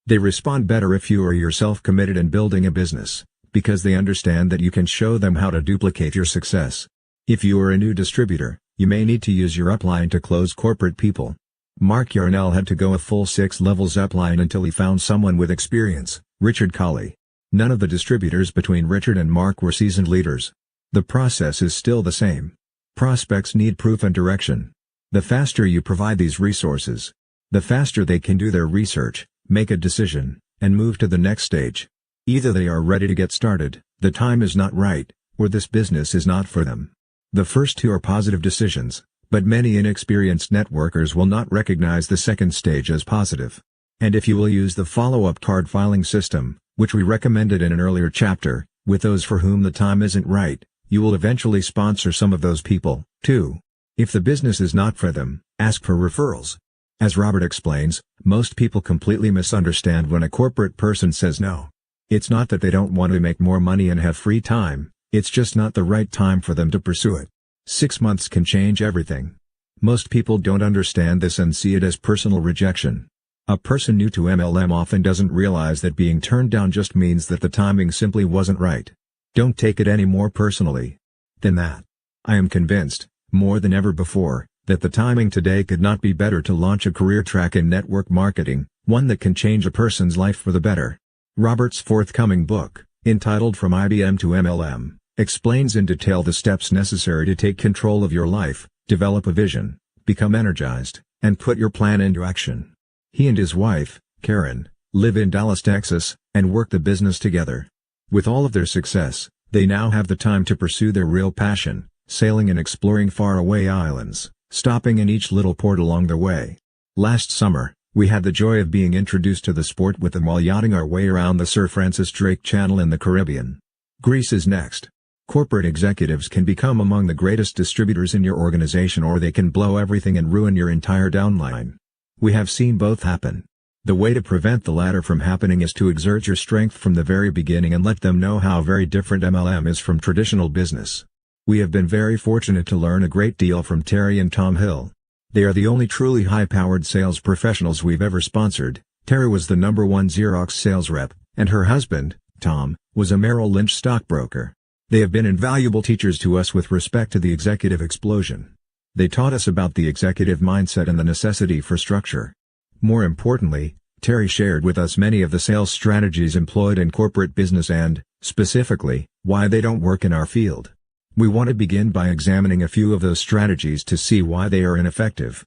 They respond better if you are yourself committed in building a business, because they understand that you can show them how to duplicate your success. If you are a new distributor, you may need to use your upline to close corporate people. Mark Yarnell had to go a full 6 levels upline until he found someone with experience, Richard Colley. None of the distributors between Richard and Mark were seasoned leaders. The process is still the same. Prospects need proof and direction. The faster you provide these resources, the faster they can do their research, make a decision, and move to the next stage. Either they are ready to get started, the time is not right, or this business is not for them. The first two are positive decisions, but many inexperienced networkers will not recognize the second stage as positive. And if you will use the follow-up card filing system, which we recommended in an earlier chapter, with those for whom the time isn't right, you will eventually sponsor some of those people, too. If the business is not for them, ask for referrals. As Robert explains, most people completely misunderstand when a corporate person says no. It's not that they don't want to make more money and have free time, it's just not the right time for them to pursue it. 6 months can change everything. Most people don't understand this and see it as personal rejection. A person new to MLM often doesn't realize that being turned down just means that the timing simply wasn't right. Don't take it any more personally than that. I am convinced, more than ever before, that the timing today could not be better to launch a career track in network marketing, one that can change a person's life for the better. Robert's forthcoming book, entitled From IBM to MLM, explains in detail the steps necessary to take control of your life, develop a vision, become energized, and put your plan into action. He and his wife, Karen, live in Dallas, Texas, and work the business together. With all of their success, they now have the time to pursue their real passion, sailing and exploring faraway islands, stopping in each little port along the way. Last summer, we had the joy of being introduced to the sport with them while yachting our way around the Sir Francis Drake Channel in the Caribbean. Greece is next. Corporate executives can become among the greatest distributors in your organization, or they can blow everything and ruin your entire downline. We have seen both happen. The way to prevent the latter from happening is to exert your strength from the very beginning and let them know how very different MLM is from traditional business. We have been very fortunate to learn a great deal from Terry and Tom Hill. They are the only truly high-powered sales professionals we've ever sponsored. Terry was the #1 Xerox sales rep, and her husband, Tom, was a Merrill Lynch stockbroker. They have been invaluable teachers to us with respect to the executive explosion. They taught us about the executive mindset and the necessity for structure. More importantly, Terry shared with us many of the sales strategies employed in corporate business and, specifically, why they don't work in our field. We want to begin by examining a few of those strategies to see why they are ineffective.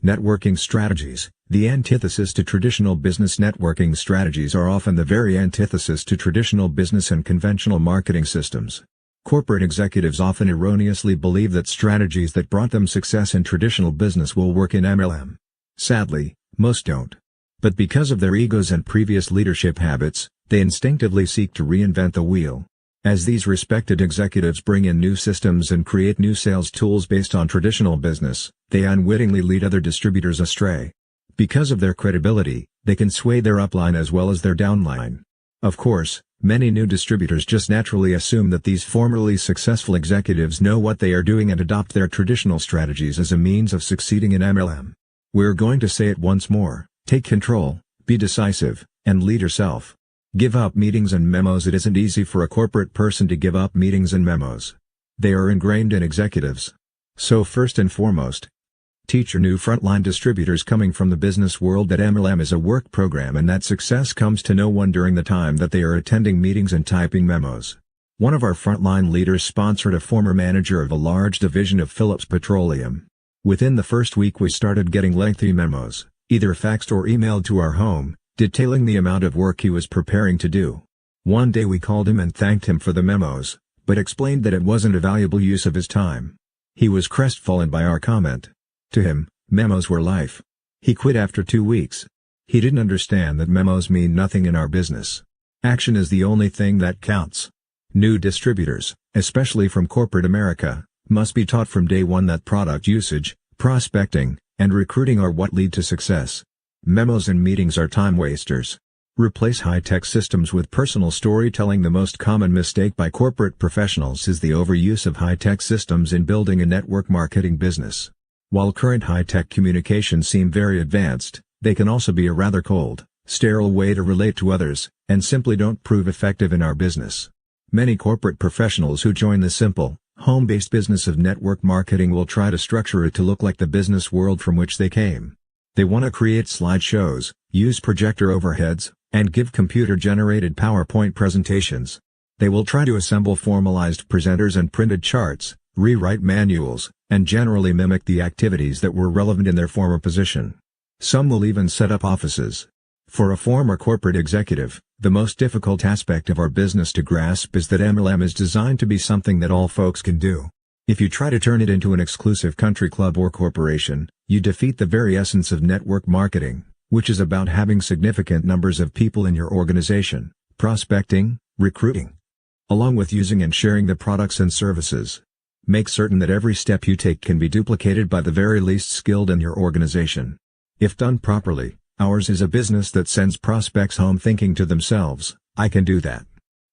Networking strategies, the antithesis to traditional business. Networking strategies are often the very antithesis to traditional business and conventional marketing systems. Corporate executives often erroneously believe that strategies that brought them success in traditional business will work in MLM. Sadly, most don't. But because of their egos and previous leadership habits, they instinctively seek to reinvent the wheel. As these respected executives bring in new systems and create new sales tools based on traditional business, they unwittingly lead other distributors astray. Because of their credibility, they can sway their upline as well as their downline. Of course, many new distributors just naturally assume that these formerly successful executives know what they are doing and adopt their traditional strategies as a means of succeeding in MLM. We're going to say it once more: take control, be decisive, and lead yourself. Give up meetings and memos. It isn't easy for a corporate person to give up meetings and memos. They are ingrained in executives. So first and foremost, teach your new frontline distributors coming from the business world that MLM is a work program and that success comes to no one during the time that they are attending meetings and typing memos. One of our frontline leaders sponsored a former manager of a large division of Phillips Petroleum. Within the first week we started getting lengthy memos, either faxed or emailed to our home, detailing the amount of work he was preparing to do. One day we called him and thanked him for the memos, but explained that it wasn't a valuable use of his time. He was crestfallen by our comment. To him, memos were life. He quit after 2 weeks. He didn't understand that memos mean nothing in our business. Action is the only thing that counts. New distributors, especially from corporate America, must be taught from day one that product usage, prospecting, and recruiting are what lead to success. Memos and meetings are time wasters. Replace high-tech systems with personal storytelling. The most common mistake by corporate professionals is the overuse of high-tech systems in building a network marketing business. While current high-tech communications seem very advanced, they can also be a rather cold, sterile way to relate to others, and simply don't prove effective in our business. Many corporate professionals who join the simple, Home-based business of network marketing will try to structure it to look like the business world from which they came. They want to create slideshows, use projector overheads, and give computer-generated PowerPoint presentations. They will try to assemble formalized presenters and printed charts, rewrite manuals, and generally mimic the activities that were relevant in their former position. Some will even set up offices. For a former corporate executive, the most difficult aspect of our business to grasp is that MLM is designed to be something that all folks can do. If you try to turn it into an exclusive country club or corporation, you defeat the very essence of network marketing, which is about having significant numbers of people in your organization, prospecting, recruiting, along with using and sharing the products and services. Make certain that every step you take can be duplicated by the very least skilled in your organization. If done properly, ours is a business that sends prospects home thinking to themselves, I can do that.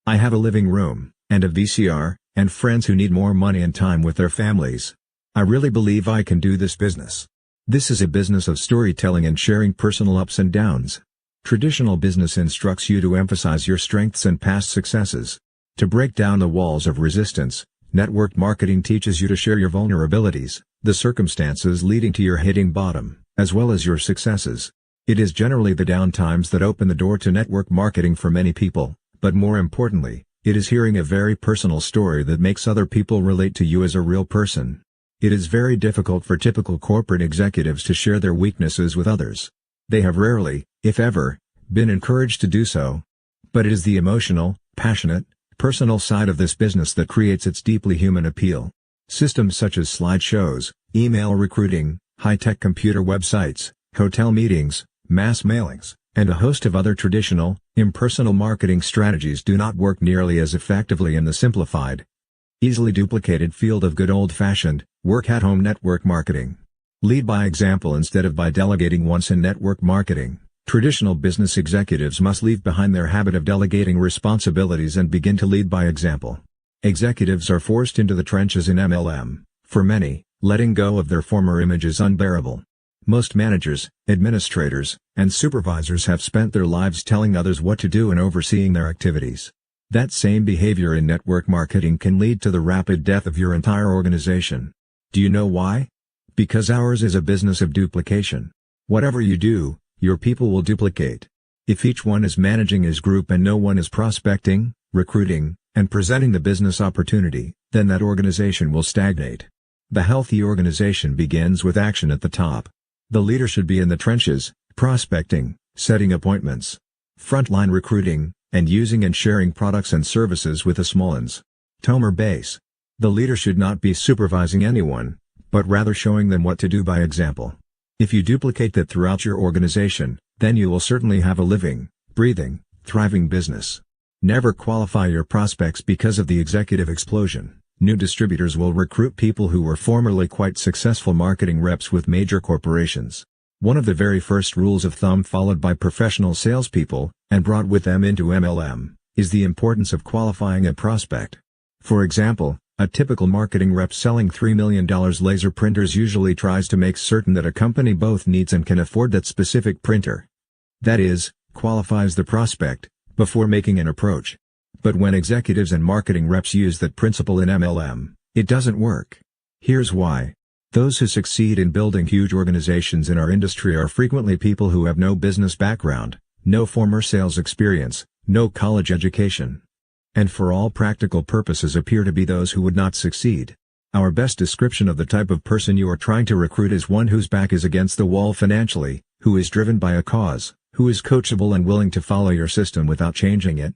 I have a living room, and a VCR, and friends who need more money and time with their families. I really believe I can do this business. This is a business of storytelling and sharing personal ups and downs. Traditional business instructs you to emphasize your strengths and past successes. To break down the walls of resistance, network marketing teaches you to share your vulnerabilities, the circumstances leading to your hitting bottom, as well as your successes. It is generally the downtimes that open the door to network marketing for many people, but more importantly, it is hearing a very personal story that makes other people relate to you as a real person. It is very difficult for typical corporate executives to share their weaknesses with others. They have rarely, if ever, been encouraged to do so. But it is the emotional, passionate, personal side of this business that creates its deeply human appeal. Systems such as slideshows, email recruiting, high-tech computer websites, hotel meetings, mass mailings, and a host of other traditional, impersonal marketing strategies do not work nearly as effectively in the simplified, easily duplicated field of good old-fashioned, work-at-home network marketing. Lead by example instead of by delegating. Once in network marketing, traditional business executives must leave behind their habit of delegating responsibilities and begin to lead by example. Executives are forced into the trenches in MLM. For many, letting go of their former image is unbearable. Most managers, administrators, and supervisors have spent their lives telling others what to do and overseeing their activities. That same behavior in network marketing can lead to the rapid death of your entire organization. Do you know why? Because ours is a business of duplication. Whatever you do, your people will duplicate. If each one is managing his group and no one is prospecting, recruiting, and presenting the business opportunity, then that organization will stagnate. The healthy organization begins with action at the top. The leader should be in the trenches, prospecting, setting appointments, frontline recruiting, and using and sharing products and services with the small ones. Tomer base. The leader should not be supervising anyone, but rather showing them what to do by example. If you duplicate that throughout your organization, then you will certainly have a living, breathing, thriving business. Never qualify your prospects because of the executive explosion. New distributors will recruit people who were formerly quite successful marketing reps with major corporations. One of the very first rules of thumb followed by professional salespeople, and brought with them into MLM, is the importance of qualifying a prospect. For example, a typical marketing rep selling $3 million laser printers usually tries to make certain that a company both needs and can afford that specific printer. That is, qualifies the prospect, before making an approach. But when executives and marketing reps use that principle in MLM, it doesn't work. Here's why. Those who succeed in building huge organizations in our industry are frequently people who have no business background, no former sales experience, no college education, and for all practical purposes appear to be those who would not succeed. Our best description of the type of person you are trying to recruit is one whose back is against the wall financially, who is driven by a cause, who is coachable and willing to follow your system without changing it,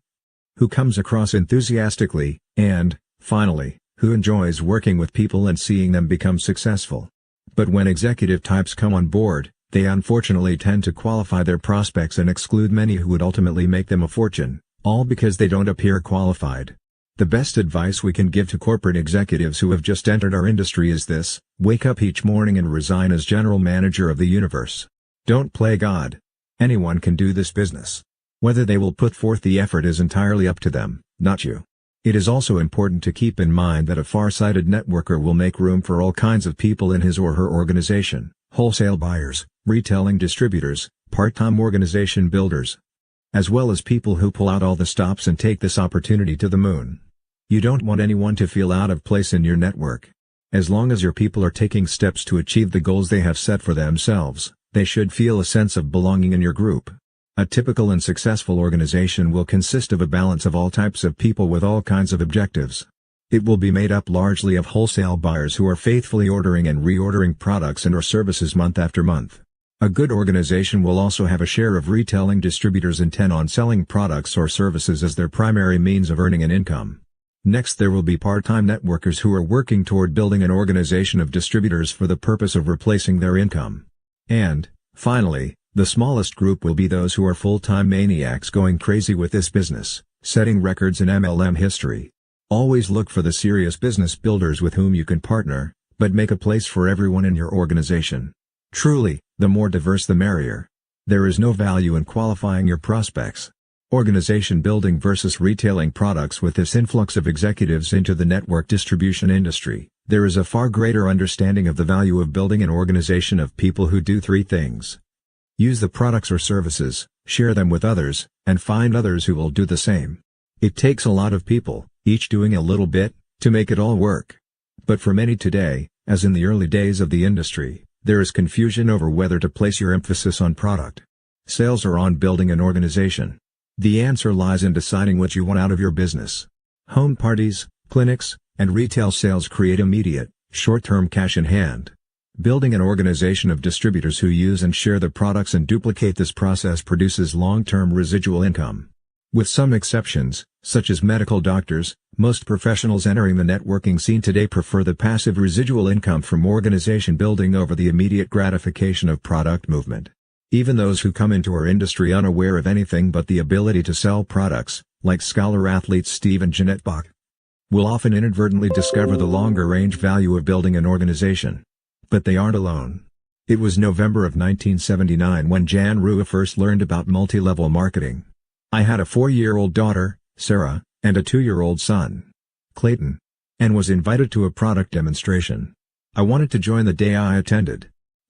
who comes across enthusiastically, and, finally, who enjoys working with people and seeing them become successful. But when executive types come on board, they unfortunately tend to qualify their prospects and exclude many who would ultimately make them a fortune, all because they don't appear qualified. The best advice we can give to corporate executives who have just entered our industry is this: wake up each morning and resign as general manager of the universe. Don't play God. Anyone can do this business. Whether they will put forth the effort is entirely up to them, not you. It is also important to keep in mind that a far-sighted networker will make room for all kinds of people in his or her organization: wholesale buyers, retailing distributors, part-time organization builders, as well as people who pull out all the stops and take this opportunity to the moon. You don't want anyone to feel out of place in your network. As long as your people are taking steps to achieve the goals they have set for themselves, they should feel a sense of belonging in your group. A typical and successful organization will consist of a balance of all types of people with all kinds of objectives. It will be made up largely of wholesale buyers who are faithfully ordering and reordering products and/or services month after month. A good organization will also have a share of retailing distributors intent on selling products or services as their primary means of earning an income. Next, there will be part-time networkers who are working toward building an organization of distributors for the purpose of replacing their income. And, finally, the smallest group will be those who are full-time maniacs going crazy with this business, setting records in MLM history. Always look for the serious business builders with whom you can partner, but make a place for everyone in your organization. Truly, the more diverse the merrier. There is no value in qualifying your prospects. Organization building versus retailing products. With this influx of executives into the network distribution industry, there is a far greater understanding of the value of building an organization of people who do three things. Use the products or services, share them with others, and find others who will do the same. It takes a lot of people, each doing a little bit, to make it all work. But for many today, as in the early days of the industry, there is confusion over whether to place your emphasis on product sales or on building an organization. The answer lies in deciding what you want out of your business. Home parties, clinics, and retail sales create immediate, short-term cash in hand. Building an organization of distributors who use and share the products and duplicate this process produces long-term residual income. With some exceptions, such as medical doctors, most professionals entering the networking scene today prefer the passive residual income from organization building over the immediate gratification of product movement. Even those who come into our industry unaware of anything but the ability to sell products, like scholar athletes Steve and Jeanette Bach, will often inadvertently discover the longer-range value of building an organization. But they aren't alone. It was November of 1979 when Jan Rua first learned about multi-level marketing. I had a 4-year-old daughter, Sarah, and a 2-year-old son, Clayton, and was invited to a product demonstration. I wanted to join the day I attended.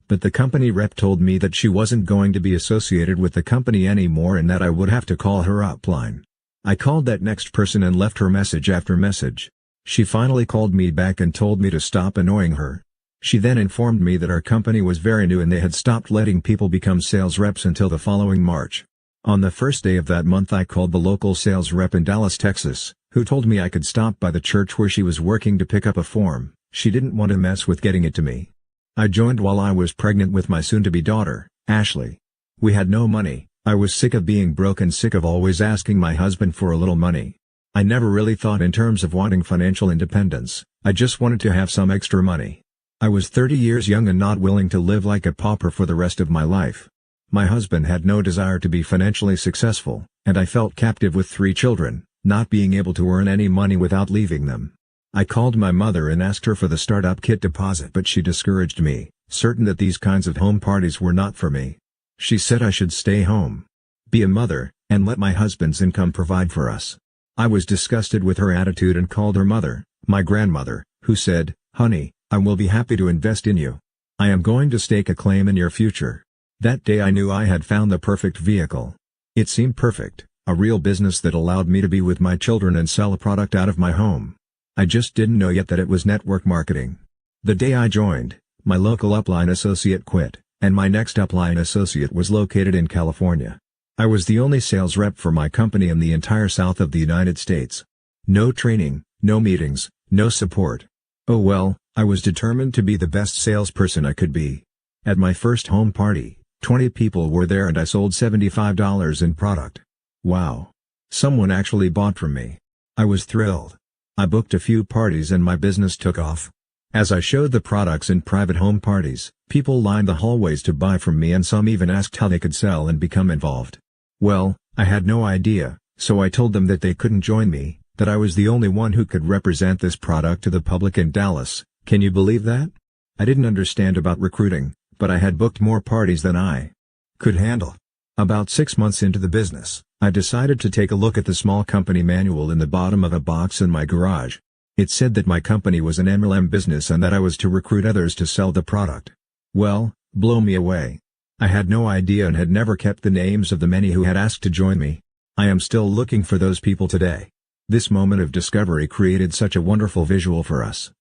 But the company rep told me that she wasn't going to be associated with the company anymore and that I would have to call her upline. I called that next person and left her message after message. She finally called me back and told me to stop annoying her. She then informed me that our company was very new and they had stopped letting people become sales reps until the following March. On the first day of that month I called the local sales rep in Dallas, Texas, who told me I could stop by the church where she was working to pick up a form. She didn't want to mess with getting it to me. I joined while I was pregnant with my soon-to-be daughter, Ashley. We had no money. I was sick of being broke and sick of always asking my husband for a little money. I never really thought in terms of wanting financial independence, I just wanted to have some extra money. I was 30 years young and not willing to live like a pauper for the rest of my life. My husband had no desire to be financially successful, and I felt captive with 3 children, not being able to earn any money without leaving them. I called my mother and asked her for the startup kit deposit, but she discouraged me, certain that these kinds of home parties were not for me. She said I should stay home, be a mother, and let my husband's income provide for us. I was disgusted with her attitude and called her mother, my grandmother, who said, "Honey, I will be happy to invest in you. I am going to stake a claim in your future." That day I knew I had found the perfect vehicle. It seemed perfect, a real business that allowed me to be with my children and sell a product out of my home. I just didn't know yet that it was network marketing. The day I joined, my local upline associate quit, and my next upline associate was located in California. I was the only sales rep for my company in the entire south of the United States. No training, no meetings, no support. Oh well, I was determined to be the best salesperson I could be. At my first home party, 20 people were there and I sold $75 in product. Wow! Someone actually bought from me. I was thrilled. I booked a few parties and my business took off. As I showed the products in private home parties, people lined the hallways to buy from me and some even asked how they could sell and become involved. Well, I had no idea, so I told them that they couldn't join me, that I was the only one who could represent this product to the public in Dallas. Can you believe that? I didn't understand about recruiting, but I had booked more parties than I could handle. About 6 months into the business, I decided to take a look at the small company manual in the bottom of a box in my garage. It said that my company was an MLM business and that I was to recruit others to sell the product. Well, blow me away. I had no idea and had never kept the names of the many who had asked to join me. I am still looking for those people today. This moment of discovery created such a wonderful visual for us.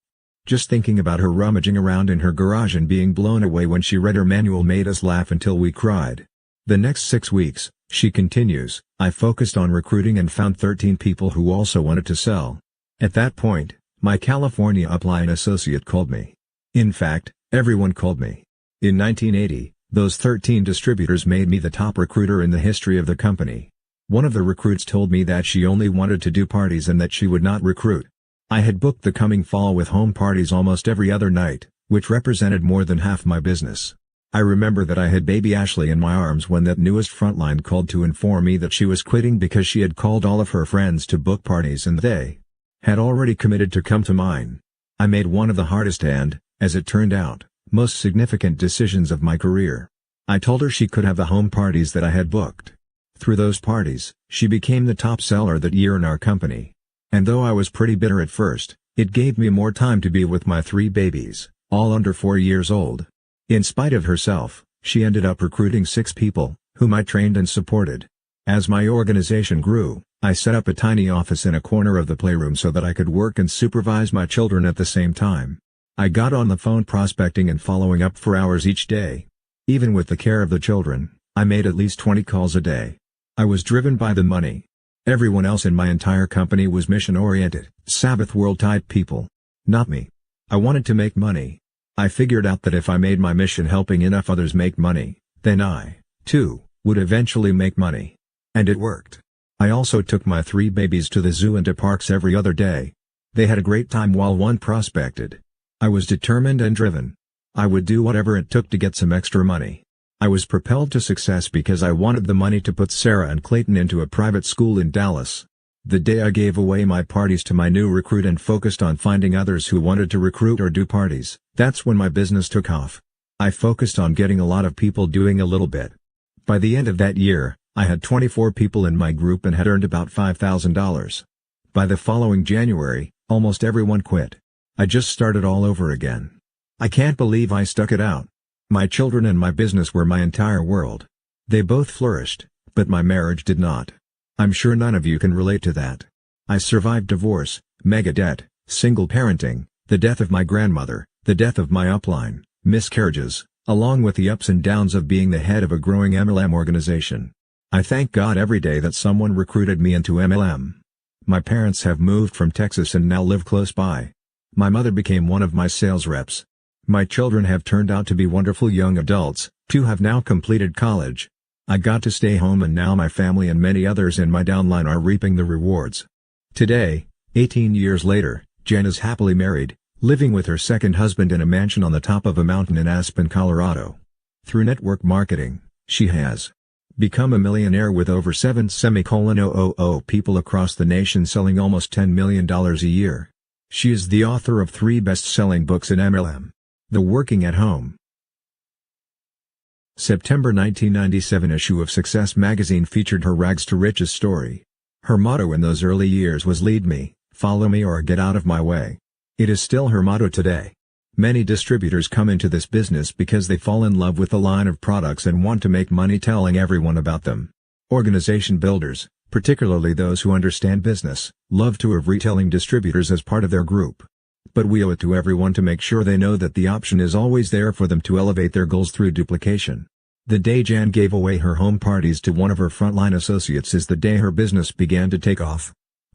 Just thinking about her rummaging around in her garage and being blown away when she read her manual made us laugh until we cried. The next 6 weeks, she continues, I focused on recruiting and found 13 people who also wanted to sell. At that point, my California upline associate called me. In fact, everyone called me. In 1980, those 13 distributors made me the top recruiter in the history of the company. One of the recruits told me that she only wanted to do parties and that she would not recruit. I had booked the coming fall with home parties almost every other night, which represented more than half my business. I remember that I had baby Ashley in my arms when that newest frontline called to inform me that she was quitting because she had called all of her friends to book parties and they had already committed to come to mine. I made one of the hardest and, as it turned out, most significant decisions of my career. I told her she could have the home parties that I had booked. Through those parties, she became the top seller that year in our company. And though I was pretty bitter at first, it gave me more time to be with my 3 babies, all under 4 years old. In spite of herself, she ended up recruiting 6 people, whom I trained and supported. As my organization grew, I set up a tiny office in a corner of the playroom so that I could work and supervise my children at the same time. I got on the phone prospecting and following up for hours each day. Even with the care of the children, I made at least 20 calls a day. I was driven by the money. Everyone else in my entire company was mission-oriented, Sabbath world-type people. Not me. I wanted to make money. I figured out that if I made my mission helping enough others make money, then I, too, would eventually make money. And it worked. I also took my 3 babies to the zoo and to parks every other day. They had a great time while one prospected. I was determined and driven. I would do whatever it took to get some extra money. I was propelled to success because I wanted the money to put Sarah and Clayton into a private school in Dallas. The day I gave away my parties to my new recruit and focused on finding others who wanted to recruit or do parties, that's when my business took off. I focused on getting a lot of people doing a little bit. By the end of that year, I had 24 people in my group and had earned about $5,000. By the following January, almost everyone quit. I just started all over again. I can't believe I stuck it out. My children and my business were my entire world. They both flourished, but my marriage did not. I'm sure none of you can relate to that. I survived divorce, mega debt, single parenting, the death of my grandmother, the death of my upline, miscarriages, along with the ups and downs of being the head of a growing MLM organization. I thank God every day that someone recruited me into MLM. My parents have moved from Texas and now live close by. My mother became one of my sales reps. My children have turned out to be wonderful young adults, 2 have now completed college. I got to stay home and now my family and many others in my downline are reaping the rewards. Today, 18 years later, Jen is happily married, living with her second husband in a mansion on the top of a mountain in Aspen, Colorado. Through network marketing, she has become a millionaire with over 7,000 people across the nation selling almost $10 million a year. She is the author of 3 best-selling books in MLM. The Working at Home. September 1997 issue of Success magazine featured her rags to riches story. Her motto in those early years was "Lead me, follow me or get out of my way." It is still her motto today. Many distributors come into this business because they fall in love with the line of products and want to make money telling everyone about them. Organization builders, particularly those who understand business, love to have retailing distributors as part of their group. But we owe it to everyone to make sure they know that the option is always there for them to elevate their goals through duplication. The day Jan gave away her home parties to one of her frontline associates is the day her business began to take off.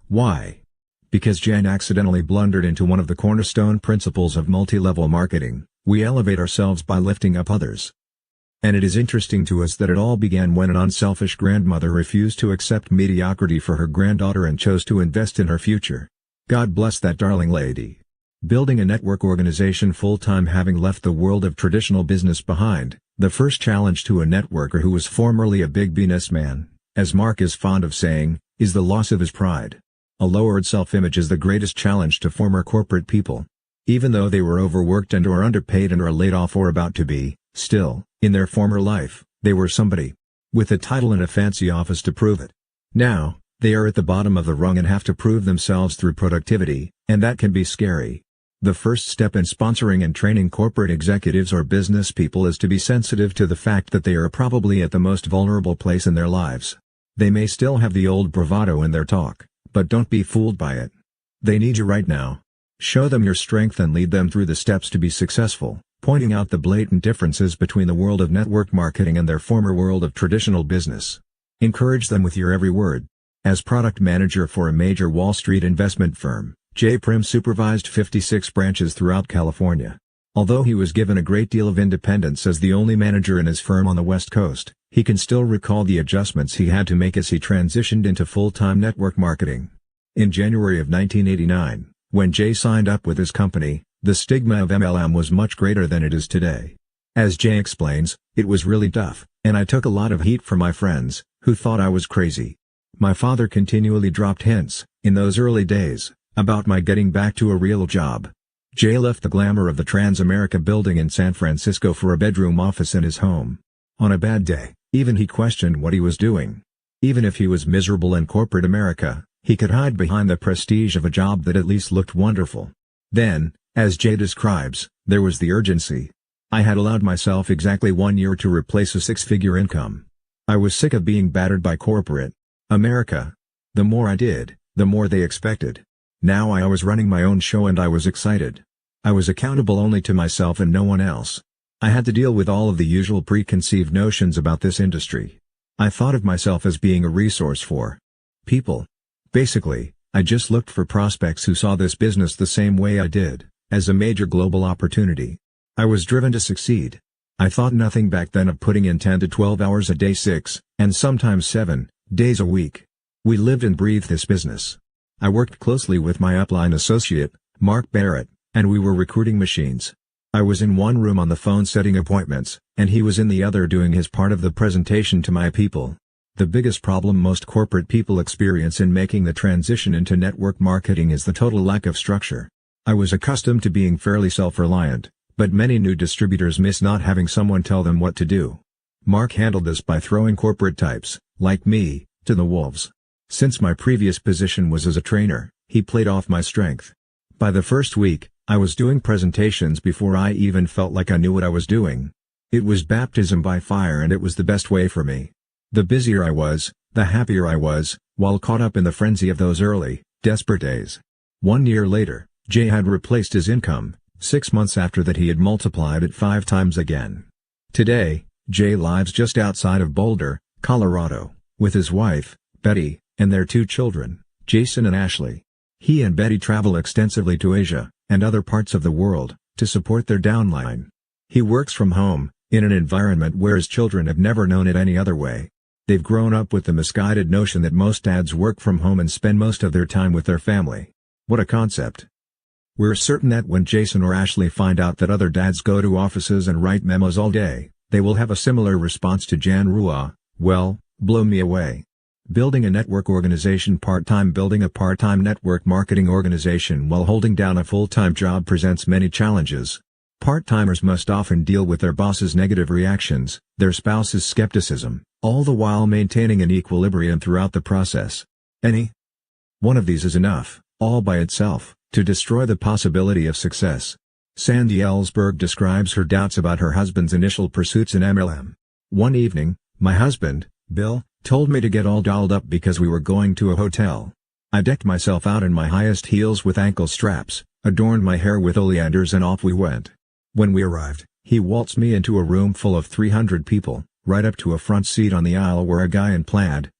Why? Because Jan accidentally blundered into one of the cornerstone principles of multi-level marketing: we elevate ourselves by lifting up others. And it is interesting to us that it all began when an unselfish grandmother refused to accept mediocrity for her granddaughter and chose to invest in her future. God bless that darling lady. Building a network organization full-time, having left the world of traditional business behind, the first challenge to a networker who was formerly a big businessman, as Mark is fond of saying, is the loss of his pride. A lowered self-image is the greatest challenge to former corporate people. Even though they were overworked and or underpaid and are laid off or about to be, still, in their former life, they were somebody. With a title and a fancy office to prove it. Now, they are at the bottom of the rung and have to prove themselves through productivity, and that can be scary. The first step in sponsoring and training corporate executives or business people is to be sensitive to the fact that they are probably at the most vulnerable place in their lives. They may still have the old bravado in their talk, But don't be fooled by it. They need you right now. Show them your strength and lead them through the steps to be successful, pointing out the blatant differences between the world of network marketing and their former world of traditional business. Encourage them with your every word. As product manager for a major Wall Street investment firm, Jay Prim supervised 56 branches throughout California. Although he was given a great deal of independence as the only manager in his firm on the West Coast, he can still recall the adjustments he had to make as he transitioned into full-time network marketing. In January of 1989, when Jay signed up with his company, the stigma of MLM was much greater than it is today. As Jay explains, it was really tough, and I took a lot of heat from my friends, who thought I was crazy. My father continually dropped hints, in those early days, about my getting back to a real job. Jay left the glamour of the Transamerica building in San Francisco for a bedroom office in his home. On a bad day, even he questioned what he was doing. Even if he was miserable in corporate America, he could hide behind the prestige of a job that at least looked wonderful. Then, as Jay describes, there was the urgency. I had allowed myself exactly 1 year to replace a six-figure income. I was sick of being battered by corporate America. The more I did, the more they expected. Now I was running my own show and I was excited. I was accountable only to myself and no one else. I had to deal with all of the usual preconceived notions about this industry. I thought of myself as being a resource for people. Basically, I just looked for prospects who saw this business the same way I did, as a major global opportunity. I was driven to succeed. I thought nothing back then of putting in 10 to 12 hours a day, 6, and sometimes 7, days a week. We lived and breathed this business. I worked closely with my upline associate, Mark Barrett, and we were recruiting machines. I was in one room on the phone setting appointments, and he was in the other doing his part of the presentation to my people. The biggest problem most corporate people experience in making the transition into network marketing is the total lack of structure. I was accustomed to being fairly self-reliant, but many new distributors miss not having someone tell them what to do. Mark handled this by throwing corporate types, like me, to the wolves. Since my previous position was as a trainer, he played off my strength. By the first week, I was doing presentations before I even felt like I knew what I was doing. It was baptism by fire and it was the best way for me. The busier I was, the happier I was, while caught up in the frenzy of those early, desperate days. 1 year later, Jay had replaced his income. 6 months after that he had multiplied it 5 times again. Today, Jay lives just outside of Boulder, Colorado, with his wife, Betty, and their 2 children, Jason and Ashley. He and Betty travel extensively to Asia, and other parts of the world, to support their downline. He works from home, in an environment where his children have never known it any other way. They've grown up with the misguided notion that most dads work from home and spend most of their time with their family. What a concept. We're certain that when Jason or Ashley find out that other dads go to offices and write memos all day, they will have a similar response to Jan Rua, well, blow me away. Building a network organization part-time. Building a part-time network marketing organization while holding down a full-time job presents many challenges. Part-timers must often deal with their boss's negative reactions, their spouse's skepticism, all the while maintaining an equilibrium throughout the process. Any one of these is enough, all by itself, to destroy the possibility of success. Sandy Ellsberg describes her doubts about her husband's initial pursuits in MLM. One evening, my husband, Bill, told me to get all dolled up because we were going to a hotel. I decked myself out in my highest heels with ankle straps, adorned my hair with oleanders and off we went. When we arrived, he waltzed me into a room full of 300 people, right up to a front seat on the aisle where a guy in plaid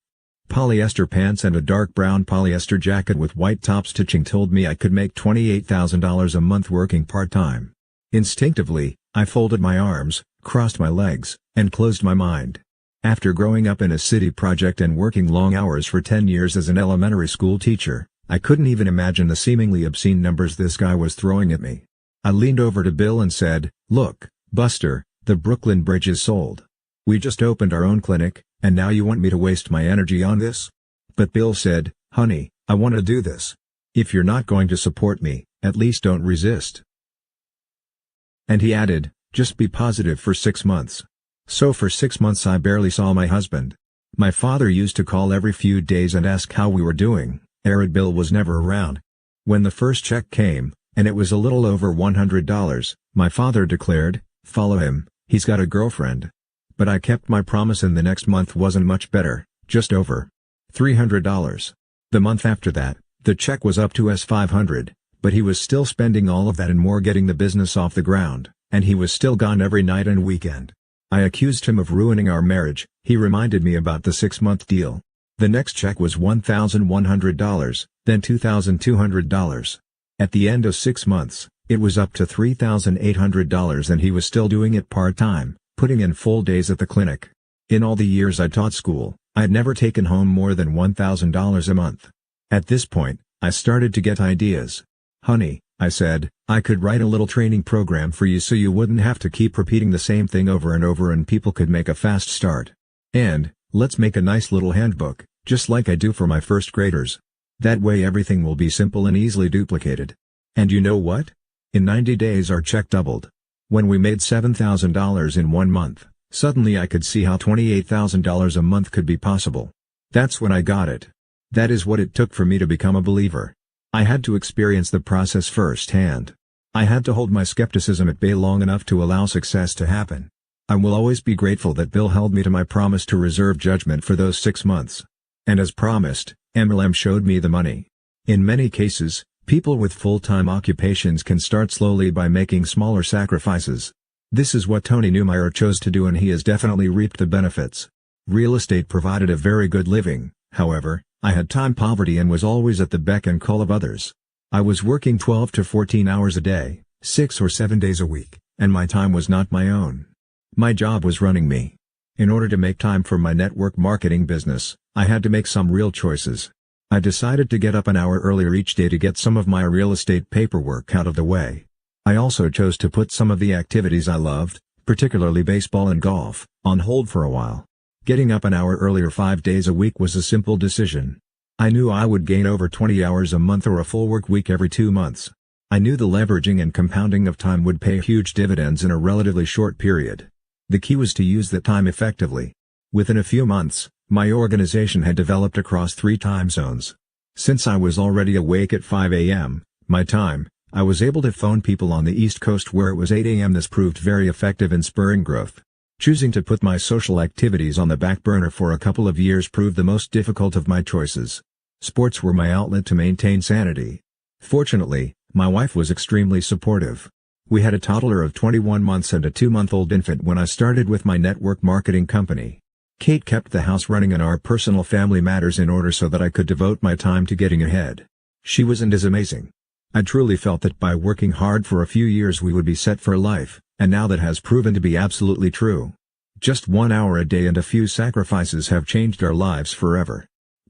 polyester pants and a dark brown polyester jacket with white top stitching told me I could make $28,000 a month working part-time. Instinctively, I folded my arms, crossed my legs, and closed my mind. After growing up in a city project and working long hours for 10 years as an elementary school teacher, I couldn't even imagine the seemingly obscene numbers this guy was throwing at me. I leaned over to Bill and said, "Look, Buster, the Brooklyn Bridge is sold. We just opened our own clinic, and now you want me to waste my energy on this?" But Bill said, "Honey, I want to do this. If you're not going to support me, at least don't resist." And he added, "Just be positive for 6 months." So for 6 months I barely saw my husband. My father used to call every few days and ask how we were doing. Bill was never around. When the first check came, and it was a little over $100, my father declared, "Follow him, he's got a girlfriend." But I kept my promise and the next month wasn't much better, just over $300. The month after that, the check was up to $500, but he was still spending all of that and more getting the business off the ground, and he was still gone every night and weekend. I accused him of ruining our marriage. He reminded me about the 6-month deal. The next check was $1,100, then $2,200. At the end of 6 months, it was up to $3,800 and he was still doing it part-time, putting in full days at the clinic. In all the years I taught school, I had never taken home more than $1,000 a month. At this point, I started to get ideas. "Honey," I said, "I could write a little training program for you so you wouldn't have to keep repeating the same thing over and over and people could make a fast start. And, let's make a nice little handbook, just like I do for my first graders. That way everything will be simple and easily duplicated." And you know what? In 90 days our check doubled. When we made $7,000 in 1 month, suddenly I could see how $28,000 a month could be possible. That's when I got it. That is what it took for me to become a believer. I had to experience the process firsthand. I had to hold my skepticism at bay long enough to allow success to happen. I will always be grateful that Bill held me to my promise to reserve judgment for those 6 months. And as promised, MLM showed me the money. In many cases, people with full-time occupations can start slowly by making smaller sacrifices. This is what Tony Neumeyer chose to do and he has definitely reaped the benefits. Real estate provided a very good living, however. I had time poverty and was always at the beck and call of others. I was working 12 to 14 hours a day, 6 or 7 days a week, and my time was not my own. My job was running me. In order to make time for my network marketing business, I had to make some real choices. I decided to get up an hour earlier each day to get some of my real estate paperwork out of the way. I also chose to put some of the activities I loved, particularly baseball and golf, on hold for a while. Getting up an hour earlier 5 days a week was a simple decision. I knew I would gain over 20 hours a month or a full work week every 2 months. I knew the leveraging and compounding of time would pay huge dividends in a relatively short period. The key was to use that time effectively. Within a few months, my organization had developed across 3 time zones. Since I was already awake at 5 a.m., my time, I was able to phone people on the East Coast where it was 8 a.m. This proved very effective in spurring growth. Choosing to put my social activities on the back burner for a couple of years proved the most difficult of my choices. Sports were my outlet to maintain sanity. Fortunately, my wife was extremely supportive. We had a toddler of 21 months and a 2-month-old infant when I started with my network marketing company. Kate kept the house running and our personal family matters in order so that I could devote my time to getting ahead. She was and is amazing. I truly felt that by working hard for a few years we would be set for life, and now that has proven to be absolutely true. Just 1 hour a day and a few sacrifices have changed our lives forever.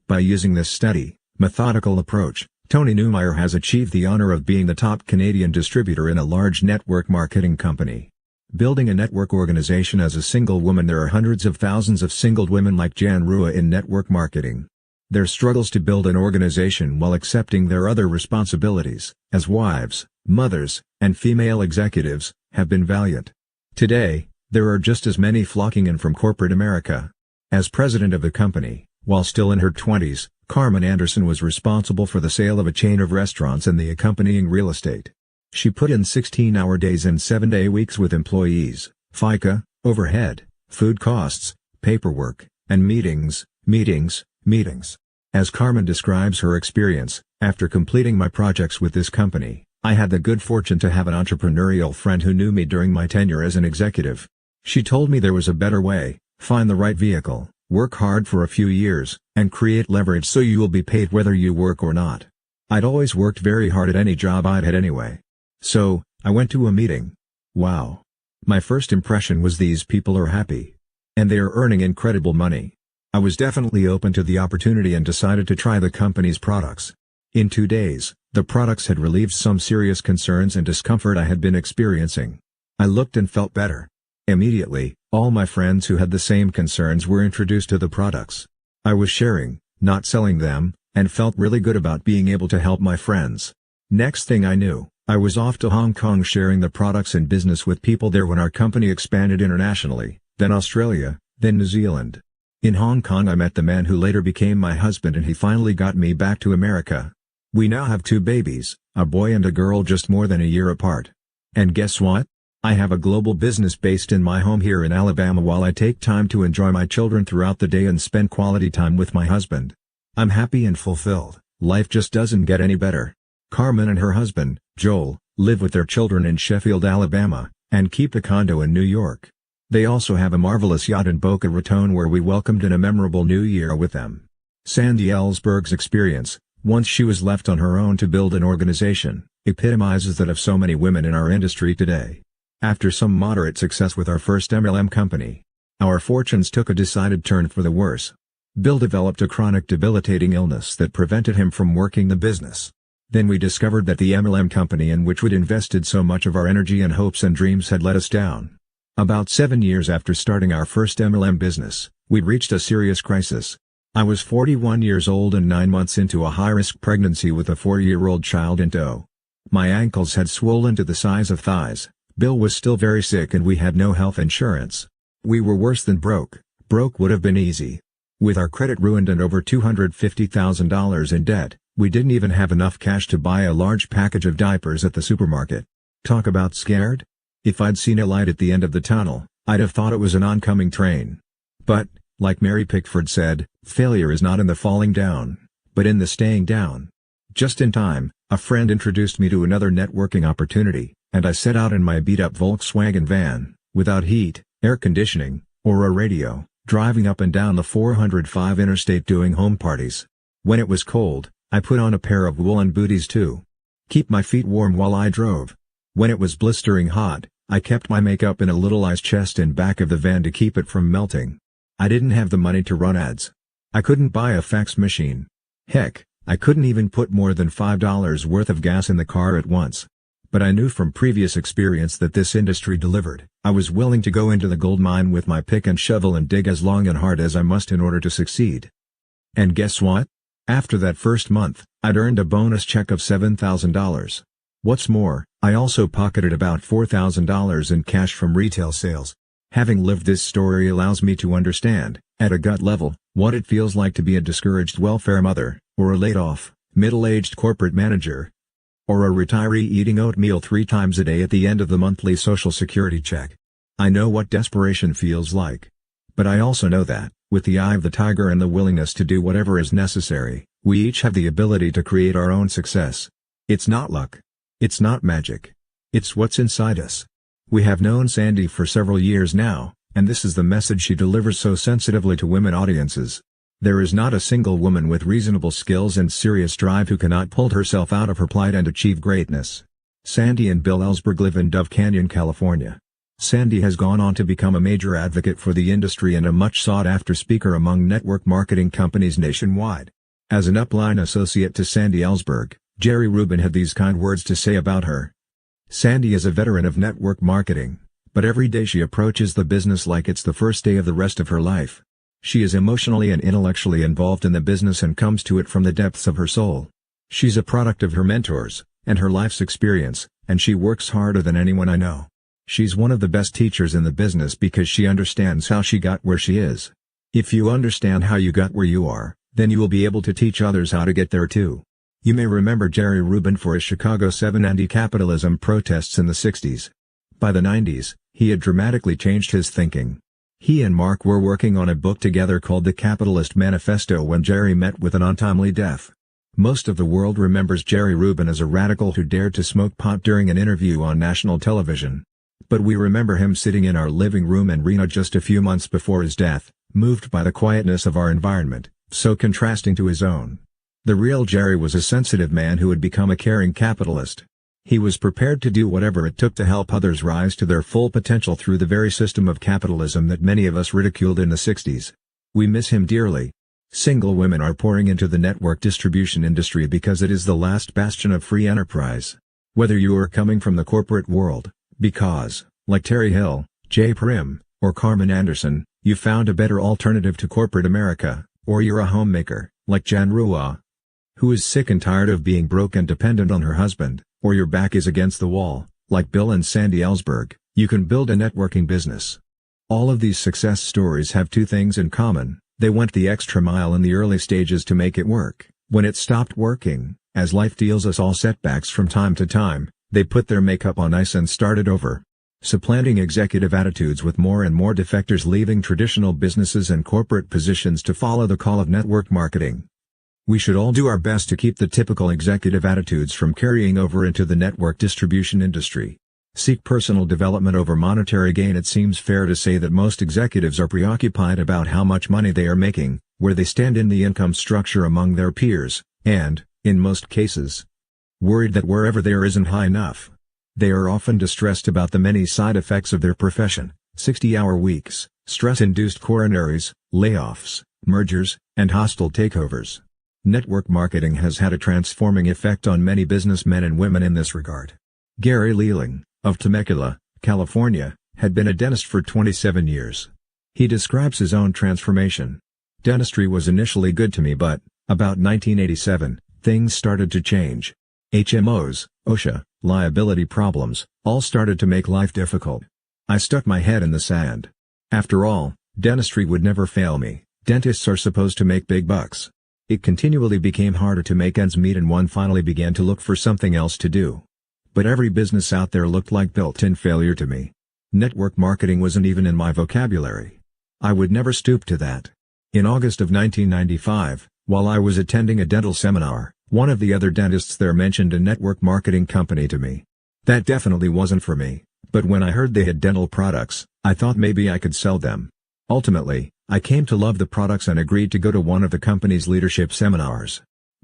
By using this steady, methodical approach, Tony Neumeyer has achieved the honor of being the top Canadian distributor in a large network marketing company. Building a network organization as a single woman. There are hundreds of thousands of single women like Jan Rua in network marketing. Their struggles to build an organization while accepting their other responsibilities, as wives, mothers, and female executives, have been valiant. Today, there are just as many flocking in from corporate America. As president of the company, while still in her 20s, Carmen Anderson was responsible for the sale of a chain of restaurants and the accompanying real estate. She put in 16-hour days and 7-day weeks with employees, FICA, overhead, food costs, paperwork, and meetings. As Carmen describes her experience, after completing my projects with this company, I had the good fortune to have an entrepreneurial friend who knew me during my tenure as an executive. She told me there was a better way: find the right vehicle, work hard for a few years, and create leverage so you will be paid whether you work or not. I'd always worked very hard at any job I'd had anyway. So, I went to a meeting. Wow. My first impression was these people are happy. And they are earning incredible money. I was definitely open to the opportunity and decided to try the company's products. In 2 days, the products had relieved some serious concerns and discomfort I had been experiencing. I looked and felt better. Immediately, all my friends who had the same concerns were introduced to the products. I was sharing, not selling them, and felt really good about being able to help my friends. Next thing I knew, I was off to Hong Kong sharing the products and business with people there when our company expanded internationally, then Australia, then New Zealand. In Hong Kong I met the man who later became my husband and he finally got me back to America. We now have 2 babies, a boy and a girl just more than a year apart. And guess what? I have a global business based in my home here in Alabama while I take time to enjoy my children throughout the day and spend quality time with my husband. I'm happy and fulfilled, life just doesn't get any better. Carmen and her husband, Joel, live with their children in Sheffield, Alabama, and keep a condo in New York. They also have a marvelous yacht in Boca Raton where we welcomed in a memorable new year with them. Sandy Ellsberg's experience, once she was left on her own to build an organization, epitomizes that of so many women in our industry today. After some moderate success with our first MLM company, our fortunes took a decided turn for the worse. Bill developed a chronic debilitating illness that prevented him from working the business. Then we discovered that the MLM company in which we'd invested so much of our energy and hopes and dreams had let us down. About 7 years after starting our first MLM business, we'd reached a serious crisis. I was 41 years old and 9 months into a high-risk pregnancy with a 4-year-old child in tow. My ankles had swollen to the size of thighs, Bill was still very sick and we had no health insurance. We were worse than broke. Broke would have been easy. With our credit ruined and over $250,000 in debt, we didn't even have enough cash to buy a large package of diapers at the supermarket. Talk about scared? If I'd seen a light at the end of the tunnel, I'd have thought it was an oncoming train. But, like Mary Pickford said, failure is not in the falling down, but in the staying down. Just in time, a friend introduced me to another networking opportunity, and I set out in my beat-up Volkswagen van, without heat, air conditioning, or a radio, driving up and down the 405 interstate doing home parties. When it was cold, I put on a pair of woolen booties to keep my feet warm while I drove. When it was blistering hot, I kept my makeup in a little ice chest in back of the van to keep it from melting. I didn't have the money to run ads. I couldn't buy a fax machine. Heck, I couldn't even put more than $5 worth of gas in the car at once. But I knew from previous experience that this industry delivered. I was willing to go into the gold mine with my pick and shovel and dig as long and hard as I must in order to succeed. And guess what? After that first month, I'd earned a bonus check of $7,000. What's more, I also pocketed about $4,000 in cash from retail sales. Having lived this story allows me to understand, at a gut level, what it feels like to be a discouraged welfare mother, or a laid-off, middle-aged corporate manager, or a retiree eating oatmeal 3 times a day at the end of the monthly Social Security check. I know what desperation feels like. But I also know that, with the eye of the tiger and the willingness to do whatever is necessary, we each have the ability to create our own success. It's not luck. It's not magic. It's what's inside us. We have known Sandy for several years now, and this is the message she delivers so sensitively to women audiences. There is not a single woman with reasonable skills and serious drive who cannot pull herself out of her plight and achieve greatness. Sandy and Bill Ellsberg live in Dove Canyon, California. Sandy has gone on to become a major advocate for the industry and a much sought-after speaker among network marketing companies nationwide. As an upline associate to Sandy Ellsberg, Jerry Rubin had these kind words to say about her. Sandy is a veteran of network marketing, but every day she approaches the business like it's the first day of the rest of her life. She is emotionally and intellectually involved in the business and comes to it from the depths of her soul. She's a product of her mentors, and her life's experience, and she works harder than anyone I know. She's one of the best teachers in the business because she understands how she got where she is. If you understand how you got where you are, then you will be able to teach others how to get there too. You may remember Jerry Rubin for his Chicago 7 anti-capitalism protests in the 60s. By the 90s, he had dramatically changed his thinking. He and Mark were working on a book together called The Capitalist Manifesto when Jerry met with an untimely death. Most of the world remembers Jerry Rubin as a radical who dared to smoke pot during an interview on national television. But we remember him sitting in our living room in Reno just a few months before his death, moved by the quietness of our environment, so contrasting to his own. The real Jerry was a sensitive man who had become a caring capitalist. He was prepared to do whatever it took to help others rise to their full potential through the very system of capitalism that many of us ridiculed in the 60s. We miss him dearly. Single women are pouring into the network distribution industry because it is the last bastion of free enterprise. Whether you are coming from the corporate world, because, like Terry Hill, Jay Prim, or Carmen Anderson, you found a better alternative to corporate America, or you're a homemaker, like Jan Rua, who is sick and tired of being broke and dependent on her husband, or your back is against the wall, like Bill and Sandy Ellsberg, you can build a networking business. All of these success stories have two things in common: they went the extra mile in the early stages to make it work. When it stopped working, as life deals us all setbacks from time to time, they put their makeup on ice and started over. Supplanting executive attitudes with more and more defectors leaving traditional businesses and corporate positions to follow the call of network marketing. We should all do our best to keep the typical executive attitudes from carrying over into the network distribution industry. Seek personal development over monetary gain. It seems fair to say that most executives are preoccupied about how much money they are making, where they stand in the income structure among their peers, and, in most cases, worried that wherever they are isn't high enough. They are often distressed about the many side effects of their profession: 60-hour weeks, stress-induced coronaries, layoffs, mergers, and hostile takeovers. Network marketing has had a transforming effect on many businessmen and women in this regard. Gary Leland, of Temecula, California, had been a dentist for 27 years. He describes his own transformation. "Dentistry was initially good to me, but, about 1987, things started to change. HMOs, OSHA, liability problems, all started to make life difficult. I stuck my head in the sand. After all, dentistry would never fail me. Dentists are supposed to make big bucks. It continually became harder to make ends meet, and one finally began to look for something else to do. But every business out there looked like built-in failure to me. Network marketing wasn't even in my vocabulary. I would never stoop to that." In August of 1995, while I was attending a dental seminar, one of the other dentists there mentioned a network marketing company to me. That definitely wasn't for me, but when I heard they had dental products, I thought maybe I could sell them. Ultimately, I came to love the products and agreed to go to one of the company's leadership seminars.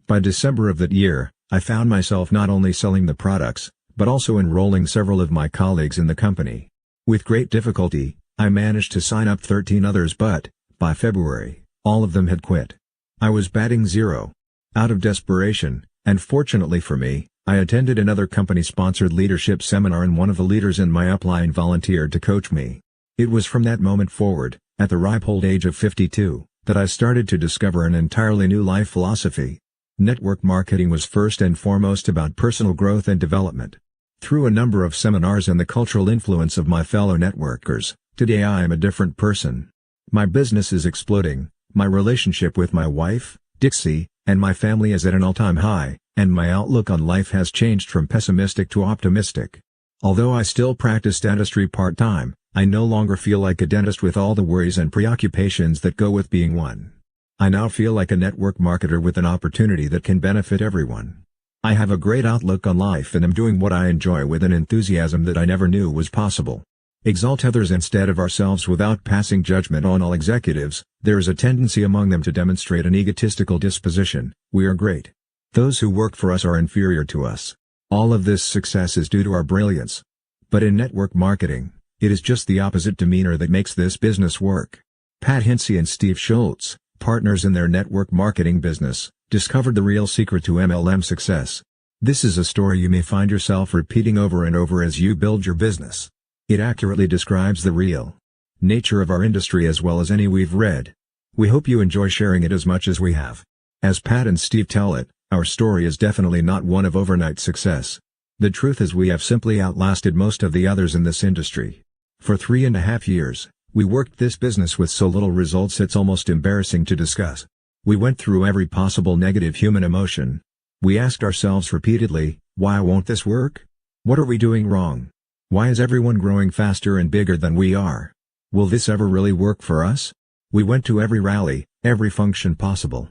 By December of that year, I found myself not only selling the products, but also enrolling several of my colleagues in the company. With great difficulty, I managed to sign up 13 others, but, by February, all of them had quit. I was batting zero. Out of desperation, and fortunately for me, I attended another company-sponsored leadership seminar, and one of the leaders in my upline volunteered to coach me. It was from that moment forward, at the ripe old age of 52, that I started to discover an entirely new life philosophy. Network marketing was first and foremost about personal growth and development. Through a number of seminars and the cultural influence of my fellow networkers, today I am a different person. My business is exploding, my relationship with my wife, Dixie, and my family is at an all-time high, and my outlook on life has changed from pessimistic to optimistic. Although I still practice dentistry part-time, I no longer feel like a dentist with all the worries and preoccupations that go with being one. I now feel like a network marketer with an opportunity that can benefit everyone. I have a great outlook on life and am doing what I enjoy with an enthusiasm that I never knew was possible. Exalt others instead of ourselves without passing judgment on all executives. There is a tendency among them to demonstrate an egotistical disposition. We are great. Those who work for us are inferior to us. All of this success is due to our brilliance. But in network marketing, it is just the opposite demeanor that makes this business work. Pat Hinsey and Steve Schultz, partners in their network marketing business, discovered the real secret to MLM success. This is a story you may find yourself repeating over and over as you build your business. It accurately describes the real nature of our industry as well as any we've read. We hope you enjoy sharing it as much as we have. As Pat and Steve tell it, our story is definitely not one of overnight success. The truth is we have simply outlasted most of the others in this industry. For 3.5 years, we worked this business with so little results it's almost embarrassing to discuss. We went through every possible negative human emotion. We asked ourselves repeatedly, why won't this work? What are we doing wrong? Why is everyone growing faster and bigger than we are? Will this ever really work for us? We went to every rally, every function possible.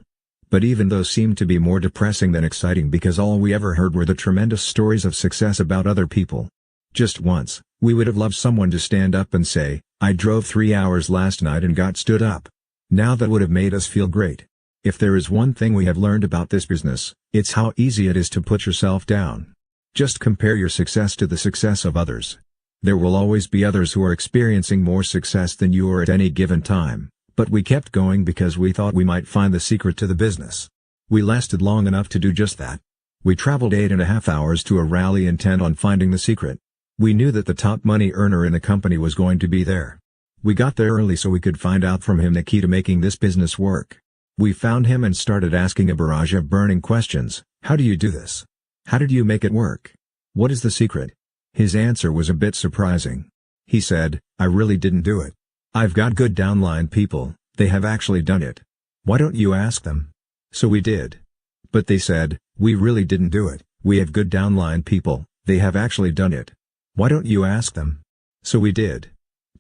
But even those seemed to be more depressing than exciting because all we ever heard were the tremendous stories of success about other people. Just once, we would have loved someone to stand up and say, I drove 3 hours last night and got stood up. Now that would have made us feel great. If there is one thing we have learned about this business, it's how easy it is to put yourself down. Just compare your success to the success of others. There will always be others who are experiencing more success than you are at any given time, but we kept going because we thought we might find the secret to the business. We lasted long enough to do just that. We traveled 8.5 hours to a rally intent on finding the secret. We knew that the top money earner in the company was going to be there. We got there early so we could find out from him the key to making this business work. We found him and started asking a barrage of burning questions. How do you do this? How did you make it work? What is the secret? His answer was a bit surprising. He said, I really didn't do it. I've got good downline people, they have actually done it. Why don't you ask them? So we did. But they said, we really didn't do it, we have good downline people, they have actually done it. Why don't you ask them? So we did.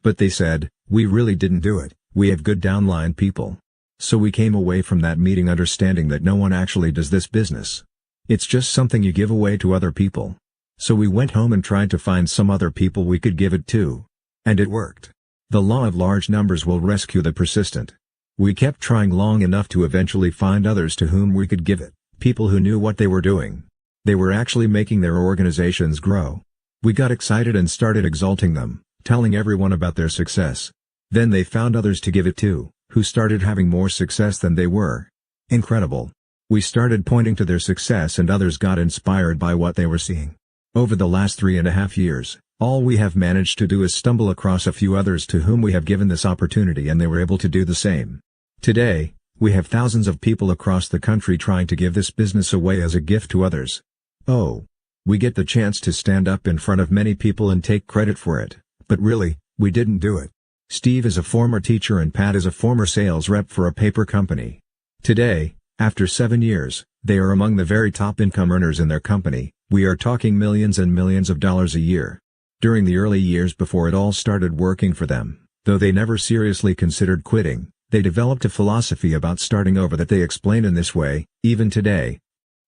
But they said, we really didn't do it, we have good downline people. So we came away from that meeting understanding that no one actually does this business. It's just something you give away to other people. So we went home and tried to find some other people we could give it to. And it worked. The law of large numbers will rescue the persistent. We kept trying long enough to eventually find others to whom we could give it, people who knew what they were doing. They were actually making their organizations grow. We got excited and started exalting them, telling everyone about their success. Then they found others to give it to, who started having more success than they were. Incredible. We started pointing to their success and others got inspired by what they were seeing. Over the last 3.5 years, all we have managed to do is stumble across a few others to whom we have given this opportunity and they were able to do the same. Today, we have thousands of people across the country trying to give this business away as a gift to others. Oh. We get the chance to stand up in front of many people and take credit for it, but really, we didn't do it. Steve is a former teacher and Pat is a former sales rep for a paper company. Today, after 7 years, they are among the very top income earners in their company. We are talking millions and millions of dollars a year. During the early years before it all started working for them, though they never seriously considered quitting, they developed a philosophy about starting over that they explain in this way. Even today,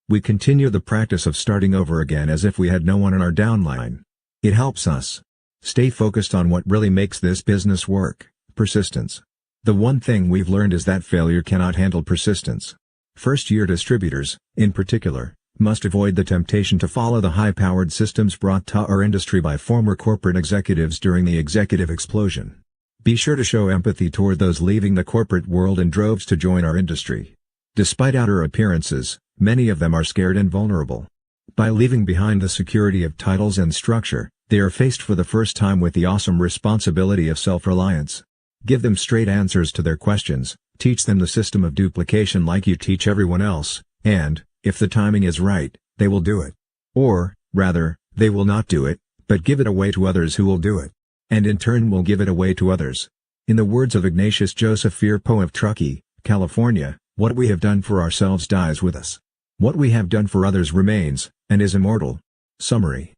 we continue the practice of starting over again as if we had no one in our downline. It helps us stay focused on what really makes this business work: persistence. The one thing we've learned is that failure cannot handle persistence. First-year distributors, in particular, must avoid the temptation to follow the high-powered systems brought to our industry by former corporate executives during the executive explosion. Be sure to show empathy toward those leaving the corporate world in droves to join our industry. Despite outer appearances, many of them are scared and vulnerable. By leaving behind the security of titles and structure, they are faced for the first time with the awesome responsibility of self-reliance. Give them straight answers to their questions, teach them the system of duplication like you teach everyone else, and, if the timing is right, they will do it. Or, rather, they will not do it, but give it away to others who will do it. And in turn will give it away to others. In the words of Ignatius Joseph Firpo of Truckee, California, what we have done for ourselves dies with us. What we have done for others remains, and is immortal. Summary.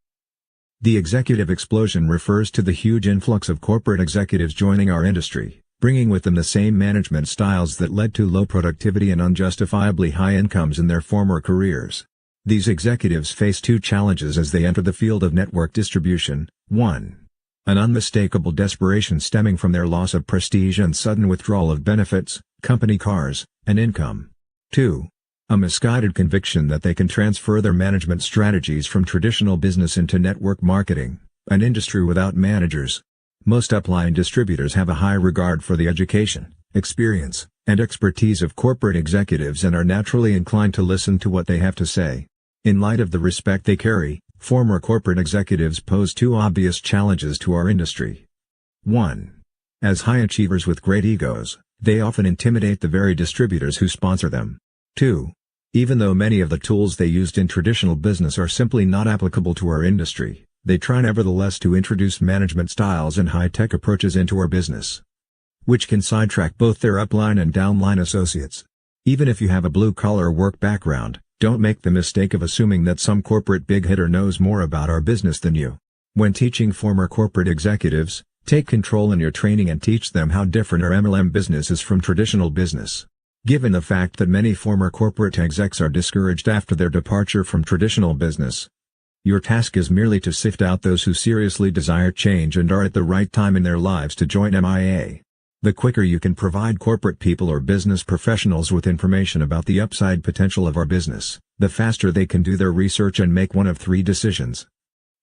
The executive explosion refers to the huge influx of corporate executives joining our industry, bringing with them the same management styles that led to low productivity and unjustifiably high incomes in their former careers. These executives face two challenges as they enter the field of network distribution. 1. An unmistakable desperation stemming from their loss of prestige and sudden withdrawal of benefits, company cars, and income. 2. A misguided conviction that they can transfer their management strategies from traditional business into network marketing, an industry without managers. Most upline distributors have a high regard for the education, experience, and expertise of corporate executives and are naturally inclined to listen to what they have to say. In light of the respect they carry, former corporate executives pose two obvious challenges to our industry. 1. As high achievers with great egos, they often intimidate the very distributors who sponsor them. 2. Even though many of the tools they used in traditional business are simply not applicable to our industry, they try nevertheless to introduce management styles and high-tech approaches into our business, which can sidetrack both their upline and downline associates. Even if you have a blue-collar work background, don't make the mistake of assuming that some corporate big hitter knows more about our business than you. When teaching former corporate executives, take control in your training and teach them how different our MLM business is from traditional business. Given the fact that many former corporate execs are discouraged after their departure from traditional business, your task is merely to sift out those who seriously desire change and are at the right time in their lives to join MIA. The quicker you can provide corporate people or business professionals with information about the upside potential of our business, the faster they can do their research and make one of three decisions.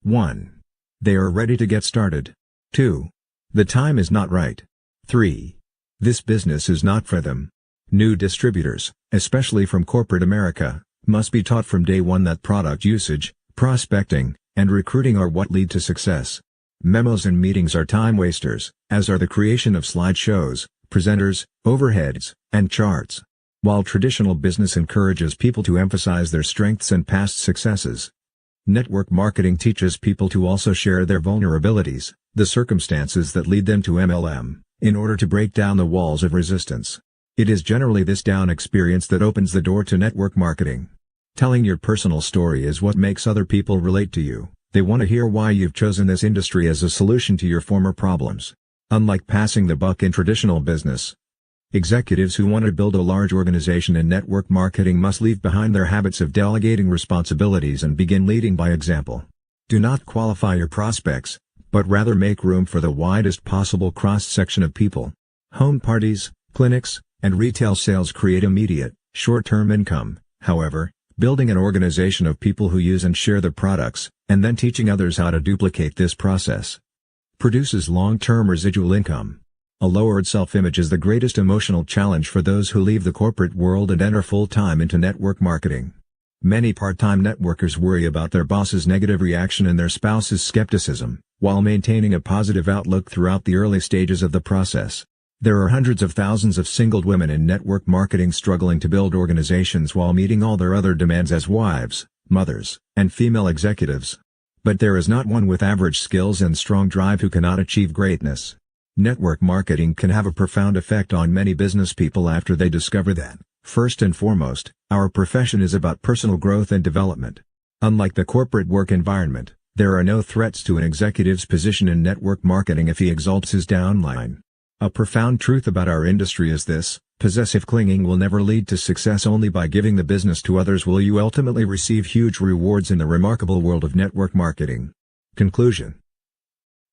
1. They are ready to get started. 2. The time is not right. 3. This business is not for them. New distributors, especially from corporate America, must be taught from day one that product usage, prospecting, and recruiting are what lead to success. Memos and meetings are time wasters, as are the creation of slideshows, presenters, overheads, and charts. While traditional business encourages people to emphasize their strengths and past successes, network marketing teaches people to also share their vulnerabilities, the circumstances that lead them to MLM, in order to break down the walls of resistance. It is generally this down experience that opens the door to network marketing. Telling your personal story is what makes other people relate to you. They want to hear why you've chosen this industry as a solution to your former problems. Unlike passing the buck in traditional business, Executives who want to build a large organization in network marketing must leave behind their habits of delegating responsibilities and begin leading by example. Do not qualify your prospects, but rather make room for the widest possible cross-section of people. Home parties, clinics, and retail sales create immediate, short-term income. However, building an organization of people who use and share the products, and then teaching others how to duplicate this process, produces long-term residual income. A lowered self-image is the greatest emotional challenge for those who leave the corporate world and enter full-time into network marketing. Many part-time networkers worry about their boss's negative reaction and their spouse's skepticism, while maintaining a positive outlook throughout the early stages of the process. There are hundreds of thousands of single women in network marketing struggling to build organizations while meeting all their other demands as wives, mothers, and female executives. But there is not one with average skills and strong drive who cannot achieve greatness. Network marketing can have a profound effect on many business people after they discover that, first and foremost, our profession is about personal growth and development. Unlike the corporate work environment, there are no threats to an executive's position in network marketing if he exalts his downline. A profound truth about our industry is this: possessive clinging will never lead to success. Only by giving the business to others will you ultimately receive huge rewards in the remarkable world of network marketing. Conclusion.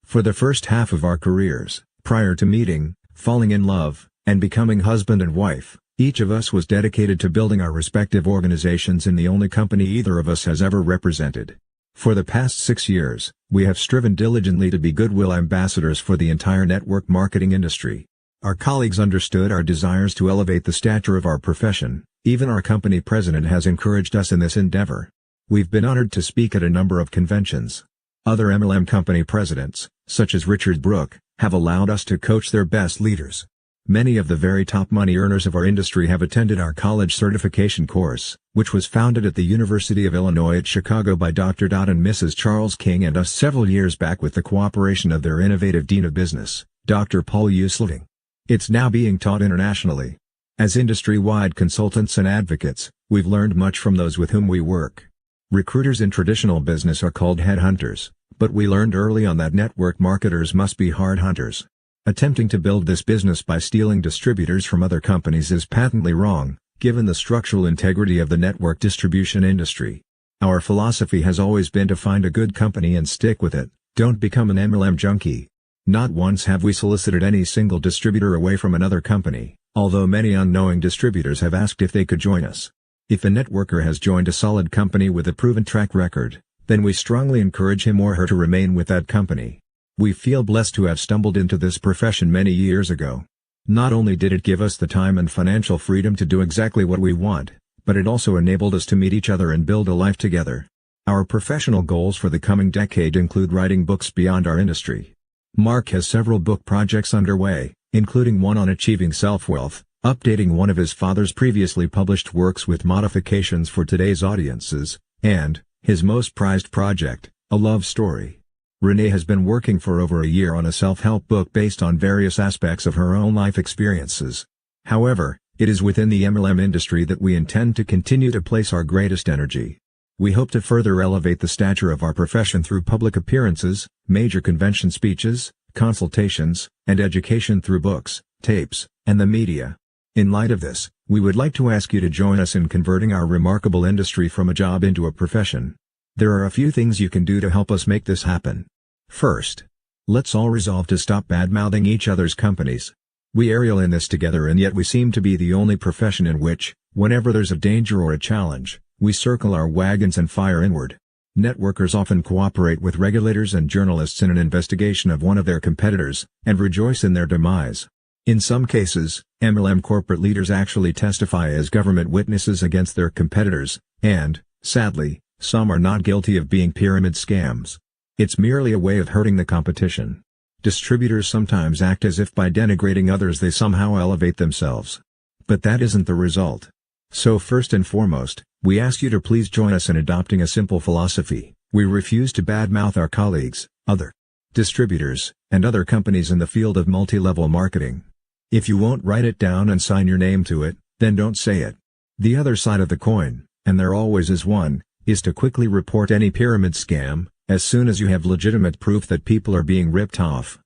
For the first half of our careers, prior to meeting, falling in love, and becoming husband and wife, each of us was dedicated to building our respective organizations in the only company either of us has ever represented. For the past 6 years, we have striven diligently to be goodwill ambassadors for the entire network marketing industry. Our colleagues understood our desires to elevate the stature of our profession. Even our company president has encouraged us in this endeavor. We've been honored to speak at a number of conventions. Other MLM company presidents, such as Richard Brooke, have allowed us to coach their best leaders. Many of the very top money earners of our industry have attended our college certification course, which was founded at the University of Illinois at Chicago by Dr. and Mrs. Charles King and us several years back with the cooperation of their innovative Dean of Business, Dr. Paul Usleding. It's now being taught internationally. As industry-wide consultants and advocates, we've learned much from those with whom we work. Recruiters in traditional business are called headhunters, but we learned early on that network marketers must be hard hunters. Attempting to build this business by stealing distributors from other companies is patently wrong, given the structural integrity of the network distribution industry. Our philosophy has always been to find a good company and stick with it. Don't become an MLM junkie. Not once have we solicited any single distributor away from another company, although many unknowing distributors have asked if they could join us. If a networker has joined a solid company with a proven track record, then we strongly encourage him or her to remain with that company. We feel blessed to have stumbled into this profession many years ago. Not only did it give us the time and financial freedom to do exactly what we want, but it also enabled us to meet each other and build a life together. Our professional goals for the coming decade include writing books beyond our industry. Mark has several book projects underway, including one on achieving self-wealth, updating one of his father's previously published works with modifications for today's audiences, and his most prized project, a love story. Renee has been working for over a year on a self-help book based on various aspects of her own life experiences. However, it is within the MLM industry that we intend to continue to place our greatest energy. We hope to further elevate the stature of our profession through public appearances, major convention speeches, consultations, and education through books, tapes, and the media. In light of this, we would like to ask you to join us in converting our remarkable industry from a job into a profession. There are a few things you can do to help us make this happen. First, let's all resolve to stop bad-mouthing each other's companies. We aerial in this together, and yet we seem to be the only profession in which, whenever there's a danger or a challenge, we circle our wagons and fire inward. Networkers often cooperate with regulators and journalists in an investigation of one of their competitors, and rejoice in their demise. In some cases, MLM corporate leaders actually testify as government witnesses against their competitors, and, sadly, some are not guilty of being pyramid scams. It's merely a way of hurting the competition. Distributors sometimes act as if by denigrating others they somehow elevate themselves. But that isn't the result. So first and foremost, we ask you to please join us in adopting a simple philosophy. We refuse to badmouth our colleagues, other distributors, and other companies in the field of multi-level marketing. If you won't write it down and sign your name to it, then don't say it. The other side of the coin, and there always is one, is to quickly report any pyramid scam, as soon as you have legitimate proof that people are being ripped off.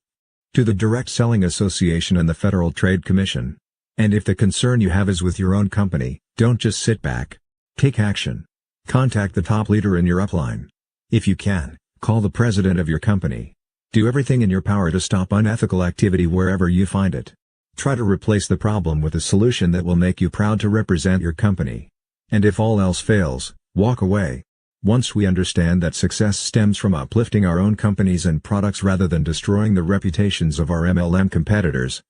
To the Direct Selling Association and the Federal Trade Commission. And if the concern you have is with your own company, don't just sit back. Take action. Contact the top leader in your upline. If you can, call the president of your company. Do everything in your power to stop unethical activity wherever you find it. Try to replace the problem with a solution that will make you proud to represent your company. And if all else fails, walk away. Once we understand that success stems from uplifting our own companies and products rather than destroying the reputations of our MLM competitors,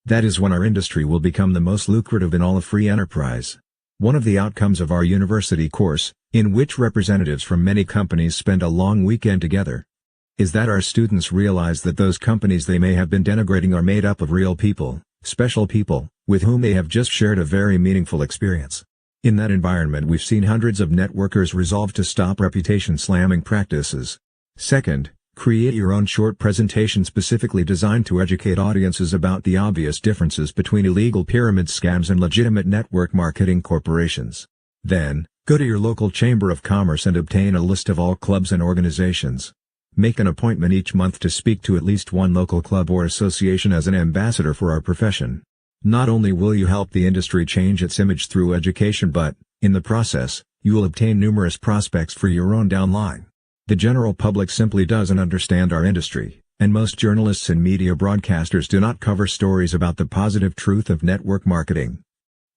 that is when our industry will become the most lucrative in all of free enterprise. One of the outcomes of our university course, in which representatives from many companies spend a long weekend together, is that our students realize that those companies they may have been denigrating are made up of real people, special people, with whom they have just shared a very meaningful experience. In that environment we've seen hundreds of networkers resolve to stop reputation-slamming practices. Second, create your own short presentation specifically designed to educate audiences about the obvious differences between illegal pyramid scams and legitimate network marketing corporations. Then, go to your local chamber of commerce and obtain a list of all clubs and organizations. Make an appointment each month to speak to at least one local club or association as an ambassador for our profession. Not only will you help the industry change its image through education but, in the process, you will obtain numerous prospects for your own downline. The general public simply doesn't understand our industry, and most journalists and media broadcasters do not cover stories about the positive truth of network marketing.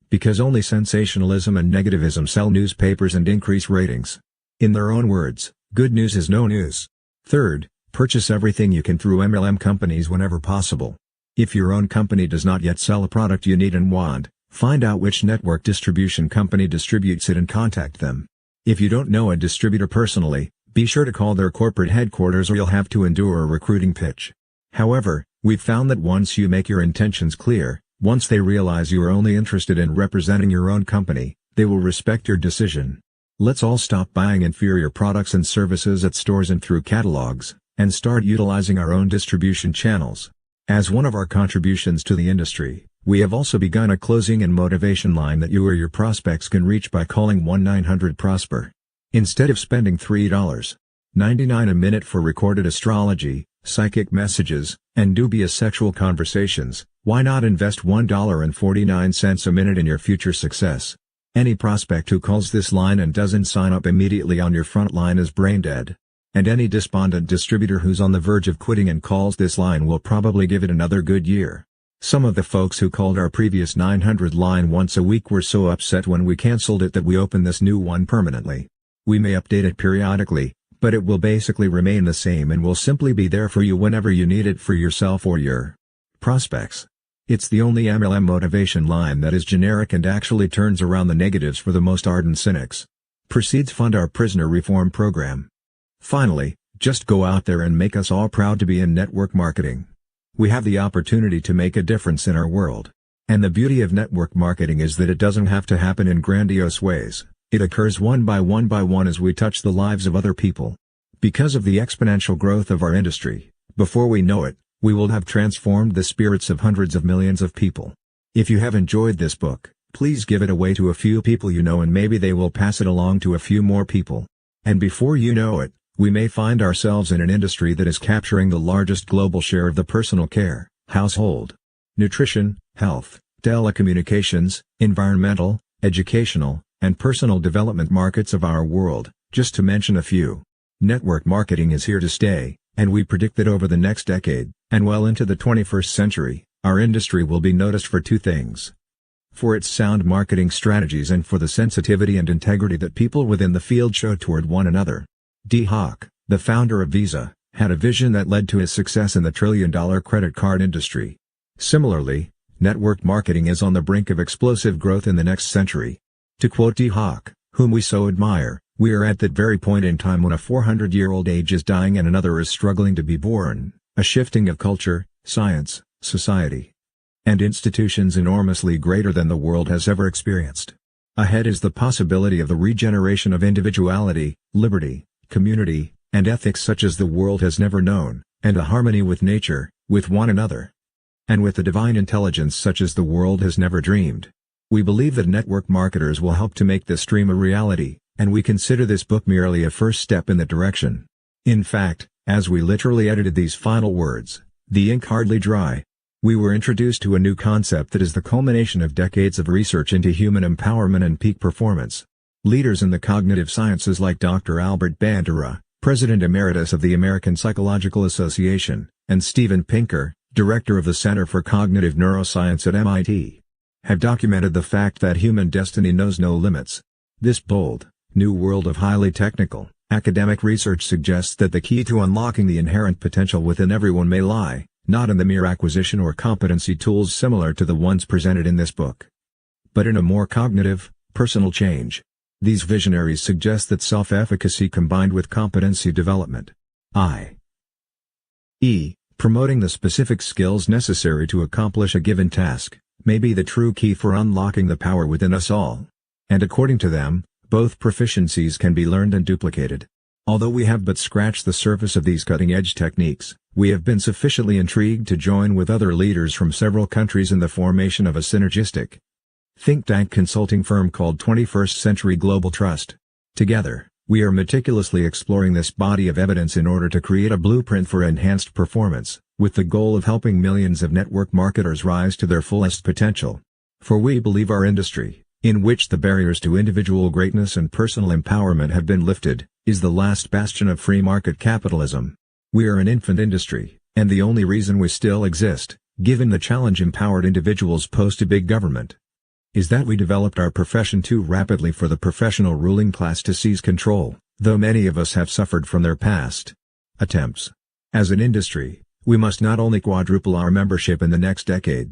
Because only sensationalism and negativism sell newspapers and increase ratings. In their own words, good news is no news. Third, purchase everything you can through MLM companies whenever possible. If your own company does not yet sell a product you need and want, find out which network distribution company distributes it and contact them. If you don't know a distributor personally, be sure to call their corporate headquarters or you'll have to endure a recruiting pitch. However, we've found that once you make your intentions clear, once they realize you are only interested in representing your own company, they will respect your decision. Let's all stop buying inferior products and services at stores and through catalogs, and start utilizing our own distribution channels. As one of our contributions to the industry, we have also begun a closing and motivation line that you or your prospects can reach by calling 1-900-PROSPER. Instead of spending $3.99 a minute for recorded astrology, psychic messages, and dubious sexual conversations, why not invest $1.49 a minute in your future success? Any prospect who calls this line and doesn't sign up immediately on your front line is brain dead. And any despondent distributor who's on the verge of quitting and calls this line will probably give it another good year. Some of the folks who called our previous 900 line once a week were so upset when we canceled it that we opened this new one permanently. We may update it periodically, but it will basically remain the same and will simply be there for you whenever you need it for yourself or your prospects. It's the only MLM motivation line that is generic and actually turns around the negatives for the most ardent cynics. Proceeds fund our prisoner reform program. Finally, just go out there and make us all proud to be in network marketing. We have the opportunity to make a difference in our world. And the beauty of network marketing is that it doesn't have to happen in grandiose ways, it occurs one by one as we touch the lives of other people. Because of the exponential growth of our industry, before we know it, we will have transformed the spirits of hundreds of millions of people. If you have enjoyed this book, please give it away to a few people you know and maybe they will pass it along to a few more people. And before you know it, we may find ourselves in an industry that is capturing the largest global share of the personal care, household, nutrition, health, telecommunications, environmental, educational, and personal development markets of our world, just to mention a few. Network marketing is here to stay, and we predict that over the next decade, and well into the 21st century, our industry will be noticed for two things. For its sound marketing strategies and for the sensitivity and integrity that people within the field show toward one another. Dee Hock, the founder of Visa, had a vision that led to his success in the trillion-dollar credit card industry. Similarly, network marketing is on the brink of explosive growth in the next century. To quote Dee Hock, whom we so admire, we are at that very point in time when a 400-year-old age is dying and another is struggling to be born, a shifting of culture, science, society, and institutions enormously greater than the world has ever experienced. Ahead is the possibility of the regeneration of individuality, liberty, community, and ethics such as the world has never known, and a harmony with nature, with one another, and with the divine intelligence such as the world has never dreamed. We believe that network marketers will help to make this dream a reality, and we consider this book merely a first step in that direction. In fact, as we literally edited these final words, the ink hardly dry. We were introduced to a new concept that is the culmination of decades of research into human empowerment and peak performance. Leaders in the cognitive sciences like Dr. Albert Bandura, President Emeritus of the American Psychological Association, and Steven Pinker, Director of the Center for Cognitive Neuroscience at MIT, have documented the fact that human destiny knows no limits. This bold, new world of highly technical, academic research suggests that the key to unlocking the inherent potential within everyone may lie, not in the mere acquisition or competency tools similar to the ones presented in this book, but in a more cognitive, personal change. These visionaries suggest that self-efficacy combined with competency development, i.e., promoting the specific skills necessary to accomplish a given task, may be the true key for unlocking the power within us all. And according to them, both proficiencies can be learned and duplicated. Although we have but scratched the surface of these cutting-edge techniques, we have been sufficiently intrigued to join with other leaders from several countries in the formation of a synergistic think tank consulting firm called 21st Century Global Trust. Together, we are meticulously exploring this body of evidence in order to create a blueprint for enhanced performance, with the goal of helping millions of network marketers rise to their fullest potential. For we believe our industry, in which the barriers to individual greatness and personal empowerment have been lifted, is the last bastion of free market capitalism. We are an infant industry, and the only reason we still exist, given the challenge empowered individuals pose to big government, is that we developed our profession too rapidly for the professional ruling class to seize control, though many of us have suffered from their past attempts. As an industry, we must not only quadruple our membership in the next decade,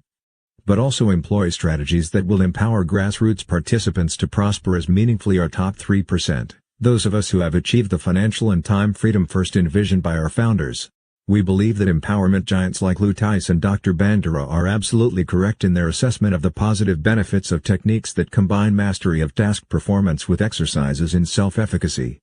but also employ strategies that will empower grassroots participants to prosper as meaningfully our top 3%, those of us who have achieved the financial and time freedom first envisioned by our founders. We believe that empowerment giants like Lou Tice and Dr. Bandura are absolutely correct in their assessment of the positive benefits of techniques that combine mastery of task performance with exercises in self-efficacy.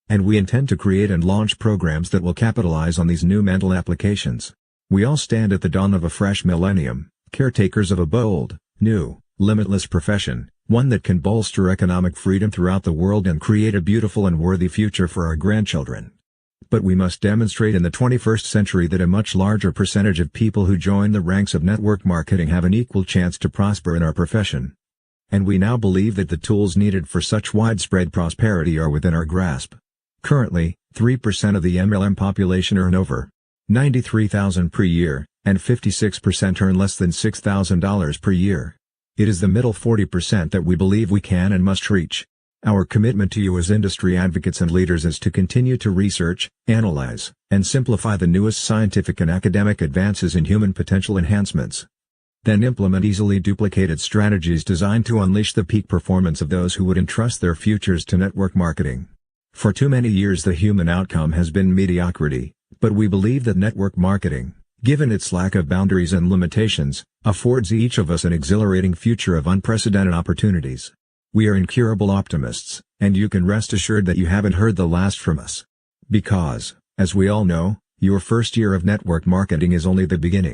And we intend to create and launch programs that will capitalize on these new mental applications. We all stand at the dawn of a fresh millennium, caretakers of a bold, new, limitless profession, one that can bolster economic freedom throughout the world and create a beautiful and worthy future for our grandchildren. But we must demonstrate in the 21st century that a much larger percentage of people who join the ranks of network marketing have an equal chance to prosper in our profession. And we now believe that the tools needed for such widespread prosperity are within our grasp. Currently, 3% of the MLM population earn over $93,000 per year, and 56% earn less than $6,000 per year. It is the middle 40% that we believe we can and must reach. Our commitment to you as industry advocates and leaders is to continue to research, analyze, and simplify the newest scientific and academic advances in human potential enhancements. Then implement easily duplicated strategies designed to unleash the peak performance of those who would entrust their futures to network marketing. For too many years the human outcome has been mediocrity, but we believe that network marketing, given its lack of boundaries and limitations, affords each of us an exhilarating future of unprecedented opportunities. We are incurable optimists, and you can rest assured that you haven't heard the last from us. Because, as we all know, your first year of network marketing is only the beginning.